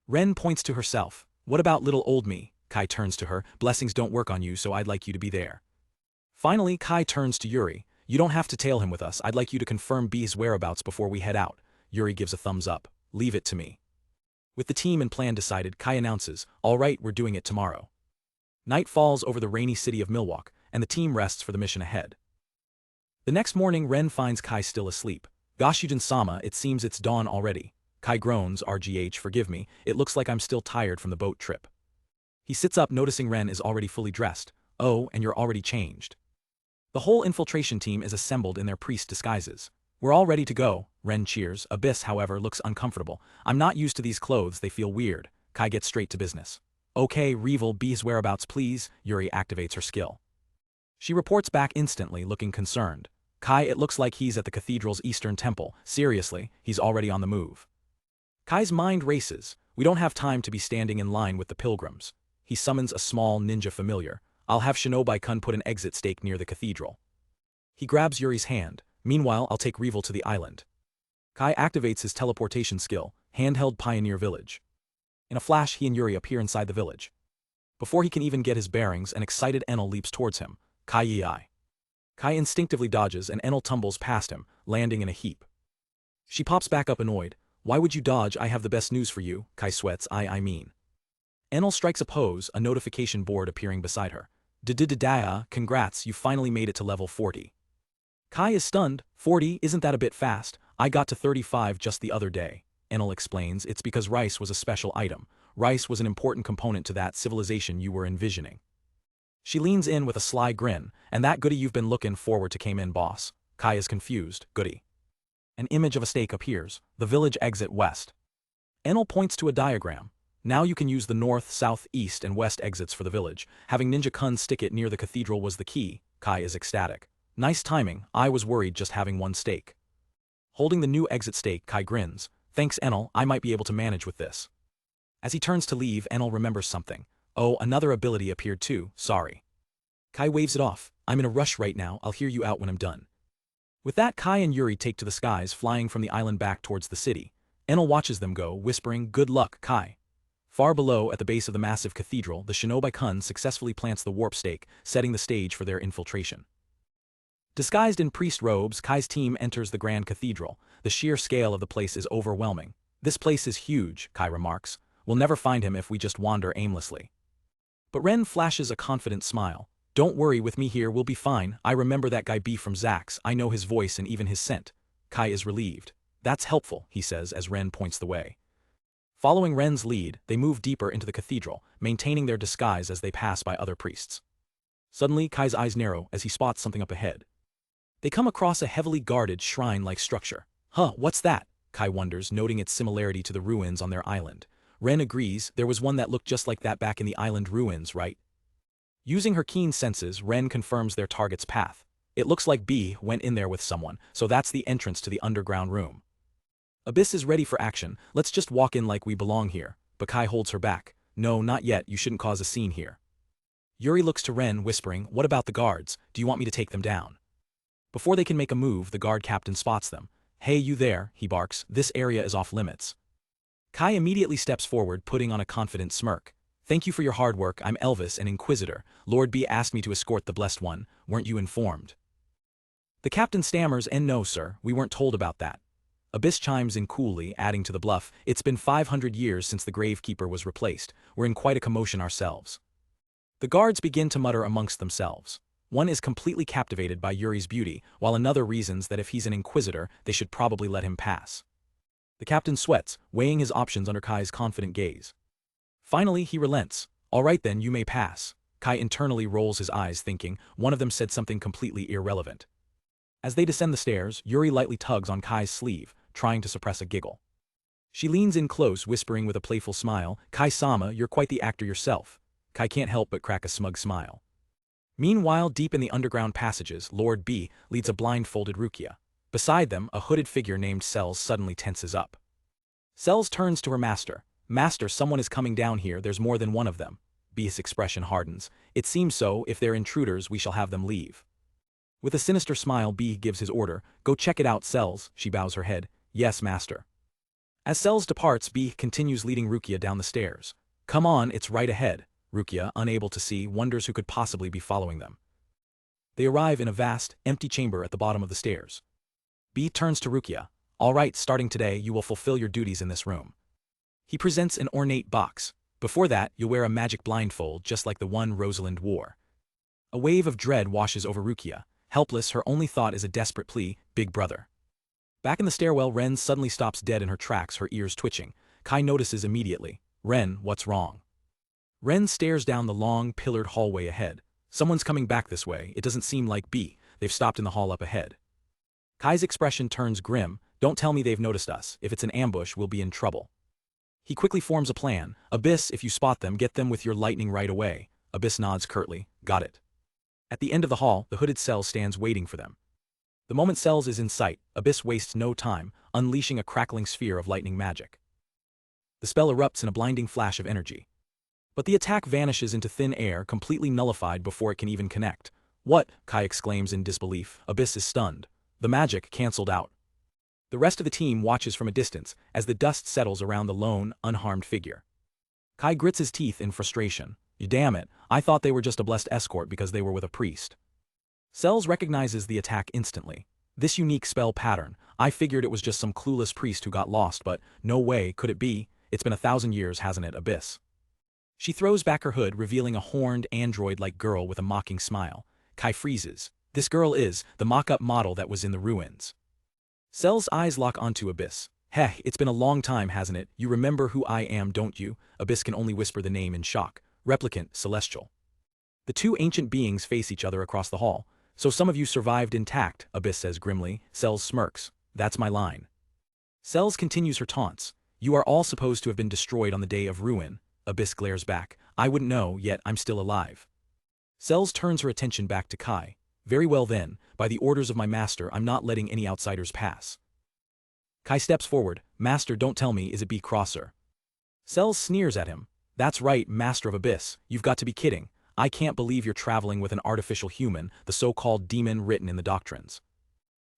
Ren points to herself. What about little old me? Kai turns to her. Blessings don't work on you, so I'd like you to be there. Finally, Kai turns to Yuri. You don't have to tail him with us, I'd like you to confirm B's whereabouts before we head out. Yuri gives a thumbs up. Leave it to me. With the team and plan decided, Kai announces, all right, we're doing it tomorrow. Night falls over the rainy city of Milwaukee, and the team rests for the mission ahead. The next morning, Ren finds Kai still asleep. Goshujin-sama, it seems it's dawn already. Kai groans, RGH, forgive me, it looks like I'm still tired from the boat trip. He sits up noticing Ren is already fully dressed. Oh, and you're already changed. The whole infiltration team is assembled in their priest disguises. We're all ready to go, Ren cheers. Abyss, however, looks uncomfortable. I'm not used to these clothes, they feel weird. Kai gets straight to business. Okay, reveal B's whereabouts please. Yuri activates her skill. She reports back instantly, looking concerned. Kai, it looks like he's at the cathedral's eastern temple. Seriously, he's already on the move. Kai's mind races. We don't have time to be standing in line with the pilgrims. He summons a small ninja familiar. I'll have Shinobi-kun put an exit stake near the cathedral. He grabs Yuri's hand. Meanwhile, I'll take Revel to the island. Kai activates his teleportation skill, handheld Pioneer Village. In a flash, he and Yuri appear inside the village. Before he can even get his bearings, an excited Enel leaps towards him. Kai. Kai instinctively dodges and Enel tumbles past him, landing in a heap. She pops back up annoyed. Why would you dodge? I have the best news for you. Kai sweats. I mean. Enel strikes a pose, a notification board appearing beside her. Congrats, you finally made it to level 40. Kai is stunned. 40, isn't that a bit fast? I got to 35 just the other day. Enel explains, it's because rice was a special item. Rice was an important component to that civilization you were envisioning. She leans in with a sly grin, and that goodie you've been looking forward to came in, boss. Kai is confused. Goodie. An image of a stake appears. The village exit west. Enel points to a diagram. Now you can use the north, south, east, and west exits for the village. Having Ninja-kun stick it near the cathedral was the key. Kai is ecstatic. Nice timing, I was worried just having one stake. Holding the new exit stake, Kai grins. Thanks, Enel, I might be able to manage with this. As he turns to leave, Enel remembers something. Oh, another ability appeared too, sorry. Kai waves it off. I'm in a rush right now, I'll hear you out when I'm done. With that, Kai and Yuri take to the skies, flying from the island back towards the city. Enel watches them go, whispering, good luck, Kai. Far below, at the base of the massive cathedral, the Shinobi-kun successfully plants the warp stake, setting the stage for their infiltration. Disguised in priest robes, Kai's team enters the grand cathedral. The sheer scale of the place is overwhelming. This place is huge, Kai remarks. We'll never find him if we just wander aimlessly. But Ren flashes a confident smile. Don't worry, with me here we'll be fine. I remember that guy B from Zax. I know his voice and even his scent. Kai is relieved. That's helpful, he says as Ren points the way. Following Ren's lead, they move deeper into the cathedral, maintaining their disguise as they pass by other priests. Suddenly, Kai's eyes narrow as he spots something up ahead. They come across a heavily guarded shrine-like structure. Huh, what's that? Kai wonders, noting its similarity to the ruins on their island. Ren agrees, there was one that looked just like that back in the island ruins, right? Using her keen senses, Ren confirms their target's path. It looks like B went in there with someone, so that's the entrance to the underground room. Abyss is ready for action. Let's just walk in like we belong here. But Kai holds her back. No, not yet, you shouldn't cause a scene here. Yuri looks to Ren, whispering, what about the guards? Do you want me to take them down? Before they can make a move, the guard captain spots them. Hey, you there, he barks, this area is off limits. Kai immediately steps forward, putting on a confident smirk. Thank you for your hard work, I'm Elvis, an Inquisitor. Lord B asked me to escort the Blessed One, weren't you informed? The captain stammers, and no sir, we weren't told about that. Abyss chimes in coolly, adding to the bluff, it's been 500 years since the Gravekeeper was replaced, we're in quite a commotion ourselves. The guards begin to mutter amongst themselves. One is completely captivated by Yuri's beauty, while another reasons that if he's an Inquisitor, they should probably let him pass. The captain sweats, weighing his options under Kai's confident gaze. Finally, he relents. All right then, you may pass. Kai internally rolls his eyes, thinking, one of them said something completely irrelevant. As they descend the stairs, Yuri lightly tugs on Kai's sleeve, trying to suppress a giggle. She leans in close, whispering with a playful smile, Kai-sama, you're quite the actor yourself. Kai can't help but crack a smug smile. Meanwhile, deep in the underground passages, Lord B leads a blindfolded Rukia. Beside them, a hooded figure named Cells suddenly tenses up. Cells turns to her master. Master, someone is coming down here, there's more than one of them. B's expression hardens. It seems so, if they're intruders we shall have them leave. With a sinister smile, B gives his order, go check it out, Cells. She bows her head. Yes, master. As Cells departs, B continues leading Rukia down the stairs. Come on, it's right ahead. Rukia, unable to see, wonders who could possibly be following them. They arrive in a vast, empty chamber at the bottom of the stairs. B turns to Rukia. All right, starting today, you will fulfill your duties in this room. He presents an ornate box. Before that, you'll wear a magic blindfold just like the one Rosalind wore. A wave of dread washes over Rukia. Helpless, her only thought is a desperate plea, Big Brother. Back in the stairwell, Ren suddenly stops dead in her tracks, her ears twitching. Kai notices immediately. Ren, what's wrong? Ren stares down the long, pillared hallway ahead. Someone's coming back this way. It doesn't seem like B. They've stopped in the hall up ahead. Kai's expression turns grim. Don't tell me they've noticed us. If it's an ambush, we'll be in trouble. He quickly forms a plan. Abyss, if you spot them, get them with your lightning right away. Abyss nods curtly. Got it. At the end of the hall, the hooded Cell stands waiting for them. The moment Cells is in sight, Abyss wastes no time, unleashing a crackling sphere of lightning magic. The spell erupts in a blinding flash of energy. But the attack vanishes into thin air, completely nullified before it can even connect. What? Kai exclaims in disbelief. Abyss is stunned. The magic cancelled out. The rest of the team watches from a distance as the dust settles around the lone, unharmed figure. Kai grits his teeth in frustration. Damn it, I thought they were just a blessed escort because they were with a priest. Cells recognizes the attack instantly. This unique spell pattern, I figured it was just some clueless priest who got lost, but no way could it be. It's been 1,000 years, hasn't it, Abyss? She throws back her hood, revealing a horned, android-like girl with a mocking smile. Kai freezes. This girl is the mock-up model that was in the ruins. Cell's eyes lock onto Abyss. Heh, it's been a long time, hasn't it? You remember who I am, don't you? Abyss can only whisper the name in shock. Replicant, Celestial. The two ancient beings face each other across the hall. So some of you survived intact, Abyss says grimly. Cells smirks. That's my line. Cells continues her taunts. You are all supposed to have been destroyed on the day of ruin. Abyss glares back. I wouldn't know, yet I'm still alive. Cells turns her attention back to Kai. Very well then, by the orders of my master, I'm not letting any outsiders pass. Kai steps forward. Master, don't tell me, is it B. Crosser? Cells sneers at him. That's right, Master of Abyss, you've got to be kidding. I can't believe you're traveling with an artificial human, the so-called demon written in the doctrines.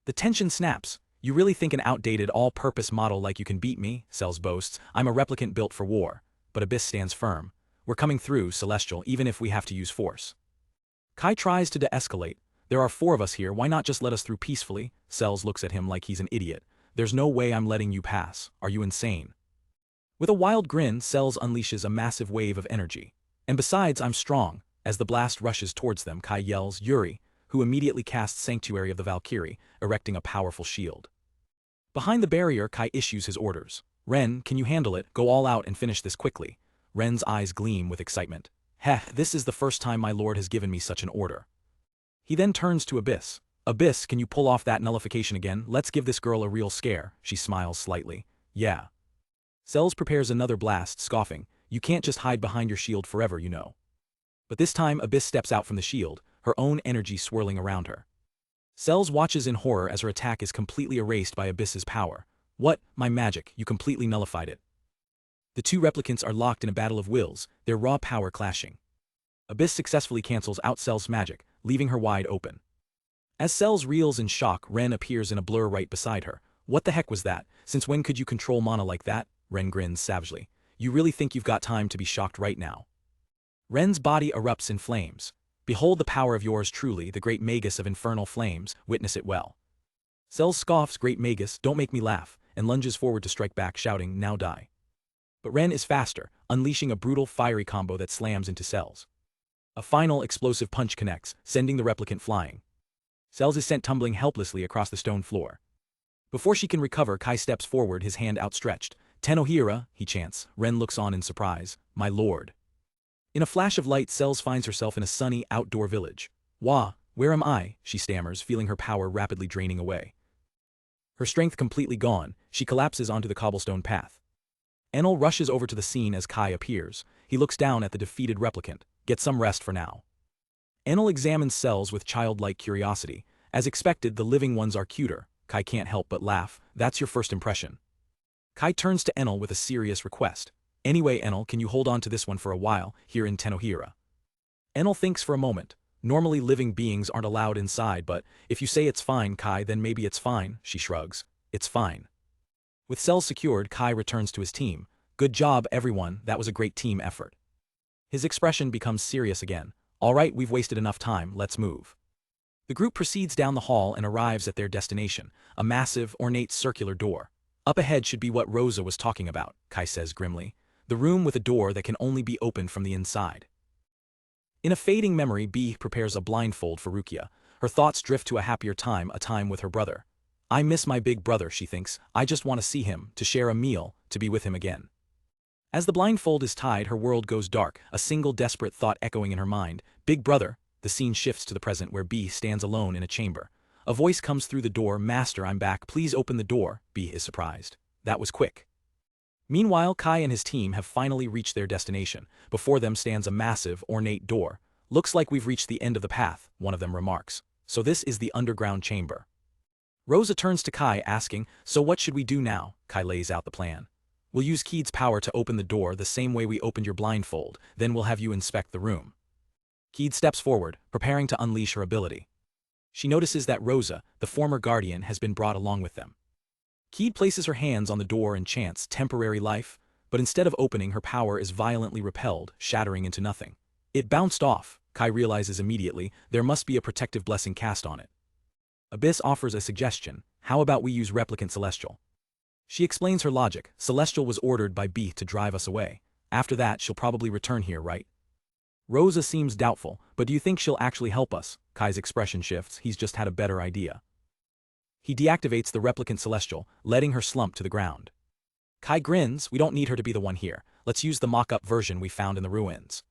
The tension snaps. You really think an outdated, all-purpose model like you can beat me? Cells boasts. I'm a replicant built for war. But Abyss stands firm. We're coming through, Celestial, even if we have to use force. Kai tries to de-escalate. There are 4 of us here, why not just let us through peacefully? Cells looks at him like he's an idiot. There's no way I'm letting you pass. Are you insane? With a wild grin, Cells unleashes a massive wave of energy. And besides, I'm strong. As the blast rushes towards them, Kai yells, Yuri, who immediately casts Sanctuary of the Valkyrie, erecting a powerful shield. Behind the barrier, Kai issues his orders. Ren, can you handle it? Go all out and finish this quickly. Ren's eyes gleam with excitement. Heh, this is the first time my lord has given me such an order. He then turns to Abyss. Abyss, can you pull off that nullification again? Let's give this girl a real scare. She smiles slightly. Yeah. Cells prepares another blast, scoffing. You can't just hide behind your shield forever, you know. But this time Abyss steps out from the shield, her own energy swirling around her. Cells watches in horror as her attack is completely erased by Abyss's power. What? My magic, you completely nullified it. The two replicants are locked in a battle of wills, their raw power clashing. Abyss successfully cancels out Cell's magic, leaving her wide open. As Cells reels in shock, Ren appears in a blur right beside her. What the heck was that? Since when could you control mana like that? Ren grins savagely. You really think you've got time to be shocked right now? Ren's body erupts in flames. Behold the power of yours truly, the great Magus of infernal flames, witness it well. Cells scoffs, Great Magus, don't make me laugh, and lunges forward to strike back, shouting, now die. But Ren is faster, unleashing a brutal fiery combo that slams into Cells. A final explosive punch connects, sending the replicant flying. Cells is sent tumbling helplessly across the stone floor. Before she can recover, Kai steps forward, his hand outstretched. Tenohira, he chants. Ren looks on in surprise. My lord. In a flash of light, Cells finds herself in a sunny, outdoor village. Wah, where am I? She stammers, feeling her power rapidly draining away. Her strength completely gone, she collapses onto the cobblestone path. Enel rushes over to the scene as Kai appears. He looks down at the defeated replicant. Get some rest for now. Enel examines Cells with childlike curiosity. As expected, the living ones are cuter. Kai can't help but laugh. That's your first impression. Kai turns to Enel with a serious request. Anyway, Enel, can you hold on to this one for a while, here in Tenohira? Enel thinks for a moment. Normally living beings aren't allowed inside, but if you say it's fine, Kai, then maybe it's fine, she shrugs. It's fine. With Cells secured, Kai returns to his team. Good job, everyone, that was a great team effort. His expression becomes serious again. All right, we've wasted enough time, let's move. The group proceeds down the hall and arrives at their destination, a massive, ornate circular door. Up ahead should be what Rosa was talking about, Kai says grimly. The room with a door that can only be opened from the inside. In a fading memory, B prepares a blindfold for Rukia. Her thoughts drift to a happier time, a time with her brother. I miss my big brother, she thinks. I just want to see him, to share a meal, to be with him again. As the blindfold is tied, her world goes dark, a single desperate thought echoing in her mind. Big brother. The scene shifts to the present where B stands alone in a chamber. A voice comes through the door. Master, I'm back. Please open the door. B is surprised. That was quick. Meanwhile, Kai and his team have finally reached their destination. Before them stands a massive, ornate door. Looks like we've reached the end of the path, one of them remarks. So this is the underground chamber. Rosa turns to Kai asking, so what should we do now? Kai lays out the plan. We'll use Keed's power to open the door the same way we opened your blindfold, then we'll have you inspect the room. Keed steps forward, preparing to unleash her ability. She notices that Rosa, the former guardian, has been brought along with them. Keed places her hands on the door and chants temporary life, but instead of opening, her power is violently repelled, shattering into nothing. It bounced off. Kai realizes immediately there must be a protective blessing cast on it. Abyss offers a suggestion. How about we use Replicant Celestial? She explains her logic. Celestial was ordered by B to drive us away. After that, she'll probably return here, right? Rosa seems doubtful, but do you think she'll actually help us? Kai's expression shifts. He's just had a better idea. He deactivates the Replicant Celestial, letting her slump to the ground. Kai grins. We don't need her to be the one here. Let's use the mock-up version we found in the ruins.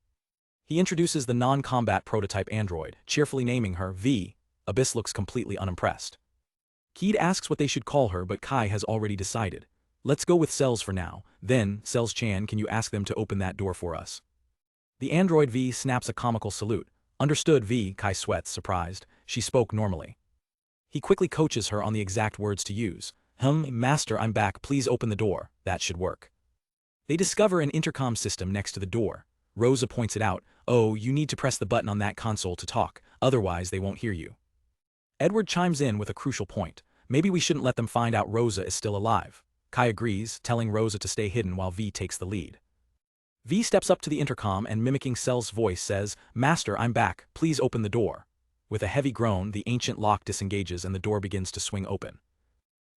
He introduces the non-combat prototype android, cheerfully naming her V. Abyss looks completely unimpressed. Keed asks what they should call her, but Kai has already decided. Let's go with Cells for now. Then, Cells-chan, can you ask them to open that door for us? The android V snaps a comical salute. Understood, V. Kai sweats, surprised. She spoke normally. He quickly coaches her on the exact words to use. Master, I'm back. Please open the door. That should work. They discover an intercom system next to the door. Rosa points it out. Oh, you need to press the button on that console to talk, otherwise they won't hear you. Edward chimes in with a crucial point. Maybe we shouldn't let them find out Rosa is still alive. Kai agrees, telling Rosa to stay hidden while V takes the lead. V steps up to the intercom and, mimicking Cell's voice, says, Master, I'm back. Please open the door. With a heavy groan, the ancient lock disengages and the door begins to swing open.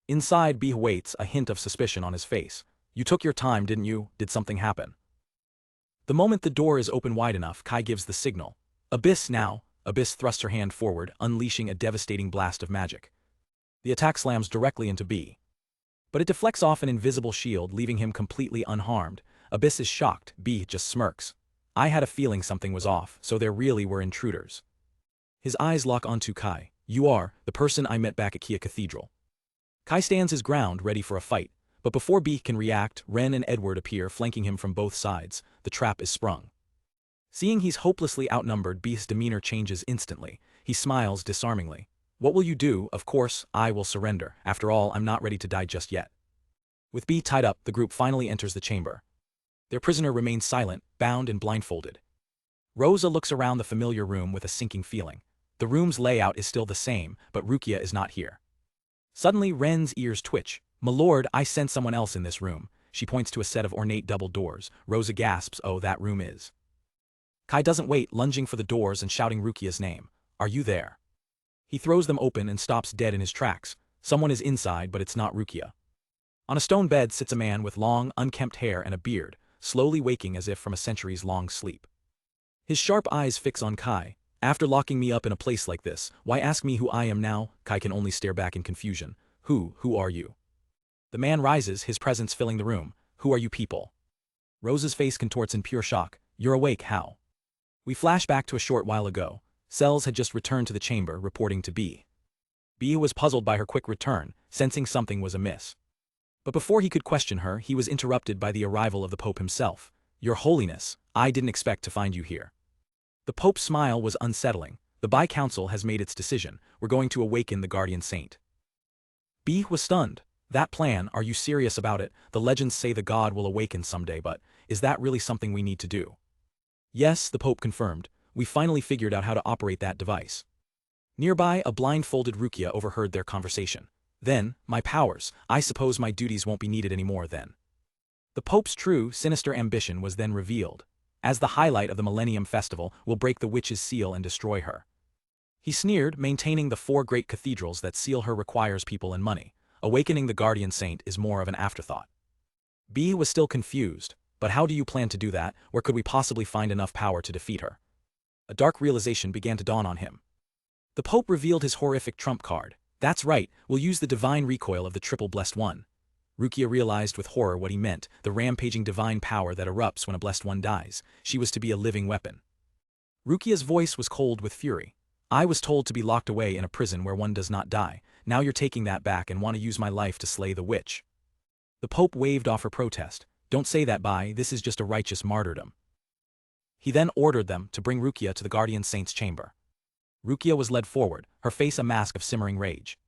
Inside, B waits, a hint of suspicion on his face. You took your time, didn't you? Did something happen? The moment the door is open wide enough, Kai gives the signal. Abyss now. Abyss thrusts her hand forward, unleashing a devastating blast of magic. The attack slams directly into B. But it deflects off an invisible shield, leaving him completely unharmed. Abyss is shocked. B just smirks. I had a feeling something was off, so there really were intruders. His eyes lock onto Kai. You are the person I met back at Cathedral. Kai stands his ground, ready for a fight. But before B can react, Ren and Edward appear, flanking him from both sides. The trap is sprung. Seeing he's hopelessly outnumbered, B's demeanor changes instantly. He smiles disarmingly. What will you do? Of course, I will surrender. After all, I'm not ready to die just yet. With B tied up, the group finally enters the chamber. Their prisoner remains silent, bound and blindfolded. Rosa looks around the familiar room with a sinking feeling. The room's layout is still the same, but Rukia is not here. Suddenly, Ren's ears twitch. My lord, I sense someone else in this room. She points to a set of ornate double doors. Rosa gasps, oh, that room is. Kai doesn't wait, lunging for the doors and shouting Rukia's name. Are you there? He throws them open and stops dead in his tracks. Someone is inside, but it's not Rukia. On a stone bed sits a man with long, unkempt hair and a beard, slowly waking as if from a centuries-long sleep. His sharp eyes fix on Kai. After locking me up in a place like this, why ask me who I am now? Kai can only stare back in confusion. Who are you? The man rises, his presence filling the room. Who are you people? Rosa's face contorts in pure shock. You're awake, how? We flash back to a short while ago. Cells had just returned to the chamber, reporting to B. B was puzzled by her quick return, sensing something was amiss. But before he could question her, he was interrupted by the arrival of the Pope himself. Your Holiness, I didn't expect to find you here. The Pope's smile was unsettling. The Bi Council has made its decision. We're going to awaken the Guardian Saint. B was stunned. That plan, are you serious about it? The legends say the god will awaken someday, but is that really something we need to do? Yes, the Pope confirmed. We finally figured out how to operate that device. Nearby, a blindfolded Rukia overheard their conversation. Then, my powers, I suppose my duties won't be needed anymore then. The Pope's true, sinister ambition was then revealed. As the highlight of the Millennium Festival, will break the witch's seal and destroy her. He sneered, maintaining the 4 great cathedrals that seal her requires people and money. Awakening the Guardian Saint is more of an afterthought. B was still confused. But how do you plan to do that? Where could we possibly find enough power to defeat her? A dark realization began to dawn on him. The Pope revealed his horrific trump card. That's right, we'll use the divine recoil of the triple blessed one. Rukia realized with horror what he meant, the rampaging divine power that erupts when a blessed one dies. She was to be a living weapon. Rukia's voice was cold with fury. I was told to be locked away in a prison where one does not die. Now you're taking that back and want to use my life to slay the witch. The Pope waved off her protest. Don't say that, this is just a righteous martyrdom. He then ordered them to bring Rukia to the guardian saint's chamber. Rukia was led forward, her face a mask of simmering rage.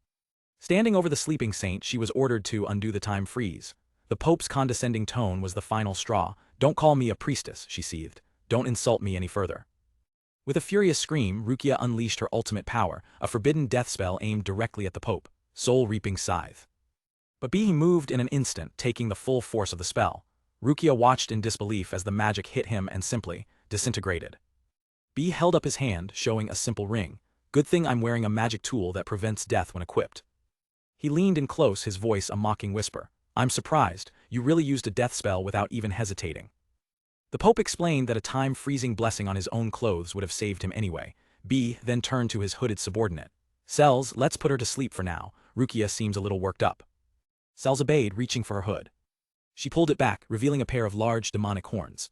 Standing over the sleeping saint, she was ordered to undo the time freeze. The Pope's condescending tone was the final straw. Don't call me a priestess, she seethed. Don't insult me any further. With a furious scream, Rukia unleashed her ultimate power, a forbidden death spell aimed directly at the Pope, soul-reaping scythe. But he moved in an instant, taking the full force of the spell. Rukia watched in disbelief as the magic hit him and simply disintegrated. B held up his hand, showing a simple ring. Good thing I'm wearing a magic tool that prevents death when equipped. He leaned in close, his voice a mocking whisper. I'm surprised, you really used a death spell without even hesitating. The Pope explained that a time-freezing blessing on his own clothes would have saved him anyway. B then turned to his hooded subordinate. Cells, let's put her to sleep for now. Rukia seems a little worked up. Cells obeyed, reaching for her hood. She pulled it back, revealing a pair of large demonic horns.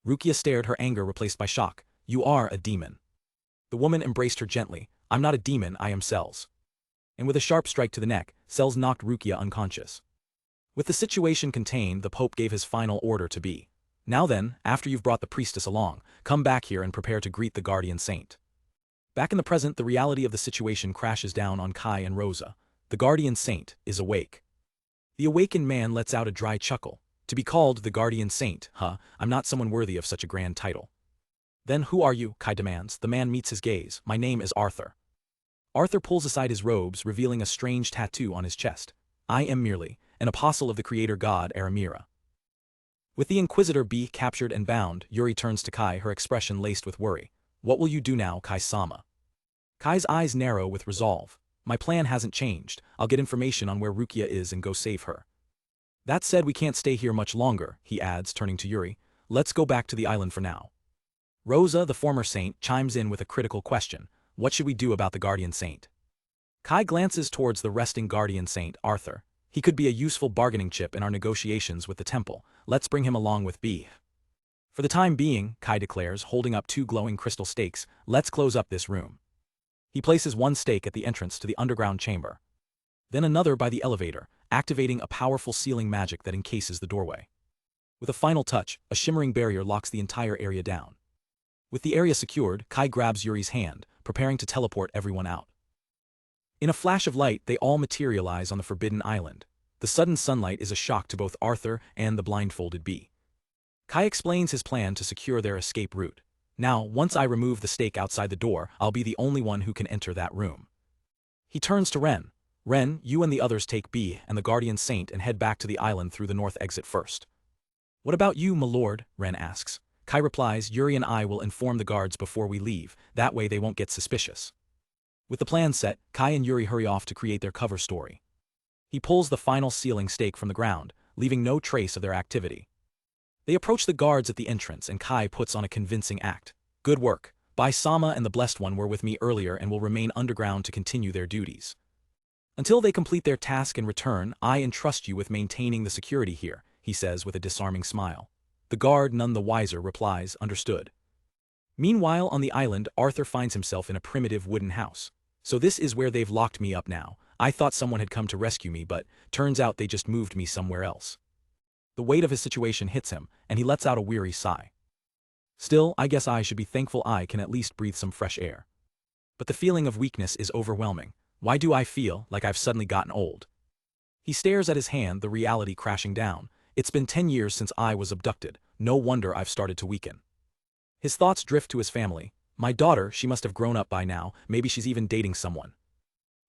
Rukia stared, her anger replaced by shock. You are a demon. The woman embraced her gently. I'm not a demon, I am Cells. And with a sharp strike to the neck, Cells knocked Rukia unconscious. With the situation contained, the Pope gave his final order to B. Now then, after you've brought the priestess along, come back here and prepare to greet the guardian saint. Back in the present, the reality of the situation crashes down on Kai and Rosa. The guardian saint is awake. The awakened man lets out a dry chuckle. To be called the guardian saint, I'm not someone worthy of such a grand title. Then who are you? Kai demands. The man meets his gaze. My name is Arthur. Arthur pulls aside his robes, revealing a strange tattoo on his chest. I am merely an apostle of the creator god Aramira. With the Inquisitor B captured and bound, Yuri turns to Kai, her expression laced with worry. What will you do now, Kai-sama? Kai's eyes narrow with resolve. My plan hasn't changed. I'll get information on where Rukia is and go save her. That said, we can't stay here much longer, he adds, turning to Yuri. Let's go back to the island for now. Rosa, the former saint, chimes in with a critical question. What should we do about the guardian saint? Kai glances towards the resting guardian saint, Arthur. He could be a useful bargaining chip in our negotiations with the temple. Let's bring him along with B. For the time being, Kai declares, holding up 2 glowing crystal stakes, let's close up this room. He places one stake at the entrance to the underground chamber. Then another by the elevator, activating a powerful sealing magic that encases the doorway. With a final touch, a shimmering barrier locks the entire area down. With the area secured, Kai grabs Yuri's hand, preparing to teleport everyone out. In a flash of light, they all materialize on the Forbidden Island. The sudden sunlight is a shock to both Arthur and the blindfolded B. Kai explains his plan to secure their escape route. Now, once I remove the stake outside the door, I'll be the only one who can enter that room. He turns to Ren. Ren, you and the others take B and the Guardian Saint and head back to the island through the north exit first. What about you, my lord? Ren asks. Kai replies, Yuri and I will inform the guards before we leave, that way they won't get suspicious. With the plan set, Kai and Yuri hurry off to create their cover story. He pulls the final sealing stake from the ground, leaving no trace of their activity. They approach the guards at the entrance and Kai puts on a convincing act. Good work. Bai-sama and the Blessed One were with me earlier and will remain underground to continue their duties. Until they complete their task and return, I entrust you with maintaining the security here, he says with a disarming smile. The guard, none the wiser, replies, understood. Meanwhile, on the island, Arthur finds himself in a primitive wooden house. So this is where they've locked me up now. I thought someone had come to rescue me, but turns out they just moved me somewhere else. The weight of his situation hits him, and he lets out a weary sigh. Still, I guess I should be thankful I can at least breathe some fresh air. But the feeling of weakness is overwhelming. Why do I feel like I've suddenly gotten old? He stares at his hand, the reality crashing down. It's been 10 years since I was abducted. No wonder I've started to weaken. His thoughts drift to his family. My daughter, she must have grown up by now, maybe she's even dating someone.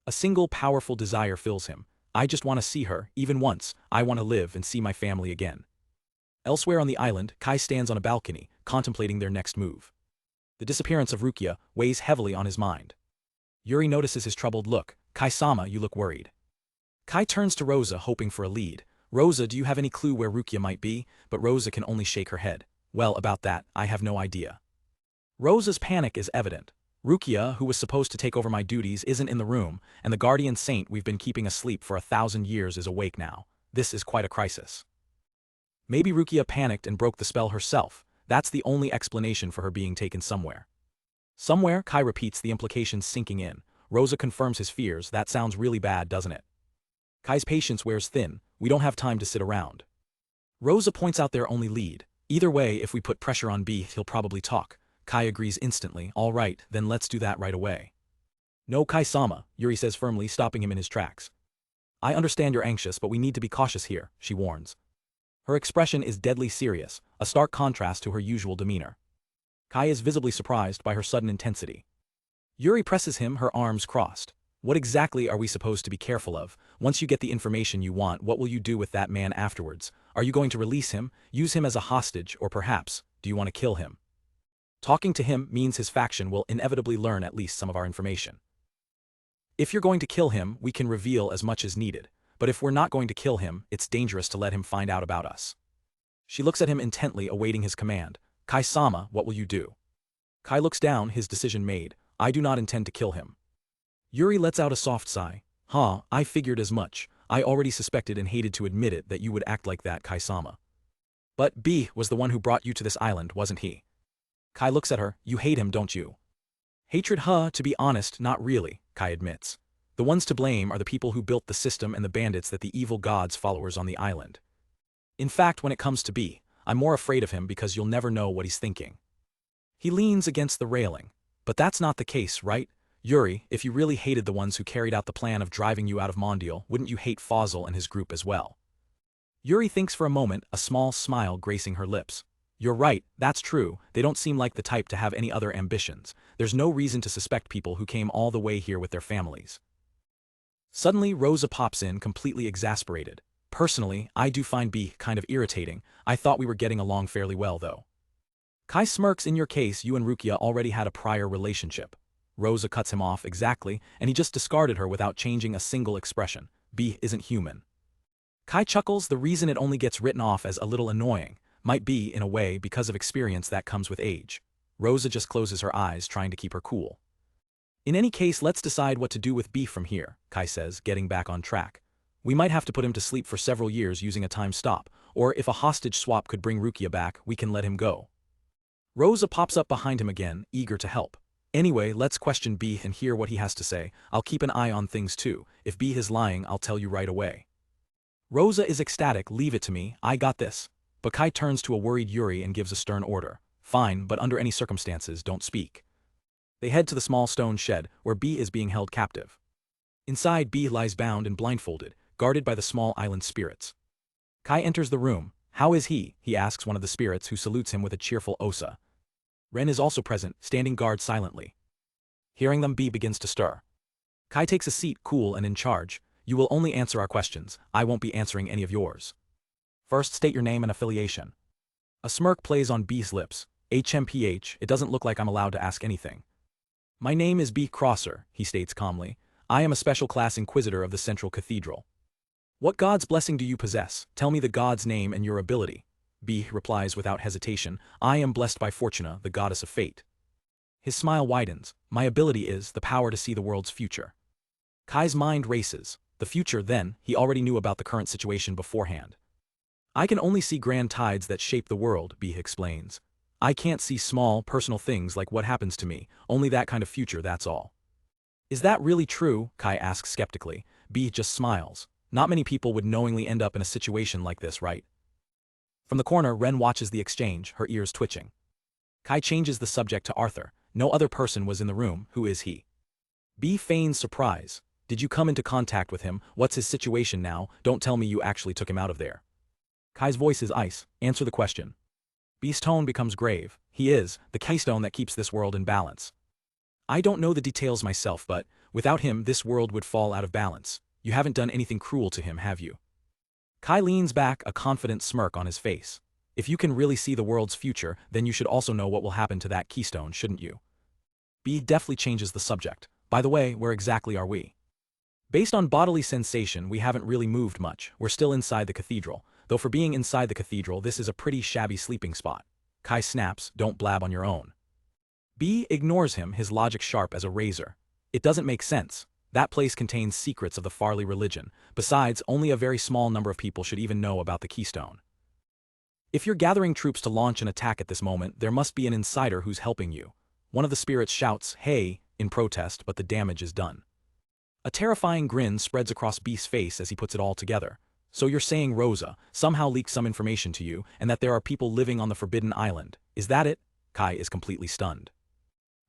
A single powerful desire fills him. I just want to see her, even once. I want to live and see my family again. Elsewhere on the island, Kai stands on a balcony, contemplating their next move. The disappearance of Rukia weighs heavily on his mind. Yuri notices his troubled look. Kai-sama, you look worried. Kai turns to Rosa, hoping for a lead. Rosa, do you have any clue where Rukia might be? But Rosa can only shake her head. Well, about that, I have no idea. Rosa's panic is evident. Rukia, who was supposed to take over my duties, isn't in the room, and the guardian saint we've been keeping asleep for 1,000 years is awake now. This is quite a crisis. Maybe Rukia panicked and broke the spell herself. That's the only explanation for her being taken somewhere. Somewhere, Kai repeats, the implications sinking in. Rosa confirms his fears. That sounds really bad, doesn't it? Kai's patience wears thin. We don't have time to sit around. Rosa points out their only lead. Either way, if we put pressure on B, he'll probably talk. Kai agrees instantly. All right, then let's do that right away. No, Kai-sama, Yuri says firmly, stopping him in his tracks. I understand you're anxious, but we need to be cautious here, she warns. Her expression is deadly serious, a stark contrast to her usual demeanor. Kai is visibly surprised by her sudden intensity. Yuri presses him, her arms crossed. What exactly are we supposed to be careful of? Once you get the information you want, what will you do with that man afterwards? Are you going to release him, use him as a hostage, or perhaps, do you want to kill him? Talking to him means his faction will inevitably learn at least some of our information. If you're going to kill him, we can reveal as much as needed. But if we're not going to kill him, it's dangerous to let him find out about us. She looks at him intently, awaiting his command. Kai-sama, what will you do? Kai looks down, his decision made. I do not intend to kill him. Yuri lets out a soft sigh. I figured as much. I already suspected and hated to admit it that you would act like that, Kai-sama. But B was the one who brought you to this island, wasn't he? Kai looks at her. You hate him, don't you? Hatred, to be honest, not really, Kai admits. The ones to blame are the people who built the system and the bandits that the evil god's followers on the island. In fact, when it comes to B, I'm more afraid of him because you'll never know what he's thinking. He leans against the railing. But that's not the case, right? Yuri, if you really hated the ones who carried out the plan of driving you out of Mondial, wouldn't you hate Fosil and his group as well? Yuri thinks for a moment, a small smile gracing her lips. You're right, that's true, they don't seem like the type to have any other ambitions. There's no reason to suspect people who came all the way here with their families. Suddenly, Rosa pops in, completely exasperated. Personally, I do find B kind of irritating. I thought we were getting along fairly well, though. Kai smirks. In your case, you and Rukia already had a prior relationship. Rosa cuts him off. Exactly, and he just discarded her without changing a single expression. B isn't human. Kai chuckles. The reason it only gets written off as a little annoying might be, in a way, because of experience that comes with age. Rosa just closes her eyes, trying to keep her cool. In any case, let's decide what to do with B from here, Kai says, getting back on track. We might have to put him to sleep for several years using a time stop, or if a hostage swap could bring Rukia back, we can let him go. Rosa pops up behind him again, eager to help. Anyway, let's question B and hear what he has to say. I'll keep an eye on things too. If B is lying, I'll tell you right away. Rosa is ecstatic. Leave it to me, I got this. But Kai turns to a worried Yuri and gives a stern order. Fine, but under any circumstances, don't speak. They head to the small stone shed, where B is being held captive. Inside, B lies bound and blindfolded, guarded by the small island spirits. Kai enters the room. How is he? He asks one of the spirits, who salutes him with a cheerful osa. Ren is also present, standing guard silently. Hearing them, B begins to stir. Kai takes a seat, cool and in charge. You will only answer our questions. I won't be answering any of yours. First, state your name and affiliation. A smirk plays on B's lips. HMPH, it doesn't look like I'm allowed to ask anything. My name is B. Crosser, he states calmly. I am a special class inquisitor of the central cathedral. What god's blessing do you possess? Tell me the god's name and your ability. B replies without hesitation. I am blessed by Fortuna, the goddess of fate. His smile widens. My ability is the power to see the world's future. Kai's mind races. The future, then, he already knew about the current situation beforehand. I can only see grand tides that shape the world, B explains. I can't see small, personal things like what happens to me, only that kind of future, that's all. Is that really true? Kai asks skeptically. B just smiles. Not many people would knowingly end up in a situation like this, right? From the corner, Ren watches the exchange, her ears twitching. Kai changes the subject to Arthur. No other person was in the room. Who is he? B feigns surprise. Did you come into contact with him? What's his situation now? Don't tell me you actually took him out of there. Kai's voice is ice. Answer the question. B's tone becomes grave. He is the keystone that keeps this world in balance. I don't know the details myself, but without him this world would fall out of balance. You haven't done anything cruel to him, have you? Kai leans back, a confident smirk on his face. If you can really see the world's future, then you should also know what will happen to that keystone, shouldn't you? B deftly changes the subject. By the way, where exactly are we? Based on bodily sensation, we haven't really moved much. We're still inside the cathedral. Though for being inside the cathedral, this is a pretty shabby sleeping spot. Kai snaps, don't blab on your own. B ignores him, his logic sharp as a razor. It doesn't make sense. That place contains secrets of the Farley religion. Besides, only a very small number of people should even know about the keystone. If you're gathering troops to launch an attack at this moment, there must be an insider who's helping you. One of the spirits shouts, "Hey," in protest, but the damage is done. A terrifying grin spreads across B's face as he puts it all together. So you're saying Rosa somehow leaked some information to you, and that there are people living on the Forbidden Island. Is that it? Kai is completely stunned.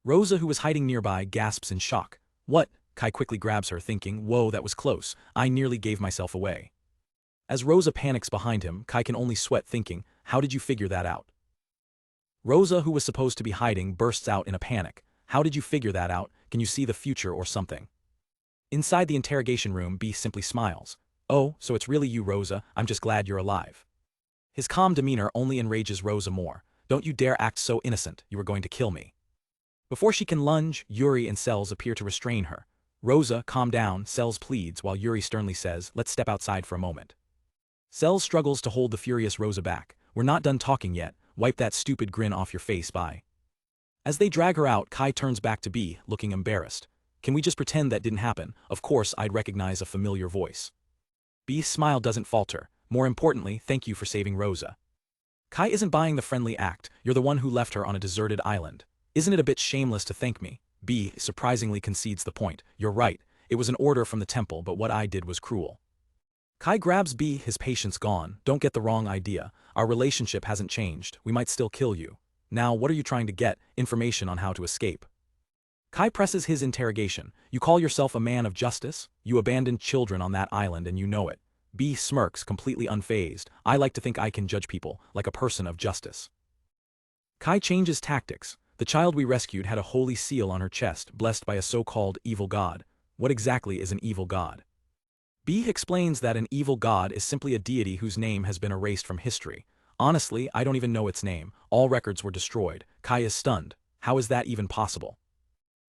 Rosa, who was hiding nearby, gasps in shock. What? Kai quickly grabs her, thinking, whoa, that was close. I nearly gave myself away. As Rosa panics behind him, Kai can only sweat, thinking, how did you figure that out? Rosa, who was supposed to be hiding, bursts out in a panic. How did you figure that out? Can you see the future or something? Inside the interrogation room, B simply smiles. Oh, so it's really you, Rosa. I'm just glad you're alive. His calm demeanor only enrages Rosa more. Don't you dare act so innocent. You were going to kill me. Before she can lunge, Yuri and Cells appear to restrain her. Rosa, calm down, Cells pleads while Yuri sternly says, let's step outside for a moment. Cells struggles to hold the furious Rosa back. We're not done talking yet. Wipe that stupid grin off your face, bye. As they drag her out, Kai turns back to B, looking embarrassed. Can we just pretend that didn't happen? Of course I'd recognize a familiar voice. B's smile doesn't falter. More importantly, thank you for saving Rosa. Kai isn't buying the friendly act. You're the one who left her on a deserted island. Isn't it a bit shameless to thank me? B surprisingly concedes the point. You're right. It was an order from the temple, but what I did was cruel. Kai grabs B, his patience gone. Don't get the wrong idea. Our relationship hasn't changed. We might still kill you. Now, what are you trying to get? Information on how to escape. Kai presses his interrogation. You call yourself a man of justice? You abandoned children on that island and you know it. B smirks, completely unfazed. I like to think I can judge people like a person of justice. Kai changes tactics. The child we rescued had a holy seal on her chest, blessed by a so-called evil god. What exactly is an evil god? B explains that an evil god is simply a deity whose name has been erased from history. Honestly, I don't even know its name. All records were destroyed. Kai is stunned. How is that even possible?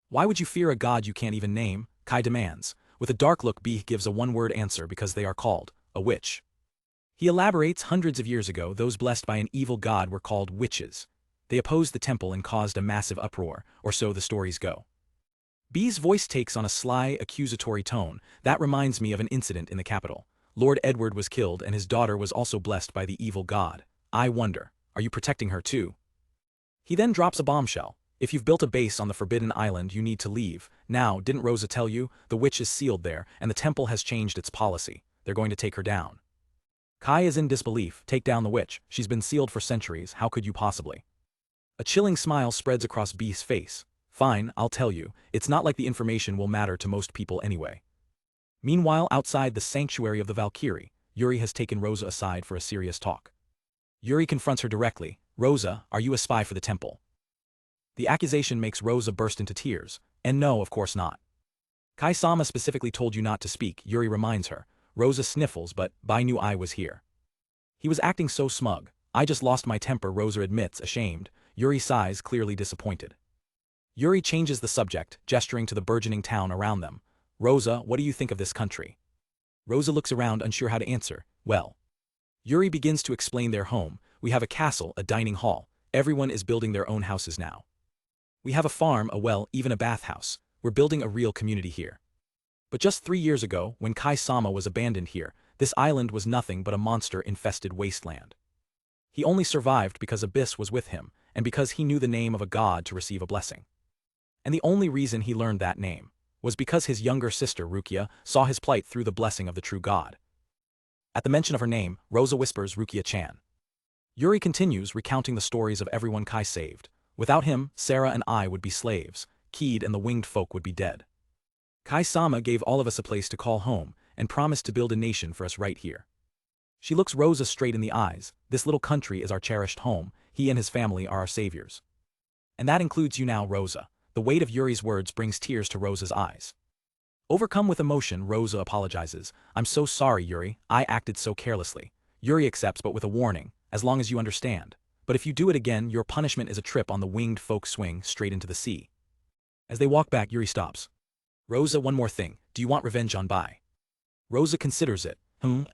Why would you fear a god you can't even name? Kai demands. With a dark look, B gives a one-word answer because they are called a witch. He elaborates, hundreds of years ago, those blessed by an evil god were called witches. They opposed the temple and caused a massive uproar, or so the stories go. B's voice takes on a sly, accusatory tone. That reminds me of an incident in the capital. Lord Edward was killed and his daughter was also blessed by the evil god. I wonder, are you protecting her too? He then drops a bombshell. If you've built a base on the Forbidden Island, you need to leave. Now, didn't Rosa tell you? The witch is sealed there, and the temple has changed its policy. They're going to take her down. Kai is in disbelief. Take down the witch. She's been sealed for centuries. How could you possibly? A chilling smile spreads across B's face. Fine, I'll tell you. It's not like the information will matter to most people anyway. Meanwhile, outside the sanctuary of the Valkyrie, Yuri has taken Rosa aside for a serious talk. Yuri confronts her directly. Rosa, are you a spy for the temple? The accusation makes Rosa burst into tears. And no, of course not. Kai-sama specifically told you not to speak, Yuri reminds her. Rosa sniffles, but I knew I was here. He was acting so smug. I just lost my temper, Rosa admits, ashamed. Yuri sighs, clearly disappointed. Yuri changes the subject, gesturing to the burgeoning town around them. Rosa, what do you think of this country? Rosa looks around, unsure how to answer. Well. Yuri begins to explain their home. We have a castle, a dining hall. Everyone is building their own houses now. We have a farm, a well, even a bathhouse. We're building a real community here. But just 3 years ago, when Kai-sama was abandoned here, this island was nothing but a monster-infested wasteland. He only survived because Abyss was with him, and because he knew the name of a god to receive a blessing. And the only reason he learned that name was because his younger sister, Rukia, saw his plight through the blessing of the true god. At the mention of her name, Rosa whispers Rukia-chan. Yuri continues, recounting the stories of everyone Kai saved. Without him, Sarah and I would be slaves. Keed and the winged folk would be dead. Kai-sama gave all of us a place to call home, and promised to build a nation for us right here. She looks Rosa straight in the eyes. This little country is our cherished home. He and his family are our saviors. And that includes you now, Rosa. The weight of Yuri's words brings tears to Rosa's eyes. Overcome with emotion, Rosa apologizes. I'm so sorry, Yuri. I acted so carelessly. Yuri accepts, but with a warning. As long as you understand. But if you do it again, your punishment is a trip on the winged folk swing straight into the sea. As they walk back, Yuri stops. Rosa, one more thing. Do you want revenge on Bai? Rosa considers it.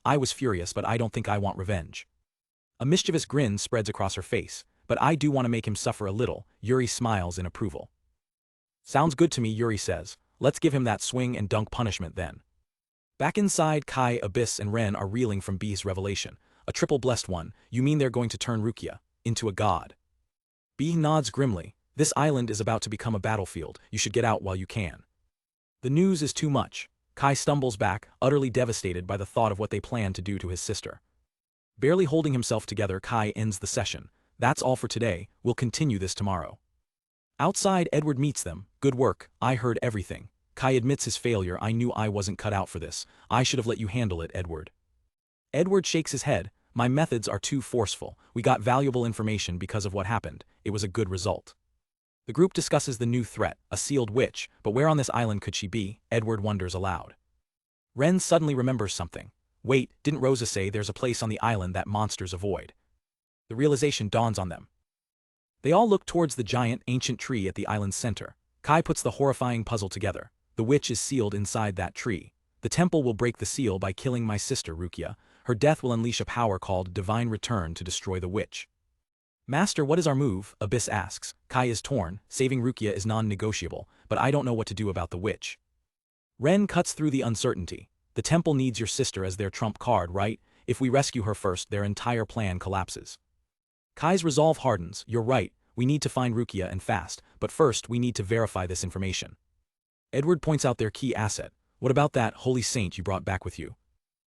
I was furious, but I don't think I want revenge. A mischievous grin spreads across her face. but I do want to make him suffer a little. Yuri smiles in approval. Sounds good to me, Yuri says. Let's give him that swing and dunk punishment then. Back inside, Kai, Abyss and Ren are reeling from B's revelation. A triple blessed one. You mean they're going to turn Rukia into a god? B nods grimly. This island is about to become a battlefield. You should get out while you can. The news is too much. Kai stumbles back, utterly devastated by the thought of what they plan to do to his sister. Barely holding himself together, Kai ends the session. That's all for today. We'll continue this tomorrow. Outside, Edward meets them. Good work. I heard everything. Kai admits his failure. I knew I wasn't cut out for this. I should have let you handle it, Edward. Edward shakes his head. My methods are too forceful. We got valuable information because of what happened. It was a good result. The group discusses the new threat, a sealed witch, but where on this island could she be? Edward wonders aloud. Ren suddenly remembers something. Wait, didn't Rosa say there's a place on the island that monsters avoid? The realization dawns on them. They all look towards the giant, ancient tree at the island's center. Kai puts the horrifying puzzle together. The witch is sealed inside that tree. The temple will break the seal by killing my sister, Rukia. Her death will unleash a power called Divine Return to destroy the witch. Master, what is our move? Abyss asks. Kai is torn. Saving Rukia is non-negotiable, but I don't know what to do about the witch. Ren cuts through the uncertainty. The temple needs your sister as their trump card, right? If we rescue her first, their entire plan collapses. Kai's resolve hardens. You're right. We need to find Rukia and fast, but first we need to verify this information. Edward points out their key asset. What about that holy saint you brought back with you?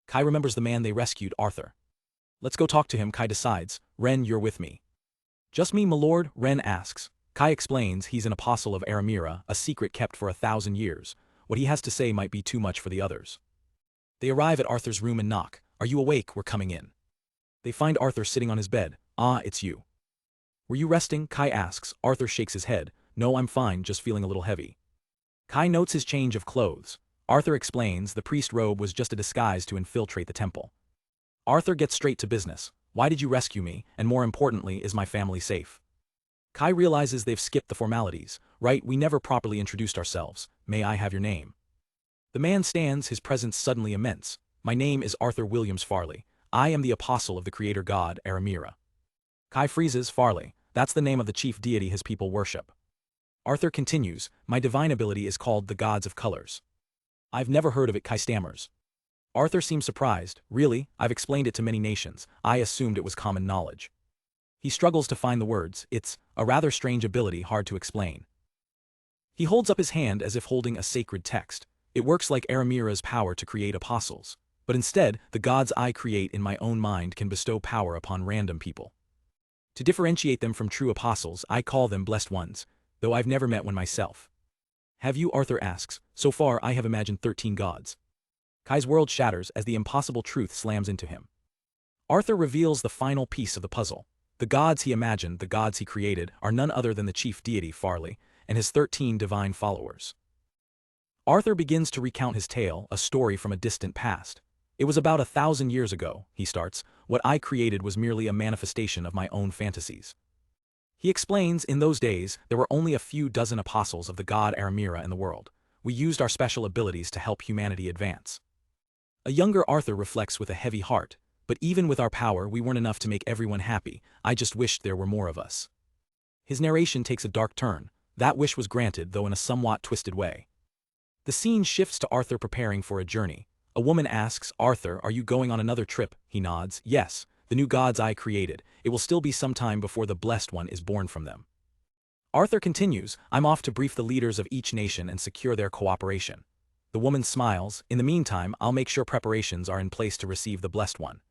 Kai remembers the man they rescued, Arthur. Let's go talk to him, Kai decides. Ren, you're with me. Just me, my lord? Ren asks. Kai explains he's an apostle of Aramira, a secret kept for 1,000 years. What he has to say might be too much for the others. They arrive at Arthur's room and knock. Are you awake? We're coming in. They find Arthur sitting on his bed. Ah, it's you. Were you resting? Kai asks. Arthur shakes his head. No, I'm fine, just feeling a little heavy. Kai notes his change of clothes. Arthur explains the priest robe was just a disguise to infiltrate the temple. Arthur gets straight to business. Why did you rescue me, and more importantly, is my family safe? Kai realizes they've skipped the formalities. Right, we never properly introduced ourselves. May I have your name? The man stands, his presence suddenly immense. My name is Arthur Williams Farley. I am the apostle of the creator god, Aramira. Kai freezes. Farley. That's the name of the chief deity his people worship. Arthur continues, my divine ability is called the Gods of Colors. I've never heard of it, Kai stammers. Arthur seems surprised. Really? I've explained it to many nations. I assumed it was common knowledge. He struggles to find the words. It's a rather strange ability, hard to explain. He holds up his hand as if holding a sacred text. It works like Aramira's power to create apostles. But instead, the gods I create in my own mind can bestow power upon random people. To differentiate them from true apostles, I call them blessed ones, though I've never met one myself. Have you? Arthur asks. So far, I have imagined 13 gods. Kai's world shatters as the impossible truth slams into him. Arthur reveals the final piece of the puzzle. The gods he imagined, the gods he created, are none other than the chief deity, Farley, and his 13 divine followers. Arthur begins to recount his tale, a story from a distant past. It was about 1,000 years ago, he starts. What I created was merely a manifestation of my own fantasies. He explains, in those days, there were only a few dozen apostles of the god Aramira in the world. We used our special abilities to help humanity advance. A younger Arthur reflects with a heavy heart, but even with our power we weren't enough to make everyone happy. I just wished there were more of us. His narration takes a dark turn. That wish was granted, though in a somewhat twisted way. The scene shifts to Arthur preparing for a journey. A woman asks, Arthur, are you going on another trip? He nods. Yes, the new gods I created. It will still be some time before the blessed one is born from them. Arthur continues, I'm off to brief the leaders of each nation and secure their cooperation. The woman smiles. In the meantime, I'll make sure preparations are in place to receive the blessed one.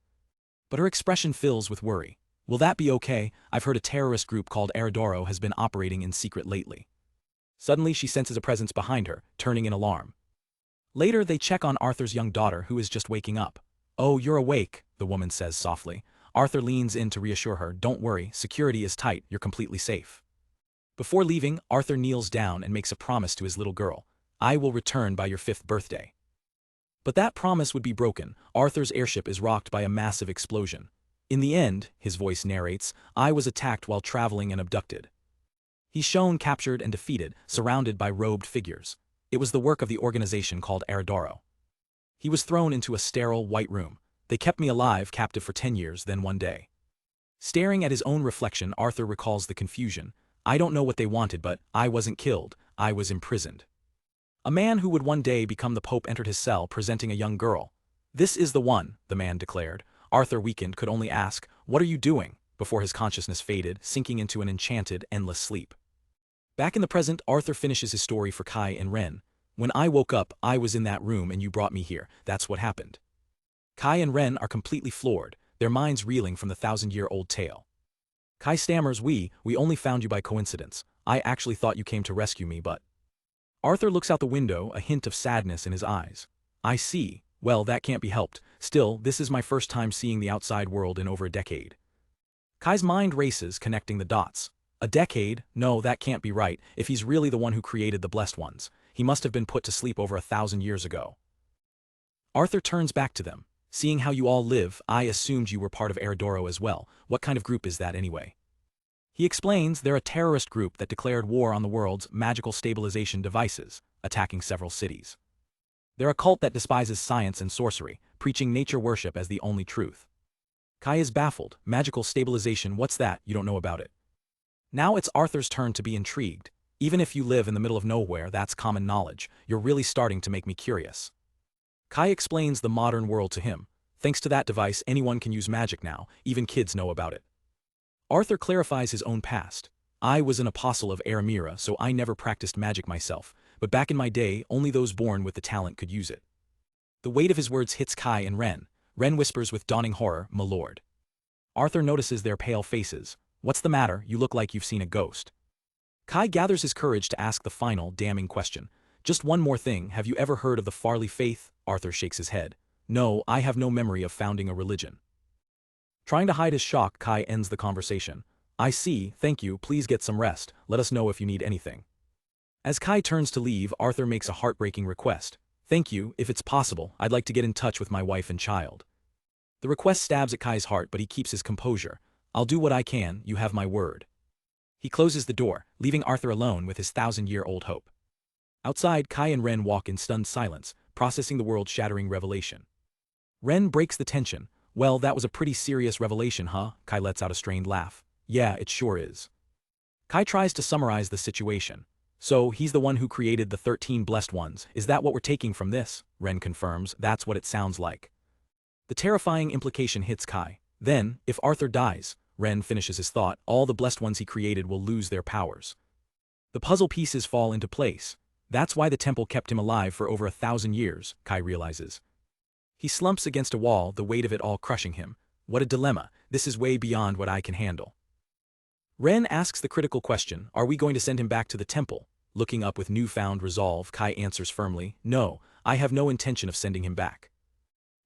But her expression fills with worry. Will that be okay? I've heard a terrorist group called Eridoro has been operating in secret lately. Suddenly she senses a presence behind her, turning in alarm. Later they check on Arthur's young daughter who is just waking up. Oh, you're awake, the woman says softly. Arthur leans in to reassure her. Don't worry, security is tight, you're completely safe. Before leaving, Arthur kneels down and makes a promise to his little girl. I will return by your 5th birthday. But that promise would be broken. Arthur's airship is rocked by a massive explosion. In the end, his voice narrates, I was attacked while traveling and abducted. He's shown captured and defeated, surrounded by robed figures. It was the work of the organization called Eridoro. He was thrown into a sterile, white room. They kept me alive, captive for 10 years, then one day. Staring at his own reflection, Arthur recalls the confusion. I don't know what they wanted, but I wasn't killed, I was imprisoned. A man who would one day become the Pope entered his cell presenting a young girl. This is the one, the man declared. Arthur, weakened, could only ask, "What are you doing?" before his consciousness faded, sinking into an enchanted, endless sleep. Back in the present, Arthur finishes his story for Kai and Ren. When I woke up, I was in that room and you brought me here, that's what happened. Kai and Ren are completely floored, their minds reeling from the 1,000-year-old tale. Kai stammers, we only found you by coincidence. I actually thought you came to rescue me, but... Arthur looks out the window, a hint of sadness in his eyes. I see. Well, that can't be helped. Still, this is my first time seeing the outside world in over a decade. Kai's mind races, connecting the dots. A decade? No, that can't be right. If he's really the one who created the Blessed Ones, he must have been put to sleep over 1,000 years ago. Arthur turns back to them. Seeing how you all live, I assumed you were part of Eridoro as well. What kind of group is that anyway? He explains they're a terrorist group that declared war on the world's magical stabilization devices, attacking several cities. They're a cult that despises science and sorcery, preaching nature worship as the only truth. Kai is baffled. Magical stabilization, what's that? You don't know about it. Now it's Arthur's turn to be intrigued. Even if you live in the middle of nowhere, that's common knowledge. You're really starting to make me curious. Kai explains the modern world to him. Thanks to that device, anyone can use magic now, even kids know about it. Arthur clarifies his own past. I was an apostle of Aramira, so I never practiced magic myself, but back in my day, only those born with the talent could use it. The weight of his words hits Kai and Ren. Ren whispers with dawning horror, "My lord." Arthur notices their pale faces. What's the matter? You look like you've seen a ghost. Kai gathers his courage to ask the final, damning question. Just one more thing, have you ever heard of the Farley faith? Arthur shakes his head. No, I have no memory of founding a religion. Trying to hide his shock, Kai ends the conversation. I see, thank you, please get some rest, let us know if you need anything. As Kai turns to leave, Arthur makes a heartbreaking request. Thank you, if it's possible, I'd like to get in touch with my wife and child. The request stabs at Kai's heart, but he keeps his composure. I'll do what I can, you have my word. He closes the door, leaving Arthur alone with his 1,000-year-old hope. Outside, Kai and Ren walk in stunned silence, processing the world-shattering revelation. Ren breaks the tension. Well, that was a pretty serious revelation, huh? Kai lets out a strained laugh. Yeah, it sure is. Kai tries to summarize the situation. So, he's the one who created the 13 Blessed Ones. Is that what we're taking from this? Ren confirms, that's what it sounds like. The terrifying implication hits Kai. Then, if Arthur dies, Ren finishes his thought, all the Blessed Ones he created will lose their powers. The puzzle pieces fall into place. That's why the temple kept him alive for over 1,000 years, Kai realizes. He slumps against a wall, the weight of it all crushing him. What a dilemma, this is way beyond what I can handle. Ren asks the critical question, are we going to send him back to the temple? Looking up with newfound resolve, Kai answers firmly, no, I have no intention of sending him back.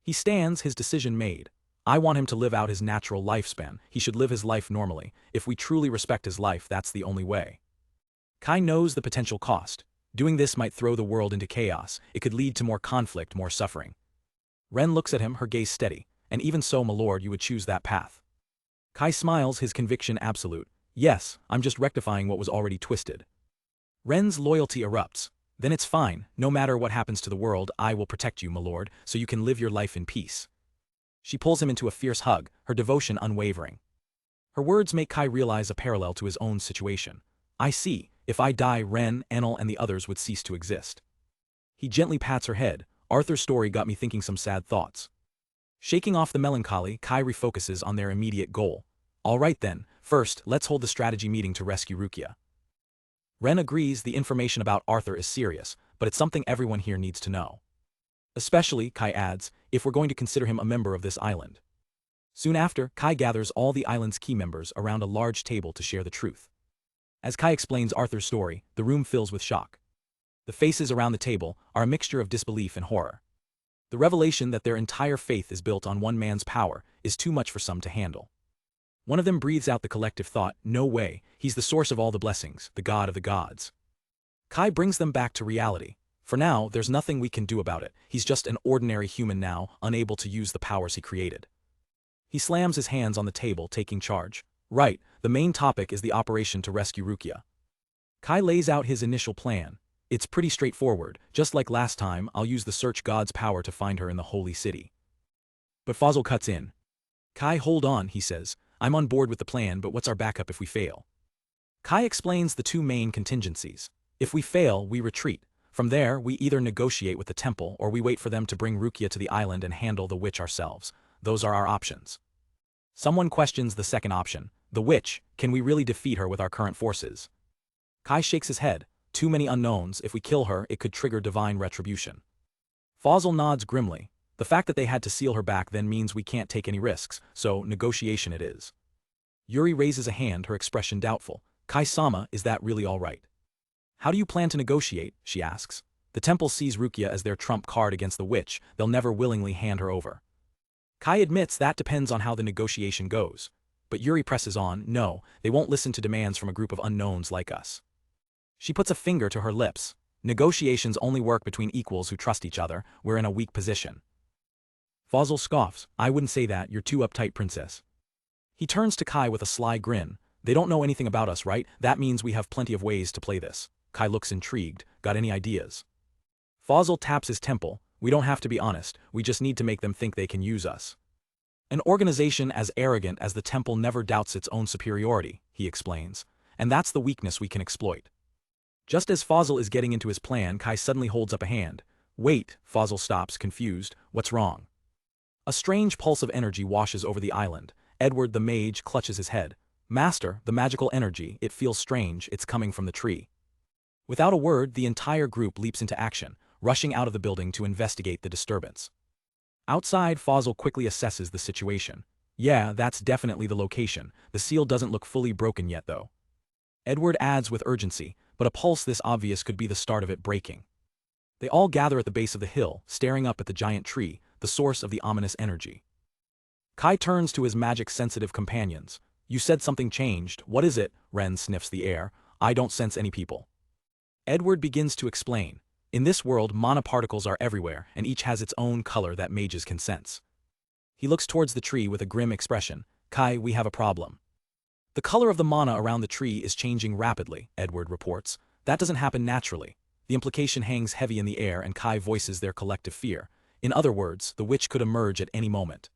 He stands, his decision made. I want him to live out his natural lifespan, he should live his life normally. If we truly respect his life, that's the only way. Kai knows the potential cost. Doing this might throw the world into chaos, it could lead to more conflict, more suffering. Ren looks at him, her gaze steady. And even so, my lord, you would choose that path. Kai smiles, his conviction absolute. Yes, I'm just rectifying what was already twisted. Ren's loyalty erupts. Then it's fine, no matter what happens to the world, I will protect you, my lord, so you can live your life in peace. She pulls him into a fierce hug, her devotion unwavering. Her words make Kai realize a parallel to his own situation. I see, if I die, Ren, Enel, and the others would cease to exist. He gently pats her head. Arthur's story got me thinking some sad thoughts. Shaking off the melancholy, Kai refocuses on their immediate goal. All right then, first, let's hold the strategy meeting to rescue Rukia. Ren agrees the information about Arthur is serious, but it's something everyone here needs to know. Especially, Kai adds, if we're going to consider him a member of this island. Soon after, Kai gathers all the island's key members around a large table to share the truth. As Kai explains Arthur's story, the room fills with shock. The faces around the table are a mixture of disbelief and horror. The revelation that their entire faith is built on one man's power is too much for some to handle. One of them breathes out the collective thought, no way, he's the source of all the blessings, the god of the gods. Kai brings them back to reality. For now, there's nothing we can do about it, he's just an ordinary human now, unable to use the powers he created. He slams his hands on the table, taking charge. Right, the main topic is the operation to rescue Rukia. Kai lays out his initial plan. It's pretty straightforward, just like last time, I'll use the search god's power to find her in the holy city. But Fosil cuts in. Kai, hold on, he says. I'm on board with the plan, but what's our backup if we fail? Kai explains the two main contingencies. If we fail, we retreat. From there, we either negotiate with the temple or we wait for them to bring Rukia to the island and handle the witch ourselves. Those are our options. Someone questions the second option. The witch, can we really defeat her with our current forces? Kai shakes his head. Too many unknowns. If we kill her, it could trigger divine retribution. Fosil nods grimly. The fact that they had to seal her back then means we can't take any risks, so negotiation it is. Yuri raises a hand, her expression doubtful. Kai-sama, is that really all right? How do you plan to negotiate? She asks. The temple sees Rukia as their trump card against the witch. They'll never willingly hand her over. Kai admits that depends on how the negotiation goes. But Yuri presses on. No, they won't listen to demands from a group of unknowns like us. She puts a finger to her lips. Negotiations only work between equals who trust each other. We're in a weak position. Fosil scoffs. I wouldn't say that, you're too uptight, princess. He turns to Kai with a sly grin. They don't know anything about us, right? That means we have plenty of ways to play this. Kai looks intrigued. Got any ideas? Fosil taps his temple. We don't have to be honest, we just need to make them think they can use us. An organization as arrogant as the temple never doubts its own superiority, he explains. And that's the weakness we can exploit. Just as Fosil is getting into his plan, Kai suddenly holds up a hand. Wait, Fosil stops, confused. What's wrong? A strange pulse of energy washes over the island. Edward the mage clutches his head. Master, the magical energy, it feels strange, it's coming from the tree. Without a word, the entire group leaps into action, rushing out of the building to investigate the disturbance. Outside, Fosil quickly assesses the situation. Yeah, that's definitely the location. The seal doesn't look fully broken yet, though. Edward adds with urgency, but a pulse this obvious could be the start of it breaking. They all gather at the base of the hill, staring up at the giant tree, the source of the ominous energy. Kai turns to his magic-sensitive companions. You said something changed. What is it? Ren sniffs the air. I don't sense any people. Edward begins to explain. In this world, mana particles are everywhere, and each has its own color that mages can sense. He looks towards the tree with a grim expression. Kai, we have a problem. The color of the mana around the tree is changing rapidly, Edward reports. That doesn't happen naturally. The implication hangs heavy in the air, and Kai voices their collective fear. In other words, the witch could emerge at any moment.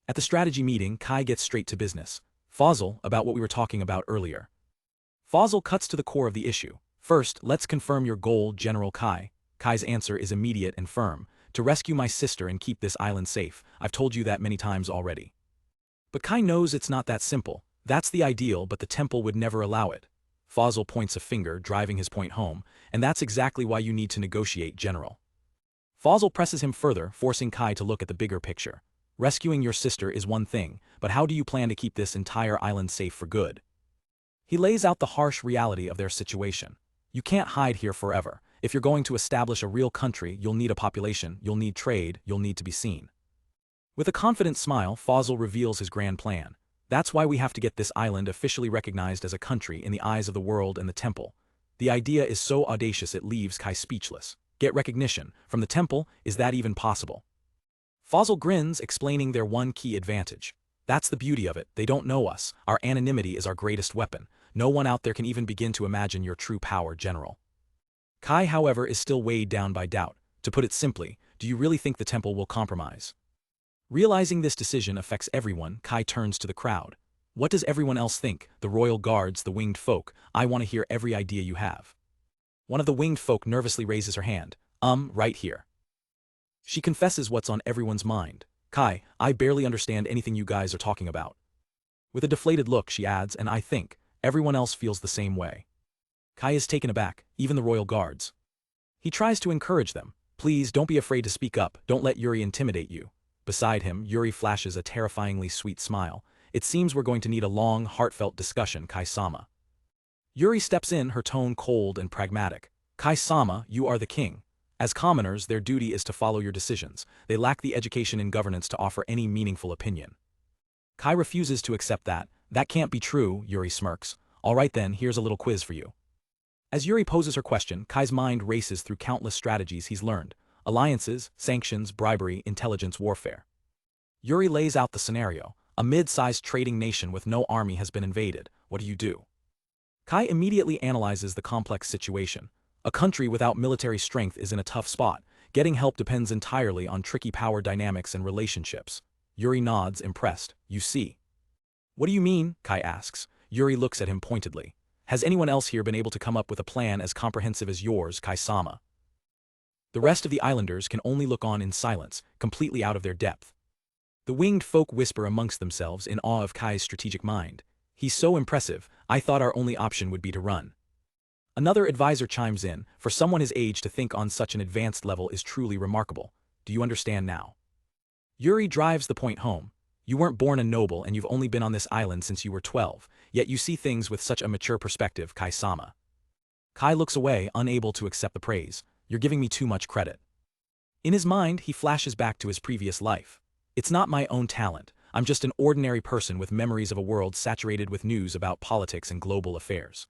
At the strategy meeting, Kai gets straight to business. Fosil, about what we were talking about earlier. Fosil cuts to the core of the issue. First, let's confirm your goal, General Kai. Kai's answer is immediate and firm. To rescue my sister and keep this island safe. I've told you that many times already. But Kai knows it's not that simple. That's the ideal, but the temple would never allow it. Fosil points a finger, driving his point home, and that's exactly why you need to negotiate, General. Fosil presses him further, forcing Kai to look at the bigger picture. Rescuing your sister is one thing, but how do you plan to keep this entire island safe for good? He lays out the harsh reality of their situation. You can't hide here forever. If you're going to establish a real country, you'll need a population, you'll need trade, you'll need to be seen. With a confident smile, Fosil reveals his grand plan. That's why we have to get this island officially recognized as a country in the eyes of the world and the temple. The idea is so audacious it leaves Kai speechless. Get recognition from the temple, is that even possible? Fosil grins, explaining their one key advantage. That's the beauty of it, they don't know us, our anonymity is our greatest weapon. No one out there can even begin to imagine your true power, General. Kai, however, is still weighed down by doubt. To put it simply, do you really think the temple will compromise? Realizing this decision affects everyone, Kai turns to the crowd. What does everyone else think? The royal guards, the winged folk. I want to hear every idea you have. One of the winged folk nervously raises her hand. Right here. She confesses what's on everyone's mind. Kai, I barely understand anything you guys are talking about. With a deflated look, she adds, and I think everyone else feels the same way. Kai is taken aback, even the royal guards. He tries to encourage them. Please, don't be afraid to speak up, don't let Yuri intimidate you. Beside him, Yuri flashes a terrifyingly sweet smile. It seems we're going to need a long, heartfelt discussion, Kai-sama. Yuri steps in, her tone cold and pragmatic. Kai-sama, you are the king. As commoners, their duty is to follow your decisions. They lack the education and governance to offer any meaningful opinion. Kai refuses to accept that. That can't be true, Yuri smirks. All right then, here's a little quiz for you. As Yuri poses her question, Kai's mind races through countless strategies he's learned. Alliances, sanctions, bribery, intelligence, warfare. Yuri lays out the scenario. A mid-sized trading nation with no army has been invaded. What do? Kai immediately analyzes the complex situation. A country without military strength is in a tough spot. Getting help depends entirely on tricky power dynamics and relationships. Yuri nods, impressed. You see. What do you mean? Kai asks. Yuri looks at him pointedly. Has anyone else here been able to come up with a plan as comprehensive as yours, Kai-sama? The rest of the islanders can only look on in silence, completely out of their depth. The winged folk whisper amongst themselves in awe of Kai's strategic mind. He's so impressive, I thought our only option would be to run. Another advisor chimes in, for someone his age to think on such an advanced level is truly remarkable. Do you understand now? Yuri drives the point home. You weren't born a noble and you've only been on this island since you were 12, yet you see things with such a mature perspective, Kai-sama. Kai looks away, unable to accept the praise. You're giving me too much credit. In his mind, he flashes back to his previous life. It's not my own talent. I'm just an ordinary person with memories of a world saturated with news about politics and global affairs.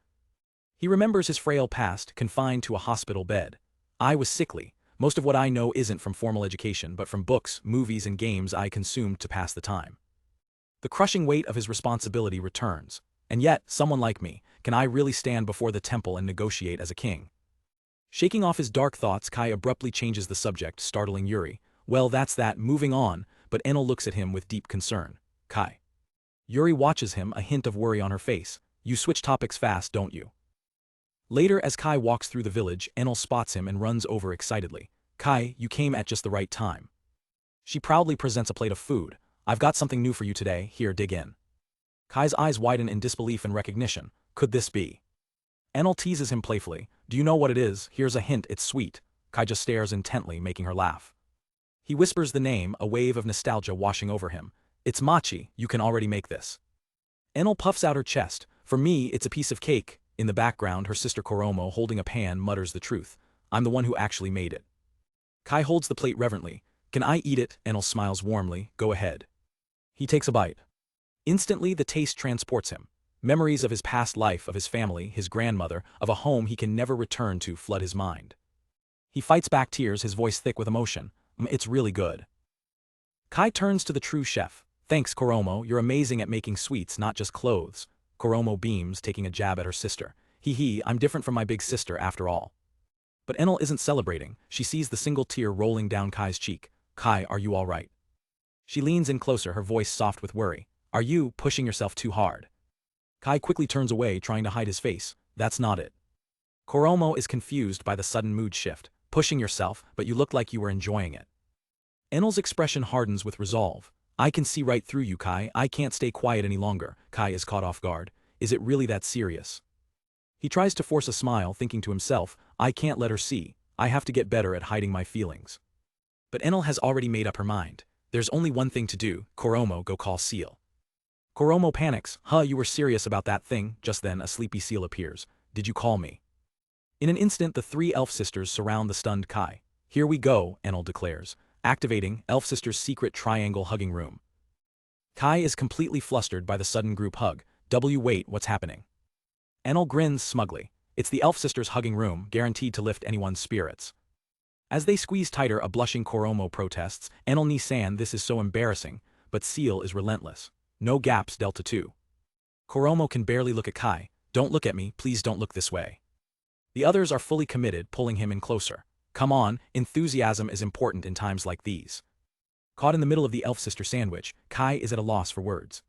He remembers his frail past, confined to a hospital bed. I was sickly. Most of what I know isn't from formal education but from books, movies and games I consumed to pass the time. The crushing weight of his responsibility returns. And yet, someone like me, can I really stand before the temple and negotiate as a king? Shaking off his dark thoughts, Kai abruptly changes the subject, startling Yuri. Well, that's that, moving on, but Enel looks at him with deep concern. Kai. Yuri watches him, a hint of worry on her face. You switch topics fast, don't you? Later, as Kai walks through the village, Enel spots him and runs over excitedly. Kai, you came at just the right time. She proudly presents a plate of food. I've got something new for you today, here, dig in. Kai's eyes widen in disbelief and recognition. Could this be? Enel teases him playfully. Do you know what it is? Here's a hint, it's sweet. Kai just stares intently, making her laugh. He whispers the name, a wave of nostalgia washing over him. It's mochi, you can already make this. Enel puffs out her chest. For me, it's a piece of cake. In the background, her sister Koromo, holding a pan, mutters the truth. I'm the one who actually made it. Kai holds the plate reverently. Can I eat it? Enel smiles warmly. Go ahead. He takes a bite. Instantly, the taste transports him. Memories of his past life, of his family, his grandmother, of a home he can never return to flood his mind. He fights back tears, his voice thick with emotion. It's really good. Kai turns to the true chef. Thanks, Koromo, you're amazing at making sweets, not just clothes. Koromo beams, taking a jab at her sister. Hee, I'm different from my big sister after all. But Enel isn't celebrating. She sees the single tear rolling down Kai's cheek. Kai, are you all right? She leans in closer, her voice soft with worry. Are you pushing yourself too hard? Kai quickly turns away, trying to hide his face. That's not it. Koromo is confused by the sudden mood shift. Pushing yourself, but you look like you were enjoying it. Enel's expression hardens with resolve. I can see right through you, Kai. I can't stay quiet any longer. Kai is caught off guard. Is it really that serious? He tries to force a smile, thinking to himself, I can't let her see. I have to get better at hiding my feelings. But Enel has already made up her mind. There's only one thing to do. Koromo, go call Seal. Koromo panics. You were serious about that thing? Just then, a sleepy Seal appears. Did you call me? In an instant, the three elf sisters surround the stunned Kai. Here we go, Enel declares, activating elf sisters' secret triangle hugging room. Kai is completely flustered by the sudden group hug. Wait, what's happening? Enel grins smugly. It's the elf sisters' hugging room, guaranteed to lift anyone's spirits. As they squeeze tighter, a blushing Koromo protests. Enel Nisan, this is so embarrassing, but Seal is relentless. No gaps, Delta 2. Koromo can barely look at Kai. Don't look at me, please don't look this way. The others are fully committed, pulling him in closer. Come on, enthusiasm is important in times like these. Caught in the middle of the elf sister sandwich, Kai is at a loss for words.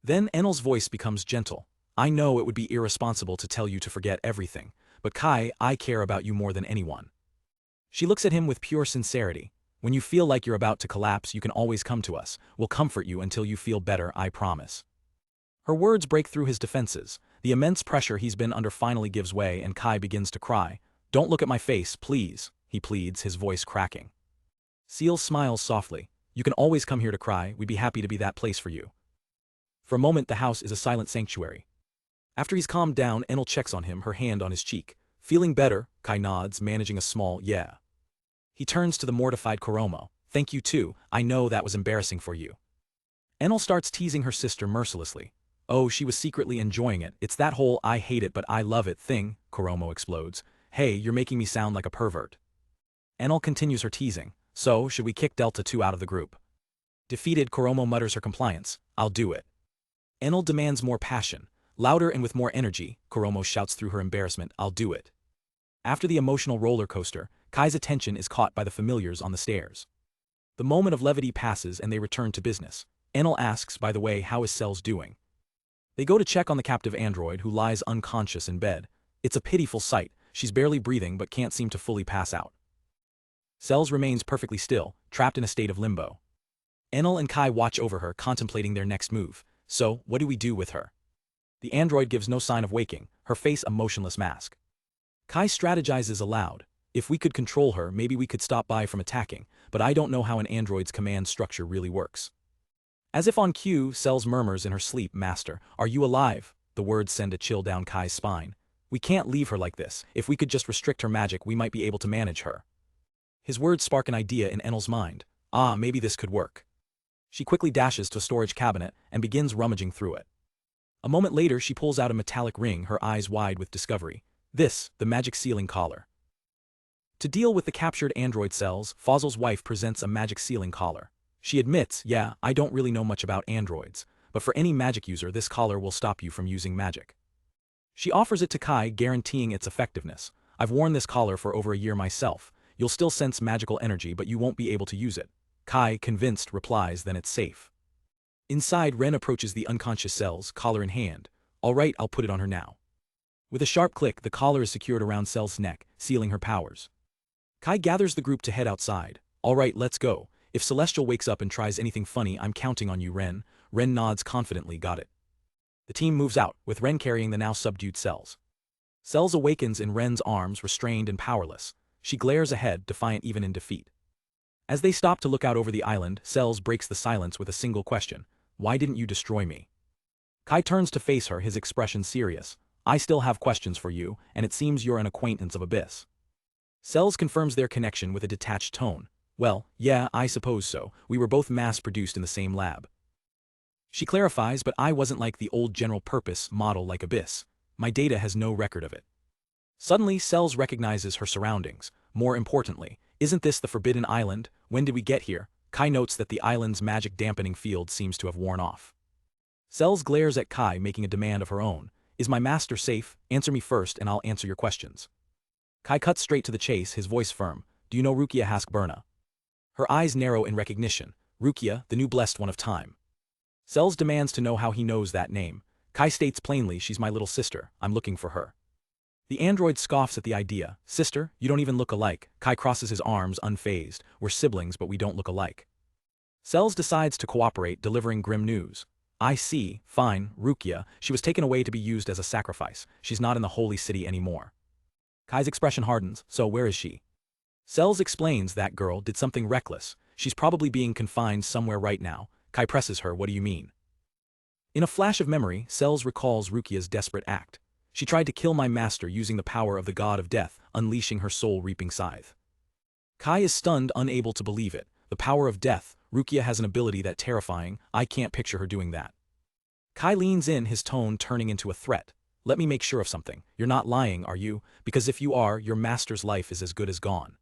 Then Enel's voice becomes gentle. I know it would be irresponsible to tell you to forget everything, but Kai, I care about you more than anyone. She looks at him with pure sincerity. When you feel like you're about to collapse, you can always come to us. We'll comfort you until you feel better, I promise. Her words break through his defenses. The immense pressure he's been under finally gives way and Kai begins to cry. Don't look at my face, please, he pleads, his voice cracking. Seal smiles softly. You can always come here to cry, we'd be happy to be that place for you. For a moment the house is a silent sanctuary. After he's calmed down, Enel checks on him, her hand on his cheek. Feeling better, Kai nods, managing a small yeah. He turns to the mortified Koromo. Thank you too, I know that was embarrassing for you. Enel starts teasing her sister mercilessly. Oh, she was secretly enjoying it. It's that whole I hate it but I love it thing, Koromo explodes. Hey, you're making me sound like a pervert. Enel continues her teasing. So, should we kick Delta 2 out of the group? Defeated, Koromo mutters her compliance. I'll do it. Enel demands more passion. Louder and with more energy, Koromo shouts through her embarrassment, I'll do it. After the emotional roller coaster, Kai's attention is caught by the familiars on the stairs. The moment of levity passes and they return to business. Enel asks, by the way, how is Cells doing? They go to check on the captive android who lies unconscious in bed. It's a pitiful sight, she's barely breathing but can't seem to fully pass out. Cells remains perfectly still, trapped in a state of limbo. Enel and Kai watch over her, contemplating their next move. So, what do we do with her? The android gives no sign of waking, her face a motionless mask. Kai strategizes aloud. If we could control her, maybe we could stop by from attacking, but I don't know how an android's command structure really works. As if on cue, Cells murmurs in her sleep, "Master, are you alive?" The words send a chill down Kai's spine. We can't leave her like this. If we could just restrict her magic, we might be able to manage her. His words spark an idea in Enel's mind. Ah, maybe this could work. She quickly dashes to a storage cabinet and begins rummaging through it. A moment later, she pulls out a metallic ring, her eyes wide with discovery. This, the magic sealing collar. To deal with the captured android Cells, Fosil's wife presents a magic sealing collar. She admits, yeah, I don't really know much about androids, but for any magic user this collar will stop you from using magic. She offers it to Kai, guaranteeing its effectiveness. I've worn this collar for over a year myself. You'll still sense magical energy, but you won't be able to use it. Kai, convinced, replies, then it's safe. Inside, Ren approaches the unconscious Cells, collar in hand. All right, I'll put it on her now. With a sharp click, the collar is secured around Cells' neck, sealing her powers. Kai gathers the group to head outside. All right, let's go. If Celestial wakes up and tries anything funny, I'm counting on you, Ren. Ren nods confidently, got it. The team moves out, with Ren carrying the now subdued Cells. Cells awakens in Ren's arms, restrained and powerless. She glares ahead, defiant even in defeat. As they stop to look out over the island, Cells breaks the silence with a single question. Why didn't you destroy me? Kai turns to face her, his expression serious. I still have questions for you, and it seems you're an acquaintance of Abyss. Cells confirms their connection with a detached tone. Well, yeah, I suppose so. We were both mass-produced in the same lab. She clarifies, but I wasn't like the old general-purpose model like Abyss. My data has no record of it. Suddenly, Cells recognizes her surroundings. More importantly, isn't this the Forbidden Island? When did we get here? Kai notes that the island's magic dampening field seems to have worn off. Cells glares at Kai, making a demand of her own. Is my master safe? Answer me first and I'll answer your questions. Kai cuts straight to the chase, his voice firm. Do you know Rukia Haskburna? Her eyes narrow in recognition. Rukia, the new blessed one of time. Cells demands to know how he knows that name. Kai states plainly, she's my little sister. I'm looking for her. The android scoffs at the idea. Sister, you don't even look alike. Kai crosses his arms, unfazed. We're siblings, but we don't look alike. Cells decides to cooperate, delivering grim news. I see, fine, Rukia, she was taken away to be used as a sacrifice. She's not in the holy city anymore. Kai's expression hardens. So where is she? Cells explains that girl did something reckless. She's probably being confined somewhere right now. Kai presses her, what do you mean? In a flash of memory, Cells recalls Rukia's desperate act. She tried to kill my master using the power of the god of death, unleashing her soul-reaping scythe. Kai is stunned, unable to believe it. The power of death. Rukia has an ability that terrifying. I can't picture her doing that. Kai leans in, his tone turning into a threat. Let me make sure of something. You're not lying, are you? Because if you are, your master's life is as good as gone.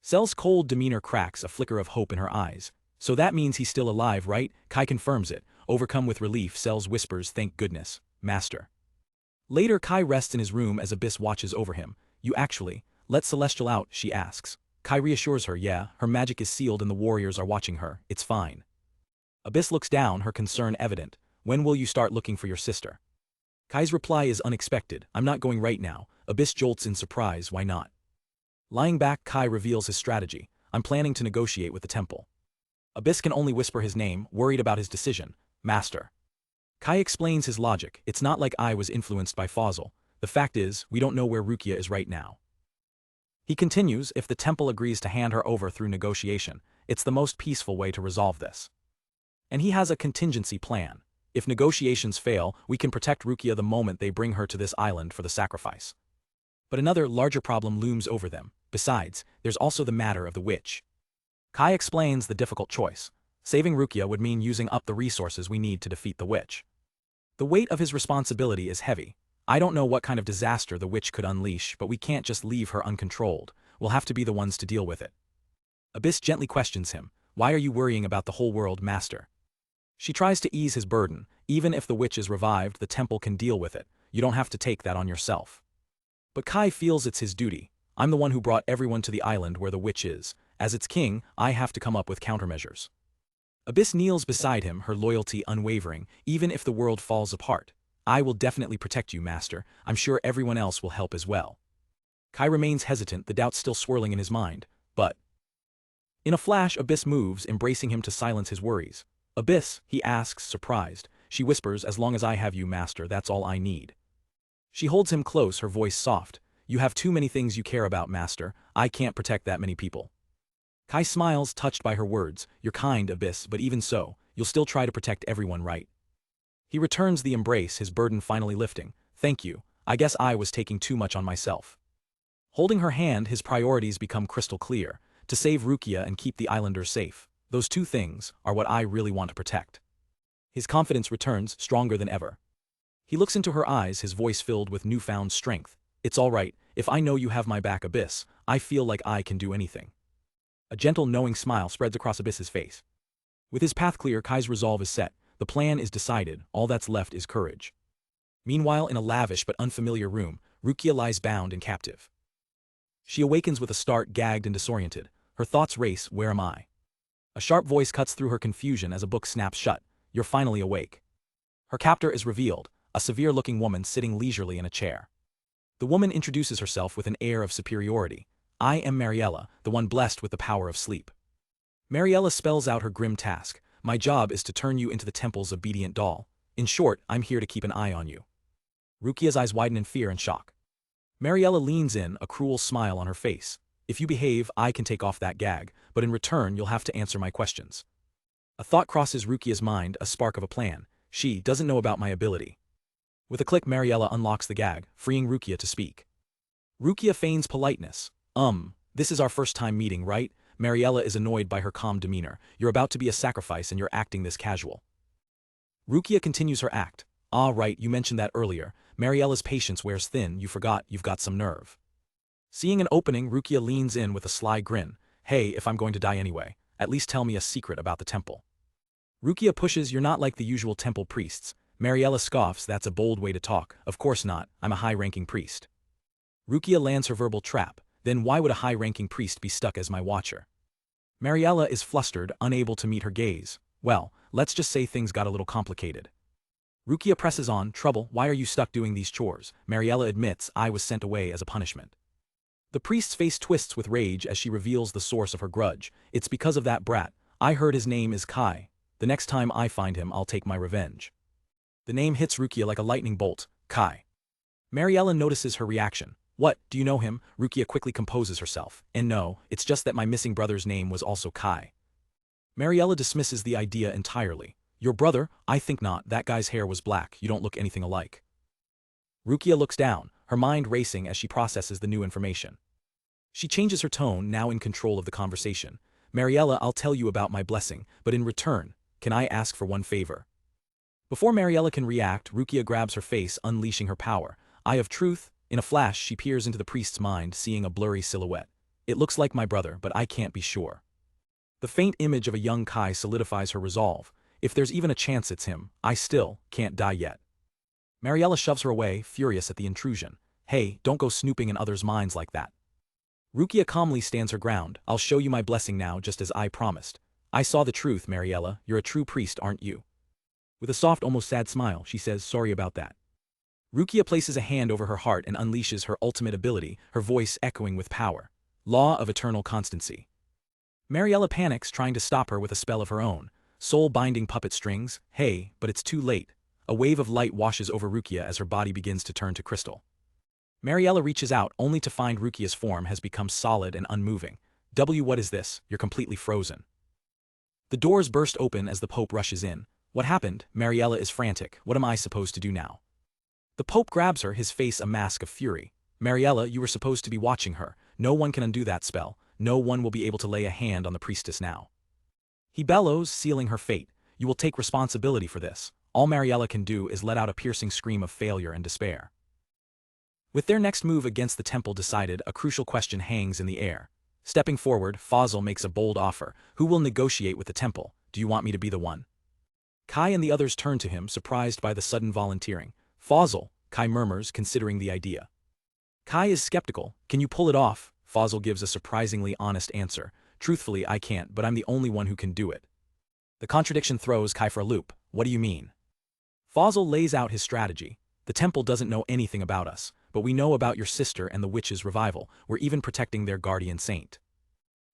Cells' cold demeanor cracks, a flicker of hope in her eyes. So that means he's still alive, right? Kai confirms it. Overcome with relief, Cells whispers, thank goodness, master. Later, Kai rests in his room as Abyss watches over him. You actually let Celestial out, she asks. Kai reassures her, yeah, her magic is sealed and the warriors are watching her. It's fine. Abyss looks down, her concern evident. When will you start looking for your sister? Kai's reply is unexpected. I'm not going right now. Abyss jolts in surprise, why not? Lying back, Kai reveals his strategy. I'm planning to negotiate with the temple. Abyss can only whisper his name, worried about his decision. Master. Kai explains his logic. It's not like I was influenced by Fosil. The fact is, we don't know where Rukia is right now. He continues, if the temple agrees to hand her over through negotiation, it's the most peaceful way to resolve this. And he has a contingency plan. If negotiations fail, we can protect Rukia the moment they bring her to this island for the sacrifice. But another, larger problem looms over them. Besides, there's also the matter of the witch. Kai explains the difficult choice. Saving Rukia would mean using up the resources we need to defeat the witch. The weight of his responsibility is heavy. I don't know what kind of disaster the witch could unleash, but we can't just leave her uncontrolled. We'll have to be the ones to deal with it. Abyss gently questions him. Why are you worrying about the whole world, master? She tries to ease his burden. Even if the witch is revived, the temple can deal with it. You don't have to take that on yourself. But Kai feels it's his duty. I'm the one who brought everyone to the island where the witch is. As its king, I have to come up with countermeasures. Abyss kneels beside him, her loyalty unwavering, even if the world falls apart. I will definitely protect you, Master. I'm sure everyone else will help as well. Kai remains hesitant, the doubts still swirling in his mind, but... In a flash, Abyss moves, embracing him to silence his worries. Abyss, he asks, surprised. She whispers, as long as I have you, Master, that's all I need. She holds him close, her voice soft. You have too many things you care about, Master. I can't protect that many people. Kai smiles, touched by her words. You're kind, Abyss, but even so, you'll still try to protect everyone, right? He returns the embrace, his burden finally lifting. Thank you. I guess I was taking too much on myself. Holding her hand, his priorities become crystal clear. To save Rukia and keep the islanders safe. Those two things are what I really want to protect. His confidence returns, stronger than ever. He looks into her eyes, his voice filled with newfound strength. It's all right, if I know you have my back, Abyss, I feel like I can do anything. A gentle, knowing smile spreads across Abyss's face. With his path clear, Kai's resolve is set. The plan is decided, all that's left is courage. Meanwhile, in a lavish but unfamiliar room, Rukia lies bound and captive. She awakens with a start, gagged and disoriented. Her thoughts race, where am I? A sharp voice cuts through her confusion as a book snaps shut. You're finally awake. Her captor is revealed, a severe-looking woman sitting leisurely in a chair. The woman introduces herself with an air of superiority. I am Mariella, the one blessed with the power of sleep. Mariella spells out her grim task. My job is to turn you into the temple's obedient doll. In short, I'm here to keep an eye on you. Rukia's eyes widen in fear and shock. Mariella leans in, a cruel smile on her face. If you behave, I can take off that gag, but in return you'll have to answer my questions. A thought crosses Rukia's mind, a spark of a plan. She doesn't know about my ability. With a click, Mariella unlocks the gag, freeing Rukia to speak. Rukia feigns politeness. This is our first time meeting, right? Mariella is annoyed by her calm demeanor. You're about to be a sacrifice and you're acting this casual. Rukia continues her act. Ah, right, you mentioned that earlier. Mariella's patience wears thin, you forgot, you've got some nerve. Seeing an opening, Rukia leans in with a sly grin. Hey, if I'm going to die anyway, at least tell me a secret about the temple. Rukia pushes, you're not like the usual temple priests. Mariella scoffs, that's a bold way to talk. Of course not, I'm a high-ranking priest. Rukia lands her verbal trap. Then why would a high-ranking priest be stuck as my watcher? Mariella is flustered, unable to meet her gaze. Well, let's just say things got a little complicated. Rukia presses on, trouble, why are you stuck doing these chores? Mariella admits, I was sent away as a punishment. The priest's face twists with rage as she reveals the source of her grudge. It's because of that brat. I heard his name is Kai. The next time I find him, I'll take my revenge. The name hits Rukia like a lightning bolt. Kai. Mariella notices her reaction. What, do you know him? Rukia quickly composes herself. And no, it's just that my missing brother's name was also Kai. Mariella dismisses the idea entirely. Your brother? I think not, that guy's hair was black, you don't look anything alike. Rukia looks down, her mind racing as she processes the new information. She changes her tone, now in control of the conversation. Mariella, I'll tell you about my blessing, but in return, can I ask for one favor? Before Mariella can react, Rukia grabs her face, unleashing her power. Eye of truth. In a flash, she peers into the priest's mind, seeing a blurry silhouette. It looks like my brother, but I can't be sure. The faint image of a young Kai solidifies her resolve. If there's even a chance it's him, I still can't die yet. Mariella shoves her away, furious at the intrusion. Hey, don't go snooping in others' minds like that. Rukia calmly stands her ground. I'll show you my blessing now, just as I promised. I saw the truth, Mariella. You're a true priest, aren't you? With a soft, almost sad smile, she says, sorry about that. Rukia places a hand over her heart and unleashes her ultimate ability, her voice echoing with power. Law of eternal constancy. Mariella panics, trying to stop her with a spell of her own. Soul-binding puppet strings. Hey, but it's too late. A wave of light washes over Rukia as her body begins to turn to crystal. Mariella reaches out, only to find Rukia's form has become solid and unmoving. What is this? You're completely frozen. The doors burst open as the Pope rushes in. What happened? Mariella is frantic. What am I supposed to do now? The Pope grabs her, his face a mask of fury. Mariella, you were supposed to be watching her. No one can undo that spell. No one will be able to lay a hand on the priestess now. He bellows, sealing her fate. You will take responsibility for this. All Mariella can do is let out a piercing scream of failure and despair. With their next move against the temple decided, a crucial question hangs in the air. Stepping forward, Fosil makes a bold offer. Who will negotiate with the temple? Do you want me to be the one? Kai and the others turn to him, surprised by the sudden volunteering. Fosil, Kai murmurs, considering the idea. Kai is skeptical. Can you pull it off? Fosil gives a surprisingly honest answer. Truthfully, I can't, but I'm the only one who can do it. The contradiction throws Kai for a loop. What do you mean? Fosil lays out his strategy. The temple doesn't know anything about us, but we know about your sister and the witch's revival. We're even protecting their guardian saint.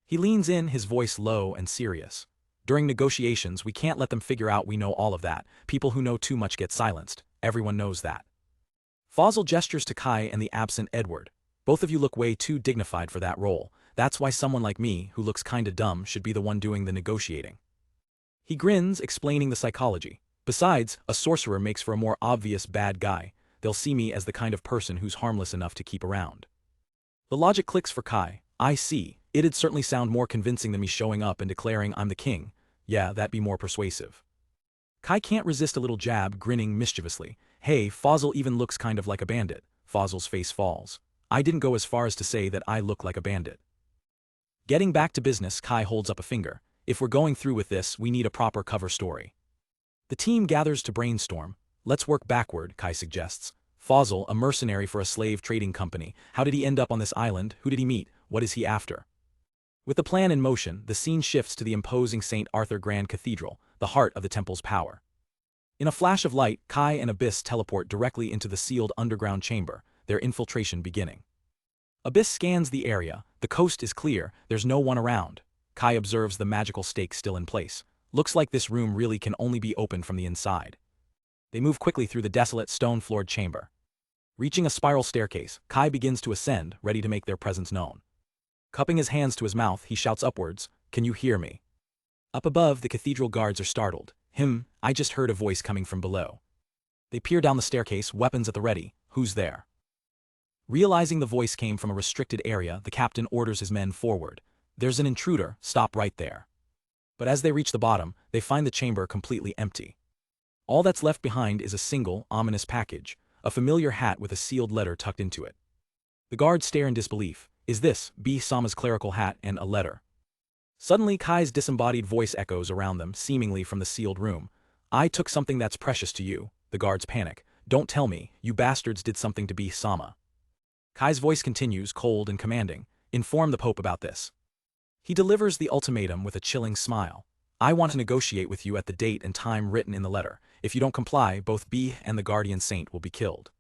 He leans in, his voice low and serious. During negotiations, we can't let them figure out we know all of that. People who know too much get silenced. Everyone knows that. Fosil gestures to Kai and the absent Edward. Both of you look way too dignified for that role. That's why someone like me, who looks kinda dumb, should be the one doing the negotiating. He grins, explaining the psychology. Besides, a sorcerer makes for a more obvious bad guy. They'll see me as the kind of person who's harmless enough to keep around. The logic clicks for Kai. I see. It'd certainly sound more convincing than me showing up and declaring I'm the king. Yeah, that'd be more persuasive. Kai can't resist a little jab, grinning mischievously. Hey, Fosil even looks kind of like a bandit. Fosil's face falls. I didn't go as far as to say that I look like a bandit. Getting back to business, Kai holds up a finger. If we're going through with this, we need a proper cover story. The team gathers to brainstorm. Let's work backward, Kai suggests. Fosil, a mercenary for a slave trading company. How did he end up on this island? Who did he meet? What is he after? With the plan in motion, the scene shifts to the imposing St. Arthur Grand Cathedral, the heart of the temple's power. In a flash of light, Kai and Abyss teleport directly into the sealed underground chamber, their infiltration beginning. Abyss scans the area. The coast is clear, there's no one around. Kai observes the magical stake still in place. Looks like this room really can only be opened from the inside. They move quickly through the desolate stone-floored chamber. Reaching a spiral staircase, Kai begins to ascend, ready to make their presence known. Cupping his hands to his mouth, he shouts upwards, "Can you hear me?" Up above, the cathedral guards are startled. I just heard a voice coming from below. They peer down the staircase, weapons at the ready. Who's there? Realizing the voice came from a restricted area, the captain orders his men forward. There's an intruder, stop right there. But as they reach the bottom, they find the chamber completely empty. All that's left behind is a single, ominous package, a familiar hat with a sealed letter tucked into it. The guards stare in disbelief. Is this B. Sama's clerical hat and a letter? Suddenly Kai's disembodied voice echoes around them, seemingly from the sealed room. I took something that's precious to you. The guards panic. Don't tell me, you bastards did something to B. Sama. Kai's voice continues, cold and commanding. Inform the Pope about this. He delivers the ultimatum with a chilling smile. I want to negotiate with you at the date and time written in the letter. If you don't comply, both B and the guardian saint will be killed.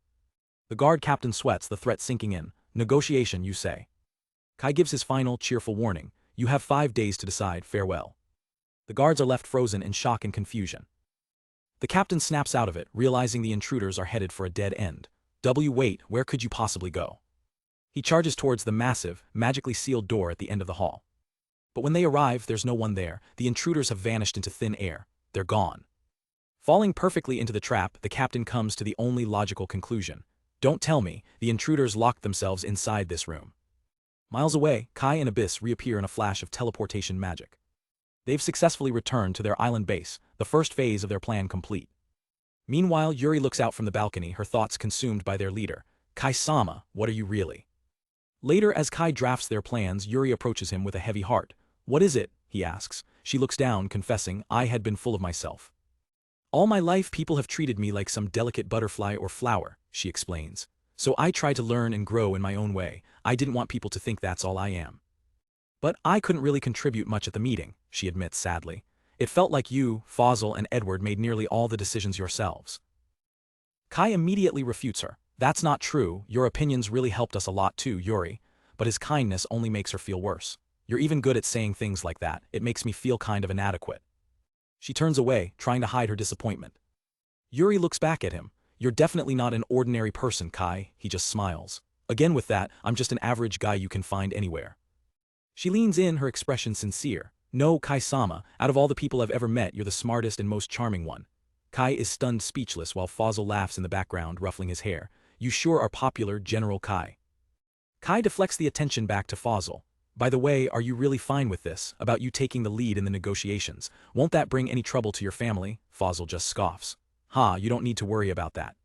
The guard captain sweats, the threat sinking in. Negotiation, you say. Kai gives his final, cheerful warning. You have 5 days to decide, farewell. The guards are left frozen in shock and confusion. The captain snaps out of it, realizing the intruders are headed for a dead end. Wait, where could you possibly go? He charges towards the massive, magically sealed door at the end of the hall. But when they arrive, there's no one there. The intruders have vanished into thin air. They're gone. Falling perfectly into the trap, the captain comes to the only logical conclusion. Don't tell me, the intruders locked themselves inside this room. Miles away, Kai and Abyss reappear in a flash of teleportation magic. They've successfully returned to their island base, the first phase of their plan complete. Meanwhile, Yuri looks out from the balcony, her thoughts consumed by their leader. Kai-sama, what are you really? Later, as Kai drafts their plans, Yuri approaches him with a heavy heart. What is it? He asks. She looks down, confessing, I had been full of myself. All my life people have treated me like some delicate butterfly or flower, she explains. So I tried to learn and grow in my own way. I didn't want people to think that's all I am. But I couldn't really contribute much at the meeting, she admits sadly. It felt like you, Fosil, and Edward made nearly all the decisions yourselves. Kai immediately refutes her. That's not true, your opinions really helped us a lot too, Yuri. But his kindness only makes her feel worse. You're even good at saying things like that, it makes me feel kind of inadequate. She turns away, trying to hide her disappointment. Yuri looks back at him. You're definitely not an ordinary person, Kai, he just smiles. Again with that, I'm just an average guy you can find anywhere. She leans in, her expression sincere. No, Kai-sama, out of all the people I've ever met, you're the smartest and most charming one. Kai is stunned speechless while Fosil laughs in the background, ruffling his hair. You sure are popular, General Kai. Kai deflects the attention back to Fosil. By the way, are you really fine with this, about you taking the lead in the negotiations? Won't that bring any trouble to your family? Fosil just scoffs. You don't need to worry about that.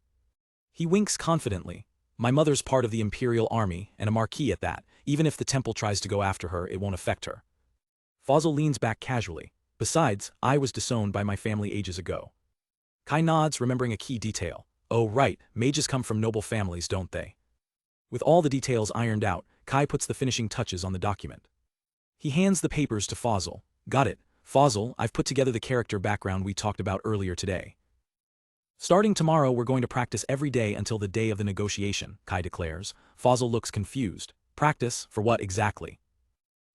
He winks confidently. My mother's part of the Imperial Army, and a marquis at that. Even if the temple tries to go after her, it won't affect her. Fosil leans back casually. Besides, I was disowned by my family ages ago. Kai nods, remembering a key detail. Oh right, mages come from noble families, don't they? With all the details ironed out, Kai puts the finishing touches on the document. He hands the papers to Fosil. Got it. Fosil, I've put together the character background we talked about earlier today. Starting tomorrow, we're going to practice every day until the day of the negotiation, Kai declares. Fosil looks confused. Practice? For what exactly?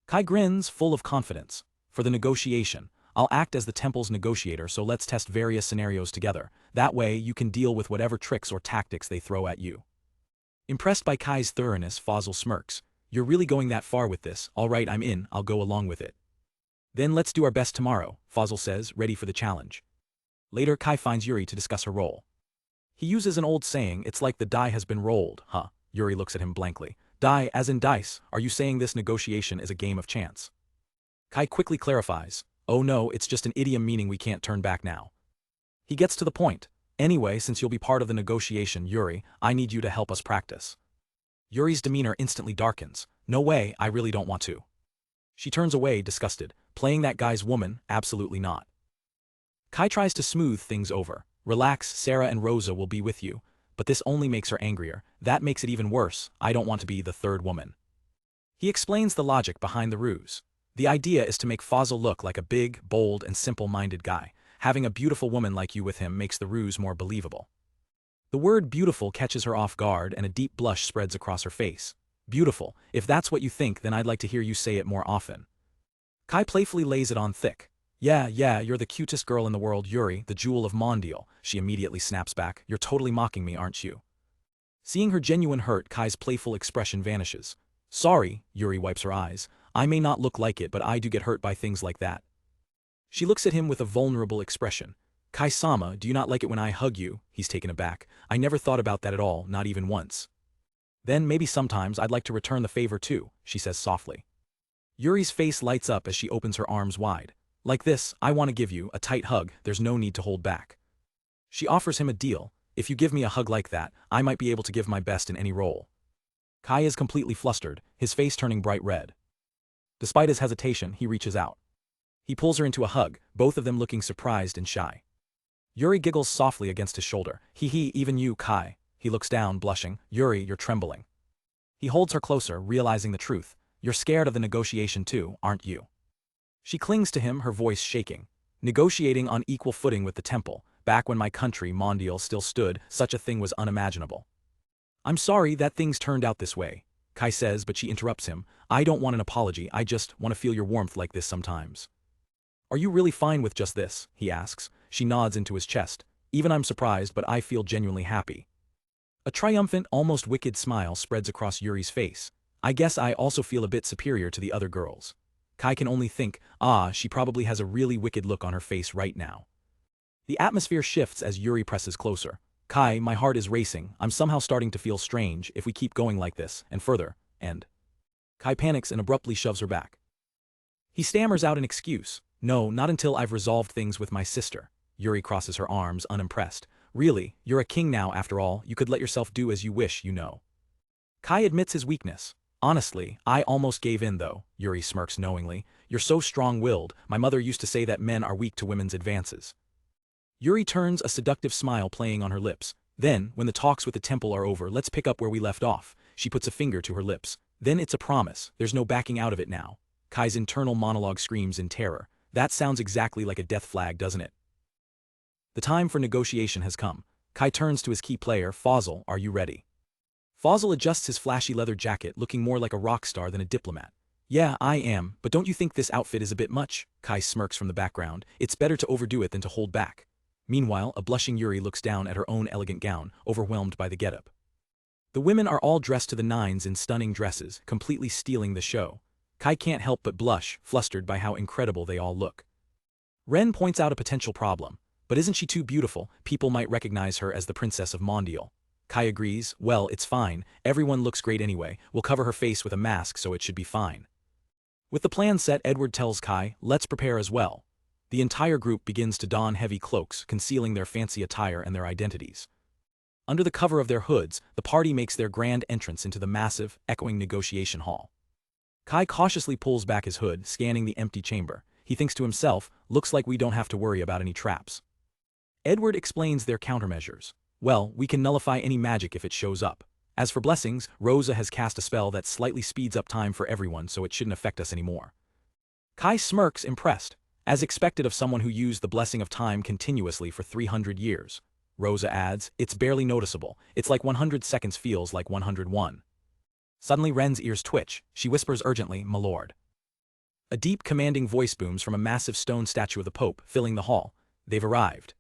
Kai grins, full of confidence. For the negotiation. I'll act as the temple's negotiator, so let's test various scenarios together. That way, you can deal with whatever tricks or tactics they throw at you. Impressed by Kai's thoroughness, Fosil smirks. You're really going that far with this. All right, I'm in, I'll go along with it. Then let's do our best tomorrow, Fosil says, ready for the challenge. Later, Kai finds Yuri to discuss her role. He uses an old saying, it's like the die has been rolled, huh? Yuri looks at him blankly. Die, as in dice, are you saying this negotiation is a game of chance? Kai quickly clarifies, oh no, it's just an idiom meaning we can't turn back now. He gets to the point. Anyway, since you'll be part of the negotiation, Yuri, I need you to help us practice. Yuri's demeanor instantly darkens. No way, I really don't want to. She turns away, disgusted. Playing that guy's woman? Absolutely not. Kai tries to smooth things over. Relax, Sarah and Rosa will be with you. But this only makes her angrier. That makes it even worse. I don't want to be the third woman. He explains the logic behind the ruse. The idea is to make Fosil look like a big, bold, and simple-minded guy. Having a beautiful woman like you with him makes the ruse more believable. The word beautiful catches her off guard and a deep blush spreads across her face. Beautiful. If that's what you think, then I'd like to hear you say it more often. Kai playfully lays it on thick. Yeah, you're the cutest girl in the world, Yuri, the jewel of Mondial. She immediately snaps back. You're totally mocking me, aren't you? Seeing her genuine hurt, Kai's playful expression vanishes. Sorry, Yuri wipes her eyes. I may not look like it, but I do get hurt by things like that. She looks at him with a vulnerable expression. Kai-sama, do you not like it when I hug you? He's taken aback. I never thought about that at all, not even once. Then maybe sometimes I'd like to return the favor too, she says softly. Yuri's face lights up as she opens her arms wide. Like this, I want to give you a tight hug, there's no need to hold back. She offers him a deal. If you give me a hug like that, I might be able to give my best in any role. Kai is completely flustered, his face turning bright red. Despite his hesitation, he reaches out. He pulls her into a hug, both of them looking surprised and shy. Yuri giggles softly against his shoulder. Hee, even you, Kai. He looks down, blushing. Yuri, you're trembling. He holds her closer, realizing the truth. You're scared of the negotiation too, aren't you? She clings to him, her voice shaking. Negotiating on equal footing with the temple. Back when my country, Mondial, still stood, such a thing was unimaginable. I'm sorry that things turned out this way, Kai says, but she interrupts him. I don't want an apology, I just want to feel your warmth like this sometimes. Are you really fine with just this? He asks. She nods into his chest. Even I'm surprised, but I feel genuinely happy. A triumphant, almost wicked smile spreads across Yuri's face. I guess I also feel a bit superior to the other girls. Kai can only think, she probably has a really wicked look on her face right now. The atmosphere shifts as Yuri presses closer. Kai, my heart is racing, I'm somehow starting to feel strange if we keep going like this, and further, and... Kai panics and abruptly shoves her back. He stammers out an excuse. No, not until I've resolved things with my sister. Yuri crosses her arms, unimpressed. Really, you're a king now after all, you could let yourself do as you wish, you know. Kai admits his weakness. Honestly, I almost gave in though, Yuri smirks knowingly. You're so strong-willed, my mother used to say that men are weak to women's advances. Yuri turns, a seductive smile playing on her lips. Then, when the talks with the temple are over, let's pick up where we left off. She puts a finger to her lips. Then it's a promise, there's no backing out of it now. Kai's internal monologue screams in terror. That sounds exactly like a death flag, doesn't it? The time for negotiation has come. Kai turns to his key player, Fosil, are you ready? Fosil adjusts his flashy leather jacket, looking more like a rock star than a diplomat. Yeah, I am, but don't you think this outfit is a bit much? Kai smirks from the background. It's better to overdo it than to hold back. Meanwhile, a blushing Yuri looks down at her own elegant gown, overwhelmed by the getup. The women are all dressed to the nines in stunning dresses, completely stealing the show. Kai can't help but blush, flustered by how incredible they all look. Ren points out a potential problem. But isn't she too beautiful? People might recognize her as the princess of Mondial. Kai agrees. Well, it's fine. Everyone looks great anyway. We'll cover her face with a mask so it should be fine. With the plan set, Edward tells Kai, let's prepare as well. The entire group begins to don heavy cloaks, concealing their fancy attire and their identities. Under the cover of their hoods, the party makes their grand entrance into the massive, echoing negotiation hall. Kai cautiously pulls back his hood, scanning the empty chamber. He thinks to himself, looks like we don't have to worry about any traps. Edward explains their countermeasures. Well, we can nullify any magic if it shows up. As for blessings, Rosa has cast a spell that slightly speeds up time for everyone so it shouldn't affect us anymore. Kai smirks, impressed. As expected of someone who used the blessing of time continuously for 300 years. Rosa adds, it's barely noticeable, it's like 100 seconds feels like 101. Suddenly Ren's ears twitch, she whispers urgently, "My lord." A deep commanding voice booms from a massive stone statue of the Pope, filling the hall. They've arrived.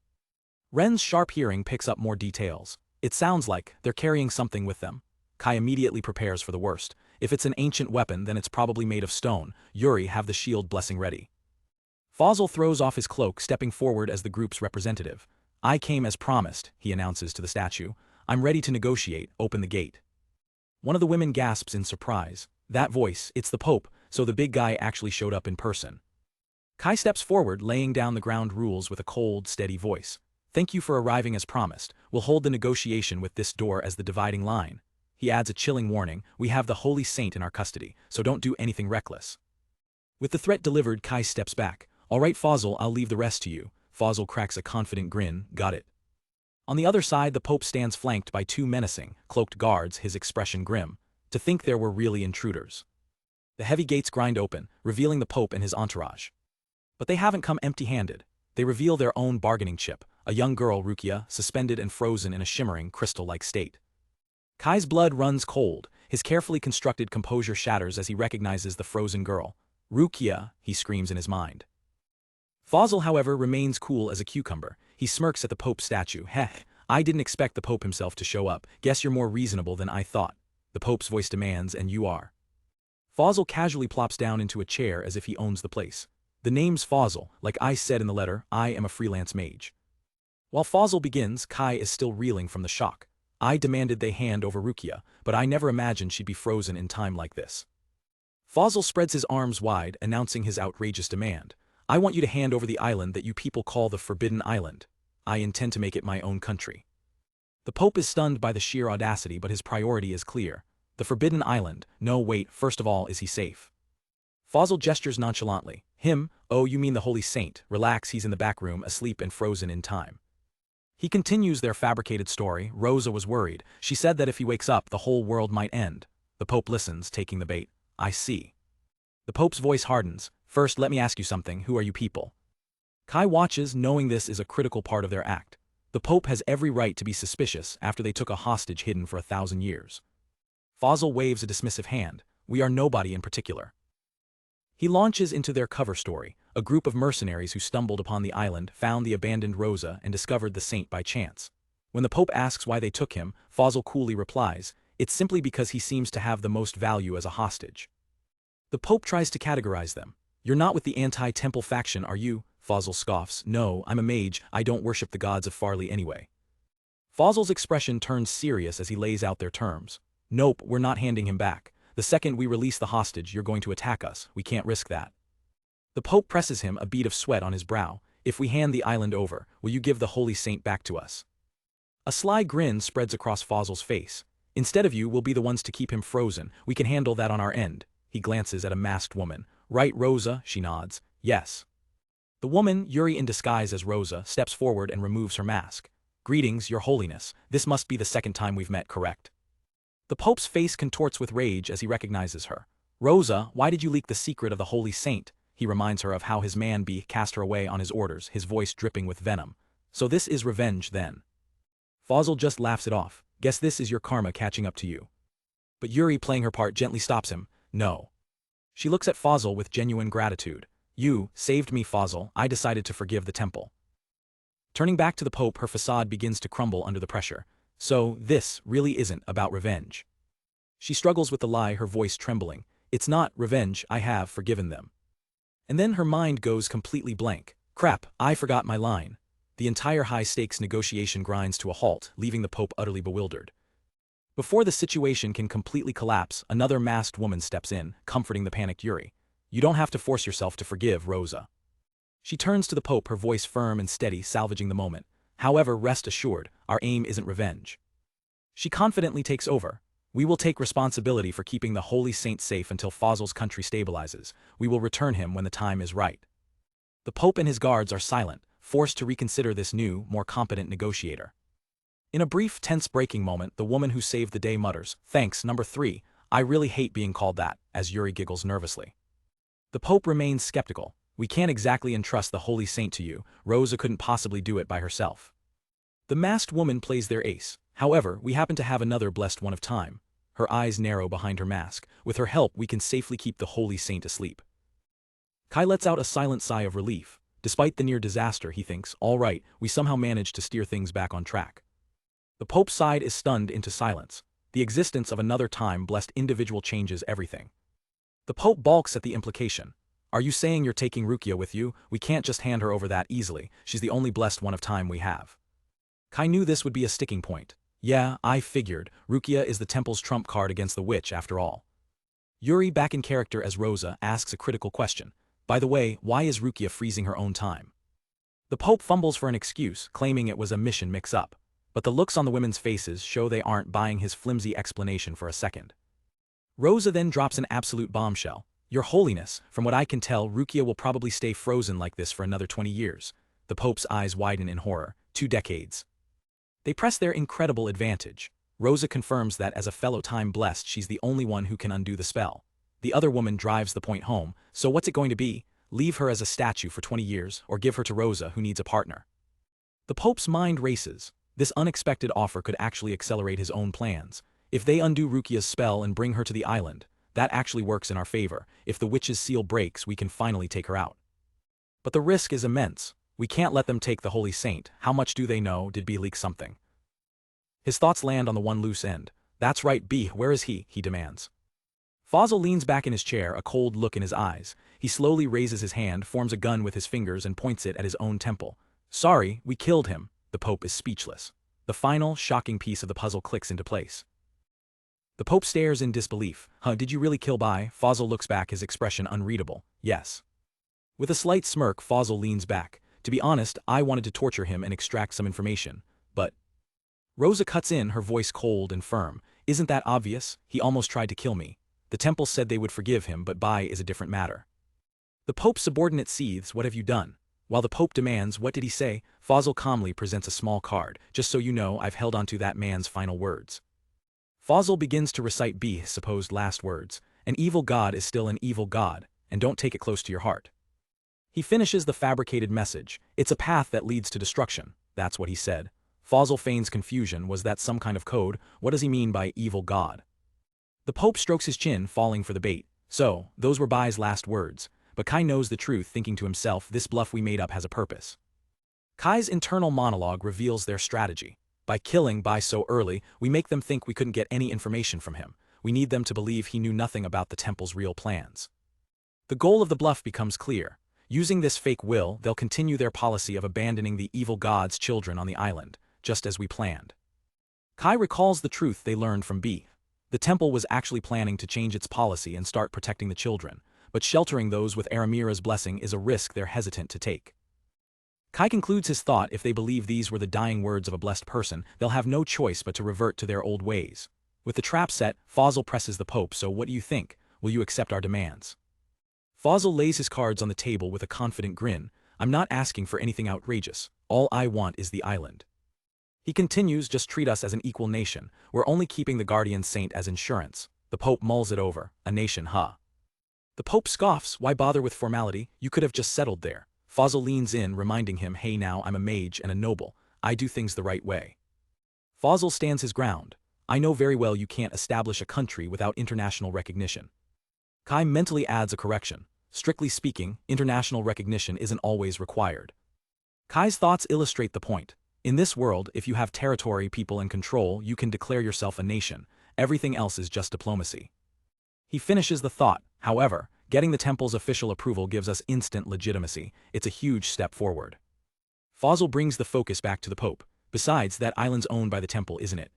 Ren's sharp hearing picks up more details. It sounds like they're carrying something with them. Kai immediately prepares for the worst. If it's an ancient weapon, then it's probably made of stone. Yuri, have the shield blessing ready. Fosil throws off his cloak, stepping forward as the group's representative. I came as promised, he announces to the statue. I'm ready to negotiate, open the gate. One of the women gasps in surprise. That voice, it's the Pope, so the big guy actually showed up in person. Kai steps forward, laying down the ground rules with a cold, steady voice. Thank you for arriving as promised. We'll hold the negotiation with this door as the dividing line. He adds a chilling warning, we have the Holy Saint in our custody, so don't do anything reckless. With the threat delivered, Kai steps back. All right, Fosil, I'll leave the rest to you. Fosil cracks a confident grin, got it. On the other side, the Pope stands flanked by two menacing, cloaked guards, his expression grim. To think there were really intruders. The heavy gates grind open, revealing the Pope and his entourage. But they haven't come empty-handed. They reveal their own bargaining chip, a young girl, Rukia, suspended and frozen in a shimmering, crystal-like state. Kai's blood runs cold, his carefully constructed composure shatters as he recognizes the frozen girl. Rukia, he screams in his mind. Fosil, however, remains cool as a cucumber. He smirks at the Pope's statue. Heh, I didn't expect the Pope himself to show up. Guess you're more reasonable than I thought. The Pope's voice demands, and you are. Fosil casually plops down into a chair as if he owns the place. The name's Fosil, like I said in the letter, I am a freelance mage. While Fosil begins, Kai is still reeling from the shock. I demanded they hand over Rukia, but I never imagined she'd be frozen in time like this. Fosil spreads his arms wide, announcing his outrageous demand. I want you to hand over the island that you people call the Forbidden Island. I intend to make it my own country. The Pope is stunned by the sheer audacity, but his priority is clear. The Forbidden Island. No, wait, first of all, is he safe? Fosil gestures nonchalantly. Him? Oh, you mean the Holy Saint. Relax, he's in the back room, asleep and frozen in time. He continues their fabricated story. Rosa was worried. She said that if he wakes up, the whole world might end. The Pope listens, taking the bait. I see. The Pope's voice hardens. First, let me ask you something. Who are you people? Kai watches, knowing this is a critical part of their act. The Pope has every right to be suspicious after they took a hostage hidden for 1,000 years. Fosil waves a dismissive hand. We are nobody in particular. He launches into their cover story. A group of mercenaries who stumbled upon the island, found the abandoned Rosa, and discovered the saint by chance. When the Pope asks why they took him, Fosil coolly replies, it's simply because he seems to have the most value as a hostage. The Pope tries to categorize them. You're not with the anti-temple faction, are you? Fosil scoffs. No, I'm a mage, I don't worship the gods of Farley anyway. Fosil's expression turns serious as he lays out their terms. Nope, we're not handing him back. The second we release the hostage, you're going to attack us. We can't risk that. The Pope presses him, a bead of sweat on his brow. If we hand the island over, will you give the Holy Saint back to us? A sly grin spreads across Fosil's face. Instead of you, we'll be the ones to keep him frozen. We can handle that on our end. He glances at a masked woman. Right, Rosa? She nods. Yes. The woman, Yuri in disguise as Rosa, steps forward and removes her mask. Greetings, Your Holiness. This must be the second time we've met, correct? The Pope's face contorts with rage as he recognizes her. Rosa, why did you leak the secret of the Holy Saint? He reminds her of how his man-bee cast her away on his orders, his voice dripping with venom. So this is revenge, then? Fosil just laughs it off. Guess this is your karma catching up to you. But Yuri, playing her part, gently stops him. No. She looks at Fosil with genuine gratitude. You saved me, Fosil. I decided to forgive the temple. Turning back to the Pope, her facade begins to crumble under the pressure. So, this really isn't about revenge. She struggles with the lie, her voice trembling. It's not revenge, I have forgiven them. And then her mind goes completely blank. Crap, I forgot my line. The entire high-stakes negotiation grinds to a halt, leaving the Pope utterly bewildered. Before the situation can completely collapse, another masked woman steps in, comforting the panicked Yuri. You don't have to force yourself to forgive, Rosa. She turns to the Pope, her voice firm and steady, salvaging the moment. However, rest assured, our aim isn't revenge. She confidently takes over. We will take responsibility for keeping the Holy Saint safe until Fosil's country stabilizes. We will return him when the time is right. The Pope and his guards are silent, forced to reconsider this new, more competent negotiator. In a brief, tense-breaking moment, the woman who saved the day mutters, Thanks, number 3, I really hate being called that, as Yuri giggles nervously. The Pope remains skeptical. We can't exactly entrust the holy saint to you, Rosa couldn't possibly do it by herself. The masked woman plays their ace. However, we happen to have another blessed one of time. Her eyes narrow behind her mask. With her help we can safely keep the holy saint asleep. Kai lets out a silent sigh of relief. Despite the near disaster, he thinks, all right, we somehow managed to steer things back on track. The Pope's side is stunned into silence. The existence of another time-blessed individual changes everything. The Pope balks at the implication. Are you saying you're taking Rukia with you? We can't just hand her over that easily. She's the only blessed one of time we have. Kai knew this would be a sticking point. Yeah, I figured. Rukia is the temple's trump card against the witch after all. Yuri, back in character as Rosa, asks a critical question. By the way, why is Rukia freezing her own time? The Pope fumbles for an excuse, claiming it was a mission mix-up. But the looks on the women's faces show they aren't buying his flimsy explanation for a second. Rosa then drops an absolute bombshell. Your Holiness, from what I can tell, Rukia will probably stay frozen like this for another 20 years. The Pope's eyes widen in horror. 2 decades. They press their incredible advantage. Rosa confirms that as a fellow time-blessed she's the only one who can undo the spell. The other woman drives the point home. So what's it going to be? Leave her as a statue for 20 years, or give her to Rosa, who needs a partner? The Pope's mind races. This unexpected offer could actually accelerate his own plans. If they undo Rukia's spell and bring her to the island, that actually works in our favor. If the witch's seal breaks, we can finally take her out. But the risk is immense. We can't let them take the Holy Saint. How much do they know? Did B leak something? His thoughts land on the one loose end. That's right, B, where is he demands. Fosil leans back in his chair, a cold look in his eyes. He slowly raises his hand, forms a gun with his fingers and points it at his own temple. Sorry, we killed him. The Pope is speechless. The final, shocking piece of the puzzle clicks into place. The Pope stares in disbelief. Did you really kill Bai? Fosil looks back, his expression unreadable. Yes. With a slight smirk, Fosil leans back. To be honest, I wanted to torture him and extract some information. But Rosa cuts in, her voice cold and firm. Isn't that obvious? He almost tried to kill me. The temple said they would forgive him, but Bai is a different matter. The Pope's subordinate seethes. What have you done? While the Pope demands, what did he say? Fosil calmly presents a small card. Just so you know, I've held on to that man's final words. Fosil begins to recite B's supposed last words. An evil god is still an evil god, and don't take it close to your heart. He finishes the fabricated message. It's a path that leads to destruction. That's what he said. Fosil feigns confusion. Was that some kind of code? What does he mean by evil god? The Pope strokes his chin, falling for the bait. So, those were Bai's last words. But Kai knows the truth, thinking to himself, this bluff we made up has a purpose. Kai's internal monologue reveals their strategy. By killing Bai so early, we make them think we couldn't get any information from him. We need them to believe he knew nothing about the temple's real plans. The goal of the bluff becomes clear. Using this fake will, they'll continue their policy of abandoning the evil god's children on the island, just as we planned. Kai recalls the truth they learned from B. The temple was actually planning to change its policy and start protecting the children, but sheltering those with Aramira's blessing is a risk they're hesitant to take. Kai concludes his thought. If they believe these were the dying words of a blessed person, they'll have no choice but to revert to their old ways. With the trap set, Fosil presses the Pope. So what do you think? Will you accept our demands? Fosil lays his cards on the table with a confident grin. I'm not asking for anything outrageous. All I want is the island. He continues, just treat us as an equal nation. We're only keeping the guardian saint as insurance. The Pope mulls it over. A nation, huh? The Pope scoffs. Why bother with formality? You could have just settled there. Fosil leans in, reminding him, hey now, I'm a mage and a noble. I do things the right way. Fosil stands his ground. I know very well you can't establish a country without international recognition. Kai mentally adds a correction. Strictly speaking, international recognition isn't always required. Kai's thoughts illustrate the point. In this world, if you have territory, people, and control, you can declare yourself a nation. Everything else is just diplomacy. He finishes the thought. However, getting the temple's official approval gives us instant legitimacy. It's a huge step forward. Fosil brings the focus back to the Pope. Besides, that island's owned by the temple, isn't it?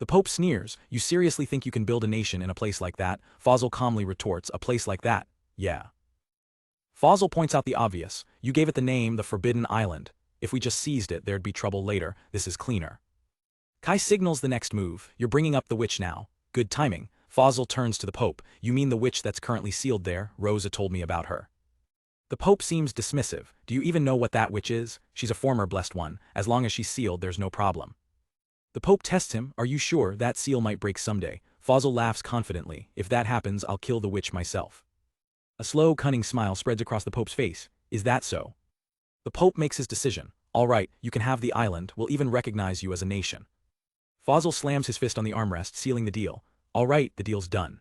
The Pope sneers. You seriously think you can build a nation in a place like that? Fosil calmly retorts, a place like that? Yeah. Fosil points out the obvious. You gave it the name, the Forbidden Island. If we just seized it, there'd be trouble later. This is cleaner. Kai signals the next move. You're bringing up the witch now. Good timing. Fosil turns to the Pope. You mean the witch that's currently sealed there? Rosa told me about her. The Pope seems dismissive. Do you even know what that witch is? She's a former blessed one. As long as she's sealed, there's no problem. The Pope tests him. Are you sure? That seal might break someday. Fosil laughs confidently. If that happens, I'll kill the witch myself. A slow, cunning smile spreads across the Pope's face. Is that so? The Pope makes his decision. All right, you can have the island, we'll even recognize you as a nation. Fosil slams his fist on the armrest, sealing the deal. All right, the deal's done.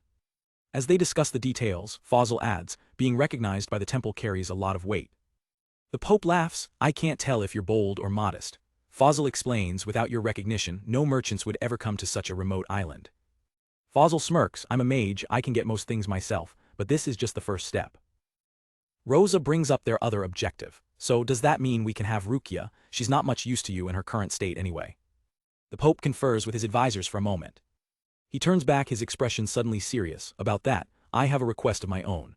As they discuss the details, Fosil adds, being recognized by the temple carries a lot of weight. The Pope laughs, I can't tell if you're bold or modest. Fosil explains, without your recognition, no merchants would ever come to such a remote island. Fosil smirks, I'm a mage, I can get most things myself, but this is just the first step. Rosa brings up their other objective. So does that mean we can have Rukia? She's not much use to you in her current state anyway. The Pope confers with his advisors for a moment. He turns back, his expression suddenly serious. About that, I have a request of my own.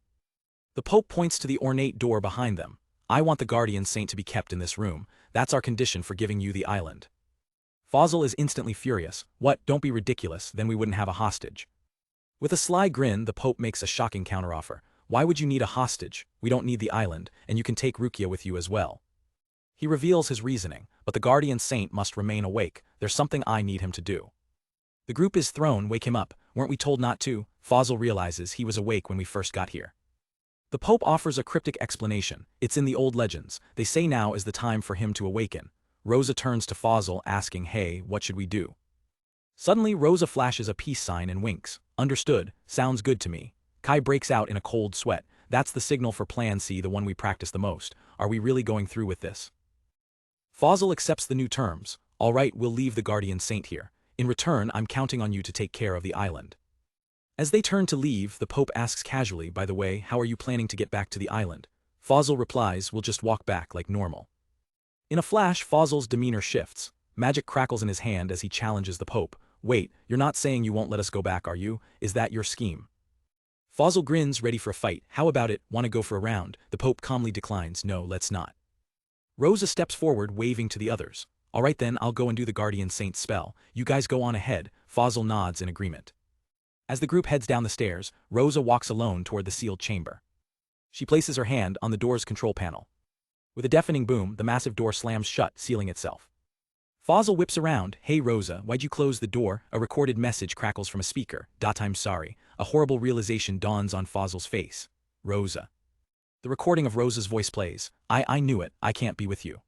The Pope points to the ornate door behind them. I want the guardian saint to be kept in this room. That's our condition for giving you the island. Fosil is instantly furious. What, don't be ridiculous, then we wouldn't have a hostage. With a sly grin, the Pope makes a shocking counteroffer. Why would you need a hostage? We don't need the island, and you can take Rukia with you as well. He reveals his reasoning, but the guardian saint must remain awake. There's something I need him to do. The group is thrown, wake him up. Weren't we told not to? Fosil realizes he was awake when we first got here. The Pope offers a cryptic explanation. It's in the old legends. They say now is the time for him to awaken. Rosa turns to Fosil, asking, hey, what should we do? Suddenly, Rosa flashes a peace sign and winks. Understood, sounds good to me. Kai breaks out in a cold sweat. That's the signal for Plan C, the one we practice the most. Are we really going through with this? Fosil accepts the new terms. All right, we'll leave the guardian saint here. In return, I'm counting on you to take care of the island. As they turn to leave, the Pope asks casually, by the way, how are you planning to get back to the island? Fosil replies, we'll just walk back like normal. In a flash, Fosil's demeanor shifts. Magic crackles in his hand as he challenges the Pope. Wait, you're not saying you won't let us go back, are you? Is that your scheme? Fosil grins, ready for a fight. How about it, want to go for a round? The Pope calmly declines, no, let's not. Rosa steps forward, waving to the others. All right then, I'll go and do the guardian saint's spell. You guys go on ahead. Fosil nods in agreement. As the group heads down the stairs, Rosa walks alone toward the sealed chamber. She places her hand on the door's control panel. With a deafening boom, the massive door slams shut, sealing itself. Fosil whips around. Hey Rosa, why'd you close the door? A recorded message crackles from a speaker. I'm sorry. A horrible realization dawns on Fosil's face. Rosa. The recording of Rosa's voice plays. I knew it, I can't be with you.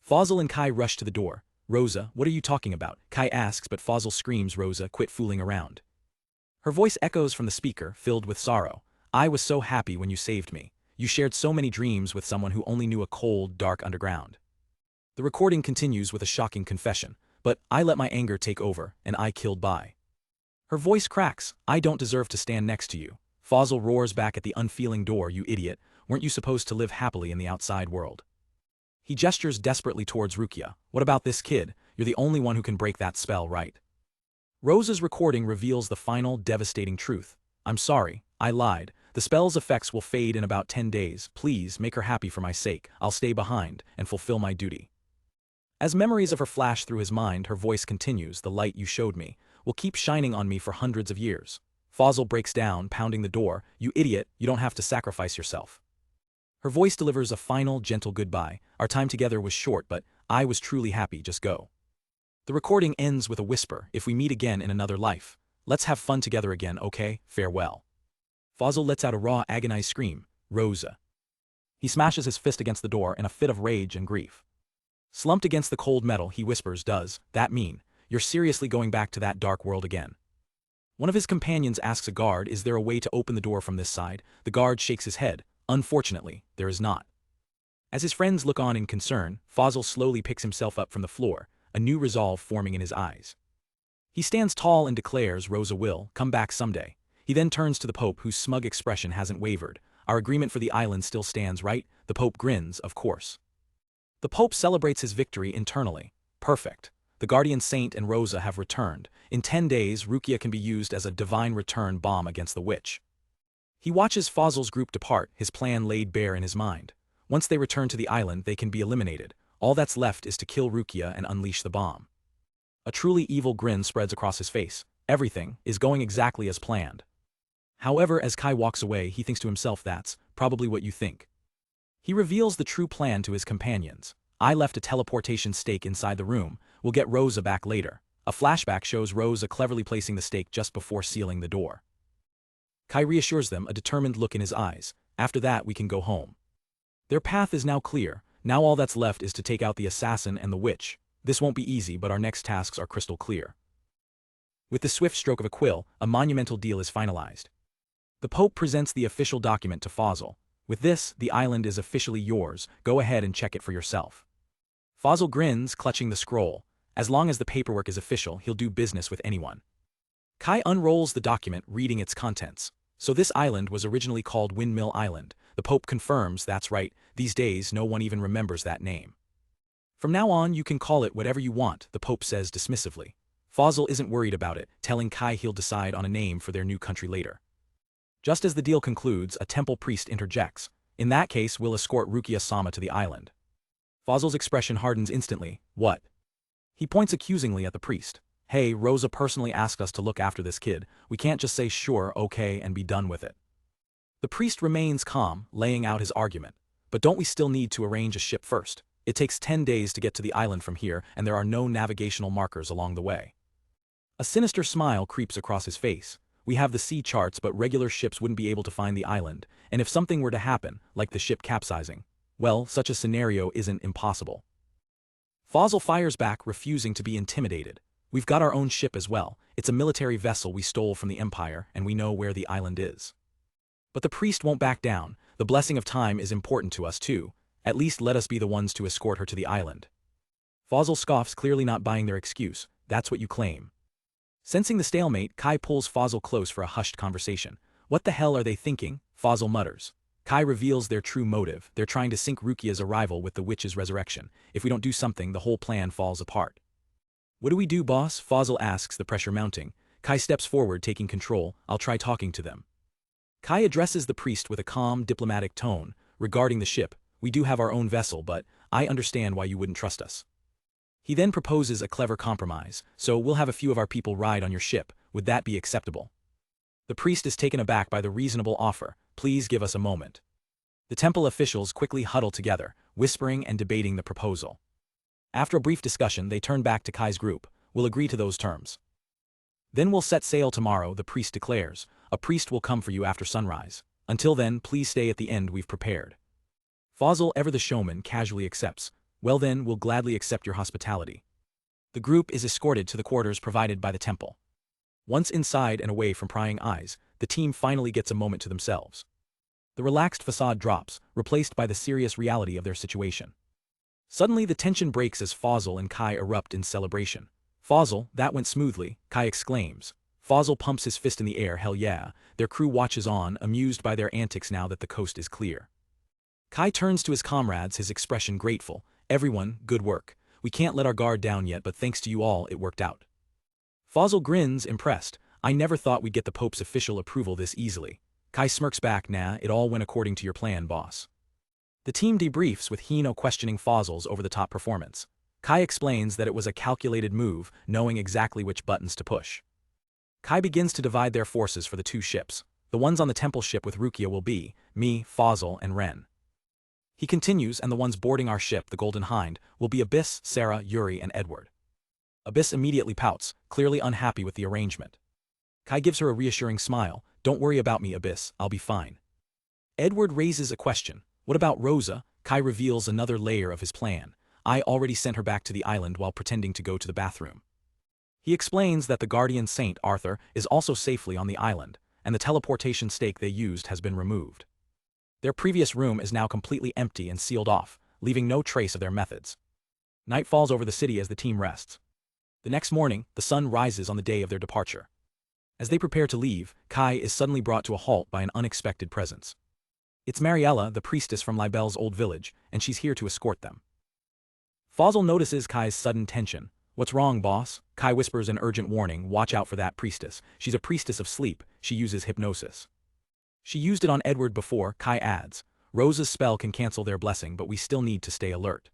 Fosil and Kai rush to the door. Rosa, what are you talking about? Kai asks, but Fosil screams, Rosa, quit fooling around. Her voice echoes from the speaker, filled with sorrow. I was so happy when you saved me. You shared so many dreams with someone who only knew a cold, dark underground. The recording continues with a shocking confession. But I let my anger take over, and I killed Bai. Her voice cracks. I don't deserve to stand next to you. Fosil roars back at the unfeeling door, you idiot. Weren't you supposed to live happily in the outside world? He gestures desperately towards Rukia. What about this kid? You're the only one who can break that spell, right? Rosa's recording reveals the final, devastating truth. I'm sorry, I lied. The spell's effects will fade in about 10 days. Please, make her happy for my sake. I'll stay behind and fulfill my duty. As memories of her flash through his mind, her voice continues, the light you showed me will keep shining on me for hundreds of years. Fosil breaks down, pounding the door. You idiot, you don't have to sacrifice yourself. Her voice delivers a final, gentle goodbye. Our time together was short, but I was truly happy, just go. The recording ends with a whisper, if we meet again in another life, let's have fun together again, okay? Farewell. Fosil lets out a raw, agonized scream. Rosa. He smashes his fist against the door in a fit of rage and grief. Slumped against the cold metal, he whispers, does that mean you're seriously going back to that dark world again? One of his companions asks a guard, is there a way to open the door from this side? The guard shakes his head. Unfortunately, there is not. As his friends look on in concern, Fosil slowly picks himself up from the floor, a new resolve forming in his eyes. He stands tall and declares, Rosa will come back someday. He then turns to the Pope, whose smug expression hasn't wavered. Our agreement for the island still stands, right? The Pope grins, of course. The Pope celebrates his victory internally. Perfect. The guardian saint and Rosa have returned. In 10 days, Rukia can be used as a divine return bomb against the witch. He watches Fosil's group depart, his plan laid bare in his mind. Once they return to the island, they can be eliminated. All that's left is to kill Rukia and unleash the bomb. A truly evil grin spreads across his face. Everything is going exactly as planned. However, as Kai walks away, he thinks to himself, that's probably what you think. He reveals the true plan to his companions. I left a teleportation stake inside the room. We'll get Rosa back later. A flashback shows Rosa cleverly placing the stake just before sealing the door. Kai reassures them, a determined look in his eyes. After that we can go home. Their path is now clear. Now all that's left is to take out the assassin and the witch. This won't be easy, but our next tasks are crystal clear. With the swift stroke of a quill, a monumental deal is finalized. The Pope presents the official document to Fosil. With this, the island is officially yours. Go ahead and check it for yourself. Fosil grins, clutching the scroll. As long as the paperwork is official, he'll do business with anyone. Kai unrolls the document, reading its contents. So this island was originally called Windmill Island. The Pope confirms that's right. These days, no one even remembers that name. From now on, you can call it whatever you want, the Pope says dismissively. Fosil isn't worried about it, telling Kai he'll decide on a name for their new country later. Just as the deal concludes, a temple priest interjects. In that case, we'll escort Rukia-sama to the island. Fosil's expression hardens instantly. What? He points accusingly at the priest. Hey, Rosa personally asked us to look after this kid. We can't just say sure, okay, and be done with it. The priest remains calm, laying out his argument. But don't we still need to arrange a ship first? It takes 10 days to get to the island from here, and there are no navigational markers along the way. A sinister smile creeps across his face. We have the sea charts, but regular ships wouldn't be able to find the island, and if something were to happen, like the ship capsizing, well, such a scenario isn't impossible. Fosil fires back, refusing to be intimidated. We've got our own ship as well. It's a military vessel we stole from the Empire, and we know where the island is. But the priest won't back down. The blessing of time is important to us too. At least let us be the ones to escort her to the island. Fosil scoffs, clearly not buying their excuse. That's what you claim. Sensing the stalemate, Kai pulls Fosil close for a hushed conversation. What the hell are they thinking? Fosil mutters. Kai reveals their true motive. They're trying to sync Rukia's arrival with the witch's resurrection. If we don't do something, the whole plan falls apart. What do we do, boss? Fosil asks, the pressure mounting. Kai steps forward, taking control. I'll try talking to them. Kai addresses the priest with a calm, diplomatic tone. Regarding the ship, we do have our own vessel, but I understand why you wouldn't trust us. He then proposes a clever compromise. So we'll have a few of our people ride on your ship. Would that be acceptable? The priest is taken aback by the reasonable offer. Please give us a moment. The temple officials quickly huddle together, whispering and debating the proposal. After a brief discussion, they turn back to Kai's group. We'll agree to those terms. Then we'll set sail tomorrow, the priest declares. A priest will come for you after sunrise. Until then, please stay at the end we've prepared. Fosil, ever the showman, casually accepts. Well then, we'll gladly accept your hospitality. The group is escorted to the quarters provided by the temple. Once inside and away from prying eyes, the team finally gets a moment to themselves. The relaxed facade drops, replaced by the serious reality of their situation. Suddenly the tension breaks as Fosil and Kai erupt in celebration. Fosil, that went smoothly, Kai exclaims. Fosil pumps his fist in the air, hell yeah. Their crew watches on, amused by their antics now that the coast is clear. Kai turns to his comrades, his expression grateful. Everyone, good work. We can't let our guard down yet, but thanks to you all, it worked out. Fosil grins, impressed. I never thought we'd get the Pope's official approval this easily. Kai smirks back, nah, it all went according to your plan, boss. The team debriefs with Hino questioning Fosil's over-the-top performance. Kai explains that it was a calculated move, knowing exactly which buttons to push. Kai begins to divide their forces for the two ships. The ones on the temple ship with Rukia will be me, Fosil, and Ren. He continues, and the ones boarding our ship, the Golden Hind, will be Abyss, Sarah, Yuri, and Edward. Abyss immediately pouts, clearly unhappy with the arrangement. Kai gives her a reassuring smile. Don't worry about me, Abyss, I'll be fine. Edward raises a question. What about Rosa? Kai reveals another layer of his plan. I already sent her back to the island while pretending to go to the bathroom. He explains that the guardian saint, Arthur, is also safely on the island, and the teleportation stake they used has been removed. Their previous room is now completely empty and sealed off, leaving no trace of their methods. Night falls over the city as the team rests. The next morning, the sun rises on the day of their departure. As they prepare to leave, Kai is suddenly brought to a halt by an unexpected presence. It's Mariella, the priestess from Libel's old village, and she's here to escort them. Fosil notices Kai's sudden tension. What's wrong, boss? Kai whispers an urgent warning. Watch out for that priestess. She's a priestess of sleep. She uses hypnosis. She used it on Edward before, Kai adds. Rosa's spell can cancel their blessing, but we still need to stay alert.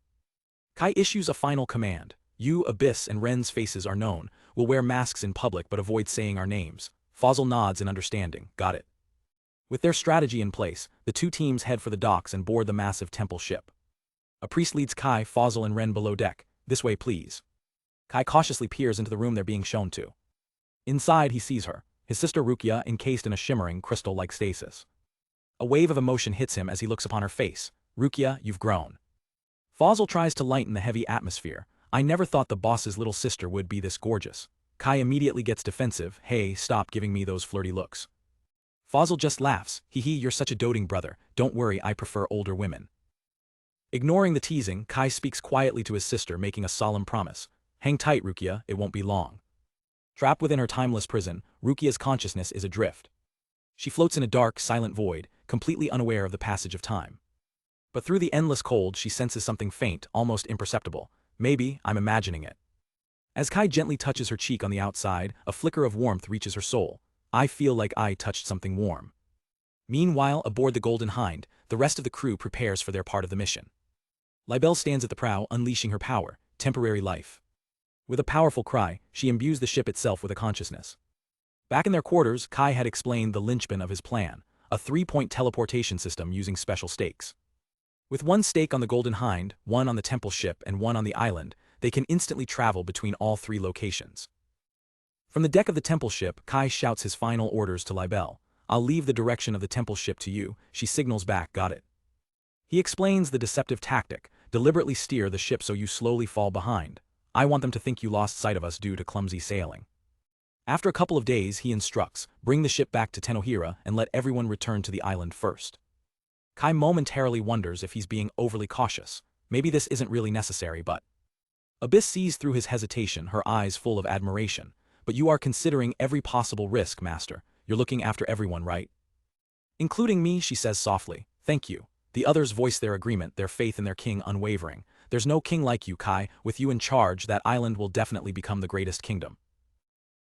Kai issues a final command. You, Abyss, and Ren's faces are known. We'll wear masks in public but avoid saying our names. Fosil nods in understanding. Got it. With their strategy in place, the two teams head for the docks and board the massive temple ship. A priest leads Kai, Fosil, and Ren below deck. This way, please. Kai cautiously peers into the room they're being shown to. Inside, he sees her. his sister Rukia encased in a shimmering, crystal-like stasis. A wave of emotion hits him as he looks upon her face. Rukia, you've grown. Fosil tries to lighten the heavy atmosphere. I never thought the boss's little sister would be this gorgeous. Kai immediately gets defensive. Hey, stop giving me those flirty looks. Fosil just laughs. Hee hee, you're such a doting brother. Don't worry, I prefer older women. Ignoring the teasing, Kai speaks quietly to his sister, making a solemn promise. Hang tight, Rukia, it won't be long. Trapped within her timeless prison, Rukia's consciousness is adrift. She floats in a dark, silent void, completely unaware of the passage of time. But through the endless cold, she senses something faint, almost imperceptible. Maybe I'm imagining it. As Kai gently touches her cheek on the outside, a flicker of warmth reaches her soul. I feel like I touched something warm. Meanwhile, aboard the Golden Hind, the rest of the crew prepares for their part of the mission. Libelle stands at the prow, unleashing her power, temporary life. With a powerful cry, she imbues the ship itself with a consciousness. Back in their quarters, Kai had explained the linchpin of his plan, a 3-point teleportation system using special stakes. With one stake on the Golden Hind, one on the temple ship, and one on the island, they can instantly travel between all 3 locations. From the deck of the temple ship, Kai shouts his final orders to Libelle. I'll leave the direction of the temple ship to you. She signals back, got it. He explains the deceptive tactic, deliberately steer the ship so you slowly fall behind. I want them to think you lost sight of us due to clumsy sailing. After a couple of days, he instructs, bring the ship back to Tenohira and let everyone return to the island first. Kai momentarily wonders if he's being overly cautious. Maybe this isn't really necessary, but... Abyss sees through his hesitation, her eyes full of admiration. But you are considering every possible risk, Master. You're looking after everyone, right? Including me, she says softly. Thank you. The others voice their agreement, their faith in their king unwavering. There's no king like you, Kai. With you in charge, that island will definitely become the greatest kingdom.